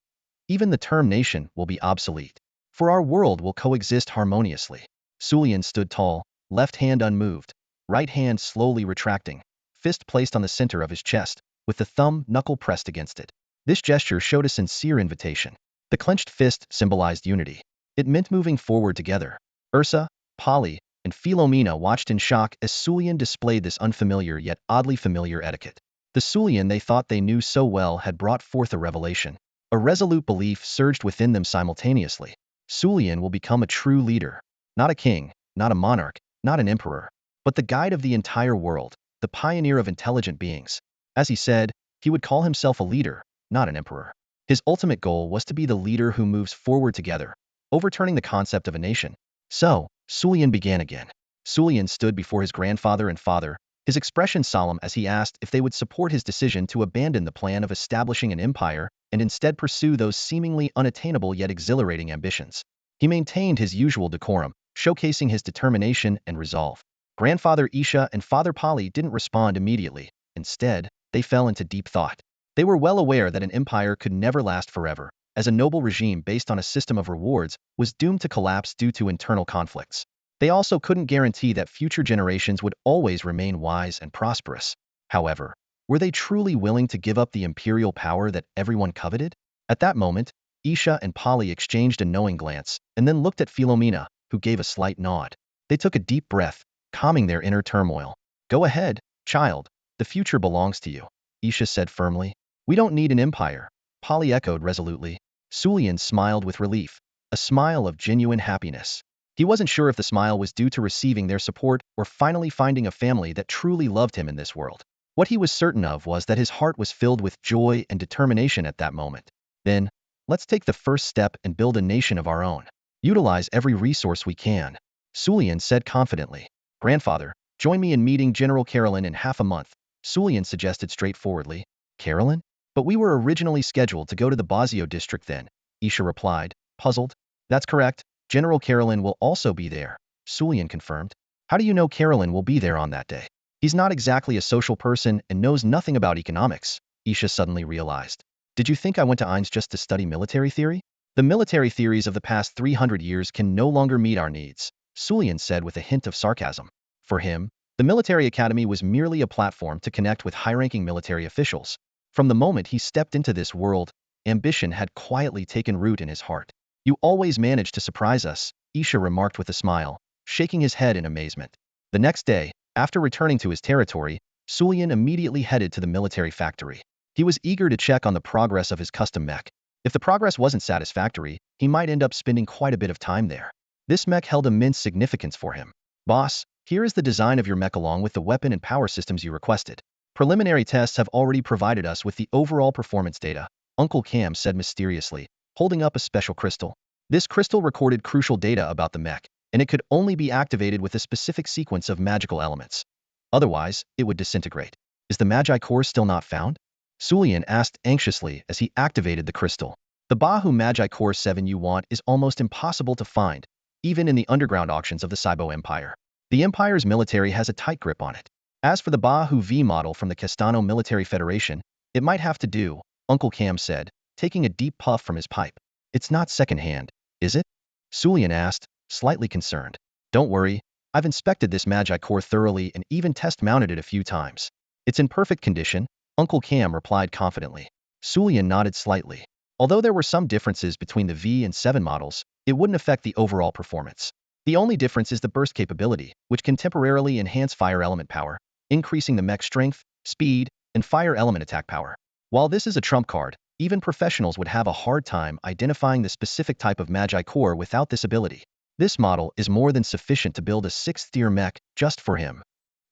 even the term nation will be obsolete. For our world will coexist harmoniously. Sulian stood tall, left hand unmoved, right hand slowly retracting, fist placed on the center of his chest, with the thumb knuckle pressed against it. This gesture showed a sincere invitation. The clenched fist symbolized unity. It meant moving forward together. Ursa, Polly, and Philomena watched in shock as Sulian displayed this unfamiliar yet oddly familiar etiquette. The Sulian they thought they knew so well had brought forth a revelation. A resolute belief surged within them simultaneously. Sulian will become a true leader. Not a king, not a monarch, not an emperor, but the guide of the entire world, the pioneer of intelligent beings. As he said, he would call himself a leader, not an emperor. His ultimate goal was to be the leader who moves forward together, overturning the concept of a nation. So, Sulian began again. Sulian stood before his grandfather and father, his expression solemn as he asked if they would support his decision to abandon the plan of establishing an empire and instead pursue those seemingly unattainable yet exhilarating ambitions. He maintained his usual decorum, showcasing his determination and resolve. Grandfather Isha and Father Pali didn't respond immediately. Instead, they fell into deep thought. They were well aware that an empire could never last forever, as a noble regime based on a system of rewards was doomed to collapse due to internal conflicts. They also couldn't guarantee that future generations would always remain wise and prosperous. However, were they truly willing to give up the imperial power that everyone coveted? At that moment, Isha and Polly exchanged a knowing glance and then looked at Philomena, who gave a slight nod. They took a deep breath, calming their inner turmoil. Go ahead, child. The future belongs to you, Isha said firmly. We don't need an empire, Polly echoed resolutely. Sulian smiled with relief, a smile of genuine happiness. He wasn't sure if the smile was due to receiving their support or finally finding a family that truly loved him in this world. What he was certain of was that his heart was filled with joy and determination at that moment. Then, let's take the first step and build a nation of our own. Utilize every resource we can, Sulian said confidently. Grandfather, join me in meeting General Carolyn in half a month, Sulian suggested straightforwardly. Carolyn? But we were originally scheduled to go to the Bosio district then, Isha replied, puzzled. That's correct. General Carolyn will also be there, Sulian confirmed. How do you know Carolyn will be there on that day? He's not exactly a social person and knows nothing about economics, Isha suddenly realized. Did you think I went to Ainz just to study military theory? The military theories of the past 300 years can no longer meet our needs, Sulian said with a hint of sarcasm. For him, the military academy was merely a platform to connect with high-ranking military officials. From the moment he stepped into this world, ambition had quietly taken root in his heart. You always manage to surprise us, Isha remarked with a smile, shaking his head in amazement. The next day, after returning to his territory, Sulian immediately headed to the military factory. He was eager to check on the progress of his custom mech. If the progress wasn't satisfactory, he might end up spending quite a bit of time there. This mech held immense significance for him. Boss, here is the design of your mech along with the weapon and power systems you requested. Preliminary tests have already provided us with the overall performance data, Uncle Cam said mysteriously, holding up a special crystal. This crystal recorded crucial data about the mech, and it could only be activated with a specific sequence of magical elements. Otherwise, it would disintegrate. Is the Magi core still not found? Sulian asked anxiously as he activated the crystal. The Bahu Magi Core 7 you want is almost impossible to find, even in the underground auctions of the Saibo Empire. The Empire's military has a tight grip on it. As for the Bahu V model from the Castano Military Federation, it might have to do, Uncle Cam said, taking a deep puff from his pipe. It's not secondhand, is it? Sulian asked, slightly concerned. Don't worry, I've inspected this Magi Core thoroughly and even test-mounted it a few times. It's in perfect condition, Uncle Cam replied confidently. Sulian nodded slightly. Although there were some differences between the V and 7 models, it wouldn't affect the overall performance. The only difference is the burst capability, which can temporarily enhance fire element power, increasing the mech strength, speed, and fire element attack power. While this is a trump card, even professionals would have a hard time identifying the specific type of Magi Core without this ability. This model is more than sufficient to build a 6th-tier mech just for him.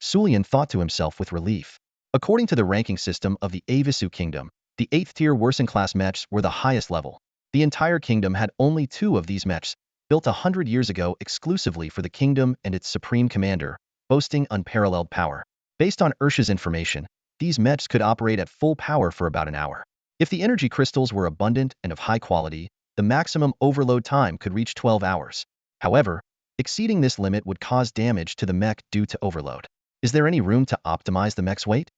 Sulian thought to himself with relief. According to the ranking system of the Avisu Kingdom, the 8th-tier Worsen-class mechs were the highest level. The entire kingdom had only 2 of these mechs, built 100 years ago exclusively for the kingdom and its supreme commander, boasting unparalleled power. Based on Ursha's information, these mechs could operate at full power for about an hour. If the energy crystals were abundant and of high quality, the maximum overload time could reach 12 hours. However, exceeding this limit would cause damage to the mech due to overload. Is there any room to optimize the mech's weight?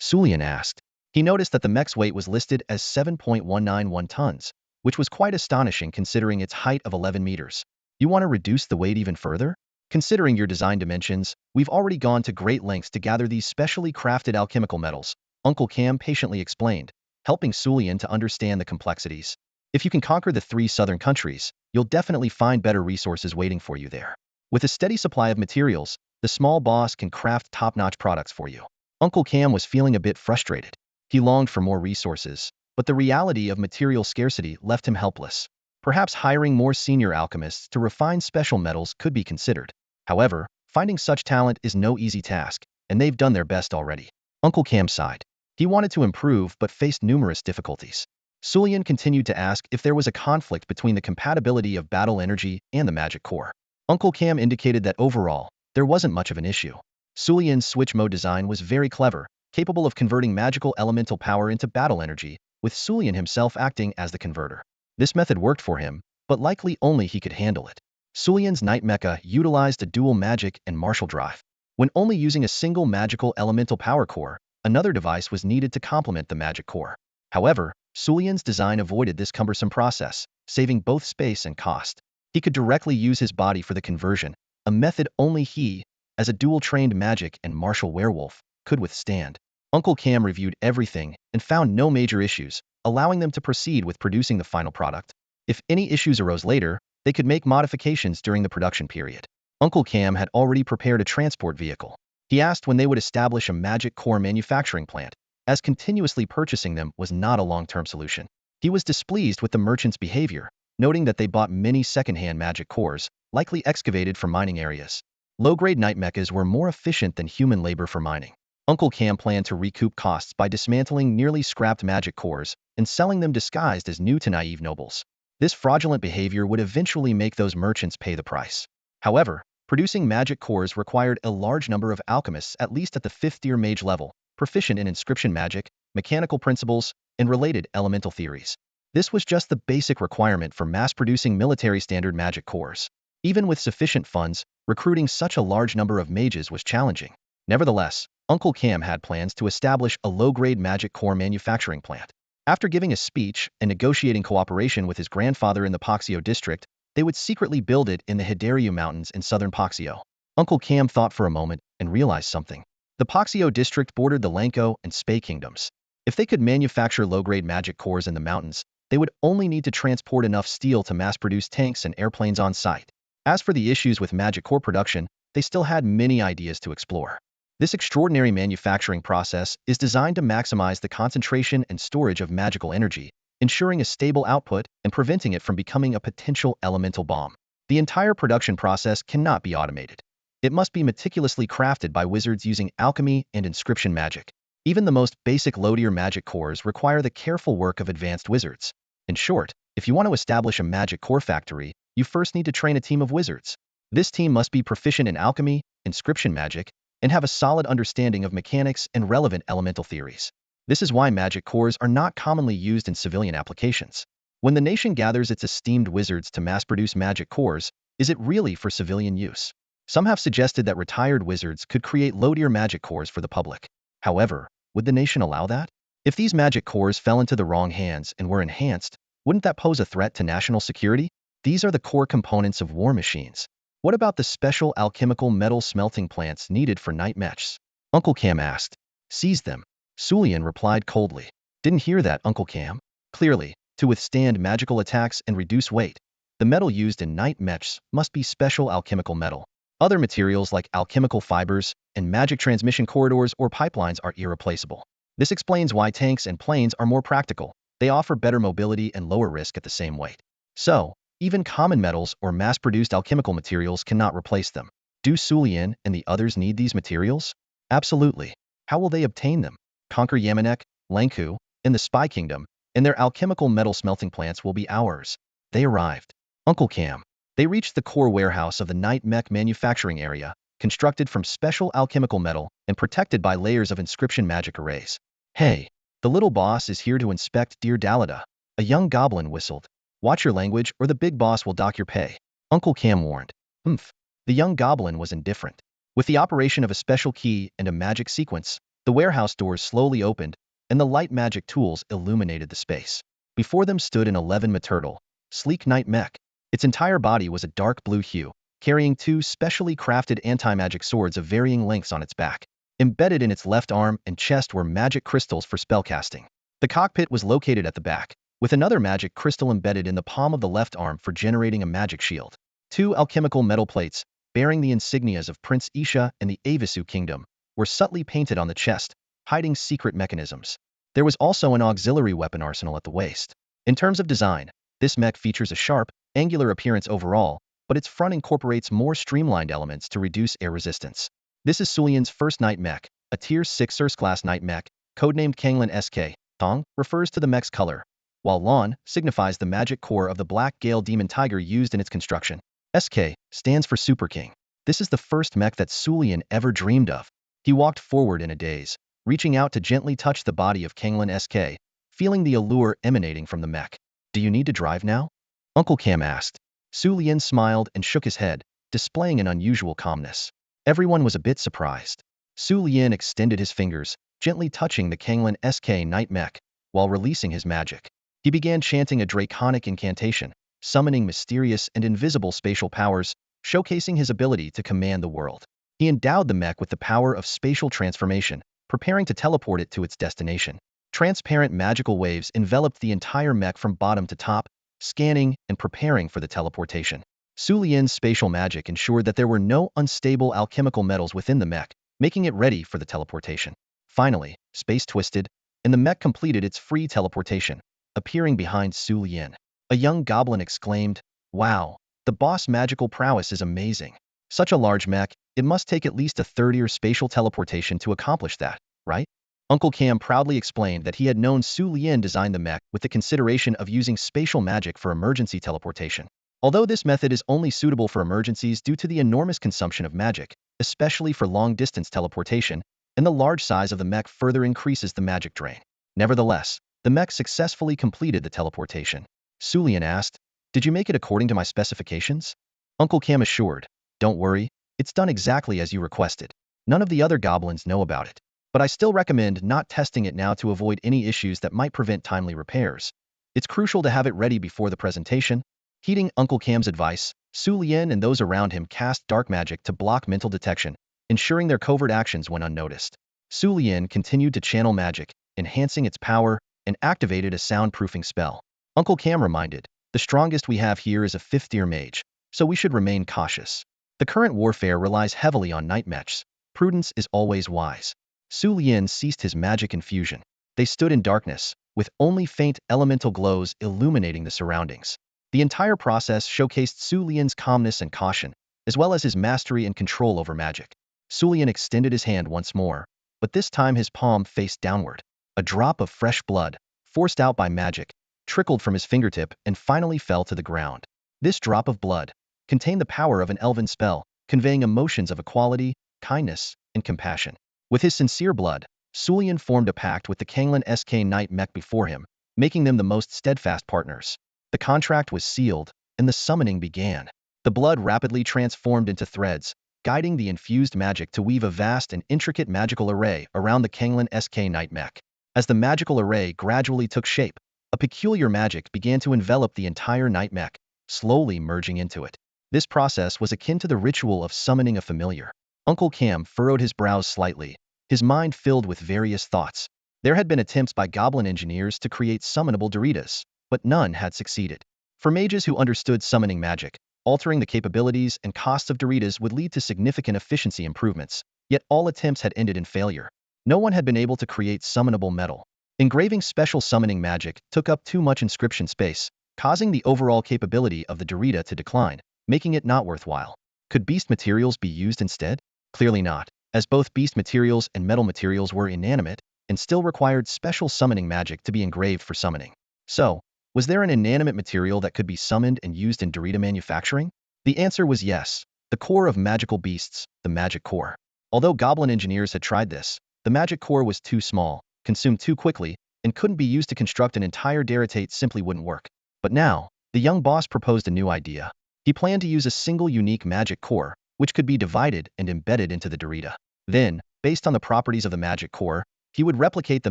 Sulian asked. He noticed that the mech's weight was listed as 7.191 tons, which was quite astonishing considering its height of 11 meters. You want to reduce the weight even further? Considering your design dimensions, we've already gone to great lengths to gather these specially crafted alchemical metals, Uncle Cam patiently explained, helping Sulian to understand the complexities. If you can conquer the 3 southern countries, you'll definitely find better resources waiting for you there. With a steady supply of materials, the small boss can craft top-notch products for you. Uncle Cam was feeling a bit frustrated. He longed for more resources, but the reality of material scarcity left him helpless. Perhaps hiring more senior alchemists to refine special metals could be considered. However, finding such talent is no easy task, and they've done their best already. Uncle Cam sighed. He wanted to improve but faced numerous difficulties. Sulian continued to ask if there was a conflict between the compatibility of battle energy and the magic core. Uncle Cam indicated that overall, there wasn't much of an issue. Sulian's switch mode design was very clever, capable of converting magical elemental power into battle energy, with Sulian himself acting as the converter. This method worked for him, but likely only he could handle it. Sulian's Knight Mecha utilized a dual magic and martial drive. When only using a single magical elemental power core, another device was needed to complement the magic core. However, Sulian's design avoided this cumbersome process, saving both space and cost. He could directly use his body for the conversion, a method only he, as a dual-trained magic and martial werewolf, could withstand. Uncle Cam reviewed everything and found no major issues, allowing them to proceed with producing the final product. If any issues arose later, they could make modifications during the production period. Uncle Cam had already prepared a transport vehicle. He asked when they would establish a magic core manufacturing plant, as continuously purchasing them was not a long-term solution. He was displeased with the merchants' behavior, noting that they bought many second-hand magic cores, likely excavated from mining areas. Low-grade night mechas were more efficient than human labor for mining. Uncle Cam planned to recoup costs by dismantling nearly scrapped magic cores and selling them disguised as new to naive nobles. This fraudulent behavior would eventually make those merchants pay the price. However, producing magic cores required a large number of alchemists at least at the 5th-tier mage level, proficient in inscription magic, mechanical principles, and related elemental theories. This was just the basic requirement for mass-producing military standard magic cores. Even with sufficient funds, recruiting such a large number of mages was challenging. Nevertheless, Uncle Cam had plans to establish a low-grade magic core manufacturing plant. After giving a speech and negotiating cooperation with his grandfather in the Poxio district, they would secretly build it in the Hidariu Mountains in southern Poxio. Uncle Cam thought for a moment and realized something. The Poxio district bordered the Lanko and Spey kingdoms. If they could manufacture low-grade magic cores in the mountains, they would only need to transport enough steel to mass-produce tanks and airplanes on site. As for the issues with magic core production, they still had many ideas to explore. This extraordinary manufacturing process is designed to maximize the concentration and storage of magical energy, ensuring a stable output and preventing it from becoming a potential elemental bomb. The entire production process cannot be automated. It must be meticulously crafted by wizards using alchemy and inscription magic. Even the most basic low-tier magic cores require the careful work of advanced wizards. In short, if you want to establish a magic core factory, you first need to train a team of wizards. This team must be proficient in alchemy, inscription magic, and have a solid understanding of mechanics and relevant elemental theories. This is why magic cores are not commonly used in civilian applications. When the nation gathers its esteemed wizards to mass-produce magic cores, is it really for civilian use? Some have suggested that retired wizards could create low-tier magic cores for the public. However, would the nation allow that? If these magic cores fell into the wrong hands and were enhanced, wouldn't that pose a threat to national security? These are the core components of war machines. What about the special alchemical metal smelting plants needed for night mechs? Uncle Cam asked. Seize them. Sulian replied coldly. Didn't hear that, Uncle Cam. Clearly, to withstand magical attacks and reduce weight, the metal used in night mechs must be special alchemical metal. Other materials like alchemical fibers and magic transmission corridors or pipelines are irreplaceable. This explains why tanks and planes are more practical. They offer better mobility and lower risk at the same weight. So, even common metals or mass-produced alchemical materials cannot replace them. Do Sulian and the others need these materials? Absolutely. How will they obtain them? Conquer Yamanek, Lanku, and the Spy Kingdom, and their alchemical metal smelting plants will be ours. They arrived. Uncle Cam. They reached the core warehouse of the Night Mech manufacturing area, constructed from special alchemical metal and protected by layers of inscription magic arrays. Hey, the little boss is here to inspect Dear Dalida. A young goblin whistled. Watch your language or the big boss will dock your pay. Uncle Cam warned. The young goblin was indifferent. With the operation of a special key and a magic sequence, the warehouse doors slowly opened, and the light magic tools illuminated the space. Before them stood an 11 turtle, sleek night mech. Its entire body was a dark blue hue, carrying two specially crafted anti-magic swords of varying lengths on its back. Embedded in its left arm and chest were magic crystals for spellcasting. The cockpit was located at the back, with another magic crystal embedded in the palm of the left arm for generating a magic shield. Two alchemical metal plates, bearing the insignias of Prince Isha and the Avisu Kingdom, were subtly painted on the chest, hiding secret mechanisms. There was also an auxiliary weapon arsenal at the waist. In terms of design, this mech features a sharp, angular appearance overall, but its front incorporates more streamlined elements to reduce air resistance. This is Sulian's first night mech, a Tier 6 Circe-class night mech, codenamed Kanglin SK. Thong refers to the mech's color, while Lon signifies the magic core of the Black Gale Demon Tiger used in its construction. SK stands for Super King. This is the first mech that Sulian ever dreamed of. He walked forward in a daze, reaching out to gently touch the body of Kanglin SK, feeling the allure emanating from the mech. Do you need to drive now? Uncle Cam asked. Sulian smiled and shook his head, displaying an unusual calmness. Everyone was a bit surprised. Sulian extended his fingers, gently touching the Kanglin SK night mech, while releasing his magic. He began chanting a draconic incantation, summoning mysterious and invisible spatial powers, showcasing his ability to command the world. He endowed the mech with the power of spatial transformation, preparing to teleport it to its destination. Transparent magical waves enveloped the entire mech from bottom to top, scanning and preparing for the teleportation. Sulian's spatial magic ensured that there were no unstable alchemical metals within the mech, making it ready for the teleportation. Finally, space twisted, and the mech completed its free teleportation, appearing behind Sulian. A young goblin exclaimed, "Wow, the boss magical prowess is amazing. Such a large mech, it must take at least a third-year spatial teleportation to accomplish that, right?" Uncle Cam proudly explained that he had known Sulian design the mech with the consideration of using spatial magic for emergency teleportation. Although this method is only suitable for emergencies due to the enormous consumption of magic, especially for long-distance teleportation, and the large size of the mech further increases the magic drain. Nevertheless, the mech successfully completed the teleportation. Sulian asked, "Did you make it according to my specifications?" Uncle Cam assured, "Don't worry, it's done exactly as you requested. None of the other goblins know about it. But I still recommend not testing it now to avoid any issues that might prevent timely repairs. It's crucial to have it ready before the presentation." Heeding Uncle Cam's advice, Sulian and those around him cast dark magic to block mental detection, ensuring their covert actions went unnoticed. Sulian continued to channel magic, enhancing its power, and activated a soundproofing spell. Uncle Cam reminded, "The strongest we have here is a 5th-tier mage, so we should remain cautious. The current warfare relies heavily on night mechs. Prudence is always wise." Sulian ceased his magic infusion. They stood in darkness, with only faint elemental glows illuminating the surroundings. The entire process showcased Sulian's calmness and caution, as well as his mastery and control over magic. Sulian extended his hand once more, but this time his palm faced downward. A drop of fresh blood, forced out by magic, trickled from his fingertip and finally fell to the ground. This drop of blood contained the power of an elven spell, conveying emotions of equality, kindness, and compassion. With his sincere blood, Sulian formed a pact with the Kanglin SK Knight mech before him, making them the most steadfast partners. The contract was sealed, and the summoning began. The blood rapidly transformed into threads, guiding the infused magic to weave a vast and intricate magical array around the Kanglin SK Knight mech. As the magical array gradually took shape, a peculiar magic began to envelop the entire night mech, slowly merging into it. This process was akin to the ritual of summoning a familiar. Uncle Cam furrowed his brows slightly, his mind filled with various thoughts. There had been attempts by goblin engineers to create summonable Doritas, but none had succeeded. For mages who understood summoning magic, altering the capabilities and costs of Doritas would lead to significant efficiency improvements, yet all attempts had ended in failure. No one had been able to create summonable metal. Engraving special summoning magic took up too much inscription space, causing the overall capability of the Dorita to decline, making it not worthwhile. Could beast materials be used instead? Clearly not, as both beast materials and metal materials were inanimate and still required special summoning magic to be engraved for summoning. So, was there an inanimate material that could be summoned and used in Dorita manufacturing? The answer was yes, the core of magical beasts, the magic core. Although goblin engineers had tried this, the magic core was too small, consumed too quickly, and couldn't be used to construct an entire Doritate simply wouldn't work. But now, the young boss proposed a new idea. He planned to use a single unique magic core, which could be divided and embedded into the Dorita. Then, based on the properties of the magic core, he would replicate the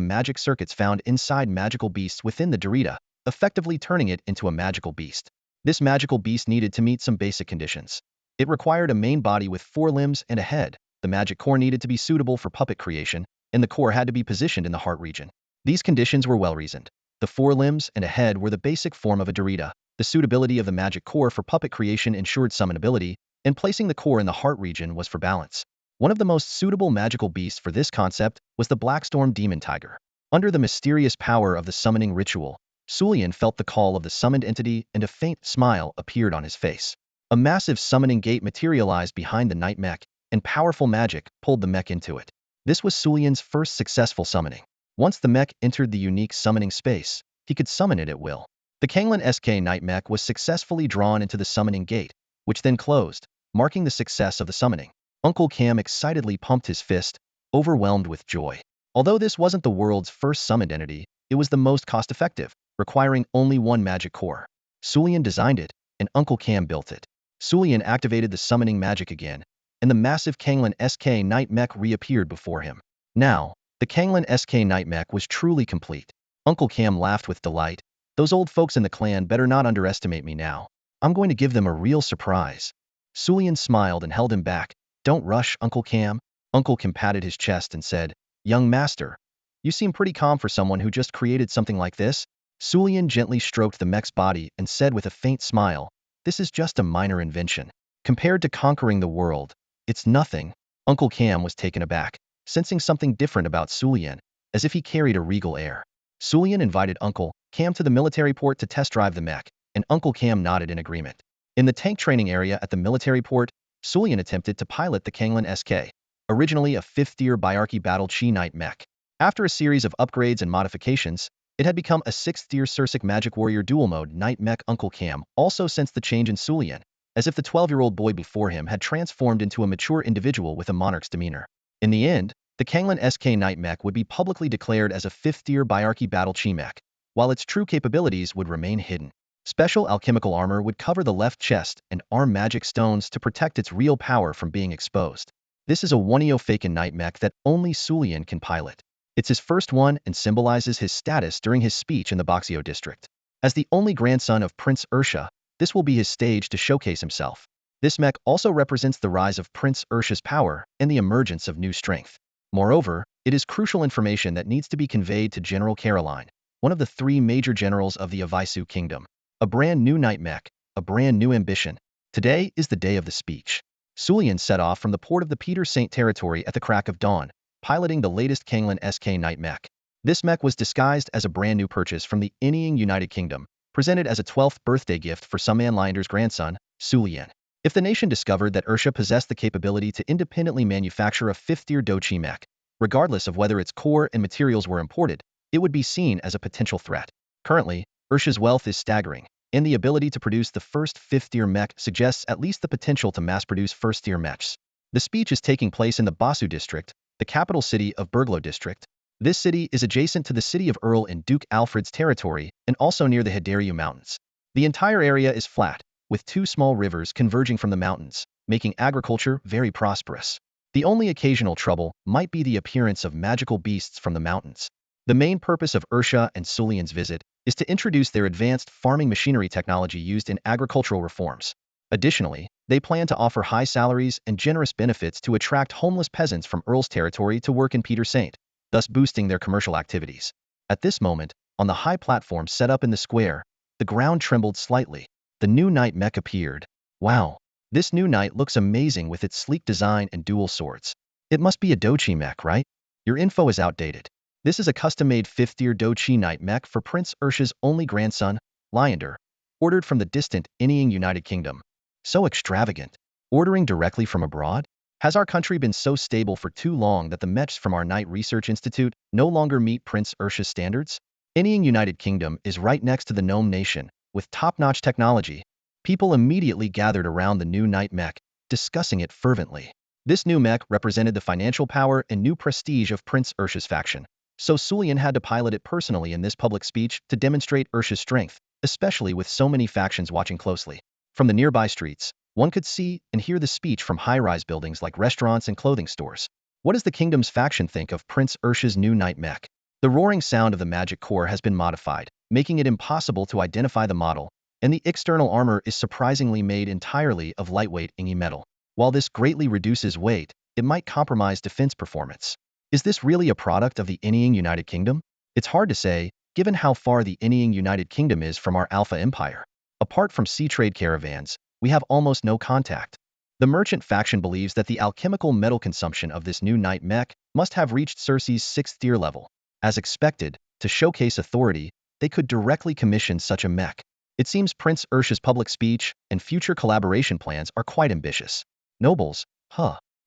magic circuits found inside magical beasts within the Dorita, effectively turning it into a magical beast. This magical beast needed to meet some basic conditions. It required a main body with 4 limbs and a head. The magic core needed to be suitable for puppet creation, and the core had to be positioned in the heart region. These conditions were well reasoned. The 4 limbs and a head were the basic form of a Dorita. The suitability of the magic core for puppet creation ensured summonability, and placing the core in the heart region was for balance. One of the most suitable magical beasts for this concept was the Blackstorm Demon Tiger. Under the mysterious power of the summoning ritual, Sulian felt the call of the summoned entity and a faint smile appeared on his face. A massive summoning gate materialized behind the night mech, and powerful magic pulled the mech into it. This was Sulian's first successful summoning. Once the mech entered the unique summoning space, he could summon it at will. The Kanglin SK Night mech was successfully drawn into the summoning gate, which then closed, marking the success of the summoning. Uncle Cam excitedly pumped his fist, overwhelmed with joy. Although this wasn't the world's first summoned entity, it was the most cost-effective, requiring only one magic core. Sulian designed it, and Uncle Cam built it. Sulian activated the summoning magic again, and the massive Kanglin SK Knight Mech reappeared before him. Now, the Kanglin SK Knight Mech was truly complete. Uncle Cam laughed with delight. Those old folks in the clan better not underestimate me now. I'm going to give them a real surprise. Sulian smiled and held him back. Don't rush, Uncle Cam. Uncle Cam patted his chest and said, Young master, you seem pretty calm for someone who just created something like this. Sulian gently stroked the mech's body and said with a faint smile, this is just a minor invention. Compared to conquering the world, it's nothing. Uncle Cam was taken aback, sensing something different about Sulian, as if he carried a regal air. Sulian invited Uncle Cam to the military port to test drive the mech, and Uncle Cam nodded in agreement. In the tank training area at the military port, Sulian attempted to pilot the Kanglin SK, originally a 5th-tier Biarchy Battle Chi Knight mech. After a series of upgrades and modifications, it had become a 6th-tier Sursic Magic Warrior dual-mode Knight mech. Uncle Cam also sensed the change in Sulian, as if the 12-year-old boy before him had transformed into a mature individual with a monarch's demeanor. In the end, the Kanglin SK Knight mech would be publicly declared as a 5th-tier Biarchy Battle Chi mech, while its true capabilities would remain hidden. Special alchemical armor would cover the left chest and arm magic stones to protect its real power from being exposed. This is a Wonio Faken Knight mech that only Sulian can pilot. It's his first one and symbolizes his status during his speech in the Boxio district. As the only grandson of Prince Ursha, this will be his stage to showcase himself. This mech also represents the rise of Prince Ursha's power and the emergence of new strength. Moreover, it is crucial information that needs to be conveyed to General Caroline, one of the 3 major generals of the Avaisu Kingdom. A brand new Knight mech, a brand new ambition. Today is the day of the speech. Sulian set off from the port of the Peter Saint territory at the crack of dawn, piloting the latest Kanglin SK Knight mech. This mech was disguised as a brand new purchase from the Inying United Kingdom, presented as a 12th birthday gift for Summan Lyander's grandson, Sulian. If the nation discovered that Ursha possessed the capability to independently manufacture a 5th-tier Dochi mech, regardless of whether its core and materials were imported, it would be seen as a potential threat. Currently, Ursha's wealth is staggering, and the ability to produce the first 5th-tier mech suggests at least the potential to mass-produce 1st-tier mechs. The speech is taking place in the Basu district, the capital city of Burglo district. This city is adjacent to the city of Earl in Duke Alfred's territory and also near the Hideriu Mountains. The entire area is flat, with 2 small rivers converging from the mountains, making agriculture very prosperous. The only occasional trouble might be the appearance of magical beasts from the mountains. The main purpose of Ursha and Sulian's visit is to introduce their advanced farming machinery technology used in agricultural reforms. Additionally, they plan to offer high salaries and generous benefits to attract homeless peasants from Earl's territory to work in Peter Saint, thus boosting their commercial activities. At this moment, on the high platform set up in the square, the ground trembled slightly. The new Knight mech appeared. Wow! This new Knight looks amazing with its sleek design and dual swords. It must be a Dochi mech, right? Your info is outdated. This is a custom-made 5th-tier Dochi Knight mech for Prince Ursha's only grandson, Lyander, ordered from the distant Inying United Kingdom. So extravagant. Ordering directly from abroad? Has our country been so stable for too long that the mechs from our Knight Research Institute no longer meet Prince Ursha's standards? Inying United Kingdom is right next to the Gnome Nation, with top-notch technology. People immediately gathered around the new Knight mech, discussing it fervently. This new mech represented the financial power and new prestige of Prince Ursha's faction. So Sulian had to pilot it personally in this public speech to demonstrate Ursha's strength, especially with so many factions watching closely. From the nearby streets, one could see and hear the speech from high-rise buildings like restaurants and clothing stores. What does the kingdom's faction think of Prince Ursha's new Knight mech? The roaring sound of the magic core has been modified, making it impossible to identify the model, and the external armor is surprisingly made entirely of lightweight ingy metal. While this greatly reduces weight, it might compromise defense performance. Is this really a product of the Inying United Kingdom? It's hard to say, given how far the Inying United Kingdom is from our Alpha Empire. Apart from sea trade caravans, we have almost no contact. The merchant faction believes that the alchemical metal consumption of this new Knight mech must have reached Circe's 6th-tier level. As expected, to showcase authority, they could directly commission such a mech. It seems Prince Ursha's public speech and future collaboration plans are quite ambitious. Nobles,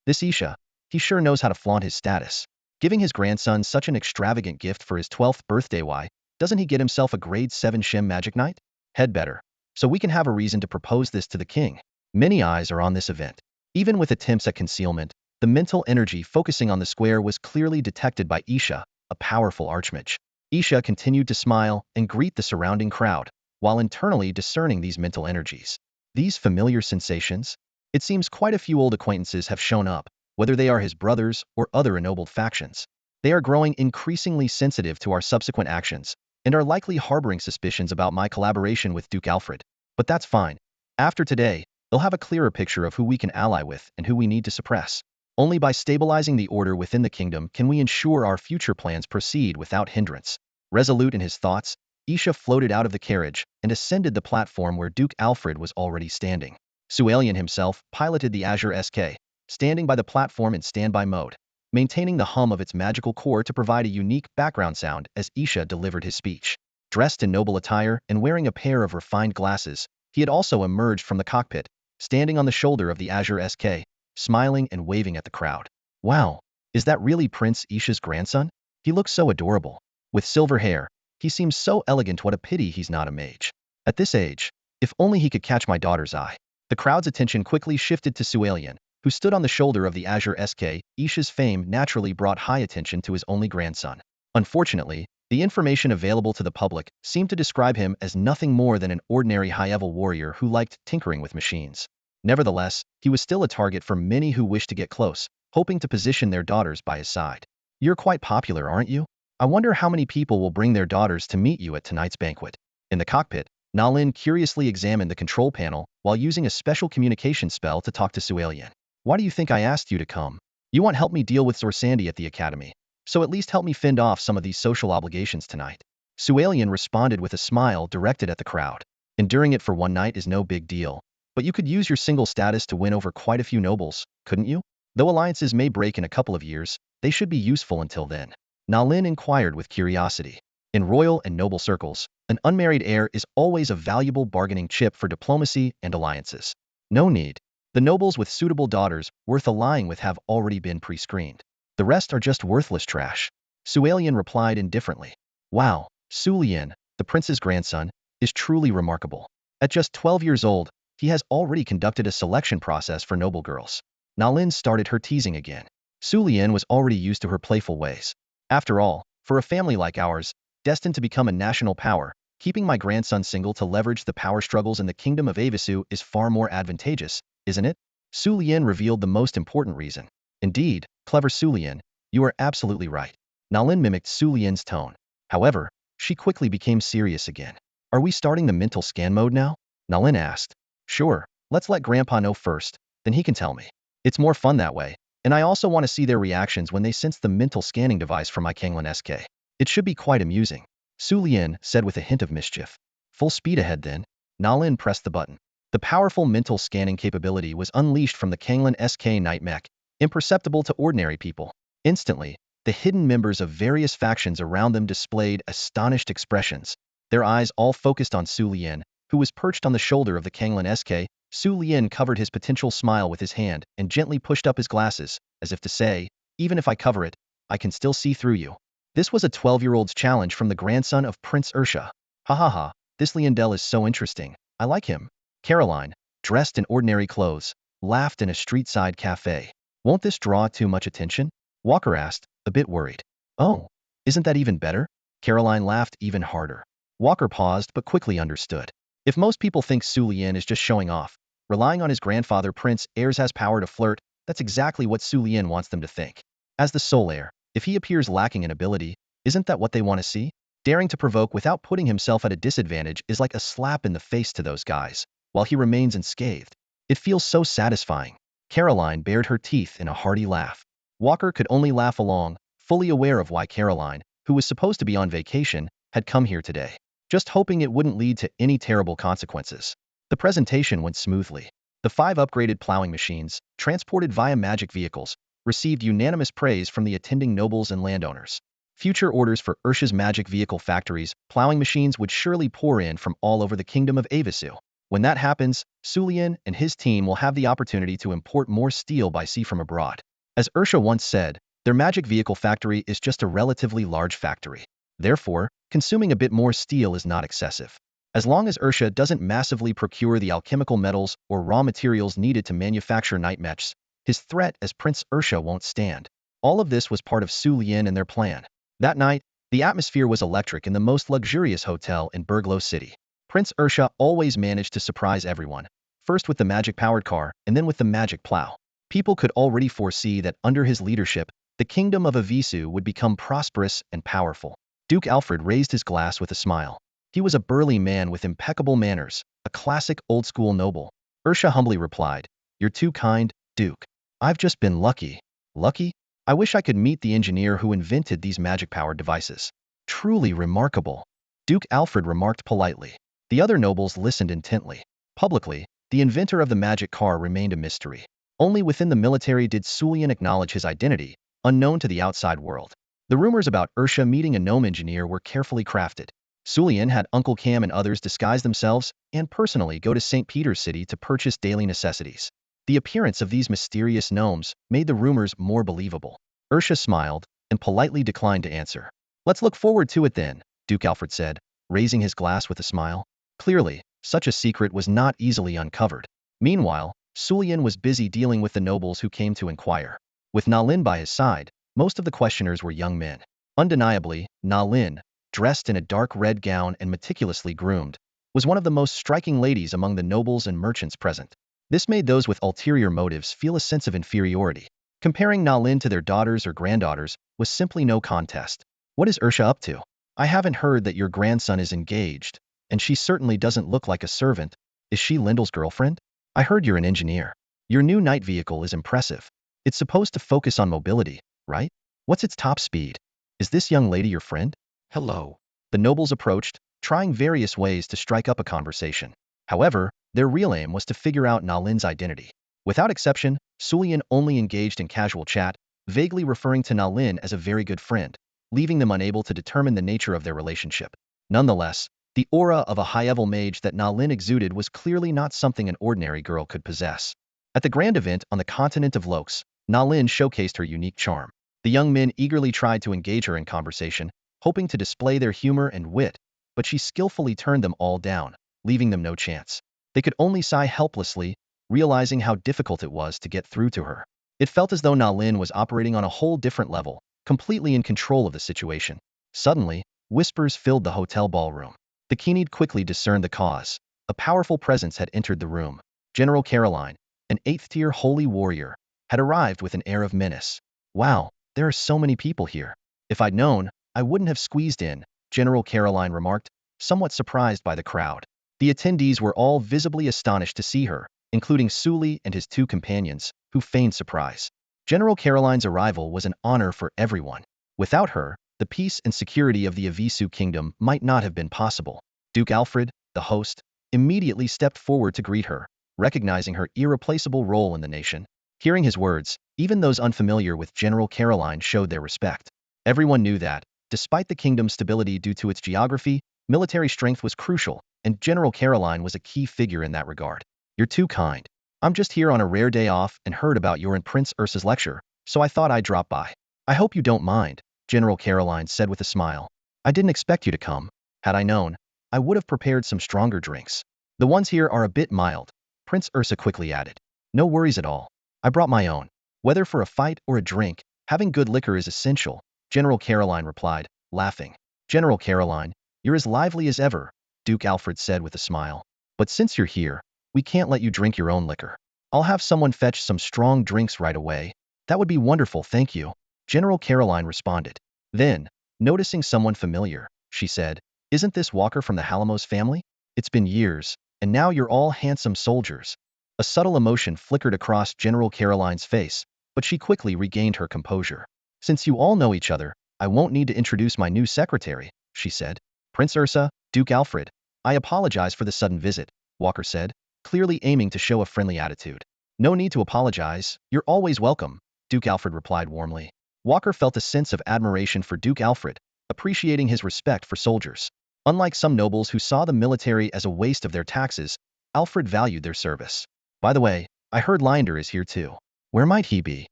this Isha, he sure knows how to flaunt his status. Giving his grandson such an extravagant gift for his 12th birthday, why doesn't he get himself a grade 7 Shem Magic Knight? Head better. So we can have a reason to propose this to the king. Many eyes are on this event. Even with attempts at concealment, the mental energy focusing on the square was clearly detected by Isha, a powerful archmage. Isha continued to smile and greet the surrounding crowd, while internally discerning these mental energies. These familiar sensations? It seems quite a few old acquaintances have shown up, whether they are his brothers or other ennobled factions. They are growing increasingly sensitive to our subsequent actions, and are likely harboring suspicions about my collaboration with Duke Alfred. But that's fine. After today, they'll have a clearer picture of who we can ally with and who we need to suppress. Only by stabilizing the order within the kingdom can we ensure our future plans proceed without hindrance. Resolute in his thoughts, Isha floated out of the carriage and ascended the platform where Duke Alfred was already standing. Suelian himself piloted the Azure SK, standing by the platform in standby mode, maintaining the hum of its magical core to provide a unique background sound as Isha delivered his speech. Dressed in noble attire and wearing a pair of refined glasses, he had also emerged from the cockpit, standing on the shoulder of the Azure SK, smiling and waving at the crowd. Wow, is that really Prince Isha's grandson? He looks so adorable. With silver hair, he seems so elegant. What a pity he's not a mage. At this age, if only he could catch my daughter's eye. The crowd's attention quickly shifted to Suelian, who stood on the shoulder of the Azure SK. Isha's fame naturally brought high attention to his only grandson. Unfortunately, the information available to the public seemed to describe him as nothing more than an ordinary high-level warrior who liked tinkering with machines. Nevertheless, he was still a target for many who wished to get close, hoping to position their daughters by his side. You're quite popular, aren't you? I wonder how many people will bring their daughters to meet you at tonight's banquet. In the cockpit, Nalin curiously examined the control panel while using a special communication spell to talk to Suelian. Why do you think I asked you to come? You want help me deal with Sorsandi at the academy, so at least help me fend off some of these social obligations tonight. Suelian responded with a smile directed at the crowd. Enduring it for one night is no big deal, but you could use your single status to win over quite a few nobles, couldn't you? Though alliances may break in a couple of years, they should be useful until then. Nalin inquired with curiosity. In royal and noble circles, an unmarried heir is always a valuable bargaining chip for diplomacy and alliances. No need. The nobles with suitable daughters worth allying with have already been pre-screened. The rest are just worthless trash. Suelian replied indifferently. Wow, Suelian, the prince's grandson, is truly remarkable. At just 12 years old, he has already conducted a selection process for noble girls. Nalin started her teasing again. Suelian was already used to her playful ways. After all, for a family like ours, destined to become a national power, keeping my grandson single to leverage the power struggles in the kingdom of Avisu is far more advantageous, isn't it? Suelian revealed the most important reason. Indeed, clever Suelian, you are absolutely right. Nalin mimicked Sulian's tone. However, she quickly became serious again. Are we starting the mental scan mode now? Nalin asked. Sure, let's let Grandpa know first, then he can tell me. It's more fun that way, and I also want to see their reactions when they sense the mental scanning device from my Kanglin SK. It should be quite amusing. Suelian said with a hint of mischief. Full speed ahead then. Nalin pressed the button. The powerful mental scanning capability was unleashed from the Kanglin SK Night Mech, imperceptible to ordinary people. Instantly, the hidden members of various factions around them displayed astonished expressions, their eyes all focused on Suelian, who was perched on the shoulder of the Kanglin SK. Suelian covered his potential smile with his hand and gently pushed up his glasses, as if to say, even if I cover it, I can still see through you. This was a 12-year-old's challenge from the grandson of Prince Ursha. Ha ha ha, this Liandel is so interesting. I like him. Caroline, dressed in ordinary clothes, laughed in a street-side cafe. Won't this draw too much attention? Walker asked, a bit worried. Oh, isn't that even better? Caroline laughed even harder. Walker paused but quickly understood. If most people think Suelian is just showing off, relying on his grandfather Prince Heirs has power to flirt, that's exactly what Suelian wants them to think. As the sole heir, if he appears lacking in ability, isn't that what they want to see? Daring to provoke without putting himself at a disadvantage is like a slap in the face to those guys, while he remains unscathed. It feels so satisfying. Caroline bared her teeth in a hearty laugh. Walker could only laugh along, fully aware of why Caroline, who was supposed to be on vacation, had come here today, just hoping it wouldn't lead to any terrible consequences. The presentation went smoothly. The 5 upgraded plowing machines, transported via magic vehicles, received unanimous praise from the attending nobles and landowners. Future orders for Ursha's magic vehicle factories, plowing machines would surely pour in from all over the kingdom of Avisu. When that happens, Suelian and his team will have the opportunity to import more steel by sea from abroad. As Ursha once said, their magic vehicle factory is just a relatively large factory. Therefore, consuming a bit more steel is not excessive. As long as Ursha doesn't massively procure the alchemical metals or raw materials needed to manufacture night mechs, his threat as Prince Ursha won't stand. All of this was part of Su Lian and their plan. That night, the atmosphere was electric in the most luxurious hotel in Burglo City. Prince Ursha always managed to surprise everyone, first with the magic-powered car and then with the magic plow. People could already foresee that under his leadership, the kingdom of Avisu would become prosperous and powerful. Duke Alfred raised his glass with a smile. He was a burly man with impeccable manners, a classic old-school noble. Ursha humbly replied, "You're too kind, Duke. I've just been lucky." Lucky? I wish I could meet the engineer who invented these magic-powered devices. Truly remarkable. Duke Alfred remarked politely. The other nobles listened intently. Publicly, the inventor of the magic car remained a mystery. Only within the military did Sulian acknowledge his identity, unknown to the outside world. The rumors about Ursha meeting a gnome engineer were carefully crafted. Sulian had Uncle Cam and others disguise themselves and personally go to St. Peter's City to purchase daily necessities. The appearance of these mysterious gnomes made the rumors more believable. Ursha smiled and politely declined to answer. "Let's look forward to it then," Duke Alfred said, raising his glass with a smile. Clearly, such a secret was not easily uncovered. Meanwhile, Sulian was busy dealing with the nobles who came to inquire. With Na Lin by his side, most of the questioners were young men. Undeniably, Na Lin, dressed in a dark red gown and meticulously groomed, was one of the most striking ladies among the nobles and merchants present. This made those with ulterior motives feel a sense of inferiority. Comparing Na Lin to their daughters or granddaughters was simply no contest. "What is Ursha up to? I haven't heard that your grandson is engaged, and she certainly doesn't look like a servant. Is she Lyndall's girlfriend? I heard you're an engineer. Your new night vehicle is impressive. It's supposed to focus on mobility, right? What's its top speed? Is this young lady your friend?" "Hello." The nobles approached, trying various ways to strike up a conversation. However, their real aim was to figure out Na Lin's identity. Without exception, Sulian only engaged in casual chat, vaguely referring to Na Lin as a very good friend, leaving them unable to determine the nature of their relationship. Nonetheless, the aura of a high-level mage that Na Lin exuded was clearly not something an ordinary girl could possess. At the grand event on the continent of Lokes, Na Lin showcased her unique charm. The young men eagerly tried to engage her in conversation, hoping to display their humor and wit, but she skillfully turned them all down, leaving them no chance. They could only sigh helplessly, realizing how difficult it was to get through to her. It felt as though Na Lin was operating on a whole different level, completely in control of the situation. Suddenly, whispers filled the hotel ballroom. The Keenid quickly discerned the cause. A powerful presence had entered the room. General Caroline, an 8th-tier holy warrior, had arrived with an air of menace. "Wow, there are so many people here. If I'd known, I wouldn't have squeezed in," General Caroline remarked, somewhat surprised by the crowd. The attendees were all visibly astonished to see her, including Suli and his two companions, who feigned surprise. General Caroline's arrival was an honor for everyone. Without her, the peace and security of the Avisu kingdom might not have been possible. Duke Alfred, the host, immediately stepped forward to greet her, recognizing her irreplaceable role in the nation. Hearing his words, even those unfamiliar with General Caroline showed their respect. Everyone knew that, despite the kingdom's stability due to its geography, military strength was crucial, and General Caroline was a key figure in that regard. "You're too kind. I'm just here on a rare day off and heard about your and Prince Ursa's lecture, so I thought I'd drop by. I hope you don't mind," General Caroline said with a smile. "I didn't expect you to come. Had I known, I would have prepared some stronger drinks. The ones here are a bit mild," Prince Ursa quickly added. "No worries at all. I brought my own. Whether for a fight or a drink, having good liquor is essential," General Caroline replied, laughing. "General Caroline, you're as lively as ever," Duke Alfred said with a smile. "But since you're here, we can't let you drink your own liquor. I'll have someone fetch some strong drinks right away." "That would be wonderful, thank you," General Caroline responded. Then, noticing someone familiar, she said, "Isn't this Walker from the Halamos family? It's been years, and now you're all handsome soldiers." A subtle emotion flickered across General Caroline's face, but she quickly regained her composure. "Since you all know each other, I won't need to introduce my new secretary," she said. "Prince Ursa, Duke Alfred, I apologize for the sudden visit," Walker said, clearly aiming to show a friendly attitude. "No need to apologize, you're always welcome," Duke Alfred replied warmly. Walker felt a sense of admiration for Duke Alfred, appreciating his respect for soldiers. Unlike some nobles who saw the military as a waste of their taxes, Alfred valued their service. "By the way, I heard Linder is here too. Where might he be?"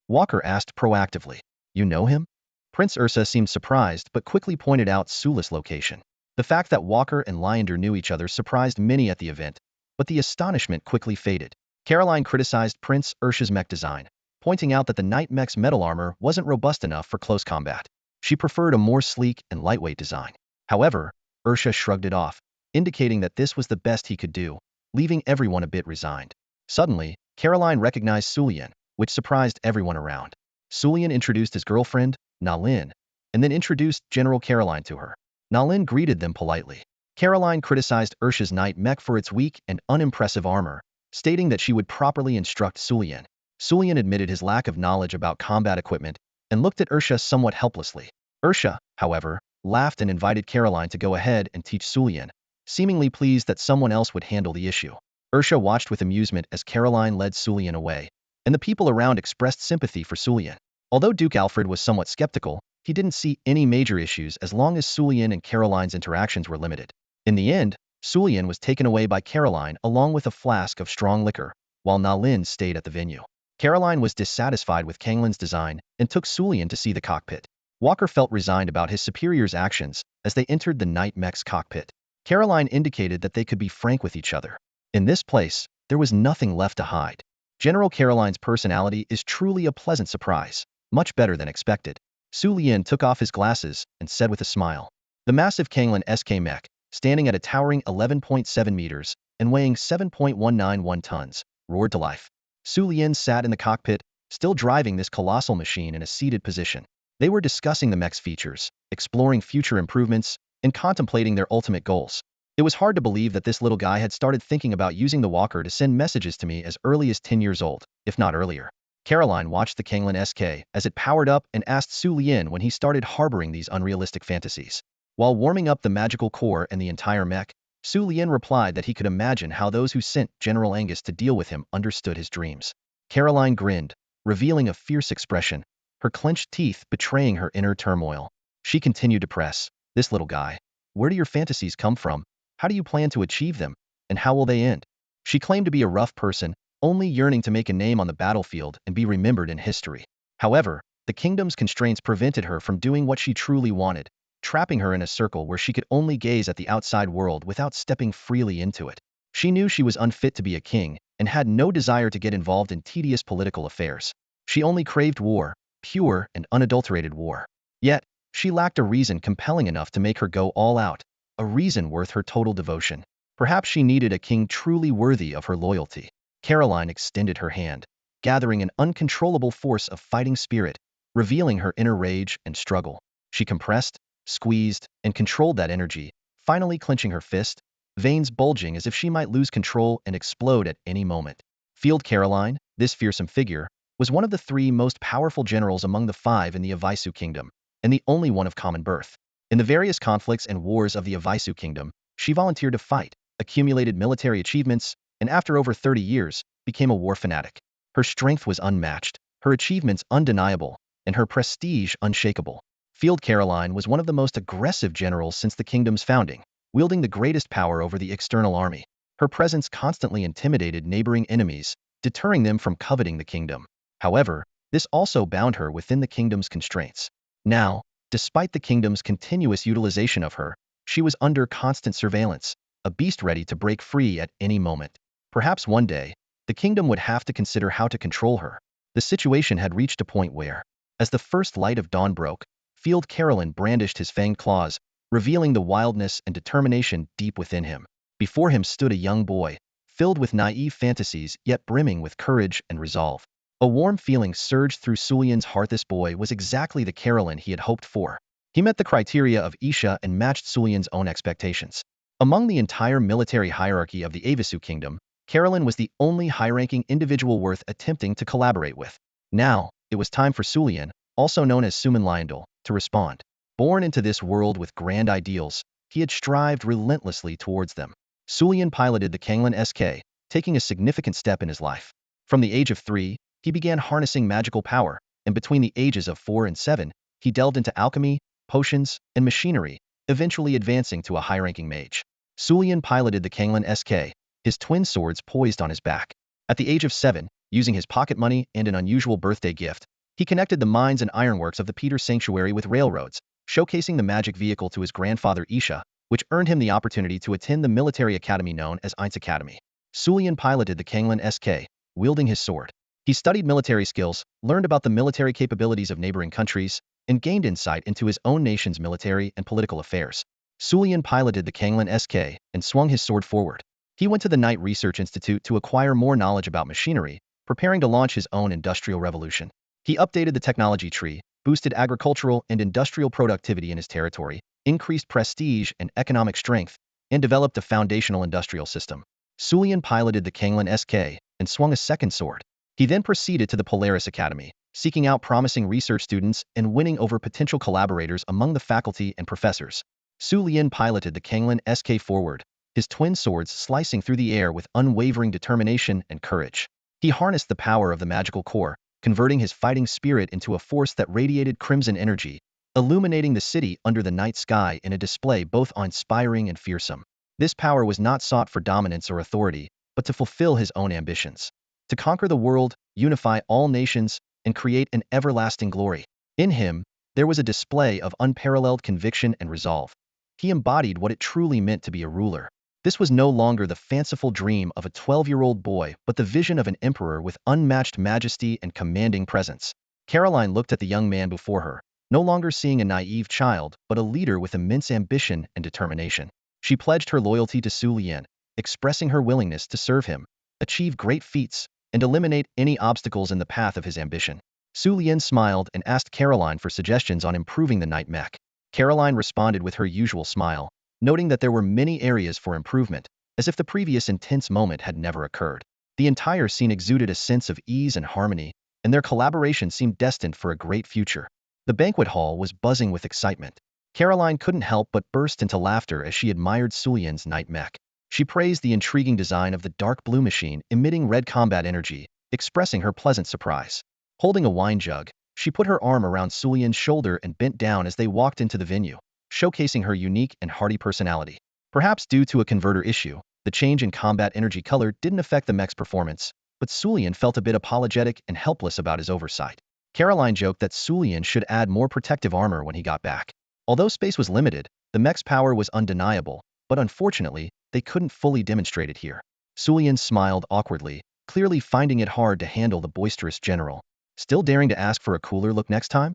Walker asked proactively. "You know him?" Prince Ursa seemed surprised but quickly pointed out Sula's location. The fact that Walker and Lyonder knew each other surprised many at the event, but the astonishment quickly faded. Caroline criticized Prince Ursha's mech design, pointing out that the Knight mech's metal armor wasn't robust enough for close combat. She preferred a more sleek and lightweight design. However, Ursha shrugged it off, indicating that this was the best he could do, leaving everyone a bit resigned. Suddenly, Caroline recognized Sulian, which surprised everyone around. Sulian introduced his girlfriend, Nalin, and then introduced General Caroline to her. Nalin greeted them politely. Caroline criticized Ursha's Knight mech for its weak and unimpressive armor, stating that she would properly instruct Sulian. Sulian admitted his lack of knowledge about combat equipment and looked at Ursha somewhat helplessly. Ursha, however, laughed and invited Caroline to go ahead and teach Sulian, seemingly pleased that someone else would handle the issue. Ursha watched with amusement as Caroline led Sulian away, and the people around expressed sympathy for Sulian. Although Duke Alfred was somewhat skeptical, he didn't see any major issues as long as Sulian and Caroline's interactions were limited. In the end, Sulian was taken away by Caroline along with a flask of strong liquor, while Nalin stayed at the venue. Caroline was dissatisfied with Kanglin's design and took Sulian to see the cockpit. Walker felt resigned about his superior's actions as they entered the Knight mech's cockpit. Caroline indicated that they could be frank with each other. In this place, there was nothing left to hide. General Caroline's personality is truly a pleasant surprise, much better than expected. Sulian took off his glasses and said with a smile. The massive Kanglin SK mech, standing at a towering 11.7 meters and weighing 7.191 tons, roared to life. Sulian sat in the cockpit, still driving this colossal machine in a seated position. They were discussing the mech's features, exploring future improvements, and contemplating their ultimate goals. It was hard to believe that this little guy had started thinking about using the walker to send messages to me as early as 10 years old, if not earlier. Caroline watched the Kanglin SK as it powered up and asked Sulian when he started harboring these unrealistic fantasies. While warming up the magical core and the entire mech, Sulian replied that he could imagine how those who sent General Angus to deal with him understood his dreams. Caroline grinned, revealing a fierce expression, her clenched teeth betraying her inner turmoil. She continued to press, "This little guy, where do your fantasies come from? How do you plan to achieve them? And how will they end?" She claimed to be a rough person, only yearning to make a name on the battlefield and be remembered in history. However, the kingdom's constraints prevented her from doing what she truly wanted, trapping her in a circle where she could only gaze at the outside world without stepping freely into it. She knew she was unfit to be a king and had no desire to get involved in tedious political affairs. She only craved war, pure and unadulterated war. Yet, she lacked a reason compelling enough to make her go all out, a reason worth her total devotion. Perhaps she needed a king truly worthy of her loyalty. Caroline extended her hand, gathering an uncontrollable force of fighting spirit, revealing her inner rage and struggle. She compressed, squeezed, and controlled that energy, finally clenching her fist, veins bulging as if she might lose control and explode at any moment. Field Caroline, this fearsome figure, was one of the 3 most powerful generals among the 5 in the Avisu kingdom, and the only one of common birth. In the various conflicts and wars of the Avisu kingdom, she volunteered to fight, accumulated military achievements, and after over 30 years, became a war fanatic. Her strength was unmatched, her achievements undeniable, and her prestige unshakable. Field Caroline was one of the most aggressive generals since the kingdom's founding, wielding the greatest power over the external army. Her presence constantly intimidated neighboring enemies, deterring them from coveting the kingdom. However, this also bound her within the kingdom's constraints. Now, despite the kingdom's continuous utilization of her, she was under constant surveillance, a beast ready to break free at any moment. Perhaps one day, the kingdom would have to consider how to control her. The situation had reached a point where, as the first light of dawn broke, Field Caroline brandished his fanged claws, revealing the wildness and determination deep within him. Before him stood a young boy, filled with naive fantasies yet brimming with courage and resolve. A warm feeling surged through Sulian's heart. This boy was exactly the Caroline he had hoped for. He met the criteria of Isha and matched Sulian's own expectations. Among the entire military hierarchy of the Avisu kingdom, Caroline was the only high-ranking individual worth attempting to collaborate with. Now, it was time for Sulian, also known as Suman Lyondal, to respond. Born into this world with grand ideals, he had strived relentlessly towards them. Sulian piloted the Kanglin SK, taking a significant step in his life. From the age of 3, he began harnessing magical power, and between the ages of 4 and 7, he delved into alchemy, potions, and machinery, eventually advancing to a high-ranking mage. Sulian piloted the Kanglin SK, his twin swords poised on his back. At the age of 7, using his pocket money and an unusual birthday gift, he connected the mines and ironworks of the Peter Sanctuary with railroads, showcasing the magic vehicle to his grandfather Isha, which earned him the opportunity to attend the military academy known as Eins Academy. Sulian piloted the Kanglin SK, wielding his sword. He studied military skills, learned about the military capabilities of neighboring countries, and gained insight into his own nation's military and political affairs. Sulian piloted the Kanglin SK and swung his sword forward. He went to the Knight Research Institute to acquire more knowledge about machinery, preparing to launch his own industrial revolution. He updated the technology tree, boosted agricultural and industrial productivity in his territory, increased prestige and economic strength, and developed a foundational industrial system. Sulian piloted the Kanglin SK and swung a second sword. He then proceeded to the Polaris Academy, seeking out promising research students and winning over potential collaborators among the faculty and professors. Sulian piloted the Kanglin SK forward, his twin swords slicing through the air with unwavering determination and courage. He harnessed the power of the magical core, converting his fighting spirit into a force that radiated crimson energy, illuminating the city under the night sky in a display both awe-inspiring and fearsome. This power was not sought for dominance or authority, but to fulfill his own ambitions. To conquer the world, unify all nations, and create an everlasting glory. In him, there was a display of unparalleled conviction and resolve. He embodied what it truly meant to be a ruler. This was no longer the fanciful dream of a 12-year-old boy, but the vision of an emperor with unmatched majesty and commanding presence. Caroline looked at the young man before her, no longer seeing a naive child, but a leader with immense ambition and determination. She pledged her loyalty to Sulian, expressing her willingness to serve him, achieve great feats, and eliminate any obstacles in the path of his ambition. Sulian smiled and asked Caroline for suggestions on improving the night mech. Caroline responded with her usual smile, noting that there were many areas for improvement, as if the previous intense moment had never occurred. The entire scene exuded a sense of ease and harmony, and their collaboration seemed destined for a great future. The banquet hall was buzzing with excitement. Caroline couldn't help but burst into laughter as she admired Sulian's night mech. She praised the intriguing design of the dark blue machine emitting red combat energy, expressing her pleasant surprise. Holding a wine jug, she put her arm around Sulian's shoulder and bent down as they walked into the venue, showcasing her unique and hearty personality. Perhaps due to a converter issue, the change in combat energy color didn't affect the mech's performance, but Sulian felt a bit apologetic and helpless about his oversight. Caroline joked that Sulian should add more protective armor when he got back. Although space was limited, the mech's power was undeniable, but unfortunately, they couldn't fully demonstrate it here. Sulian smiled awkwardly, clearly finding it hard to handle the boisterous general. Still daring to ask for a cooler look next time?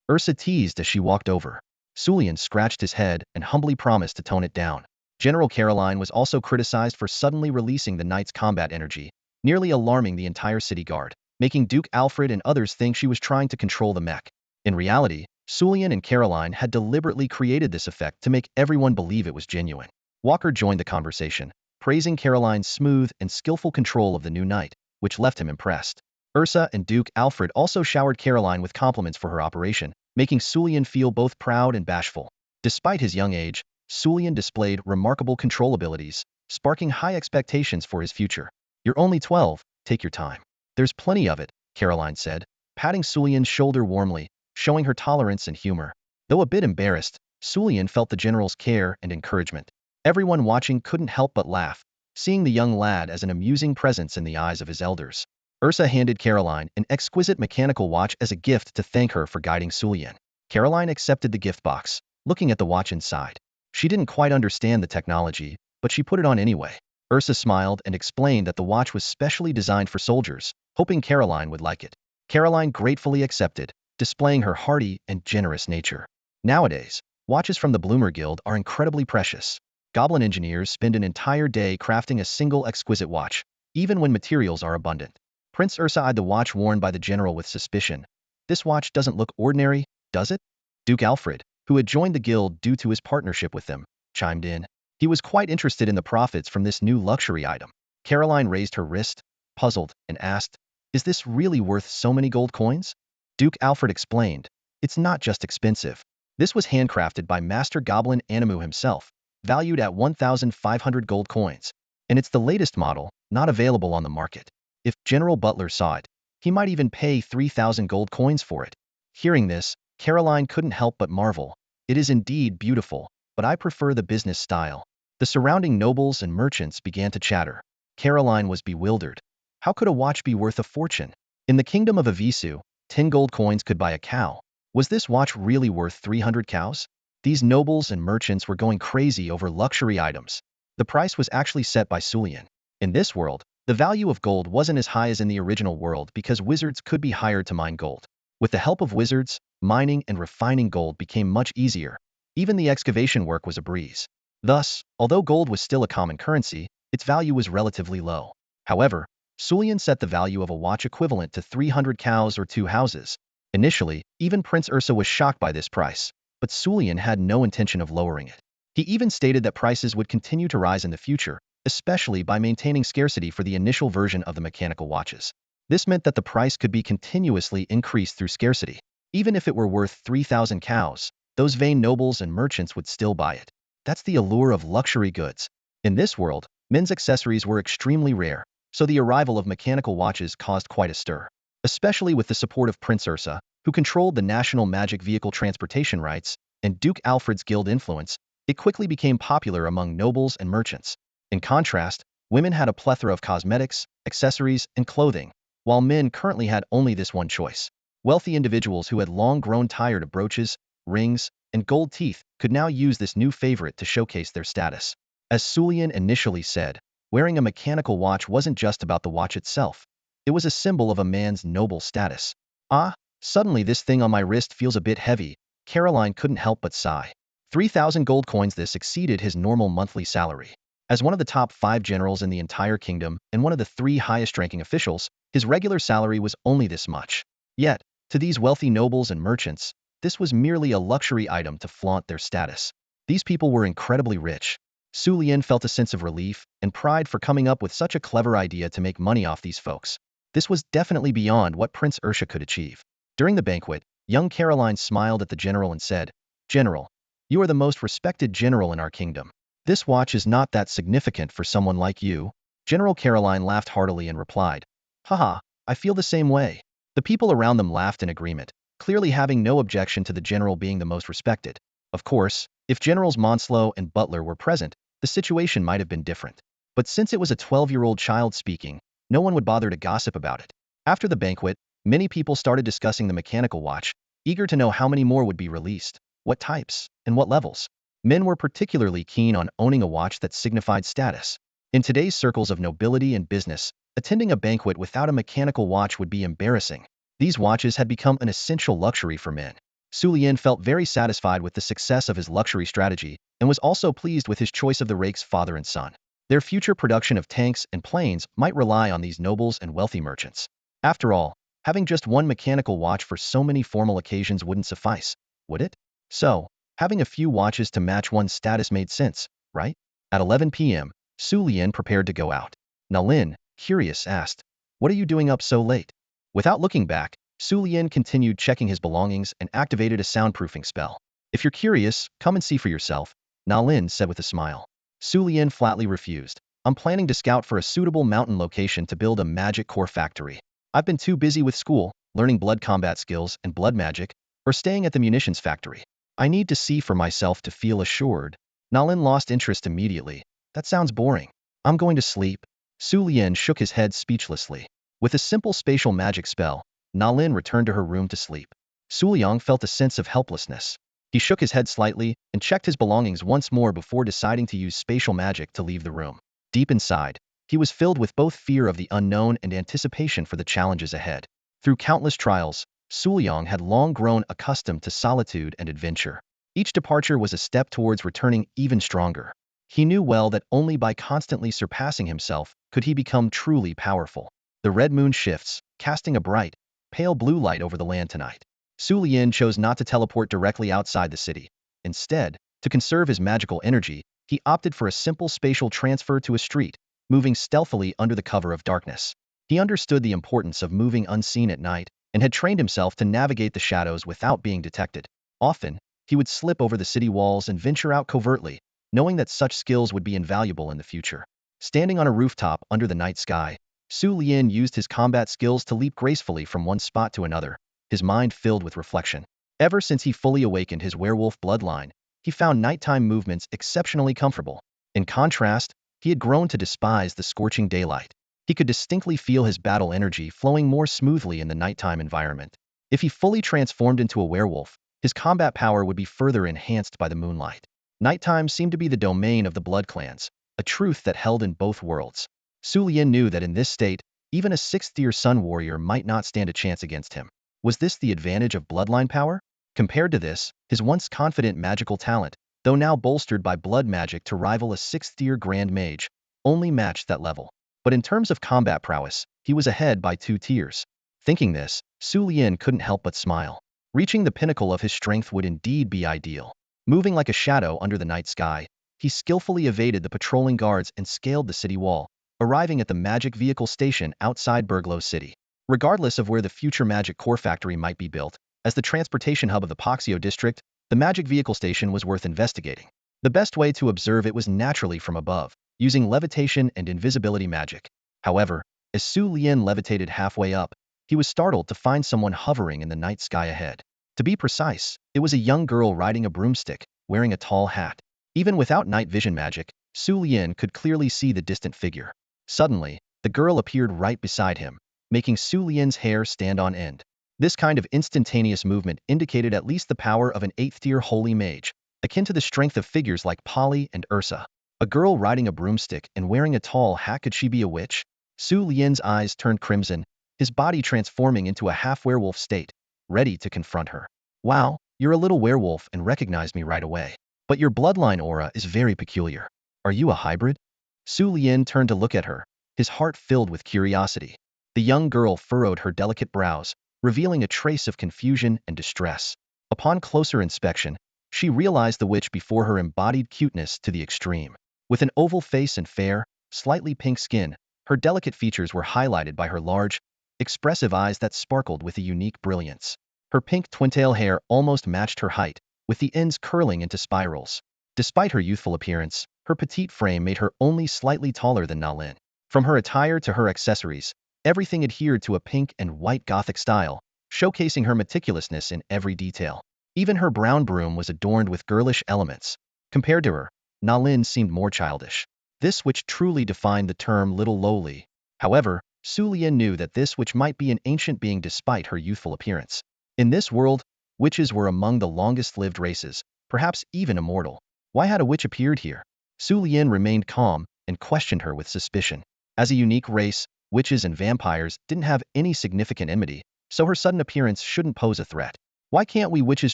Ursa teased as she walked over. Sulian scratched his head and humbly promised to tone it down. General Caroline was also criticized for suddenly releasing the knight's combat energy, nearly alarming the entire city guard, making Duke Alfred and others think she was trying to control the mech. In reality, Sulian and Caroline had deliberately created this effect to make everyone believe it was genuine. Walker joined the conversation, praising Caroline's smooth and skillful control of the new knight, which left him impressed. Ursa and Duke Alfred also showered Caroline with compliments for her operation, making Sulian feel both proud and bashful. Despite his young age, Sulian displayed remarkable control abilities, sparking high expectations for his future. "You're only 12, take your time. There's plenty of it," Caroline said, patting Sulian's shoulder warmly, showing her tolerance and humor. Though a bit embarrassed, Sulian felt the general's care and encouragement. Everyone watching couldn't help but laugh, seeing the young lad as an amusing presence in the eyes of his elders. Ursa handed Caroline an exquisite mechanical watch as a gift to thank her for guiding Sulian. Caroline accepted the gift box, looking at the watch inside. She didn't quite understand the technology, but she put it on anyway. Ursa smiled and explained that the watch was specially designed for soldiers, hoping Caroline would like it. Caroline gratefully accepted, displaying her hearty and generous nature. Nowadays, watches from the Bloomer Guild are incredibly precious. Goblin engineers spend an entire day crafting a single exquisite watch, even when materials are abundant. Prince Ursa eyed the watch worn by the general with suspicion. "This watch doesn't look ordinary, does it?" Duke Alfred, who had joined the guild due to his partnership with them, chimed in. He was quite interested in the profits from this new luxury item. Caroline raised her wrist, puzzled, and asked, "Is this really worth so many gold coins?" Duke Alfred explained, "It's not just expensive. This was handcrafted by Master Goblin Animu himself, valued at 1,500 gold coins. And it's the latest model, not available on the market. If General Butler saw it, he might even pay 3,000 gold coins for it." Hearing this, Caroline couldn't help but marvel. "It is indeed beautiful, but I prefer the business style." The surrounding nobles and merchants began to chatter. Caroline was bewildered. How could a watch be worth a fortune? In the kingdom of Avisu, 10 gold coins could buy a cow. Was this watch really worth 300 cows? These nobles and merchants were going crazy over luxury items. The price was actually set by Sulian. In this world, the value of gold wasn't as high as in the original world because wizards could be hired to mine gold. With the help of wizards, mining and refining gold became much easier. Even the excavation work was a breeze. Thus, although gold was still a common currency, its value was relatively low. However, Sulian set the value of a watch equivalent to 300 cows or 2 houses. Initially, even Prince Ursa was shocked by this price, but Sulian had no intention of lowering it. He even stated that prices would continue to rise in the future, especially by maintaining scarcity for the initial version of the mechanical watches. This meant that the price could be continuously increased through scarcity. Even if it were worth 3,000 cows, those vain nobles and merchants would still buy it. That's the allure of luxury goods. In this world, men's accessories were extremely rare, so the arrival of mechanical watches caused quite a stir. Especially with the support of Prince Ursa, who controlled the national magic vehicle transportation rights, and Duke Alfred's guild influence, it quickly became popular among nobles and merchants. In contrast, women had a plethora of cosmetics, accessories, and clothing, while men currently had only this one choice. Wealthy individuals who had long grown tired of brooches, rings, and gold teeth could now use this new favorite to showcase their status. As Sulian initially said, wearing a mechanical watch wasn't just about the watch itself. It was a symbol of a man's noble status. Ah, suddenly this thing on my wrist feels a bit heavy, Caroline couldn't help but sigh. 3,000 gold coins. This exceeded his normal monthly salary. As one of the top 5 generals in the entire kingdom and one of the 3 highest-ranking officials, his regular salary was only this much. Yet, to these wealthy nobles and merchants, this was merely a luxury item to flaunt their status. These people were incredibly rich. Sulian felt a sense of relief and pride for coming up with such a clever idea to make money off these folks. This was definitely beyond what Prince Ursa could achieve. During the banquet, young Caroline smiled at the general and said, "General, you are the most respected general in our kingdom. This watch is not that significant for someone like you." General Caroline laughed heartily and replied, "Haha, I feel the same way." The people around them laughed in agreement, clearly having no objection to the general being the most respected. Of course, if Generals Monslow and Butler were present, the situation might have been different. But since it was a 12-year-old child speaking, no one would bother to gossip about it. After the banquet, many people started discussing the mechanical watch, eager to know how many more would be released, what types, and what levels. Men were particularly keen on owning a watch that signified status. In today's circles of nobility and business, attending a banquet without a mechanical watch would be embarrassing. These watches had become an essential luxury for men. Sulian felt very satisfied with the success of his luxury strategy and was also pleased with his choice of the Rake's father and son. Their future production of tanks and planes might rely on these nobles and wealthy merchants. After all, having just one mechanical watch for so many formal occasions wouldn't suffice, would it? So, having a few watches to match one's status made sense, right? At 11 p.m., Sulian prepared to go out. Nalin, curious, asked, "What are you doing up so late?" Without looking back, Sulian continued checking his belongings and activated a soundproofing spell. "If you're curious, come and see for yourself," Nalin said with a smile. Sulian flatly refused. "I'm planning to scout for a suitable mountain location to build a magic core factory. I've been too busy with school, learning blood combat skills and blood magic, or staying at the munitions factory. I need to see for myself to feel assured." Nalin lost interest immediately. "That sounds boring. I'm going to sleep." Sulian shook his head speechlessly. With a simple spatial magic spell, Nalin returned to her room to sleep. Sulian felt a sense of helplessness. He shook his head slightly and checked his belongings once more before deciding to use spatial magic to leave the room. Deep inside, he was filled with both fear of the unknown and anticipation for the challenges ahead. Through countless trials, Sulian had long grown accustomed to solitude and adventure. Each departure was a step towards returning even stronger. He knew well that only by constantly surpassing himself could he become truly powerful. The red moon shifts, casting a bright, pale blue light over the land tonight. Sulian chose not to teleport directly outside the city. Instead, to conserve his magical energy, he opted for a simple spatial transfer to a street, moving stealthily under the cover of darkness. He understood the importance of moving unseen at night and had trained himself to navigate the shadows without being detected. Often, he would slip over the city walls and venture out covertly, knowing that such skills would be invaluable in the future. Standing on a rooftop under the night sky, Sulian used his combat skills to leap gracefully from one spot to another, his mind filled with reflection. Ever since he fully awakened his werewolf bloodline, he found nighttime movements exceptionally comfortable. In contrast, he had grown to despise the scorching daylight. He could distinctly feel his battle energy flowing more smoothly in the nighttime environment. If he fully transformed into a werewolf, His combat power would be further enhanced by the moonlight. Nighttime seemed to be the domain of the blood clans, a truth that held in both worlds. Su Lian knew that in this state, even a sixth-tier sun warrior might not stand a chance against him. Was this the advantage of bloodline power? Compared to this, his once confident magical talent, though now bolstered by blood magic to rival a sixth-tier grand mage, only matched that level. But in terms of combat prowess, he was ahead by 2 tiers. Thinking this, Su Lian couldn't help but smile. Reaching the pinnacle of his strength would indeed be ideal. Moving like a shadow under the night sky, he skillfully evaded the patrolling guards and scaled the city wall, arriving at the magic vehicle station outside Burglow City. Regardless of where the future magic core factory might be built, as the transportation hub of the Poxio district, the magic vehicle station was worth investigating. The best way to observe it was naturally from above, using levitation and invisibility magic. However, as Su Lian levitated halfway up, he was startled to find someone hovering in the night sky ahead. To be precise, it was a young girl riding a broomstick, wearing a tall hat. Even without night vision magic, Su Lian could clearly see the distant figure. Suddenly, the girl appeared right beside him, making Su Lian's hair stand on end. This kind of instantaneous movement indicated at least the power of an 8th-tier holy mage, akin to the strength of figures like Polly and Ursa. A girl riding a broomstick and wearing a tall hat, could she be a witch? Su Lian's eyes turned crimson, his body transforming into a half-werewolf state, ready to confront her. Wow, you're a little werewolf and recognized me right away. But your bloodline aura is very peculiar. Are you a hybrid? Su Lian turned to look at her, his heart filled with curiosity. The young girl furrowed her delicate brows, revealing a trace of confusion and distress. Upon closer inspection, she realized the witch before her embodied cuteness to the extreme. With an oval face and fair, slightly pink skin, her delicate features were highlighted by her large, expressive eyes that sparkled with a unique brilliance. Her pink twintail hair almost matched her height, with the ends curling into spirals. Despite her youthful appearance, her petite frame made her only slightly taller than Na Lin. From her attire to her accessories, everything adhered to a pink and white Gothic style, showcasing her meticulousness in every detail. Even her brown broom was adorned with girlish elements. Compared to her, Na Lin seemed more childish. This which truly defined the term little lowly. However, Su Lian knew that this witch might be an ancient being despite her youthful appearance. In this world, witches were among the longest-lived races, perhaps even immortal. Why had a witch appeared here? Su Lian remained calm and questioned her with suspicion. As a unique race, witches and vampires didn't have any significant enmity, so her sudden appearance shouldn't pose a threat. Why can't we witches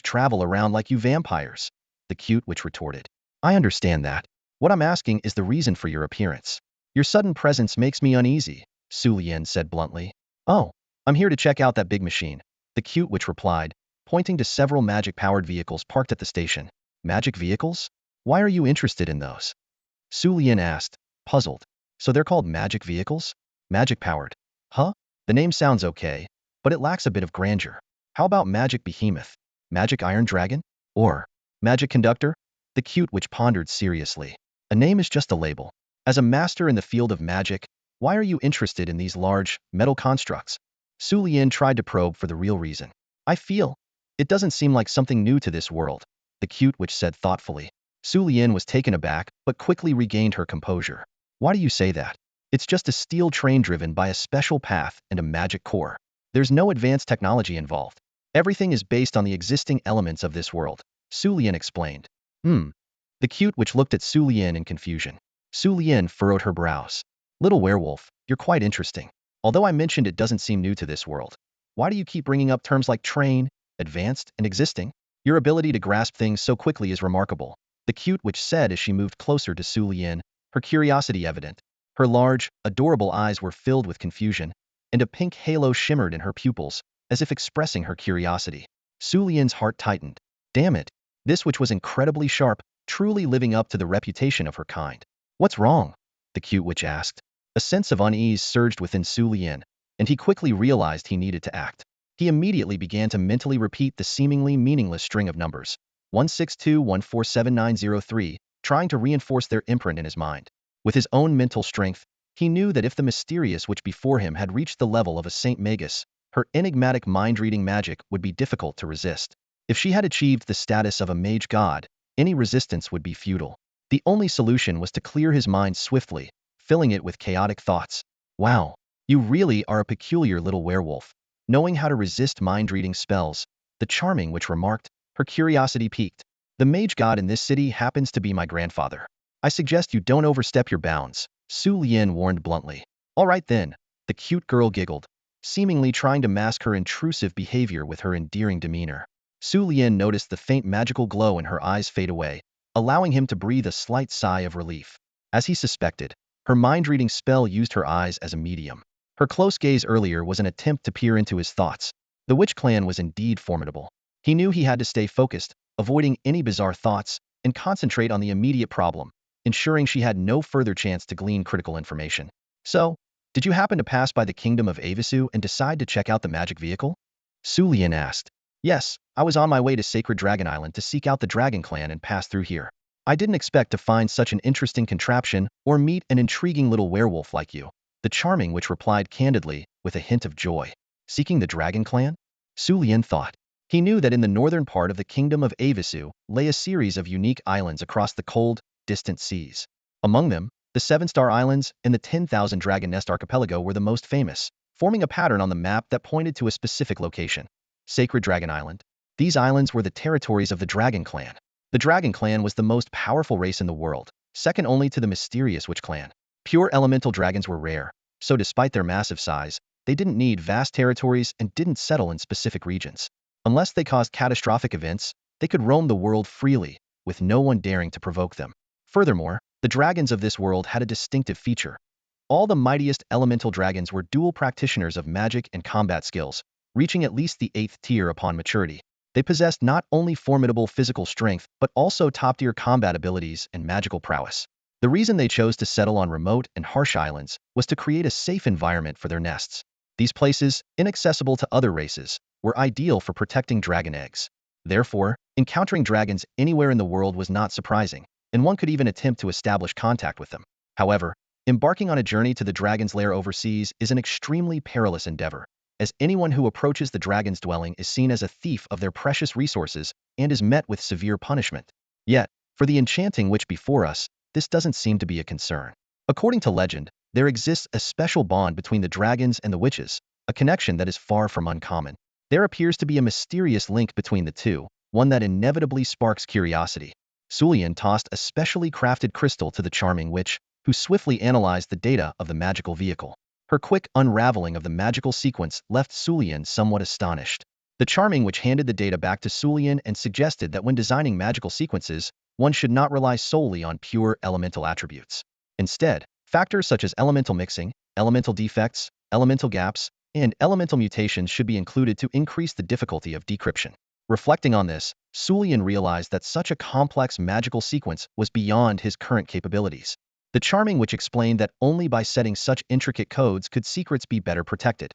travel around like you vampires? The cute witch retorted. I understand that. What I'm asking is the reason for your appearance. Your sudden presence makes me uneasy, Su Lian said bluntly. Oh, I'm here to check out that big machine, the cute witch replied, pointing to several magic-powered vehicles parked at the station. Magic vehicles? Why are you interested in those? Su Lian asked, puzzled. So they're called magic vehicles? Magic-powered. Huh? The name sounds okay, but it lacks a bit of grandeur. How about magic behemoth? Magic iron dragon? Or magic conductor? The cute witch pondered seriously. A name is just a label. As a master in the field of magic, why are you interested in these large, metal constructs? Su Lian tried to probe for the real reason. I feel. It doesn't seem like something new to this world, the cute witch said thoughtfully. Su Lian was taken aback, but quickly regained her composure. Why do you say that? It's just a steel train driven by a special path and a magic core. There's no advanced technology involved. Everything is based on the existing elements of this world, Su Lian explained. The cute witch looked at Su Lian in confusion. Su Lian furrowed her brows. Little werewolf, you're quite interesting. Although I mentioned it doesn't seem new to this world. Why do you keep bringing up terms like train, advanced, and existing? Your ability to grasp things so quickly is remarkable, the cute witch said as she moved closer to Su Lian, her curiosity evident. Her large, adorable eyes were filled with confusion, and a pink halo shimmered in her pupils, as if expressing her curiosity. Su Lian's heart tightened. Damn it, this witch was incredibly sharp, truly living up to the reputation of her kind. What's wrong? The cute witch asked. A sense of unease surged within Su Lian, and he quickly realized he needed to act. He immediately began to mentally repeat the seemingly meaningless string of numbers, 162147903, trying to reinforce their imprint in his mind. With his own mental strength, he knew that if the mysterious witch before him had reached the level of a Saint Magus, her enigmatic mind-reading magic would be difficult to resist. If she had achieved the status of a mage god, any resistance would be futile. The only solution was to clear his mind swiftly, filling it with chaotic thoughts. Wow, you really are a peculiar little werewolf, knowing how to resist mind-reading spells, the charming witch remarked, Her curiosity piqued. The mage god in this city happens to be my grandfather. I suggest you don't overstep your bounds, Su Lian warned bluntly. All right then, the cute girl giggled, seemingly trying to mask her intrusive behavior with her endearing demeanor. Su Lian noticed the faint magical glow in her eyes fade away, allowing him to breathe a slight sigh of relief. As he suspected, her mind-reading spell used her eyes as a medium. Her close gaze earlier was an attempt to peer into his thoughts. The witch clan was indeed formidable. He knew he had to stay focused, avoiding any bizarre thoughts, and concentrate on the immediate problem, ensuring she had no further chance to glean critical information. So, did you happen to pass by the kingdom of Avisu and decide to check out the magic vehicle? Su Lian asked. Yes, I was on my way to Sacred Dragon Island to seek out the Dragon Clan and pass through here. I didn't expect to find such an interesting contraption or meet an intriguing little werewolf like you. The charming witch replied candidly, with a hint of joy. Seeking the Dragon Clan? Su Lian thought. He knew that in the northern part of the kingdom of Avisu lay a series of unique islands across the cold, distant seas. Among them, the Seven-Star Islands and the 10,000 Dragon Nest Archipelago were the most famous, forming a pattern on the map that pointed to a specific location. Sacred Dragon Island. These islands were the territories of the Dragon Clan. The Dragon Clan was the most powerful race in the world, second only to the mysterious Witch Clan. Pure elemental dragons were rare, so despite their massive size, they didn't need vast territories and didn't settle in specific regions. Unless they caused catastrophic events, they could roam the world freely, with no one daring to provoke them. Furthermore, the dragons of this world had a distinctive feature. All the mightiest elemental dragons were dual practitioners of magic and combat skills, reaching at least the 8th tier upon maturity. They possessed not only formidable physical strength, but also top-tier combat abilities and magical prowess. The reason they chose to settle on remote and harsh islands was to create a safe environment for their nests. These places, inaccessible to other races, were ideal for protecting dragon eggs. Therefore, encountering dragons anywhere in the world was not surprising, and one could even attempt to establish contact with them. However, embarking on a journey to the dragon's lair overseas is an extremely perilous endeavor, as anyone who approaches the dragon's dwelling is seen as a thief of their precious resources and is met with severe punishment. Yet, for the enchanting witch before us, this doesn't seem to be a concern. According to legend, there exists a special bond between the dragons and the witches, a connection that is far from uncommon. There appears to be a mysterious link between the two, one that inevitably sparks curiosity. Su Lian tossed a specially crafted crystal to the charming witch, who swiftly analyzed the data of the magical vehicle. Her quick unraveling of the magical sequence left Su Lian somewhat astonished. The charming witch handed the data back to Su Lian and suggested that when designing magical sequences, one should not rely solely on pure elemental attributes. Instead, factors such as elemental mixing, elemental defects, elemental gaps, and elemental mutations should be included to increase the difficulty of decryption. Reflecting on this, Su Lian realized that such a complex magical sequence was beyond his current capabilities. The charming witch explained that only by setting such intricate codes could secrets be better protected.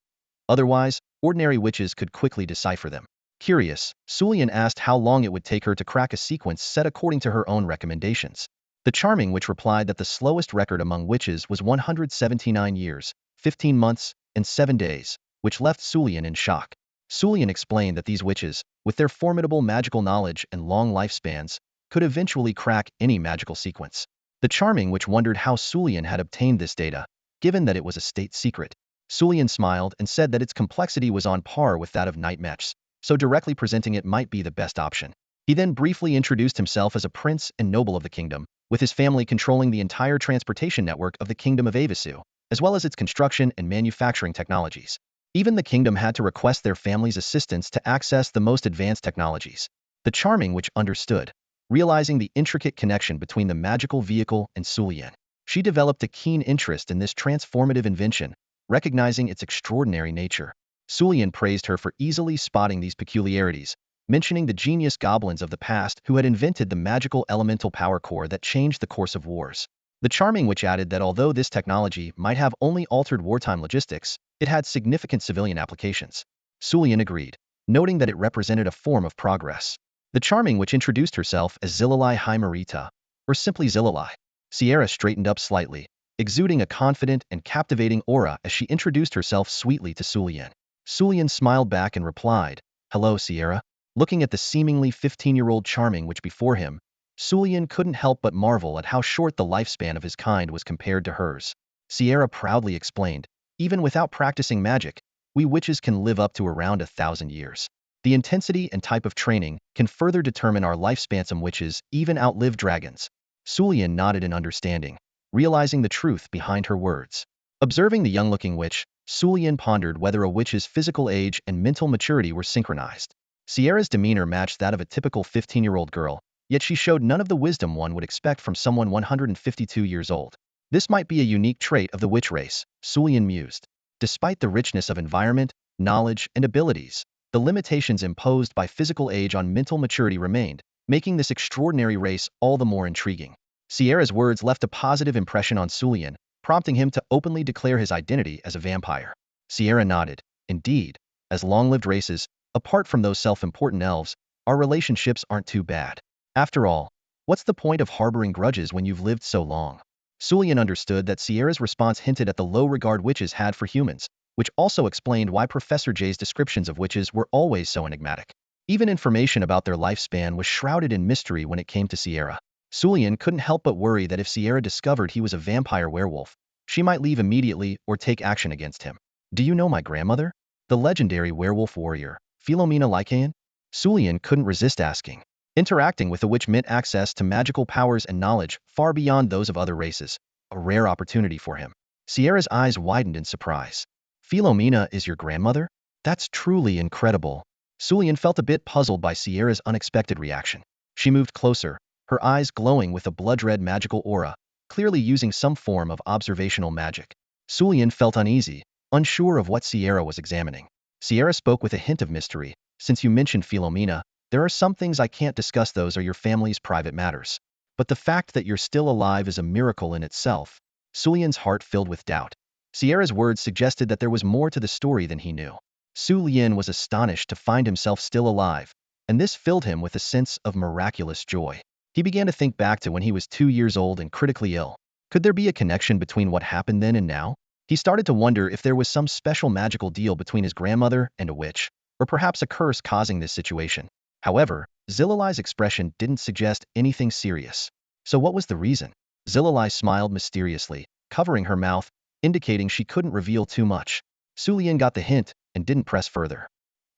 Otherwise, ordinary witches could quickly decipher them. Curious, Su Lian asked how long it would take her to crack a sequence set according to her own recommendations. The charming witch replied that the slowest record among witches was 179 years, 15 months, and 7 days, which left Su Lian in shock. Su Lian explained that these witches, with their formidable magical knowledge and long lifespans, could eventually crack any magical sequence. The charming witch wondered how Su Lian had obtained this data, given that it was a state secret. Su Lian smiled and said that its complexity was on par with that of night mechs, so directly presenting it might be the best option. He then briefly introduced himself as a prince and noble of the kingdom, with his family controlling the entire transportation network of the kingdom of Avisu, as well as its construction and manufacturing technologies. Even the kingdom had to request their family's assistance to access the most advanced technologies. The charming witch understood, realizing the intricate connection between the magical vehicle and Su Lian. She developed a keen interest in this transformative invention, recognizing its extraordinary nature. Su Lian praised her for easily spotting these peculiarities, mentioning the genius goblins of the past who had invented the magical elemental power core that changed the course of wars. The charming witch added that although this technology might have only altered wartime logistics, it had significant civilian applications. Su Lian agreed, noting that it represented a form of progress. The charming witch introduced herself as Zillalai Hymerita, or simply Zillalai. Sierra straightened up slightly, exuding a confident and captivating aura as she introduced herself sweetly to Su Lian. Su Lian smiled back and replied, "Hello, Sierra." Looking at the seemingly 15-year-old charming witch before him, Su Lian couldn't help but marvel at how short the lifespan of his kind was compared to hers. Sierra proudly explained, "Even without practicing magic, we witches can live up to around 1,000 years." The intensity and type of training can further determine our lifespan. Some witches even outlive dragons. Sulian nodded in understanding, realizing the truth behind her words. Observing the young-looking witch, Sulian pondered whether a witch's physical age and mental maturity were synchronized. Sierra's demeanor matched that of a typical 15-year-old girl, yet she showed none of the wisdom one would expect from someone 152 years old. This might be a unique trait of the witch race, Sulian mused. Despite the richness of environment, knowledge, and abilities, the limitations imposed by physical age on mental maturity remained, making this extraordinary race all the more intriguing. Sierra's words left a positive impression on Sulian, prompting him to openly declare his identity as a vampire. Sierra nodded. Indeed, as long-lived races, apart from those self-important elves, our relationships aren't too bad. After all, what's the point of harboring grudges when you've lived so long? Sulian understood that Sierra's response hinted at the low regard witches had for humans, which also explained why Professor J's descriptions of witches were always so enigmatic. Even information about their lifespan was shrouded in mystery when it came to Sierra. Sulian couldn't help but worry that if Sierra discovered he was a vampire werewolf, she might leave immediately or take action against him. Do you know my grandmother? The legendary werewolf warrior, Philomena Lycaon? Sulian couldn't resist asking. Interacting with the witch meant access to magical powers and knowledge far beyond those of other races, a rare opportunity for him. Sierra's eyes widened in surprise. Philomena is your grandmother? That's truly incredible. Sulian felt a bit puzzled by Sierra's unexpected reaction. She moved closer, her eyes glowing with a blood-red magical aura, clearly using some form of observational magic. Sulian felt uneasy, unsure of what Sierra was examining. Sierra spoke with a hint of mystery. Since you mentioned Philomena, there are some things I can't discuss. Those are your family's private matters. But the fact that you're still alive is a miracle in itself. Sulian's heart filled with doubt. Sierra's words suggested that there was more to the story than he knew. Sulian was astonished to find himself still alive, and this filled him with a sense of miraculous joy. He began to think back to when he was 2 years old and critically ill. Could there be a connection between what happened then and now? He started to wonder if there was some special magical deal between his grandmother and a witch, or perhaps a curse causing this situation. However, Zilalai's expression didn't suggest anything serious. So what was the reason? Zilalai smiled mysteriously, covering her mouth, indicating she couldn't reveal too much. Sulian got the hint and didn't press further.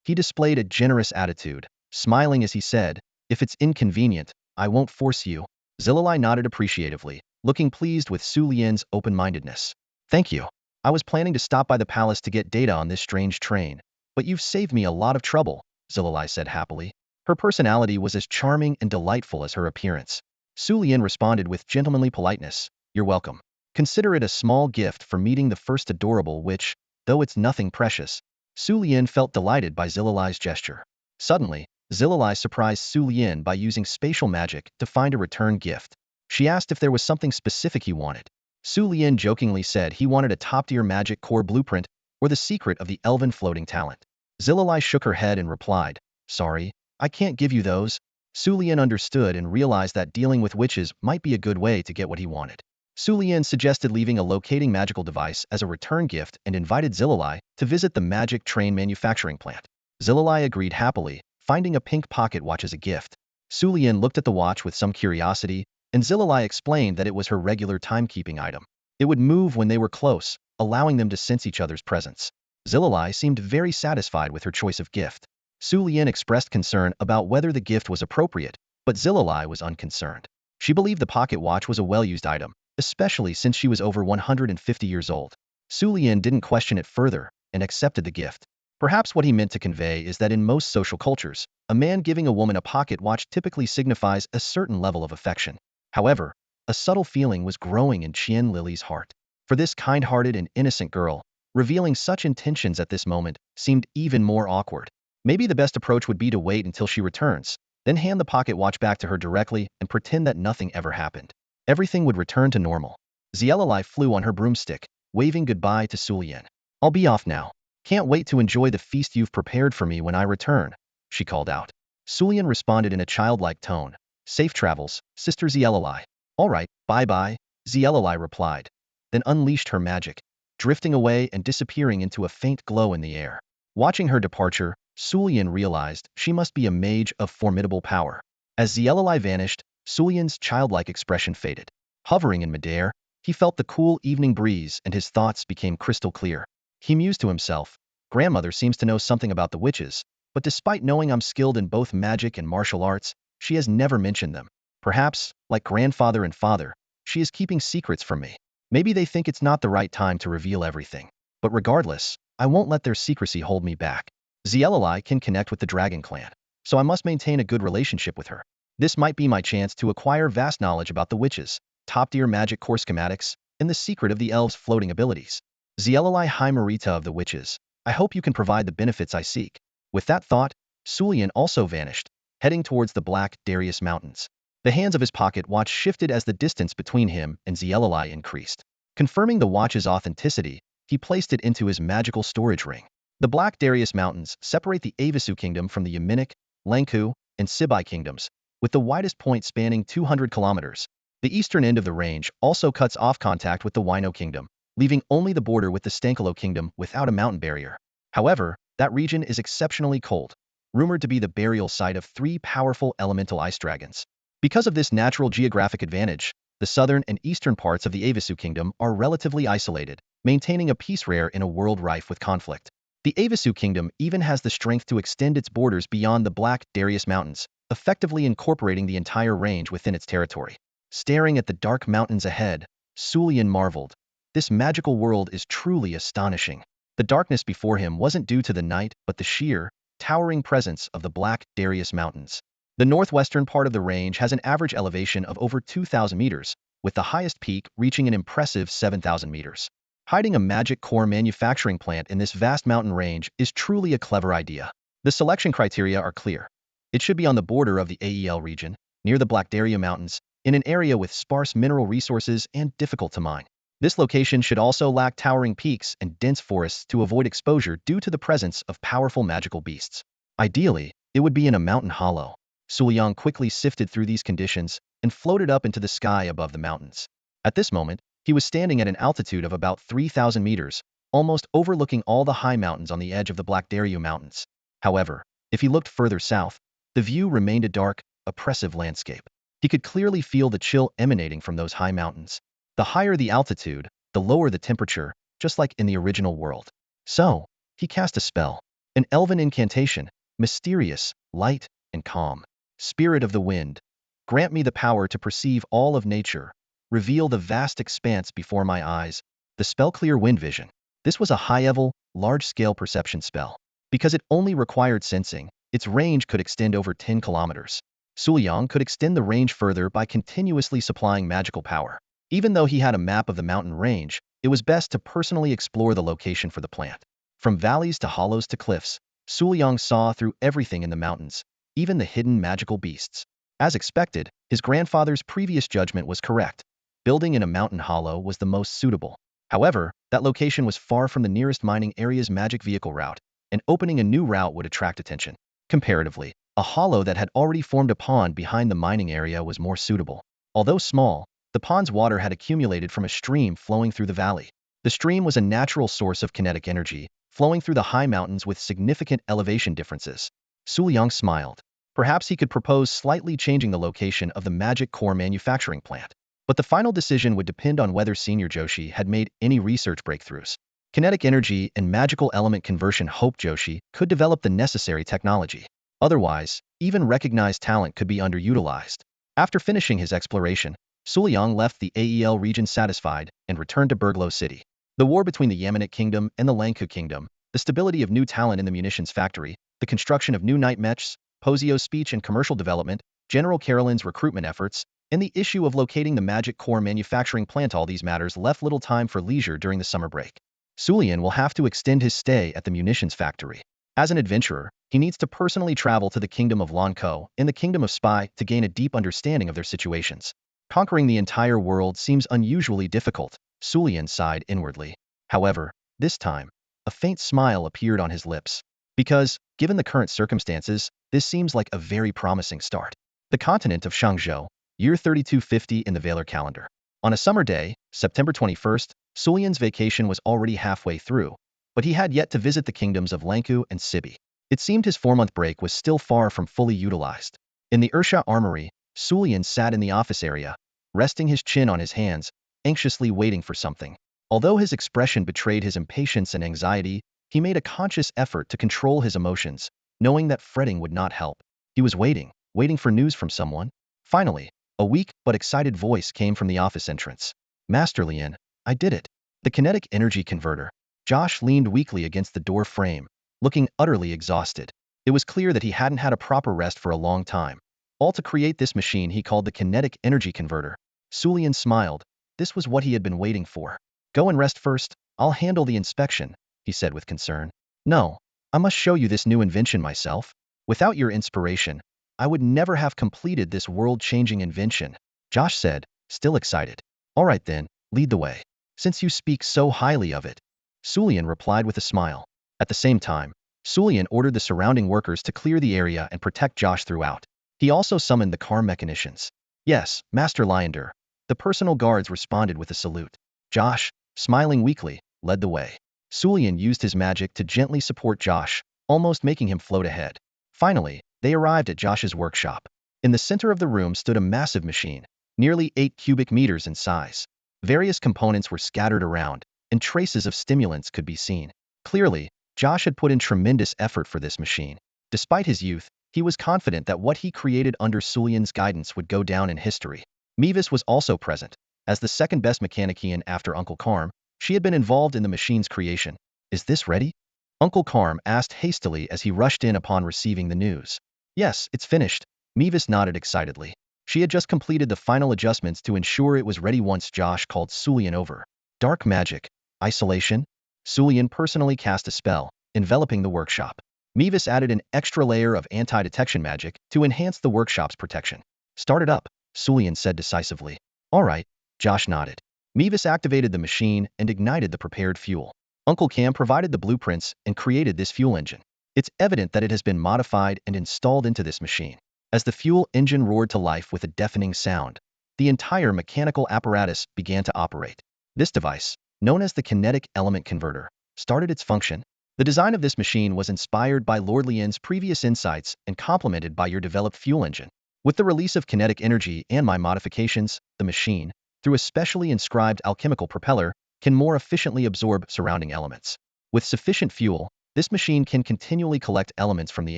He displayed a generous attitude, smiling as he said, "If it's inconvenient, I won't force you." Zilalai nodded appreciatively, looking pleased with Sulian's open-mindedness. "Thank you. I was planning to stop by the palace to get data on this strange train, but you've saved me a lot of trouble," Zilalai said happily. Her personality was as charming and delightful as her appearance. Sulian responded with gentlemanly politeness, "You're welcome. Consider it a small gift for meeting the first adorable witch, though it's nothing precious." Sulian felt delighted by Zilalai's gesture. Suddenly, Zilalai surprised Sulian by using spatial magic to find a return gift. She asked if there was something specific he wanted. Sulian jokingly said he wanted a top-tier magic core blueprint or the secret of the elven floating talent. Zilalai shook her head and replied, "Sorry, I can't give you those." Sulian understood and realized that dealing with witches might be a good way to get what he wanted. Sulian suggested leaving a locating magical device as a return gift and invited Zilalai to visit the magic train manufacturing plant. Zilalai agreed happily, finding a pink pocket watch as a gift. Sulian looked at the watch with some curiosity, and Zilalai explained that it was her regular timekeeping item. It would move when they were close, allowing them to sense each other's presence. Zilalai seemed very satisfied with her choice of gift. Sulian expressed concern about whether the gift was appropriate, but Zilalai was unconcerned. She believed the pocket watch was a well-used item, especially since she was over 150 years old. Sulian didn't question it further and accepted the gift. Perhaps what he meant to convey is that in most social cultures, a man giving a woman a pocket watch typically signifies a certain level of affection. However, a subtle feeling was growing in Qian Lily's heart. For this kind-hearted and innocent girl, revealing such intentions at this moment seemed even more awkward. Maybe the best approach would be to wait until she returns, then hand the pocket watch back to her directly and pretend that nothing ever happened. Everything would return to normal. Zilalai flew on her broomstick, waving goodbye to Sulian. "I'll be off now. Can't wait to enjoy the feast you've prepared for me when I return," she called out. Sulian responded in a childlike tone, "Safe travels, Sister Zilalai." "All right, bye-bye," Zilalai replied, then unleashed her magic, drifting away and disappearing into a faint glow in the air. Watching her departure, Sulian realized she must be a mage of formidable power. As Zilalai vanished, Sulian's childlike expression faded. Hovering in midair, he felt the cool evening breeze and his thoughts became crystal clear. He mused to himself, "Grandmother seems to know something about the witches, but despite knowing I'm skilled in both magic and martial arts, she has never mentioned them. Perhaps, like grandfather and father, she is keeping secrets from me. Maybe they think it's not the right time to reveal everything. But regardless, I won't let their secrecy hold me back. Zielali can connect with the Dragon Clan, so I must maintain a good relationship with her. This might be my chance to acquire vast knowledge about the witches, top-tier magic core schematics, and the secret of the elves' floating abilities. Zielali High Marita of the witches, I hope you can provide the benefits I seek. With that thought, Sulian also vanished, heading towards the Black Darius Mountains. The hands of his pocket watch shifted as the distance between him and Zielali increased. Confirming the watch's authenticity, he placed it into his magical storage ring. The Black Darius Mountains separate the Avisu Kingdom from the Yaminic, Lanku, and Sibai kingdoms, with the widest point spanning 200 kilometers. The eastern end of the range also cuts off contact with the Wino Kingdom, leaving only the border with the Stankalo Kingdom without a mountain barrier. However, that region is exceptionally cold, rumored to be the burial site of 3 powerful elemental ice dragons. Because of this natural geographic advantage, the southern and eastern parts of the Avisu Kingdom are relatively isolated, maintaining a peace rare in a world rife with conflict. The Avisu Kingdom even has the strength to extend its borders beyond the Black Darius Mountains, effectively incorporating the entire range within its territory. Staring at the dark mountains ahead, Sulian marveled. This magical world is truly astonishing. The darkness before him wasn't due to the night, but the sheer, towering presence of the Black Darius Mountains. The northwestern part of the range has an average elevation of over 2,000 meters, with the highest peak reaching an impressive 7,000 meters. Hiding a magic core manufacturing plant in this vast mountain range is truly a clever idea. The selection criteria are clear. It should be on the border of the AEL region, near the Black Darius Mountains, in an area with sparse mineral resources and difficult to mine. This location should also lack towering peaks and dense forests to avoid exposure due to the presence of powerful magical beasts. Ideally, it would be in a mountain hollow. Suliang quickly sifted through these conditions and floated up into the sky above the mountains. At this moment, he was standing at an altitude of about 3,000 meters, almost overlooking all the high mountains on the edge of the Black Darius Mountains. However, if he looked further south, the view remained a dark, oppressive landscape. He could clearly feel the chill emanating from those high mountains. The higher the altitude, the lower the temperature, just like in the original world. So, he cast a spell. An elven incantation, mysterious, light, and calm. Spirit of the wind, grant me the power to perceive all of nature. Reveal the vast expanse before my eyes. The spell clear wind vision. This was a high-level, large-scale perception spell. Because it only required sensing, its range could extend over 10 kilometers. Suliang could extend the range further by continuously supplying magical power. Even though he had a map of the mountain range, it was best to personally explore the location for the plant. From valleys to hollows to cliffs, Suliang saw through everything in the mountains, even the hidden magical beasts. As expected, his grandfather's previous judgment was correct. Building in a mountain hollow was the most suitable. However, that location was far from the nearest mining area's magic vehicle route, and opening a new route would attract attention. Comparatively, a hollow that had already formed a pond behind the mining area was more suitable. Although small, the pond's water had accumulated from a stream flowing through the valley. The stream was a natural source of kinetic energy, flowing through the high mountains with significant elevation differences. Suliang smiled. Perhaps he could propose slightly changing the location of the magic core manufacturing plant. But the final decision would depend on whether Senior Joshi had made any research breakthroughs. Kinetic energy and magical element conversion hoped Joshi could develop the necessary technology. Otherwise, even recognized talent could be underutilized. After finishing his exploration, Suliang left the AEL region satisfied and returned to Berglo City. The war between the Yamanic Kingdom and the Lanku Kingdom, the stability of new talent in the munitions factory, the construction of new night mechs, Pozio's speech and commercial development, General Carolyn's recruitment efforts, and the issue of locating the magic core manufacturing plant, all these matters left little time for leisure during the summer break. Sulian will have to extend his stay at the munitions factory. As an adventurer, he needs to personally travel to the kingdom of Lanko and the kingdom of Spy to gain a deep understanding of their situations. Conquering the entire world seems unusually difficult, Sulian sighed inwardly. However, this time, a faint smile appeared on his lips. Because, given the current circumstances, this seems like a very promising start. The continent of Shangzhou, year 3250 in the Valor calendar. On a summer day, September 21st, Sulian's vacation was already halfway through, but he had yet to visit the kingdoms of Lanku and Sibi. It seemed his 4-month break was still far from fully utilized. In the Ursha Armory, Sulian sat in the office area, resting his chin on his hands, anxiously waiting for something. Although his expression betrayed his impatience and anxiety, he made a conscious effort to control his emotions, knowing that fretting would not help. He was waiting for news from someone. Finally, a weak but excited voice came from the office entrance. Master Lien, I did it. The kinetic energy converter. Josh leaned weakly against the door frame, looking utterly exhausted. It was clear that he hadn't had a proper rest for a long time. All to create this machine he called the kinetic energy converter. Sulian smiled. This was what he had been waiting for. Go and rest first, I'll handle the inspection, he said with concern. No, I must show you this new invention myself. Without your inspiration, I would never have completed this world-changing invention, Josh said, still excited. All right then, lead the way, since you speak so highly of it. Sulian replied with a smile. At the same time, Sulian ordered the surrounding workers to clear the area and protect Josh throughout. He also summoned the car mechanicians. Yes, Master Lyender. The personal guards responded with a salute. Josh, smiling weakly, led the way. Sulian used his magic to gently support Josh, almost making him float ahead. Finally, they arrived at Josh's workshop. In the center of the room stood a massive machine, nearly 8 cubic meters in size. Various components were scattered around, and traces of stimulants could be seen. Clearly, Josh had put in tremendous effort for this machine. Despite his youth, he was confident that what he created under Sulian's guidance would go down in history. Mevis was also present. As the second-best mechanician after Uncle Carm, she had been involved in the machine's creation. Is this ready? Uncle Carm asked hastily as he rushed in upon receiving the news. Yes, it's finished. Mevis nodded excitedly. She had just completed the final adjustments to ensure it was ready once Josh called Sulian over. Dark magic. Isolation? Sulian personally cast a spell, enveloping the workshop. Mevis added an extra layer of anti-detection magic to enhance the workshop's protection. Start it up, Sulian said decisively. All right, Josh nodded. Mevis activated the machine and ignited the prepared fuel. Uncle Cam provided the blueprints and created this fuel engine. It's evident that it has been modified and installed into this machine. As the fuel engine roared to life with a deafening sound, the entire mechanical apparatus began to operate. This device, known as the kinetic element converter, started its function. The design of this machine was inspired by Lord Lien's previous insights and complemented by your developed fuel engine. With the release of kinetic energy and my modifications, the machine, through a specially inscribed alchemical propeller, can more efficiently absorb surrounding elements. With sufficient fuel, this machine can continually collect elements from the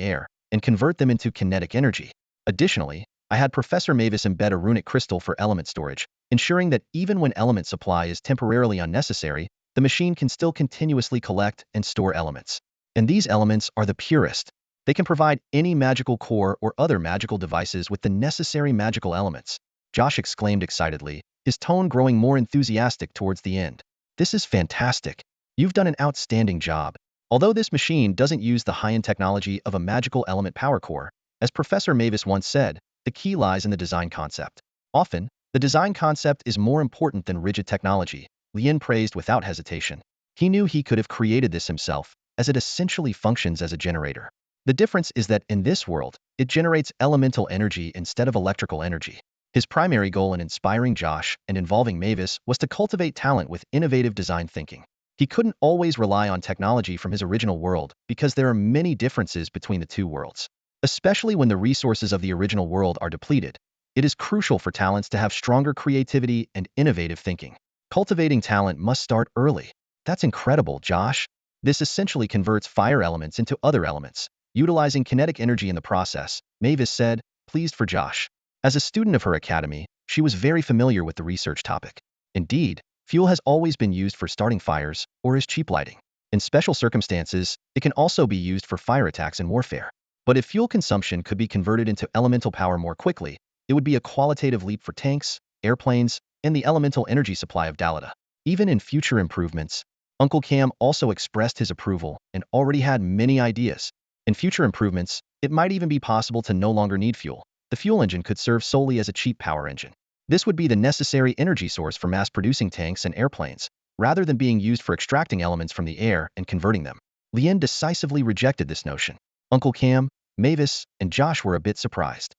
air and convert them into kinetic energy. Additionally, I had Professor Mavis embed a runic crystal for element storage, ensuring that even when element supply is temporarily unnecessary, the machine can still continuously collect and store elements. And these elements are the purest. They can provide any magical core or other magical devices with the necessary magical elements. Josh exclaimed excitedly, his tone growing more enthusiastic towards the end. This is fantastic. You've done an outstanding job. Although this machine doesn't use the high-end technology of a magical element power core, as Professor Mavis once said, the key lies in the design concept. Often, the design concept is more important than rigid technology, Lien praised without hesitation. He knew he could have created this himself, as it essentially functions as a generator. The difference is that in this world, it generates elemental energy instead of electrical energy. His primary goal in inspiring Josh and involving Mavis was to cultivate talent with innovative design thinking. He couldn't always rely on technology from his original world because there are many differences between the two worlds. Especially when the resources of the original world are depleted, it is crucial for talents to have stronger creativity and innovative thinking. Cultivating talent must start early. That's incredible, Josh. This essentially converts fire elements into other elements, utilizing kinetic energy in the process, Mavis said, pleased for Josh. As a student of her academy, she was very familiar with the research topic. Indeed, fuel has always been used for starting fires or as cheap lighting. In special circumstances, it can also be used for fire attacks in warfare. But if fuel consumption could be converted into elemental power more quickly, it would be a qualitative leap for tanks, airplanes, and the elemental energy supply of Dalida. Even in future improvements, Uncle Cam also expressed his approval and already had many ideas. In future improvements, it might even be possible to no longer need fuel. The fuel engine could serve solely as a cheap power engine. This would be the necessary energy source for mass-producing tanks and airplanes, rather than being used for extracting elements from the air and converting them. Lien decisively rejected this notion. Uncle Cam, Mavis, and Josh were a bit surprised.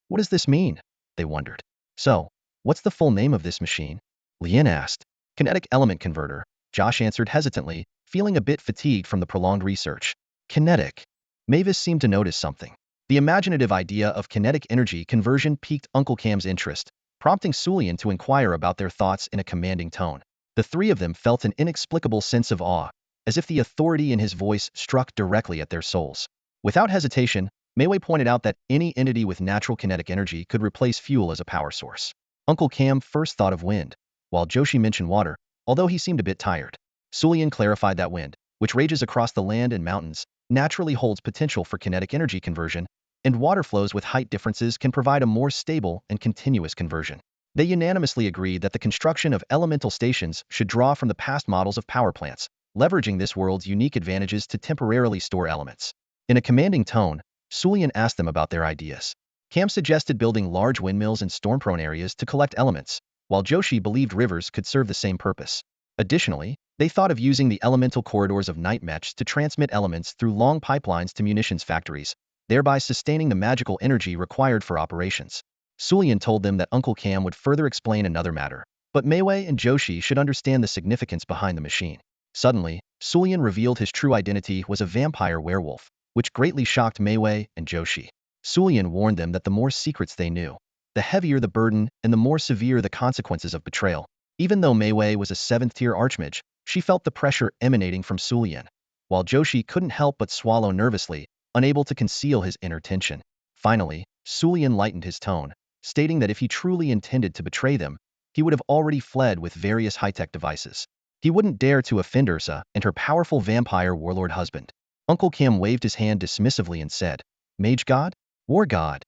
What does this mean? They wondered. So, what's the full name of this machine? Lien asked. Kinetic element converter, Josh answered hesitantly, feeling a bit fatigued from the prolonged research. Kinetic. Mavis seemed to notice something. The imaginative idea of kinetic energy conversion piqued Uncle Cam's interest, prompting Sulian to inquire about their thoughts in a commanding tone. The three of them felt an inexplicable sense of awe, as if the authority in his voice struck directly at their souls. Without hesitation, Mayway pointed out that any entity with natural kinetic energy could replace fuel as a power source. Uncle Cam first thought of wind, while Joshi mentioned water, although he seemed a bit tired. Sulian clarified that wind, which rages across the land and mountains, naturally holds potential for kinetic energy conversion, and water flows with height differences can provide a more stable and continuous conversion. They unanimously agreed that the construction of elemental stations should draw from the past models of power plants, leveraging this world's unique advantages to temporarily store elements. In a commanding tone, Sulian asked them about their ideas. Cam suggested building large windmills in storm-prone areas to collect elements, while Joshi believed rivers could serve the same purpose. Additionally, they thought of using the elemental corridors of night mechs to transmit elements through long pipelines to munitions factories, thereby sustaining the magical energy required for operations. Sulian told them that Uncle Cam would further explain another matter, but Mayway and Joshi should understand the significance behind the machine. Suddenly, Sulian revealed his true identity was a vampire werewolf, which greatly shocked Mayway and Joshi. Sulian warned them that the more secrets they knew, the heavier the burden and the more severe the consequences of betrayal. Even though Mayway was a 7th-tier archmage, she felt the pressure emanating from Sulian, while Joshi couldn't help but swallow nervously, unable to conceal his inner tension. Finally, Sulian lightened his tone, stating that if he truly intended to betray them, he would have already fled with various high-tech devices. He wouldn't dare to offend Ursa and her powerful vampire warlord husband. Uncle Cam waved his hand dismissively and said, "Mage God? War God?"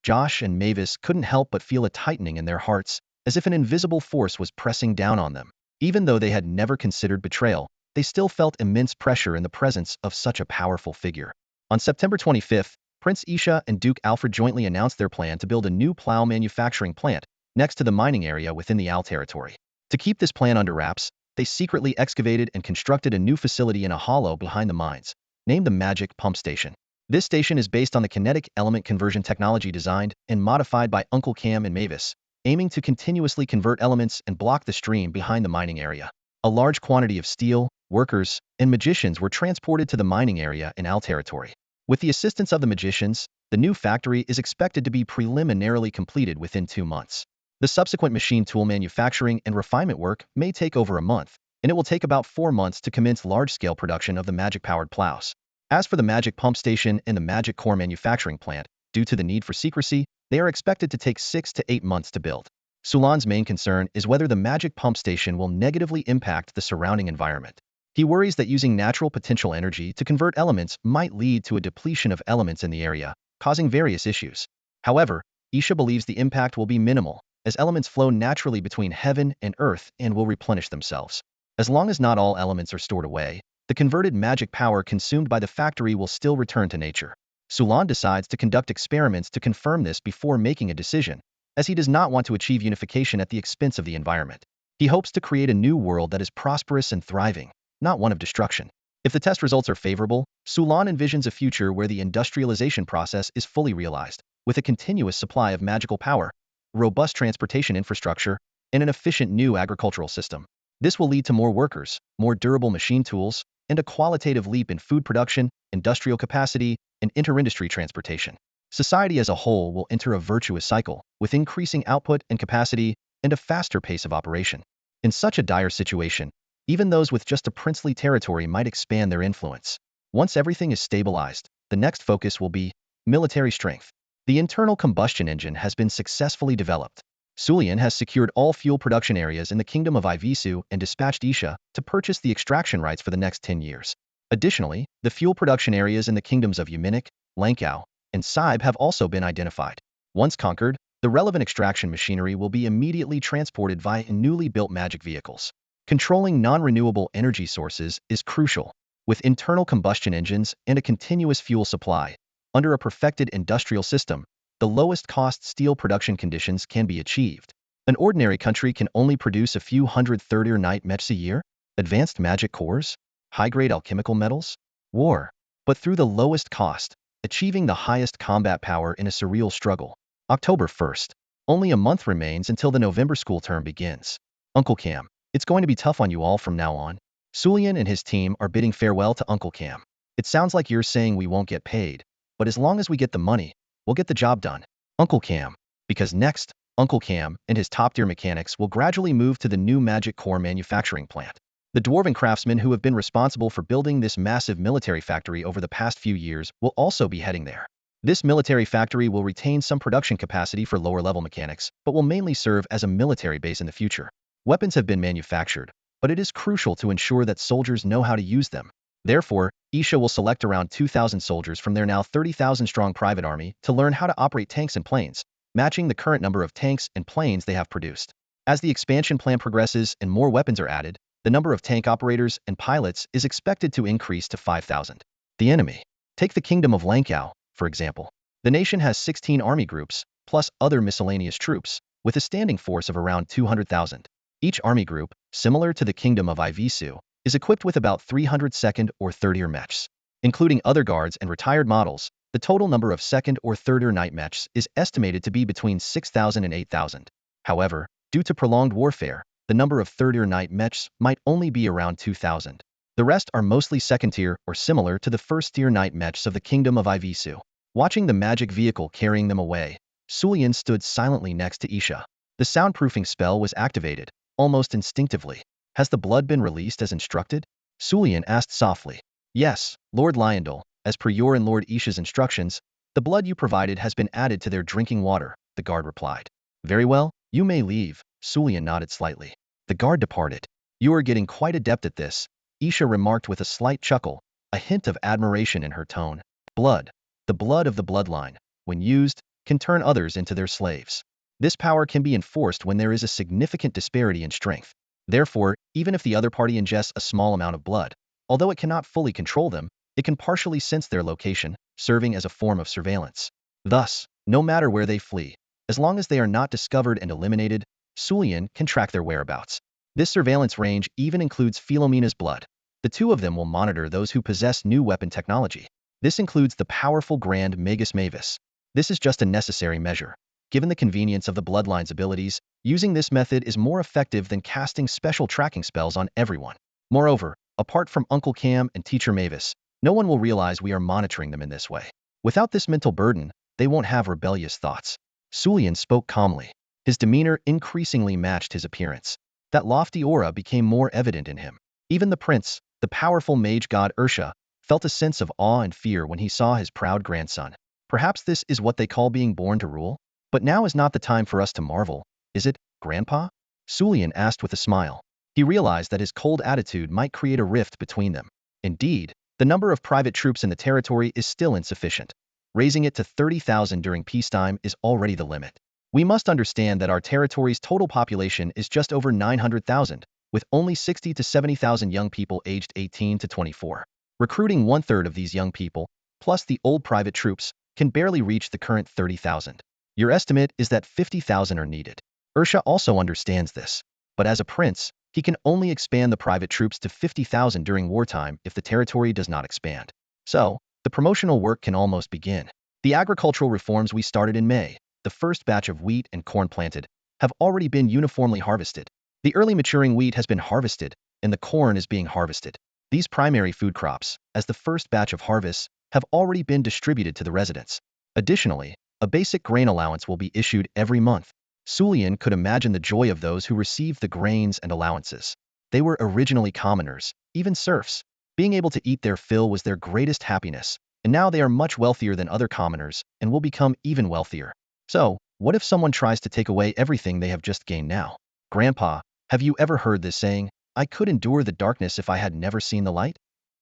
Josh and Mavis couldn't help but feel a tightening in their hearts, as if an invisible force was pressing down on them. Even though they had never considered betrayal, they still felt immense pressure in the presence of such a powerful figure. On September 25th, Prince Isha and Duke Alfred jointly announced their plan to build a new plow manufacturing plant next to the mining area within the Al territory. To keep this plan under wraps, they secretly excavated and constructed a new facility in a hollow behind the mines, named the Magic Pump Station. This station is based on the kinetic element conversion technology designed and modified by Uncle Cam and Mavis, aiming to continuously convert elements and block the stream behind the mining area. A large quantity of steel, workers, and magicians were transported to the mining area in Al territory. With the assistance of the magicians, the new factory is expected to be preliminarily completed within 2 months. The subsequent machine tool manufacturing and refinement work may take over a month, and it will take about 4 months to commence large-scale production of the magic-powered plows. As for the Magic Pump Station and the Magic Core manufacturing plant, due to the need for secrecy, they are expected to take 6 to 8 months to build. Sulan's main concern is whether the Magic Pump Station will negatively impact the surrounding environment. He worries that using natural potential energy to convert elements might lead to a depletion of elements in the area, causing various issues. However, Isha believes the impact will be minimal, as elements flow naturally between heaven and earth and will replenish themselves. As long as not all elements are stored away, the converted magic power consumed by the factory will still return to nature. Sulan decides to conduct experiments to confirm this before making a decision, as he does not want to achieve unification at the expense of the environment. He hopes to create a new world that is prosperous and thriving, not one of destruction. If the test results are favorable, Sulan envisions a future where the industrialization process is fully realized, with a continuous supply of magical power, robust transportation infrastructure, and an efficient new agricultural system. This will lead to more workers, more durable machine tools, and a qualitative leap in food production, industrial capacity, and inter-industry transportation. Society as a whole will enter a virtuous cycle, with increasing output and capacity, and a faster pace of operation. In such a dire situation, even those with just a princely territory might expand their influence. Once everything is stabilized, the next focus will be military strength. The internal combustion engine has been successfully developed. Sulian has secured all fuel production areas in the Kingdom of Ivisu and dispatched Isha to purchase the extraction rights for the next 10 years. Additionally, the fuel production areas in the kingdoms of Yuminik, Lankau, and Saib have also been identified. Once conquered, the relevant extraction machinery will be immediately transported via newly built magic vehicles. Controlling non-renewable energy sources is crucial. With internal combustion engines and a continuous fuel supply, under a perfected industrial system, the lowest cost steel production conditions can be achieved. An ordinary country can only produce a few hundred 30 or night mechs a year, advanced magic cores, high-grade alchemical metals, war. But through the lowest cost, achieving the highest combat power in a surreal struggle. October 1st. Only a month remains until the November school term begins. Uncle Cam, it's going to be tough on you all from now on. Sulian and his team are bidding farewell to Uncle Cam. It sounds like you're saying we won't get paid, but as long as we get the money, we'll get the job done. Uncle Cam. Because next, Uncle Cam and his top-tier mechanics will gradually move to the new magic core manufacturing plant. The dwarven craftsmen who have been responsible for building this massive military factory over the past few years will also be heading there. This military factory will retain some production capacity for lower-level mechanics, but will mainly serve as a military base in the future. Weapons have been manufactured, but it is crucial to ensure that soldiers know how to use them. Therefore, Isha will select around 2,000 soldiers from their now 30,000-strong private army to learn how to operate tanks and planes, matching the current number of tanks and planes they have produced. As the expansion plan progresses and more weapons are added, the number of tank operators and pilots is expected to increase to 5,000. The enemy. Take the Kingdom of Lankau, for example. The nation has 16 army groups, plus other miscellaneous troops, with a standing force of around 200,000. Each army group, similar to the Kingdom of Ivisu, is equipped with about 300 second or third-year mechs. Including other guards and retired models, the total number of second or third-year knight mechs is estimated to be between 6,000 and 8,000. However, due to prolonged warfare, the number of third-year knight mechs might only be around 2,000. The rest are mostly second-tier or similar to the first-tier knight mechs of the Kingdom of Ivisu. Watching the magic vehicle carrying them away, Sulian stood silently next to Isha. The soundproofing spell was activated, almost instinctively. Has the blood been released as instructed? Sulian asked softly. Yes, Lord Lyondel, as per your and Lord Isha's instructions, the blood you provided has been added to their drinking water, the guard replied. Very well, you may leave, Sulian nodded slightly. The guard departed. You are getting quite adept at this, Isha remarked with a slight chuckle, a hint of admiration in her tone. Blood. The blood of the bloodline, when used, can turn others into their slaves. This power can be enforced when there is a significant disparity in strength. Therefore, even if the other party ingests a small amount of blood, although it cannot fully control them, it can partially sense their location, serving as a form of surveillance. Thus, no matter where they flee, as long as they are not discovered and eliminated, Sulian can track their whereabouts. This surveillance range even includes Philomena's blood. The two of them will monitor those who possess new weapon technology. This includes the powerful Grand Magus Mavis. This is just a necessary measure. Given the convenience of the bloodline's abilities, using this method is more effective than casting special tracking spells on everyone. Moreover, apart from Uncle Cam and Teacher Mavis, no one will realize we are monitoring them in this way. Without this mental burden, they won't have rebellious thoughts. Sulian spoke calmly. His demeanor increasingly matched his appearance. That lofty aura became more evident in him. Even the prince, the powerful mage god Ursha, felt a sense of awe and fear when he saw his proud grandson. Perhaps this is what they call being born to rule? But now is not the time for us to marvel, is it, Grandpa? Sulian asked with a smile. He realized that his cold attitude might create a rift between them. Indeed, the number of private troops in the territory is still insufficient. Raising it to 30,000 during peacetime is already the limit. We must understand that our territory's total population is just over 900,000, with only 60 to 70,000 young people aged 18 to 24. Recruiting one-third of these young people, plus the old private troops, can barely reach the current 30,000. Your estimate is that 50,000 are needed. Ursha also understands this, but as a prince, he can only expand the private troops to 50,000 during wartime if the territory does not expand. So, the promotional work can almost begin. The agricultural reforms we started in May, the first batch of wheat and corn planted, have already been uniformly harvested. The early maturing wheat has been harvested, and the corn is being harvested. These primary food crops, as the first batch of harvests, have already been distributed to the residents. Additionally, a basic grain allowance will be issued every month. Sulian could imagine the joy of those who received the grains and allowances. They were originally commoners, even serfs. Being able to eat their fill was their greatest happiness, and now they are much wealthier than other commoners and will become even wealthier. So, what if someone tries to take away everything they have just gained now? Grandpa, have you ever heard this saying, I could endure the darkness if I had never seen the light?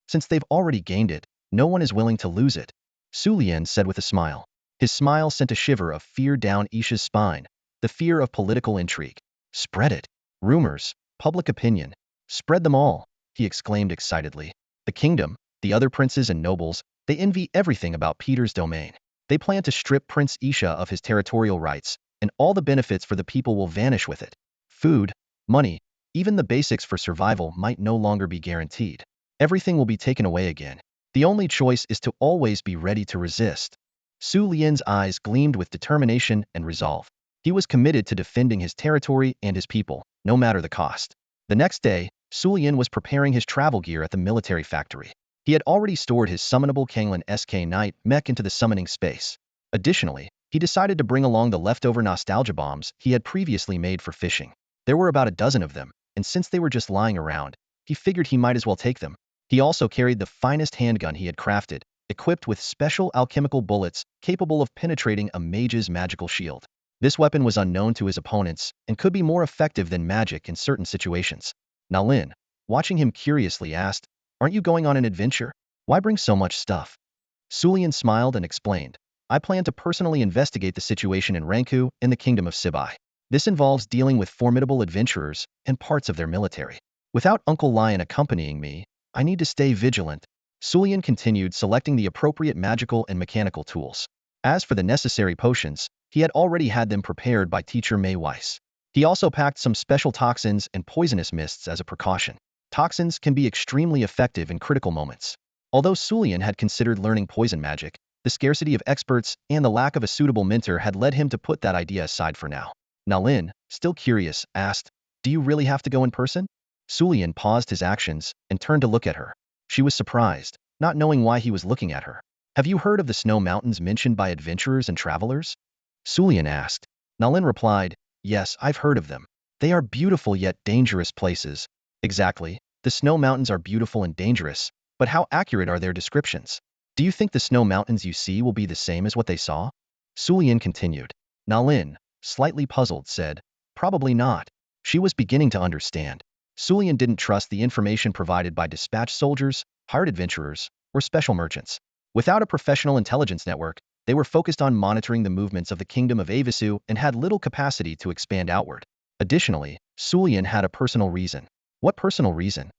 Since they've already gained it, no one is willing to lose it, Sulian said with a smile. His smile sent a shiver of fear down Isha's spine, the fear of political intrigue. Spread it. Rumors, public opinion. Spread them all, he exclaimed excitedly. The kingdom, the other princes and nobles, they envy everything about Peter's domain. They plan to strip Prince Isha of his territorial rights, and all the benefits for the people will vanish with it. Food, money, even the basics for survival might no longer be guaranteed. Everything will be taken away again. The only choice is to always be ready to resist. Su Lian's eyes gleamed with determination and resolve. He was committed to defending his territory and his people, no matter the cost. The next day, Su Lian was preparing his travel gear at the military factory. He had already stored his summonable Kanglin SK Knight mech into the summoning space. Additionally, he decided to bring along the leftover nostalgia bombs he had previously made for fishing. There were about a dozen of them, and since they were just lying around, he figured he might as well take them. He also carried the finest handgun he had crafted, equipped with special alchemical bullets capable of penetrating a mage's magical shield. This weapon was unknown to his opponents and could be more effective than magic in certain situations. Nalin, watching him curiously, asked, "Aren't you going on an adventure? Why bring so much stuff?" Sulian smiled and explained, "I plan to personally investigate the situation in Ranku in the Kingdom of Sibai. This involves dealing with formidable adventurers and parts of their military. Without Uncle Lion accompanying me, I need to stay vigilant." Sulian continued selecting the appropriate magical and mechanical tools. As for the necessary potions, he had already had them prepared by teacher May Weiss. He also packed some special toxins and poisonous mists as a precaution. Toxins can be extremely effective in critical moments. Although Sulian had considered learning poison magic, the scarcity of experts and the lack of a suitable mentor had led him to put that idea aside for now. Nalin, still curious, asked, "Do you really have to go in person?" Sulian paused his actions and turned to look at her. She was surprised, not knowing why he was looking at her. "Have you heard of the snow mountains mentioned by adventurers and travelers?" Sulian asked. Nalin replied, "Yes, I've heard of them. They are beautiful yet dangerous places." "Exactly. The snow mountains are beautiful and dangerous, but how accurate are their descriptions? Do you think the snow mountains you see will be the same as what they saw?" Sulian continued. Nalin, slightly puzzled, said, "Probably not." She was beginning to understand. Sulian didn't trust the information provided by dispatched soldiers, hired adventurers, or special merchants. Without a professional intelligence network, they were focused on monitoring the movements of the kingdom of Avisu and had little capacity to expand outward. Additionally, Sulian had a personal reason. "What personal reason?"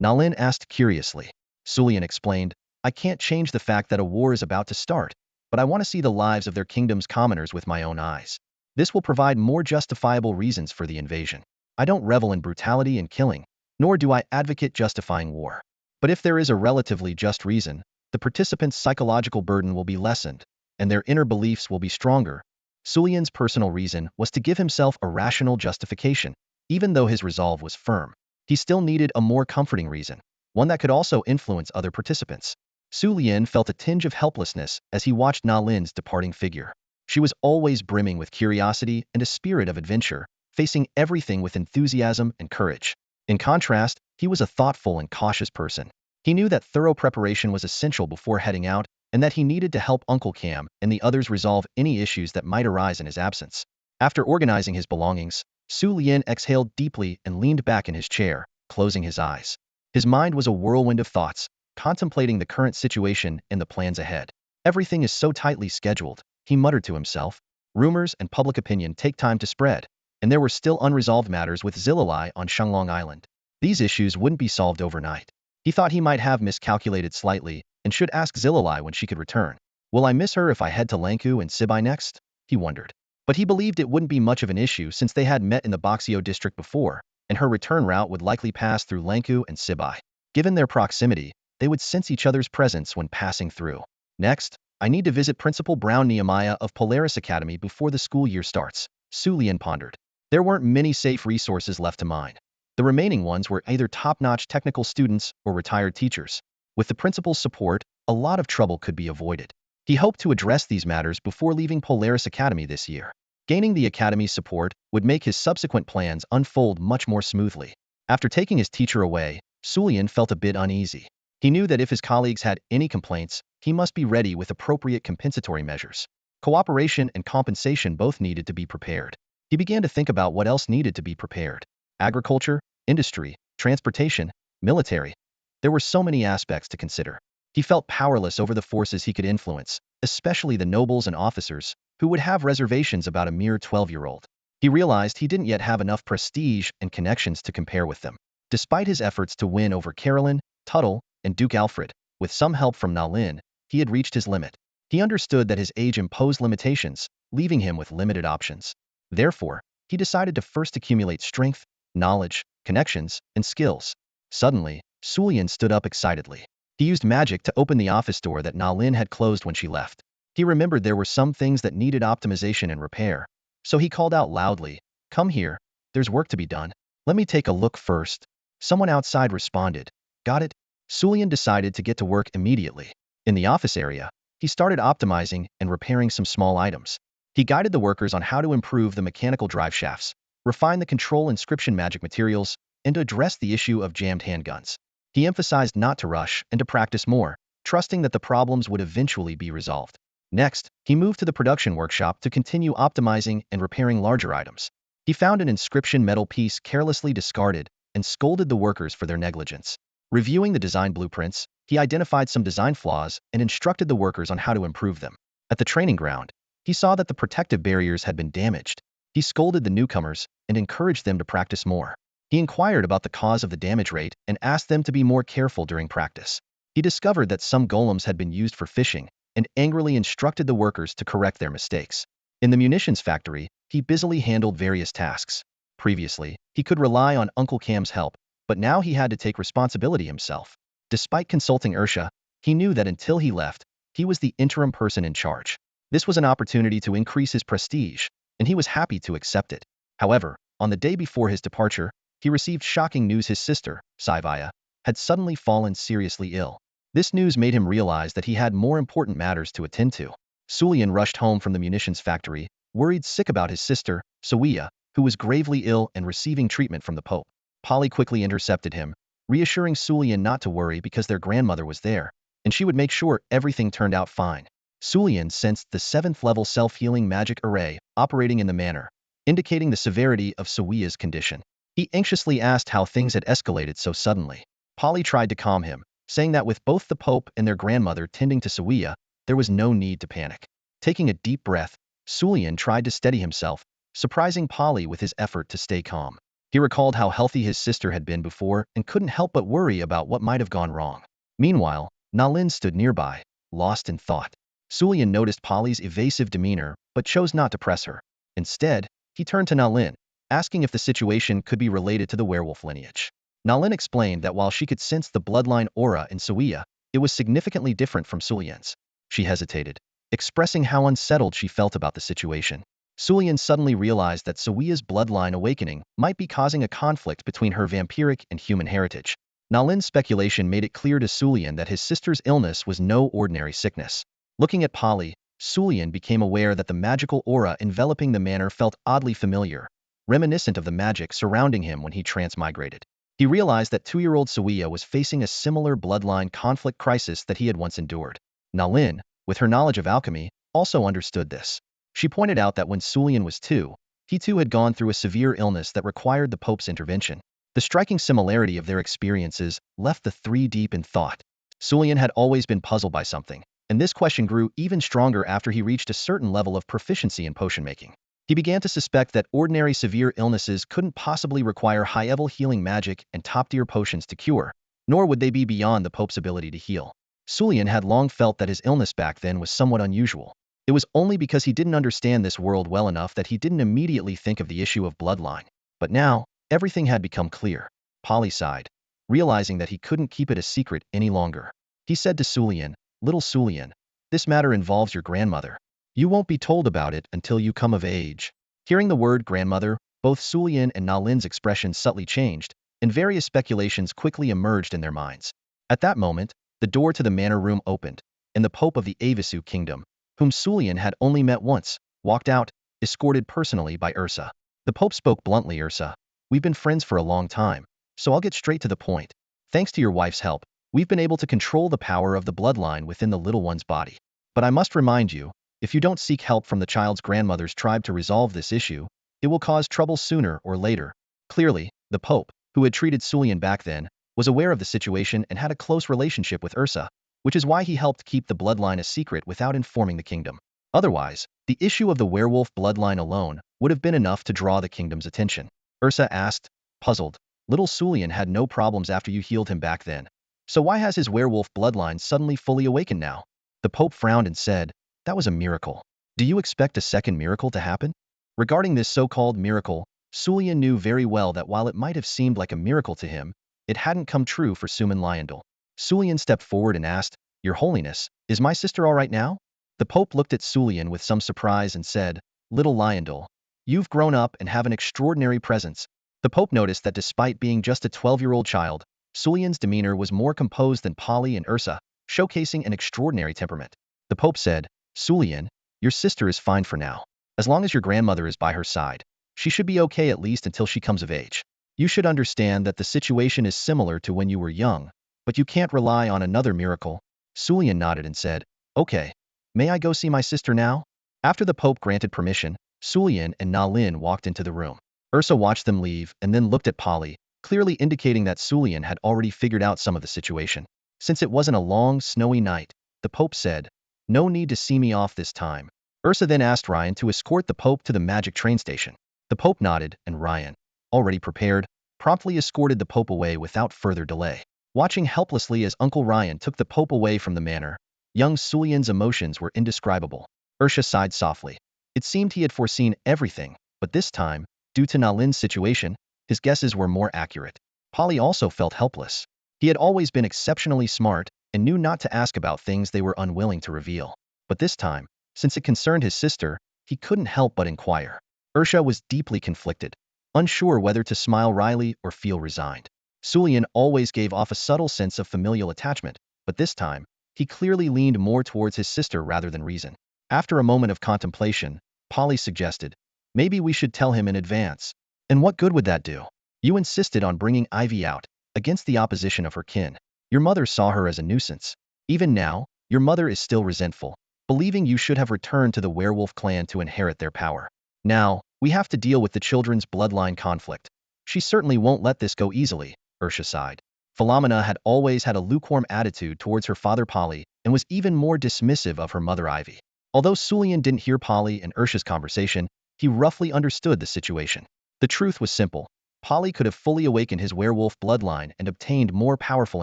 Nalin asked curiously. Sulian explained, "I can't change the fact that a war is about to start, but I want to see the lives of their kingdom's commoners with my own eyes. This will provide more justifiable reasons for the invasion. I don't revel in brutality and killing, nor do I advocate justifying war. But if there is a relatively just reason, the participants' psychological burden will be lessened, and their inner beliefs will be stronger." Sulian's personal reason was to give himself a rational justification. Even though his resolve was firm, he still needed a more comforting reason, one that could also influence other participants. Sulian felt a tinge of helplessness as he watched Nalin's departing figure. She was always brimming with curiosity and a spirit of adventure, facing everything with enthusiasm and courage. In contrast, he was a thoughtful and cautious person. He knew that thorough preparation was essential before heading out, and that he needed to help Uncle Cam and the others resolve any issues that might arise in his absence. After organizing his belongings, Sulian exhaled deeply and leaned back in his chair, closing his eyes. His mind was a whirlwind of thoughts, contemplating the current situation and the plans ahead. "Everything is so tightly scheduled," he muttered to himself. "Rumors and public opinion take time to spread, and there were still unresolved matters with Zillalai on Shanglong Island. These issues wouldn't be solved overnight." He thought he might have miscalculated slightly and should ask Zillalai when she could return. "Will I miss her if I head to Lanku and Sibai next?" he wondered. But he believed it wouldn't be much of an issue since they had met in the Boxio district before, and her return route would likely pass through Lanku and Sibai. Given their proximity, they would sense each other's presence when passing through. "Next, I need to visit Principal Brown Nehemiah of Polaris Academy before the school year starts," Sulian pondered. There weren't many safe resources left to mine. The remaining ones were either top-notch technical students or retired teachers. With the principal's support, a lot of trouble could be avoided. He hoped to address these matters before leaving Polaris Academy this year. Gaining the Academy's support would make his subsequent plans unfold much more smoothly. After taking his teacher away, Sulian felt a bit uneasy. He knew that if his colleagues had any complaints, he must be ready with appropriate compensatory measures. Cooperation and compensation both needed to be prepared. He began to think about what else needed to be prepared. Agriculture, industry, transportation, military. There were so many aspects to consider. He felt powerless over the forces he could influence, especially the nobles and officers, who would have reservations about a mere 12-year-old. He realized he didn't yet have enough prestige and connections to compare with them. Despite his efforts to win over Carolyn, Tuttle, and Duke Alfred, with some help from Nalin, he had reached his limit. He understood that his age imposed limitations, leaving him with limited options. Therefore, he decided to first accumulate strength, knowledge, connections, and skills. Suddenly, Sulian stood up excitedly. He used magic to open the office door that Nalin had closed when she left. He remembered there were some things that needed optimization and repair, so he called out loudly, "Come here, there's work to be done. Let me take a look first." Someone outside responded, "Got it?" Sulian decided to get to work immediately. In the office area, he started optimizing and repairing some small items. He guided the workers on how to improve the mechanical drive shafts, refine the control inscription magic materials, and to address the issue of jammed handguns. He emphasized not to rush and to practice more, trusting that the problems would eventually be resolved. Next, he moved to the production workshop to continue optimizing and repairing larger items. He found an inscription metal piece carelessly discarded and scolded the workers for their negligence. Reviewing the design blueprints, he identified some design flaws and instructed the workers on how to improve them. At the training ground, he saw that the protective barriers had been damaged. He scolded the newcomers and encouraged them to practice more. He inquired about the cause of the damage rate and asked them to be more careful during practice. He discovered that some golems had been used for fishing and angrily instructed the workers to correct their mistakes. In the munitions factory, he busily handled various tasks. Previously, he could rely on Uncle Cam's help, but now he had to take responsibility himself. Despite consulting Ursha, he knew that until he left, he was the interim person in charge. This was an opportunity to increase his prestige, and he was happy to accept it. However, on the day before his departure, he received shocking news: his sister, Sivaya, had suddenly fallen seriously ill. This news made him realize that he had more important matters to attend to. Sulian rushed home from the munitions factory, worried sick about his sister, Sawiya, who was gravely ill and receiving treatment from the Pope. Polly quickly intercepted him, reassuring Sulian not to worry because their grandmother was there, and she would make sure everything turned out fine. Sulian sensed the 7th level self-healing magic array operating in the manor, indicating the severity of Sawiya's condition. He anxiously asked how things had escalated so suddenly. Polly tried to calm him, saying that with both the Pope and their grandmother tending to Sawiya, there was no need to panic. Taking a deep breath, Sulian tried to steady himself, surprising Polly with his effort to stay calm. He recalled how healthy his sister had been before and couldn't help but worry about what might have gone wrong. Meanwhile, Nalin stood nearby, lost in thought. Sulian noticed Polly's evasive demeanor, but chose not to press her. Instead, he turned to Nalin, asking if the situation could be related to the werewolf lineage. Nalin explained that while she could sense the bloodline aura in Sawiya, it was significantly different from Sulian's. She hesitated, expressing how unsettled she felt about the situation. Sulian suddenly realized that Sawiya's bloodline awakening might be causing a conflict between her vampiric and human heritage. Nalin's speculation made it clear to Sulian that his sister's illness was no ordinary sickness. Looking at Polly, Sulian became aware that the magical aura enveloping the manor felt oddly familiar, reminiscent of the magic surrounding him when he transmigrated. He realized that 2-year-old Sawiya was facing a similar bloodline conflict crisis that he had once endured. Nalin, with her knowledge of alchemy, also understood this. She pointed out that when Sulian was 2, he too had gone through a severe illness that required the Pope's intervention. The striking similarity of their experiences left the three deep in thought. Sulian had always been puzzled by something, and this question grew even stronger after he reached a certain level of proficiency in potion making. He began to suspect that ordinary severe illnesses couldn't possibly require high-level healing magic and top-tier potions to cure, nor would they be beyond the Pope's ability to heal. Sulian had long felt that his illness back then was somewhat unusual. It was only because he didn't understand this world well enough that he didn't immediately think of the issue of bloodline. But now, everything had become clear. Polly sighed, realizing that he couldn't keep it a secret any longer. He said to Sulian, "Little Sulian, this matter involves your grandmother. You won't be told about it until you come of age." Hearing the word grandmother, both Sulian and Nalin's expressions subtly changed, and various speculations quickly emerged in their minds. At that moment, the door to the manor room opened, and the Pope of the Avisu kingdom, whom Sulian had only met once, walked out, escorted personally by Ursa. The Pope spoke bluntly. "Ursa, we've been friends for a long time, so I'll get straight to the point. Thanks to your wife's help, we've been able to control the power of the bloodline within the little one's body. But I must remind you, if you don't seek help from the child's grandmother's tribe to resolve this issue, it will cause trouble sooner or later." Clearly, the Pope, who had treated Sulian back then, was aware of the situation and had a close relationship with Ursa, which is why he helped keep the bloodline a secret without informing the kingdom. Otherwise, the issue of the werewolf bloodline alone would have been enough to draw the kingdom's attention. Ursa asked, puzzled. "Little Sulian had no problems after you healed him back then. So why has his werewolf bloodline suddenly fully awakened now?" The Pope frowned and said, "That was a miracle. Do you expect a second miracle to happen?" Regarding this so-called miracle, Sulian knew very well that while it might have seemed like a miracle to him, it hadn't come true for Suman Lyondel. Sulian stepped forward and asked, "Your Holiness, is my sister all right now?" The Pope looked at Sulian with some surprise and said, "Little Lyondel, you've grown up and have an extraordinary presence." The Pope noticed that despite being just a 12-year-old child, Sulian's demeanor was more composed than Polly and Ursa, showcasing an extraordinary temperament. The Pope said, "Sulian, your sister is fine for now. As long as your grandmother is by her side, she should be okay at least until she comes of age." You should understand that the situation is similar to when you were young, but you can't rely on another miracle. Sulian nodded and said, Okay, may I go see my sister now? After the Pope granted permission, Sulian and Na Lin walked into the room. Ursa watched them leave and then looked at Polly, clearly indicating that Sulian had already figured out some of the situation. Since it wasn't a long, snowy night, the Pope said, No need to see me off this time. Ursa then asked Ryan to escort the Pope to the magic train station. The Pope nodded, and Ryan, already prepared, promptly escorted the Pope away without further delay. Watching helplessly as Uncle Ryan took the Pope away from the manor, young Sulian's emotions were indescribable. Ursa sighed softly. It seemed he had foreseen everything, but this time, due to Na Lin's situation, his guesses were more accurate. Polly also felt helpless. He had always been exceptionally smart and knew not to ask about things they were unwilling to reveal. But this time, since it concerned his sister, he couldn't help but inquire. Ursa was deeply conflicted, unsure whether to smile wryly or feel resigned. Sulian always gave off a subtle sense of familial attachment, but this time, he clearly leaned more towards his sister rather than reason. After a moment of contemplation, Polly suggested, Maybe we should tell him in advance. And what good would that do? You insisted on bringing Ivy out, against the opposition of her kin. Your mother saw her as a nuisance. Even now, your mother is still resentful, believing you should have returned to the werewolf clan to inherit their power. Now, we have to deal with the children's bloodline conflict. She certainly won't let this go easily, Ursa sighed. Philomena had always had a lukewarm attitude towards her father Polly and was even more dismissive of her mother Ivy. Although Sulian didn't hear Polly and Ursa's conversation, he roughly understood the situation. The truth was simple. Polly could have fully awakened his werewolf bloodline and obtained more powerful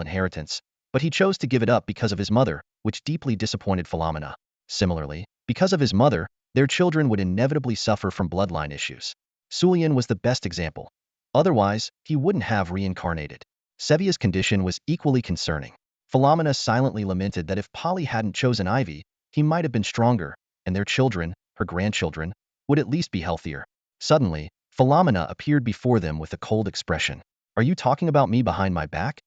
inheritance, but he chose to give it up because of his mother, which deeply disappointed Philomena. Similarly, because of his mother, their children would inevitably suffer from bloodline issues. Sulian was the best example. Otherwise, he wouldn't have reincarnated. Sevia's condition was equally concerning. Philomena silently lamented that if Polly hadn't chosen Ivy, he might have been stronger, and their children, her grandchildren, would at least be healthier. Suddenly, Philomena appeared before them with a cold expression. Are you talking about me behind my back?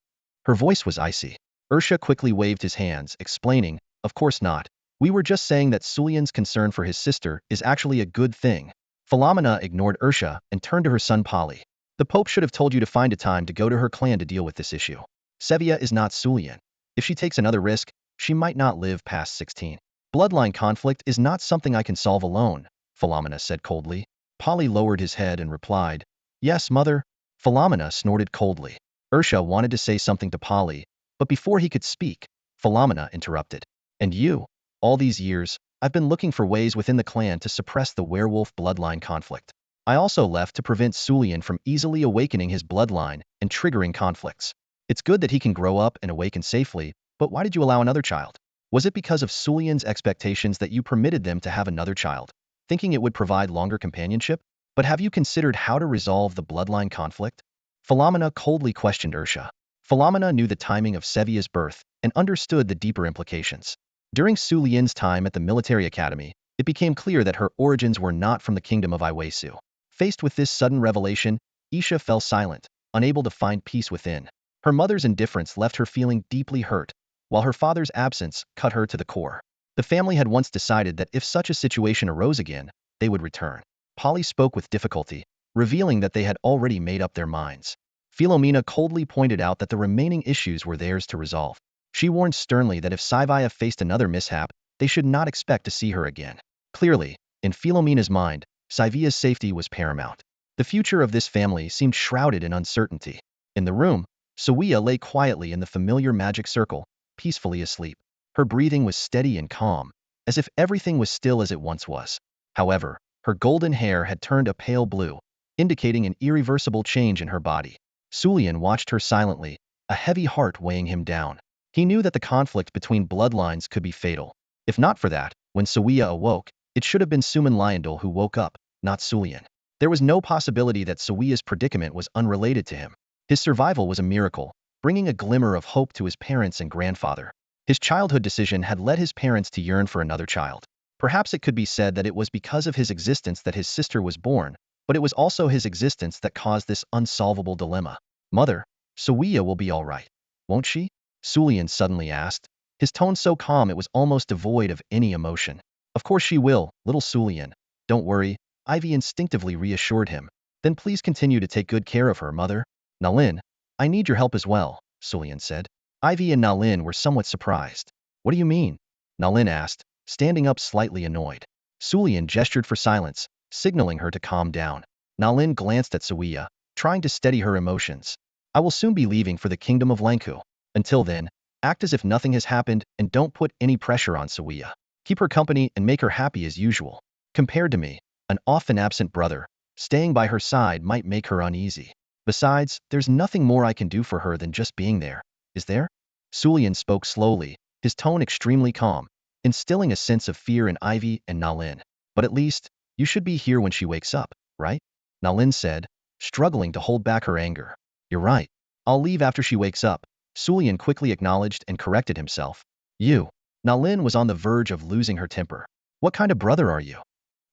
Her voice was icy. Ursa quickly waved his hands, explaining, Of course not. We were just saying that Sulian's concern for his sister is actually a good thing. Philomena ignored Ursa and turned to her son Polly. The Pope should have told you to find a time to go to her clan to deal with this issue. Sevia is not Sulian. If she takes another risk, she might not live past 16. Bloodline conflict is not something I can solve alone, Philomena said coldly. Polly lowered his head and replied, Yes, mother. Philomena snorted coldly. Ursa wanted to say something to Polly, but before he could speak, Philomena interrupted. And you? All these years, I've been looking for ways within the clan to suppress the werewolf bloodline conflict. I also left to prevent Sulian from easily awakening his bloodline and triggering conflicts. It's good that he can grow up and awaken safely, but why did you allow another child? Was it because of Sulian's expectations that you permitted them to have another child, thinking it would provide longer companionship? But have you considered how to resolve the bloodline conflict? Philomena coldly questioned Ursa. Philomena knew the timing of Sevia's birth and understood the deeper implications. During Su Lian's time at the military academy, it became clear that her origins were not from the kingdom of Iwesu. Faced with this sudden revelation, Isha fell silent, unable to find peace within. Her mother's indifference left her feeling deeply hurt, while her father's absence cut her to the core. The family had once decided that if such a situation arose again, they would return. Polly spoke with difficulty, revealing that they had already made up their minds. Philomena coldly pointed out that the remaining issues were theirs to resolve. She warned sternly that if Saivaya faced another mishap, they should not expect to see her again. Clearly, in Philomena's mind, Saivia's safety was paramount. The future of this family seemed shrouded in uncertainty. In the room, Sawia lay quietly in the familiar magic circle, peacefully asleep. Her breathing was steady and calm, as if everything was still as it once was. However, her golden hair had turned a pale blue, indicating an irreversible change in her body. Sulian watched her silently, a heavy heart weighing him down. He knew that the conflict between bloodlines could be fatal. If not for that, when Sawia awoke, it should have been Suman Lyondel who woke up, not Sulian. There was no possibility that Sawia's predicament was unrelated to him. His survival was a miracle, bringing a glimmer of hope to his parents and grandfather. His childhood decision had led his parents to yearn for another child. Perhaps it could be said that it was because of his existence that his sister was born, but it was also his existence that caused this unsolvable dilemma. Mother, Sawia will be all right, won't she? Sulian suddenly asked, his tone so calm it was almost devoid of any emotion. Of course she will, little Sulian. Don't worry, Ivy instinctively reassured him. Then please continue to take good care of her, mother. Nalin, I need your help as well, Sulian said. Ivy and Nalin were somewhat surprised. What do you mean? Nalin asked, standing up slightly annoyed. Sulian gestured for silence, signaling her to calm down. Nalin glanced at Suiya, trying to steady her emotions. I will soon be leaving for the kingdom of Lanku. Until then, act as if nothing has happened and don't put any pressure on Suiya. Keep her company and make her happy as usual. Compared to me, an often absent brother, staying by her side might make her uneasy. Besides, there's nothing more I can do for her than just being there, is there? Sulian spoke slowly, his tone extremely calm, instilling a sense of fear in Ivy and Nalin. But at least, you should be here when she wakes up, right? Nalin said, struggling to hold back her anger. You're right. I'll leave after she wakes up. Sulian quickly acknowledged and corrected himself. You. Nalin was on the verge of losing her temper. What kind of brother are you?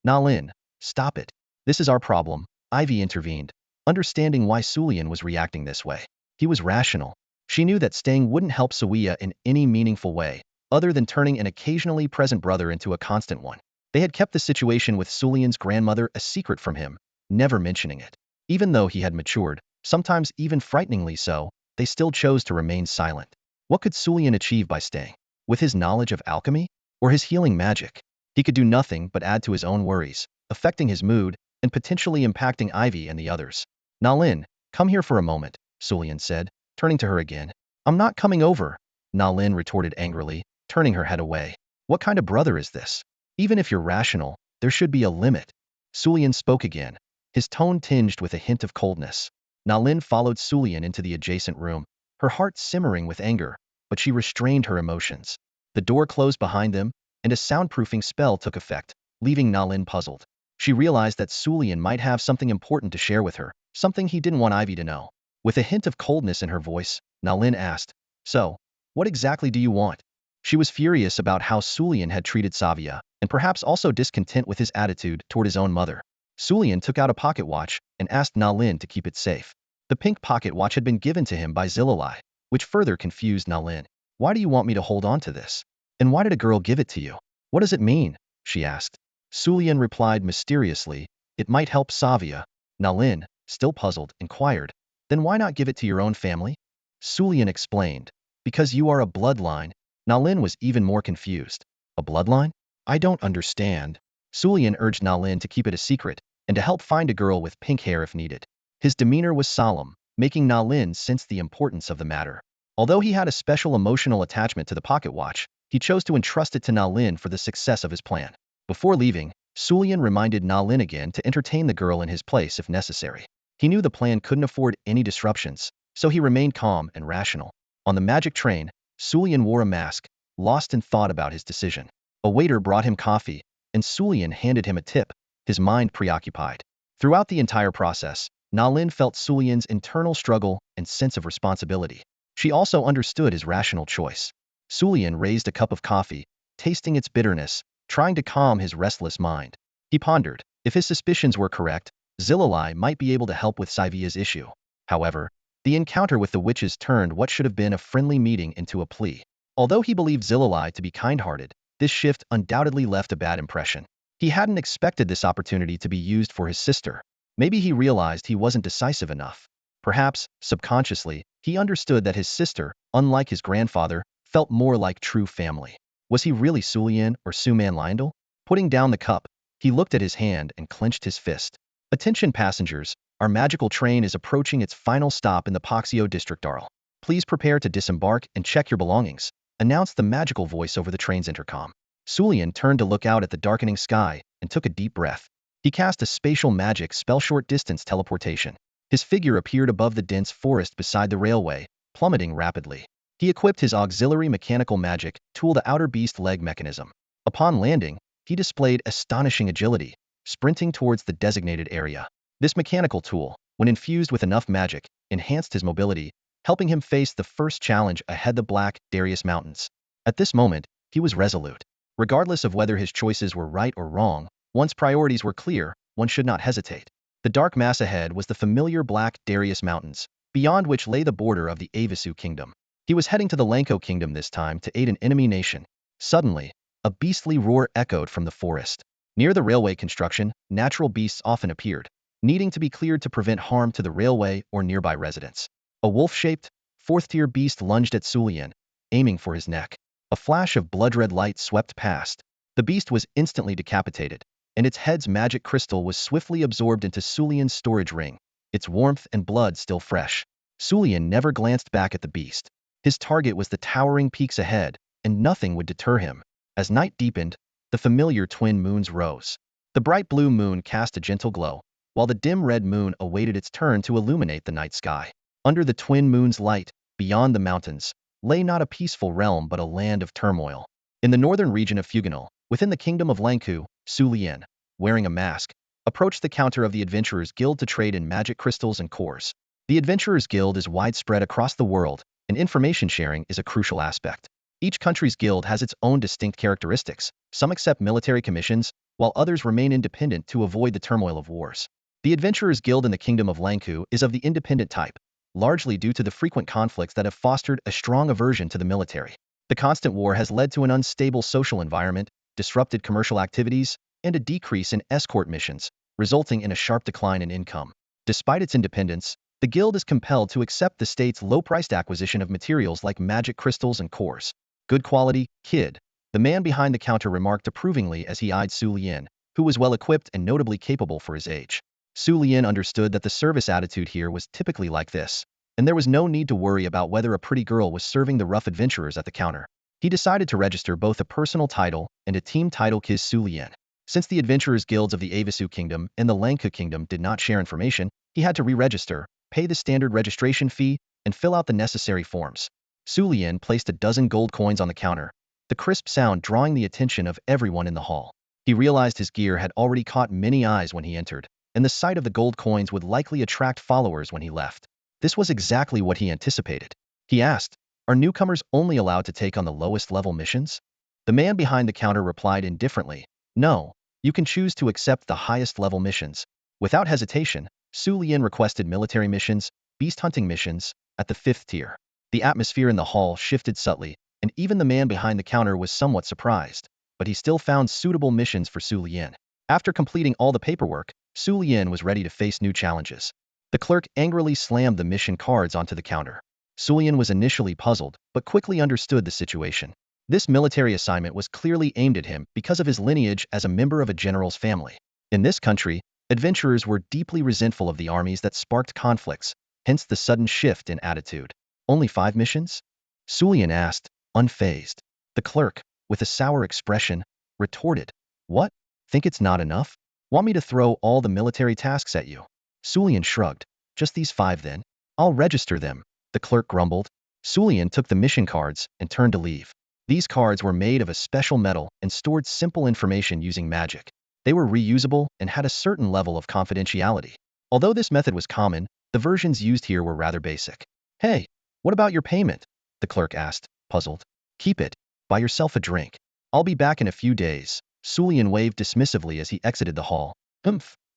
Nalin, stop it. This is our problem, Ivy intervened, understanding why Sulian was reacting this way. He was rational. She knew that staying wouldn't help Suiya in any meaningful way, other than turning an occasionally present brother into a constant one. They had kept the situation with Sulian's grandmother a secret from him, never mentioning it. Even though he had matured, sometimes even frighteningly so, they still chose to remain silent. What could Sulian achieve by staying? With his knowledge of alchemy? Or his healing magic? He could do nothing but add to his own worries, affecting his mood, and potentially impacting Ivy and the others. Nalin, come here for a moment, Sulian said, turning to her again. I'm not coming over, Nalin retorted angrily, turning her head away. What kind of brother is this? Even if you're rational, there should be a limit. Sulian spoke again, his tone tinged with a hint of coldness. Nalin followed Sulian into the adjacent room, her heart simmering with anger, but she restrained her emotions. The door closed behind them, and a soundproofing spell took effect, leaving Nalin puzzled. She realized that Sulian might have something important to share with her, something he didn't want Ivy to know. With a hint of coldness in her voice, Nalin asked, So, what exactly do you want? She was furious about how Sulian had treated Savia, and perhaps also discontent with his attitude toward his own mother. Sulian took out a pocket watch and asked Nalin to keep it safe. The pink pocket watch had been given to him by Zillalai, which further confused Nalin. Why do you want me to hold on to this? And why did a girl give it to you? What does it mean? She asked. Sulian replied mysteriously, It might help Savia. Nalin, still puzzled, inquired, Then why not give it to your own family? Sulian explained, Because you are a bloodline. Nalin was even more confused. A bloodline? I don't understand. Sulian urged Nalin to keep it a secret, and to help find a girl with pink hair if needed. His demeanor was solemn, making Nalin sense the importance of the matter. Although he had a special emotional attachment to the pocket watch, he chose to entrust it to Nalin for the success of his plan. Before leaving, Sulian reminded Nalin again to entertain the girl in his place if necessary. He knew the plan couldn't afford any disruptions, so he remained calm and rational. On the magic train, Sulian wore a mask, lost in thought about his decision. A waiter brought him coffee, and Sulian handed him a tip, his mind preoccupied. Throughout the entire process, Nalin felt Sulian's internal struggle and sense of responsibility. She also understood his rational choice. Sulian raised a cup of coffee, tasting its bitterness, trying to calm his restless mind. He pondered, if his suspicions were correct, Zillalai might be able to help with Saivia's issue. However, the encounter with the witches turned what should have been a friendly meeting into a plea. Although he believed Zillalai to be kind-hearted, this shift undoubtedly left a bad impression. He hadn't expected this opportunity to be used for his sister. Maybe he realized he wasn't decisive enough. Perhaps, subconsciously, he understood that his sister, unlike his grandfather, felt more like true family. Was he really Sulian or Suman Lyndal? Putting down the cup, he looked at his hand and clenched his fist. Attention passengers, our magical train is approaching its final stop in the Poxio district Darl. Please prepare to disembark and check your belongings, announced the magical voice over the train's intercom. Sulian turned to look out at the darkening sky and took a deep breath. He cast a spatial magic spell short-distance teleportation. His figure appeared above the dense forest beside the railway, plummeting rapidly. He equipped his auxiliary mechanical magic tool, the outer beast leg mechanism. Upon landing, he displayed astonishing agility, sprinting towards the designated area. This mechanical tool, when infused with enough magic, enhanced his mobility, helping him face the first challenge ahead, the Black Darius Mountains. At this moment, he was resolute. Regardless of whether his choices were right or wrong, once priorities were clear, one should not hesitate. The dark mass ahead was the familiar Black Darius Mountains, beyond which lay the border of the Avisu Kingdom. He was heading to the Lanko Kingdom this time to aid an enemy nation. Suddenly, a beastly roar echoed from the forest. Near the railway construction, natural beasts often appeared. needing to be cleared to prevent harm to the railway or nearby residents. A wolf-shaped, fourth-tier beast lunged at Sulian, aiming for his neck. A flash of blood-red light swept past. The beast was instantly decapitated, and its head's magic crystal was swiftly absorbed into Sulian's storage ring, its warmth and blood still fresh. Sulian never glanced back at the beast. His target was the towering peaks ahead, and nothing would deter him. As night deepened, the familiar twin moons rose. The bright blue moon cast a gentle glow, while the dim red moon awaited its turn to illuminate the night sky. Under the twin moon's light, beyond the mountains, lay not a peaceful realm but a land of turmoil. In the northern region of Fuginal, within the kingdom of Lanku, Sulian, wearing a mask, approached the counter of the Adventurers Guild to trade in magic crystals and cores. The Adventurers Guild is widespread across the world, and information sharing is a crucial aspect. Each country's guild has its own distinct characteristics. Some accept military commissions, while others remain independent to avoid the turmoil of wars. The Adventurers Guild in the Kingdom of Lanku is of the independent type, largely due to the frequent conflicts that have fostered a strong aversion to the military. The constant war has led to an unstable social environment, disrupted commercial activities, and a decrease in escort missions, resulting in a sharp decline in income. Despite its independence, the guild is compelled to accept the state's low-priced acquisition of materials like magic crystals and cores. Good quality, kid, the man behind the counter remarked approvingly as he eyed Su Lian, who was well-equipped and notably capable for his age. Su Lian understood that the service attitude here was typically like this, and there was no need to worry about whether a pretty girl was serving the rough adventurers at the counter. He decided to register both a personal title and a team title Kiz Su Lian. Since the Adventurers Guilds of the Avisu Kingdom and the Lanku Kingdom did not share information, he had to re-register, pay the standard registration fee, and fill out the necessary forms. Su Lian placed a dozen gold coins on the counter, the crisp sound drawing the attention of everyone in the hall. He realized his gear had already caught many eyes when he entered, and the sight of the gold coins would likely attract followers when he left. This was exactly what he anticipated. He asked, "Are newcomers only allowed to take on the lowest level missions?" The man behind the counter replied indifferently, "No, you can choose to accept the highest level missions." Without hesitation, Su Lian requested military missions, beast hunting missions, at the 5th tier. The atmosphere in the hall shifted subtly, and even the man behind the counter was somewhat surprised, but he still found suitable missions for Su Lian. After completing all the paperwork, Su Lian was ready to face new challenges. The clerk angrily slammed the mission cards onto the counter. Su Lian was initially puzzled, but quickly understood the situation. This military assignment was clearly aimed at him because of his lineage as a member of a general's family. In this country, adventurers were deeply resentful of the armies that sparked conflicts, hence the sudden shift in attitude. "Only 5 missions?" Su Lian asked, unfazed. The clerk, with a sour expression, retorted, "What? Think it's not enough? Want me to throw all the military tasks at you?" Su Lian shrugged. "Just these 5 then? I'll register them," the clerk grumbled. Su Lian took the mission cards and turned to leave. These cards were made of a special metal and stored simple information using magic. They were reusable and had a certain level of confidentiality. Although this method was common, the versions used here were rather basic. "Hey, what about your payment?" the clerk asked, puzzled. "Keep it. Buy yourself a drink. I'll be back in a few days." Su Lian waved dismissively as he exited the hall.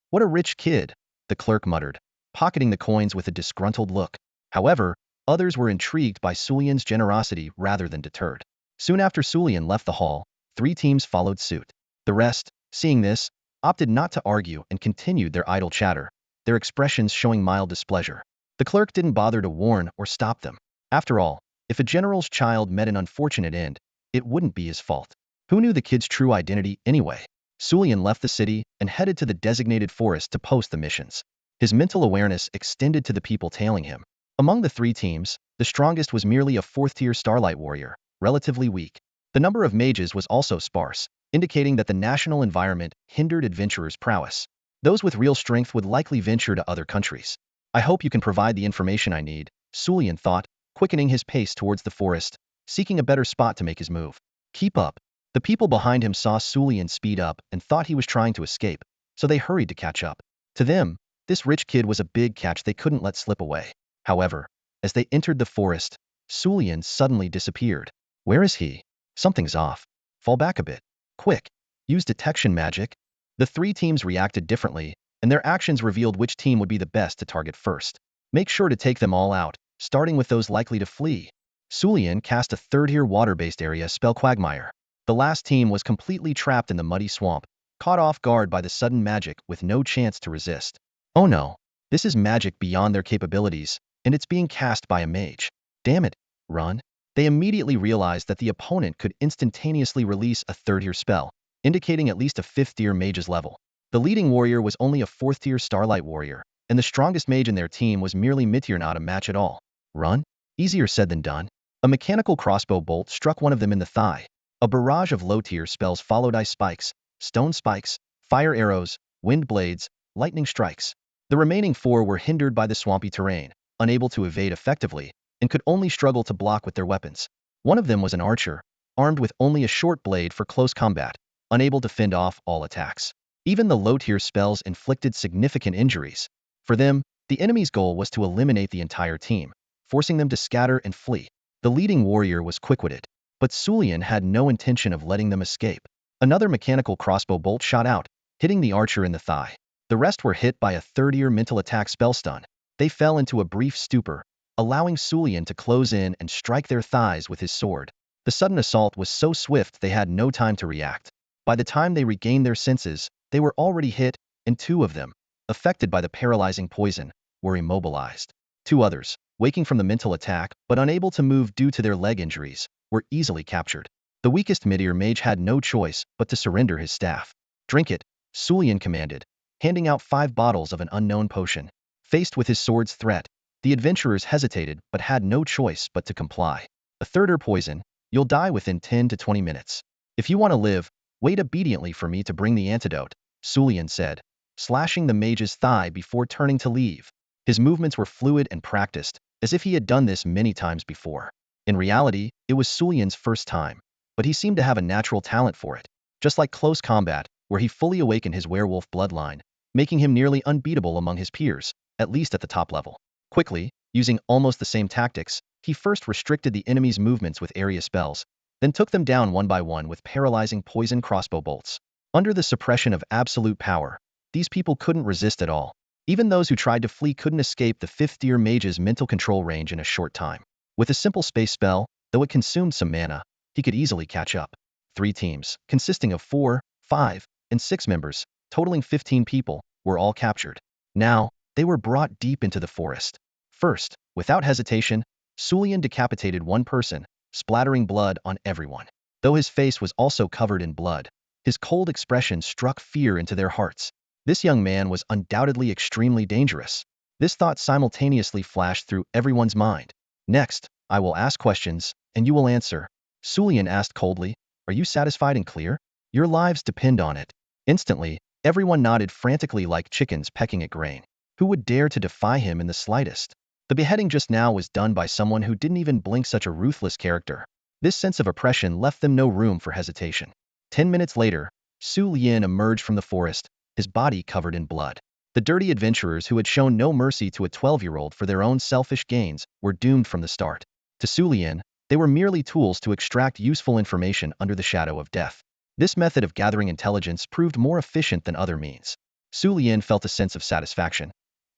What a rich kid," the clerk muttered, pocketing the coins with a disgruntled look. However, others were intrigued by Su Lian's generosity rather than deterred. Soon after Su Lian left the hall, 3 teams followed suit. The rest, seeing this, opted not to argue and continued their idle chatter, their expressions showing mild displeasure. The clerk didn't bother to warn or stop them. After all, if a general's child met an unfortunate end, it wouldn't be his fault. Who knew the kid's true identity anyway? Su Lian left the city and headed to the designated forest to post the missions. His mental awareness extended to the people tailing him. Among the 3 teams, the strongest was merely a 4th-tier Starlight warrior, relatively weak. The number of mages was also sparse, indicating that the national environment hindered adventurers' prowess. Those with real strength would likely venture to other countries. "I hope you can provide the information I need," Su Lian thought, quickening his pace towards the forest, seeking a better spot to make his move. "Keep up." The people behind him saw Su Lian speed up and thought he was trying to escape, so they hurried to catch up. To them, this rich kid was a big catch they couldn't let slip away. However, as they entered the forest, Su Lian suddenly disappeared. "Where is he? Something's off. Fall back a bit. Quick, use detection magic." The 3 teams reacted differently, and their actions revealed which team would be the best to target first. Make sure to take them all out, starting with those likely to flee. Su Lian cast a 3rd-tier water-based area spell Quagmire. The last team was completely trapped in the muddy swamp, caught off guard by the sudden magic with no chance to resist. Oh no, this is magic beyond their capabilities, and it's being cast by a mage. Damn it, run. They immediately realized that the opponent could instantaneously release a third-tier spell, indicating at least a fifth-tier mage's level. The leading warrior was only a fourth-tier Starlight warrior, and the strongest mage in their team was merely mid-tier, not a match at all. Run? Easier said than done. A mechanical crossbow bolt struck one of them in the thigh. A barrage of low-tier spells followed: ice spikes, stone spikes, fire arrows, wind blades, lightning strikes. The remaining four were hindered by the swampy terrain, unable to evade effectively, and could only struggle to block with their weapons. One of them was an archer, armed with only a short blade for close combat, unable to fend off all attacks. Even the low-tier spells inflicted significant injuries. For them, the enemy's goal was to eliminate the entire team, forcing them to scatter and flee. The leading warrior was quick-witted, but Sulian had no intention of letting them escape. Another mechanical crossbow bolt shot out, hitting the archer in the thigh. The rest were hit by a third-tier mental attack spell stun. They fell into a brief stupor, allowing Sulian to close in and strike their thighs with his sword. The sudden assault was so swift they had no time to react. By the time they regained their senses, they were already hit, and two of them, affected by the paralyzing poison, were immobilized. Two others, waking from the mental attack but unable to move due to their leg injuries, were easily captured. The weakest mid-tier mage had no choice but to surrender his staff. Drink it, Sulian commanded, handing out 5 bottles of an unknown potion. Faced with his sword's threat, the adventurers hesitated but had no choice but to comply. A third-tier poison, you'll die within 10 to 20 minutes. If you want to live, wait obediently for me to bring the antidote, Sulian said, slashing the mage's thigh before turning to leave. His movements were fluid and practiced, as if he had done this many times before. In reality, it was Sulian's first time, but he seemed to have a natural talent for it. Just like close combat, where he fully awakened his werewolf bloodline, making him nearly unbeatable among his peers, at least at the top level. Quickly, using almost the same tactics, he first restricted the enemy's movements with area spells, then took them down one by one with paralyzing poison crossbow bolts. Under the suppression of absolute power, these people couldn't resist at all. Even those who tried to flee couldn't escape the fifth-tier mage's mental control range in a short time. With a simple space spell, though it consumed some mana, he could easily catch up. 3 teams, consisting of 4, 5, and 6 members, totaling 15 people, were all captured. Now, they were brought deep into the forest. First, without hesitation, Sulian decapitated one person, splattering blood on everyone. Though his face was also covered in blood, his cold expression struck fear into their hearts. This young man was undoubtedly extremely dangerous. This thought simultaneously flashed through everyone's mind. Next, I will ask questions, and you will answer. Sulian asked coldly, are you satisfied and clear? Your lives depend on it. Instantly, everyone nodded frantically like chickens pecking at grain. Who would dare to defy him in the slightest? The beheading just now was done by someone who didn't even blink, such a ruthless character. This sense of oppression left them no room for hesitation. 10 minutes later, Sulian emerged from the forest, his body covered in blood. The dirty adventurers who had shown no mercy to a 12-year-old for their own selfish gains were doomed from the start. To Sulian, they were merely tools to extract useful information under the shadow of death. This method of gathering intelligence proved more efficient than other means. Sulian felt a sense of satisfaction.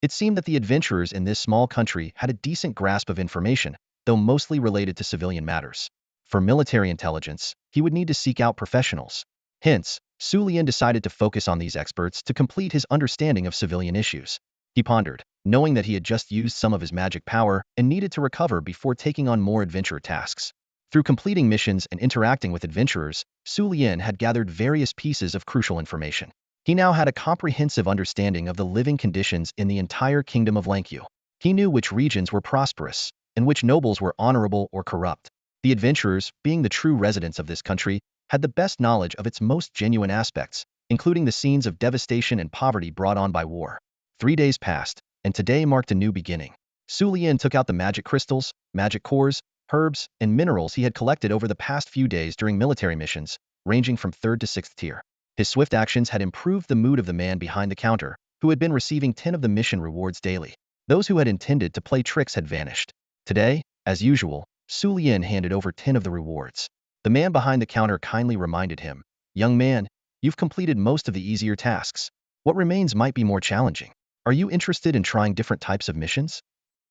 It seemed that the adventurers in this small country had a decent grasp of information, though mostly related to civilian matters. For military intelligence, he would need to seek out professionals. Hence, Sulian decided to focus on these experts to complete his understanding of civilian issues. He pondered, knowing that he had just used some of his magic power and needed to recover before taking on more adventure tasks. Through completing missions and interacting with adventurers, Sulian had gathered various pieces of crucial information. He now had a comprehensive understanding of the living conditions in the entire kingdom of Lankiu. He knew which regions were prosperous, and which nobles were honorable or corrupt. The adventurers, being the true residents of this country, had the best knowledge of its most genuine aspects, including the scenes of devastation and poverty brought on by war. 3 days passed, and today marked a new beginning. Sulian took out the magic crystals, magic cores, herbs, and minerals he had collected over the past few days during military missions, ranging from 3rd to 6th tier. His swift actions had improved the mood of the man behind the counter, who had been receiving 10 of the mission rewards daily. Those who had intended to play tricks had vanished. Today, as usual, Sulian handed over 10 of the rewards. The man behind the counter kindly reminded him, young man, you've completed most of the easier tasks. What remains might be more challenging. Are you interested in trying different types of missions?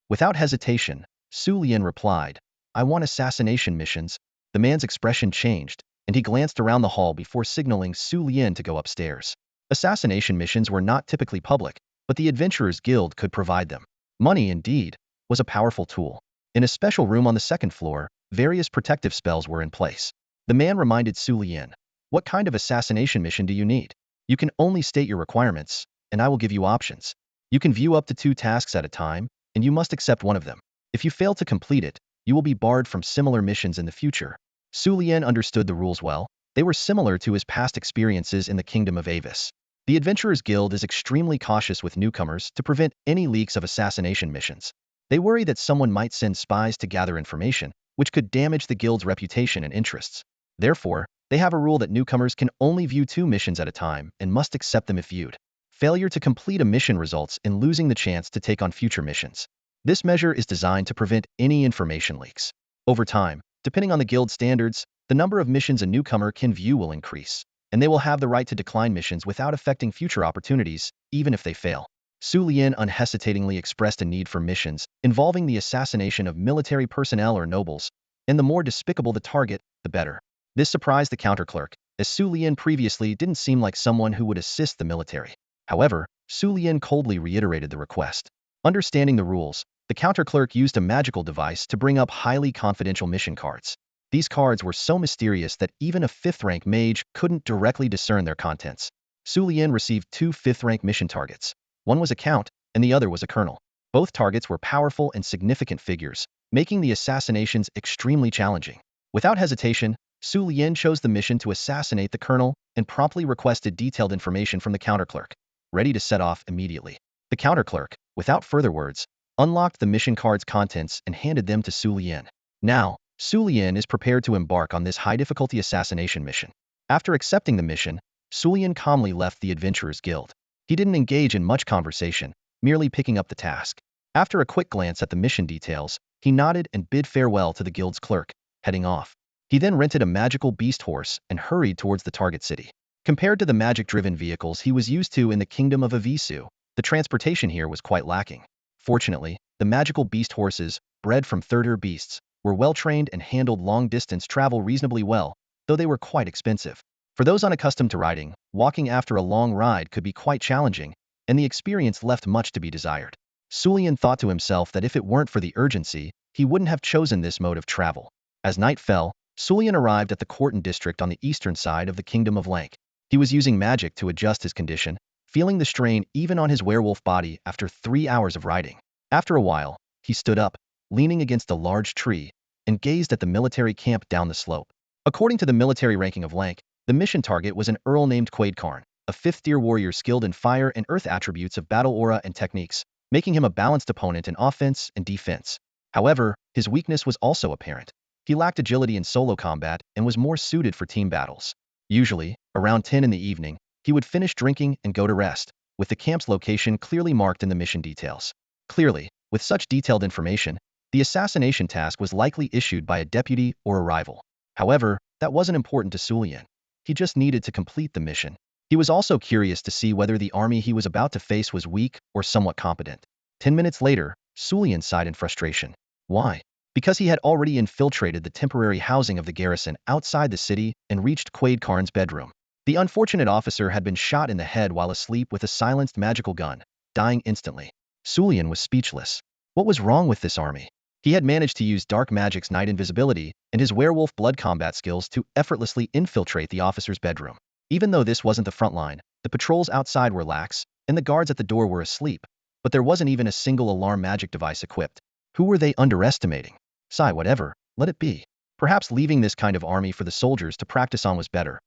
Without hesitation, Sulian replied, I want assassination missions. The man's expression changed, and he glanced around the hall before signaling Sulian to go upstairs. Assassination missions were not typically public, but the Adventurers Guild could provide them. Money, indeed, was a powerful tool. In a special room on the second floor, various protective spells were in place. The man reminded Su Lian, "What kind of assassination mission do you need? You can only state your requirements, and I will give you options. You can view up to 2 tasks at a time, and you must accept one of them. If you fail to complete it, you will be barred from similar missions in the future." Su Lian understood the rules well. They were similar to his past experiences in the Kingdom of Avis. The Adventurers Guild is extremely cautious with newcomers to prevent any leaks of assassination missions. They worry that someone might send spies to gather information, which could damage the guild's reputation and interests. Therefore, they have a rule that newcomers can only view 2 missions at a time and must accept them if viewed. Failure to complete a mission results in losing the chance to take on future missions. This measure is designed to prevent any information leaks. Over time, depending on the guild standards, the number of missions a newcomer can view will increase, and they will have the right to decline missions without affecting future opportunities, even if they fail. Su Lian unhesitatingly expressed a need for missions involving the assassination of military personnel or nobles, and the more despicable the target, the better. This surprised the counterclerk, as Su Lian previously didn't seem like someone who would assist the military. However, Su Lian coldly reiterated the request. Understanding the rules, the counterclerk used a magical device to bring up highly confidential mission cards. These cards were so mysterious that even a 5th-rank mage couldn't directly discern their contents. Su Lian received 2 5th-rank mission targets. One was a count, and the other was a colonel. Both targets were powerful and significant figures, making the assassinations extremely challenging. Without hesitation, Su Lian chose the mission to assassinate the colonel and promptly requested detailed information from the counterclerk, ready to set off immediately. The counterclerk, without further words, unlocked the mission card's contents and handed them to Su Lian. Now, Su Lian is prepared to embark on this high-difficulty assassination mission. After accepting the mission, Su Lian calmly left the Adventurers Guild. He didn't engage in much conversation, merely picking up the task. After a quick glance at the mission details, he nodded and bid farewell to the guild's clerk, heading off. He then rented a magical beast horse and hurried towards the target city. Compared to the magic-driven vehicles he was used to in the Kingdom of Avisu, the transportation here was quite lacking. Fortunately, the magical beast horses, bred from third-tier beasts, were well-trained and handled long-distance travel reasonably well, though they were quite expensive. For those unaccustomed to riding, walking after a long ride could be quite challenging, and the experience left much to be desired. Su Lian thought to himself that if it weren't for the urgency, he wouldn't have chosen this mode of travel. As night fell, Su Lian arrived at the Quarton district on the eastern side of the Kingdom of Lank. He was using magic to adjust his condition, feeling the strain even on his werewolf body after 3 hours of riding. After a while, he stood up, leaning against a large tree, and gazed at the military camp down the slope. According to the military ranking of Lank, the mission target was an earl named Quaidkarn, a 5th-tier warrior skilled in fire and earth attributes of battle aura and techniques, making him a balanced opponent in offense and defense. However, his weakness was also apparent. He lacked agility in solo combat and was more suited for team battles. Usually, around 10 in the evening, he would finish drinking and go to rest, with the camp's location clearly marked in the mission details. Clearly, with such detailed information, the assassination task was likely issued by a deputy or a rival. However, that wasn't important to Su Lian. He just needed to complete the mission. He was also curious to see whether the army he was about to face was weak or somewhat competent. 10 minutes later, Su Lian sighed in frustration. Why? Because he had already infiltrated the temporary housing of the garrison outside the city and reached Quaidkarn's bedroom. The unfortunate officer had been shot in the head while asleep with a silenced magical gun, dying instantly. Su Lian was speechless. What was wrong with this army? He had managed to use dark magic's night invisibility and his werewolf blood combat skills to effortlessly infiltrate the officer's bedroom. Even though this wasn't the front line, the patrols outside were lax, and the guards at the door were asleep, but there wasn't even a single alarm magic device equipped. Who were they underestimating? Sigh, whatever, let it be. Perhaps leaving this kind of army for the soldiers to practice on was better.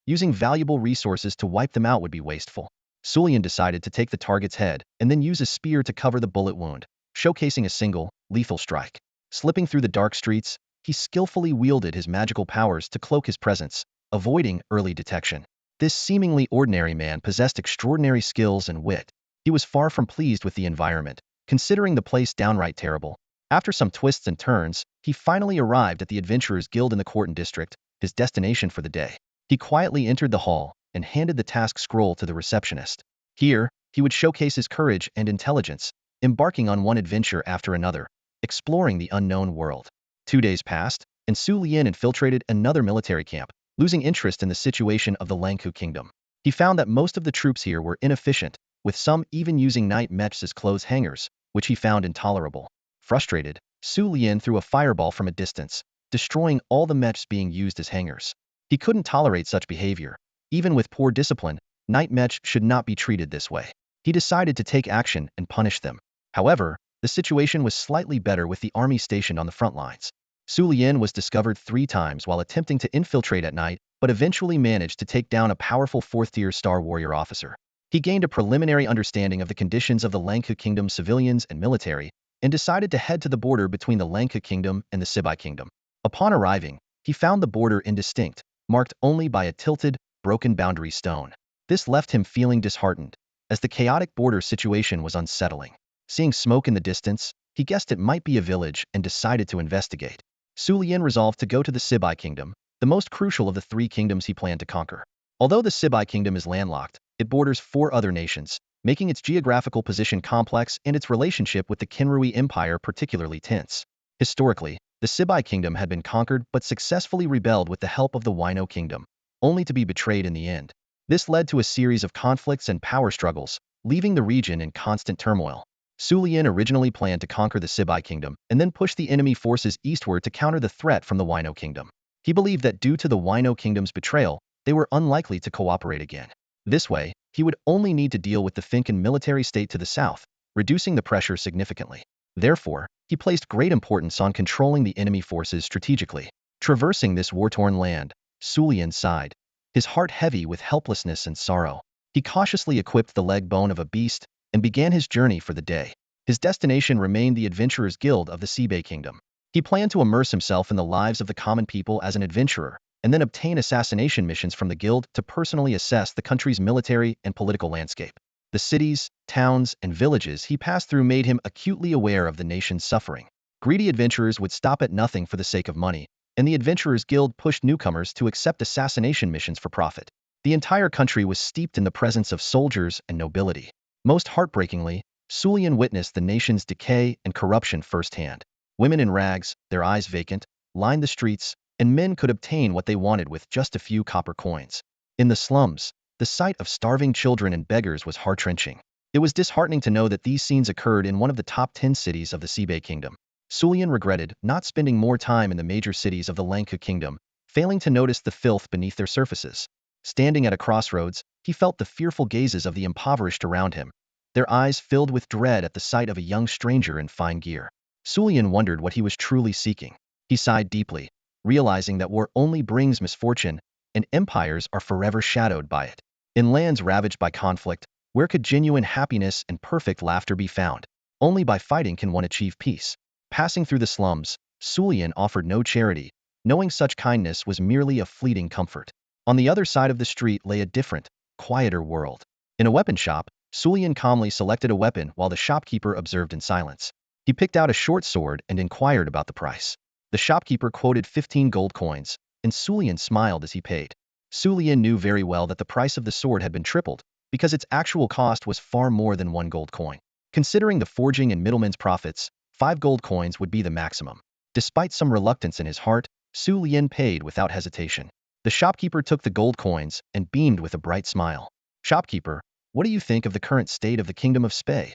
Using valuable resources to wipe them out would be wasteful. Su Lian decided to take the target's head and then use a spear to cover the bullet wound, showcasing a single, lethal strike. Slipping through the dark streets, he skillfully wielded his magical powers to cloak his presence, avoiding early detection. This seemingly ordinary man possessed extraordinary skills and wit. He was far from pleased with the environment, considering the place downright terrible. After some twists and turns, he finally arrived at the Adventurers Guild in the Quarton district, his destination for the day. He quietly entered the hall and handed the task scroll to the receptionist. Here, he would showcase his courage and intelligence, embarking on one adventure after another, exploring the unknown world. 2 days passed, and Su Lian infiltrated another military camp, losing interest in the situation of the Langku Kingdom. He found that most of the troops here were inefficient, with some even using night mechs as clothes hangers, which he found intolerable. Frustrated, Su Lian threw a fireball from a distance, destroying all the mechs being used as hangers. He couldn't tolerate such behavior. Even with poor discipline, night mechs should not be treated this way. He decided to take action and punish them. However, the situation was slightly better with the army stationed on the front lines. Su Lian was discovered 3 times while attempting to infiltrate at night, but eventually managed to take down a powerful 4th-tier Star Warrior officer. He gained a preliminary understanding of the conditions of the Lanka Kingdom's civilians and military, and decided to head to the border between the Lanka Kingdom and the Sibai Kingdom. Upon arriving, he found the border indistinct, marked only by a tilted, broken boundary stone. This left him feeling disheartened, as the chaotic border situation was unsettling. Seeing smoke in the distance, he guessed it might be a village and decided to investigate. Su Lian resolved to go to the Sibai Kingdom, the most crucial of the 3 kingdoms he planned to conquer. Although the Sibai Kingdom is landlocked, it borders 4 other nations, making its geographical position complex and its relationship with the Kinrui Empire particularly tense. Historically, the Sibai Kingdom had been conquered but successfully rebelled with the help of the Wino Kingdom, only to be betrayed in the end. This led to a series of conflicts and power struggles, leaving the region in constant turmoil. Su Lian originally planned to conquer the Sibai Kingdom and then push the enemy forces eastward to counter the threat from the Wino Kingdom. He believed that due to the Wino Kingdom's betrayal, they were unlikely to cooperate again. This way, he would only need to deal with the Finkan military state to the south, reducing the pressure significantly. Therefore, he placed great importance on controlling the enemy forces strategically. Traversing this war-torn land, Su Lian sighed, his heart heavy with helplessness and sorrow. He cautiously equipped the leg bone of a beast and began his journey for the day. His destination remained the Adventurers Guild of the Sibai Kingdom. He planned to immerse himself in the lives of the common people as an adventurer, and then obtain assassination missions from the guild to personally assess the country's military and political landscape. The cities, towns, and villages he passed through made him acutely aware of the nation's suffering. Greedy adventurers would stop at nothing for the sake of money, and the Adventurers Guild pushed newcomers to accept assassination missions for profit. The entire country was steeped in the presence of soldiers and nobility. Most heartbreakingly, Su Lian witnessed the nation's decay and corruption firsthand. Women in rags, their eyes vacant, lined the streets, and men could obtain what they wanted with just a few copper coins. In the slums, the sight of starving children and beggars was heart-wrenching. It was disheartening to know that these scenes occurred in one of the top 10 cities of the Sibai Kingdom. Su Lian regretted not spending more time in the major cities of the Lanka Kingdom, failing to notice the filth beneath their surfaces. Standing at a crossroads, he felt the fearful gazes of the impoverished around him, their eyes filled with dread at the sight of a young stranger in fine gear. Su Lian wondered what he was truly seeking. He sighed deeply, realizing that war only brings misfortune, and empires are forever shadowed by it. In lands ravaged by conflict, where could genuine happiness and perfect laughter be found? Only by fighting can one achieve peace. Passing through the slums, Su Lian offered no charity, knowing such kindness was merely a fleeting comfort. On the other side of the street lay a different, quieter world. In a weapon shop, Su Lian calmly selected a weapon while the shopkeeper observed in silence. He picked out a short sword and inquired about the price. The shopkeeper quoted 15 gold coins, and Su Lian smiled as he paid. Su Lian knew very well that the price of the sword had been tripled, because its actual cost was far more than 1 gold coin. Considering the forging and middlemen's profits, 5 gold coins would be the maximum. Despite some reluctance in his heart, Su Lian paid without hesitation. The shopkeeper took the gold coins and beamed with a bright smile. "Shopkeeper, what do you think of the current state of the Kingdom of Spei?"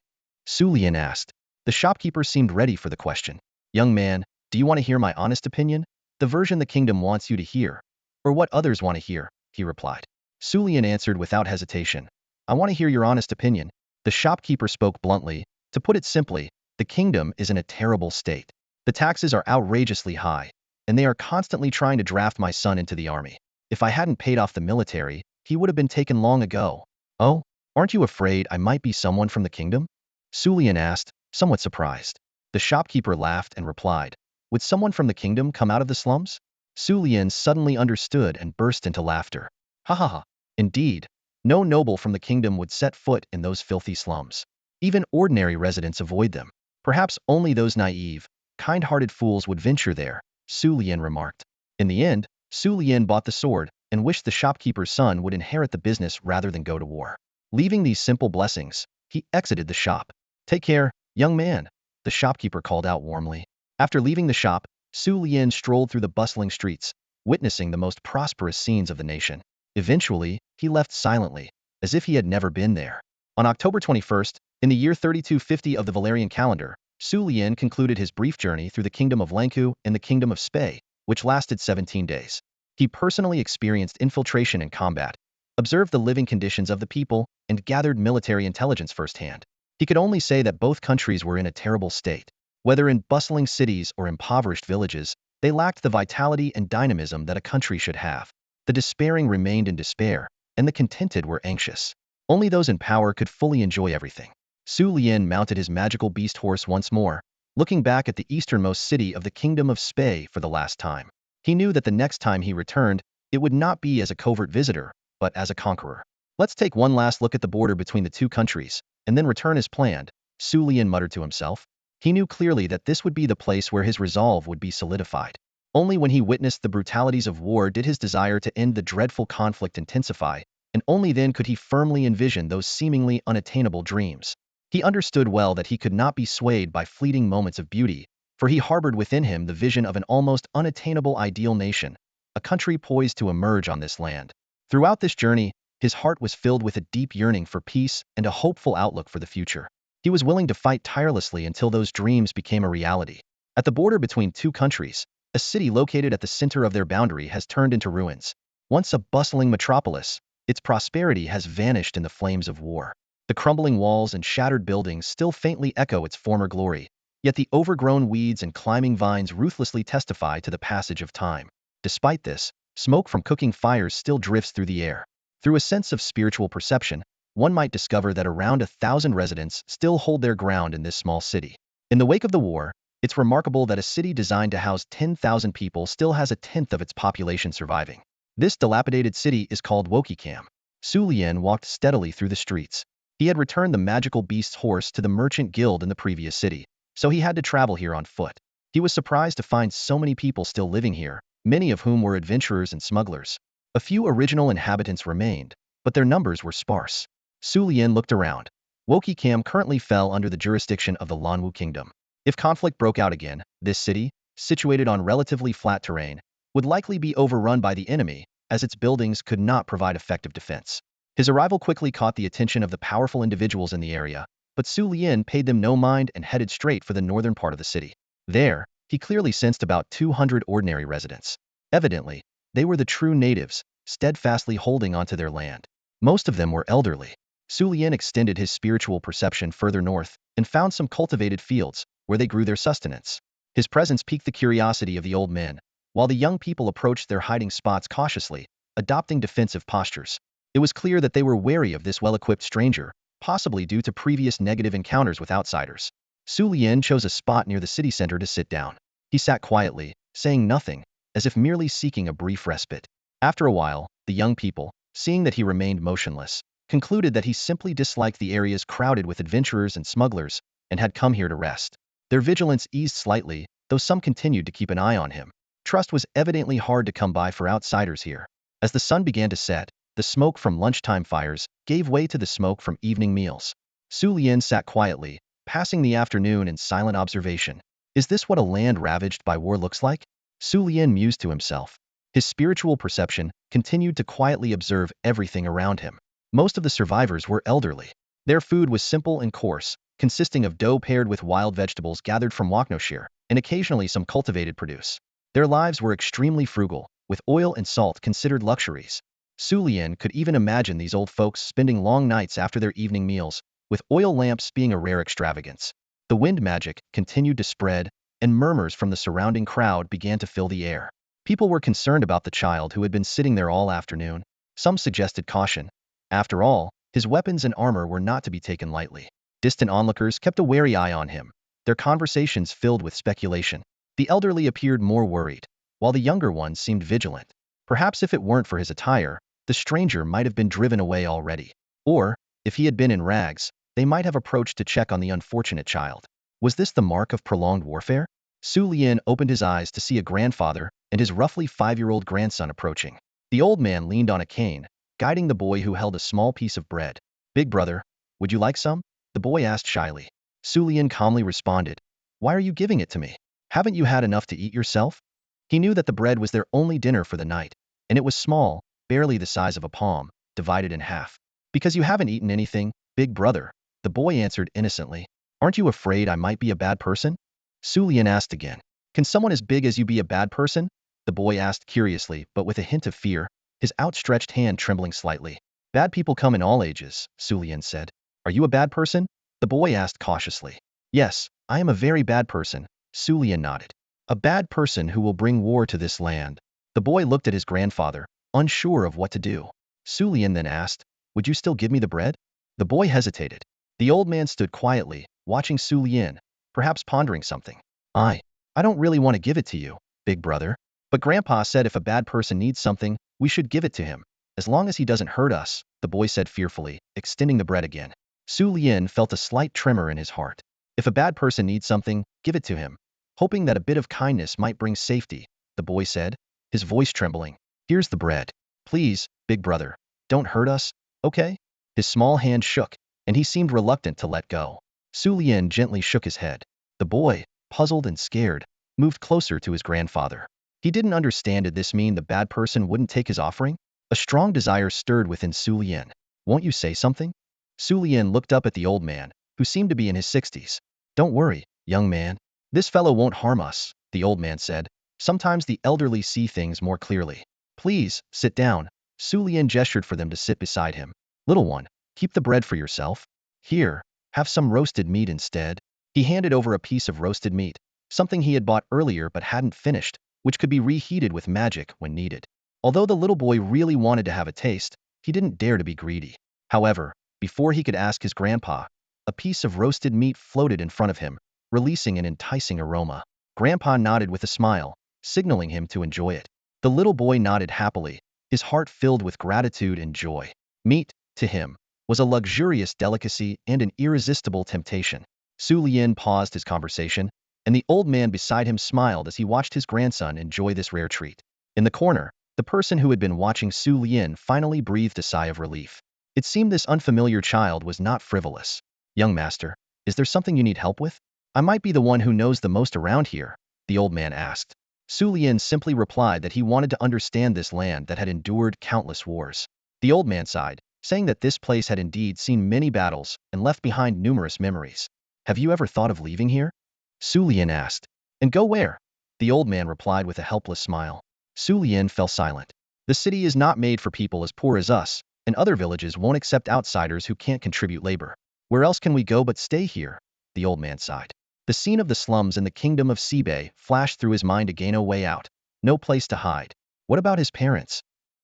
Su Lian asked. The shopkeeper seemed ready for the question. "Young man, do you want to hear my honest opinion? The version the kingdom wants you to hear, or what others want to hear," he replied. Su Lian answered without hesitation. "I want to hear your honest opinion." The shopkeeper spoke bluntly. To put it simply, the kingdom is in a terrible state. The taxes are outrageously high, and they are constantly trying to draft my son into the army. If I hadn't paid off the military, he would have been taken long ago. "Oh, aren't you afraid I might be someone from the kingdom?" Su Lian asked, somewhat surprised. The shopkeeper laughed and replied, "Would someone from the kingdom come out of the slums?" Su Lian suddenly understood and burst into laughter. "Ha ha ha! Indeed, no noble from the kingdom would set foot in those filthy slums. Even ordinary residents avoid them. Perhaps only those naive, kind-hearted fools would venture there," Su Lian remarked. In the end, Su Lian bought the sword and wished the shopkeeper's son would inherit the business rather than go to war. Leaving these simple blessings, he exited the shop. "Take care, young man," the shopkeeper called out warmly. After leaving the shop, Su Lian strolled through the bustling streets, witnessing the most prosperous scenes of the nation. Eventually, he left silently, as if he had never been there. On October 21st, in the year 3250 of the Valerian calendar, Su Lian concluded his brief journey through the kingdom of Lanku and the kingdom of Spei, which lasted 17 days. He personally experienced infiltration and combat, observed the living conditions of the people, and gathered military intelligence firsthand. He could only say that both countries were in a terrible state. Whether in bustling cities or impoverished villages, they lacked the vitality and dynamism that a country should have. The despairing remained in despair, and the contented were anxious. Only those in power could fully enjoy everything. Su Lian mounted his magical beast horse once more, looking back at the easternmost city of the kingdom of Spei for the last time. He knew that the next time he returned, it would not be as a covert visitor, but as a conqueror. Let's take one last look at the border between the two countries, and then return as planned, Su Lian muttered to himself. He knew clearly that this would be the place where his resolve would be solidified. Only when he witnessed the brutalities of war did his desire to end the dreadful conflict intensify, and only then could he firmly envision those seemingly unattainable dreams. He understood well that he could not be swayed by fleeting moments of beauty, for he harbored within him the vision of an almost unattainable ideal nation, a country poised to emerge on this land. Throughout this journey, his heart was filled with a deep yearning for peace and a hopeful outlook for the future. He was willing to fight tirelessly until those dreams became a reality. At the border between two countries, a city located at the center of their boundary has turned into ruins. Once a bustling metropolis, its prosperity has vanished in the flames of war. The crumbling walls and shattered buildings still faintly echo its former glory, yet the overgrown weeds and climbing vines ruthlessly testify to the passage of time. Despite this, smoke from cooking fires still drifts through the air. Through a sense of spiritual perception, one might discover that around 1,000 residents still hold their ground in this small city. In the wake of the war, it's remarkable that a city designed to house 10,000 people still has a tenth of its population surviving. This dilapidated city is called Wokikam. Su Lian walked steadily through the streets. He had returned the magical beast's horse to the merchant guild in the previous city, so he had to travel here on foot. He was surprised to find so many people still living here, many of whom were adventurers and smugglers. A few original inhabitants remained, but their numbers were sparse. Su Lian looked around. Wokikam currently fell under the jurisdiction of the Lanwu Kingdom. If conflict broke out again, this city, situated on relatively flat terrain, would likely be overrun by the enemy, as its buildings could not provide effective defense. His arrival quickly caught the attention of the powerful individuals in the area, but Su Lian paid them no mind and headed straight for the northern part of the city. There, he clearly sensed about 200 ordinary residents. Evidently, they were the true natives, steadfastly holding onto their land. Most of them were elderly. Su Lian extended his spiritual perception further north and found some cultivated fields, where they grew their sustenance. His presence piqued the curiosity of the old men, while the young people approached their hiding spots cautiously, adopting defensive postures. It was clear that they were wary of this well-equipped stranger, possibly due to previous negative encounters with outsiders. Su Lian chose a spot near the city center to sit down. He sat quietly, saying nothing, as if merely seeking a brief respite. After a while, the young people, seeing that he remained motionless, concluded that he simply disliked the areas crowded with adventurers and smugglers, and had come here to rest. Their vigilance eased slightly, though some continued to keep an eye on him. Trust was evidently hard to come by for outsiders here. As the sun began to set, the smoke from lunchtime fires gave way to the smoke from evening meals. Su Lian sat quietly, passing the afternoon in silent observation. Is this what a land ravaged by war looks like? Su Lian mused to himself. His spiritual perception continued to quietly observe everything around him. Most of the survivors were elderly. Their food was simple and coarse, consisting of dough paired with wild vegetables gathered from Waknoshire, and occasionally some cultivated produce. Their lives were extremely frugal, with oil and salt considered luxuries. Su Lian could even imagine these old folks spending long nights after their evening meals, with oil lamps being a rare extravagance. The wind magic continued to spread, and murmurs from the surrounding crowd began to fill the air. People were concerned about the child who had been sitting there all afternoon. Some suggested caution. After all, his weapons and armor were not to be taken lightly. Distant onlookers kept a wary eye on him, their conversations filled with speculation. The elderly appeared more worried, while the younger ones seemed vigilant. Perhaps if it weren't for his attire, the stranger might have been driven away already. Or, if he had been in rags, they might have approached to check on the unfortunate child. Was this the mark of prolonged warfare? Su Lian opened his eyes to see a grandfather and his roughly 5-year-old grandson approaching. The old man leaned on a cane, guiding the boy who held a small piece of bread. Big brother, would you like some? The boy asked shyly. Su Lian calmly responded, why are you giving it to me? Haven't you had enough to eat yourself? He knew that the bread was their only dinner for the night, and it was small, barely the size of a palm, divided in half. Because you haven't eaten anything, Big brother, the boy answered innocently. Aren't you afraid I might be a bad person? Su Lian asked again. Can someone as big as you be a bad person? The boy asked curiously, but with a hint of fear, his outstretched hand trembling slightly. Bad people come in all ages, Su Lian said. Are you a bad person? The boy asked cautiously. Yes, I am a very bad person, Su Lian nodded. A bad person who will bring war to this land. The boy looked at his grandfather, unsure of what to do. Su Lian then asked, would you still give me the bread? The boy hesitated. The old man stood quietly, watching Su Lian, perhaps pondering something. I don't really want to give it to you, big brother. But Grandpa said if a bad person needs something, we should give it to him. As long as he doesn't hurt us, the boy said fearfully, extending the bread again. Su Lian felt a slight tremor in his heart. If a bad person needs something, give it to him. Hoping that a bit of kindness might bring safety, the boy said, his voice trembling. Here's the bread. Please, big brother, don't hurt us, okay? His small hand shook, and he seemed reluctant to let go. Su Lian gently shook his head. The boy, puzzled and scared, moved closer to his grandfather. He didn't understand. Did this mean the bad person wouldn't take his offering? A strong desire stirred within Su Lian. Won't you say something? Su Lian looked up at the old man, who seemed to be in his 60s. Don't worry, young man. This fellow won't harm us, the old man said. Sometimes the elderly see things more clearly. Please, sit down. Su Lian gestured for them to sit beside him. Little one, keep the bread for yourself. Here, have some roasted meat instead. He handed over a piece of roasted meat, something he had bought earlier but hadn't finished, which could be reheated with magic when needed. Although the little boy really wanted to have a taste, he didn't dare to be greedy. However, before he could ask his grandpa, a piece of roasted meat floated in front of him, releasing an enticing aroma. Grandpa nodded with a smile, signaling him to enjoy it. The little boy nodded happily, his heart filled with gratitude and joy. Meat, to him, was a luxurious delicacy and an irresistible temptation. Su Lian paused his conversation, and the old man beside him smiled as he watched his grandson enjoy this rare treat. In the corner, the person who had been watching Su Lian finally breathed a sigh of relief. It seemed this unfamiliar child was not frivolous. Young master, is there something you need help with? I might be the one who knows the most around here, the old man asked. Su Lian simply replied that he wanted to understand this land that had endured countless wars. The old man sighed, saying that this place had indeed seen many battles and left behind numerous memories. Have you ever thought of leaving here? Su Lian asked. And go where? The old man replied with a helpless smile. Su Lian fell silent. The city is not made for people as poor as us, and other villages won't accept outsiders who can't contribute labor. Where else can we go but stay here? The old man sighed. The scene of the slums in the kingdom of Sibei flashed through his mind again. No way out, no place to hide. What about his parents?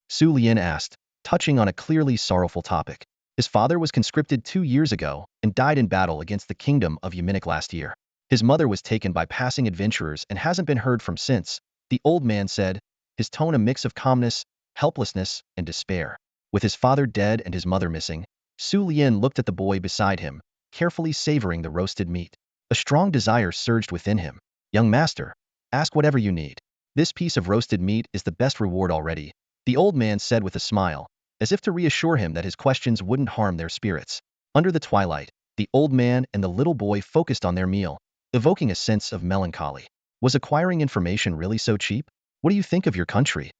Su Lian asked, touching on a clearly sorrowful topic. His father was conscripted 2 years ago and died in battle against the kingdom of Yeminik last year. His mother was taken by passing adventurers and hasn't been heard from since, the old man said, his tone a mix of calmness, helplessness, and despair. With his father dead and his mother missing, Su Lian looked at the boy beside him, carefully savoring the roasted meat. A strong desire surged within him. Young master, ask whatever you need. This piece of roasted meat is the best reward already, the old man said with a smile, as if to reassure him that his questions wouldn't harm their spirits. Under the twilight, the old man and the little boy focused on their meal, evoking a sense of melancholy. Was acquiring information really so cheap? What do you think of your country?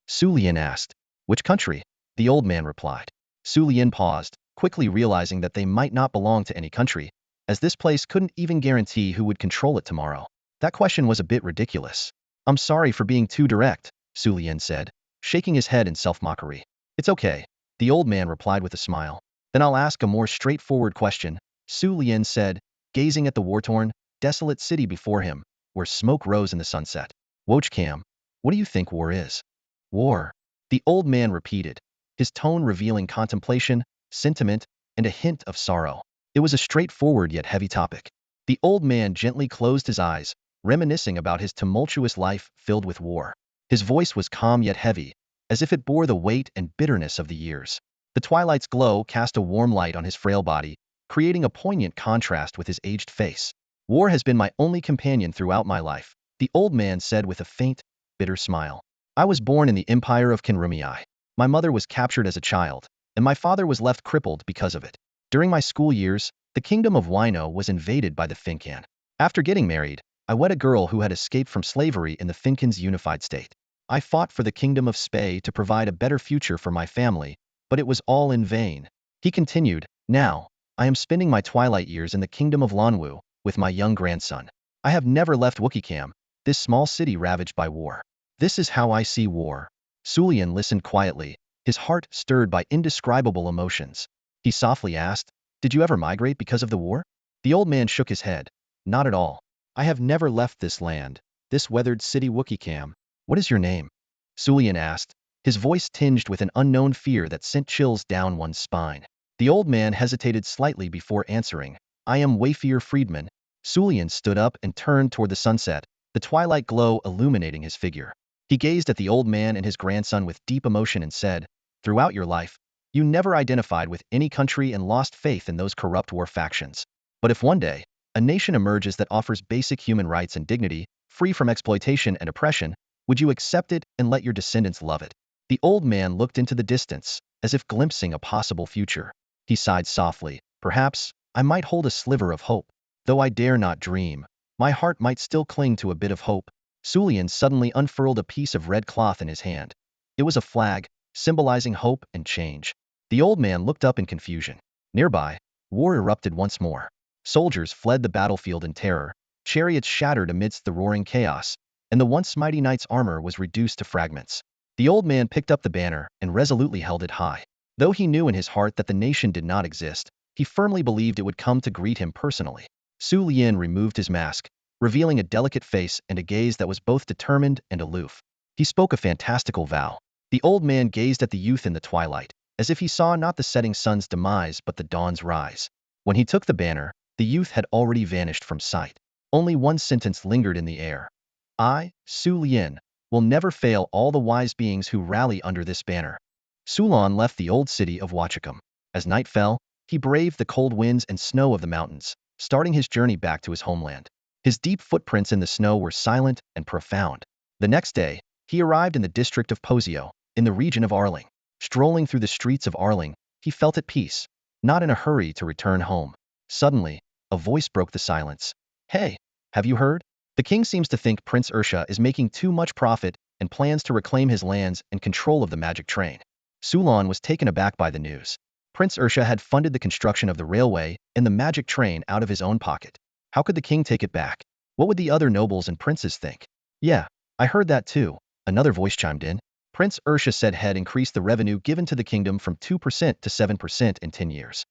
Su Lian asked. Which country? The old man replied. Su Lian paused, quickly realizing that they might not belong to any country, as this place couldn't even guarantee who would control it tomorrow. That question was a bit ridiculous. I'm sorry for being too direct, Su Lian said, shaking his head in self-mockery. It's okay, the old man replied with a smile. Then I'll ask a more straightforward question, Su Lian said, gazing at the war-torn, desolate city before him, where smoke rose in the sunset. Wochcam, what do you think war is? War, the old man repeated, his tone revealing contemplation, sentiment, and a hint of sorrow. It was a straightforward yet heavy topic. The old man gently closed his eyes, reminiscing about his tumultuous life filled with war. His voice was calm yet heavy, as if it bore the weight and bitterness of the years. The twilight's glow cast a warm light on his frail body, creating a poignant contrast with his aged face. War has been my only companion throughout my life, the old man said with a faint, bitter smile. I was born in the empire of Kinrumii. My mother was captured as a child, and my father was left crippled because of it. During my school years, the kingdom of Wino was invaded by the Finkan. After getting married, I wed a girl who had escaped from slavery in the Finkan's unified state. I fought for the kingdom of Spey to provide a better future for my family, but it was all in vain. He continued, now, I am spending my twilight years in the kingdom of Lanwu with my young grandson. I have never left Wookieekam, this small city ravaged by war. This is how I see war. Sulian listened quietly, his heart stirred by indescribable emotions. He softly asked, "Did you ever migrate because of the war?" The old man shook his head. "Not at all. I have never left this land, this weathered city Wookieekam." "What is your name?" Sulian asked, his voice tinged with an unknown fear that sent chills down one's spine. The old man hesitated slightly before answering, "I am Wayfier Friedman." Sulian stood up and turned toward the sunset, the twilight glow illuminating his figure. He gazed at the old man and his grandson with deep emotion and said, "Throughout your life, you never identified with any country and lost faith in those corrupt war factions. But if one day, a nation emerges that offers basic human rights and dignity, free from exploitation and oppression, would you accept it and let your descendants love it?" The old man looked into the distance, as if glimpsing a possible future. He sighed softly. "Perhaps, I might hold a sliver of hope. Though I dare not dream, my heart might still cling to a bit of hope." Sulian suddenly unfurled a piece of red cloth in his hand. It was a flag, symbolizing hope and change. The old man looked up in confusion. Nearby, war erupted once more. Soldiers fled the battlefield in terror, chariots shattered amidst the roaring chaos, and the once mighty knight's armor was reduced to fragments. The old man picked up the banner and resolutely held it high. Though he knew in his heart that the nation did not exist, he firmly believed it would come to greet him personally. Su Lien removed his mask, revealing a delicate face and a gaze that was both determined and aloof. He spoke a fantastical vow. The old man gazed at the youth in the twilight, as if he saw not the setting sun's demise but the dawn's rise. When he took the banner, the youth had already vanished from sight. Only one sentence lingered in the air. "I, Su Lien, will never fail all the wise beings who rally under this banner." Sulan left the old city of Wachicum. As night fell, he braved the cold winds and snow of the mountains, starting his journey back to his homeland. His deep footprints in the snow were silent and profound. The next day, he arrived in the district of Posio, in the region of Arling. Strolling through the streets of Arling, he felt at peace, not in a hurry to return home. Suddenly, a voice broke the silence. "Hey, have you heard? The king seems to think Prince Ursha is making too much profit and plans to reclaim his lands and control of the magic train." Sulan was taken aback by the news. Prince Ursha had funded the construction of the railway and the magic train out of his own pocket. How could the king take it back? What would the other nobles and princes think? "Yeah, I heard that too," another voice chimed in. Prince Ursha said had increased the revenue given to the kingdom from 2% to 7% in 10 years.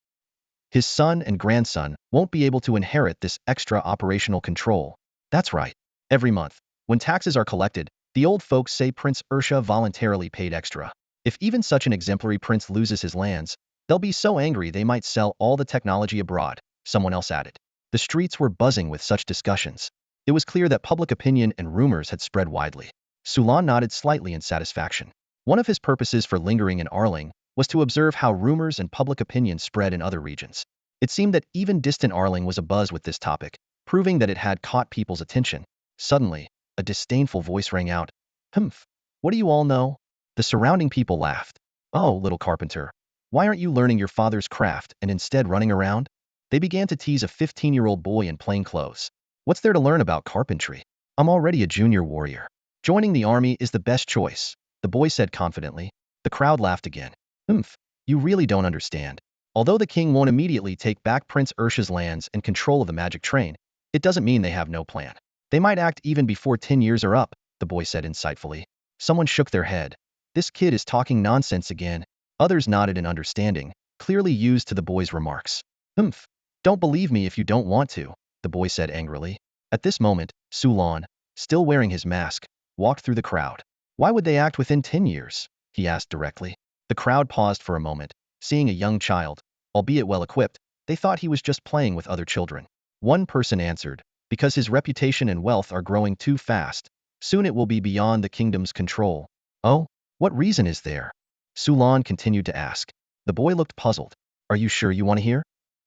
His son and grandson won't be able to inherit this extra operational control. That's right. Every month, when taxes are collected, the old folks say Prince Ursha voluntarily paid extra. If even such an exemplary prince loses his lands, they'll be so angry they might sell all the technology abroad, someone else added. The streets were buzzing with such discussions. It was clear that public opinion and rumors had spread widely. Sulan nodded slightly in satisfaction. One of his purposes for lingering in Arling was to observe how rumors and public opinion spread in other regions. It seemed that even distant Arling was abuzz with this topic, proving that it had caught people's attention. Suddenly, a disdainful voice rang out. "Humph, what do you all know?" The surrounding people laughed. "Oh, little carpenter, why aren't you learning your father's craft and instead running around?" They began to tease a 15-year-old boy in plain clothes. "What's there to learn about carpentry? I'm already a junior warrior. Joining the army is the best choice," the boy said confidently. The crowd laughed again. "Humph, you really don't understand. Although the king won't immediately take back Prince Ursha's lands and control of the magic train, it doesn't mean they have no plan. They might act even before 10 years are up," the boy said insightfully. Someone shook their head. "This kid is talking nonsense again." Others nodded in understanding, clearly used to the boy's remarks. "Humph, don't believe me if you don't want to," the boy said angrily. At this moment, Sulan, still wearing his mask, walked through the crowd. "Why would they act within 10 years? He asked directly. The crowd paused for a moment, seeing a young child, albeit well-equipped. They thought he was just playing with other children. One person answered, "Because his reputation and wealth are growing too fast. Soon it will be beyond the kingdom's control." "Oh, what reason is there?" Sulan continued to ask. The boy looked puzzled. "Are you sure you want to hear?"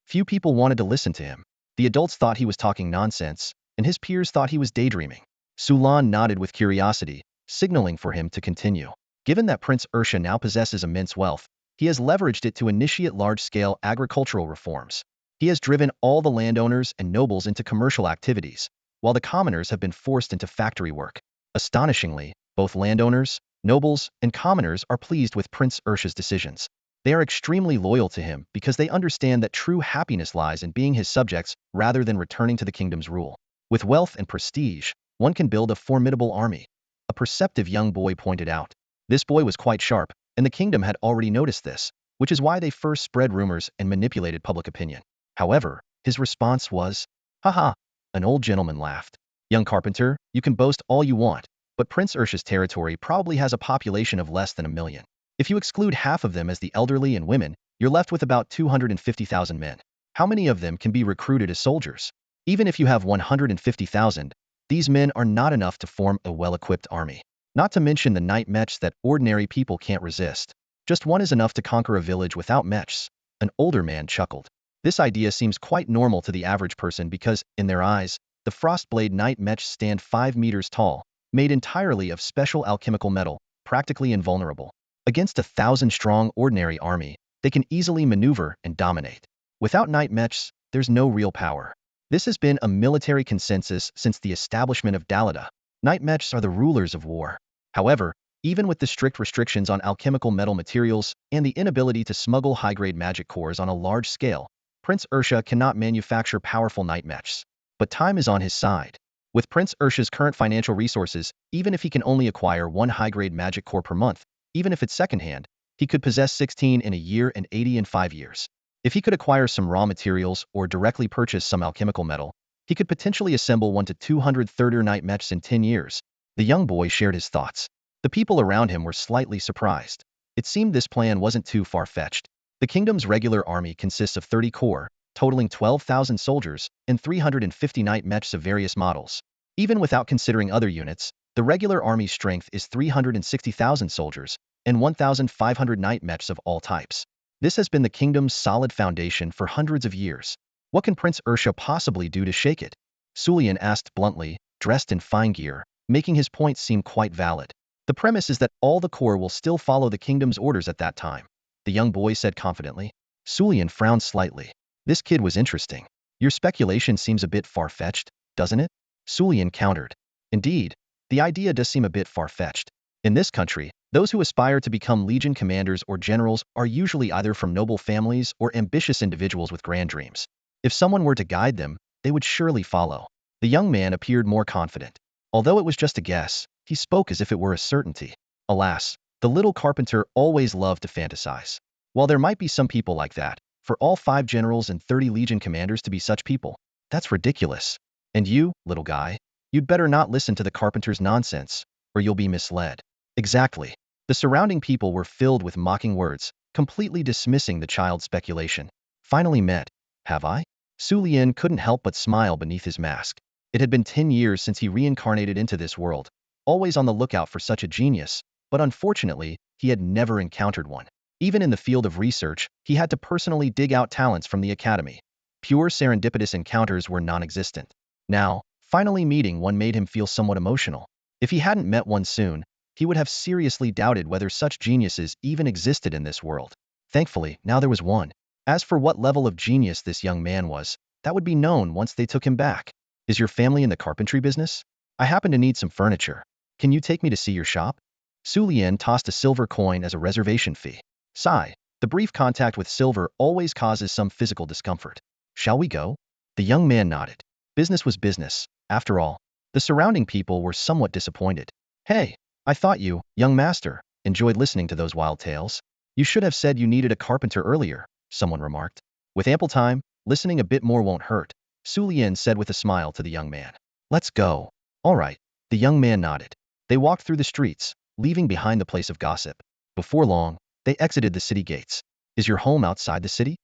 Few people wanted to listen to him. The adults thought he was talking nonsense, and his peers thought he was daydreaming. Sulan nodded with curiosity, signaling for him to continue. Given that Prince Ursha now possesses immense wealth, he has leveraged it to initiate large-scale agricultural reforms. He has driven all the landowners and nobles into commercial activities, while the commoners have been forced into factory work. Astonishingly, both landowners, nobles, and commoners are pleased with Prince Ursha's decisions. They are extremely loyal to him because they understand that true happiness lies in being his subjects rather than returning to the kingdom's rule. With wealth and prestige, one can build a formidable army, a perceptive young boy pointed out. This boy was quite sharp, and the kingdom had already noticed this, which is why they first spread rumors and manipulated public opinion. However, his response was, "Haha." An old gentleman laughed. "Young carpenter, you can boast all you want, but Prince Ursha's territory probably has a population of less than 1 million. If you exclude half of them as the elderly and women, you're left with about 250,000 men. How many of them can be recruited as soldiers? Even if you have 150,000, these men are not enough to form a well-equipped army. Not to mention the night mechs that ordinary people can't resist. Just one is enough to conquer a village without mechs." An older man chuckled. This idea seems quite normal to the average person because, in their eyes, the Frostblade night mechs stand 5 meters tall, made entirely of special alchemical metal, practically invulnerable. Against a 1,000-strong ordinary army, they can easily maneuver and dominate. Without night mechs, there's no real power. This has been a military consensus since the establishment of Dalida. Night mechs are the rulers of war. However, even with the strict restrictions on alchemical metal materials and the inability to smuggle high-grade magic cores on a large scale, Prince Ursha cannot manufacture powerful night mechs. But time is on his side. With Prince Ursha's current financial resources, even if he can only acquire 1 high-grade magic core per month, even if it's secondhand, he could possess 16 in a year and 80 in 5 years. If he could acquire some raw materials or directly purchase some alchemical metal, he could potentially assemble 1 to 230 night mechs in 10 years. The young boy shared his thoughts. The people around him were slightly surprised. It seemed this plan wasn't too far-fetched. The kingdom's regular army consists of 30 corps, totaling 12,000 soldiers, and 350 night mechs of various models. Even without considering other units, the regular army's strength is 360,000 soldiers, and 1,500 night mechs of all types. This has been the kingdom's solid foundation for hundreds of years. What can Prince Ursha possibly do to shake it? Sulian asked bluntly, dressed in fine gear, making his point seem quite valid. The premise is that all the corps will still follow the kingdom's orders at that time, the young boy said confidently. Sulian frowned slightly. This kid was interesting. Your speculation seems a bit far-fetched, doesn't it? Sulian countered. Indeed, the idea does seem a bit far-fetched. In this country, those who aspire to become legion commanders or generals are usually either from noble families or ambitious individuals with grand dreams. If someone were to guide them, they would surely follow. The young man appeared more confident. Although it was just a guess, he spoke as if it were a certainty. Alas, the little carpenter always loved to fantasize. While there might be some people like that, for all 5 generals and 30 legion commanders to be such people, that's ridiculous. And you, little guy, you'd better not listen to the carpenter's nonsense, or you'll be misled. Exactly. The surrounding people were filled with mocking words, completely dismissing the child's speculation. Finally met, have I? Sulian couldn't help but smile beneath his mask. It had been 10 years since he reincarnated into this world, always on the lookout for such a genius, but unfortunately, he had never encountered one. Even in the field of research, he had to personally dig out talents from the academy. Pure serendipitous encounters were non-existent. Now, finally meeting one made him feel somewhat emotional. If he hadn't met one soon, he would have seriously doubted whether such geniuses even existed in this world. Thankfully, now there was one. As for what level of genius this young man was, that would be known once they took him back. Is your family in the carpentry business? I happen to need some furniture. Can you take me to see your shop? Sulian tossed a silver coin as a reservation fee. Sigh. The brief contact with silver always causes some physical discomfort. Shall we go? The young man nodded. Business was business, after all. The surrounding people were somewhat disappointed. Hey, I thought you, young master, enjoyed listening to those wild tales. You should have said you needed a carpenter earlier, someone remarked. With ample time, listening a bit more won't hurt, Sulian said with a smile to the young man. Let's go. All right. The young man nodded. They walked through the streets, leaving behind the place of gossip. Before long, they exited the city gates. Is your home outside the city?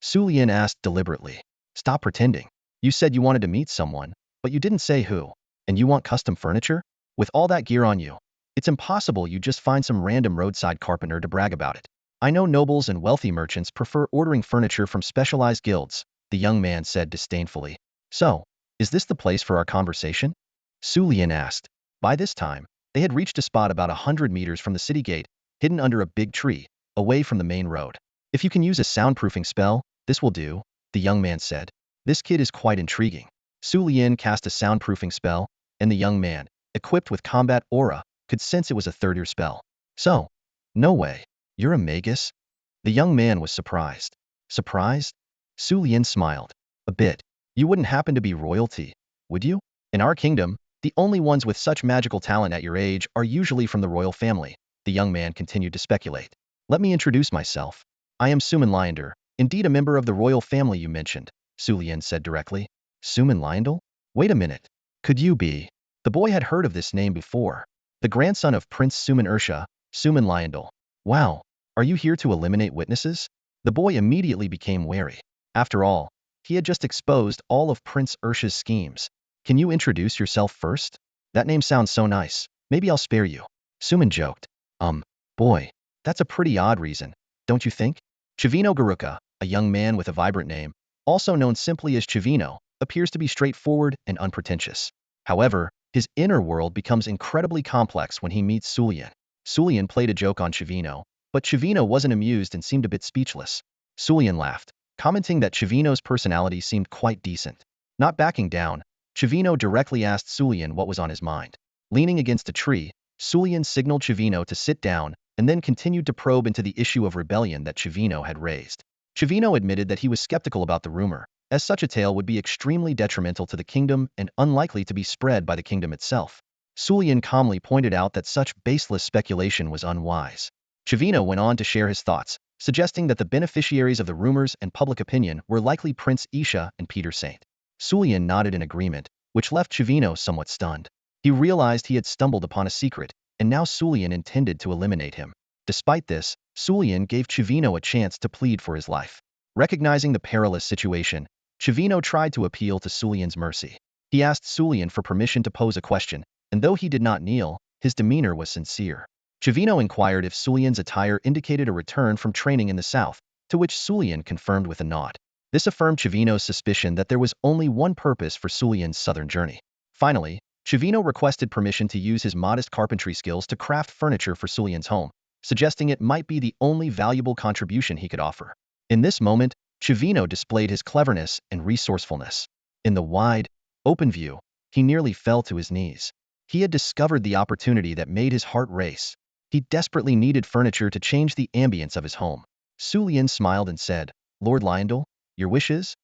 Sulian asked deliberately. Stop pretending. You said you wanted to meet someone, but you didn't say who. And you want custom furniture? With all that gear on you, it's impossible you just find some random roadside carpenter to brag about it. I know nobles and wealthy merchants prefer ordering furniture from specialized guilds, the young man said disdainfully. So, is this the place for our conversation? Sulian asked. By this time, they had reached a spot about 100 meters from the city gate, hidden under a big tree, away from the main road. If you can use a soundproofing spell, this will do, the young man said. This kid is quite intriguing. Sulian cast a soundproofing spell, and the young man, equipped with combat aura, could sense it was a third-year spell. So, no way. You're a magus? The young man was surprised. Surprised? Su Lian smiled. A bit. You wouldn't happen to be royalty, would you? In our kingdom, the only ones with such magical talent at your age are usually from the royal family, the young man continued to speculate. Let me introduce myself. I am Suman Lyandar, indeed a member of the royal family you mentioned, Su Lian said directly. Suman Lyandar? Wait a minute. Could you be? The boy had heard of this name before. The grandson of Prince Suman Ursha, Suman Lyandar. Wow. Are you here to eliminate witnesses? The boy immediately became wary. After all, he had just exposed all of Prince Ursha's schemes. Can you introduce yourself first? That name sounds so nice. Maybe I'll spare you. Suman joked. Boy, that's a pretty odd reason, don't you think? Chivino Garuka, a young man with a vibrant name, also known simply as Chivino, appears to be straightforward and unpretentious. However, his inner world becomes incredibly complex when he meets Su Lian. Su Lian played a joke on Chivino, but Chivino wasn't amused and seemed a bit speechless. Su Lian laughed, commenting that Chivino's personality seemed quite decent. Not backing down, Chivino directly asked Su Lian what was on his mind. Leaning against a tree, Su Lian signaled Chivino to sit down and then continued to probe into the issue of rebellion that Chivino had raised. Chivino admitted that he was skeptical about the rumor, as such a tale would be extremely detrimental to the kingdom and unlikely to be spread by the kingdom itself. Su Lian calmly pointed out that such baseless speculation was unwise. Chivino went on to share his thoughts, suggesting that the beneficiaries of the rumors and public opinion were likely Prince Isha and Peter Saint. Su Lian nodded in agreement, which left Chivino somewhat stunned. He realized he had stumbled upon a secret, and now Su Lian intended to eliminate him. Despite this, Su Lian gave Chivino a chance to plead for his life. Recognizing the perilous situation, Chivino tried to appeal to Su Lian's mercy. He asked Su Lian for permission to pose a question, and though he did not kneel, his demeanor was sincere. Chivino inquired if Su Lian's attire indicated a return from training in the south, to which Su Lian confirmed with a nod. This affirmed Chivino's suspicion that there was only one purpose for Su Lian's southern journey. Finally, Chivino requested permission to use his modest carpentry skills to craft furniture for Su Lian's home, suggesting it might be the only valuable contribution he could offer. In this moment, Chivino displayed his cleverness and resourcefulness. In the wide, open view, he nearly fell to his knees. He had discovered the opportunity that made his heart race. He desperately needed furniture to change the ambience of his home. Su Lian smiled and said, Lord Lyandar, your wishes?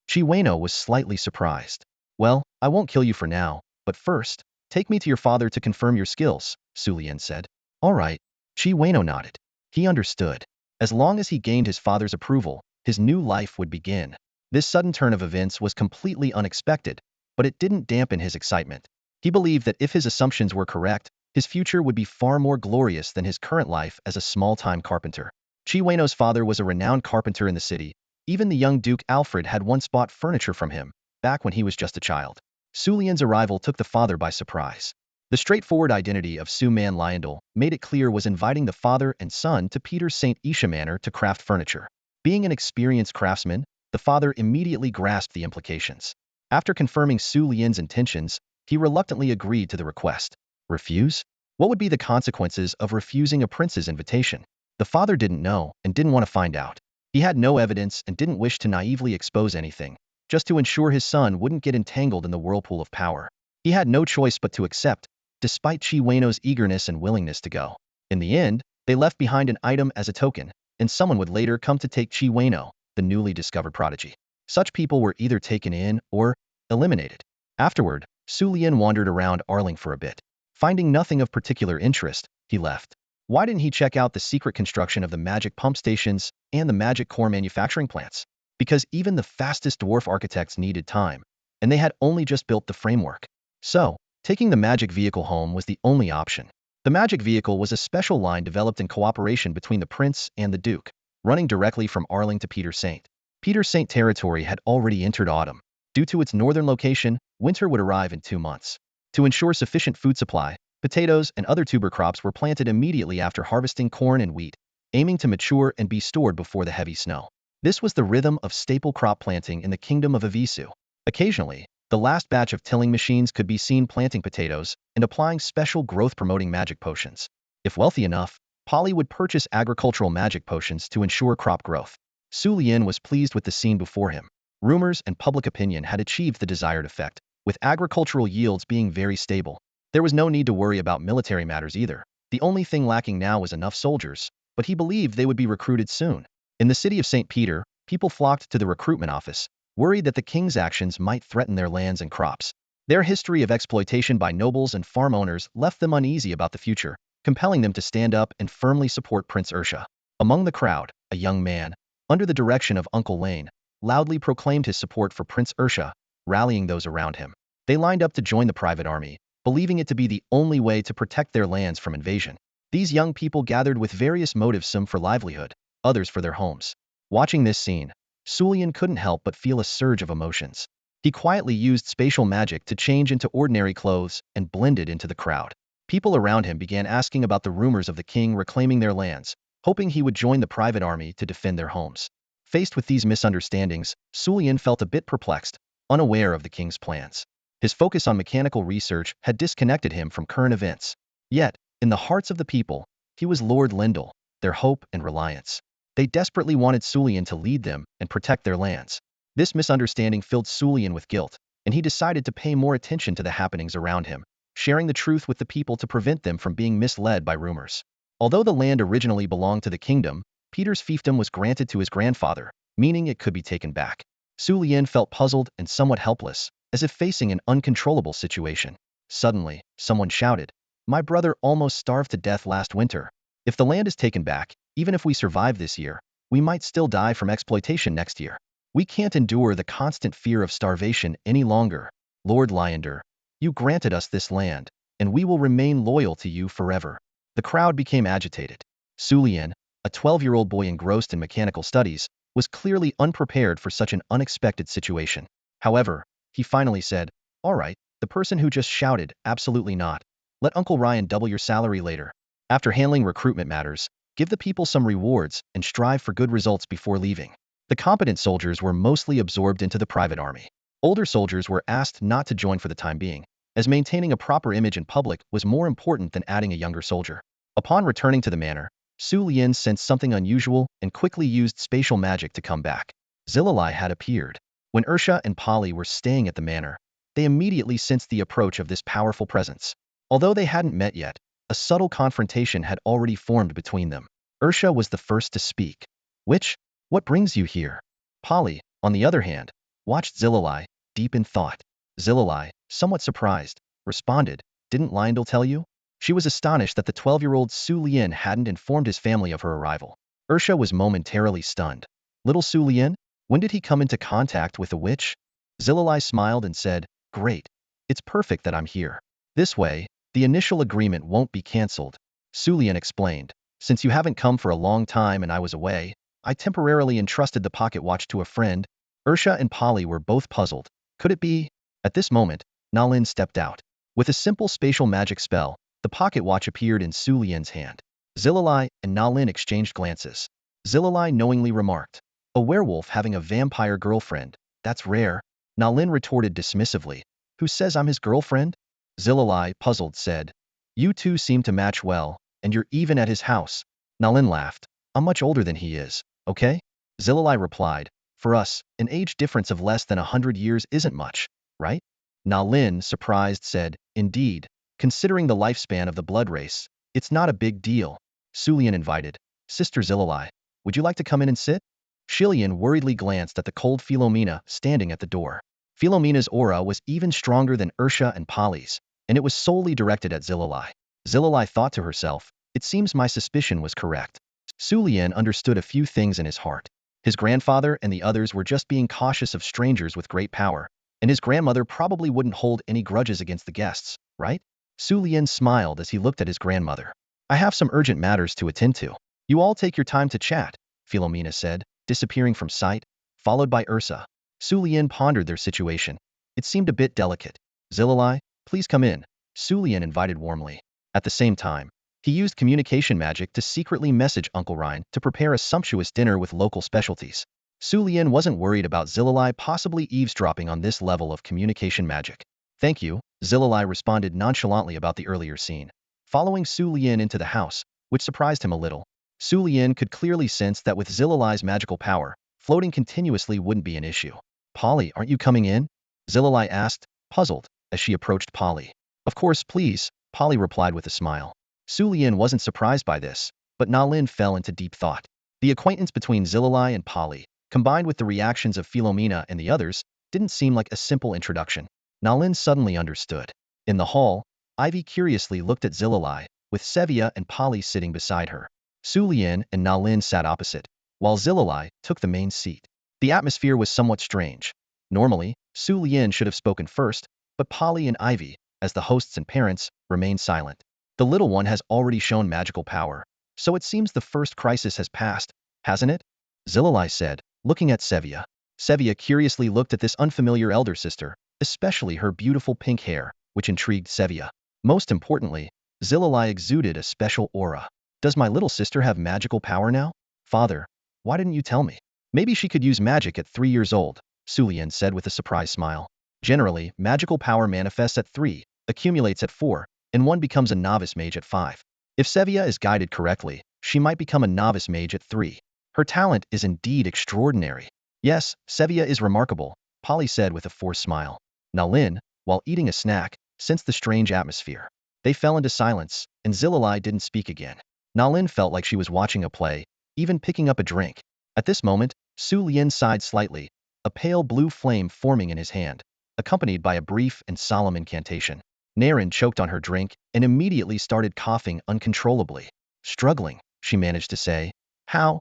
Chivino was slightly surprised. Well, I won't kill you for now, but first, take me to your father to confirm your skills, Su Lian said. All right. Chivino nodded. He understood. As long as he gained his father's approval, his new life would begin. This sudden turn of events was completely unexpected, but it didn't dampen his excitement. He believed that if his assumptions were correct, his future would be far more glorious than his current life as a small-time carpenter. Chivino's father was a renowned carpenter in the city. Even the young Duke Alfred had once bought furniture from him, back when he was just a child. Su Lian's arrival took the father by surprise. The straightforward identity of Suman Lyandar made it clear was inviting the father and son to Peter St. Isha Manor to craft furniture. Being an experienced craftsman, the father immediately grasped the implications. After confirming Su Lian's intentions, he reluctantly agreed to the request. Refuse? What would be the consequences of refusing a prince's invitation? The father didn't know and didn't want to find out. He had no evidence and didn't wish to naively expose anything, just to ensure his son wouldn't get entangled in the whirlpool of power. He had no choice but to accept, despite Chivino's eagerness and willingness to go. In the end, they left behind an item as a token, and someone would later come to take Chivino, the newly discovered prodigy. Such people were either taken in or eliminated. Afterward, Su Lian wandered around Arling for a bit. Finding nothing of particular interest, he left. Why didn't he check out the secret construction of the magic pump stations and the magic core manufacturing plants? Because even the fastest dwarf architects needed time, and they had only just built the framework. So, taking the magic vehicle home was the only option. The magic vehicle was a special line developed in cooperation between the prince and the duke, running directly from Arling to Peter Saint. Peter Saint territory had already entered autumn. Due to its northern location, winter would arrive in 2 months. To ensure sufficient food supply, potatoes and other tuber crops were planted immediately after harvesting corn and wheat, aiming to mature and be stored before the heavy snow. This was the rhythm of staple crop planting in the kingdom of Avisu. Occasionally, the last batch of tilling machines could be seen planting potatoes and applying special growth-promoting magic potions. If wealthy enough, Polly would purchase agricultural magic potions to ensure crop growth. Su Lian was pleased with the scene before him. Rumors and public opinion had achieved the desired effect, with agricultural yields being very stable. There was no need to worry about military matters either. The only thing lacking now was enough soldiers, but he believed they would be recruited soon. In the city of St. Peter, people flocked to the recruitment office, worried that the king's actions might threaten their lands and crops. Their history of exploitation by nobles and farm owners left them uneasy about the future, compelling them to stand up and firmly support Prince Ursha. Among the crowd, a young man, under the direction of Uncle Lane, loudly proclaimed his support for Prince Ursha, rallying those around him. They lined up to join the private army, believing it to be the only way to protect their lands from invasion. These young people gathered with various motives, some for livelihood, others for their homes. Watching this scene, Sulian couldn't help but feel a surge of emotions. He quietly used spatial magic to change into ordinary clothes and blended into the crowd. People around him began asking about the rumors of the king reclaiming their lands, hoping he would join the private army to defend their homes. Faced with these misunderstandings, Sulian felt a bit perplexed, unaware of the king's plans. His focus on mechanical research had disconnected him from current events. Yet, in the hearts of the people, he was Lord Lindell, their hope and reliance. They desperately wanted Sulian to lead them and protect their lands. This misunderstanding filled Sulian with guilt, and he decided to pay more attention to the happenings around him, sharing the truth with the people to prevent them from being misled by rumors. Although the land originally belonged to the kingdom, Peter's fiefdom was granted to his grandfather, meaning it could be taken back. Sulian felt puzzled and somewhat helpless, as if facing an uncontrollable situation. Suddenly, someone shouted, "My brother almost starved to death last winter. If the land is taken back, even if we survive this year, we might still die from exploitation next year. We can't endure the constant fear of starvation any longer. Lord Lyonder, you granted us this land, and we will remain loyal to you forever." The crowd became agitated. Sulian, a 12-year-old boy engrossed in mechanical studies, was clearly unprepared for such an unexpected situation. However, he finally said, "All right, the person who just shouted, absolutely not. Let Uncle Ryan double your salary later. After handling recruitment matters, give the people some rewards and strive for good results before leaving." The competent soldiers were mostly absorbed into the private army. Older soldiers were asked not to join for the time being, as maintaining a proper image in public was more important than adding a younger soldier. Upon returning to the manor, Sulian sensed something unusual and quickly used spatial magic to come back. Zillalai had appeared. When Ursha and Polly were staying at the manor, they immediately sensed the approach of this powerful presence. Although they hadn't met yet, a subtle confrontation had already formed between them. Ursha was the first to speak. What brings you here?" Polly, on the other hand, watched Zillalai, deep in thought. Zillalai, somewhat surprised, responded, "Didn't Lyndall tell you?" She was astonished that the 12-year-old Sulian hadn't informed his family of her arrival. Ursha was momentarily stunned. "Little Sulian? When did he come into contact with a witch?" Zillalai smiled and said, "Great. It's perfect that I'm here. This way, the initial agreement won't be cancelled." Sulian explained, "Since you haven't come for a long time and I was away, I temporarily entrusted the pocket watch to a friend." Ursha and Polly were both puzzled. Could it be? At this moment, Nalin stepped out. With a simple spatial magic spell, the pocket watch appeared in Sulian's hand. Zillalai and Nalin exchanged glances. Zillalai knowingly remarked, "A werewolf having a vampire girlfriend, that's rare." Nalin retorted dismissively, "Who says I'm his girlfriend?" Zillalai, puzzled, said, "You two seem to match well, and you're even at his house." Nalin laughed, "I'm much older than he is, okay?" Zillalai replied, "For us, an age difference of less than 100 years isn't much, right?" Nalin, surprised, said, "Indeed, considering the lifespan of the blood race, it's not a big deal." Sulian invited, "Sister Zillalai, would you like to come in and sit?" Shilian worriedly glanced at the cold Philomena standing at the door. Philomena's aura was even stronger than Ursha and Polly's, and it was solely directed at Zillalai. Zillalai thought to herself, "It seems my suspicion was correct." Sulian understood a few things in his heart. His grandfather and the others were just being cautious of strangers with great power, and his grandmother probably wouldn't hold any grudges against the guests, right? Sulian smiled as he looked at his grandmother. "I have some urgent matters to attend to. You all take your time to chat," Philomena said, disappearing from sight, followed by Ursa. Sulian pondered their situation. It seemed a bit delicate. "Zillalai, please come in," Sulian invited warmly. At the same time, he used communication magic to secretly message Uncle Ryan to prepare a sumptuous dinner with local specialties. Sulian wasn't worried about Zillalai possibly eavesdropping on this level of communication magic. "Thank you," Zillalai responded nonchalantly about the earlier scene, following Sulian into the house, which surprised him a little. Sulian could clearly sense that with Zillalai's magical power, floating continuously wouldn't be an issue. "Polly, aren't you coming in?" Zillalai asked, puzzled, as she approached Polly. "Of course, please," Polly replied with a smile. Sulian wasn't surprised by this, but Nalin fell into deep thought. The acquaintance between Zillalai and Polly, combined with the reactions of Philomena and the others, didn't seem like a simple introduction. Nalin suddenly understood. In the hall, Ivy curiously looked at Zillalai, with Sevia and Polly sitting beside her. Su Lian and Nalin sat opposite, while Zillalai took the main seat. The atmosphere was somewhat strange. Normally, Su Lian should have spoken first, but Polly and Ivy, as the hosts and parents, remained silent. The little one has already shown magical power, so it seems the first crisis has passed, hasn't it? Zillalai said, looking at Sevia. Sevia curiously looked at this unfamiliar elder sister, especially her beautiful pink hair, which intrigued Sevia. Most importantly, Zillalai exuded a special aura. Does my little sister have magical power now? Father, why didn't you tell me? Maybe she could use magic at 3 years old, Su Lian said with a surprised smile. Generally, magical power manifests at 3, accumulates at 4, and one becomes a novice mage at 5. If Sevia is guided correctly, she might become a novice mage at 3. Her talent is indeed extraordinary. Yes, Sevia is remarkable, Polly said with a forced smile. Nalin, while eating a snack, sensed the strange atmosphere. They fell into silence, and Zillalai didn't speak again. Nalin felt like she was watching a play, even picking up a drink. At this moment, Su Lian sighed slightly, a pale blue flame forming in his hand, accompanied by a brief and solemn incantation. Naren choked on her drink and immediately started coughing uncontrollably. Struggling, she managed to say. How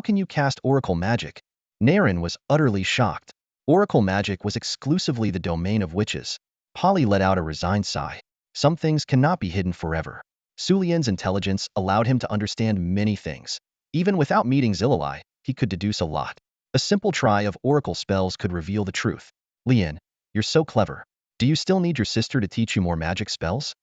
can you cast oracle magic? Naren was utterly shocked. Oracle magic was exclusively the domain of witches. Polly let out a resigned sigh. Some things cannot be hidden forever. Su Lian's intelligence allowed him to understand many things. Even without meeting Zillalai, he could deduce a lot. A simple try of oracle spells could reveal the truth. Lian, you're so clever. Do you still need your sister to teach you more magic spells?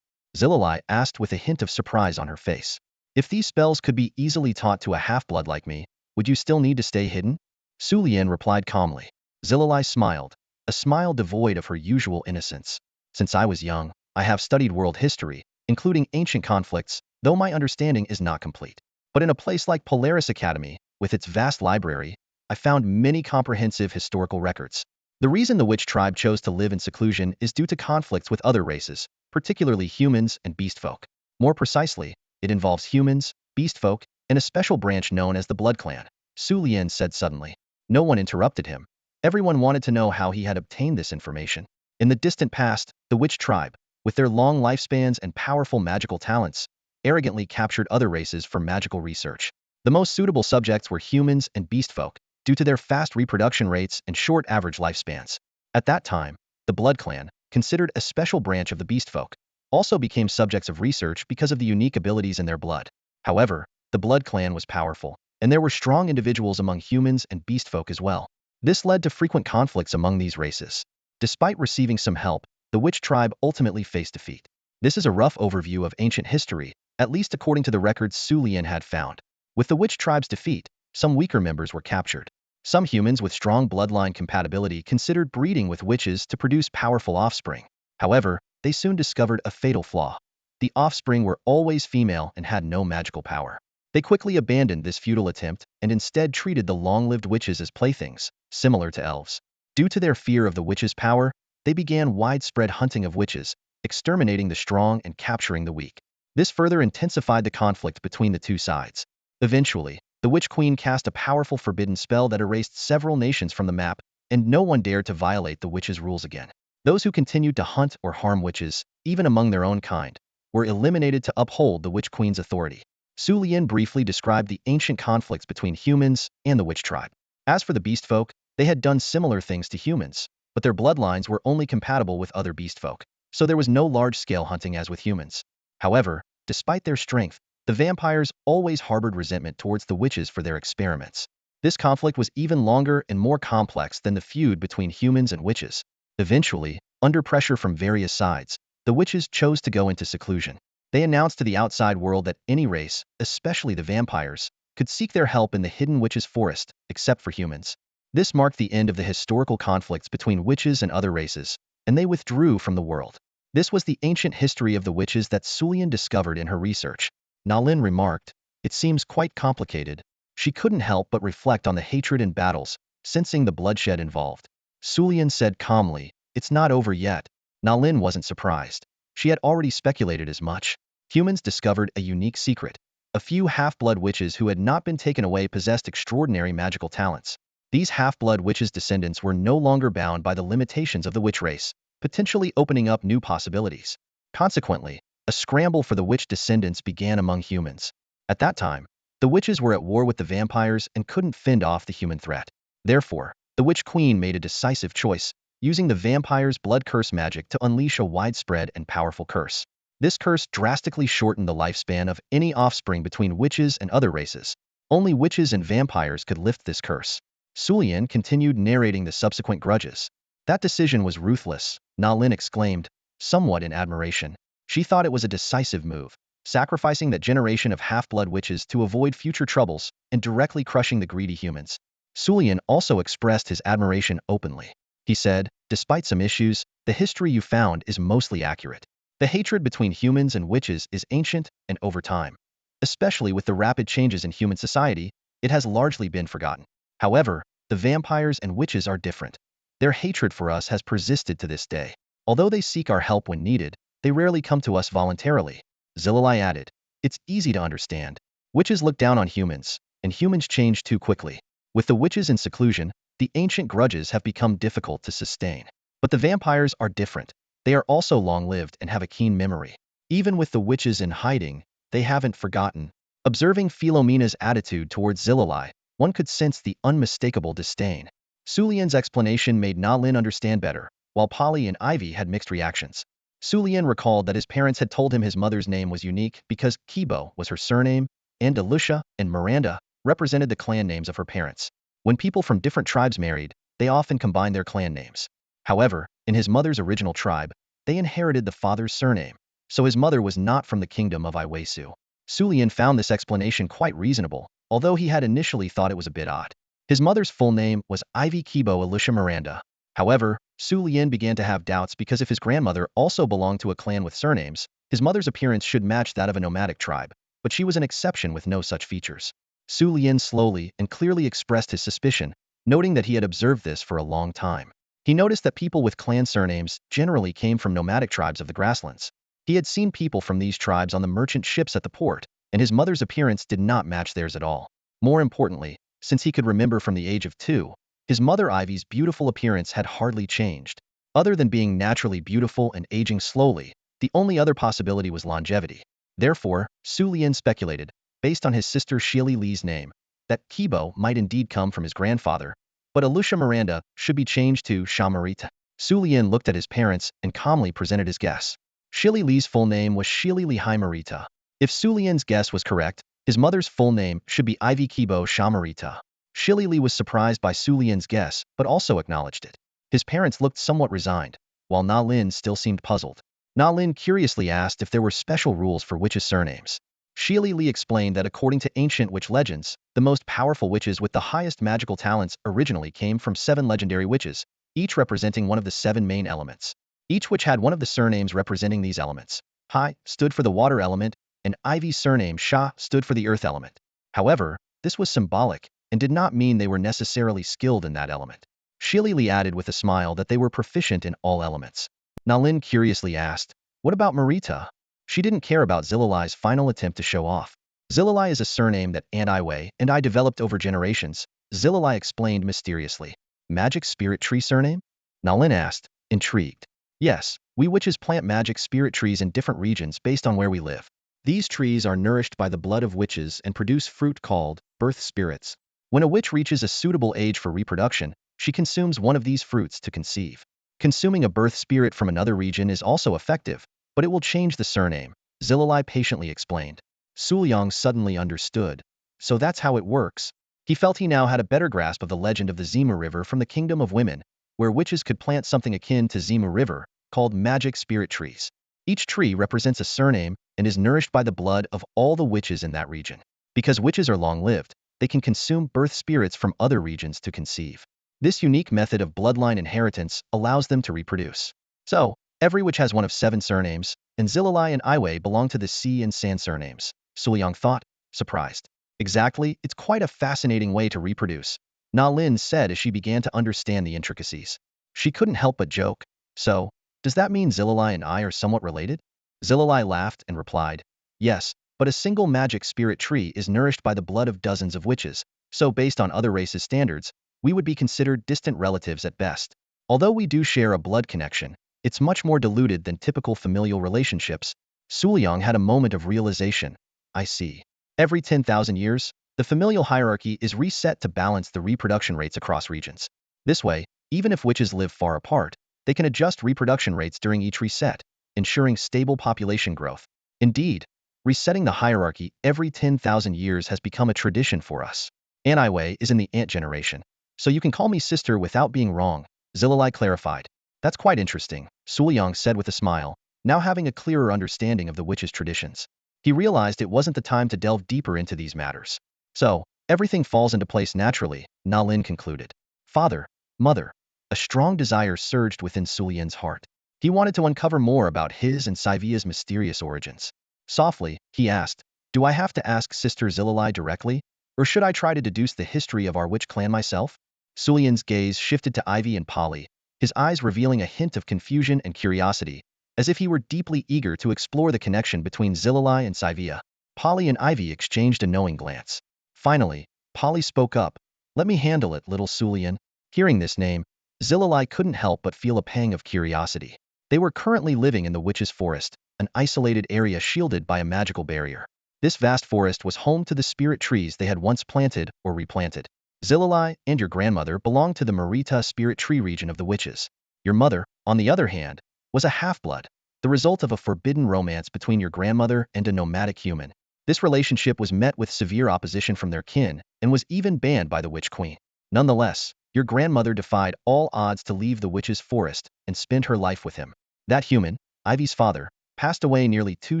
Zillalai asked with a hint of surprise on her face. If these spells could be easily taught to a half-blood like me, would you still need to stay hidden? Su Lian replied calmly. Zillalai smiled, a smile devoid of her usual innocence. Since I was young, I have studied world history, including ancient conflicts, though my understanding is not complete. But in a place like Polaris Academy, with its vast library, I found many comprehensive historical records. The reason the witch tribe chose to live in seclusion is due to conflicts with other races, particularly humans and beastfolk. More precisely, it involves humans, beastfolk, and a special branch known as the Blood Clan, Su Lian said suddenly. No one interrupted him. Everyone wanted to know how he had obtained this information. In the distant past, the witch tribe, with their long lifespans and powerful magical talents, arrogantly captured other races for magical research. The most suitable subjects were humans and beastfolk, due to their fast reproduction rates and short average lifespans. At that time, the Blood Clan, considered a special branch of the beastfolk, also became subjects of research because of the unique abilities in their blood. However, the Blood Clan was powerful, and there were strong individuals among humans and beastfolk as well. This led to frequent conflicts among these races. Despite receiving some help, the witch tribe ultimately faced defeat. This is a rough overview of ancient history, at least according to the records Su Lian had found. With the witch tribe's defeat, some weaker members were captured. Some humans with strong bloodline compatibility considered breeding with witches to produce powerful offspring. However, they soon discovered a fatal flaw. The offspring were always female and had no magical power. They quickly abandoned this futile attempt and instead treated the long-lived witches as playthings, similar to elves. Due to their fear of the witches' power, they began widespread hunting of witches, exterminating the strong and capturing the weak. This further intensified the conflict between the two sides. Eventually, the Witch Queen cast a powerful forbidden spell that erased several nations from the map, and no one dared to violate the witches' rules again. Those who continued to hunt or harm witches, even among their own kind, were eliminated to uphold the Witch Queen's authority. Su Lian briefly described the ancient conflicts between humans and the witch tribe. As for the beastfolk, they had done similar things to humans, but their bloodlines were only compatible with other beastfolk, so there was no large-scale hunting as with humans. However, despite their strength, the vampires always harbored resentment towards the witches for their experiments. This conflict was even longer and more complex than the feud between humans and witches. Eventually, under pressure from various sides, the witches chose to go into seclusion. They announced to the outside world that any race, especially the vampires, could seek their help in the hidden witches' forest, except for humans. This marked the end of the historical conflicts between witches and other races, and they withdrew from the world. This was the ancient history of the witches that Su Lian discovered in her research. Nalin remarked, "It seems quite complicated." She couldn't help but reflect on the hatred and battles, sensing the bloodshed involved. Su Lian said calmly, "It's not over yet." Nalin wasn't surprised. She had already speculated as much. Humans discovered a unique secret. A few half-blood witches who had not been taken away possessed extraordinary magical talents. These half-blood witches' descendants were no longer bound by the limitations of the witch race, potentially opening up new possibilities. Consequently, a scramble for the witch descendants began among humans. At that time, the witches were at war with the vampires and couldn't fend off the human threat. Therefore, the Witch Queen made a decisive choice, using the vampire's blood curse magic to unleash a widespread and powerful curse. This curse drastically shortened the lifespan of any offspring between witches and other races. Only witches and vampires could lift this curse. Sulian continued narrating the subsequent grudges. That decision was ruthless, Na Lin exclaimed, somewhat in admiration. She thought it was a decisive move, sacrificing that generation of half-blood witches to avoid future troubles and directly crushing the greedy humans. Sulian also expressed his admiration openly. He said, despite some issues, the history you found is mostly accurate. The hatred between humans and witches is ancient and over time. Especially with the rapid changes in human society, it has largely been forgotten. However, the vampires and witches are different. Their hatred for us has persisted to this day. Although they seek our help when needed, they rarely come to us voluntarily. Zillalai added, it's easy to understand. Witches look down on humans, and humans change too quickly. With the witches in seclusion, the ancient grudges have become difficult to sustain. But the vampires are different. They are also long-lived and have a keen memory. Even with the witches in hiding, they haven't forgotten. Observing Philomena's attitude towards Zillalai, one could sense the unmistakable disdain. Sulian's explanation made Na Lin understand better, while Polly and Ivy had mixed reactions. Sulian recalled that his parents had told him his mother's name was unique because Kibo was her surname, and Alusha and Miranda represented the clan names of her parents. When people from different tribes married, they often combined their clan names. However, in his mother's original tribe, they inherited the father's surname, so his mother was not from the kingdom of Iwesu. Sulian found this explanation quite reasonable, although he had initially thought it was a bit odd. His mother's full name was Ivy Kibo Alusha Miranda. However, Sulian began to have doubts because if his grandmother also belonged to a clan with surnames, his mother's appearance should match that of a nomadic tribe, but she was an exception with no such features. Sulian slowly and clearly expressed his suspicion, noting that he had observed this for a long time. He noticed that people with clan surnames generally came from nomadic tribes of the grasslands. He had seen people from these tribes on the merchant ships at the port, and his mother's appearance did not match theirs at all. More importantly, since he could remember from the age of 2, his mother Ivy's beautiful appearance had hardly changed. Other than being naturally beautiful and aging slowly, the only other possibility was longevity. Therefore, Sulian speculated, based on his sister Shili Li's name, that Kibo might indeed come from his grandfather, but Alusha Miranda should be changed to Shamarita. Sulian looked at his parents and calmly presented his guess. Shili Li's full name was Shili Li Marita. If Sulian's guess was correct, his mother's full name should be Ivy Kibo Shamarita. Shili Li was surprised by Sulian's guess, but also acknowledged it. His parents looked somewhat resigned, while Na Lin still seemed puzzled. Na Lin curiously asked if there were special rules for witches' surnames. Shili Li explained that according to ancient witch legends, the most powerful witches with the highest magical talents originally came from 7 legendary witches, each representing one of the 7 main elements. Each witch had one of the surnames representing these elements. Hai stood for the water element, and Ivy's surname Sha stood for the earth element. However, this was symbolic and did not mean they were necessarily skilled in that element. Shili Li added with a smile that they were proficient in all elements. Na Lin curiously asked, what about Marita? She didn't care about Zillalai's final attempt to show off. Zillalai is a surname that Iwei and I developed over generations, Zillalai explained mysteriously. Magic spirit tree surname? Na Lin asked, intrigued. Yes, we witches plant magic spirit trees in different regions based on where we live. These trees are nourished by the blood of witches and produce fruit called birth spirits. When a witch reaches a suitable age for reproduction, she consumes one of these fruits to conceive. Consuming a birth spirit from another region is also effective, but it will change the surname, Zillalai patiently explained. Suliang suddenly understood. So that's how it works. He felt he now had a better grasp of the legend of the Zimu River from the Kingdom of Women, where witches could plant something akin to Zimu River, called magic spirit trees. Each tree represents a surname and is nourished by the blood of all the witches in that region. Because witches are long-lived, they can consume birth spirits from other regions to conceive. This unique method of bloodline inheritance allows them to reproduce. So, every witch has one of 7 surnames, and Zillalai and Iwei belong to the sea and sand surnames, Suliang thought, surprised. Exactly, it's quite a fascinating way to reproduce, Na Lin said as she began to understand the intricacies. She couldn't help but joke. So, does that mean Zillalai and I are somewhat related? Zillalai laughed and replied, yes, but a single magic spirit tree is nourished by the blood of dozens of witches, so based on other races' standards, we would be considered distant relatives at best. Although we do share a blood connection, it's much more diluted than typical familial relationships. Suliang had a moment of realization. I see. Every 10,000 years, the familial hierarchy is reset to balance the reproduction rates across regions. This way, even if witches live far apart, they can adjust reproduction rates during each reset, ensuring stable population growth. Indeed, resetting the hierarchy every 10,000 years has become a tradition for us. Anyway is in the ant generation, so you can call me sister without being wrong, Zillalai clarified. That's quite interesting, Suliang said with a smile, now having a clearer understanding of the witch's traditions. He realized it wasn't the time to delve deeper into these matters. So, everything falls into place naturally, Na Lin concluded. Father, mother. A strong desire surged within Sulian's heart. He wanted to uncover more about his and Saivia's mysterious origins. Softly, he asked, do I have to ask Sister Zillalai directly, or should I try to deduce the history of our witch clan myself? Sulian's gaze shifted to Ivy and Polly, his eyes revealing a hint of confusion and curiosity, as if he were deeply eager to explore the connection between Zillalai and Saivia. Polly and Ivy exchanged a knowing glance. Finally, Polly spoke up. Let me handle it, little Sulian. Hearing this name, Zillalai couldn't help but feel a pang of curiosity. They were currently living in the Witch's Forest, an isolated area shielded by a magical barrier. This vast forest was home to the spirit trees they had once planted or replanted. Zillalai and your grandmother belonged to the Marita spirit tree region of the witches. Your mother, on the other hand, was a half-blood, the result of a forbidden romance between your grandmother and a nomadic human. This relationship was met with severe opposition from their kin and was even banned by the Witch Queen. Nonetheless, your grandmother defied all odds to leave the witch's forest and spend her life with him. That human, Ivy's father, passed away nearly 2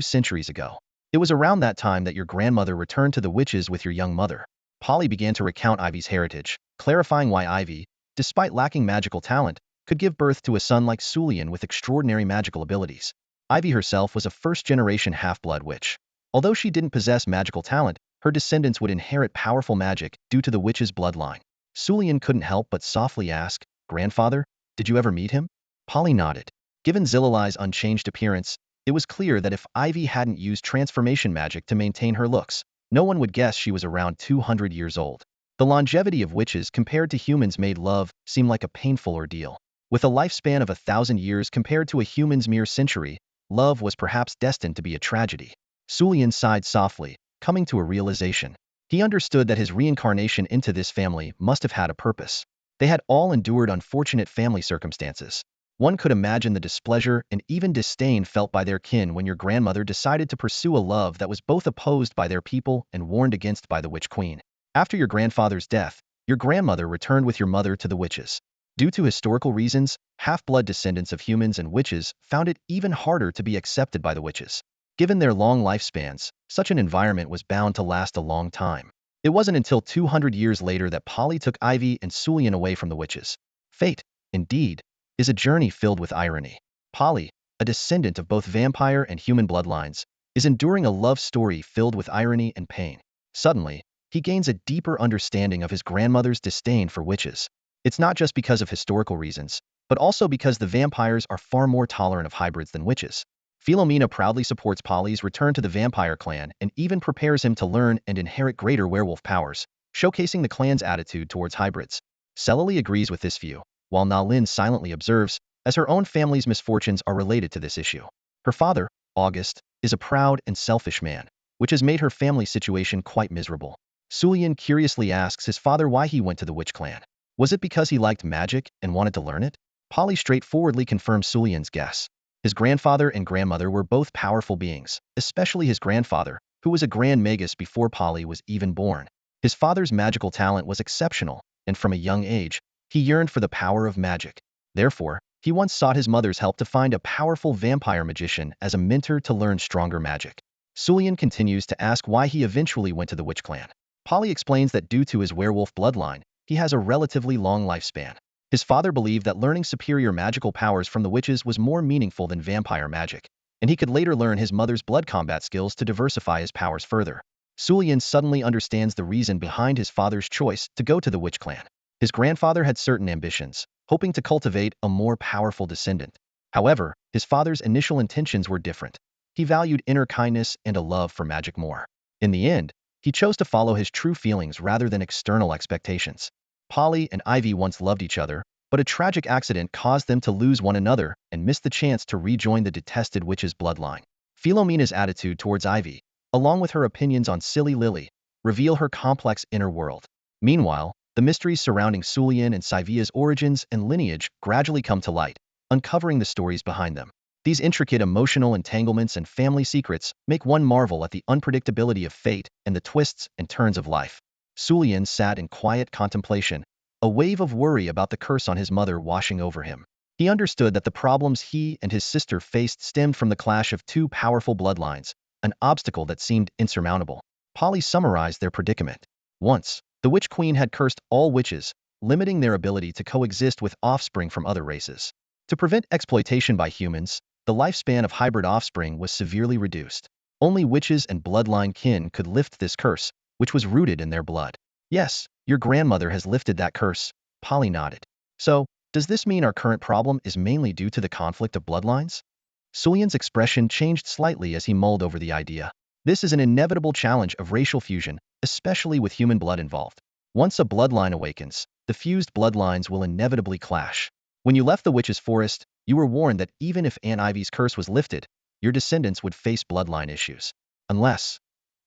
centuries ago. It was around that time that your grandmother returned to the witches with your young mother. Polly began to recount Ivy's heritage, clarifying why Ivy, despite lacking magical talent, could give birth to a son like Sulian with extraordinary magical abilities. Ivy herself was a first-generation half-blood witch. Although she didn't possess magical talent, her descendants would inherit powerful magic due to the witch's bloodline. Sulian couldn't help but softly ask, Grandfather, did you ever meet him? Polly nodded. Given Zillalai's unchanged appearance, it was clear that if Ivy hadn't used transformation magic to maintain her looks, no one would guess she was around 200 years old. The longevity of witches compared to humans made love seem like a painful ordeal. With a lifespan of 1,000 years compared to a human's mere century, love was perhaps destined to be a tragedy. Sulian sighed softly, coming to a realization. He understood that his reincarnation into this family must have had a purpose. They had all endured unfortunate family circumstances. One could imagine the displeasure and even disdain felt by their kin when your grandmother decided to pursue a love that was both opposed by their people and warned against by the Witch Queen. After your grandfather's death, your grandmother returned with your mother to the witches. Due to historical reasons, half-blood descendants of humans and witches found it even harder to be accepted by the witches. Given their long lifespans, such an environment was bound to last a long time. It wasn't until 200 years later that Polly took Ivy and Sulian away from the witches. Fate, indeed, is a journey filled with irony. Polly, a descendant of both vampire and human bloodlines, is enduring a love story filled with irony and pain. Suddenly, he gains a deeper understanding of his grandmother's disdain for witches. It's not just because of historical reasons, but also because the vampires are far more tolerant of hybrids than witches. Philomena proudly supports Polly's return to the vampire clan and even prepares him to learn and inherit greater werewolf powers, showcasing the clan's attitude towards hybrids. Cecily agrees with this view, while Na Lin silently observes, as her own family's misfortunes are related to this issue. Her father, August, is a proud and selfish man, which has made her family situation quite miserable. Sulian curiously asks his father why he went to the witch clan. Was it because he liked magic and wanted to learn it? Polly straightforwardly confirms Sulian's guess. His grandfather and grandmother were both powerful beings, especially his grandfather, who was a grand magus before Polly was even born. His father's magical talent was exceptional, and from a young age, he yearned for the power of magic. Therefore, he once sought his mother's help to find a powerful vampire magician as a mentor to learn stronger magic. Sulian continues to ask why he eventually went to the witch clan. Polly explains that due to his werewolf bloodline, he has a relatively long lifespan. His father believed that learning superior magical powers from the witches was more meaningful than vampire magic, and he could later learn his mother's blood combat skills to diversify his powers further. Sulian suddenly understands the reason behind his father's choice to go to the witch clan. His grandfather had certain ambitions, hoping to cultivate a more powerful descendant. However, his father's initial intentions were different. He valued inner kindness and a love for magic more. In the end, he chose to follow his true feelings rather than external expectations. Polly and Ivy once loved each other, but a tragic accident caused them to lose one another and miss the chance to rejoin the detested witch's bloodline. Philomena's attitude towards Ivy, along with her opinions on Silly Lily, reveal her complex inner world. Meanwhile, the mysteries surrounding Sulian and Saivia's origins and lineage gradually come to light, uncovering the stories behind them. These intricate emotional entanglements and family secrets make one marvel at the unpredictability of fate and the twists and turns of life. Sulian sat in quiet contemplation, a wave of worry about the curse on his mother washing over him. He understood that the problems he and his sister faced stemmed from the clash of two powerful bloodlines, an obstacle that seemed insurmountable. Polly summarized their predicament. Once, the Witch Queen had cursed all witches, limiting their ability to coexist with offspring from other races. To prevent exploitation by humans, the lifespan of hybrid offspring was severely reduced. Only witches and bloodline kin could lift this curse, which was rooted in their blood. Yes, your grandmother has lifted that curse, Polly nodded. So, does this mean our current problem is mainly due to the conflict of bloodlines? Sulian's expression changed slightly as he mulled over the idea. This is an inevitable challenge of racial fusion, especially with human blood involved. Once a bloodline awakens, the fused bloodlines will inevitably clash. When you left the witch's forest, you were warned that even if Aunt Ivy's curse was lifted, your descendants would face bloodline issues. Unless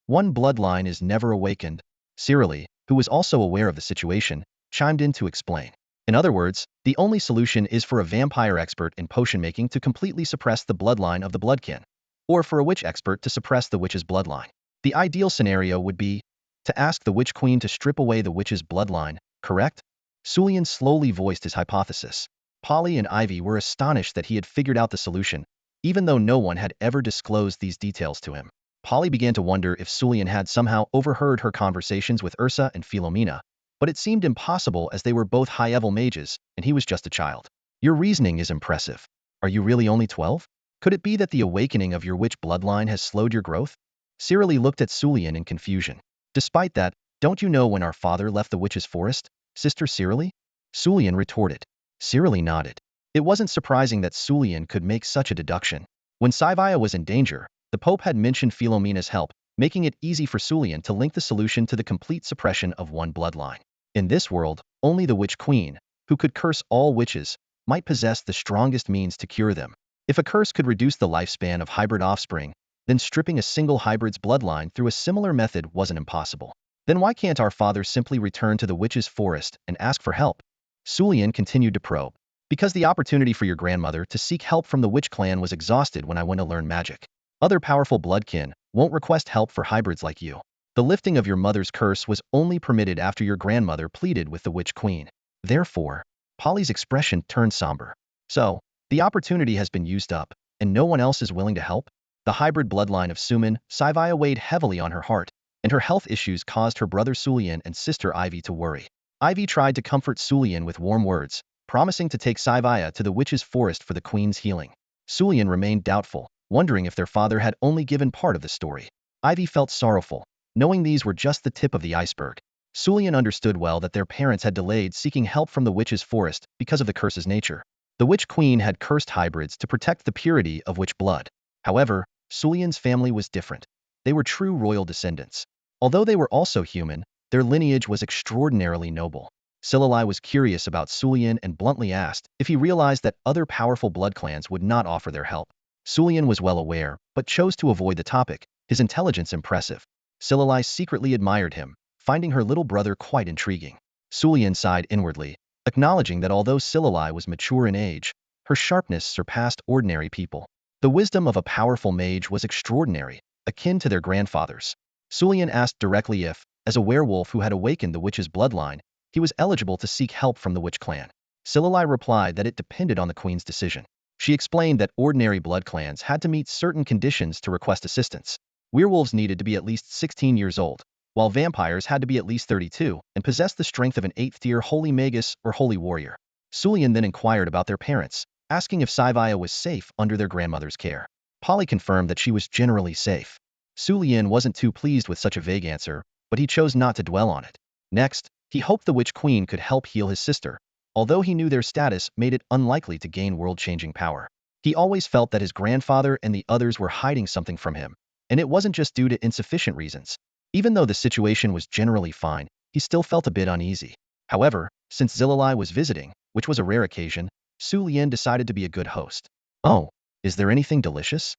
one bloodline is never awakened. Cyrily, who was also aware of the situation, chimed in to explain. In other words, the only solution is for a vampire expert in potion making to completely suppress the bloodline of the bloodkin, or for a witch expert to suppress the witch's bloodline. The ideal scenario would be to ask the Witch Queen to strip away the witch's bloodline, correct? Sulian slowly voiced his hypothesis. Polly and Ivy were astonished that he had figured out the solution, even though no one had ever disclosed these details to him. Polly began to wonder if Sulian had somehow overheard her conversations with Ursa and Philomena, but it seemed impossible as they were both high-level mages, and he was just a child. Your reasoning is impressive. Are you really only 12? Could it be that the awakening of your witch bloodline has slowed your growth? Cyrily looked at Sulian in confusion. Despite that, don't you know when our father left the witch's forest, Sister Cyrily? Sulian retorted. Cyrily nodded. It wasn't surprising that Sulian could make such a deduction. When Saivia was in danger, the Pope had mentioned Philomena's help, making it easy for Sulian to link the solution to the complete suppression of one bloodline. In this world, only the Witch Queen, who could curse all witches, might possess the strongest means to cure them. If a curse could reduce the lifespan of hybrid offspring, then stripping a single hybrid's bloodline through a similar method wasn't impossible. Then why can't our father simply return to the witch's forest and ask for help? Sulian continued to probe. Because the opportunity for your grandmother to seek help from the witch clan was exhausted when I went to learn magic. Other powerful bloodkin won't request help for hybrids like you. The lifting of your mother's curse was only permitted after your grandmother pleaded with the Witch Queen. Therefore, Polly's expression turned somber. So, the opportunity has been used up, and no one else is willing to help? The hybrid bloodline of Suman, Saivia weighed heavily on her heart, and her health issues caused her brother Sulian and sister Ivy to worry. Ivy tried to comfort Sulian with warm words, promising to take Saivia to the witch's forest for the queen's healing. Sulian remained doubtful, wondering if their father had only given part of the story. Ivy felt sorrowful, knowing these were just the tip of the iceberg. Sulian understood well that their parents had delayed seeking help from the witch's forest because of the curse's nature. The Witch Queen had cursed hybrids to protect the purity of witch blood. However, Sulian's family was different. They were true royal descendants. Although they were also human, their lineage was extraordinarily noble. Silili was curious about Sulian and bluntly asked if he realized that other powerful blood clans would not offer their help. Sulian was well aware, but chose to avoid the topic, his intelligence impressive. Silili secretly admired him, finding her little brother quite intriguing. Sulian sighed inwardly, acknowledging that although Silili was mature in age, her sharpness surpassed ordinary people. The wisdom of a powerful mage was extraordinary, akin to their grandfathers. Sulian asked directly if, as a werewolf who had awakened the witch's bloodline, he was eligible to seek help from the witch clan. Silili replied that it depended on the queen's decision. She explained that ordinary blood clans had to meet certain conditions to request assistance. Werewolves needed to be at least 16 years old, while vampires had to be at least 32 and possess the strength of an 8th-tier holy magus or holy warrior. Sulian then inquired about their parents, asking if Saivia was safe under their grandmother's care. Polly confirmed that she was generally safe. Sulian wasn't too pleased with such a vague answer, but he chose not to dwell on it. Next, he hoped the Witch Queen could help heal his sister, although he knew their status made it unlikely to gain world-changing power. He always felt that his grandfather and the others were hiding something from him, and it wasn't just due to insufficient reasons. Even though the situation was generally fine, he still felt a bit uneasy. However, since Zillalai was visiting, which was a rare occasion, Su Lian decided to be a good host. "Oh, is there anything delicious?"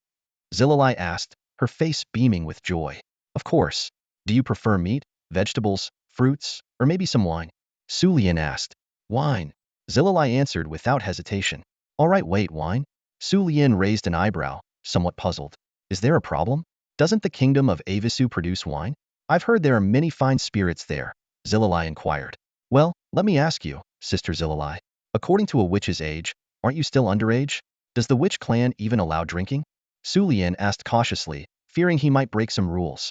Zillalai asked, her face beaming with joy. "Of course. Do you prefer meat, vegetables, fruits, or maybe some wine?" Su Lian asked. "Wine," Zillalai answered without hesitation. "All right, wait, wine?" Su Lian raised an eyebrow, somewhat puzzled. "Is there a problem? Doesn't the kingdom of Avisu produce wine? I've heard there are many fine spirits there," Zillalai inquired. "Well, let me ask you, Sister Zillalai. According to a witch's age, aren't you still underage? Does the witch clan even allow drinking?" Su Lian asked cautiously, fearing he might break some rules.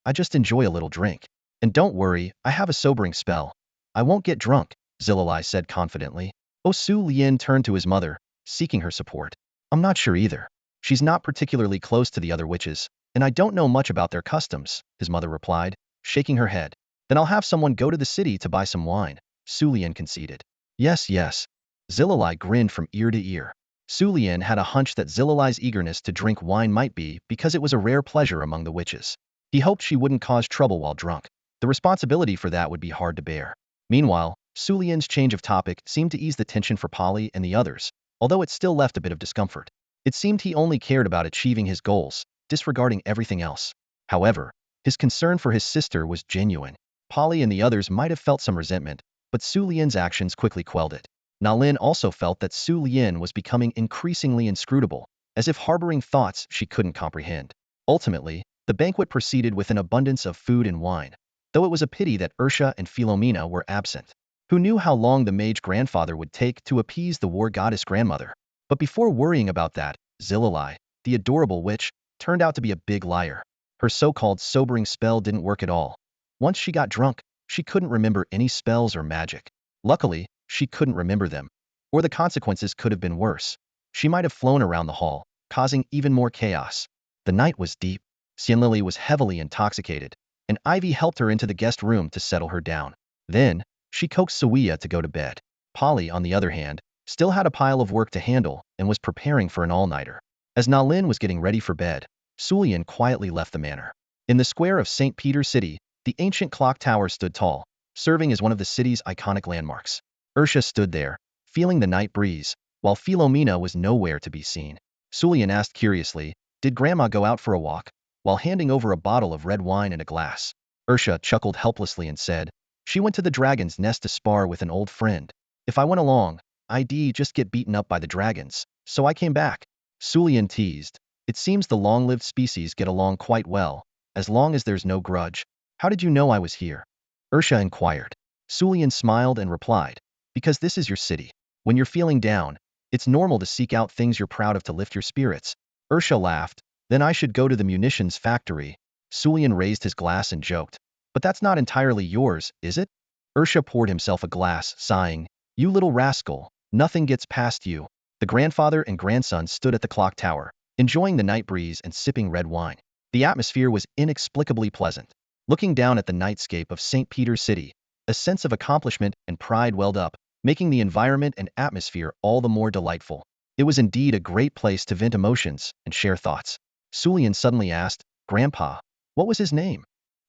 I just enjoy a little drink. And don't worry, I have a sobering spell. I won't get drunk," Zillalai said confidently. Su Lian turned to his mother, seeking her support. "I'm not sure either. She's not particularly close to the other witches, and I don't know much about their customs," his mother replied, shaking her head. "Then I'll have someone go to the city to buy some wine," Su Lian conceded. Yes, yes. Zillalai grinned from ear to ear. Su Lian had a hunch that Zillalai's eagerness to drink wine might be because it was a rare pleasure among the witches. He hoped she wouldn't cause trouble while drunk. The responsibility for that would be hard to bear. Meanwhile, Su Lian's change of topic seemed to ease the tension for Polly and the others, although it still left a bit of discomfort. It seemed he only cared about achieving his goals, disregarding everything else. However, his concern for his sister was genuine. Polly and the others might have felt some resentment, but Su Lian's actions quickly quelled it. Nalin also felt that Su Lian was becoming increasingly inscrutable, as if harboring thoughts she couldn't comprehend. Ultimately, the banquet proceeded with an abundance of food and wine, though it was a pity that Ursha and Philomena were absent. Who knew how long the mage grandfather would take to appease the war goddess grandmother? But before worrying about that, Zillalai, the adorable witch, turned out to be a big liar. Her so-called sobering spell didn't work at all. Once she got drunk, she couldn't remember any spells or magic. Luckily, she couldn't remember them, or the consequences could have been worse. She might have flown around the hall, causing even more chaos. The night was deep. Xianlili was heavily intoxicated, and Ivy helped her into the guest room to settle her down. Then, she coaxed Sawia to go to bed. Polly, on the other hand, still had a pile of work to handle and was preparing for an all-nighter. As Nalin was getting ready for bed, Su Lian quietly left the manor. In the square of St. Peter's City, the ancient clock tower stood tall, serving as one of the city's iconic landmarks. Ursha stood there, feeling the night breeze, while Philomena was nowhere to be seen. Su Lian asked curiously, "Did Grandma go out for a walk?" while handing over a bottle of red wine and a glass. Ursha chuckled helplessly and said, "She went to the dragon's nest to spar with an old friend. If I went along, I'd just get beaten up by the dragons, so I came back." Su Lian teased, "It seems the long-lived species get along quite well, as long as there's no grudge. How did you know I was here?" Ursha inquired. Su Lian smiled and replied, "Because this is your city. When you're feeling down, it's normal to seek out things you're proud of to lift your spirits." Ursha laughed. "Then I should go to the munitions factory." Su Lian raised his glass and joked, "But that's not entirely yours, is it?" Ursha poured himself a glass, sighing, "You little rascal, nothing gets past you." The grandfather and grandson stood at the clock tower, enjoying the night breeze and sipping red wine. The atmosphere was inexplicably pleasant. Looking down at the nightscape of St. Peter's City, a sense of accomplishment and pride welled up, making the environment and atmosphere all the more delightful. It was indeed a great place to vent emotions and share thoughts. Su Lian suddenly asked, "Grandpa, what was his name?"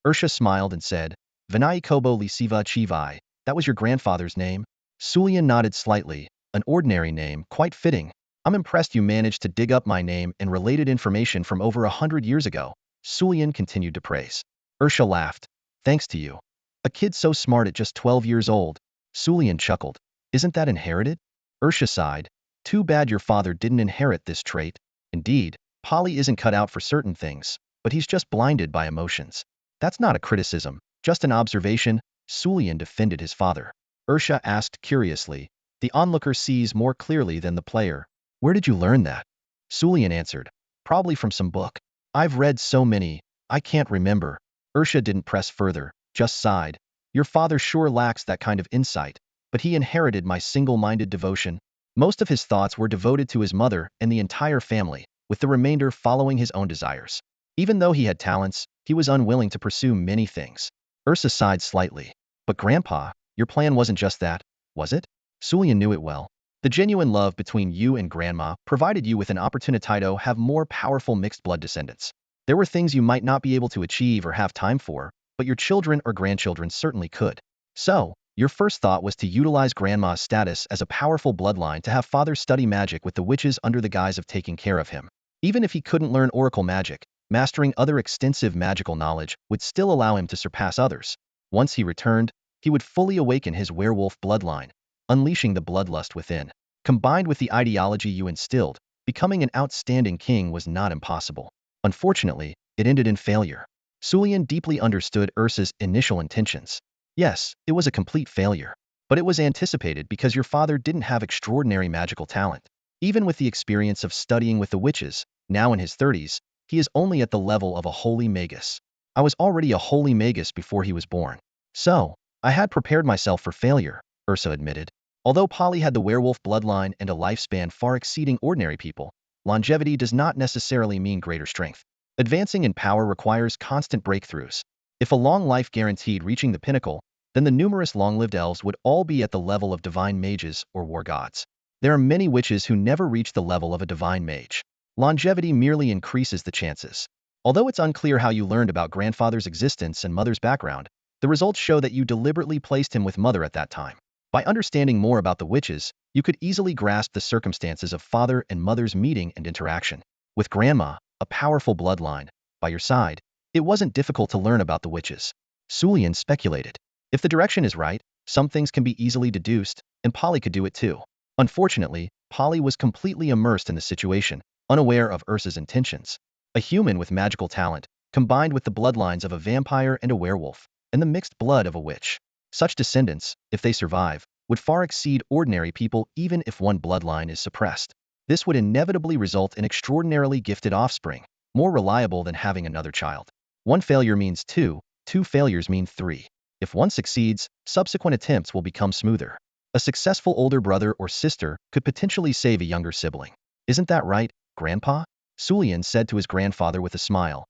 Ursha smiled and said, "Vinay Kobo Lisiva Chivai. That was your grandfather's name?" Su Lian nodded slightly. "An ordinary name, quite fitting. I'm impressed you managed to dig up my name and related information from over 100 years ago." Su Lian continued to praise. Ursha laughed. "Thanks to you. A kid so smart at just 12 years old." Su Lian chuckled. "Isn't that inherited?" Ursha sighed. "Too bad your father didn't inherit this trait. Indeed, Polly isn't cut out for certain things, but he's just blinded by emotions." "That's not a criticism, just an observation," Su Lian defended his father. Ursha asked curiously, "The onlooker sees more clearly than the player. Where did you learn that?" Su Lian answered, "Probably from some book. I've read so many, I can't remember." Ursha didn't press further, just sighed. "Your father sure lacks that kind of insight, but he inherited my single-minded devotion." Most of his thoughts were devoted to his mother and the entire family, with the remainder following his own desires. Even though he had talents, he was unwilling to pursue many things. Ursa sighed slightly. "But Grandpa, your plan wasn't just that, was it?" Su Lian knew it well. The genuine love between you and grandma provided you with an opportunity to have more powerful mixed blood descendants. There were things you might not be able to achieve or have time for, but your children or grandchildren certainly could. So, your first thought was to utilize grandma's status as a powerful bloodline to have father study magic with the witches under the guise of taking care of him. Even if he couldn't learn oracle magic, mastering other extensive magical knowledge would still allow him to surpass others. Once he returned, he would fully awaken his werewolf bloodline, unleashing the bloodlust within. Combined with the ideology you instilled, becoming an outstanding king was not impossible. Unfortunately, it ended in failure. Sulian deeply understood Ursa's initial intentions. Yes, it was a complete failure. But it was anticipated because your father didn't have extraordinary magical talent. Even with the experience of studying with the witches, now in his 30s, he is only at the level of a holy magus. I was already a holy magus before he was born. So, I had prepared myself for failure, Ursa admitted. Although Polly had the werewolf bloodline and a lifespan far exceeding ordinary people, longevity does not necessarily mean greater strength. Advancing in power requires constant breakthroughs. If a long life guaranteed reaching the pinnacle, then the numerous long-lived elves would all be at the level of divine mages or war gods. There are many witches who never reach the level of a divine mage. Longevity merely increases the chances. Although it's unclear how you learned about grandfather's existence and mother's background, the results show that you deliberately placed him with mother at that time. By understanding more about the witches, you could easily grasp the circumstances of father and mother's meeting and interaction. With grandma, a powerful bloodline, by your side, it wasn't difficult to learn about the witches. Sulian speculated. If the direction is right, some things can be easily deduced, and Polly could do it too. Unfortunately, Polly was completely immersed in the situation, unaware of Ursa's intentions. A human with magical talent, combined with the bloodlines of a vampire and a werewolf, and the mixed blood of a witch. Such descendants, if they survive, would far exceed ordinary people even if one bloodline is suppressed. This would inevitably result in extraordinarily gifted offspring, more reliable than having another child. One failure means two failures mean three. If one succeeds, subsequent attempts will become smoother. A successful older brother or sister could potentially save a younger sibling. Isn't that right, Grandpa? Sulian said to his grandfather with a smile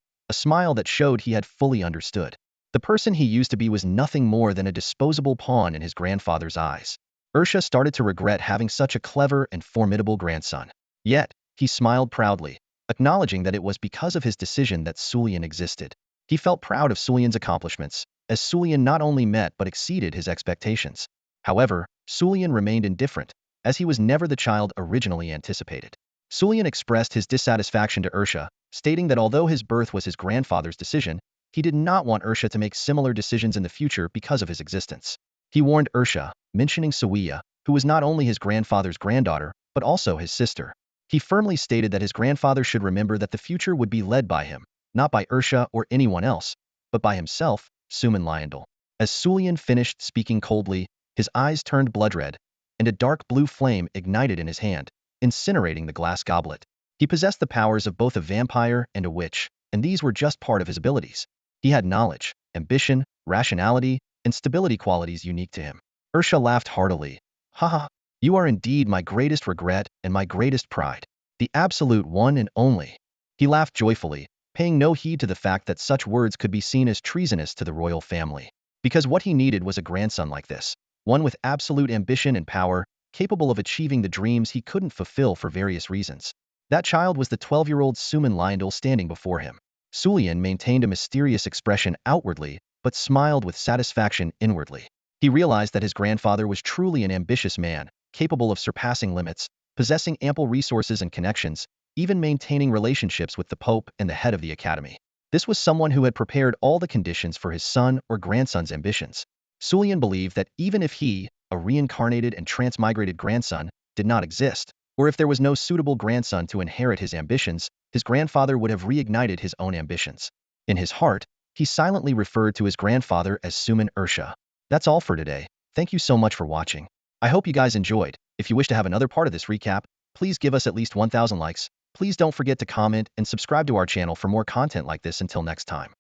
that showed he had fully understood. The person he used to be was nothing more than a disposable pawn in his grandfather's eyes. Ursa started to regret having such a clever and formidable grandson. Yet, he smiled proudly, acknowledging that it was because of his decision that Sulian existed. He felt proud of Sulian's accomplishments, as Sulian not only met but exceeded his expectations. However, Sulian remained indifferent, as he was never the child originally anticipated. Sulian expressed his dissatisfaction to Ursa, stating that although his birth was his grandfather's decision, he did not want Ursa to make similar decisions in the future because of his existence. He warned Ursa, mentioning Sawiya, who was not only his grandfather's granddaughter, but also his sister. He firmly stated that his grandfather should remember that the future would be led by him, not by Ursa or anyone else, but by himself, Suman Lyondel. As Sulian finished speaking coldly, his eyes turned blood-red, and a dark blue flame ignited in his hand, incinerating the glass goblet. He possessed the powers of both a vampire and a witch, and these were just part of his abilities. He had knowledge, ambition, rationality, and stability qualities unique to him. Ursa laughed heartily. Haha, you are indeed my greatest regret and my greatest pride. The absolute one and only. He laughed joyfully, paying no heed to the fact that such words could be seen as treasonous to the royal family. Because what he needed was a grandson like this, one with absolute ambition and power, capable of achieving the dreams he couldn't fulfill for various reasons. That child was the 12-year-old Suman Lyondel standing before him. Sulian maintained a mysterious expression outwardly, but smiled with satisfaction inwardly. He realized that his grandfather was truly an ambitious man, capable of surpassing limits, possessing ample resources and connections, even maintaining relationships with the Pope and the head of the academy. This was someone who had prepared all the conditions for his son or grandson's ambitions. Sulian believed that even if he, a reincarnated and transmigrated grandson, did not exist, or if there was no suitable grandson to inherit his ambitions, his grandfather would have reignited his own ambitions. In his heart, he silently referred to his grandfather as Suman Ursa. That's all for today. Thank you so much for watching. I hope you guys enjoyed. If you wish to have another part of this recap, please give us at least 1,000 likes. Please don't forget to comment and subscribe to our channel for more content like this until next time.